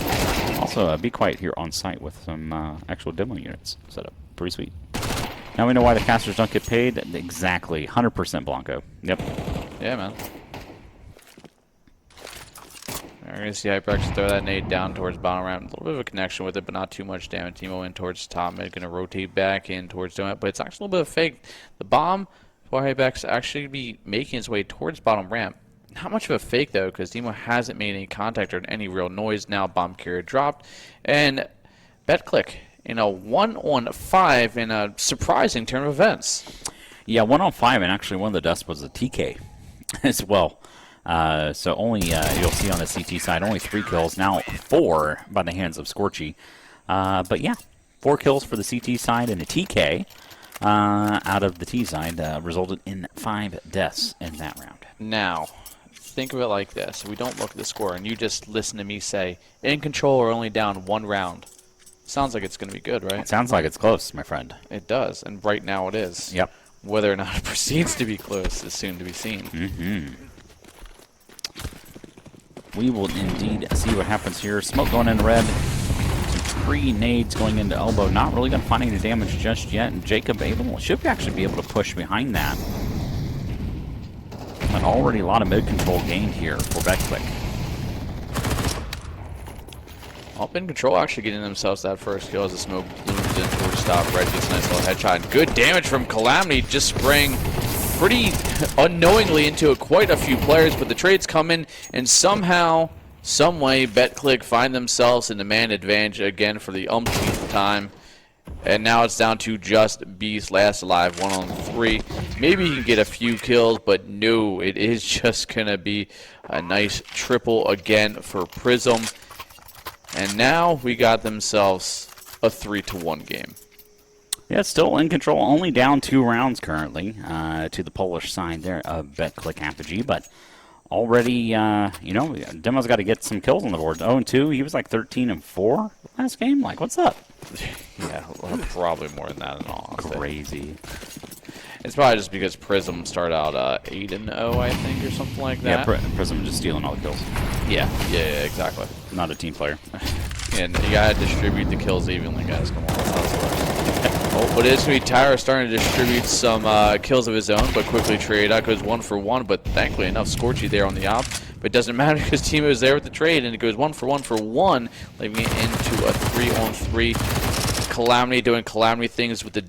also, Be Quiet here on site with some actual demo units set up. Pretty sweet. Now we know why the casters don't get paid. Exactly. 100% Blanco. Yep.
Yeah, man. We're going to see Hyperx throw that nade down towards bottom ramp. A little bit of a connection with it, but not too much damage. Timo in towards top mid. Going to rotate back in towards donut, but it's actually a little bit of fake. The bomb for Hyperx actually be making its way towards bottom ramp. Not much of a fake, though, because Timo hasn't made any contact or any real noise. Now bomb carrier dropped. And BetClick in a 1-on-5 in a surprising turn of events.
Yeah, 1-on-5, and actually one of the deaths was a TK as well. So only, you'll see on the CT side, only 3 kills. Now 4 by the hands of Scorchy. But yeah, 4 kills for the CT side and a TK out of the T side resulted in 5 deaths in that round.
Now, think of it like this. We don't look at the score, and you just listen to me say, in control or only down 1 round. Sounds like it's going to be good, right?
It sounds like it's close, my friend.
It does, and right now it is.
Yep.
Whether or not it proceeds to be close is soon to be seen.
Mm-hmm. We will indeed see what happens here. Smoke going in red. Some pre-nades going into elbow. Not really going to find any damage just yet. And Jacob should actually be able to push behind that. But already a lot of mid-control gained here for BetClick.
Up in control, actually getting themselves that first kill as the smoke blooms in towards stop. Red gets a nice little headshot. Good damage from Calamity, just spraying pretty unknowingly into quite a few players, but the trades come in, and somehow, some way, BetClick find themselves in the man advantage again for the umpteenth time. And now it's down to just Beast last alive, 1-on-3. Maybe he can get a few kills, but no, it is just going to be a nice triple again for Prism. And now we got themselves a 3-1 game.
Yeah, it's still in control. Only down 2 rounds currently to the Polish side there of BetClick Apogee. But already, Demo's got to get some kills on the board. 0-2. He was like 13-4 last game. Like, what's up?
Yeah, probably more than that in all honesty.
Crazy.
It's probably just because Prism started out 8-0, I think, or something like that.
Yeah, Prism just stealing all the kills.
Yeah, exactly.
Not a team player.
And you gotta distribute the kills evenly, guys. Come on. Oh, but it's going to be Tyra starting to distribute some kills of his own, but quickly trade out. Goes 1 for 1, but thankfully enough, Scorchy there on the op. But it doesn't matter because Timo is there with the trade, and it goes 1 for 1 for 1, leaving it into a 3-on-3. Calamity doing Calamity things with the...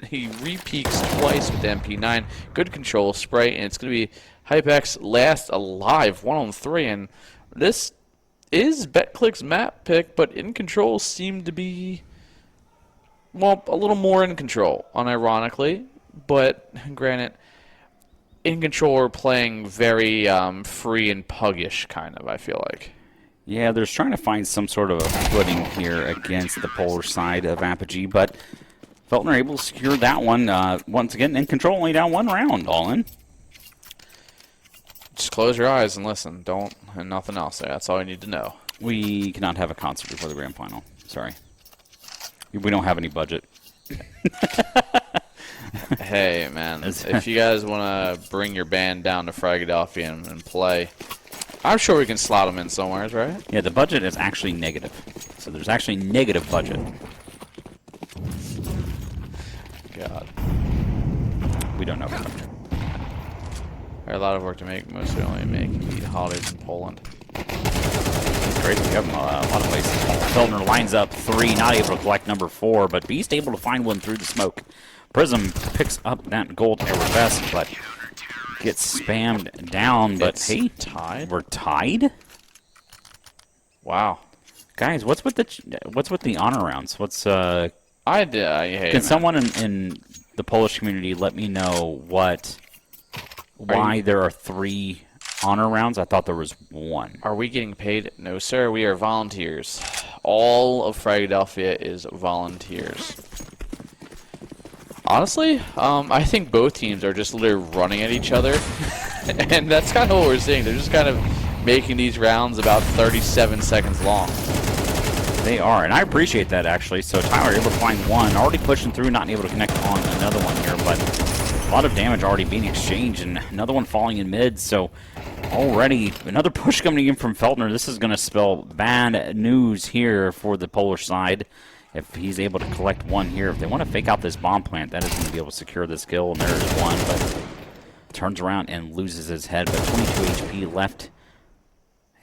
he re-peaks twice with the MP9. Good control spray, and it's going to be Hypex last alive, 1-on-3. And this is BetClick's map pick, but in control seemed to be... well, a little more in control, unironically, but granted, in control are playing very free and puggish, kind of, I feel like.
Yeah, they're trying to find some sort of a footing here against the Polish side of Apogee, but Feltner able to secure that one. Once again, in control, only down 1 round, all in.
Just close your eyes and listen. Don't, and nothing else there. That's all you need to know.
We cannot have a concert before the grand final. Sorry. We don't have any budget.
Hey, man, if you guys want to bring your band down to Fragadelphia and play, I'm sure we can slot them in somewhere, right?
Yeah, the budget is actually negative. So there's actually negative budget.
God.
we don't know.
A lot of work to make. Mostly only make the holidays in Poland.
It's crazy. We have a lot of places. Feltner lines up 3, not able to collect number 4, but Beast able to find one through the smoke. Prism picks up that gold vest, but gets spammed down. But
It's
hey,
tied?
we're tied.
Wow.
Guys, what's with the honor rounds? What's
Hey,
Can
man.
someone in the Polish community let me know why there are 3 honor rounds? I thought there was 1.
Are we getting paid? No, sir. We are volunteers. All of Fragadelphia is volunteers. Honestly, I think both teams are just literally running at each other. And that's kind of what we're seeing. They're just kind of making these rounds about 37 seconds long.
They are, and I appreciate that, actually. So Tyler able to find one, already pushing through, not able to connect on another one here, but a lot of damage already being exchanged, and another one falling in mid. So already another push coming in from Feltner. This is going to spell bad news here for the Polish side. If he's able to collect one here, if they want to fake out this bomb plant, that is going to be able to secure this kill, and there's one, but turns around and loses his head, but 22 HP left.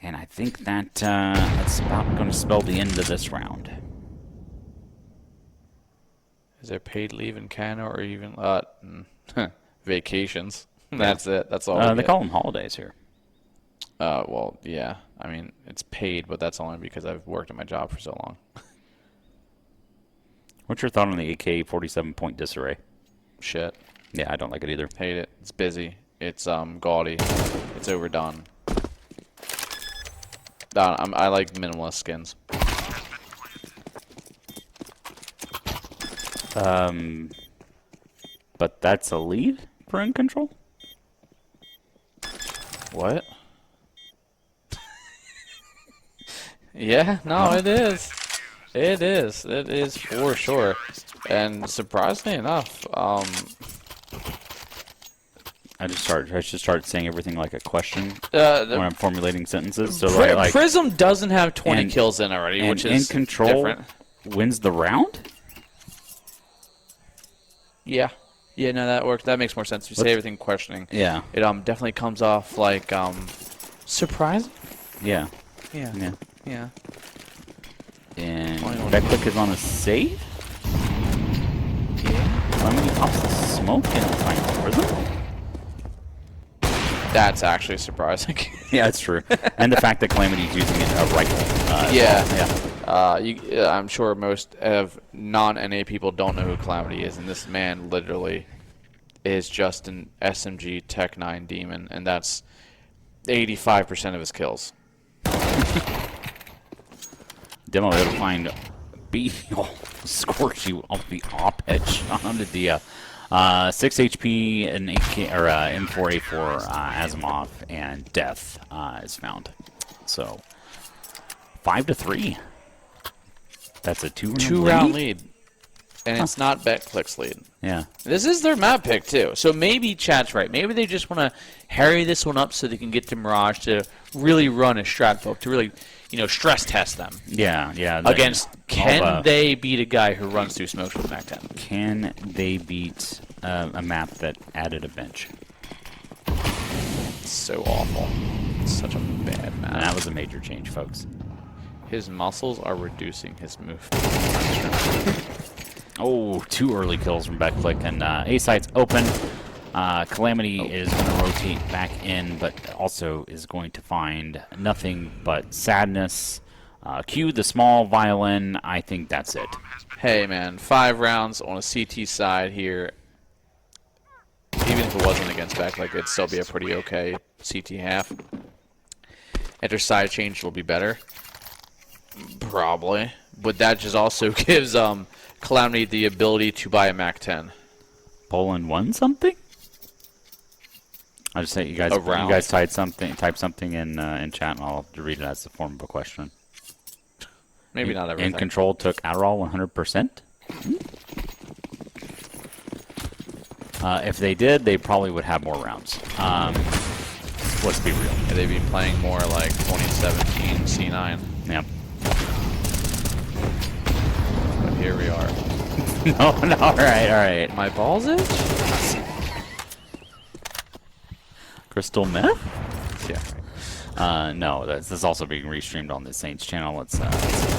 And I think that's about going to spell the end of this round.
Is there paid leave in Canada or even vacations? That's it. That's all.
They call them holidays here.
Well, yeah. I mean, it's paid, but that's only because I've worked at my job for so long.
What's your thought on the AK 47-point disarray?
Shit.
Yeah, I don't like it either.
Hate it. It's busy. It's gaudy. It's overdone. I like minimalist skins.
But that's a lead for in control?
What? Yeah, no, it is. It is. It is for sure. And surprisingly enough,
I should start saying everything like a question
when
when I'm formulating sentences. So like
Prism doesn't have 20
and-
kills in already,
and
which is
in control
different.
wins the round?
Yeah. Yeah, no, that works. That makes more sense. You say everything questioning.
Yeah.
It definitely comes off like surprising.
Yeah.
Yeah.
Yeah.
Yeah.
And
Final.
that click is on a save?
Yeah.
Clemmy pops the smoke in the final Prism?
That's actually surprising.
Yeah, that's true. And the fact that Calamity's using a rifle.
Yeah. I'm sure most of non-NA people don't know who Calamity is, and this man literally is just an SMG Tech 9 demon, and that's 85% of his kills.
Demo able to find B. Oh, scorch you off the op edge onto the 6 HP and M4A4 Asimov and Death is found. So 5-3. That's a two-round
lead. And it's not BetClick's lead.
Yeah.
This is their map pick, too. So maybe chat's right. Maybe they just want to hurry this one up so they can get to Mirage to really run a strat book, to really, stress test them.
Yeah.
Against, can they beat a guy who runs through smokes with Mac 10?
Can they beat a map that added a bench?
It's so awful. It's such a bad map.
And that was a major change, folks.
His muscles are reducing his movement.
Oh, 2 early kills from BetClick, and A site's open. Calamity is going to rotate back in, but also is going to find nothing but sadness. Cue the small violin. I think that's it.
Hey, man, 5 rounds on a CT side here. Even if it wasn't against BetClick, it'd still be a pretty okay CT half. Enter side change will be better. Probably. But that just also gives Calamity the ability to buy a Mac 10.
Poland won something? I'll just say you guys type something in chat, and I'll have to read it as a form of a question.
Maybe not everything.
In control took Adderall 100%. If they did, they probably would have more rounds. Let's be real.
Yeah, they'd be playing more like 2017 C9.
Yeah.
But here we are.
No, all right.
My balls itch?
Crystal meth? Yeah. No, that's also being restreamed on the Saints channel. It's a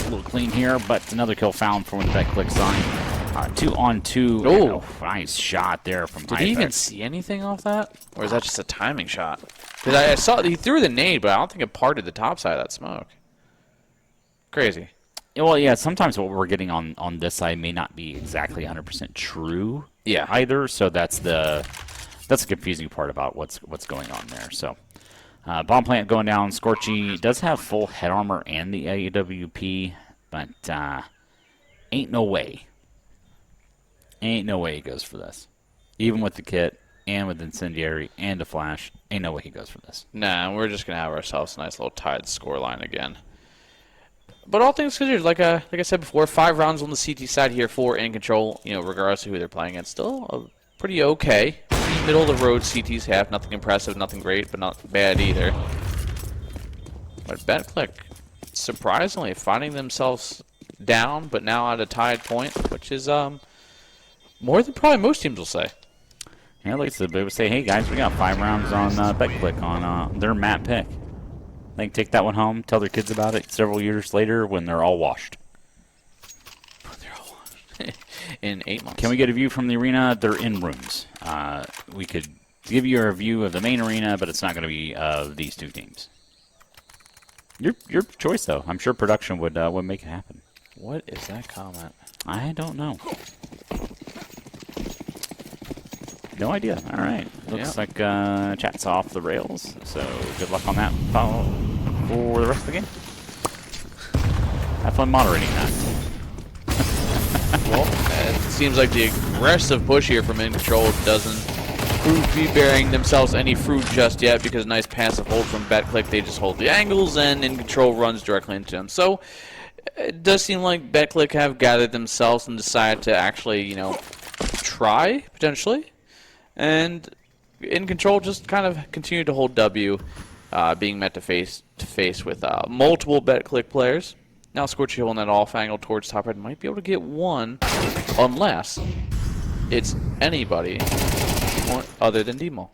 little clean here, but another kill found from the BetClick sign. 2 on 2.
Oh,
nice shot there from
Did he even see anything off that? Or is that just a timing shot? Because I saw he threw the nade, but I don't think it parted the top side of that smoke. Crazy.
Well, yeah, sometimes what we're getting on this side may not be exactly 100% true either, so that's the confusing part about what's going on there. So, bomb plant going down. Scorchy does have full head armor and the AWP, but ain't no way. Ain't no way he goes for this. Even with the kit and with incendiary and a flash, ain't no way he goes for this.
Nah, we're just gonna have ourselves a nice little tied scoreline again. But all things considered, like I said before, 5 rounds on the CT side here for In Control. You know, regardless of who they're playing against, still pretty okay. Middle of the road CTs have nothing impressive, nothing great, but not bad either. But BetClick, surprisingly, finding themselves down, but now at a tied point, which is more than probably most teams will say.
Yeah, at least they would say, hey guys, we got 5 rounds on BetClick on their map pick. They can take that one home, tell their kids about it several years later when they're all washed.
In 8 months.
Can we get a view from the arena? They're in rooms. We could give you a view of the main arena, but it's not going to be of these two teams. Your choice, though. I'm sure production would make it happen.
What is that comment?
I don't know. No idea. All right. Looks like chat's off the rails. So good luck on that for the rest of the game. Have fun moderating that.
Well, it seems like the aggressive push here from In Control doesn't prove to be bearing themselves any fruit just yet, because nice passive hold from BetClick. They just hold the angles, and In Control runs directly into them. So it does seem like BetClick have gathered themselves and decided to actually, you know, try, potentially. And In Control just kind of continue to hold W, being met to face with multiple BetClick players. Now Scorchy holding that off angle towards top red might be able to get one, unless it's anybody other than Demo.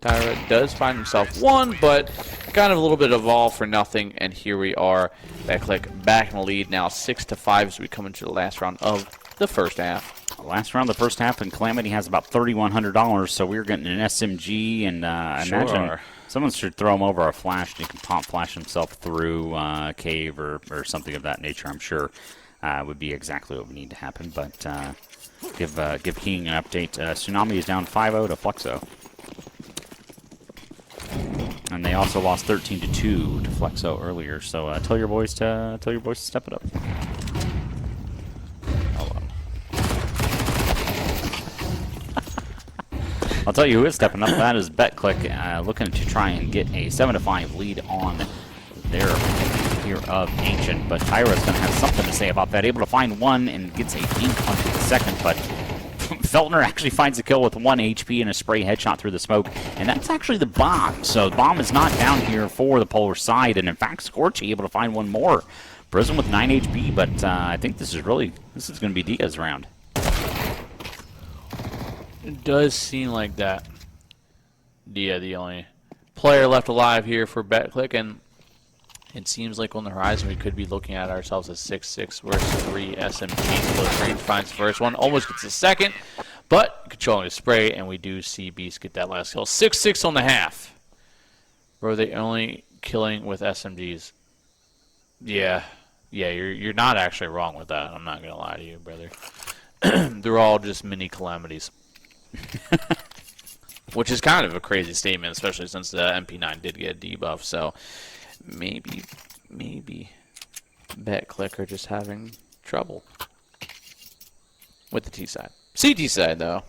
Tyra does find himself one, but kind of a little bit of all for nothing, and here we are. BetClick back in the lead now, 6-5 as we come into the last round of the first half.
Last round of the first half, and Calamity has about $3,100, so we're getting an SMG, and I imagine someone should throw him over a flash, and he can pop flash himself through a cave or something of that nature. I'm sure would be exactly what we need to happen, but give King an update. Tsunami is down 5-0 to Flexo. And they also lost 13-2 to Flexo earlier, so tell your boys to step it up. I'll tell you who is stepping up. That is BetClick, looking to try and get a 7-5 lead on their here of Ancient. But Tyra's going to have something to say about that. Able to find one and gets a dink onto the second, but Feltner actually finds a kill with 1 HP and a spray headshot through the smoke, and that's actually the bomb. So the bomb is not down here for the polar side, and in fact, Scorchy able to find one more. Prism with 9 HP, but I think this is going to be Diaz round.
It does seem like that. Dia, the only player left alive here for BetClick, and it seems like on the horizon we could be looking at ourselves as 6-6 versus 3 SMG. Close range finds the first one, almost gets the second, but controlling the spray, and we do see Beast get that last kill. 6-6 on the half. Bro, they only killing with SMGs. Yeah, you're not actually wrong with that. I'm not gonna lie to you, brother. They're all just mini calamities. Which is kind of a crazy statement, especially since the MP9 did get a debuff, so maybe BetClick are just having trouble with the T side. CT side, though,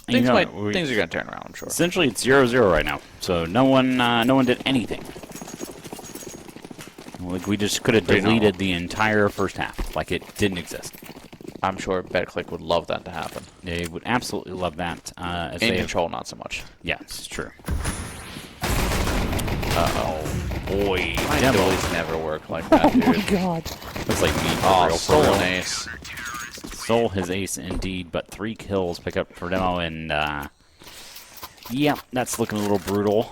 things are going to turn around, I'm sure.
Essentially, it's 0-0 right now, so no one did anything. Like, we just could have deleted the entire first half, like it didn't exist.
I'm sure BetClick would love that to happen.
They would absolutely love that.
In Control, not so much.
Yeah, it's true. Uh-oh. Boy.
My abilities never work like that, dude.
Oh my god. Looks like me for real.
Stole an ace.
Stole his ace indeed, but 3 kills pick up for Demo, and Yeah, that's looking a little brutal.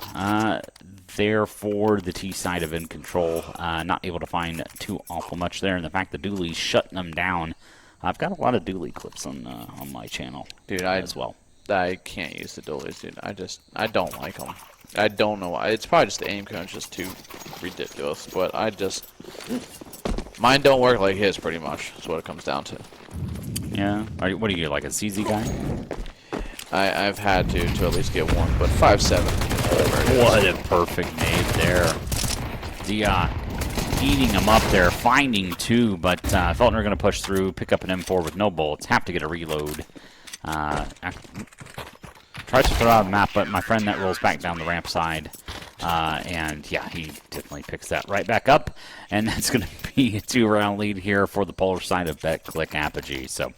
There for the T side of In Control. Not able to find too awful much there. And the fact that Dooley's shutting them down. I've got a lot of Dooley clips on my channel,
Dude,
as well.
I can't use the Doolies, dude. I don't like them. I don't know why. It's probably just the aim cone's just too ridiculous. But mine don't work like his, pretty much. That's what it comes down to.
Yeah. What are you, like a CZ guy?
I've had to at least get one, but 5.7.
What a perfect nade there. Dia eating him up there, finding 2, but Feltner going to push through, pick up an M4 with no bullets, have to get a reload. Tries to throw out the map, but my friend that rolls back down the ramp side. And yeah, he definitely picks that right back up. And that's going to be a 2-round lead here for the polar side of BetClick Apogee. So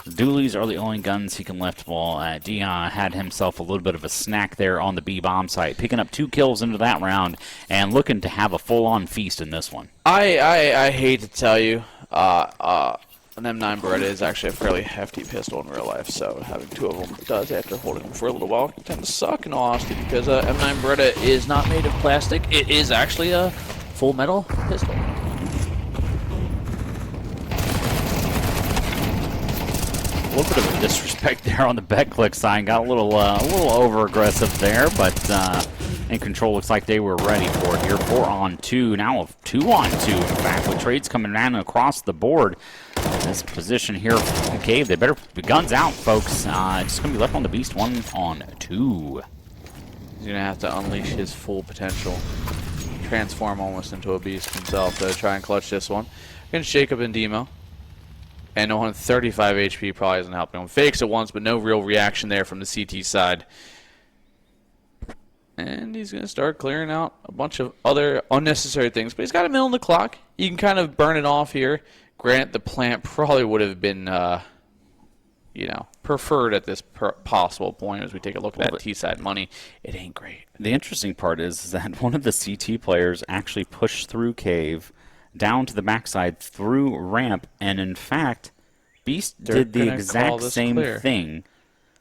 Doolies are the only guns he can lift, while Dion had himself a little bit of a snack there on the B-bomb site, picking up 2 kills into that round and looking to have a full-on feast in this one.
I hate to tell you, an M9 Beretta is actually a fairly hefty pistol in real life, so having 2 of them does, after holding them for a little while, tend to suck in all honesty, because M9 Beretta is not made of plastic. It is actually a full metal pistol.
A little bit of a disrespect there on the BetClick side. Got a little over-aggressive there, but In Control looks like they were ready for it here. 4-on-2, now of 2-on-2, in fact, with trades coming down across the board. This position here from Cave, they better be guns out, folks. It's going to be left on the Beast 1-on-2.
He's going to have to unleash his full potential, transform almost into a beast himself to try and clutch this one. Against Jacob and Demo. And on 35 HP probably isn't helping him. Fakes it once, but no real reaction there from the CT side. And he's going to start clearing out a bunch of other unnecessary things. But he's got a mill on the clock. You can kind of burn it off here. Granted, the plant probably would have been, preferred at this possible point as we take a look at that T-side money. It ain't great.
The interesting part is that one of the CT players actually pushed through Cave, down to the backside, through ramp, and in fact, Beast did the exact same thing.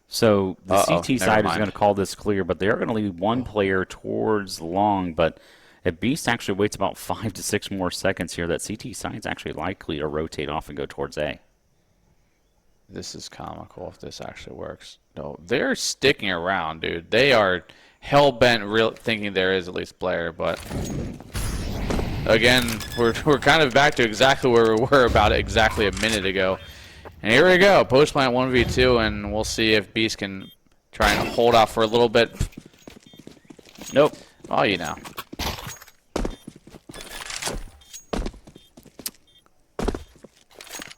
So the CT side is going to call this clear, but they are going to leave one player towards long. But if Beast actually waits about 5 to 6 more seconds here, that CT side is actually likely to rotate off and go towards A.
This is comical if this actually works. No, they're sticking around, dude. They are hell-bent thinking there is at least a player, but again, we're kind of back to exactly where we were about exactly a minute ago. And here we go, post-plant 1v2, and we'll see if Beast can try and hold out for a little bit. Nope. Oh, you know.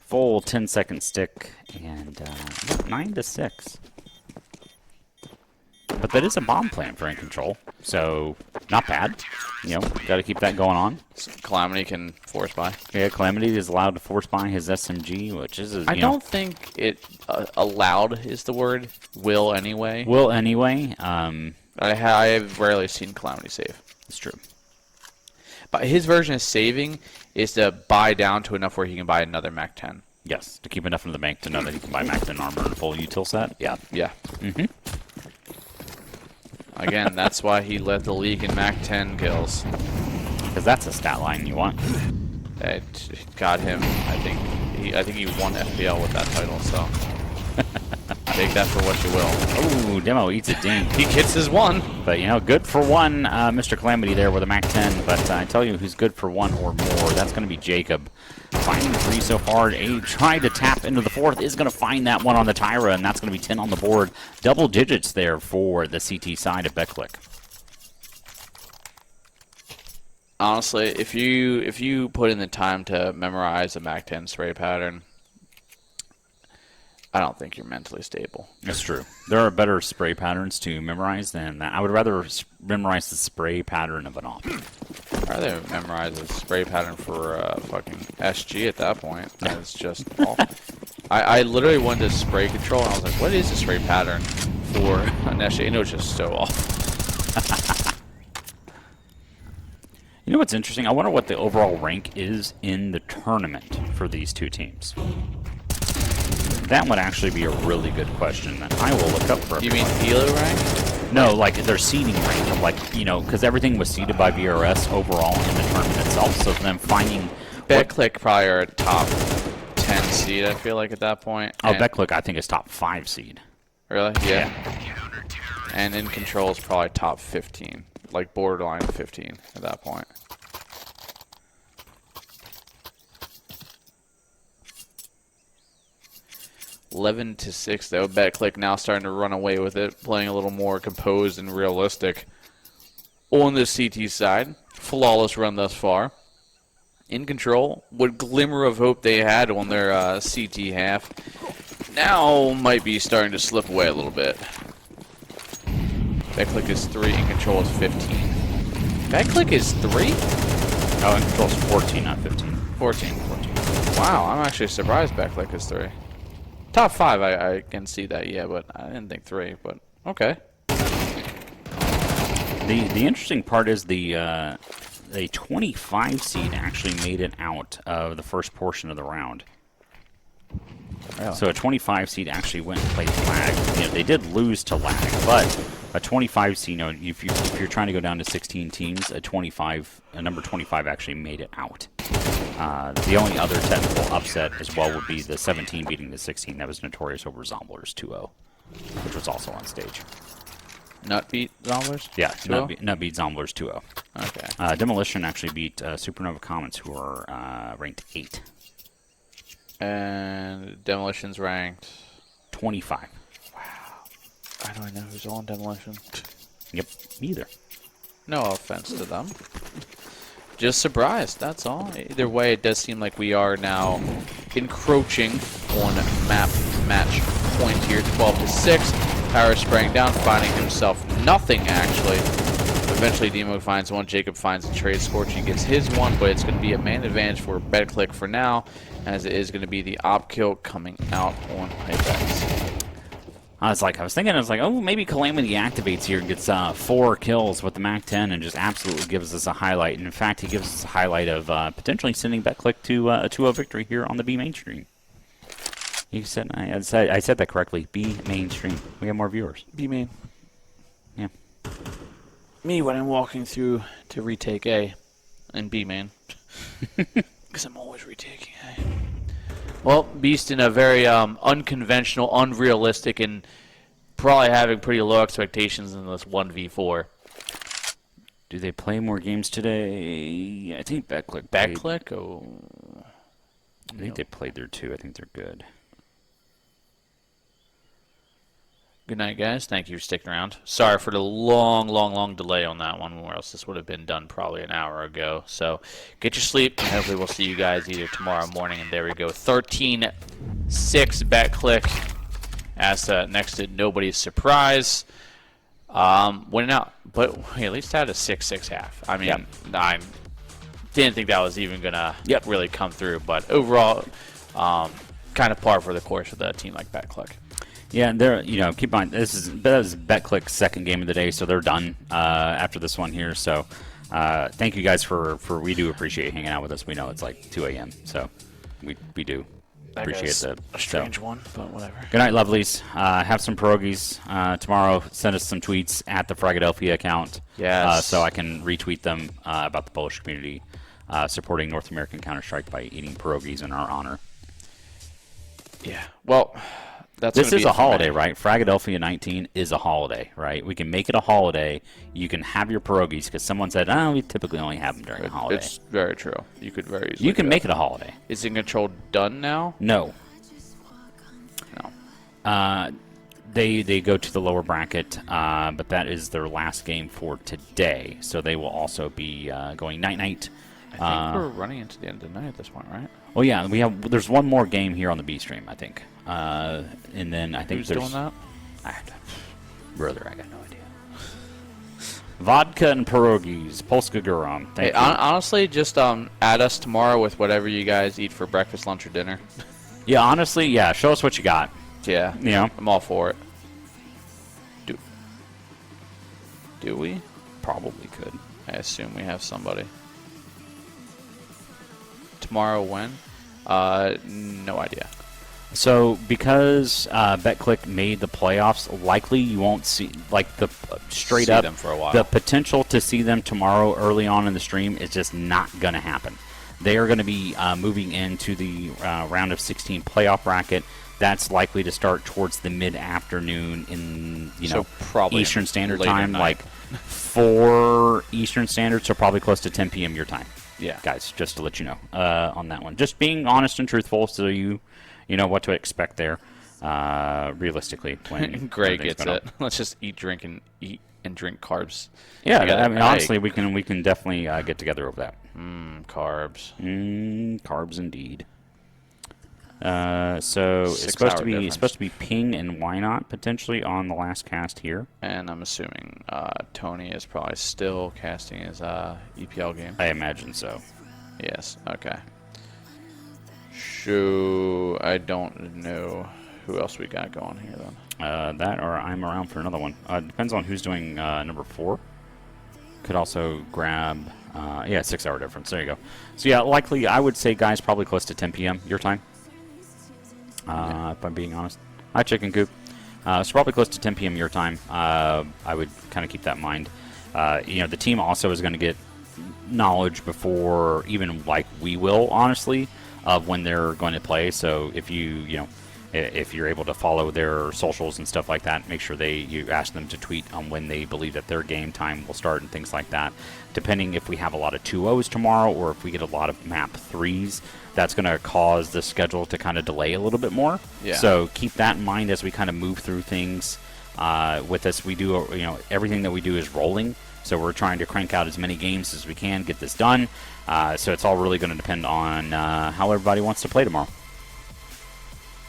Full 10-second stick, and 9 to 6. But that is a bomb plant for In Control, so not bad. Got to keep that going on.
So Calamity can force buy.
Yeah, Calamity is allowed to force buy his SMG, which is
I don't think it allowed is the word. Will anyway.
Will anyway.
I have rarely seen Calamity save.
It's true.
But his version of saving is to buy down to enough where he can buy another Mac 10.
Yes, to keep enough in the bank to know that he can buy Mac 10 armor and a full util set. Yeah.
Yeah. Again, that's why he led the league in Mac 10 kills.
Because that's a stat line you want.
It got him. I think he won FPL with that title. So take that for what you will.
Ooh, Demo eats a ding.
He gets his one.
But good for one, Mr. Calamity there with a Mac 10. But I tell you who's good for one or more. That's going to be Jacob. Finding 3 so far. A tried to tap into the 4th. Is going to find that one on the Tyra, and that's going to be 10 on the board. Double digits there for the CT side of BetClick.
Honestly, if you put in the time to memorize a Mac 10 spray pattern, I don't think you're mentally stable.
That's true. There are better spray patterns to memorize than that. I would rather memorize the spray pattern of an op.
I'd rather memorize a spray pattern for fucking SG at that point. It's just awful. I literally went to spray control and I was like, what is a spray pattern for an SG? And it was just so awful.
You know what's interesting? I wonder what the overall rank is in the tournament for these two teams. That would actually be a really good question that I will look up for
You mean
everybody.
Elo rank?
No, like their seeding rank of like, you know, because everything was seeded by VRS overall in the tournament itself. So then finding
BetClick probably are a top 10 seed, I feel like, at that point.
Oh,
And-
BetClick I think is top 5 seed.
Really? Yeah. And In Control is probably top 15. Like borderline 15 at that point. $11-6 though. BetClick now starting to run away with it, playing a little more composed and realistic on the CT side. Flawless run thus far. In Control, what glimmer of hope they had on their CT half now might be starting to slip away a little bit. BetClick is 3, In Control is 15. BetClick is 3?
Oh, In Control is 14, not 15.
14. Wow, I'm actually surprised BetClick is 3. Top 5, I can see that, yeah, but I didn't think 3, but okay.
The interesting part is the 25 seed actually made it out of the first portion of the round.
Really?
So a 25 seed actually went and played lag. You know, they did lose to lag, but a 25 seed, you know, if you're trying to go down to 16 teams, a number 25 actually made it out. The only other technical upset as well would be the 17 beating the 16. That was Notorious over Zomblers 2-0, which was also on stage.
Nut beat Zomblers?
Yeah,
2-0?
Nut beat Zomblers 2-0.
Okay.
Demolition actually beat Supernova Comets, who are ranked 8.
And Demolition's ranked
25.
I don't know who's on Demolition.
Yep, neither.
No offense to them. Just surprised, that's all. Either way, it does seem like we are now encroaching on map match point here, 12-6. Power spraying down, finding himself nothing, actually. Eventually, Demo finds one. Jacob finds a trade. Scorchy gets his one, but it's going to be a man advantage for BetClick for now, as it is going to be the op kill coming out on Apex.
I was thinking, oh, maybe Calamity activates here and gets 4 kills with the MAC-10 and just absolutely gives us a highlight. And in fact, he gives us a highlight of potentially sending BetClick to a 2-0 victory here on the B mainstream. You said I said that correctly. B mainstream. We have more viewers.
B main.
Yeah.
Me when I'm walking through to retake A and B main. Because I'm always retaking A. Well, Beast in a very unconventional, unrealistic, and probably having pretty low expectations in this 1v4.
Do they play more games today? I think BetClick.
BetClick? Oh.
I think they played there too. I think they're good.
Good night, guys. Thank you for sticking around. Sorry for the long delay on that one, or else this would have been done probably an hour ago. So get your sleep, and hopefully we'll see you guys either tomorrow morning. And there we go. 13-6 BetClick. As next to nobody's surprise. Winning out. But we at least had a 6-6 half. I mean, I didn't think that was even going to really come through. But overall, kind of par for the course with a team like BetClick.
Yeah, they're keep in mind that was BetClick's second game of the day, so they're done after this one here. So thank you guys for we do appreciate hanging out with us. We know it's like 2 a.m., so we do appreciate the
a strange one, but whatever.
Good night, lovelies. Have some pierogies tomorrow. Send us some tweets at the Fragadelphia account.
Yes.
So I can retweet them about the Polish community supporting North American Counter-Strike by eating pierogies in our honor.
Yeah. Well.
This is a holiday, right? Fragadelphia 19 is a holiday, right? We can make it a holiday. You can have your pierogies because someone said, we typically only have them during a holiday.
It's very true. You could very easily.
You can make it a holiday.
Is In Control done now?
No. They go to the lower bracket, but that is their last game for today. So they will also be going night-night.
I think we're running into the end of the night at this point, right?
Well, yeah, there's one more game here on the B stream, I think. And then I think
Who's doing that?
Brother, I got no idea. Vodka and pierogies, Polska Guram. Thank you.
Honestly, just add us tomorrow with whatever you guys eat for breakfast, lunch, or dinner.
Yeah, honestly, yeah. Show us what you got.
Yeah.
Yeah.
I'm all for it. Do we?
Probably could.
I assume we have somebody. Tomorrow when? No idea.
So because BetClick made the playoffs, likely you won't see the straight
See
up
them for a while.
The potential to see them tomorrow early on in the stream is just not going to happen. They are going to be moving into the round of 16 playoff bracket. That's likely to start towards the mid-afternoon in
probably
Eastern Standard
later
Time,
night.
like 4 Eastern Standard, so probably close to 10 p.m. your time.
Yeah.
Guys, just to let you know on that one. Just being honest and truthful, so you know what to expect there realistically. When
Greg
everything's
gets
going
it.
on.
Let's just eat and drink carbs.
Yeah,
together.
I mean,
Hey.
honestly, we can definitely get together over that.
Carbs.
Carbs indeed. So it's
6
supposed
hour
to be
difference.
supposed to be Ping and Why Not potentially on the last cast here.
And I'm assuming Tony is probably still casting his EPL game.
I imagine so.
Yes. Okay. Shoo. I don't know who else we got going here then.
That or I'm around for another one. Depends on who's doing number 4. Could also grab 6 hour difference. There you go. So yeah, likely I would say guys probably close to 10 p.m. your time. If I'm being honest. Hi, Chicken Coop. So probably close to 10 p.m. your time. I would kind of keep that in mind. The team also is going to get knowledge before even like we will, honestly, of when they're going to play. So if if you're able to follow their socials and stuff like that, make sure you ask them to tweet on when they believe that their game time will start and things like that. Depending if we have a lot of 2-0s tomorrow or if we get a lot of map 3s, that's going to cause the schedule to kind of delay a little bit more.
Yeah.
So keep that in mind as we kind of move through things. With this, we do, everything that we do is rolling. So we're trying to crank out as many games as we can, get this done. So it's all really going to depend on how everybody wants to play tomorrow.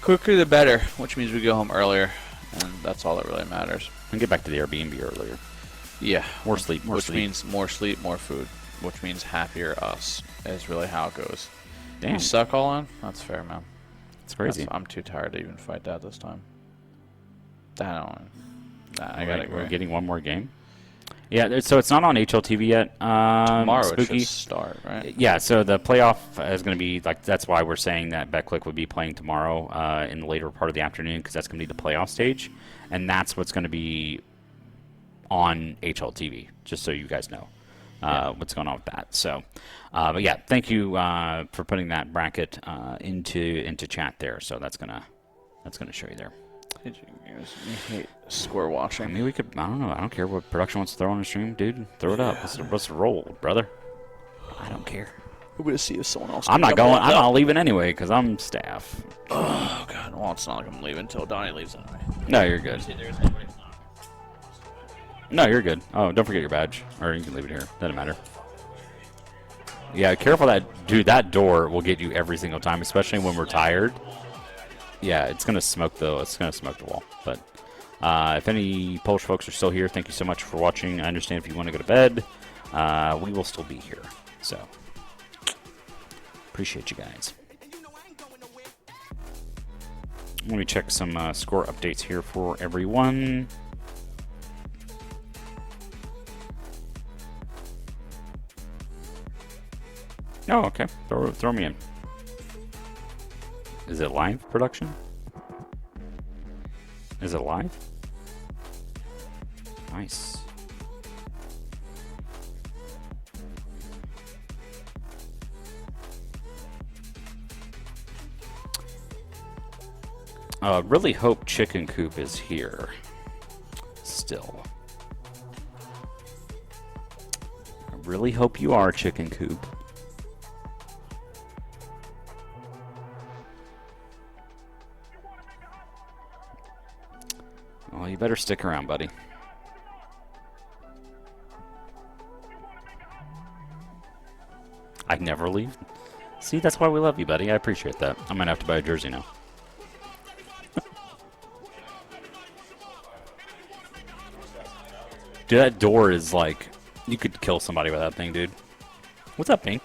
Quicker the better, which means we go home earlier, and that's all that really matters.
And get back to the Airbnb earlier.
Yeah.
More sleep, more
which
sleep.
means more sleep, more food, which means happier us, is really how it goes.
Damn.
You suck all in? That's fair, man.
It's crazy.
I'm too tired to even fight that this time. I don't. I
Right,
gotta
we're
go.
getting one more game. Yeah, so it's not on HLTV yet.
Tomorrow it
Spooky.
should start, right?
Yeah, so the playoff is going to be that's why we're saying that BetClick would be playing tomorrow in the later part of the afternoon because that's going to be the playoff stage, and that's what's going to be on HLTV. Just so you guys know what's going on with that. So, but yeah, thank you for putting that bracket into chat there. So that's gonna show you there.
You hate score watching.
I mean, we could. I don't know. I don't care what production wants to throw on the stream, dude. Throw it up. Let's roll, brother. I don't care.
We're gonna see if someone else.
I'm not going. I'm not leaving anyway because I'm staff.
Oh god. Well, it's not like I'm leaving until Donnie leaves anyway.
No, you're good. No, you're good. Oh, don't forget your badge, or you can leave it here. Doesn't matter. Yeah, careful that dude. That door will get you every single time, especially when we're tired. Yeah, it's gonna smoke the wall. But if any Polish folks are still here, thank you so much for watching. I understand if you want to go to bed, we will still be here. So appreciate you guys. Let me check some score updates here for everyone. Oh, okay. Throw me in. Is it live production? Is it live? Nice. Really hope Chicken Coop is here. Still. I really hope you are, Chicken Coop. Well, you better stick around, buddy. I'd never leave. See, that's why we love you, buddy. I appreciate that. I'm gonna have to buy a jersey now. Dude, that door is like, you could kill somebody with that thing, dude. What's up, Pink?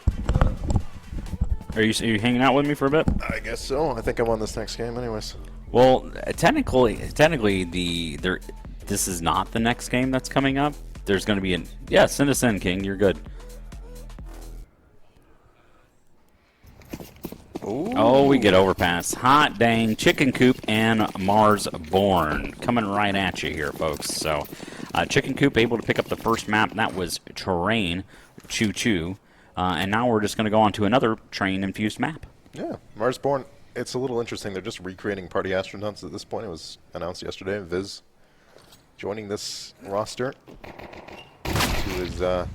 Are you hanging out with me for a bit?
I guess so. I think I'm on this next game anyways.
Well, technically, this is not the next game that's coming up. There's going to be send us in, King. You're good. Oh, we get overpass. Hot dang. Chicken Coop and Mars Born coming right at you here, folks. So, Chicken Coop able to pick up the first map. That was Terrain, Choo Choo. And now we're just going to go on to another train-infused map.
Yeah, Marsborn, it's a little interesting. They're just recreating Party Astronauts at this point. It was announced yesterday. Viz joining this roster to his old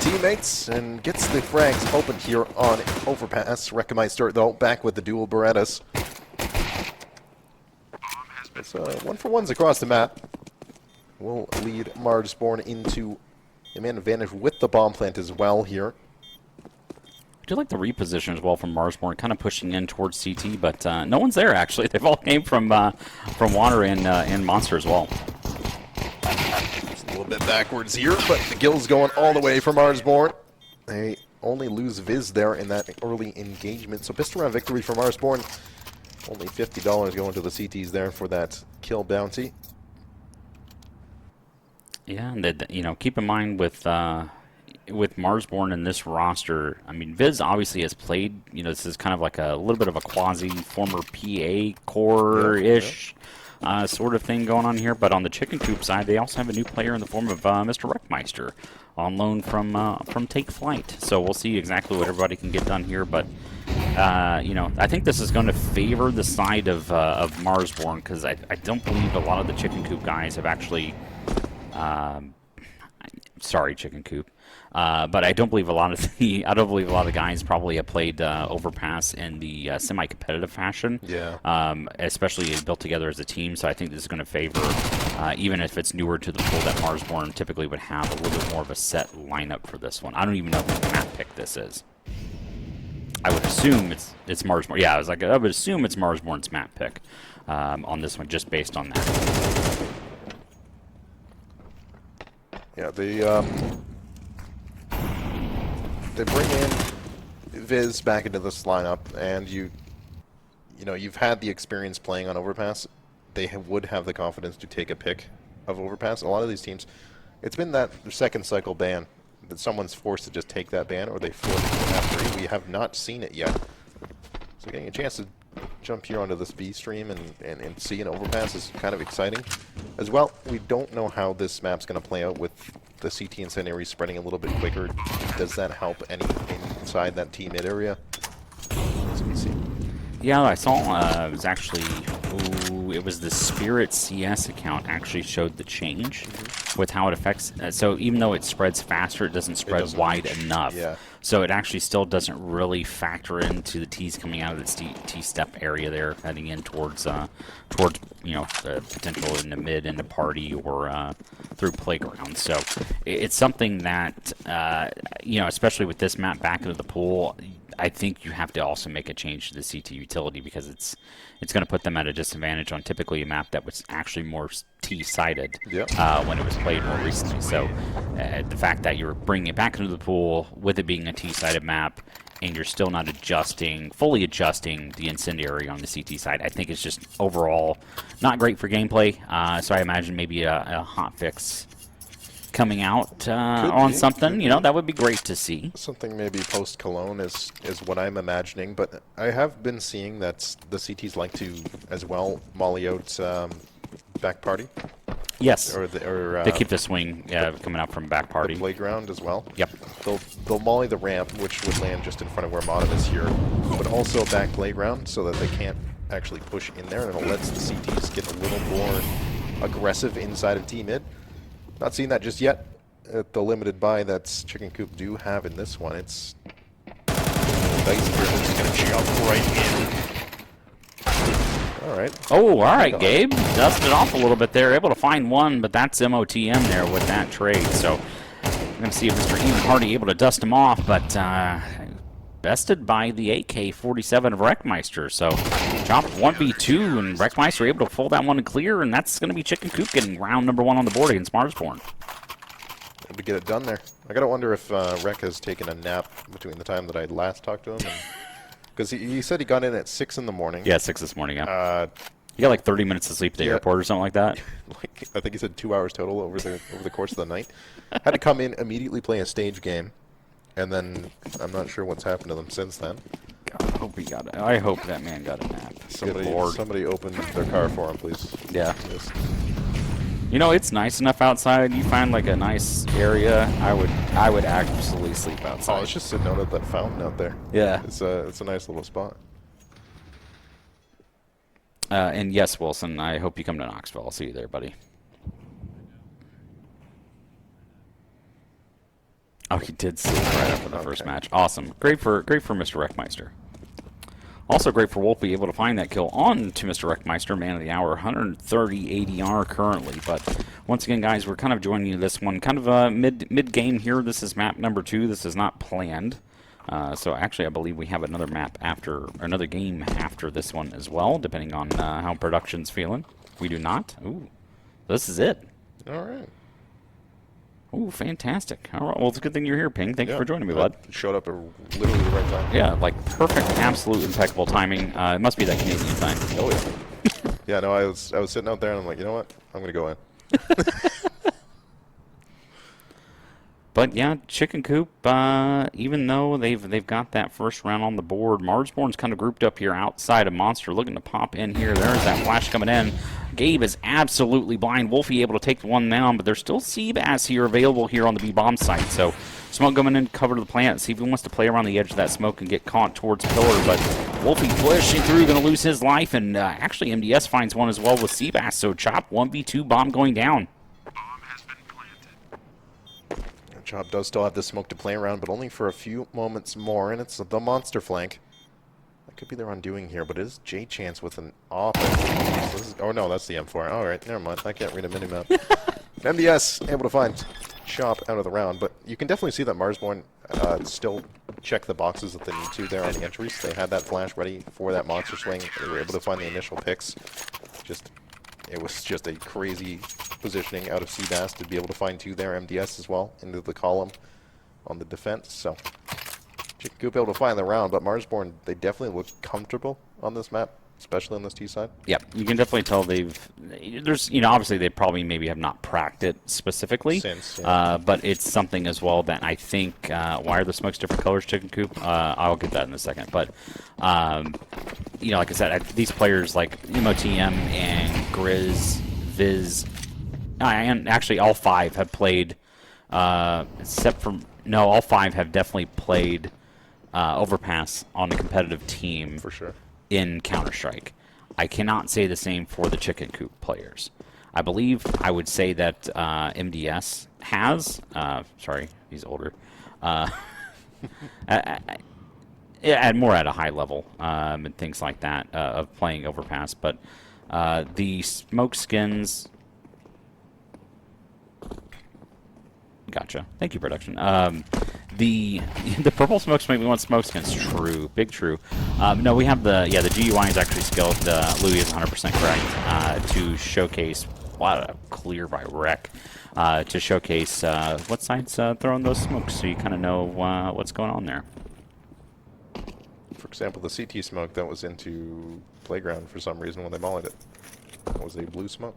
teammates and gets the frags open here on Overpass. Recognizer, though, back with the dual Berettas. It's 1-for-1s across the map. Will lead Marsborn into a man advantage with the bomb plant as well here.
I do like the reposition as well from Marsborn, kind of pushing in towards CT, but no one's there, actually. They've all came from water and Monster as well.
Just a little bit backwards here, but the Gill's going all the way for Marsborn. They only lose Viz there in that early engagement. So pistol round victory for Marsborn. Only $50 going to the CTs there for that kill bounty.
Yeah, and keep in mind with Marsborn in this roster, I mean, Viz obviously has played, this is kind of like a little bit of a quasi former PA core-ish sort of thing going on here, but on the Chicken Coop side, they also have a new player in the form of Mr. Reckmeister on loan from Take Flight. So we'll see exactly what everybody can get done here, but I think this is going to favor the side of Marsborn, because I don't believe a lot of the Chicken Coop guys have actually sorry, Chicken Coop. But I don't believe a lot of guys probably have played Overpass in the semi-competitive fashion.
Yeah.
Especially built together as a team. So I think this is going to favor, even if it's newer to the pool, that Marsborn typically would have a little bit more of a set lineup for this one. I don't even know what map pick this is. I would assume it's Marsborn. Yeah, I would assume it's Marsborn's map pick on this one, just based on that.
Yeah, they bring in Viz back into this lineup, and you've had the experience playing on Overpass. They would have the confidence to take a pick of Overpass. A lot of these teams, it's been that second cycle ban that someone's forced to just take that ban, or they force it to F3. We have not seen it yet. So getting a chance to jump here onto this V stream and see an Overpass is kind of exciting. As well, we don't know how this map's going to play out with the CT incendiary spreading a little bit quicker. Does that help any inside that T mid area? As we see.
Yeah, I saw it was actually, it was the Spirit CS account actually showed the change with how it affects. So even though it spreads faster, it doesn't spread wide enough.
Yeah.
So it actually still doesn't really factor into the T's coming out of this T-step area there, heading in towards the potential in the mid, into party, or through playground. So it's something that, especially with this map back into the pool, I think you have to also make a change to the CT utility, because it's going to put them at a disadvantage on typically a map that was actually more T-sided when it was played more recently. So the fact that you're bringing it back into the pool with it being a T-sided map, and you're still not fully adjusting the incendiary on the CT side, I think it's just overall not great for gameplay. So I imagine maybe a hot fix coming out on something, that would be great to see.
Something maybe post-Cologne is what I'm imagining, but I have been seeing that the CTs like to, as well, molly out back party.
Yes,
or
they keep the swing coming out from back party.
The playground as well.
Yep.
They'll molly the ramp, which would land just in front of where Modem is here, but also back playground so that they can't actually push in there, and it lets the CTs get a little more aggressive inside of T-mid. Not seeing that just yet at the limited buy that Chicken Coop do have in this one. It's Dice here that's going to jump right in. All right.
Oh, all right, Gabe. Dusted off a little bit there. Able to find one, but that's MOTM there with that trade. So we're going to see if Mr. Ian Hardy able to dust him off, but bested by the AK-47 of Reckmeister. So chopped 1v2, and Reckmeister able to pull that one and clear, and that's going to be Chicken Coop getting round number 1 on the board against Marsborn.
Able to get it done there. I got to wonder if Reck has taken a nap between the time that I last talked to him. Because he said he got in at 6 in the morning.
Yeah, 6 this morning, yeah. He got like 30 minutes of sleep at the airport or something like that.
I think he said 2 hours total over the course of the night. Had to come in, immediately play a stage game, and then I'm not sure what's happened to them since then.
God, I hope that man got a nap. Good Lord.
Somebody open their car for him, please.
Yeah. You know, it's nice enough outside. You find like a nice area. I would absolutely sleep outside.
Oh, it's just sitting out at that fountain out there.
Yeah.
It's a nice little spot.
And yes, Wilson, I hope you come to Knoxville. I'll see you there, buddy. Oh, he did sleep right after the first match. Awesome. Great for Mr. Reckmeister. Also great for Wolfie, able to find that kill on to Mr. Reckmeister, man of the hour, 130 ADR currently. But once again, guys, we're kind of joining you this one, kind of a mid-game here. This is map number 2. This is not planned. So actually, I believe we have another game after this one as well, depending on how production's feeling. We do not. Ooh, this is it.
All right.
Ooh, fantastic. All right, well, it's a good thing you're here, Ping. Thank you for joining me, bud.
Showed up at literally the right time.
Yeah, like perfect, absolute, impeccable timing. It must be that Canadian time.
Oh, yeah. Yeah, no, I was sitting out there, and I'm like, you know what? I'm going to go in.
But yeah, Chicken Coop, even though they've got that first round on the board, Marsborn's kind of grouped up here outside of Monster, looking to pop in here. There's that flash coming in. Gabe is absolutely blind. Wolfie able to take one down, but there's still Seabass here available here on the B-bomb site. So smoke coming in to cover the plant. See if he wants to play around the edge of that smoke and get caught towards Pillar. But Wolfie pushing through, going to lose his life. And actually MDS finds one as well with Seabass. So Chop, 1v2 bomb going down.
Chop does still have the smoke to play around, but only for a few moments more, and it's the monster flank. That could be their undoing here, but it is J-Chance with an offense. Oh no, that's the M4. Alright, never mind. I can't read a minimap. MDS able to find Chop out of the round, but you can definitely see that Marsborn still check the boxes that they need to there on the entries. They had that flash ready for that monster swing. They were able to find the initial picks. It was just a crazy positioning out of Seabass to be able to find 2 there, MDS as well, into the column on the defense. So Chicken Coop able to find the round, but Marsborn, they definitely look comfortable on this map, especially on this T side.
Yep, you can definitely tell obviously they probably maybe have not practiced it specifically.
Since, yeah.
But it's something as well that I think, why are the smokes different colors, Chicken Coop? I'll get that in a second. But, like I said, these players like MOTM and Grizz, Viz, and actually all 5 have played, all 5 have definitely played Overpass on a competitive team.
For sure. In
Counter-Strike. I cannot say the same for the Chicken Coop players. I believe I would say that MDS has, sorry, he's older, more at a high level and things like that of playing Overpass. But the smoke skins, gotcha. Thank you, production. The purple smokes make me want smoke skins. True, big true. No, we have the GUI is actually skilled. Louis is 100% correct to showcase. Wow, clear by Rec. To showcase what side's throwing those smokes, so you kind of know what's going on there.
For example, the CT smoke that was into Playground for some reason when they mollied it. That was a blue smoke,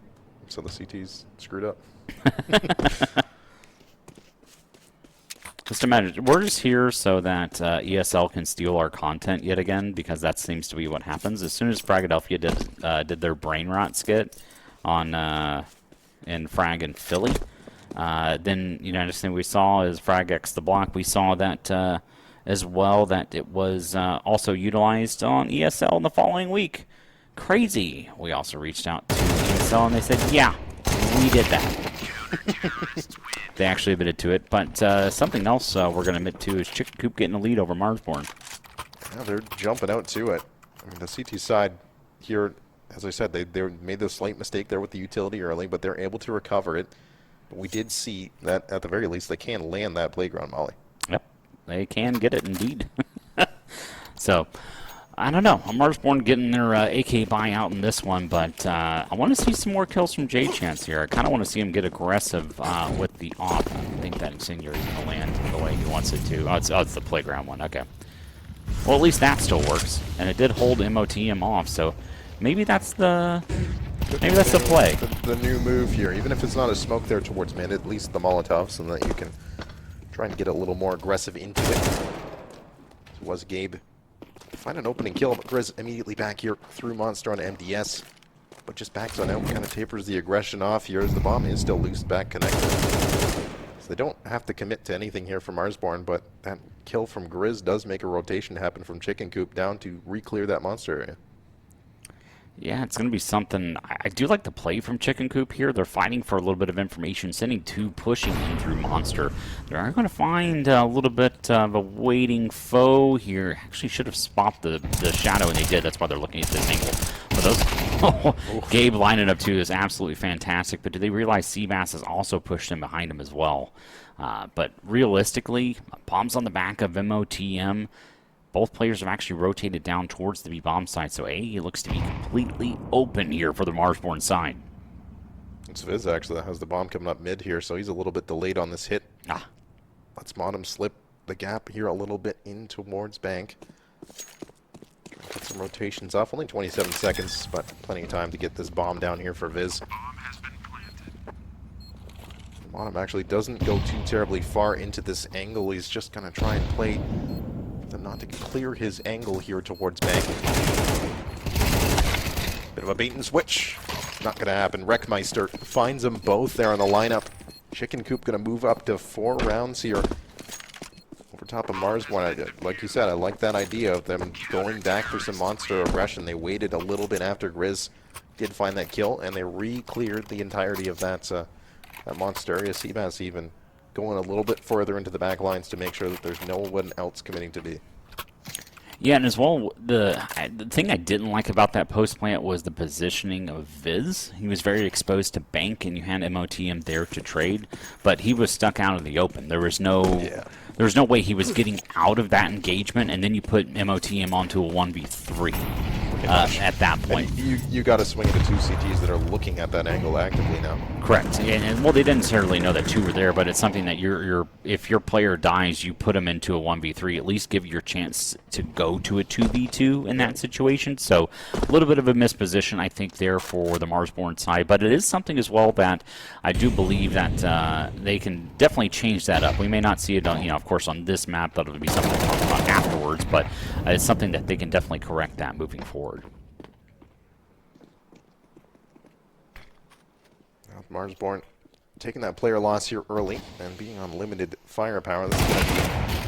so the CT's screwed up.
Just imagine, we're just here so that ESL can steal our content yet again, because that seems to be what happens. As soon as Fragadelphia did their brain rot skit on in Frag and Philly, then next thing we saw is Frag X the Block. We saw that as well, that it was also utilized on ESL in the following week. Crazy. We also reached out to ESL and they said, yeah, we did that. They actually admitted to it, but something else we're going to admit to is Chicken Coop getting a lead over Marsborn.
Yeah, they're jumping out to it. I mean, the CT side here, as I said, they made the slight mistake there with the utility early, but they're able to recover it. But we did see that, at the very least, they can land that playground molly.
Yep, they can get it indeed. So, I don't know. Marsborn getting their AK buyout in this one, but I want to see some more kills from J-Chance here. I kind of want to see him get aggressive with the off. I think that Incendiary is going to land the way he wants it to. Oh, it's the playground one. Okay. Well, at least that still works, and it did hold MOTM off, so maybe that's the play.
The new move here, even if it's not a smoke there towards mid, at least the Molotov, so that you can try and get a little more aggressive into it. So was Gabe Find an opening kill, but Grizz immediately back here through Monster on MDS. But just backs on out, kind of tapers the aggression off here as the bomb is still loose back connected. So they don't have to commit to anything here from Marsborn, but that kill from Grizz does make a rotation happen from Chicken Coop down to re-clear that monster area.
Yeah, it's going to be something. I do like the play from Chicken Coop here. They're fighting for a little bit of information, sending 2 pushing in through Monster. They are going to find a little bit of a waiting foe here. Actually should have spotted the shadow, and they did. That's why they're looking at this angle. But those, Gabe lining up too is absolutely fantastic. But do they realize Seabass has also pushed him behind him as well? But realistically, bombs on the back of MOTM. Both players have actually rotated down towards the B-bomb side, so A looks to be completely open here for the Marsborn side.
It's Viz actually that has the bomb coming up mid here, so he's a little bit delayed on this hit. Let's Modem slip the gap here a little bit in towards Bank. Get some rotations off. Only 27 seconds, but plenty of time to get this bomb down here for Viz. Modem actually doesn't go too terribly far into this angle. He's just going to try and play them not to clear his angle here towards Bank. Bit of a bait and switch. Not going to happen. Wreckmeister finds them both there on the lineup. Chicken Coop going to move up to 4 rounds here. Over top of Marsborn. Like you said, I like that idea of them going back for some monster aggression. They waited a little bit after Grizz did find that kill, and they re-cleared the entirety of that monster area. Seabass even going a little bit further into the back lines to make sure that there's no one else committing to B.
Yeah, and as well, the thing I didn't like about that post plant was the positioning of Viz. He was very exposed to Bank, and you had MOTM there to trade, but he was stuck out in the open. There was no way he was getting out of that engagement, and then you put MOTM onto a 1v3 at that point.
And you got to swing at the 2 CTs that are looking at that angle actively now.
Correct. And well, they didn't necessarily know that 2 were there, but it's something that if your player dies, you put him into a 1v3. At least give your chance to go to a 2v2 in that situation. So a little bit of a misposition, I think, there for the Marsborn side. But it is something as well that I do believe that they can definitely change that up. We may not see it, of course, on this map. That'll be something to talk about afterwards. But it's something that they can definitely correct that moving forward.
Marsborn taking that player loss here early and being on limited firepower. This is going to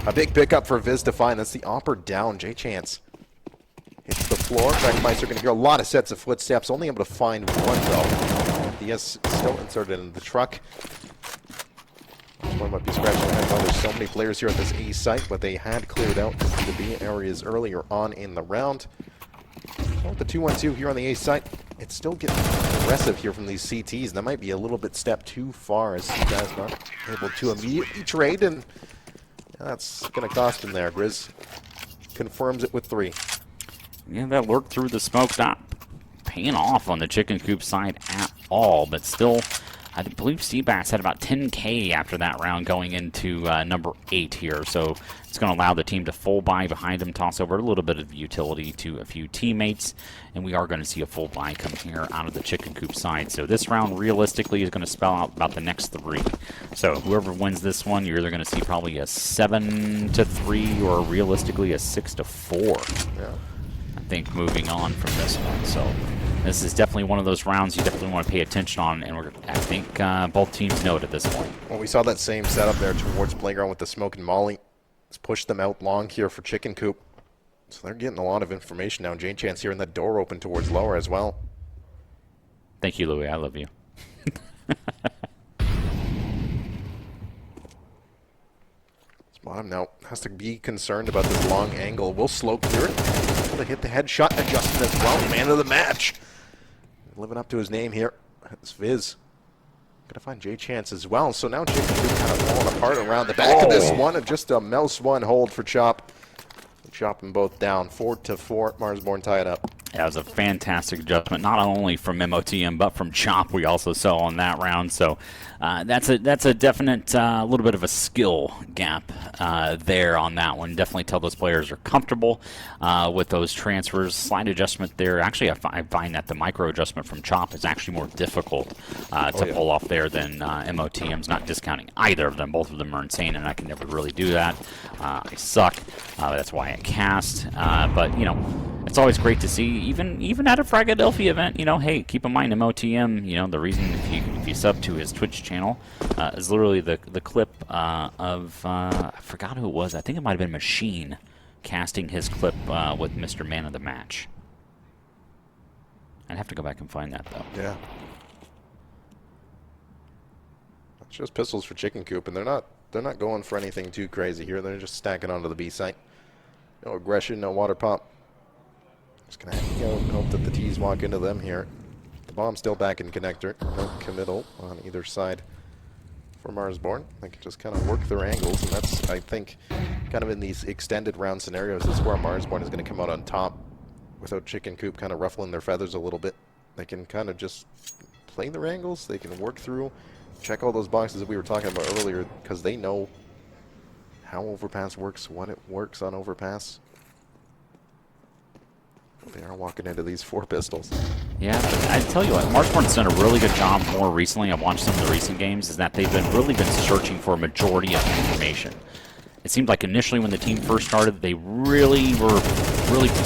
be a big pickup for Viz to find. That's the Opper down. J-Chance hits the floor. Wreckmeister going to hear a lot of sets of footsteps. Only able to find one, though. DS still inserted in the truck. One might be scratching their head. There's so many players here at this A site, but they had cleared out the B areas earlier on in the round. Well, with the 2-1-2 here on the A site, it's still getting aggressive here from these CTs. That might be a little bit step too far as Seabass not able to immediately trade, and that's going to cost him there. Grizz confirms it with 3.
Yeah, that lurk through the smoke not paying off on the Chicken Coop side at all, but still, I believe Seabass had about 10K after that round going into number 8 here, so it's going to allow the team to full buy behind them, toss over a little bit of utility to a few teammates, and we are going to see a full buy come here out of the Chicken Coop side. So this round, realistically, is going to spell out about the next 3. So whoever wins this one, you're either going to see probably a 7-3 or realistically a 6-4.
Yeah.
I think moving on from this one. So this is definitely one of those rounds you definitely want to pay attention on, and I think both teams know it at this point.
Well, we saw that same setup there towards Playground with the smoke and Molly. Let's push them out long here for Chicken Coop. So they're getting a lot of information now. J-Chance here, and that door open towards lower as well.
Thank you, Louis. I love you.
Bottom now has to be concerned about this long angle. Will slow clear it. Able to hit the headshot adjustment as well. Man of the match. Living up to his name here. It's Viz. Gonna find J-Chance as well. So now Chicken Coop kind of falling apart around the back of this one. Just a mouse one hold for Chop. Chop them both down. 4-4. Marsborn tie it up.
Yeah, it was a fantastic adjustment, not only from MOTM but from Chomp. We also saw on that round, so that's a definite little bit of a skill gap there on that one. Definitely tell those players are comfortable with those transfers. Slight adjustment there. Actually, I find that the micro adjustment from Chomp is actually more difficult to pull off there than MOTM's. Not discounting either of them. Both of them are insane, and I can never really do that. I suck. That's why I cast. But you know. It's always great to see, even at a Fragadelphia event, you know, hey, keep in mind MOTM, you know, the reason if you sub to his Twitch channel is literally the clip of, I forgot who it was, I think it might have been Machine casting his clip with Mr. Man of the Match. I'd have to go back and find that, though.
Yeah. It's just pistols for Chicken Coop, and they're not going for anything too crazy here. They're just stacking onto the B site. No aggression, no water pop. Just gonna hope that the T's walk into them here. The bomb's still back in connector. No committal on either side for Marsborn. They can just kind of work their angles, and that's, I think, kind of in these extended round scenarios, is where Marsborn is going to come out on top without Chicken Coop kind of ruffling their feathers a little bit. They can kind of just play their angles. They can work through, check all those boxes that we were talking about earlier, because they know how Overpass works, when it works on Overpass. They are walking into these 4 pistols.
Yeah, but I tell you what, Marsborn's done a really good job more recently. I've watched some of the recent games, is that they've really been searching for a majority of information. It seemed like initially when the team first started, they really were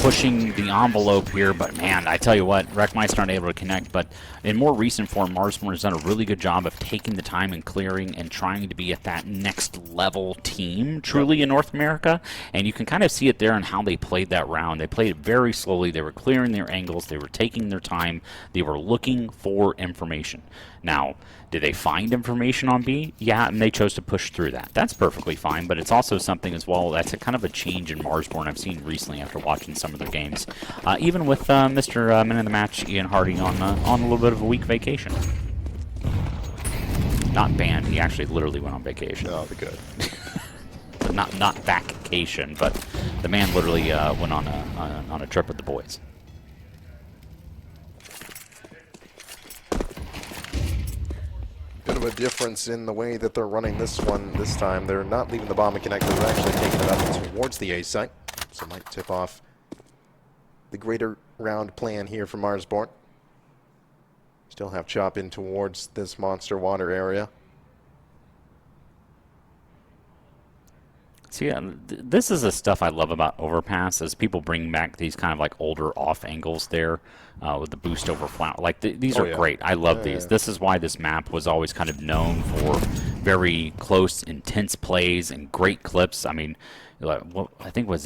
pushing the envelope here, but man, I tell you what, Wreckmeister not able to connect, but in more recent form, Marsborn has done a really good job of taking the time and clearing and trying to be at that next level team, truly in North America, and you can kind of see it there in how they played that round. They played it very slowly, they were clearing their angles, they were taking their time, they were looking for information. Now, did they find information on B? Yeah, and they chose to push through that. That's perfectly fine, but it's also something as well that's a kind of a change in Marsborn I've seen recently after watching some of their games. Even with Mr. Man of the Match, Ian Harding, on a little bit of a week vacation. Not banned, he actually literally went on vacation.
Oh, good.
not vacation, but the man literally went on a trip with the boys.
Bit of a difference in the way that they're running this one this time. They're not leaving the bomb and connector. They're actually taking it up towards the A site. So might tip off the greater round plan here for Marsborn. Still have Chop in towards this monster water area.
See, this is the stuff I love about Overpass, is people bring back these kind of like older off angles there with the boost over flat. Like these are great. I love these. This is why this map was always kind of known for very close, intense plays and great clips. I mean, I think was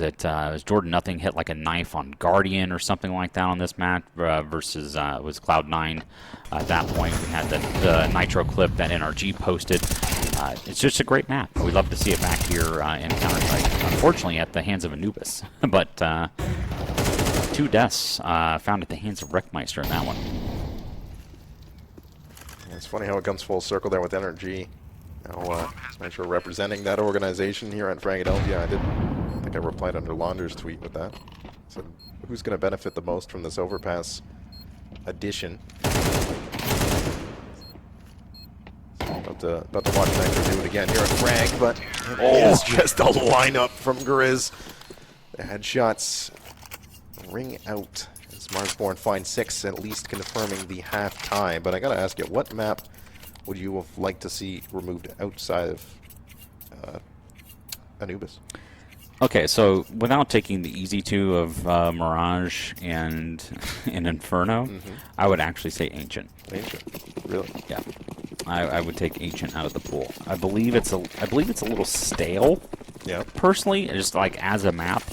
Jordan Nothing hit like a knife on Guardian or something like that on this map versus was Cloud9 at that point. We had the Nitro clip that NRG posted. It's just a great map. We love to see it back here in Counter-Strike. Unfortunately, at the hands of Anubis. But 2 deaths found at the hands of Wreckmeister in that one.
It's funny how it comes full circle there with NRG. Now, Nitro representing that organization here at Fragadelphia. I think I replied under Launder's tweet with that. So, who's going to benefit the most from this Overpass addition? About to watch Nitro do it again here at Frag, but it's just a lineup from Grizz. The headshots ring out as Marsborn finds 6, at least confirming the half tie. But I gotta ask you, what map would you have liked to see removed outside of Anubis?
Okay, so without taking the easy 2 of Mirage and Inferno, I would actually say Ancient.
Ancient, really?
Yeah, I would take Ancient out of the pool. I believe it's a little stale.
Yeah.
Personally, just like as a map,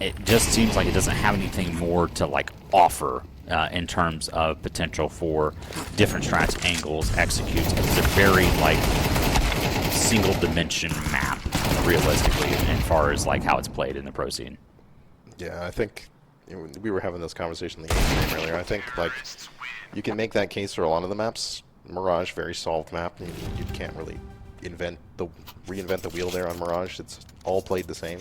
it just seems like it doesn't have anything more to like offer. In terms of potential for different strats, angles, executes. It's a very like single dimension map, realistically, as far as like how it's played in the pro scene.
Yeah, I think we were having this conversation in the game earlier. I think like you can make that case for a lot of the maps. Mirage, very solved map. You can't really reinvent the wheel there on Mirage. It's all played the same.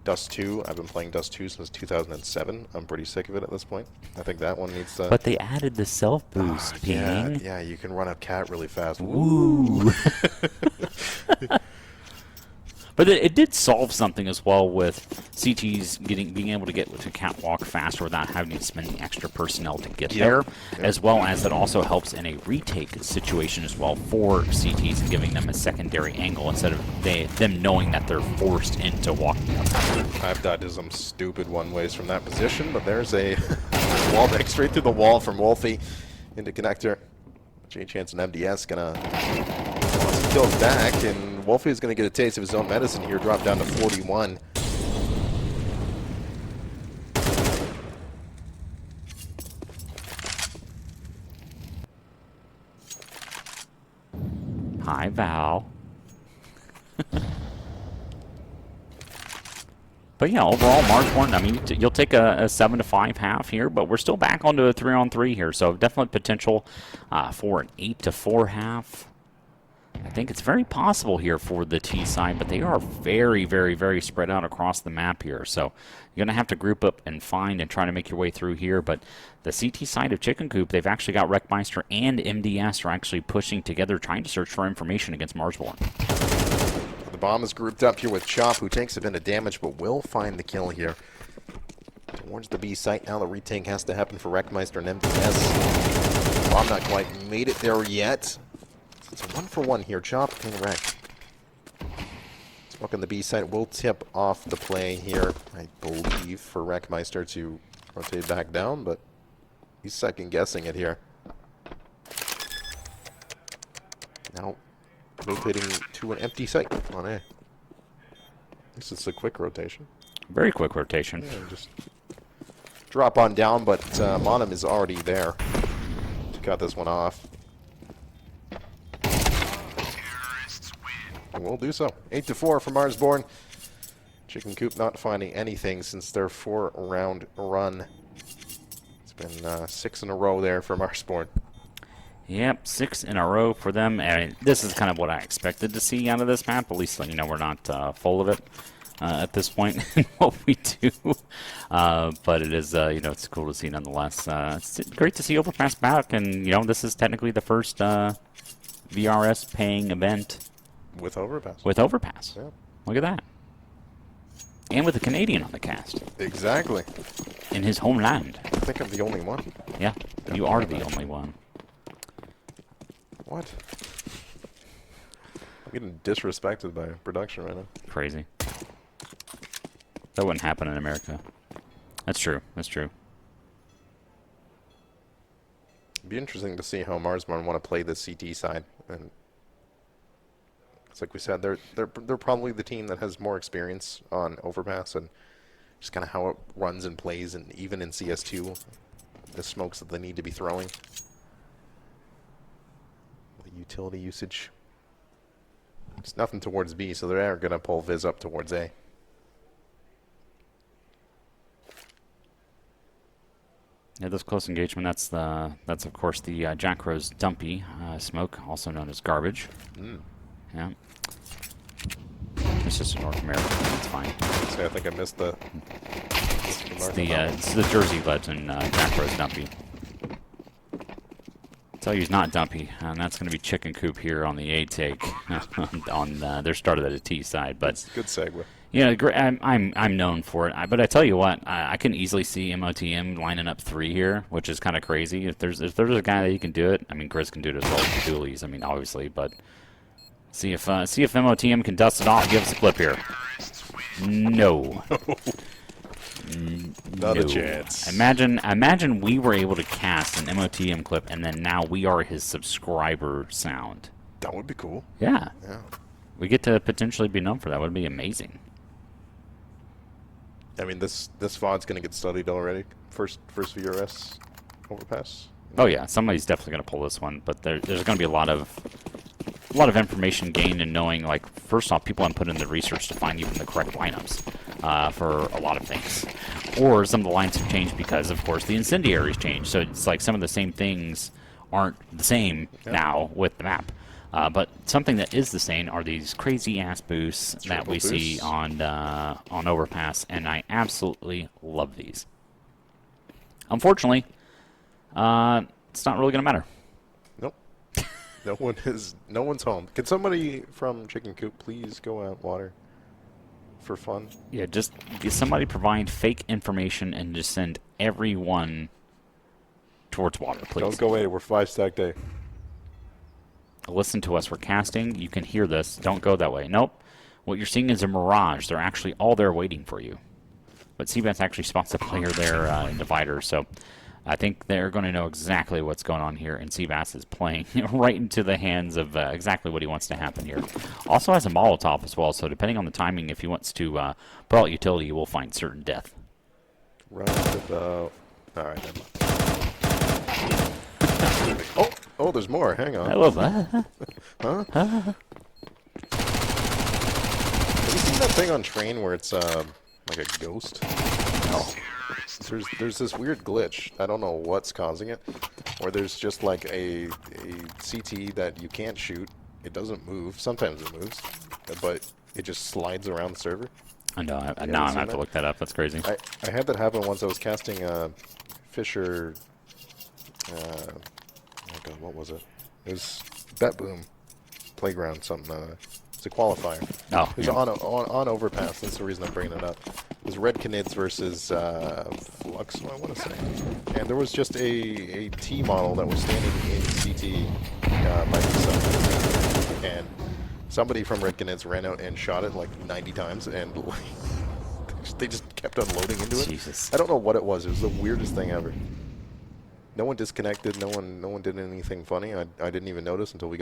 Dust 2. I've been playing Dust 2 since 2007. I'm pretty sick of it at this point. I think that one needs to...
But they added the self boost,
yeah, yeah, you can run a cat really fast.
Ooh. But it did solve something as well with CTs being able to get to catwalk faster without having to spend the extra personnel to get there, as well as it also helps in a retake situation as well for CTs and giving them a secondary angle instead of them knowing that they're forced into walking up.
I've died to some stupid one-ways from that position, but there's a wall break straight through the wall from Wolfie into connector. J-Chance and MDS gonna want some kills back, and Wolfie is gonna get a taste of his own medicine here, drop down to 41.
Hi, Val. But yeah, overall, Marchborn, I mean, you'll take a 7-5 half here, but we're still back onto a 3-on-3 here, so definitely potential for an 8-4 half. I think it's very possible here for the T side, but they are very, very, very spread out across the map here. So you're going to have to group up and find and try to make your way through here. But the CT side of Chicken Coop, they've actually got Wreckmeister and MDS are actually pushing together, trying to search for information against Marchborn.
The bomb is grouped up here with Chop, who takes a bit of damage, but will find the kill here. Towards the B site now, the retake has to happen for Wreckmeister and MDS. Bomb not quite made it there yet. It's a 1-for-1 here. Chop and Wreck. Smoke on the B site will tip off the play here, I believe, for Wreckmeister to rotate back down, but he's second guessing it here. Now rotating to an empty site on A. This is a quick rotation.
Very quick rotation.
Yeah, just drop on down, but Monum is already there to cut this one off. And we'll do so. 8-4 for Marsborn. Chicken Coop not finding anything since their 4-round run. It's been 6 in a row there for Marsborn.
Yep, 6 in a row for them. And this is kind of what I expected to see out of this map. At least, you know, we're not full of it at this point in what we do. But it is, you know, it's cool to see nonetheless. It's great to see Overpass back. And, you know, this is technically the first VRS paying event.
With Overpass.
With Overpass.
Yeah.
Look at that. And with a Canadian on the cast.
Exactly.
In his homeland.
I think I'm the only one.
Yeah, you are the only one.
What? I'm getting disrespected by production right now.
Crazy. That wouldn't happen in America. That's true. That's true.
It'd be interesting to see how Marsborn want to play the CT side. And it's like we said, they're probably the team that has more experience on Overpass and just kind of how it runs and plays, and even in CS2, the smokes that they need to be throwing. The utility usage. It's nothing towards B, so they're going to pull Viz up towards A.
Yeah, this close engagement, that's of course the Jack Rose Dumpy smoke, also known as garbage. Yeah. It's just a North American. It's fine.
So I think I missed the...
It's the Jersey legend, Jack Rose Dumpy. Tell you he's not Dumpy, and that's going to be Chicken Coop here on the A take. On they're started at a T side, but
good segue.
Yeah, I'm known for it. But I tell you what, I can easily see MOTM lining up 3 here, which is kind of crazy. If there's a guy that he can do it, I mean Grizz can do it as well as Doolies. I mean obviously, but see if MOTM can dust it off. Give us a clip here. No.
Not a chance.
Imagine we were able to cast an MOTM clip, and then now we are his subscriber sound.
That would be cool.
Yeah.
Yeah.
We get to potentially be known for that. Would be amazing.
I mean, this VOD's going to get studied already. First VRS Overpass.
Oh yeah, somebody's definitely going to pull this one, but there's going to be a lot of information gained in knowing, like, first off, people want to put in the research to find even the correct lineups for a lot of things. Or some of the lines have changed because, of course, the incendiaries changed. So it's like some of the same things aren't the same now with the map. But something that is the same are these crazy ass boosts that we see on Overpass, and I absolutely love these. Unfortunately, it's not really going to matter.
Nope. No one's home. Can somebody from Chicken Coop please go out water for fun?
Yeah, just somebody provide fake information and just send everyone towards water, please.
Don't go away. We're 5-stack day.
Listen to us. We're casting. You can hear this. Don't go that way. Nope. What you're seeing is a mirage. They're actually all there waiting for you. But Seabass actually spots a player there in Divider, so I think they're going to know exactly what's going on here, and Seabass is playing right into the hands of exactly what he wants to happen here. Also has a Molotov as well, so depending on the timing, if he wants to put out utility, he will find certain death.
Roundabout. All right, never mind. Oh, there's more. Hang on.
I love that.
Huh? Have you seen that thing on train where it's like a ghost? No. There's this weird glitch. I don't know what's causing it. Where there's just like a CT that you can't shoot. It doesn't move. Sometimes it moves, but it just slides around the server.
I know. Now I'm going to have to look that up. That's crazy.
I had that happen once. I was casting Fisher. Oh God, what was it? It was Bet Boom Playground. Something. It's a qualifier.
Oh,
it was on Overpass. That's the reason I'm bringing it up. It was Red Canids versus Flux, I want to say. And there was just a T model that was standing in CT by himself. And somebody from Red Canids ran out and shot it like 90 times, and they just kept unloading into it.
Jesus.
I don't know what it was. It was the weirdest thing ever. No one disconnected. No one did anything funny. I didn't even notice until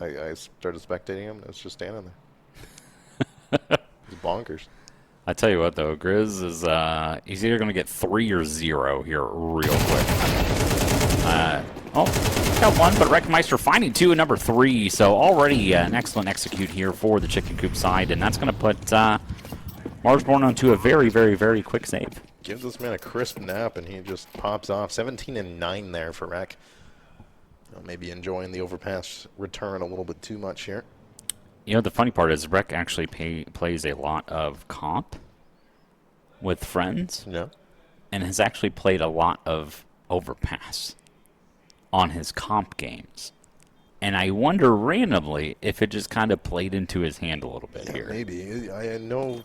I started spectating him. It was just standing there. It's bonkers.
I tell you what, though, Grizz is he's either going to get 3 or 0 here real quick. Got one, but Wreckmeister finding 2 and number 3, so already an excellent execute here for the Chicken Coop side, and that's going to put Marsborn onto a very, very, very quick save.
Gives this man a crisp nap, and he just pops off. 17 and 9 there for Wreck. Maybe enjoying the Overpass return a little bit too much here.
You know, the funny part is Rec actually plays a lot of comp with friends.
Yeah.
And has actually played a lot of Overpass on his comp games. And I wonder randomly if it just kind of played into his hand a little bit here.
Maybe. I know.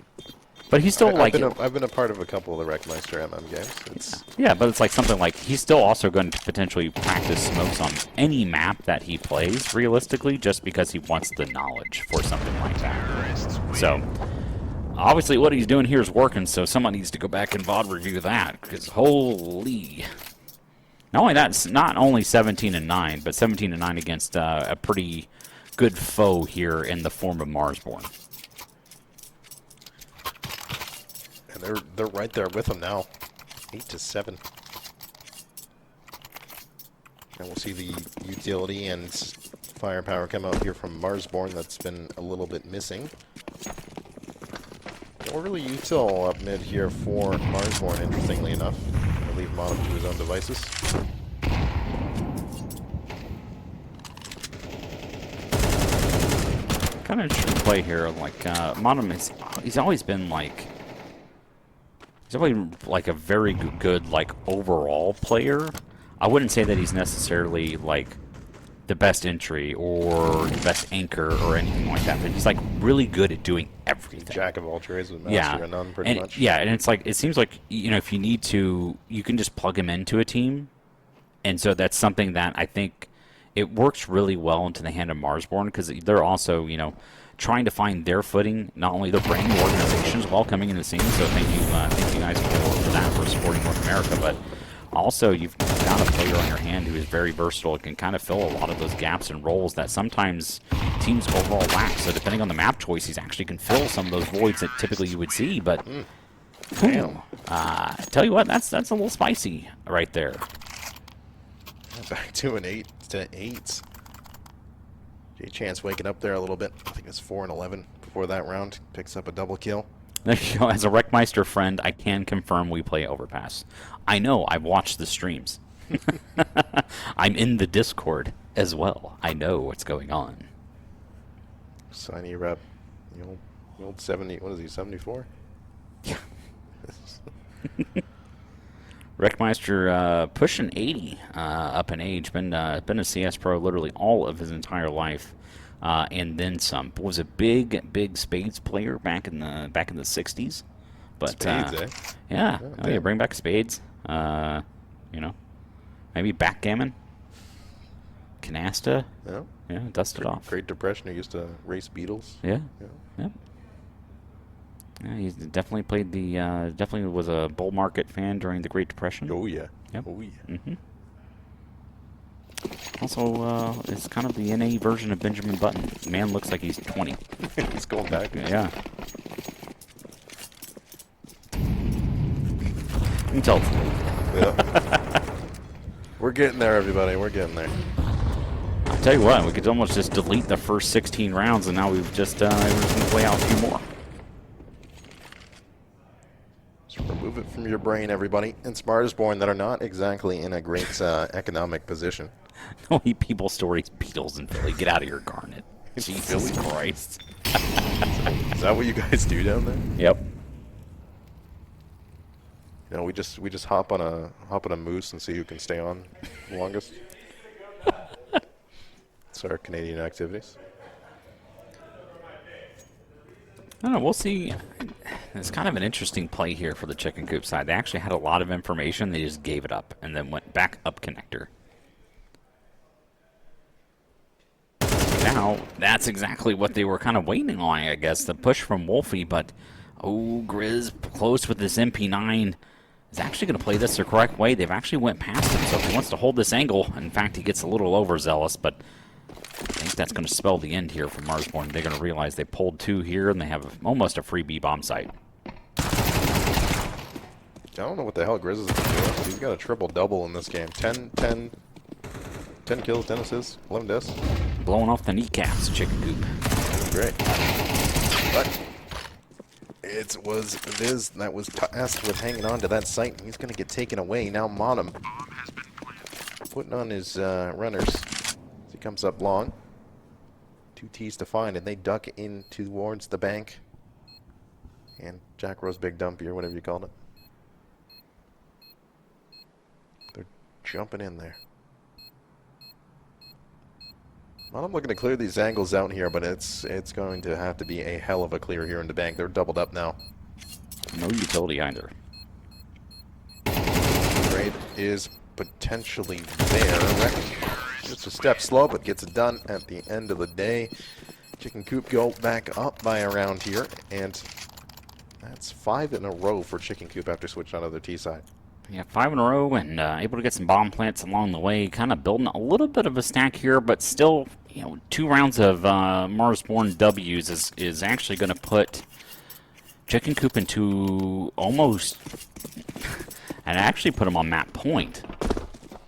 But he's still
I've been a part of a couple of the Wreckmeister MM games.
Yeah, but it's like something like he's still also going to potentially practice smokes on any map that he plays, realistically, just because he wants the knowledge for something like that. So, obviously what he's doing here is working, so someone needs to go back and VOD review that, because holy. Not only that, not only 17 and 9, but 17 and 9 against a pretty good foe here in the form of Marsborn.
And they're right there with him now. 8-7. And we'll see the utility and firepower come out here from Marsborn. That's been a little bit missing. No really util up mid here for Marsborn, interestingly enough. Gonna leave him on to his own devices.
Kind of interesting play here. Like, Monum he's always been like... He's always like a very good like overall player. I wouldn't say that he's necessarily like the best entry or the best anchor or anything like that, but he's like really good at doing everything.
Jack of all trades with master of none, pretty much.
Yeah, and it's like it seems like if you need to, you can just plug him into a team, and so that's something that I think it works really well into the hand of Marsborn because they're also trying to find their footing, not only their brand new organizations while coming into the scene, so thank you guys for that, for supporting North America, but also you've got a player on your hand who is very versatile and can kind of fill a lot of those gaps and roles that sometimes teams overall lack, so depending on the map choice, he's actually can fill some of those voids that typically you would see, but
damn.
Tell you what, that's a little spicy right there.
Back to an 8-8. J Chance waking up there a little bit. I think it's 4 and 11 before that round. Picks up a double kill.
There you go. As a Wreckmeister friend, I can confirm we play Overpass. I know. I've watched the streams. I'm in the Discord. as well. I know what's going on.
Signy rep. The old 70. What is he? 74.
Wreckmeister pushing 80 up in age. Been a CS pro literally all of his entire life, and then some. Was a big Spades player back in the 60s. But
Spades, eh?
Yeah,
Oh,
yeah, bring back Spades. Maybe backgammon, canasta.
Yeah,
dust it off.
Great Depression. He used to race beetles.
Yeah. Yeah, he's definitely played definitely was a bull market fan during the Great Depression.
Oh yeah.
Yep.
Oh yeah.
Also, it's kind of the NA version of Benjamin Button. Man looks like he's 20.
He's going back.
Yeah. You can tell.
Yeah. We're getting there, everybody. We're getting there.
I'll tell you what, we could almost just delete the first 16 rounds, and now we've just we're just going to play out a few more.
Remove it from your brain, everybody. And Smartest Born that are not exactly in a great economic position.
Don't eat people's stories, Beatles in Philly. Get out of here, Garnet. Jesus Christ.
Is that what you guys do down there?
Yep.
You know, we just hop on a moose and see who can stay on longest. It's our Canadian activities.
I don't know, we'll see. It's kind of an interesting play here for the Chicken Coop side. They actually had a lot of information. They just gave it up and then went back up connector. Now, that's exactly what they were kind of waiting on, I guess. The push from Wolfie, but, Grizz close with this MP9 is actually going to play this the correct way. They've actually went past him, so if he wants to hold this angle, in fact, he gets a little overzealous, but I think that's going to spell the end here for Marsborn. They're going to realize they pulled 2 here, and they have almost a free B-bomb site.
I don't know what the hell Grizz is doing. He's got a triple-double in this game. 10 kills, 10 assists, 11 deaths.
Blowing off the kneecaps, Chicken Coop.
Great. But it was Viz that was tasked with hanging on to that site. He's going to get taken away. Now Monum putting on his runners. He comes up long. 2 T's to find, and they duck in towards the bank. And Jack Rose Big Dumpy, or whatever you called it. They're jumping in there. Well, I'm looking to clear these angles out here, but it's going to have to be a hell of a clear here in the bank. They're doubled up now.
No utility either.
Trade is potentially there. Just a step slow, but gets it done at the end of the day. Chicken Coop go back up by around here, and that's 5 in a row for Chicken Coop after switching onto their T side.
Yeah, 5 in a row and able to get some bomb plants along the way. Kind of building a little bit of a stack here, but still, 2 rounds of Marsborn W's is actually going to put Chicken Coop into almost, and actually put them on map point,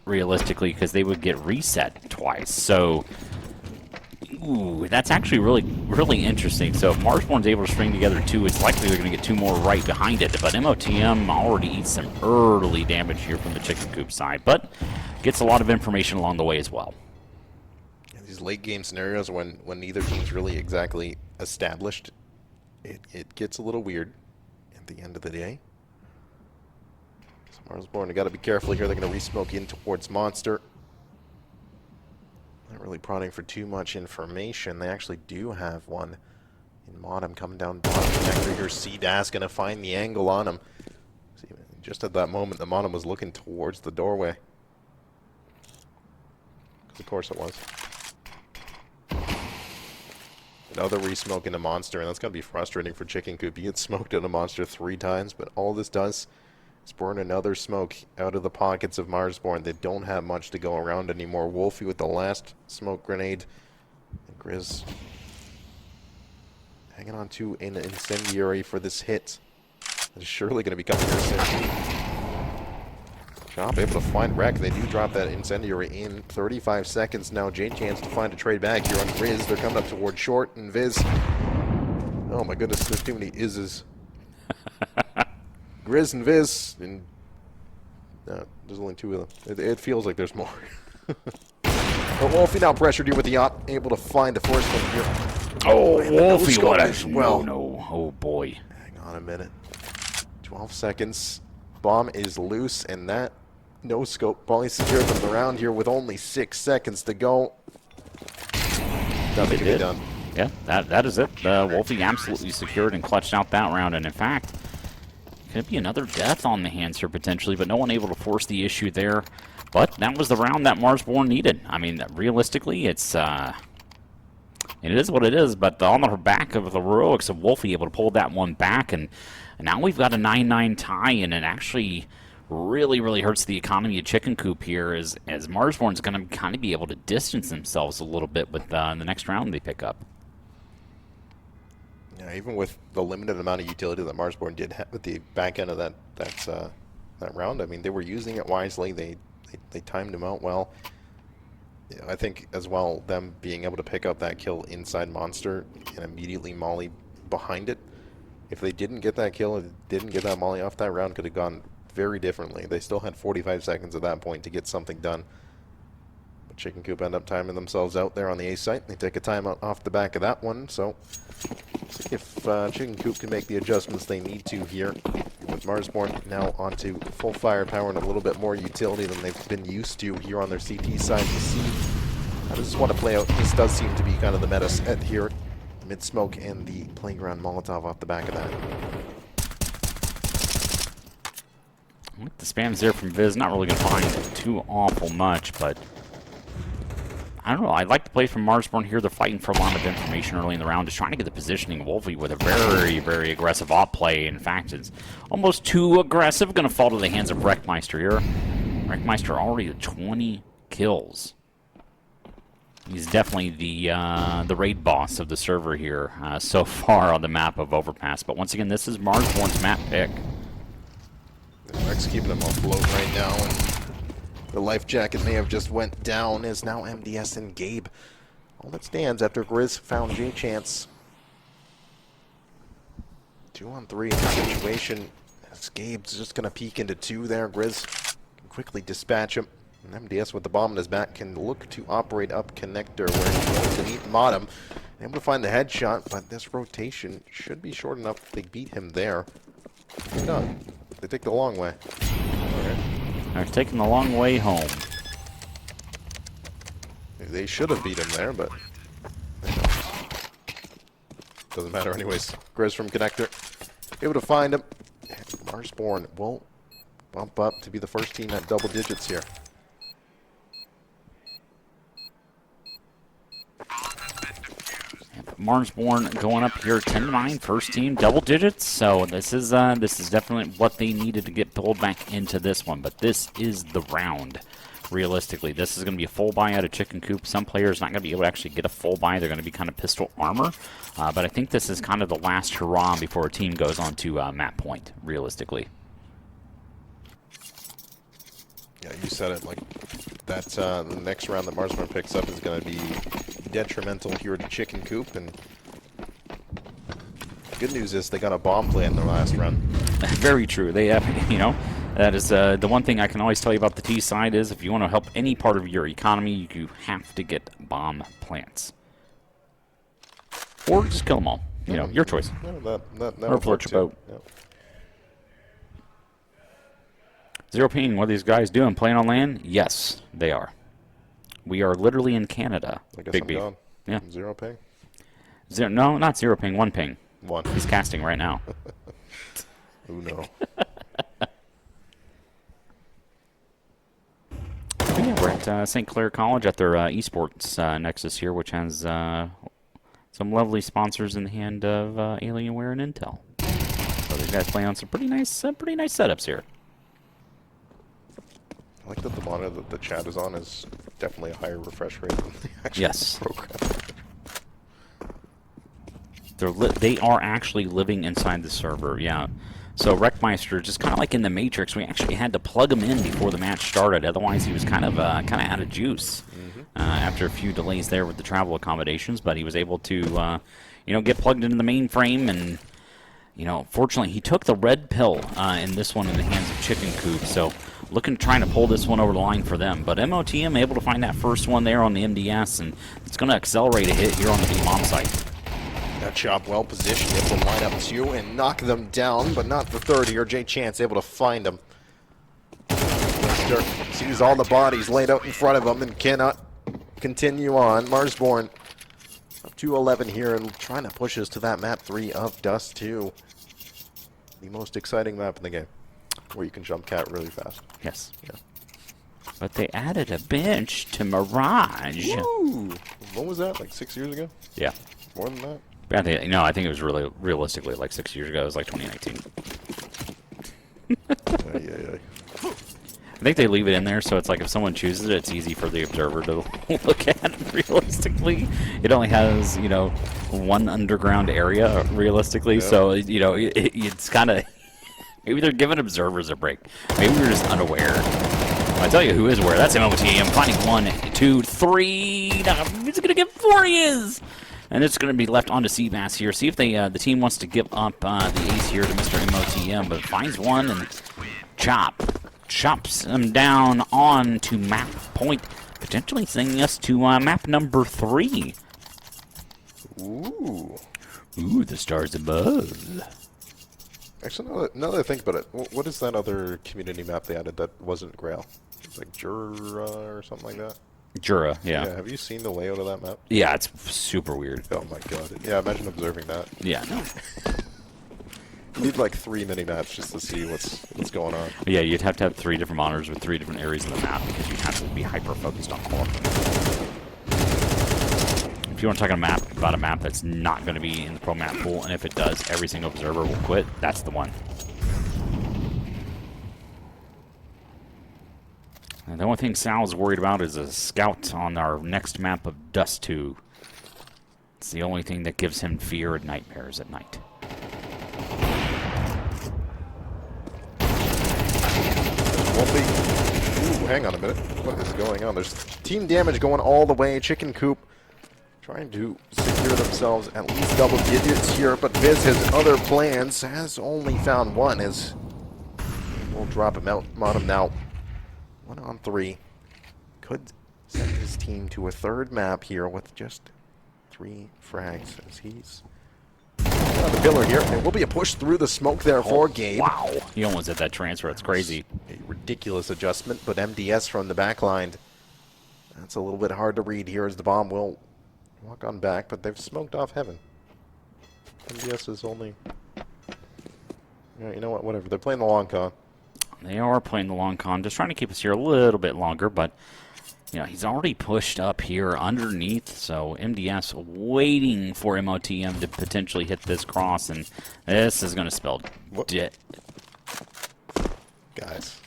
realistically, because they would get reset twice. So, that's actually really interesting. So if Marsborn's able to string together 2, it's likely they're going to get 2 more right behind it. But MOTM already eats some early damage here from the Chicken Coop side, but gets a lot of information along the way as well.
These late game scenarios when neither team's really exactly established, it gets a little weird at the end of the day. So Marsborn, they got to be careful here. They're going to re-smoke in towards Monster. Not really prodding for too much information. They actually do have one in Modem coming down bottom connector here. C-Das going to find the angle on him. See, just at that moment, the Modem was looking towards the doorway. Of course it was. Another re-smoke into Monster, and that's going to be frustrating for Chicken Coop. He gets smoked into Monster 3 times, but all this does is burn another smoke out of the pockets of Marsborn. They don't have much to go around anymore. Wolfie with the last smoke grenade. And Grizz hanging on to an incendiary for this hit. It's surely going to be coming here soon. Chop able to find Wreck. They do drop that incendiary in 35 seconds now. J-Chance to find a trade back here on Grizz. They're coming up toward Short and Viz. Oh my goodness, there's too many Izzes. Grizz and Viz, and there's only 2 of them. It feels like there's more. But Wolfie now pressured here with the yacht, able to find the first one here.
Oh,
And the no
Wolfie,
scope
what a
as well.
no. Oh, boy.
Hang on a minute. 12 seconds. Bomb is loose, and that no scope probably secured them the round here with only 6 seconds to go. Nothing to be done.
Yeah, that is it. Wolfie absolutely secured and clutched out that round, and in fact, could be another death on the hands here potentially, but no one able to force the issue there. But that was the round that Marsborn needed. I mean, realistically, it is what it is, but on the back of the heroics of Wolfie able to pull that one back, and now we've got a 9-9 tie, and it actually really hurts the economy of Chicken Coop here as Marsborn's going to kind of be able to distance themselves a little bit with the next round they pick up.
Yeah, even with the limited amount of utility that Marsborn did have at the back end of that round, I mean, they were using it wisely. They timed him out well. Yeah, I think as well, them being able to pick up that kill inside Monster and immediately molly behind it. If they didn't get that kill and didn't get that molly off, that round could have gone very differently. They still had 45 seconds at that point to get something done. But Chicken Coop end up timing themselves out there on the A site. They take a timeout off the back of that one, so if Chicken Coop can make the adjustments they need to here, with Marsborn now onto full firepower and a little bit more utility than they've been used to here on their CT side. To see how does this want to play out. This does seem to be kind of the meta set here. Mid-smoke and the playground Molotov off the back of that.
The spams there from Viz, not really going to find too awful much, but I don't know. I like the play from Marsborn here. They're fighting for a lot of information early in the round, just trying to get the positioning of Wolfie with a very aggressive op play. In fact, it's almost too aggressive. Going to fall to the hands of Wreckmeister here. Wreckmeister already at 20 kills. He's definitely the raid boss of the server here so far on the map of Overpass. But once again, this is Marsborn's map pick.
Rex keeping him afloat right now, and the life jacket may have just went down as now MDS and Gabe. All that stands after Grizz found J-Chance. 2-on-3 in the situation. As Gabe's just going to peek into 2 there. Grizz can quickly dispatch him. And MDS with the bomb in his back can look to operate up connector where he goes and eat bottom. Able to find the headshot, but this rotation should be short enough to beat him there. Maybe not. They take the long way. Alright.
They're taking the long way home.
They should have beat him there, but doesn't matter anyways. Grizz from connector. Able to find him. Marsborn will bump up to be the first team at double digits here.
Marsborn going up here 10-9, first team, double digits. So this is definitely what they needed to get pulled back into this one. But this is the round. Realistically, this is going to be a full buy out of Chicken Coop. Some players not going to be able to actually get a full buy. They're going to be kind of pistol armor. But I think this is kind of the last hurrah before a team goes on to map point, realistically.
Yeah, you said it. Like that, the next round that Marsborn picks up is going to be detrimental here to Chicken Coop. And good news is they got a bomb play in their last run.
Very true. They have, you know, that is the one thing I can always tell you about the T side is if you want to help any part of your economy, you have to get bomb plants. Or just kill them all. You know, your choice.
Yeah, that
or float your boat.
Yep.
Zero ping, what are these guys doing? Playing on land? Yes, they are. We are literally in Canada.
I guess
Big
I'm
beef.
gone.
Yeah.
Zero ping?
Zero, no, not zero ping, 1 ping.
1.
He's casting right now.
Ooh, no.
Yeah, we're at St. Clair College at their esports nexus here, which has some lovely sponsors in the hand of Alienware and Intel. So these guys play on some pretty nice setups here.
I like that the monitor that the chat is on is definitely a higher refresh rate than the actual program.
They are actually living inside the server, yeah. So Wreckmeister, just kind of like in the Matrix, we actually had to plug him in before the match started. Otherwise, he was kind of out of juice after a few delays there with the travel accommodations. But he was able to, get plugged into the mainframe and, you know, fortunately, he took the red pill in this one in the hands of Chicken Coop, so looking trying to pull this one over the line for them. But MOTM able to find that first one there on the MDS, and it's going to accelerate a hit here on the B bomb site.
That chop well positioned, able to line up two and knock them down, but not the third here. Jay Chance able to find them. Lister sees all the bodies laid out in front of him and cannot continue on. Marsborn up to 11 here and trying to push us to that map 3 of Dust 2. The most exciting map in the game, where you can jump cat really fast.
Yes.
Yeah.
But they added a bench to Mirage.
Woo! What was that, like 6 years ago?
Yeah.
More than that?
I think it was really realistically like 6 years ago. It was like 2019. I think they leave it in there so it's like if someone chooses it, it's easy for the observer to look at realistically. It only has, you know, one underground area realistically,
Yeah.
so, you know, it's kind of... Maybe they're giving observers a break. Maybe we're just unaware. I tell you who is aware. That's MOTM finding 1, 2, 3. He's going to get 4. He is! And it's going to be left on to Seabass here. See if they the team wants to give up the ace here to Mr. MOTM, but finds one and chops him down on to map point, potentially sending us to map number 3.
Ooh.
Ooh, the stars above.
Actually, now that I think about it, what is that other community map they added that wasn't Grail? It's like Jura or something like that?
Jura, yeah.
Have you seen the layout of that map?
Yeah, it's super weird.
Oh my god. Yeah, imagine observing that.
Yeah, no.
You need like 3 mini-maps just to see what's going on.
Yeah, you'd have to have 3 different monitors with 3 different areas of the map because you'd have to be hyper-focused on all of them. If you want to talk about a map that's not going to be in the pro map pool, and if it does, every single observer will quit, that's the one. And the only thing Sal's worried about is a scout on our next map of Dust 2. It's the only thing that gives him fear and nightmares at night.
Ooh, hang on a minute. What is going on? There's team damage going all the way. Chicken Coop trying to secure themselves at least double digits here, but Viz has other plans. Has only found one as we'll drop him out on him now. 1 on 3. Could send his team to a third map here with just 3 frags as he's on the pillar here. It will be a push through the smoke there for Gabe.
Wow. He almost did that transfer. It's crazy.
A ridiculous adjustment, but MDS from the back line. That's a little bit hard to read here as the bomb will walk on back, but they've smoked off heaven. MDS is only... Yeah, you know what? Whatever. They're playing the long con.
They are playing the long con, just trying to keep us here a little bit longer, but you know, he's already pushed up here underneath, so MDS waiting for MOTM to potentially hit this cross, and this is going to spell dead.
Guys.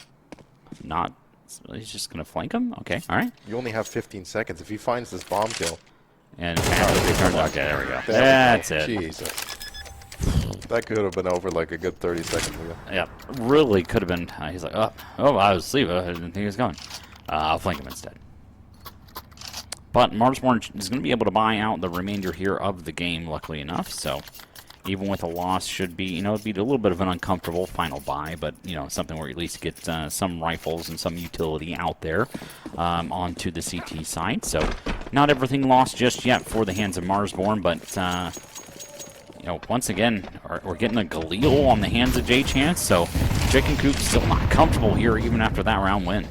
Not, he's just going to flank him? Okay, all right.
You only have 15 seconds. If he finds this bomb kill.
And okay, there we go.
That's
it.
Jesus. That could have been over like a good 30 seconds ago.
Yeah, really could have been. He's like, oh, I was asleep. I didn't think he was going. I'll flank him instead. But Marsborn is going to be able to buy out the remainder here of the game, luckily enough. So even with a loss, should be, you know, it'd be a little bit of an uncomfortable final buy, but, you know, something where you at least get some rifles and some utility out there onto the CT side. So not everything lost just yet for the hands of Marsborn, but... you know, once again, we're getting a Galil on the hands of Jay Chance, so Chicken Coop still not comfortable here even after that round win.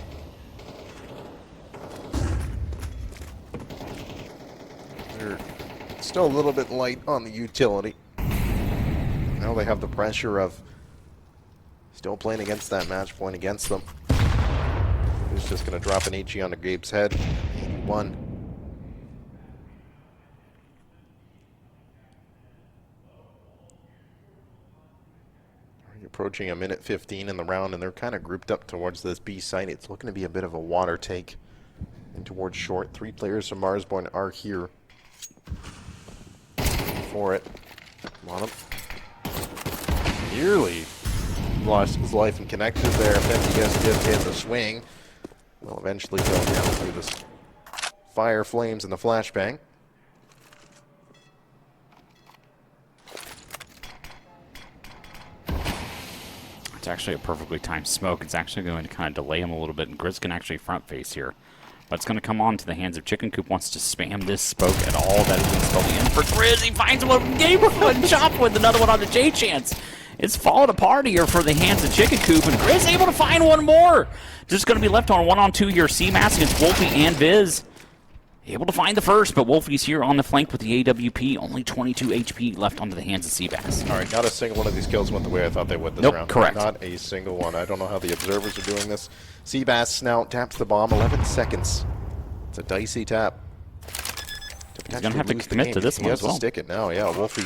They're still a little bit light on the utility. Now they have the pressure of still playing against that match point against them. He's just going to drop an HE onto Gabe's head. 81. Approaching a minute 15 in the round, and they're kind of grouped up towards this B site. It's looking to be a bit of a water take in towards short. 3 players from Marsborn are here for it. Come on him. Nearly lost his life and connected there. MDS just hit the swing. Will eventually go down through this fire, flames, and the flashbang.
It's actually a perfectly timed smoke. It's actually going to kind of delay him a little bit, and Grizz can actually front face here. But it's going to come on to the hands of Chicken Coop. Wants to spam this smoke at all. That is installed in for Grizz. He finds one neighborhood and chop with another one on the J-Chance. It's falling apart here for the hands of Chicken Coop, and Grizz able to find one more. Just going to be left on 1-on-2 here. C-Mass against Wolfie and Viz. Able to find the first, but Wolfie's here on the flank with the AWP. Only 22 HP left onto the hands of Seabass.
All right, not a single one of these kills went the way I thought they would this
Nope,
round.
correct.
Not a single one. I don't know how the observers are doing this. Seabass now taps the bomb. 11 seconds. It's a dicey tap.
He's going to have to commit to this
he
one
has
as well.
to stick it now. Yeah, Wolfie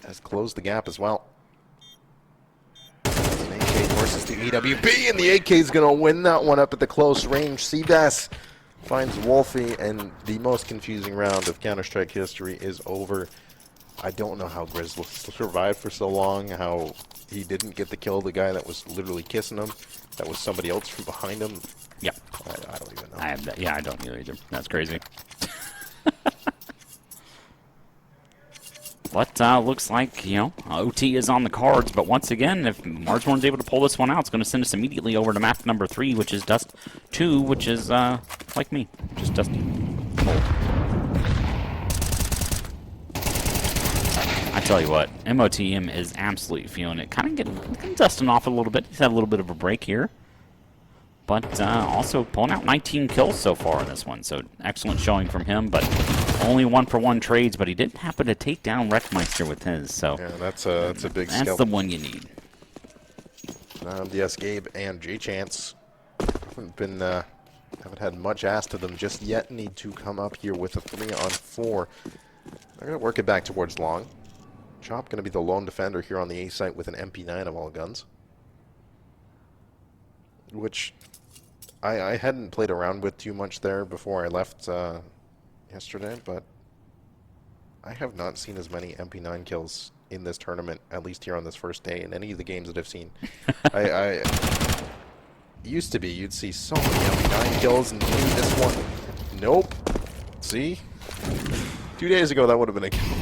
has closed the gap as well. It's an AK versus the EWP, and the AK is going to win that one up at the close range. Seabass finds Wolfie, and the most confusing round of Counter-Strike history is over. I don't know how Grizz survived for so long, how he didn't get the kill, the guy that was literally kissing him. That was somebody else from behind him.
Yeah.
I don't even know.
I don't either. That's crazy. But looks like, OT is on the cards. But once again, if Marsborn's able to pull this one out, it's going to send us immediately over to map number 3, which is Dust 2, which is, like me, just Dusty. I tell you what, MOTM is absolutely feeling it. Kind of getting dusting off a little bit. He's had a little bit of a break here. But also pulling out 19 kills so far in this one. So excellent showing from him, but only 1-for-1 trades. But he didn't happen to take down Wreckmeister with his. So
yeah, that's a big
That's
skill.
the one you need.
Yes, Gabe and J-Chance haven't had much asked of them just yet. Need to come up here with a 3-on-4. They're going to work it back towards long. Chop going to be the lone defender here on the A site with an MP9 of all guns, which I hadn't played around with too much there before I left yesterday, but I have not seen as many MP9 kills in this tournament, at least here on this first day, in any of the games that I've seen. I used to be, you'd see so many MP9 kills, and this one, nope. See? 2 days ago, that would have been a kill.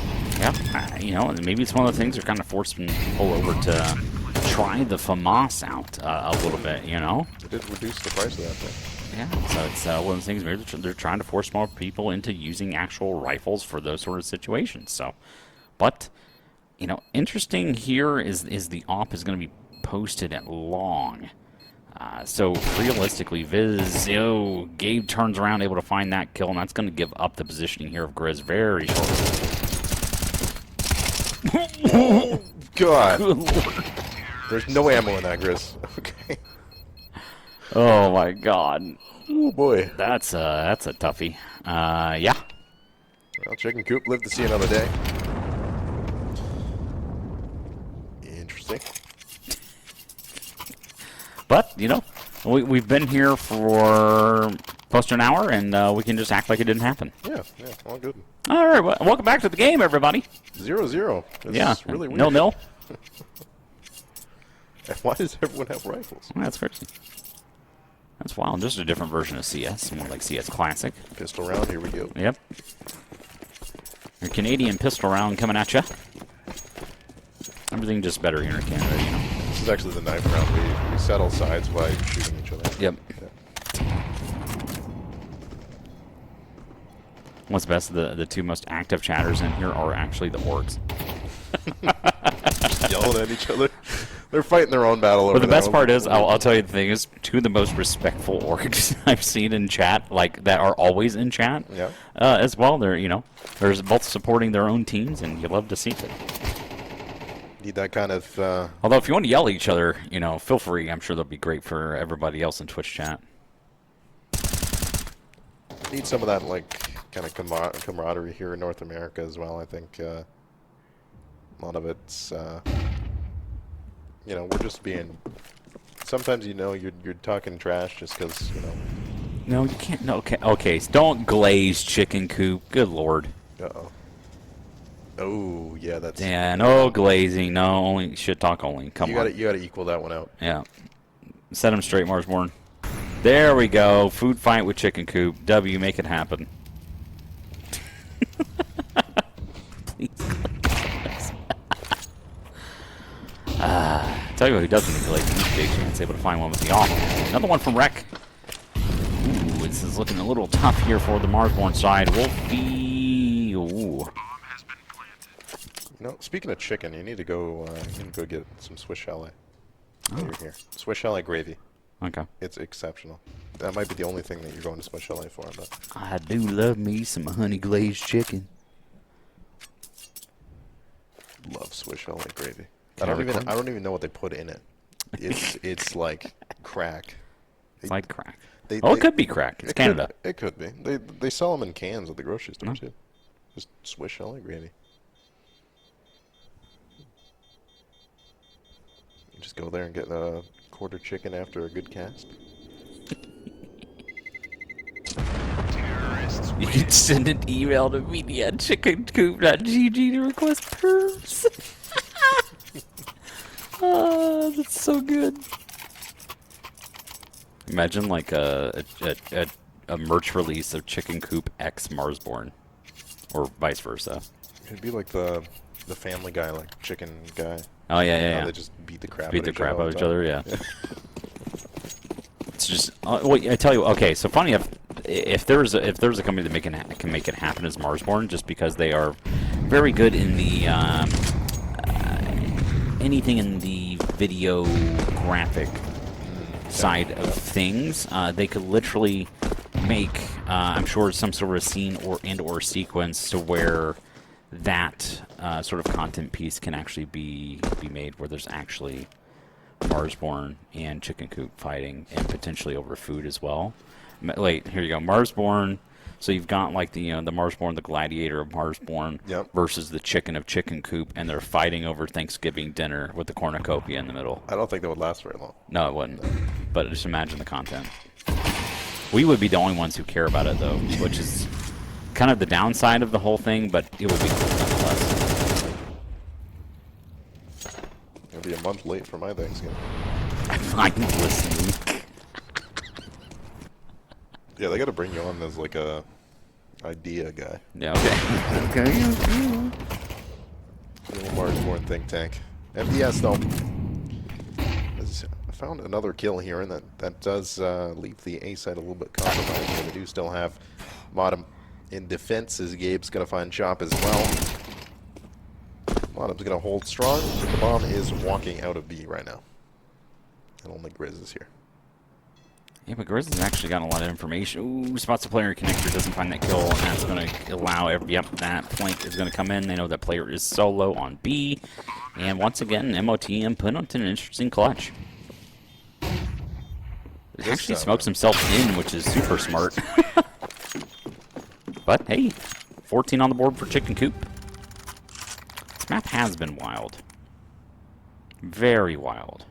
Yeah, maybe it's one of the things that are kind of forcing people over to try the FAMAS out a little bit,
It did reduce the price of that thing.
Yeah, so it's one of the things maybe they're trying to force more people into using actual rifles for those sort of situations. So, but, interesting here is the AWP is going to be posted at long. So realistically, Viz, Gabe turns around, able to find that kill, and that's going to give up the positioning here of Grizz very shortly.
Oh, God. Good Lord. There's no ammo in that, Grizz. Okay.
Oh, my God.
Oh, boy.
That's a toughie. Yeah.
Well, Chicken Coop lived to see another day. Interesting.
But, we've been here for close to an hour, and we can just act like it didn't happen.
Yeah, all good.
All right, well, welcome back to the game, everybody.
0-0.
Yeah,
really weird.
0-0.
Why does everyone have rifles?
Well, that's crazy. That's wild. Just a different version of CS, more like CS Classic.
Pistol round, here we go.
Yep. Your Canadian pistol round coming at you. Everything just better here in Canada,
This is actually the knife round. We settle sides by shooting each other.
Yep.
Yeah.
What's best, the two most active chatters in here are actually the orcs.
Just yelling at each other. They're fighting their own battle over
But the best
that.
part is, I'll tell you the thing is, two of the most respectful orcs I've seen in chat, like, that are always in chat,
Yeah.
as well. They're, they're both supporting their own teams, and you love to see it.
Need that kind of...
Although, if you want to yell at each other, feel free. I'm sure that'll be great for everybody else in Twitch chat.
Need some of that, kind of camaraderie here in North America as well. I think a lot of it's, we're just being... Sometimes, you're talking trash just because,
No, you can't. No, okay. So don't glaze Chicken Coop. Good Lord.
Uh-oh. Oh, yeah, that's...
Yeah, no glazing. No, only shit talk only. Come on.
You gotta equal that one out.
Yeah. Set him straight, Marsborn. There we go. Food fight with Chicken Coop. W, make it happen. Please. Tell tell you who does manipulate these big chance, able to find one with the off. Another one from Rec. Ooh, this is looking a little tough here for the Marsborn side. Wolfie. Ooh.
Speaking of chicken, you need to go. Get some Swiss chalet. While you're here. Swiss chalet gravy.
Okay.
It's exceptional. That might be the only thing that you're going to Swiss chalet for. But
I do love me some honey glazed chicken.
love Swiss chalet gravy. I don't even know what they put in it. It's like crack.
It's like crack. It could be crack. It's Canada.
It could be. They sell them in cans at the grocery store too. Just Swiss chalet gravy. You just go there and get a quarter chicken after a good cast.
You can send an email to media@chickencoop.gg to request perms. Oh, that's so good. Imagine like a merch release of Chicken Coop X Marsborn, or vice versa.
It'd be like the Family Guy, like Chicken Guy.
Oh yeah.
They just beat the crap.
Beat the crap out of each other. Yeah.
Yeah.
It's just. Well, I tell you. Okay, so funny if there's a company that can make it happen as Marsborn, just because they are very good in the anything in the video graphic side of things, they could literally make I'm sure some sort of scene or sequence to where that sort of content piece can actually be made, where there's actually Marsborn and Chicken Coop fighting, and potentially over food as well. Wait, here you go. Marsborn. So you've got like the Marsborn, the gladiator of Marsborn, versus the chicken of Chicken Coop, and they're fighting over Thanksgiving dinner with the cornucopia in the middle.
I don't think that would last very long.
No, it wouldn't. But just imagine the content. We would be the only ones who care about it, though, which is kind of the downside of the whole thing, but it would be cool nonetheless.
It'll be a month late for my Thanksgiving.
I'm listening.
Yeah, they got to bring you on as like a idea guy.
Yeah. Okay.
Little Marsborn think tank. MDS though. I found another kill here, and that does leave the A side a little bit compromised. But they do still have Modem in defense, as Gabe's going to find Chop as well. Modem's going to hold strong, but the bomb is walking out of B right now. And only Grizz is here.
Yeah, but Grizz has actually got a lot of information. Ooh, spots the player connector, doesn't find that kill, and that's going to allow that flank is going to come in. They know that player is solo on B. And once again, MOTM put on an interesting clutch. He actually smokes himself in, which is super smart. But hey, 14 on the board for Chicken Coop. This map has been wild. Very wild.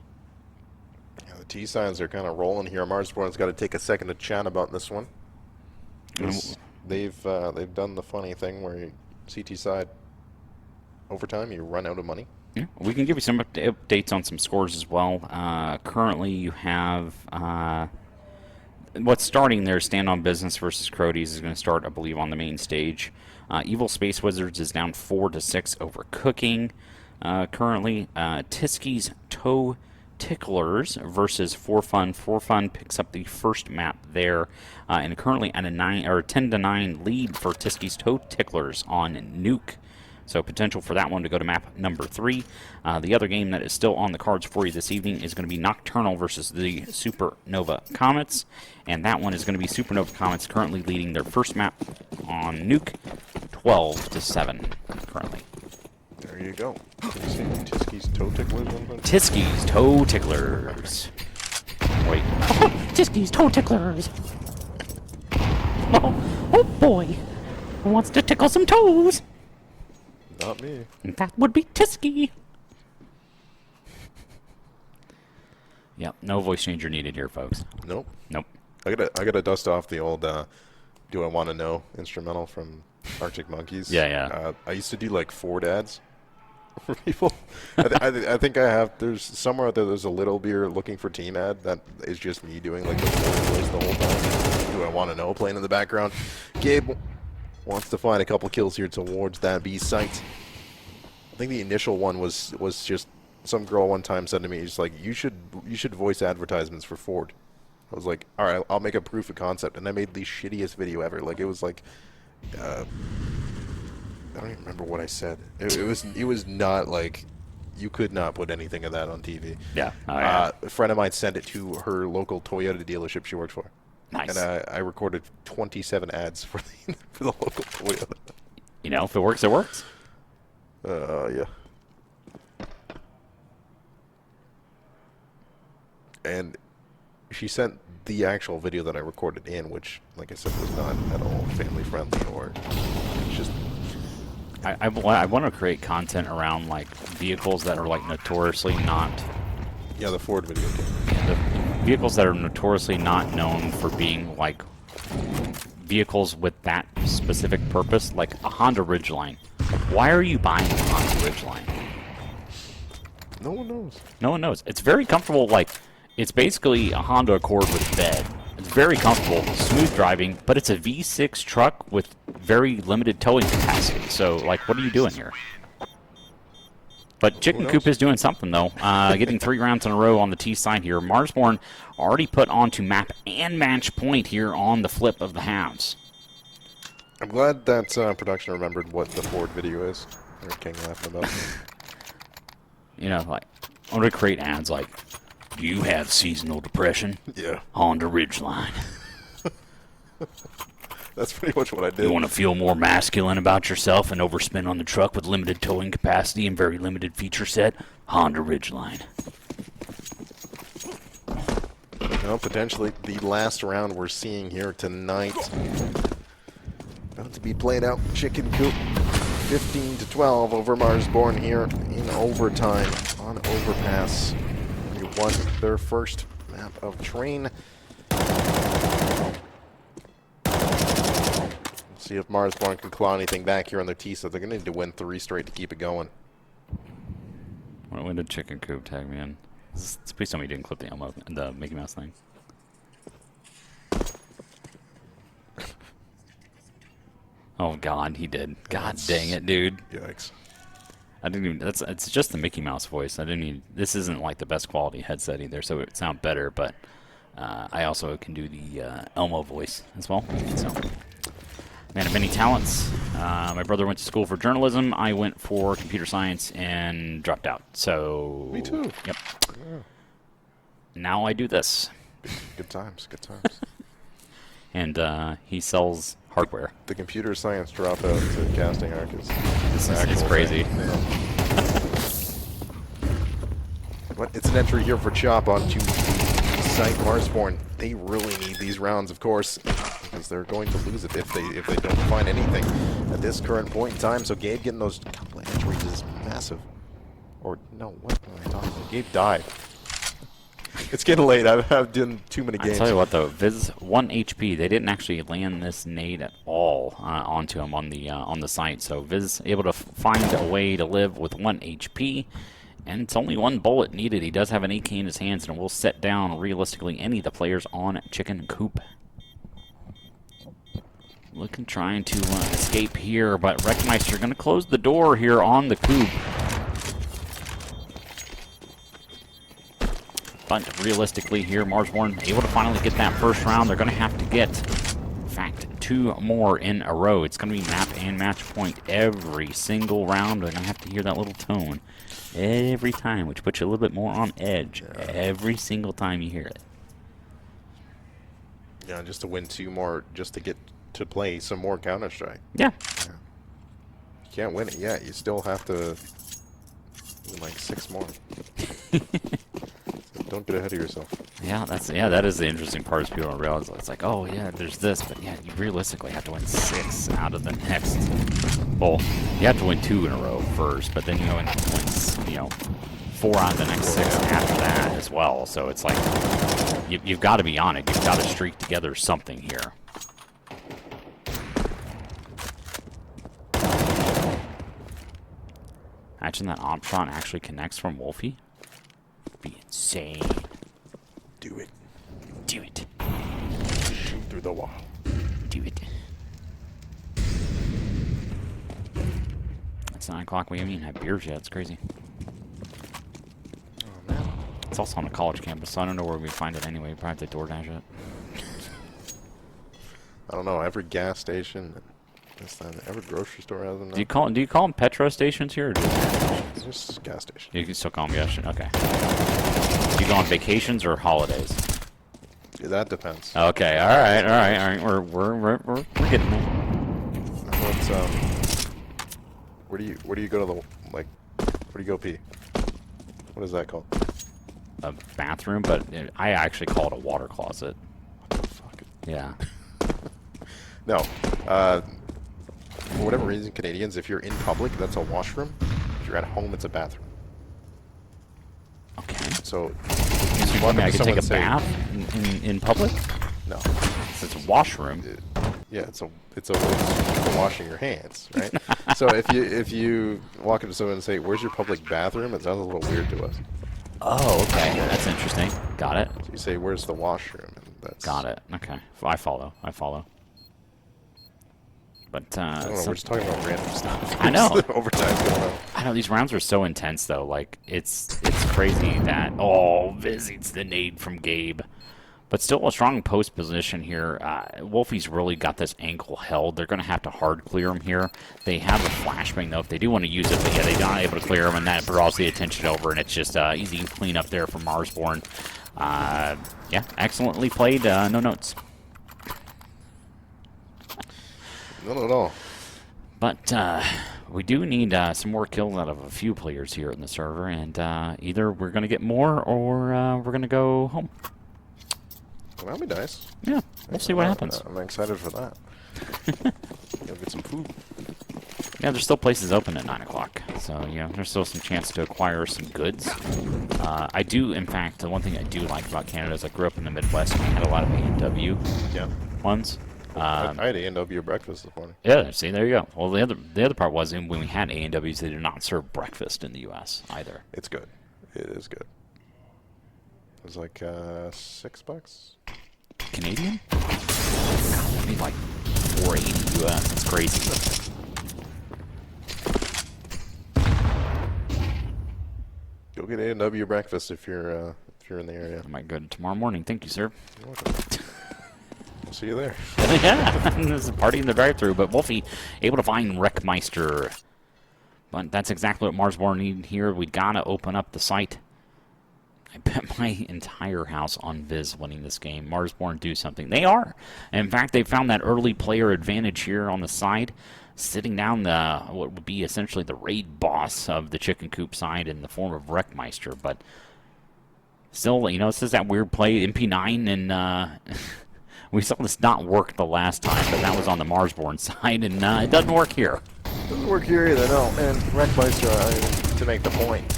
T-signs are kind of rolling here. Marsborn's got to take a second to chat about this one. They've done the funny thing where CT side overtime you run out of money.
Yeah, we can give you some updates on some scores as well. Currently, you have what's starting there. Stand on Business versus Crody's is going to start, I believe, on the main stage. Evil Space Wizards is down 4-6 over Cooking. Currently, Tiski's Toe Ticklers versus For Fun. For Fun picks up the first map there, and currently at a 10-9 lead for Tiski's Toe Ticklers on Nuke. So potential for that one to go to map number 3. The other game that is still on the cards for you this evening is going to be Nocturnal versus the Supernova Comets, and that one is going to be Supernova Comets currently leading their first map on Nuke, 12-7 currently.
There you go. Can you say Tiski's Toe Ticklers?
Tiski's Toe Ticklers. Wait.
Tiski's Toe Ticklers. Oh boy. Who wants to tickle some toes?
Not me.
That would be Tisky.
Yep, no voice changer needed here, folks.
Nope.
Nope.
I gotta dust off the old Do I Want to Know instrumental from Arctic Monkeys.
Yeah.
I used to do like 4 dads for people. I think I have. There's somewhere out there's a little beer looking for team ad that is just me doing like the voice the whole time. Do I Want to Know playing in the background. Gabe wants to find a couple kills here towards that B site. I think the initial one was just some girl one time said to me, "She's like, you should voice advertisements for Ford." I was like, "All right, I'll make a proof of concept," and I made the shittiest video ever. Like, it was like, I don't even remember what I said. It was not like, you could not put anything of that on TV.
Yeah. Oh, yeah.
A friend of mine sent it to her local Toyota dealership she worked for.
Nice.
And I recorded 27 ads for the local Toyota.
You know, if it works, it works.
Yeah. And she sent the actual video that I recorded in, which, like I said, was not at all family friendly, or it's just.
I want to create content around like vehicles that are like notoriously not.
Yeah, the Ford video.
The vehicles that are notoriously not known for being like vehicles with that specific purpose, like a Honda Ridgeline. Why are you buying a Honda Ridgeline?
No one knows.
No one knows. It's very comfortable. Like, it's basically a Honda Accord with a bed. It's very comfortable, smooth driving, but it's a V6 truck with very limited towing capacity. So, like, what are you doing here? But Chicken Coop is doing something, though. Getting 3 rounds in a row on the T side here. Marsborn already put onto map and match point here on the flip of the halves.
I'm glad that production remembered what the Ford video is. I heard King laughing about it.
You know, like, I want to create ads like, do you have seasonal depression?
Yeah.
Honda Ridgeline.
That's pretty much what I did.
You want to feel more masculine about yourself and overspend on the truck with limited towing capacity and very limited feature set? Honda Ridgeline.
Well, potentially the last round we're seeing here tonight. About to be played out. Chicken Coop 15-12 over Marsborn here in overtime on Overpass. They won their first map of Train. See if Marsborn can claw anything back here on their T, so they're going to need to win 3 straight to keep it going.
When did Chicken Coop tag me in? Please tell me you didn't clip the Mickey Mouse thing. Oh God, he did. God dang it, dude.
Yikes.
I didn't even. It's just the Mickey Mouse voice. I didn't even. This isn't like the best quality headset either, so it would sound better. But I also can do the Elmo voice as well. So, man of many talents. My brother went to school for journalism. I went for computer science and dropped out. So.
Me too.
Yep.
Yeah.
Now I do this.
Good times. Good times.
And he sells hardware.
The computer science dropout to casting arc is
It's crazy.
But it's an entry here for Chop onto site Marsborn. They really need these rounds, of course, because they're going to lose it if they don't find anything at this current point in time. So Gabe getting those couple of entries is massive. Or no, what am I talking about? Gabe died. It's getting late. I've done too many games.
I tell you what, though, Viz 1 HP. They didn't actually land this nade at all onto him on the site. So Viz able to find a way to live with 1 HP, and it's only 1 bullet needed. He does have an AK in his hands, and will set down realistically any of the players on Chicken Coop. Looking, trying to escape here, but Wreckmeister going to close the door here on the Coop. But realistically here, Marsborn able to finally get that first round. They're going to have to get, in fact, 2 more in a row. It's going to be map and match point every single round. They're going to have to hear that little tone every time, which puts you a little bit more on edge every single time you hear it.
Yeah, just to win 2 more, just to get to play some more Counter-Strike.
Yeah.
You can't win it yet. You still have to win like 6 more. Don't get ahead of yourself.
Yeah, that is the interesting part is people don't realize it's like, oh yeah, there's this, but yeah, you realistically have to win 6 out of the next. Well, you have to win 2 in a row first, but then you have to win, 4 out of the next 6 after that as well. So it's like you've got to be on it. You've got to streak together something here. Imagine that op shot actually connects from Wolfie. Be insane.
Do it.
Do it.
Shoot through the wall.
Do it. It's 9 o'clock. We haven't even had beers yet. It's crazy. It's also on a college campus, so I don't know where we find it anyway. Probably have to DoorDash it.
I don't know. Every gas station, every grocery store has them.
Do you call them Petro stations here? Or do
It's just gas station.
you can still call them gas stations. Okay. Do you go on vacations or holidays?
Yeah, that depends.
Okay. All right. We're getting there.
What's where do you go to the where do you go pee? What is that called?
A bathroom, but I actually call it a water closet.
What the fuck?
Yeah.
No. For whatever reason, Canadians, if you're in public, that's a washroom. If you're at home, it's a bathroom.
Okay.
So,
So you want me I can take a bath in public?
No.
It's a washroom.
Yeah, it's for washing your hands, right? So if you walk up to someone and say, "Where's your public bathroom?" It sounds a little weird to us.
Oh, okay. That's interesting. Got it.
So you say, "Where's the washroom?" And that's
Got it. Okay. I follow. But
I don't know. We're just talking about random stuff.
I know.
Overtime going on.
I know these rounds are so intense though. Like it's crazy that Viz eats the nade from Gabe, but still a strong post position here. Wolfie's really got this ankle held. They're going to have to hard clear him here. They have a flashbang though if they do want to use it, but yeah, they're not able to clear him, and that draws the attention over, and it's just easy clean up there for Marsborn. Yeah, excellently played. No notes.
No.
But we do need some more kills out of a few players here in the server, and either we're going to get more or we're going to go home.
Well, that'd be nice.
Yeah, we'll see what happens.
I'm excited for that. Go get some food.
Yeah, there's still places open at 9 o'clock, so there's still some chance to acquire some goods. I do, in fact, the one thing I do like about Canada is I grew up in the Midwest and we had a lot of A&W ones.
I had A&W breakfast this morning.
Yeah, see, there you go. Well, the other part was when we had A&Ws, they did not serve breakfast in the U.S. either.
It's good. It is good. It was like $6.
Canadian? God, that'd be like $4.80 U.S. That's crazy.
Go get A&W breakfast if you're in the area.
I might go tomorrow morning. Thank you, sir.
You're welcome. We'll see you there.
Yeah, there's a party in the drive-thru, but Wolfie able to find Wreckmeister. But that's exactly what Marsborn need here. We gotta open up the site. I bet my entire house on Viz winning this game. Marsborn do something. They are. In fact, they found that early player advantage here on the side, sitting down what would be essentially the raid boss of the chicken coop side in the form of Wreckmeister. But still, this is that weird play, MP9, and we saw this not work the last time, but that was on the Marsborn side, and it doesn't work here.
Doesn't work here either, no. And Wreckmeister, to make the point,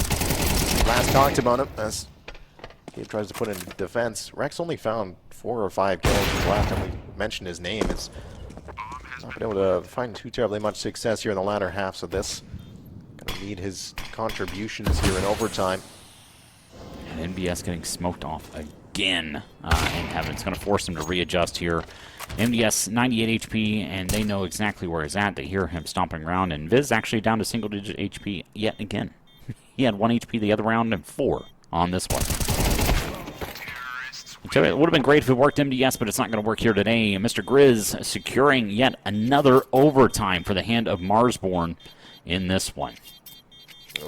last talked about him as he tries to put in defense. Rex only found 4 or 5 kills. The last time we mentioned his name is not been able to find too terribly much success here in the latter halves of this. Gonna need his contributions here in overtime.
And NBS getting smoked off again in heaven. It's going to force him to readjust here. MDS 98 HP, and they know exactly where he's at. They hear him stomping around, and Viz actually down to single-digit HP yet again. He had 1 HP the other round and 4 on this one. So it would have been great if it worked MDS, but it's not going to work here today. Mr. Grizz securing yet another overtime for the hand of Marsborn in this one.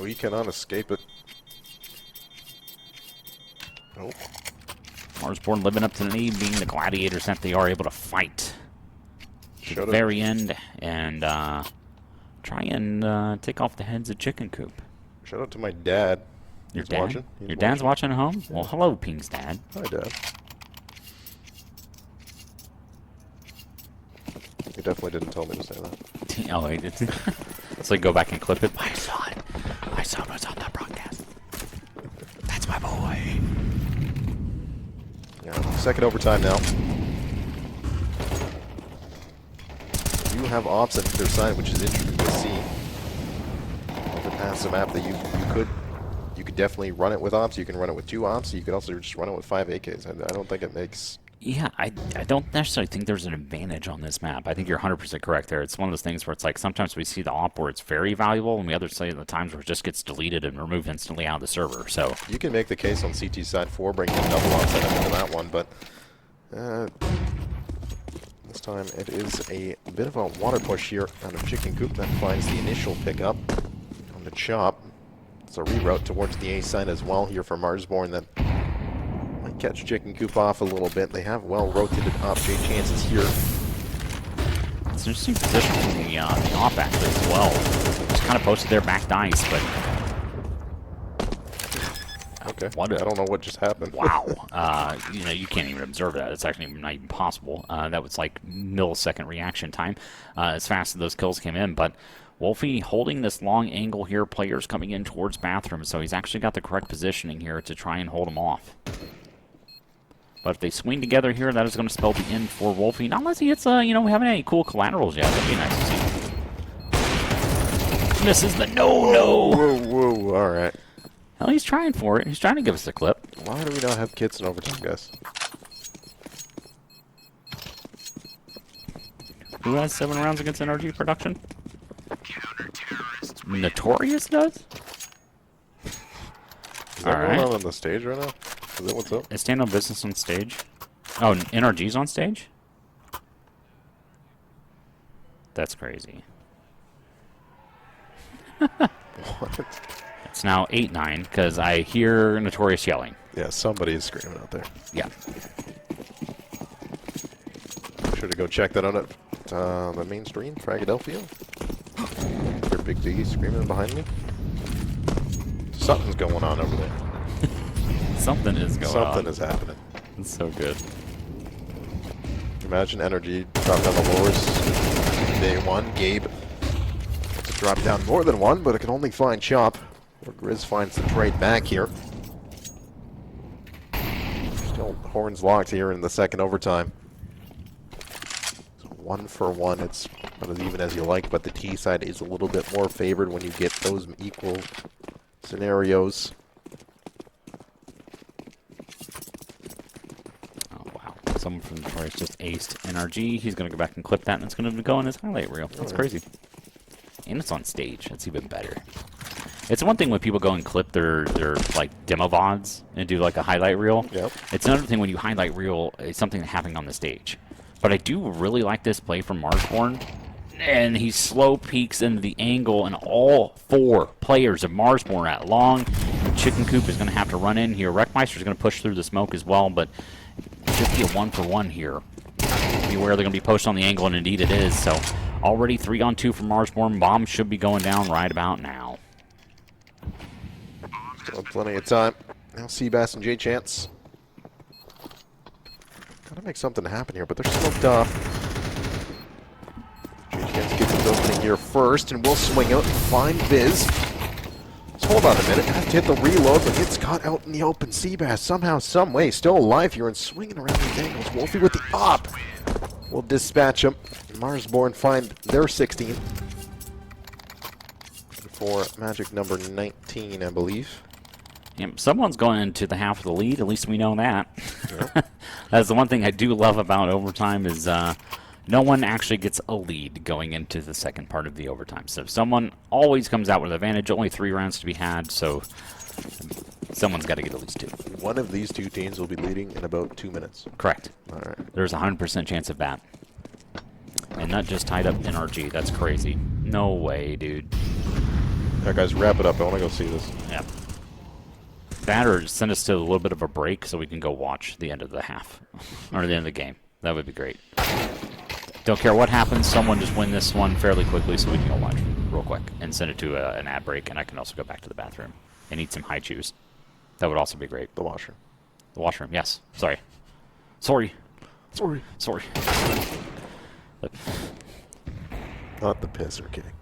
We cannot escape it. Nope.
Marsborn living up to the name, being the gladiators that they are, able to fight to the very end and try and take off the heads of Chicken Coop.
Shout out to my dad.
Your
He's
dad?
watching.
Your dad's watching at home? Well, hello, Ping's dad.
Hi, Dad. He definitely didn't tell me to say that.
Oh, wait. So go back and clip it. I saw it. I saw it was on that broadcast. That's my boy.
Yeah, second overtime now. You have ops on either side, which is interesting to see. If it passes a map that you could definitely run it with ops. You can run it with 2 ops. You could also just run it with 5 AKs. I don't think it makes
Yeah, I don't necessarily think there's an advantage on this map. I think you're 100% correct there. It's one of those things where it's like sometimes we see the op where it's very valuable, and the other side of the times where it just gets deleted and removed instantly out of the server. So
You can make the case on CT side 4 bringing a double op setup into that one, but this time it is a bit of a water push here out of Chicken Coop that finds the initial pickup on the chop. It's a reroute towards the A side as well here for Marsborn that might catch Chicken Coop off a little bit. They have well rotated up J chances here.
it's an interesting position from the op actually as well. Just kind of posted their back dice, but
Okay.
What
I don't know what just happened.
wow. You know, you can't even observe that. It's actually not even possible. That was like millisecond reaction time as fast as those kills came in. But Wolfie holding this long angle here, players coming in towards bathroom, so he's actually got the correct positioning here to try and hold them off. But if they swing together here, that is going to spell the end for Wolfie. Not unless he hits, you know, we haven't any cool collaterals yet. That'd be nice to see. Misses the no.
Whoa, all right.
Well, he's trying for it. He's trying to give us a clip.
Why do we not have kits in overtime, guys?
Who has 7 rounds against NRG production? Notorious does?
Is that
All
going
right.
on the stage right now? Is that what's up?
Is Stand On Business on stage? Oh, NRG's on stage? That's crazy.
What?
It's now 8-9 because I hear Notorious yelling.
Yeah, somebody is screaming out there.
Yeah.
Be sure to go check that out at the main stream, Fragadelphia. Your big D screaming behind me. Something's going on over there.
Something is going on.
Something is happening.
It's so good.
Imagine Energy drop down the lowers. Day 1, Gabe to drop down more than one, but it can only find Chop. Or Grizz finds the trade back here. Still horns locked here in the second overtime. So 1 for 1. It's not as even as you like, but the T side is a little bit more favored when you get those equal scenarios.
Oh, wow. Someone from Notorious just aced NRG. He's going to go back and clip that, and it's going to go in his highlight reel. That's crazy. And it's on stage. That's even better. It's one thing when people go and clip their like demo VODs and do like a highlight reel.
Yep.
It's another thing when you highlight reel something happening on the stage. But I do really like this play from Marsborn. And he slow peeks into the angle, and all 4 players of Marsborn at long. Chicken Coop is going to have to run in here. Wreckmeister is going to push through the smoke as well, but just be a 1 for 1 here. Beware they're going to be posted on the angle, and indeed it is. So already 3 on 2 for Marsborn. Bomb should be going down right about now.
Still plenty of time. Now Seabass and J-Chance. Gotta make something happen here, but they're smoked off. J-Chance gets his opening here first, and will swing out and find Viz. So hold on a minute. Have to hit the reload, but gets caught out in the open. Seabass somehow, some way, still alive here and swinging around these angles. Wolfie with the op. Will dispatch him. Marsborn find their 16. For magic number 19, I believe.
Yep, someone's going into the half of the lead. At least we know that. Yep. That's the one thing I do love about overtime is no one actually gets a lead going into the second part of the overtime. So someone always comes out with an advantage. Only 3 rounds to be had, so someone's got to get at least 2.
One of these 2 teams will be leading in about 2 minutes.
Correct.
All right.
There's a 100% chance of that. And not just tied up NRG. That's crazy. No way, dude.
All right, guys, wrap it up. I want to go see this.
Yeah. That or send us to a little bit of a break so we can go watch the end of the half. Or the end of the game. That would be great. Don't care what happens. Someone just win this one fairly quickly so we can go watch real quick. And send it to an ad break, and I can also go back to the bathroom and eat some high chews. That would also be great.
The washroom.
The washroom, yes. Sorry. Sorry.
Sorry.
Sorry.
Not the piss, we're kidding.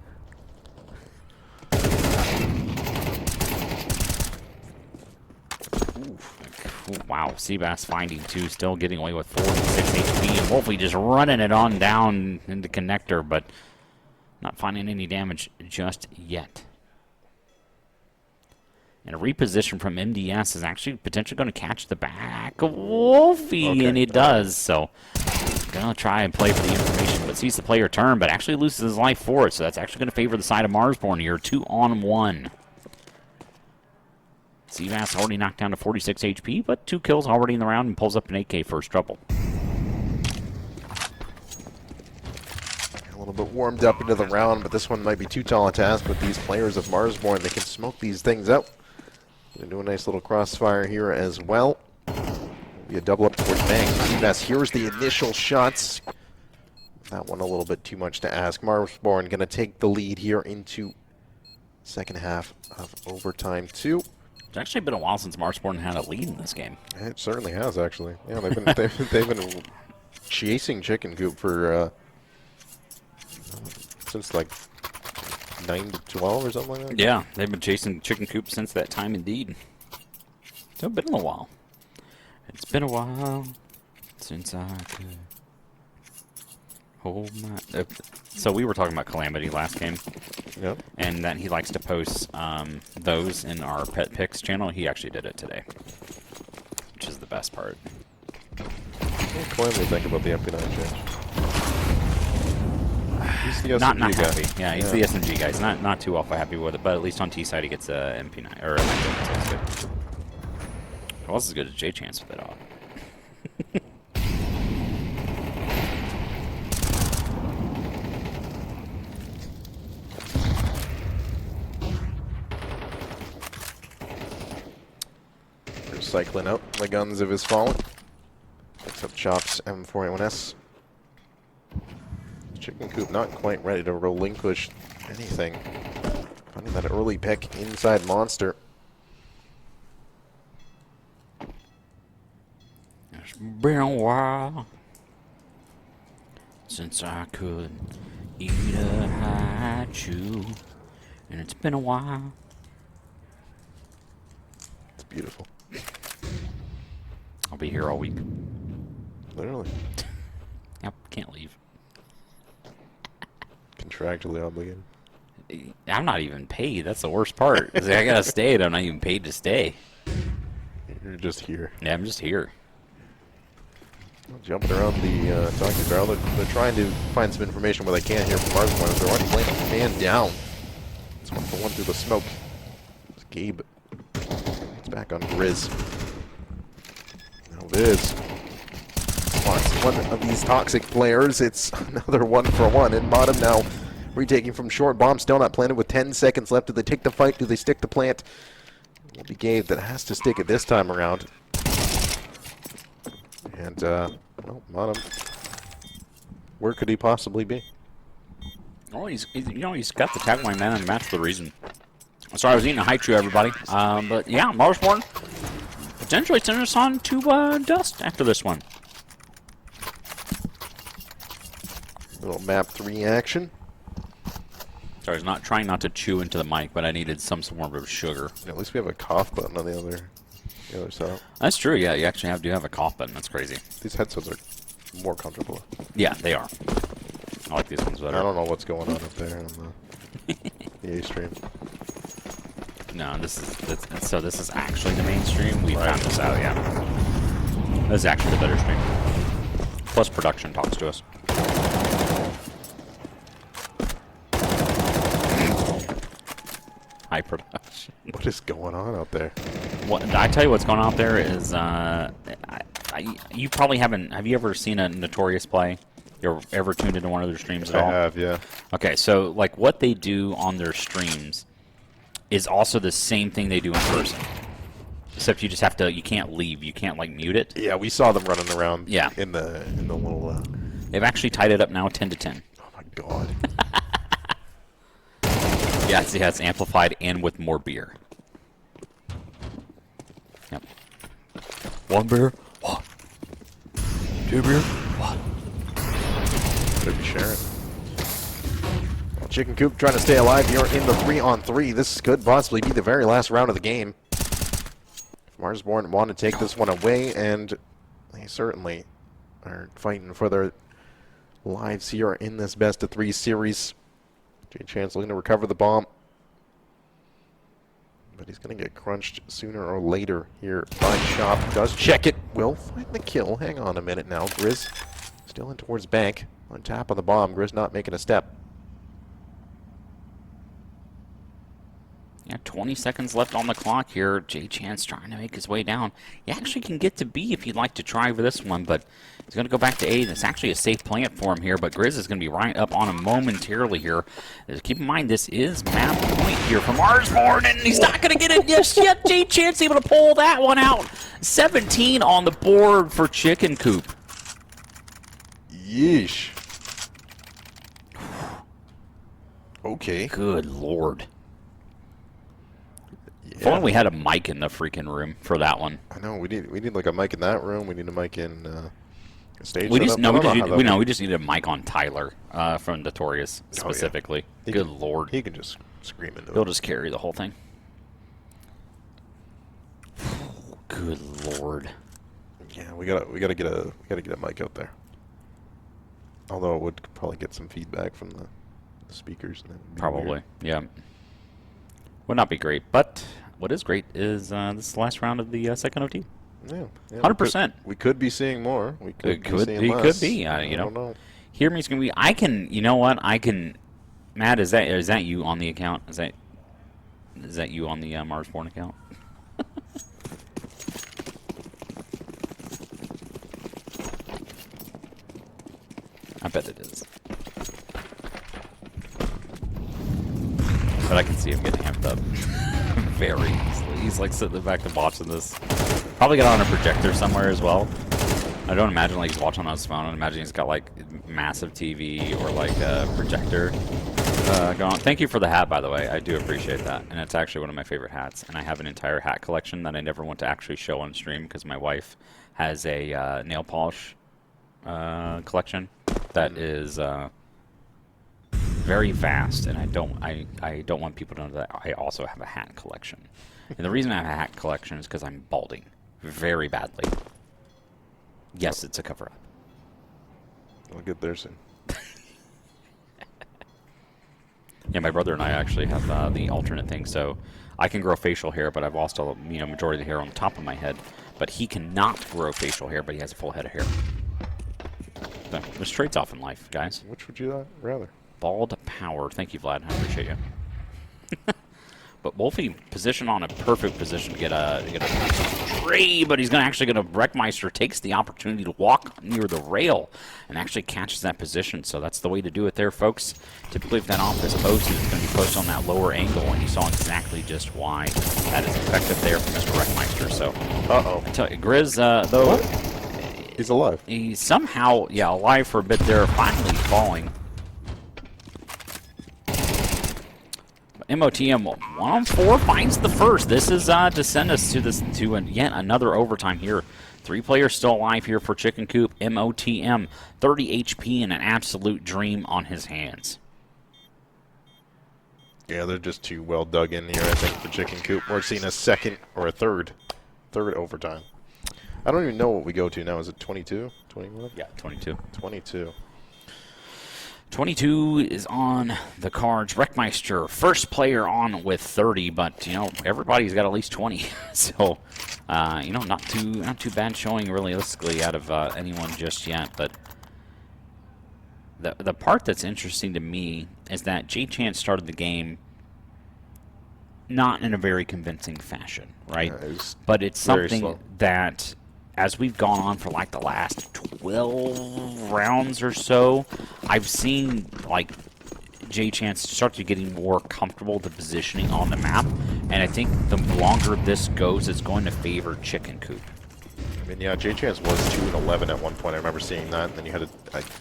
Ooh, wow, Seabass finding 2, still getting away with 46 HP, and Wolfie just running it on down into connector, but not finding any damage just yet. And a reposition from MDS is actually potentially going to catch the back of Wolfie, and it does. So, going to try and play for the information, but sees the player turn, but actually loses his life for it. So that's actually going to favor the side of Marsborn here. 2-on-1. Seabass already knocked down to 46 HP, but 2 kills already in the round and pulls up an 8K first trouble.
A little bit warmed up into the round, but this one might be too tall a task with these players of Marsborn. They can smoke these things out. Gonna do a nice little crossfire here as well. Be a double up towards Bang. Seabass here's the initial shots. That one a little bit too much to ask. Marsborn gonna take the lead here into second half of overtime 2.
It's actually been a while since Marsborn had a lead in this game.
It certainly has, actually. Yeah, they've been chasing Chicken Coop for since like 9 to 12 or something like that.
Yeah, they've been chasing Chicken Coop since that time, indeed. It's been a while. It's been a while since I could hold my... So we were talking about Calamity last game.
Yep.
And that he likes to post those in our Pet Picks channel. He actually did it today, which is the best part.
What Calamity think about the MP9 change? He's the SMG
not
guy.
happy. Yeah, he's the SMG guy. He's not too awful happy with it, but at least on T side he gets a MP9 or a that's good. Well, this is good as J Chance with it on.
Cycling out the guns of his fallen. Picks up Chop's M4A1S. Chicken Coop not quite ready to relinquish anything. Finding that early pick inside Monster.
It's been a while since I could eat a high chew, and it's been a while.
It's beautiful.
I'll be here all week.
Literally.
Yep, can't leave.
Contractually obligated.
I'm not even paid. That's the worst part. I gotta stay, and I'm not even paid to stay.
You're just here.
Yeah, I'm just here.
Jumping around the talking barrel. They're trying to find some information where they can here from Marsborn. They're already playing a man down. It's 1-for-1 through the smoke. It's Gabe. It's back on Grizz. Now Viz wants one of these toxic players. It's another 1-for-1. And bottom now retaking from short. Bomb still not planted with 10 seconds left. Do they take the fight? Do they stick the plant? It'll be Gabe that has to stick it this time around. And, well, bottom. Where could he possibly be?
Oh, he's got the tagline man in the match for a reason. Sorry, I was eating a high chew, everybody. But yeah, Marsborn potentially sending us on to dust after this one.
Little map 3 action.
Sorry, I was not trying not to chew into the mic, but I needed some form of sugar.
At least we have a cough button on the other side.
That's true. Yeah, you actually do have a cough button. That's crazy.
These headsets are more comfortable.
Yeah, they are. I like these ones better.
I don't know what's going on up there on the A stream.
No, this is actually the main stream. We found this out. Yeah, this is actually the better stream. Plus, production talks to us. High production.
What is going on out there?
What I tell you, what's going on out there is, you probably haven't. Have you ever seen a Notorious play? You ever tuned into one of their streams at all?
I have, yeah.
Okay, so like what they do on their streams is also the same thing they do in person. Except you just have to. You can't leave. You can't like mute it.
Yeah, we saw them running around.
Yeah.
In the little.
They've actually tied it up now 10-10.
Oh my god.
Yeah, it's amplified and with more beer. Yep. 1 beer. 1. 2 beer. 1.
Could be sharing. Well, Chicken Coop trying to stay alive. You're in the 3-on-3. This could possibly be the very last round of the game. Marsborn want to take this one away, and they certainly are fighting for their lives here in this best-of-3 series. J Chance looking to recover the bomb. But he's going to get crunched sooner or later here by Chop. Does check it. Will find the kill. Hang on a minute now. Grizz still in towards bank. On top of the bomb. Grizz not making a step.
Yeah, 20 seconds left on the clock here. J-Chance trying to make his way down. He actually can get to B if you'd like to try for this one, but he's going to go back to A. It's actually a safe plant for him here, but Grizz is going to be right up on him momentarily here. Keep in mind, this is map point here from Arsborn, and he's not going to get it just yet. J-Chance able to pull that one out. 17 on the board for Chicken Coop.
Yeesh. Okay.
Good Lord. If only we had a mic in the freaking room for that one.
I know we need like a mic in that room. We need a mic in a stage.
We just
setup.
we just need a mic on Tyler from Notorious specifically.
Oh, yeah.
Good Lord,
he can just scream into
He'll
it.
just carry the whole thing. Good Lord.
Yeah, we gotta get a mic out there. Although it would probably get some feedback from the speakers. And that would be
Probably,
weird.
yeah. Would not be great, but what is great is this is the last round of the second OT.
Yeah,
100%.
We could be seeing more. We could be seeing less.
Could be. You
I
know.
don't know.
Hear me's gonna be. I can. You know what? I can. Matt, is that you on the account? Is that you on the Marsborn account? I bet it is. But I can see him getting amped up very easily. He's like sitting in the back and watching this. Probably got on a projector somewhere as well. I don't imagine like he's watching on his phone. I imagine he's got like massive TV or like a projector going on. Thank you for the hat, by the way. I do appreciate that. And it's actually one of my favorite hats. And I have an entire hat collection that I never want to actually show on stream because my wife has a nail polish collection that is very vast, and I don't want people to know that I also have a hat collection. And the reason I have a hat collection is because I'm balding very badly. Yes, it's a cover-up.
We'll get there soon.
Yeah, my brother and I actually have the alternate thing, so I can grow facial hair, but I've lost a majority of the hair on the top of my head. But he cannot grow facial hair, but he has a full head of hair. So, there's trades off in life, guys.
Which would you rather?
Bald power. Thank you, Vlad. I appreciate you. But Wolfie positioned on a perfect position to get a tray, but he's actually going to Wreckmeister takes the opportunity to walk near the rail and actually catches that position. So that's the way to do it there, folks. Typically, if that off is posted, it's going to be posted on that lower angle, and you saw exactly just why that is effective there for Mr. Wreckmeister. So, I tell you, Grizz, though,
he's alive.
He's somehow, alive for a bit there, finally falling. MOTM 1-on-4 finds the first. This is to send us to yet another overtime here. 3 players still alive here for Chicken Coop. MOTM 30 HP and an absolute dream on his hands.
Yeah, they're just too well dug in here, I think, for Chicken Coop. We're seeing a second or a third overtime. I don't even know what we go to now. Is it 22? 21?
Yeah, 22.
22.
22 is on the cards. Wreckmeister, first player on with 30, but everybody's got at least 20. So, not too bad showing realistically out of anyone just yet. But the part that's interesting to me is that J-Chance started the game not in a very convincing fashion, right? But it's something that, as we've gone on for like the last 12 rounds or so, I've seen like J-Chance start to getting more comfortable with the positioning on the map, and I think the longer this goes, it's going to favor Chicken Coop.
I mean, yeah, J-Chance was 2-11 at one point. I remember seeing that, and then you had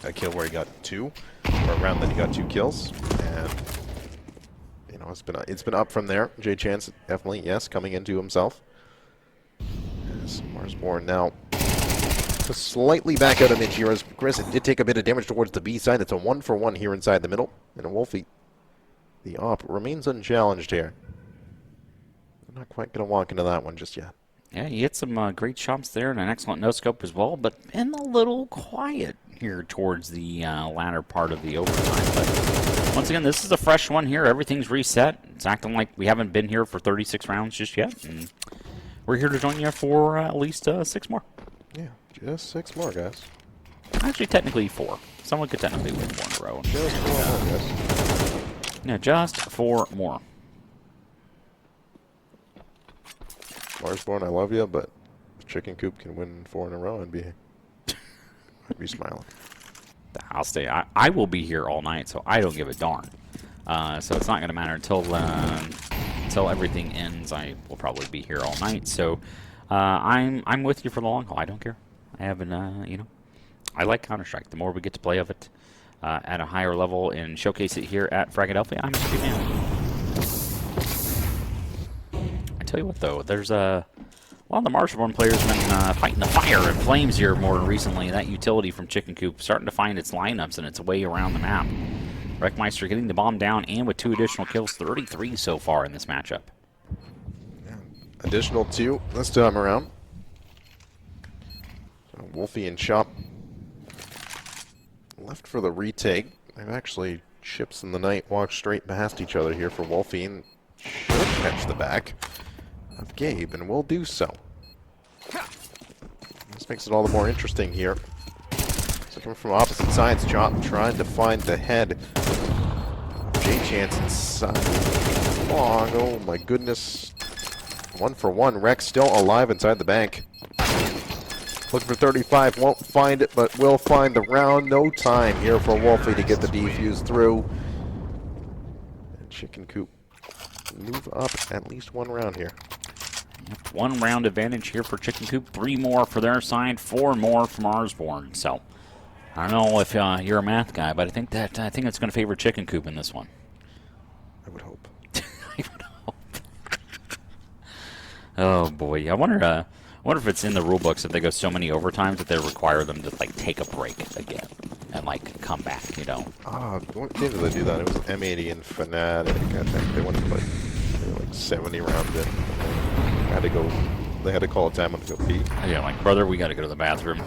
a kill where he got 2, or a round that he got 2 kills, and it's been up from there. J-Chance definitely, yes, coming into himself. Marsborn now slightly back out of mid here as Grizz did take a bit of damage towards the B side. It's a 1-for-1 here inside the middle. And Wolfie, the op, remains unchallenged here. I'm not quite going to walk into that one just yet.
Yeah, he hit some great shots there and an excellent no-scope as well, but been a little quiet here towards the latter part of the overtime. But once again, this is a fresh one here. Everything's reset. It's acting like we haven't been here for 36 rounds just yet. And we're here to join you for at least 6 more.
Yeah, just 6 more, guys.
Actually, technically 4. Someone could technically win 4 in a row.
Just 4 more, guys.
Yeah, just 4 more.
Marsborn, I love you, but Chicken Coop can win 4 in a row and I'd be smiling.
I'll stay. I will be here all night, so I don't give a darn. So it's not going to matter until everything ends. I will probably be here all night. So I'm with you for the long haul. I don't care. I haven't, I like Counter-Strike. The more we get to play of it at a higher level and showcase it here at Fragadelphia, I'm a happy man. I tell you what, though, there's a lot of the Marshallborn players have been fighting the fire and flames here more recently. That utility from Chicken Coop starting to find its lineups and its way around the map. Wreckmeister getting the bomb down and with 2 additional kills, 33 so far in this matchup.
Yeah. Additional 2 this time around. So Wolfie and Chop left for the retake. They've actually, ships in the night, walked straight past each other here for Wolfie and should catch the back of Gabe, and will do so. This makes it all the more interesting here. So coming from opposite sides, Chop trying to find the head. J-Chance inside. Long, oh my goodness. 1 for 1. Rex still alive inside the bank. Looking for 35, won't find it, but will find the round. No time here for Wolfie to get the defuse through. And Chicken Coop move up at least 1 round here.
1 round advantage here for Chicken Coop. 3 more for their side, 4 more from Marsborn. So I don't know if you're a math guy, but I think it's going to favor Chicken Coop in this one.
I would hope.
I would hope. Oh boy, I wonder if it's in the rule books if they go so many overtimes that they require them to like take a break again and like come back.
What game did they do that? It was M80 and Fnatic. I think they went like 70 rounds in. They had to call a time to go pee.
Yeah, like, brother, we got to go to the bathroom.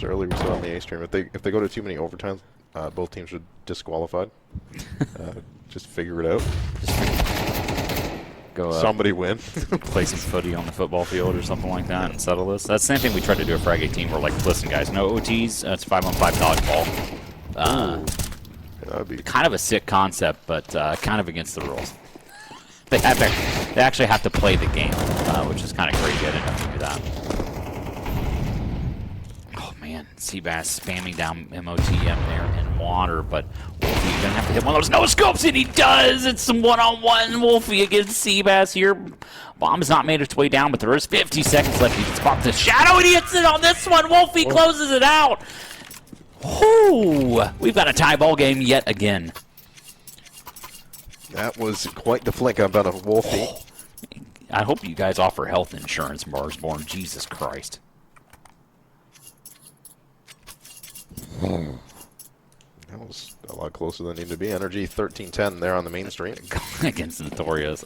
Earlier we saw on the A stream, if they go to too many overtimes, both teams are disqualified. Just figure it out.
Go
somebody win.
Play some footy on the football field or something like that and settle this. That's the same thing we tried to do at Frag 18. We're like, listen, guys, no OTs. It's 5-on-5 dodgeball.
That'd be
kind of a sick concept, but kind of against the rules. They actually have to play the game, which is kind of crazy. I didn't know if you knew that. Man, Seabass spamming down MOTM there in water, but Wolfie gonna have to hit one of those no scopes, and he does! It's some one-on-one Wolfie against Seabass here. Bomb's not made its way down, but there is 50 seconds left. He can spot the shadow, and he hits it on this one. Wolfie closes it out. Ooh, we've got a tie ball game yet again.
That was quite the flick about a Wolfie.
I hope you guys offer health insurance, Marsborn. Jesus Christ.
That was a lot closer than it needed to be. Energy 13-10 there on the main stream.
Against Notorious.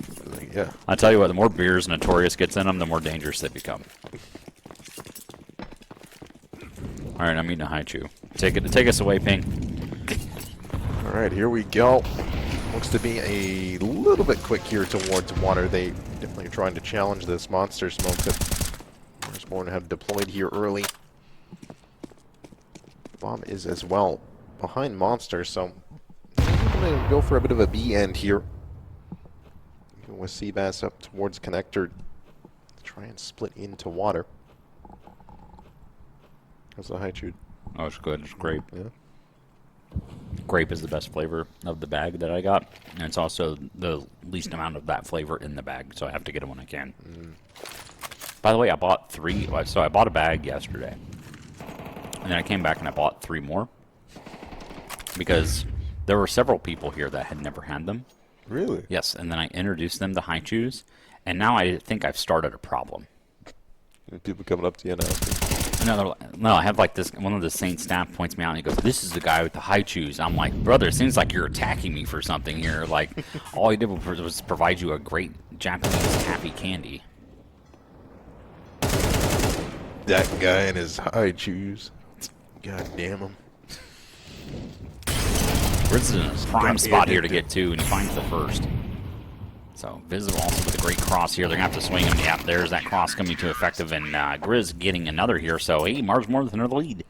Yeah.
I tell you what, the more beers Notorious gets in them, the more dangerous they become. All right, I'm eating a Haichu. Take us away, Ping.
All right, here we go. Looks to be a little bit quick here towards water. They definitely are trying to challenge this monster smoke that Marsborn have deployed here early. Bomb is as well behind Monster, so I'm going to go for a bit of a B end here. With Seabass up towards connector, try and split into water. How's the Haichu?
Oh, it's good. It's grape.
Yeah.
Grape is the best flavor of the bag that I got, and it's also the least amount of that flavor in the bag, so I have to get it when I can. By the way, I bought 3. So I bought a bag yesterday. And then I came back and I bought 3 more because there were several people here that had never had them.
Really?
Yes, and then I introduced them to Haichus, and now I think I've started a problem.
People coming up to you now.
No, I have like this. One of the Saint staff points me out and he goes, "This is the guy with the high chews." I'm like, "Brother, it seems like you're attacking me for something here. Like, all he did was provide you a great Japanese happy candy."
That guy and his high shoes. God damn him.
Grizz is in a prime spot here to get to, and he finds the first. So Visible also with a great cross here. They're going to have to swing him. Yeah, there's that cross coming to effective, and Grizz getting another here. So, hey, Marsmore with another lead.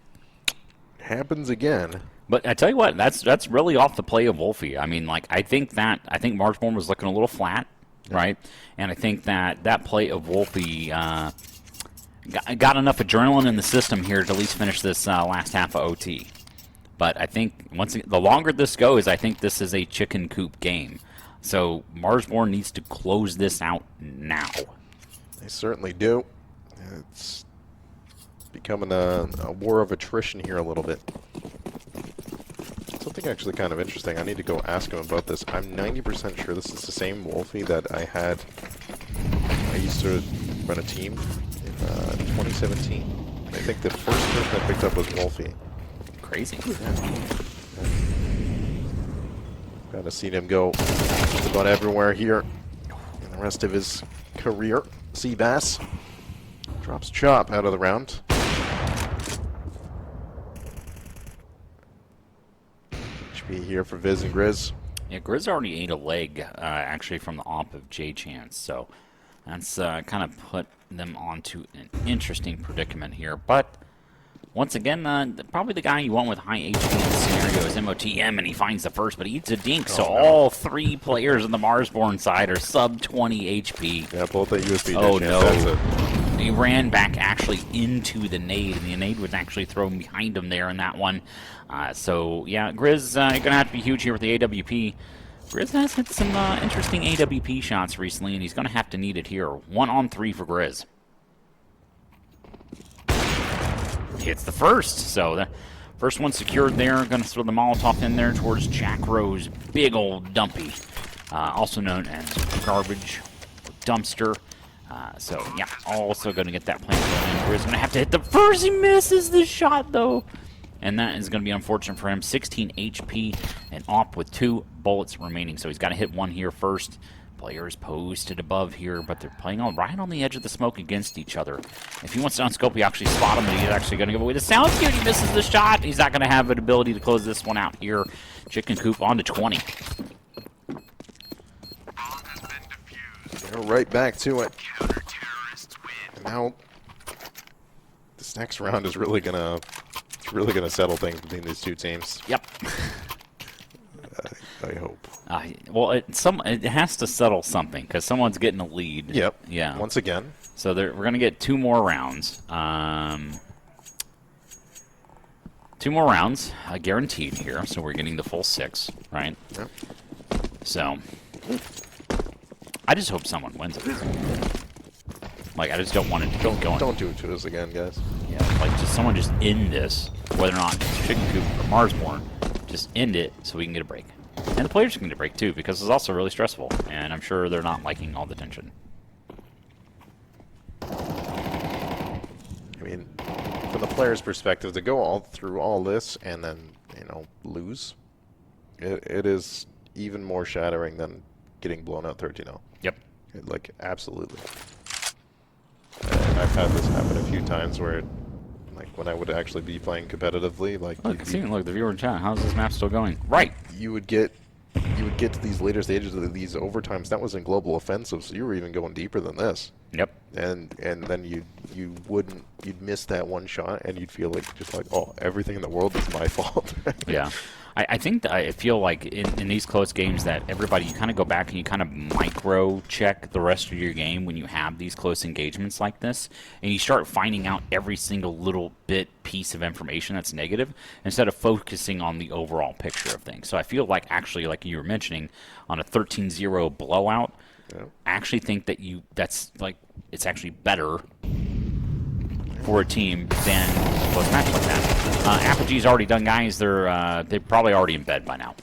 Happens again.
But I tell you what, that's really off the play of Wolfie. I mean, like, I think Marsmore was looking a little flat, right? And I think that play of Wolfie got enough adrenaline in the system here to at least finish this last half of OT. But I think the longer this goes, I think this is a chicken coop game. So Marsmore needs to close this out now.
They certainly do. It's becoming a war of attrition here a little bit. Something actually kind of interesting. I need to go ask him about this. I'm 90% sure this is the same Wolfie that I had. I used to run a team in 2017. I think the first person I picked up was Wolfie.
Crazy.
Kind of seen him go just about everywhere here in the rest of his career. Seabass drops Chop out of the round. HP here for Viz and Grizz.
Yeah, Grizz already ate a leg, actually, from the op of J-Chance. So that's kind of put them onto an interesting predicament here. But once again, probably the guy you want with high HP in this scenario is MOTM, and he finds the first, but he eats a dink. So all three players on the Marsborn side are sub 20 HP.
Yeah, both at USB.
Oh no! He ran back actually into the nade, and the nade was actually thrown behind him there in that one. So yeah, Grizz gonna have to be huge here with the AWP. Grizz has hit some interesting AWP shots recently, and he's gonna have to need it here. 1-on-3 for Grizz. Hits the first, so the first one secured there. Going to throw the Molotov in there towards Jack Rose, big old dumpy, also known as garbage dumpster. So yeah, also going to get that plant going. Grizz going to have to hit the first. He misses the shot though, and that is going to be unfortunate for him. 16 HP and op with 2 bullets remaining, so he's got to hit one here first. Players posted above here, but they're playing right on the edge of the smoke against each other. If he wants to unscope, he actually spot him, but he's actually going to give away the sound cue. He misses the shot. He's not going to have an ability to close this one out here. Chicken Coop on to 20.
They're right back to it. And now this next round is really gonna settle things between these two teams.
Yep.
I hope.
Well, it has to settle something because someone's getting a lead.
Yep.
Yeah.
Once again.
So we're going to get 2 more rounds. 2 more rounds, guaranteed here. So we're getting the full 6, right?
Yep.
So I just hope someone wins it. Like, I just don't want it to keep going.
Don't do it to us again, guys.
Yeah, like someone just end this, whether or not it's Chicken Coop or Marsborn. Just end it so we can get a break. And the players can get a break too, because it's also really stressful, and I'm sure they're not liking all the tension.
I mean, from the player's perspective, to go all through all this and then, lose, it is even more shattering than getting blown out 13-0.
Yep.
Like, absolutely. And I've had this happen a few times where, like, when I would actually be playing competitively, like...
Look, the viewer in chat, how's this map still going? Right!
You would get to these later stages of these overtimes. That was in global offensive, so you were even going deeper than this.
Yep.
And then you'd miss that one shot, and you'd feel like oh, everything in the world is my fault.
Yeah. I feel like in these close games that everybody, you kind of go back and you kind of micro check the rest of your game when you have these close engagements like this, and you start finding out every single little piece of information that's negative instead of focusing on the overall picture of things. So I feel like actually, like you were mentioning, on a 13-0 blowout, I actually think that it's actually better for a team than a close match like that. Apogee's already done, guys. They're probably already in bed by now,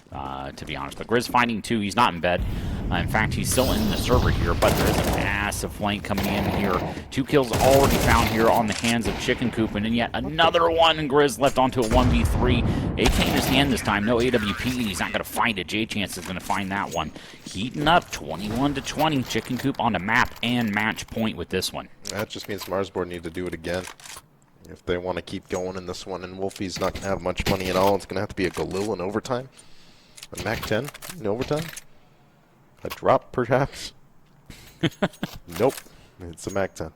to be honest. But Grizz finding 2. He's not in bed. In fact, he's still in the server here, but there's a massive flank coming in here. 2 kills already found here on the hands of Chicken Coop, and then yet another one, and Grizz left onto a 1v3. AK in his hand this time, no AWP, he's not going to find it. J-Chance is going to find that one. Heating up 21-20, Chicken Coop on the map and match point with this one.
That just means Marsboard need to do it again. If they want to keep going in this one, and Wolfie's not going to have much money at all, it's going to have to be a Galil in overtime. A MAC-10 in overtime? A drop, perhaps? Nope. It's a MAC-10.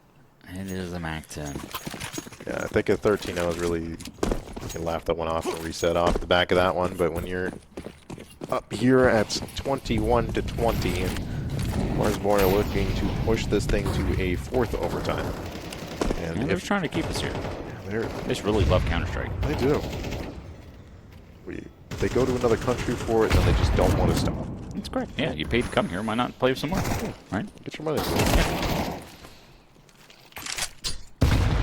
It is a MAC-10.
Yeah, I think a 13-0 is really... You can laugh that one off and reset off the back of that one, but when you're up here at 21-20, and Marsbourne are looking to push this thing to a 4th overtime.
And they're trying to keep us here.
Yeah,
they just really love Counter-Strike.
They do. They go to another country for it, and they just don't want to stop.
That's correct. Yeah, you paid to come here. Why not play somewhere? Right?
Get your money.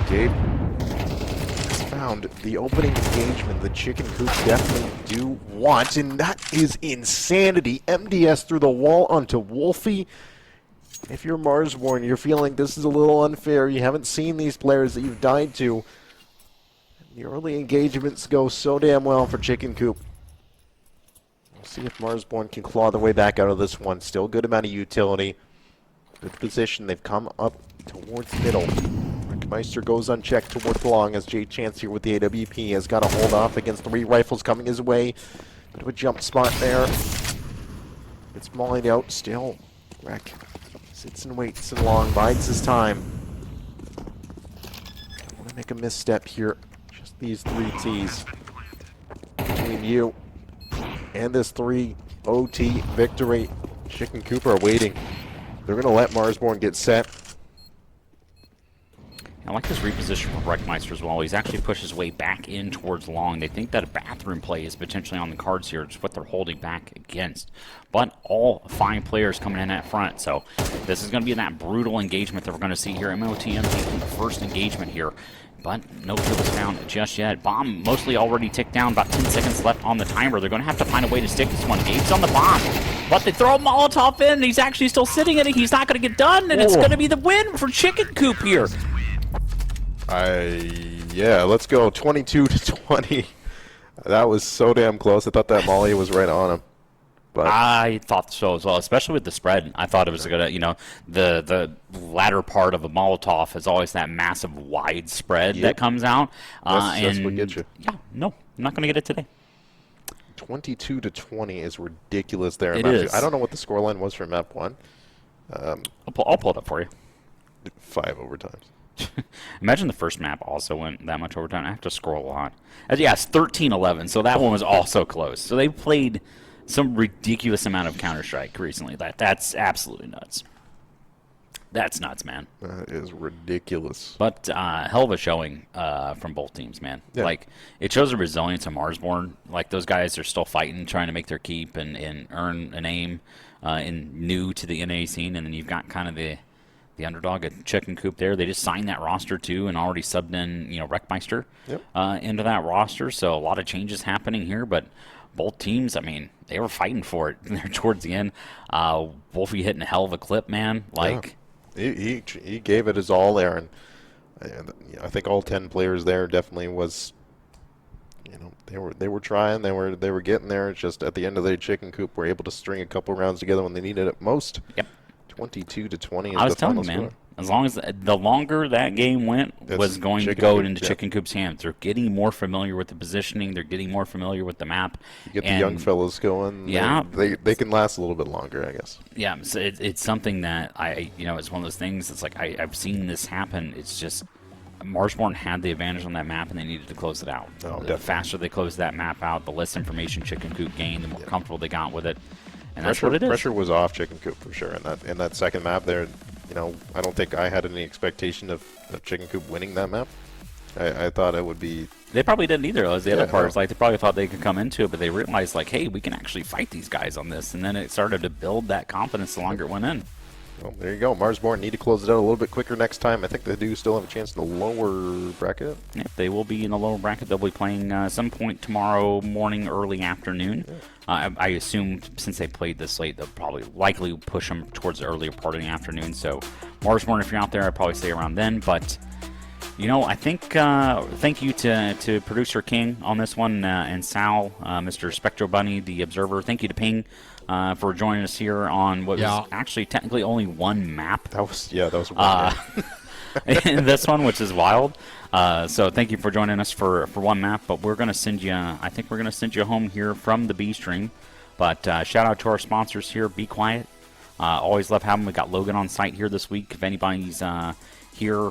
Gabe has found the opening engagement the Chicken Coop definitely do want, and that is insanity. MDS through the wall onto Wolfie. If you're Marsborn, you're feeling this is a little unfair. You haven't seen these players that you've died to. The early engagements go so damn well for Chicken Coop. We'll see if Marsborn can claw their way back out of this one. Still a good amount of utility. Good position. They've come up towards middle. Rickmeister goes unchecked towards long as J-Chance here with the AWP has got to hold off against 3 rifles coming his way. Bit of a jump spot there. It's mauling out still. Wreck sits and waits and long bides his time. Don't want to make a misstep here. Just these 3 T's between you and this 3 OT victory. Chicken Coop are waiting. They're going to let Marsborn get set.
I like this reposition from Breckmeister as well. He's actually pushed his way back in towards long. They think that a bathroom play is potentially on the cards here. It's what they're holding back against. But all 5 players coming in at front. So this is going to be that brutal engagement that we're going to see here. MOTM taking the first engagement here. But no kill is found just yet. Bomb mostly already ticked down. About 10 seconds left on the timer. They're going to have to find a way to stick this one. Gabe's on the bomb. But they throw a Molotov in. And he's actually still sitting in it. He's not going to get done. And it's going to be the win for Chicken Coop here.
Yeah, let's go 22-20. That was so damn close. I thought that Molly was right on him. But
I thought so as well, especially with the spread. I thought it was gonna, the latter part of a Molotov is always that massive wide spread that comes out.
That's what gets you.
Yeah, no, I'm not gonna get it today.
22-20 is ridiculous there.
It is.
I don't know what the scoreline was for map 1.
I'll pull it up for you.
5 overtimes.
Imagine the first map also went that much overtime. I have to scroll a lot. Yeah, it's 13-11, so that one was also close. So they played some ridiculous amount of Counter-Strike recently. That's absolutely nuts. That's nuts, man.
That is ridiculous.
But hell of a showing from both teams, man.
Yeah.
Like, it shows the resilience of Marsborn. Like, those guys are still fighting, trying to make their keep and earn a name new to the NA scene. And then you've got kind of the underdog at Chicken Coop there. They just signed that roster too and already subbed in, Reckmeister into that roster. So a lot of changes happening here, but both teams, I mean, they were fighting for it there towards the end. Wolfie hitting a hell of a clip, man. Like
he gave it his all there, and I think all 10 players there definitely was. They were trying. They were getting there. It's just at the end of the day, Chicken Coop were able to string a couple rounds together when they needed it most.
Yep.
22-20 is
I was
the
telling
final
you, man.
score.
As long as the longer that game went, was going to go into Chicken Coop's hands. They're getting more familiar with the positioning. They're getting more familiar with the map.
You get the young fellas going.
Yeah,
they can last a little bit longer, I guess.
Yeah, so it's something that it's one of those things. It's like I've seen this happen. It's just Marsborn had the advantage on that map, and they needed to close it out. The faster they closed that map out, the less information Chicken Coop gained, the more comfortable they got with it. And that's what it is.
Pressure was off Chicken Coop for sure. In that second map there, I don't think I had any expectation of Chicken Coop winning that map. I thought it would be.
They probably didn't either. As the other parts, like they probably thought they could come into it, but they realized like, hey, we can actually fight these guys on this, and then it started to build that confidence the longer it went in.
Well, there you go. Marsborn need to close it out a little bit quicker next time. I think they do still have a chance in the lower bracket.
Yep, they will be in the lower bracket. They'll be playing some point tomorrow morning, early afternoon. I assume since they played this late, they'll probably likely push them towards the earlier part of the afternoon. So Marsborn, if you're out there, I'd probably stay around then. But I think thank you to producer King on this one and Sal, Mr. Spectro Bunny, the Observer. Thank you to Ping for joining us here on what was actually technically only one map.
That was one.
In this one, which is wild. So thank you for joining us for one map. But we're going to send you, I think we're going to send you home here from the B stream. But shout out to our sponsors here. Be Quiet. Always love having them. We got Logan on site here this week. If anybody's here,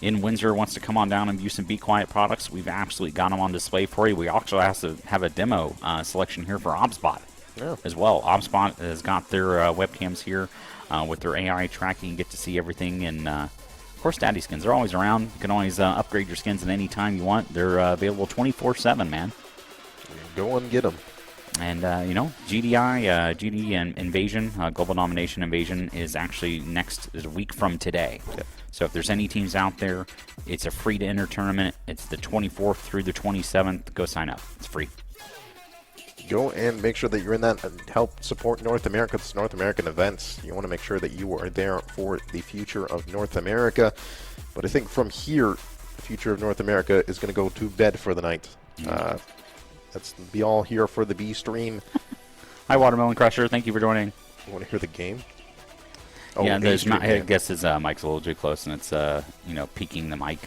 in Windsor wants to come on down and view some Be Quiet products, we've absolutely got them on display for you. We also have a demo selection here for OBSBot as well. OBSBot has got their webcams here with their AI tracking. You get to see everything. And, of course, Daddy Skins. They're always around. You can always upgrade your skins at any time you want. They're available 24/7, man.
Go and get them.
And, GD and Invasion, Global Domination Invasion, is actually is a week from today.
Yep.
So if there's any teams out there, it's a free-to-enter tournament. It's the 24th through the 27th. Go sign up. It's free.
Go and make sure that you're in that and help support North America. It's North American events. You want to make sure that you are there for the future of North America. But I think from here, the future of North America is going to go to bed for the night. That's be all here for the B stream.
Hi, Watermelon Crusher. Thank you for joining.
You want to hear the game?
Yeah, I guess his mic's a little too close, and it's peaking the mic,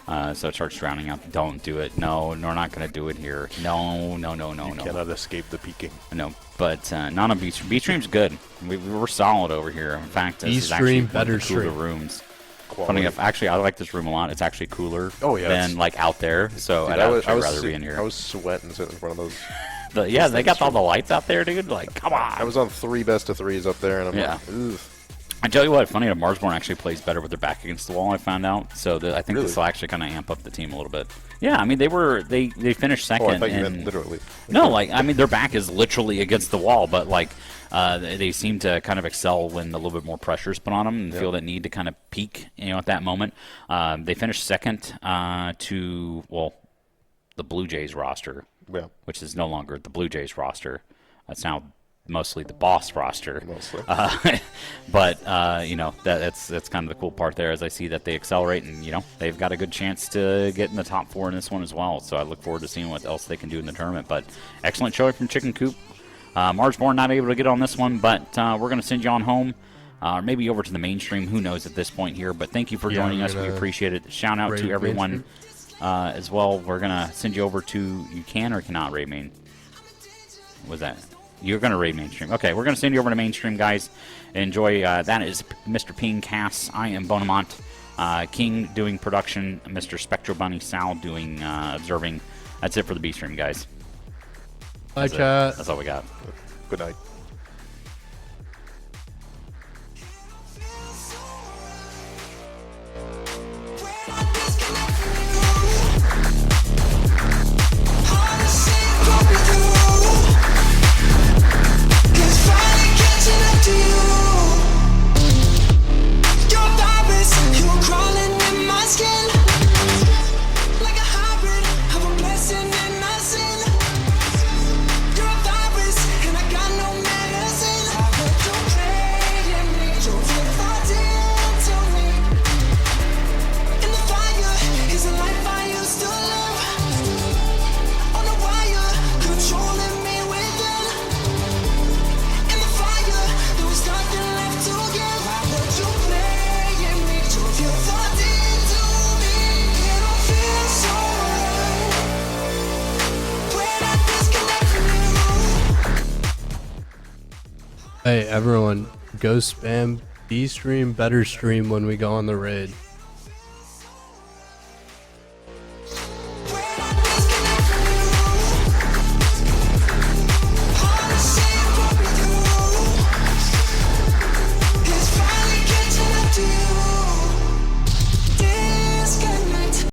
so it starts drowning out. Don't do it. No, we're not going to do it here. No.
You cannot escape the peaking.
No, but not on B stream. B stream's good. We're solid over here. In fact, this is
B-stream,
actually one
better
of the cooler
stream.
rooms.
Quality.
Funny enough, actually, I like this room a lot. It's actually cooler
that's-
than out there. So
Dude,
I'd actually rather be in here.
I was sweating sitting in front of those.
They got all the lights out there, dude. Come on.
I was on 3 best of 3s up there, and I'm like, ugh.
I tell you what, funny enough, Marsborn actually plays better with their back against the wall. I found out, so I think this will actually kind of amp up the team a little bit. Yeah, I mean they finished second.
Oh, I thought you meant literally.
No, their back is literally against the wall, but they seem to kind of excel when a little bit more pressure is put on them and feel that need to kind of peak, at that moment. They finished second to the Blue Jays roster, which is no longer the Blue Jays roster. That's now mostly the boss roster.
Mostly.
But that's kind of the cool part there, as I see that they accelerate and they've got a good chance to get in the top 4 in this one as well. So I look forward to seeing what else they can do in the tournament. But excellent showing from Chicken Coop. Marsborn not able to get on this one, but we're going to send you on home. Maybe over to the mainstream. Who knows at this point here? But thank you for joining us. We appreciate it. Shout out to everyone as well. We're going to send you over to, you can or cannot raid main. What was that? You're going to raid mainstream. Okay, we're going to send you over to mainstream, guys. Enjoy. That is Mr. Ping Cass. I am Bonamont. King doing production. Mr. Spectro Bunny. Sal doing observing. That's it for the B stream, guys.
Bye, chat.
That's all we got.
Good night.
Hey, everyone, go spam B stream, better stream when we go on the raid.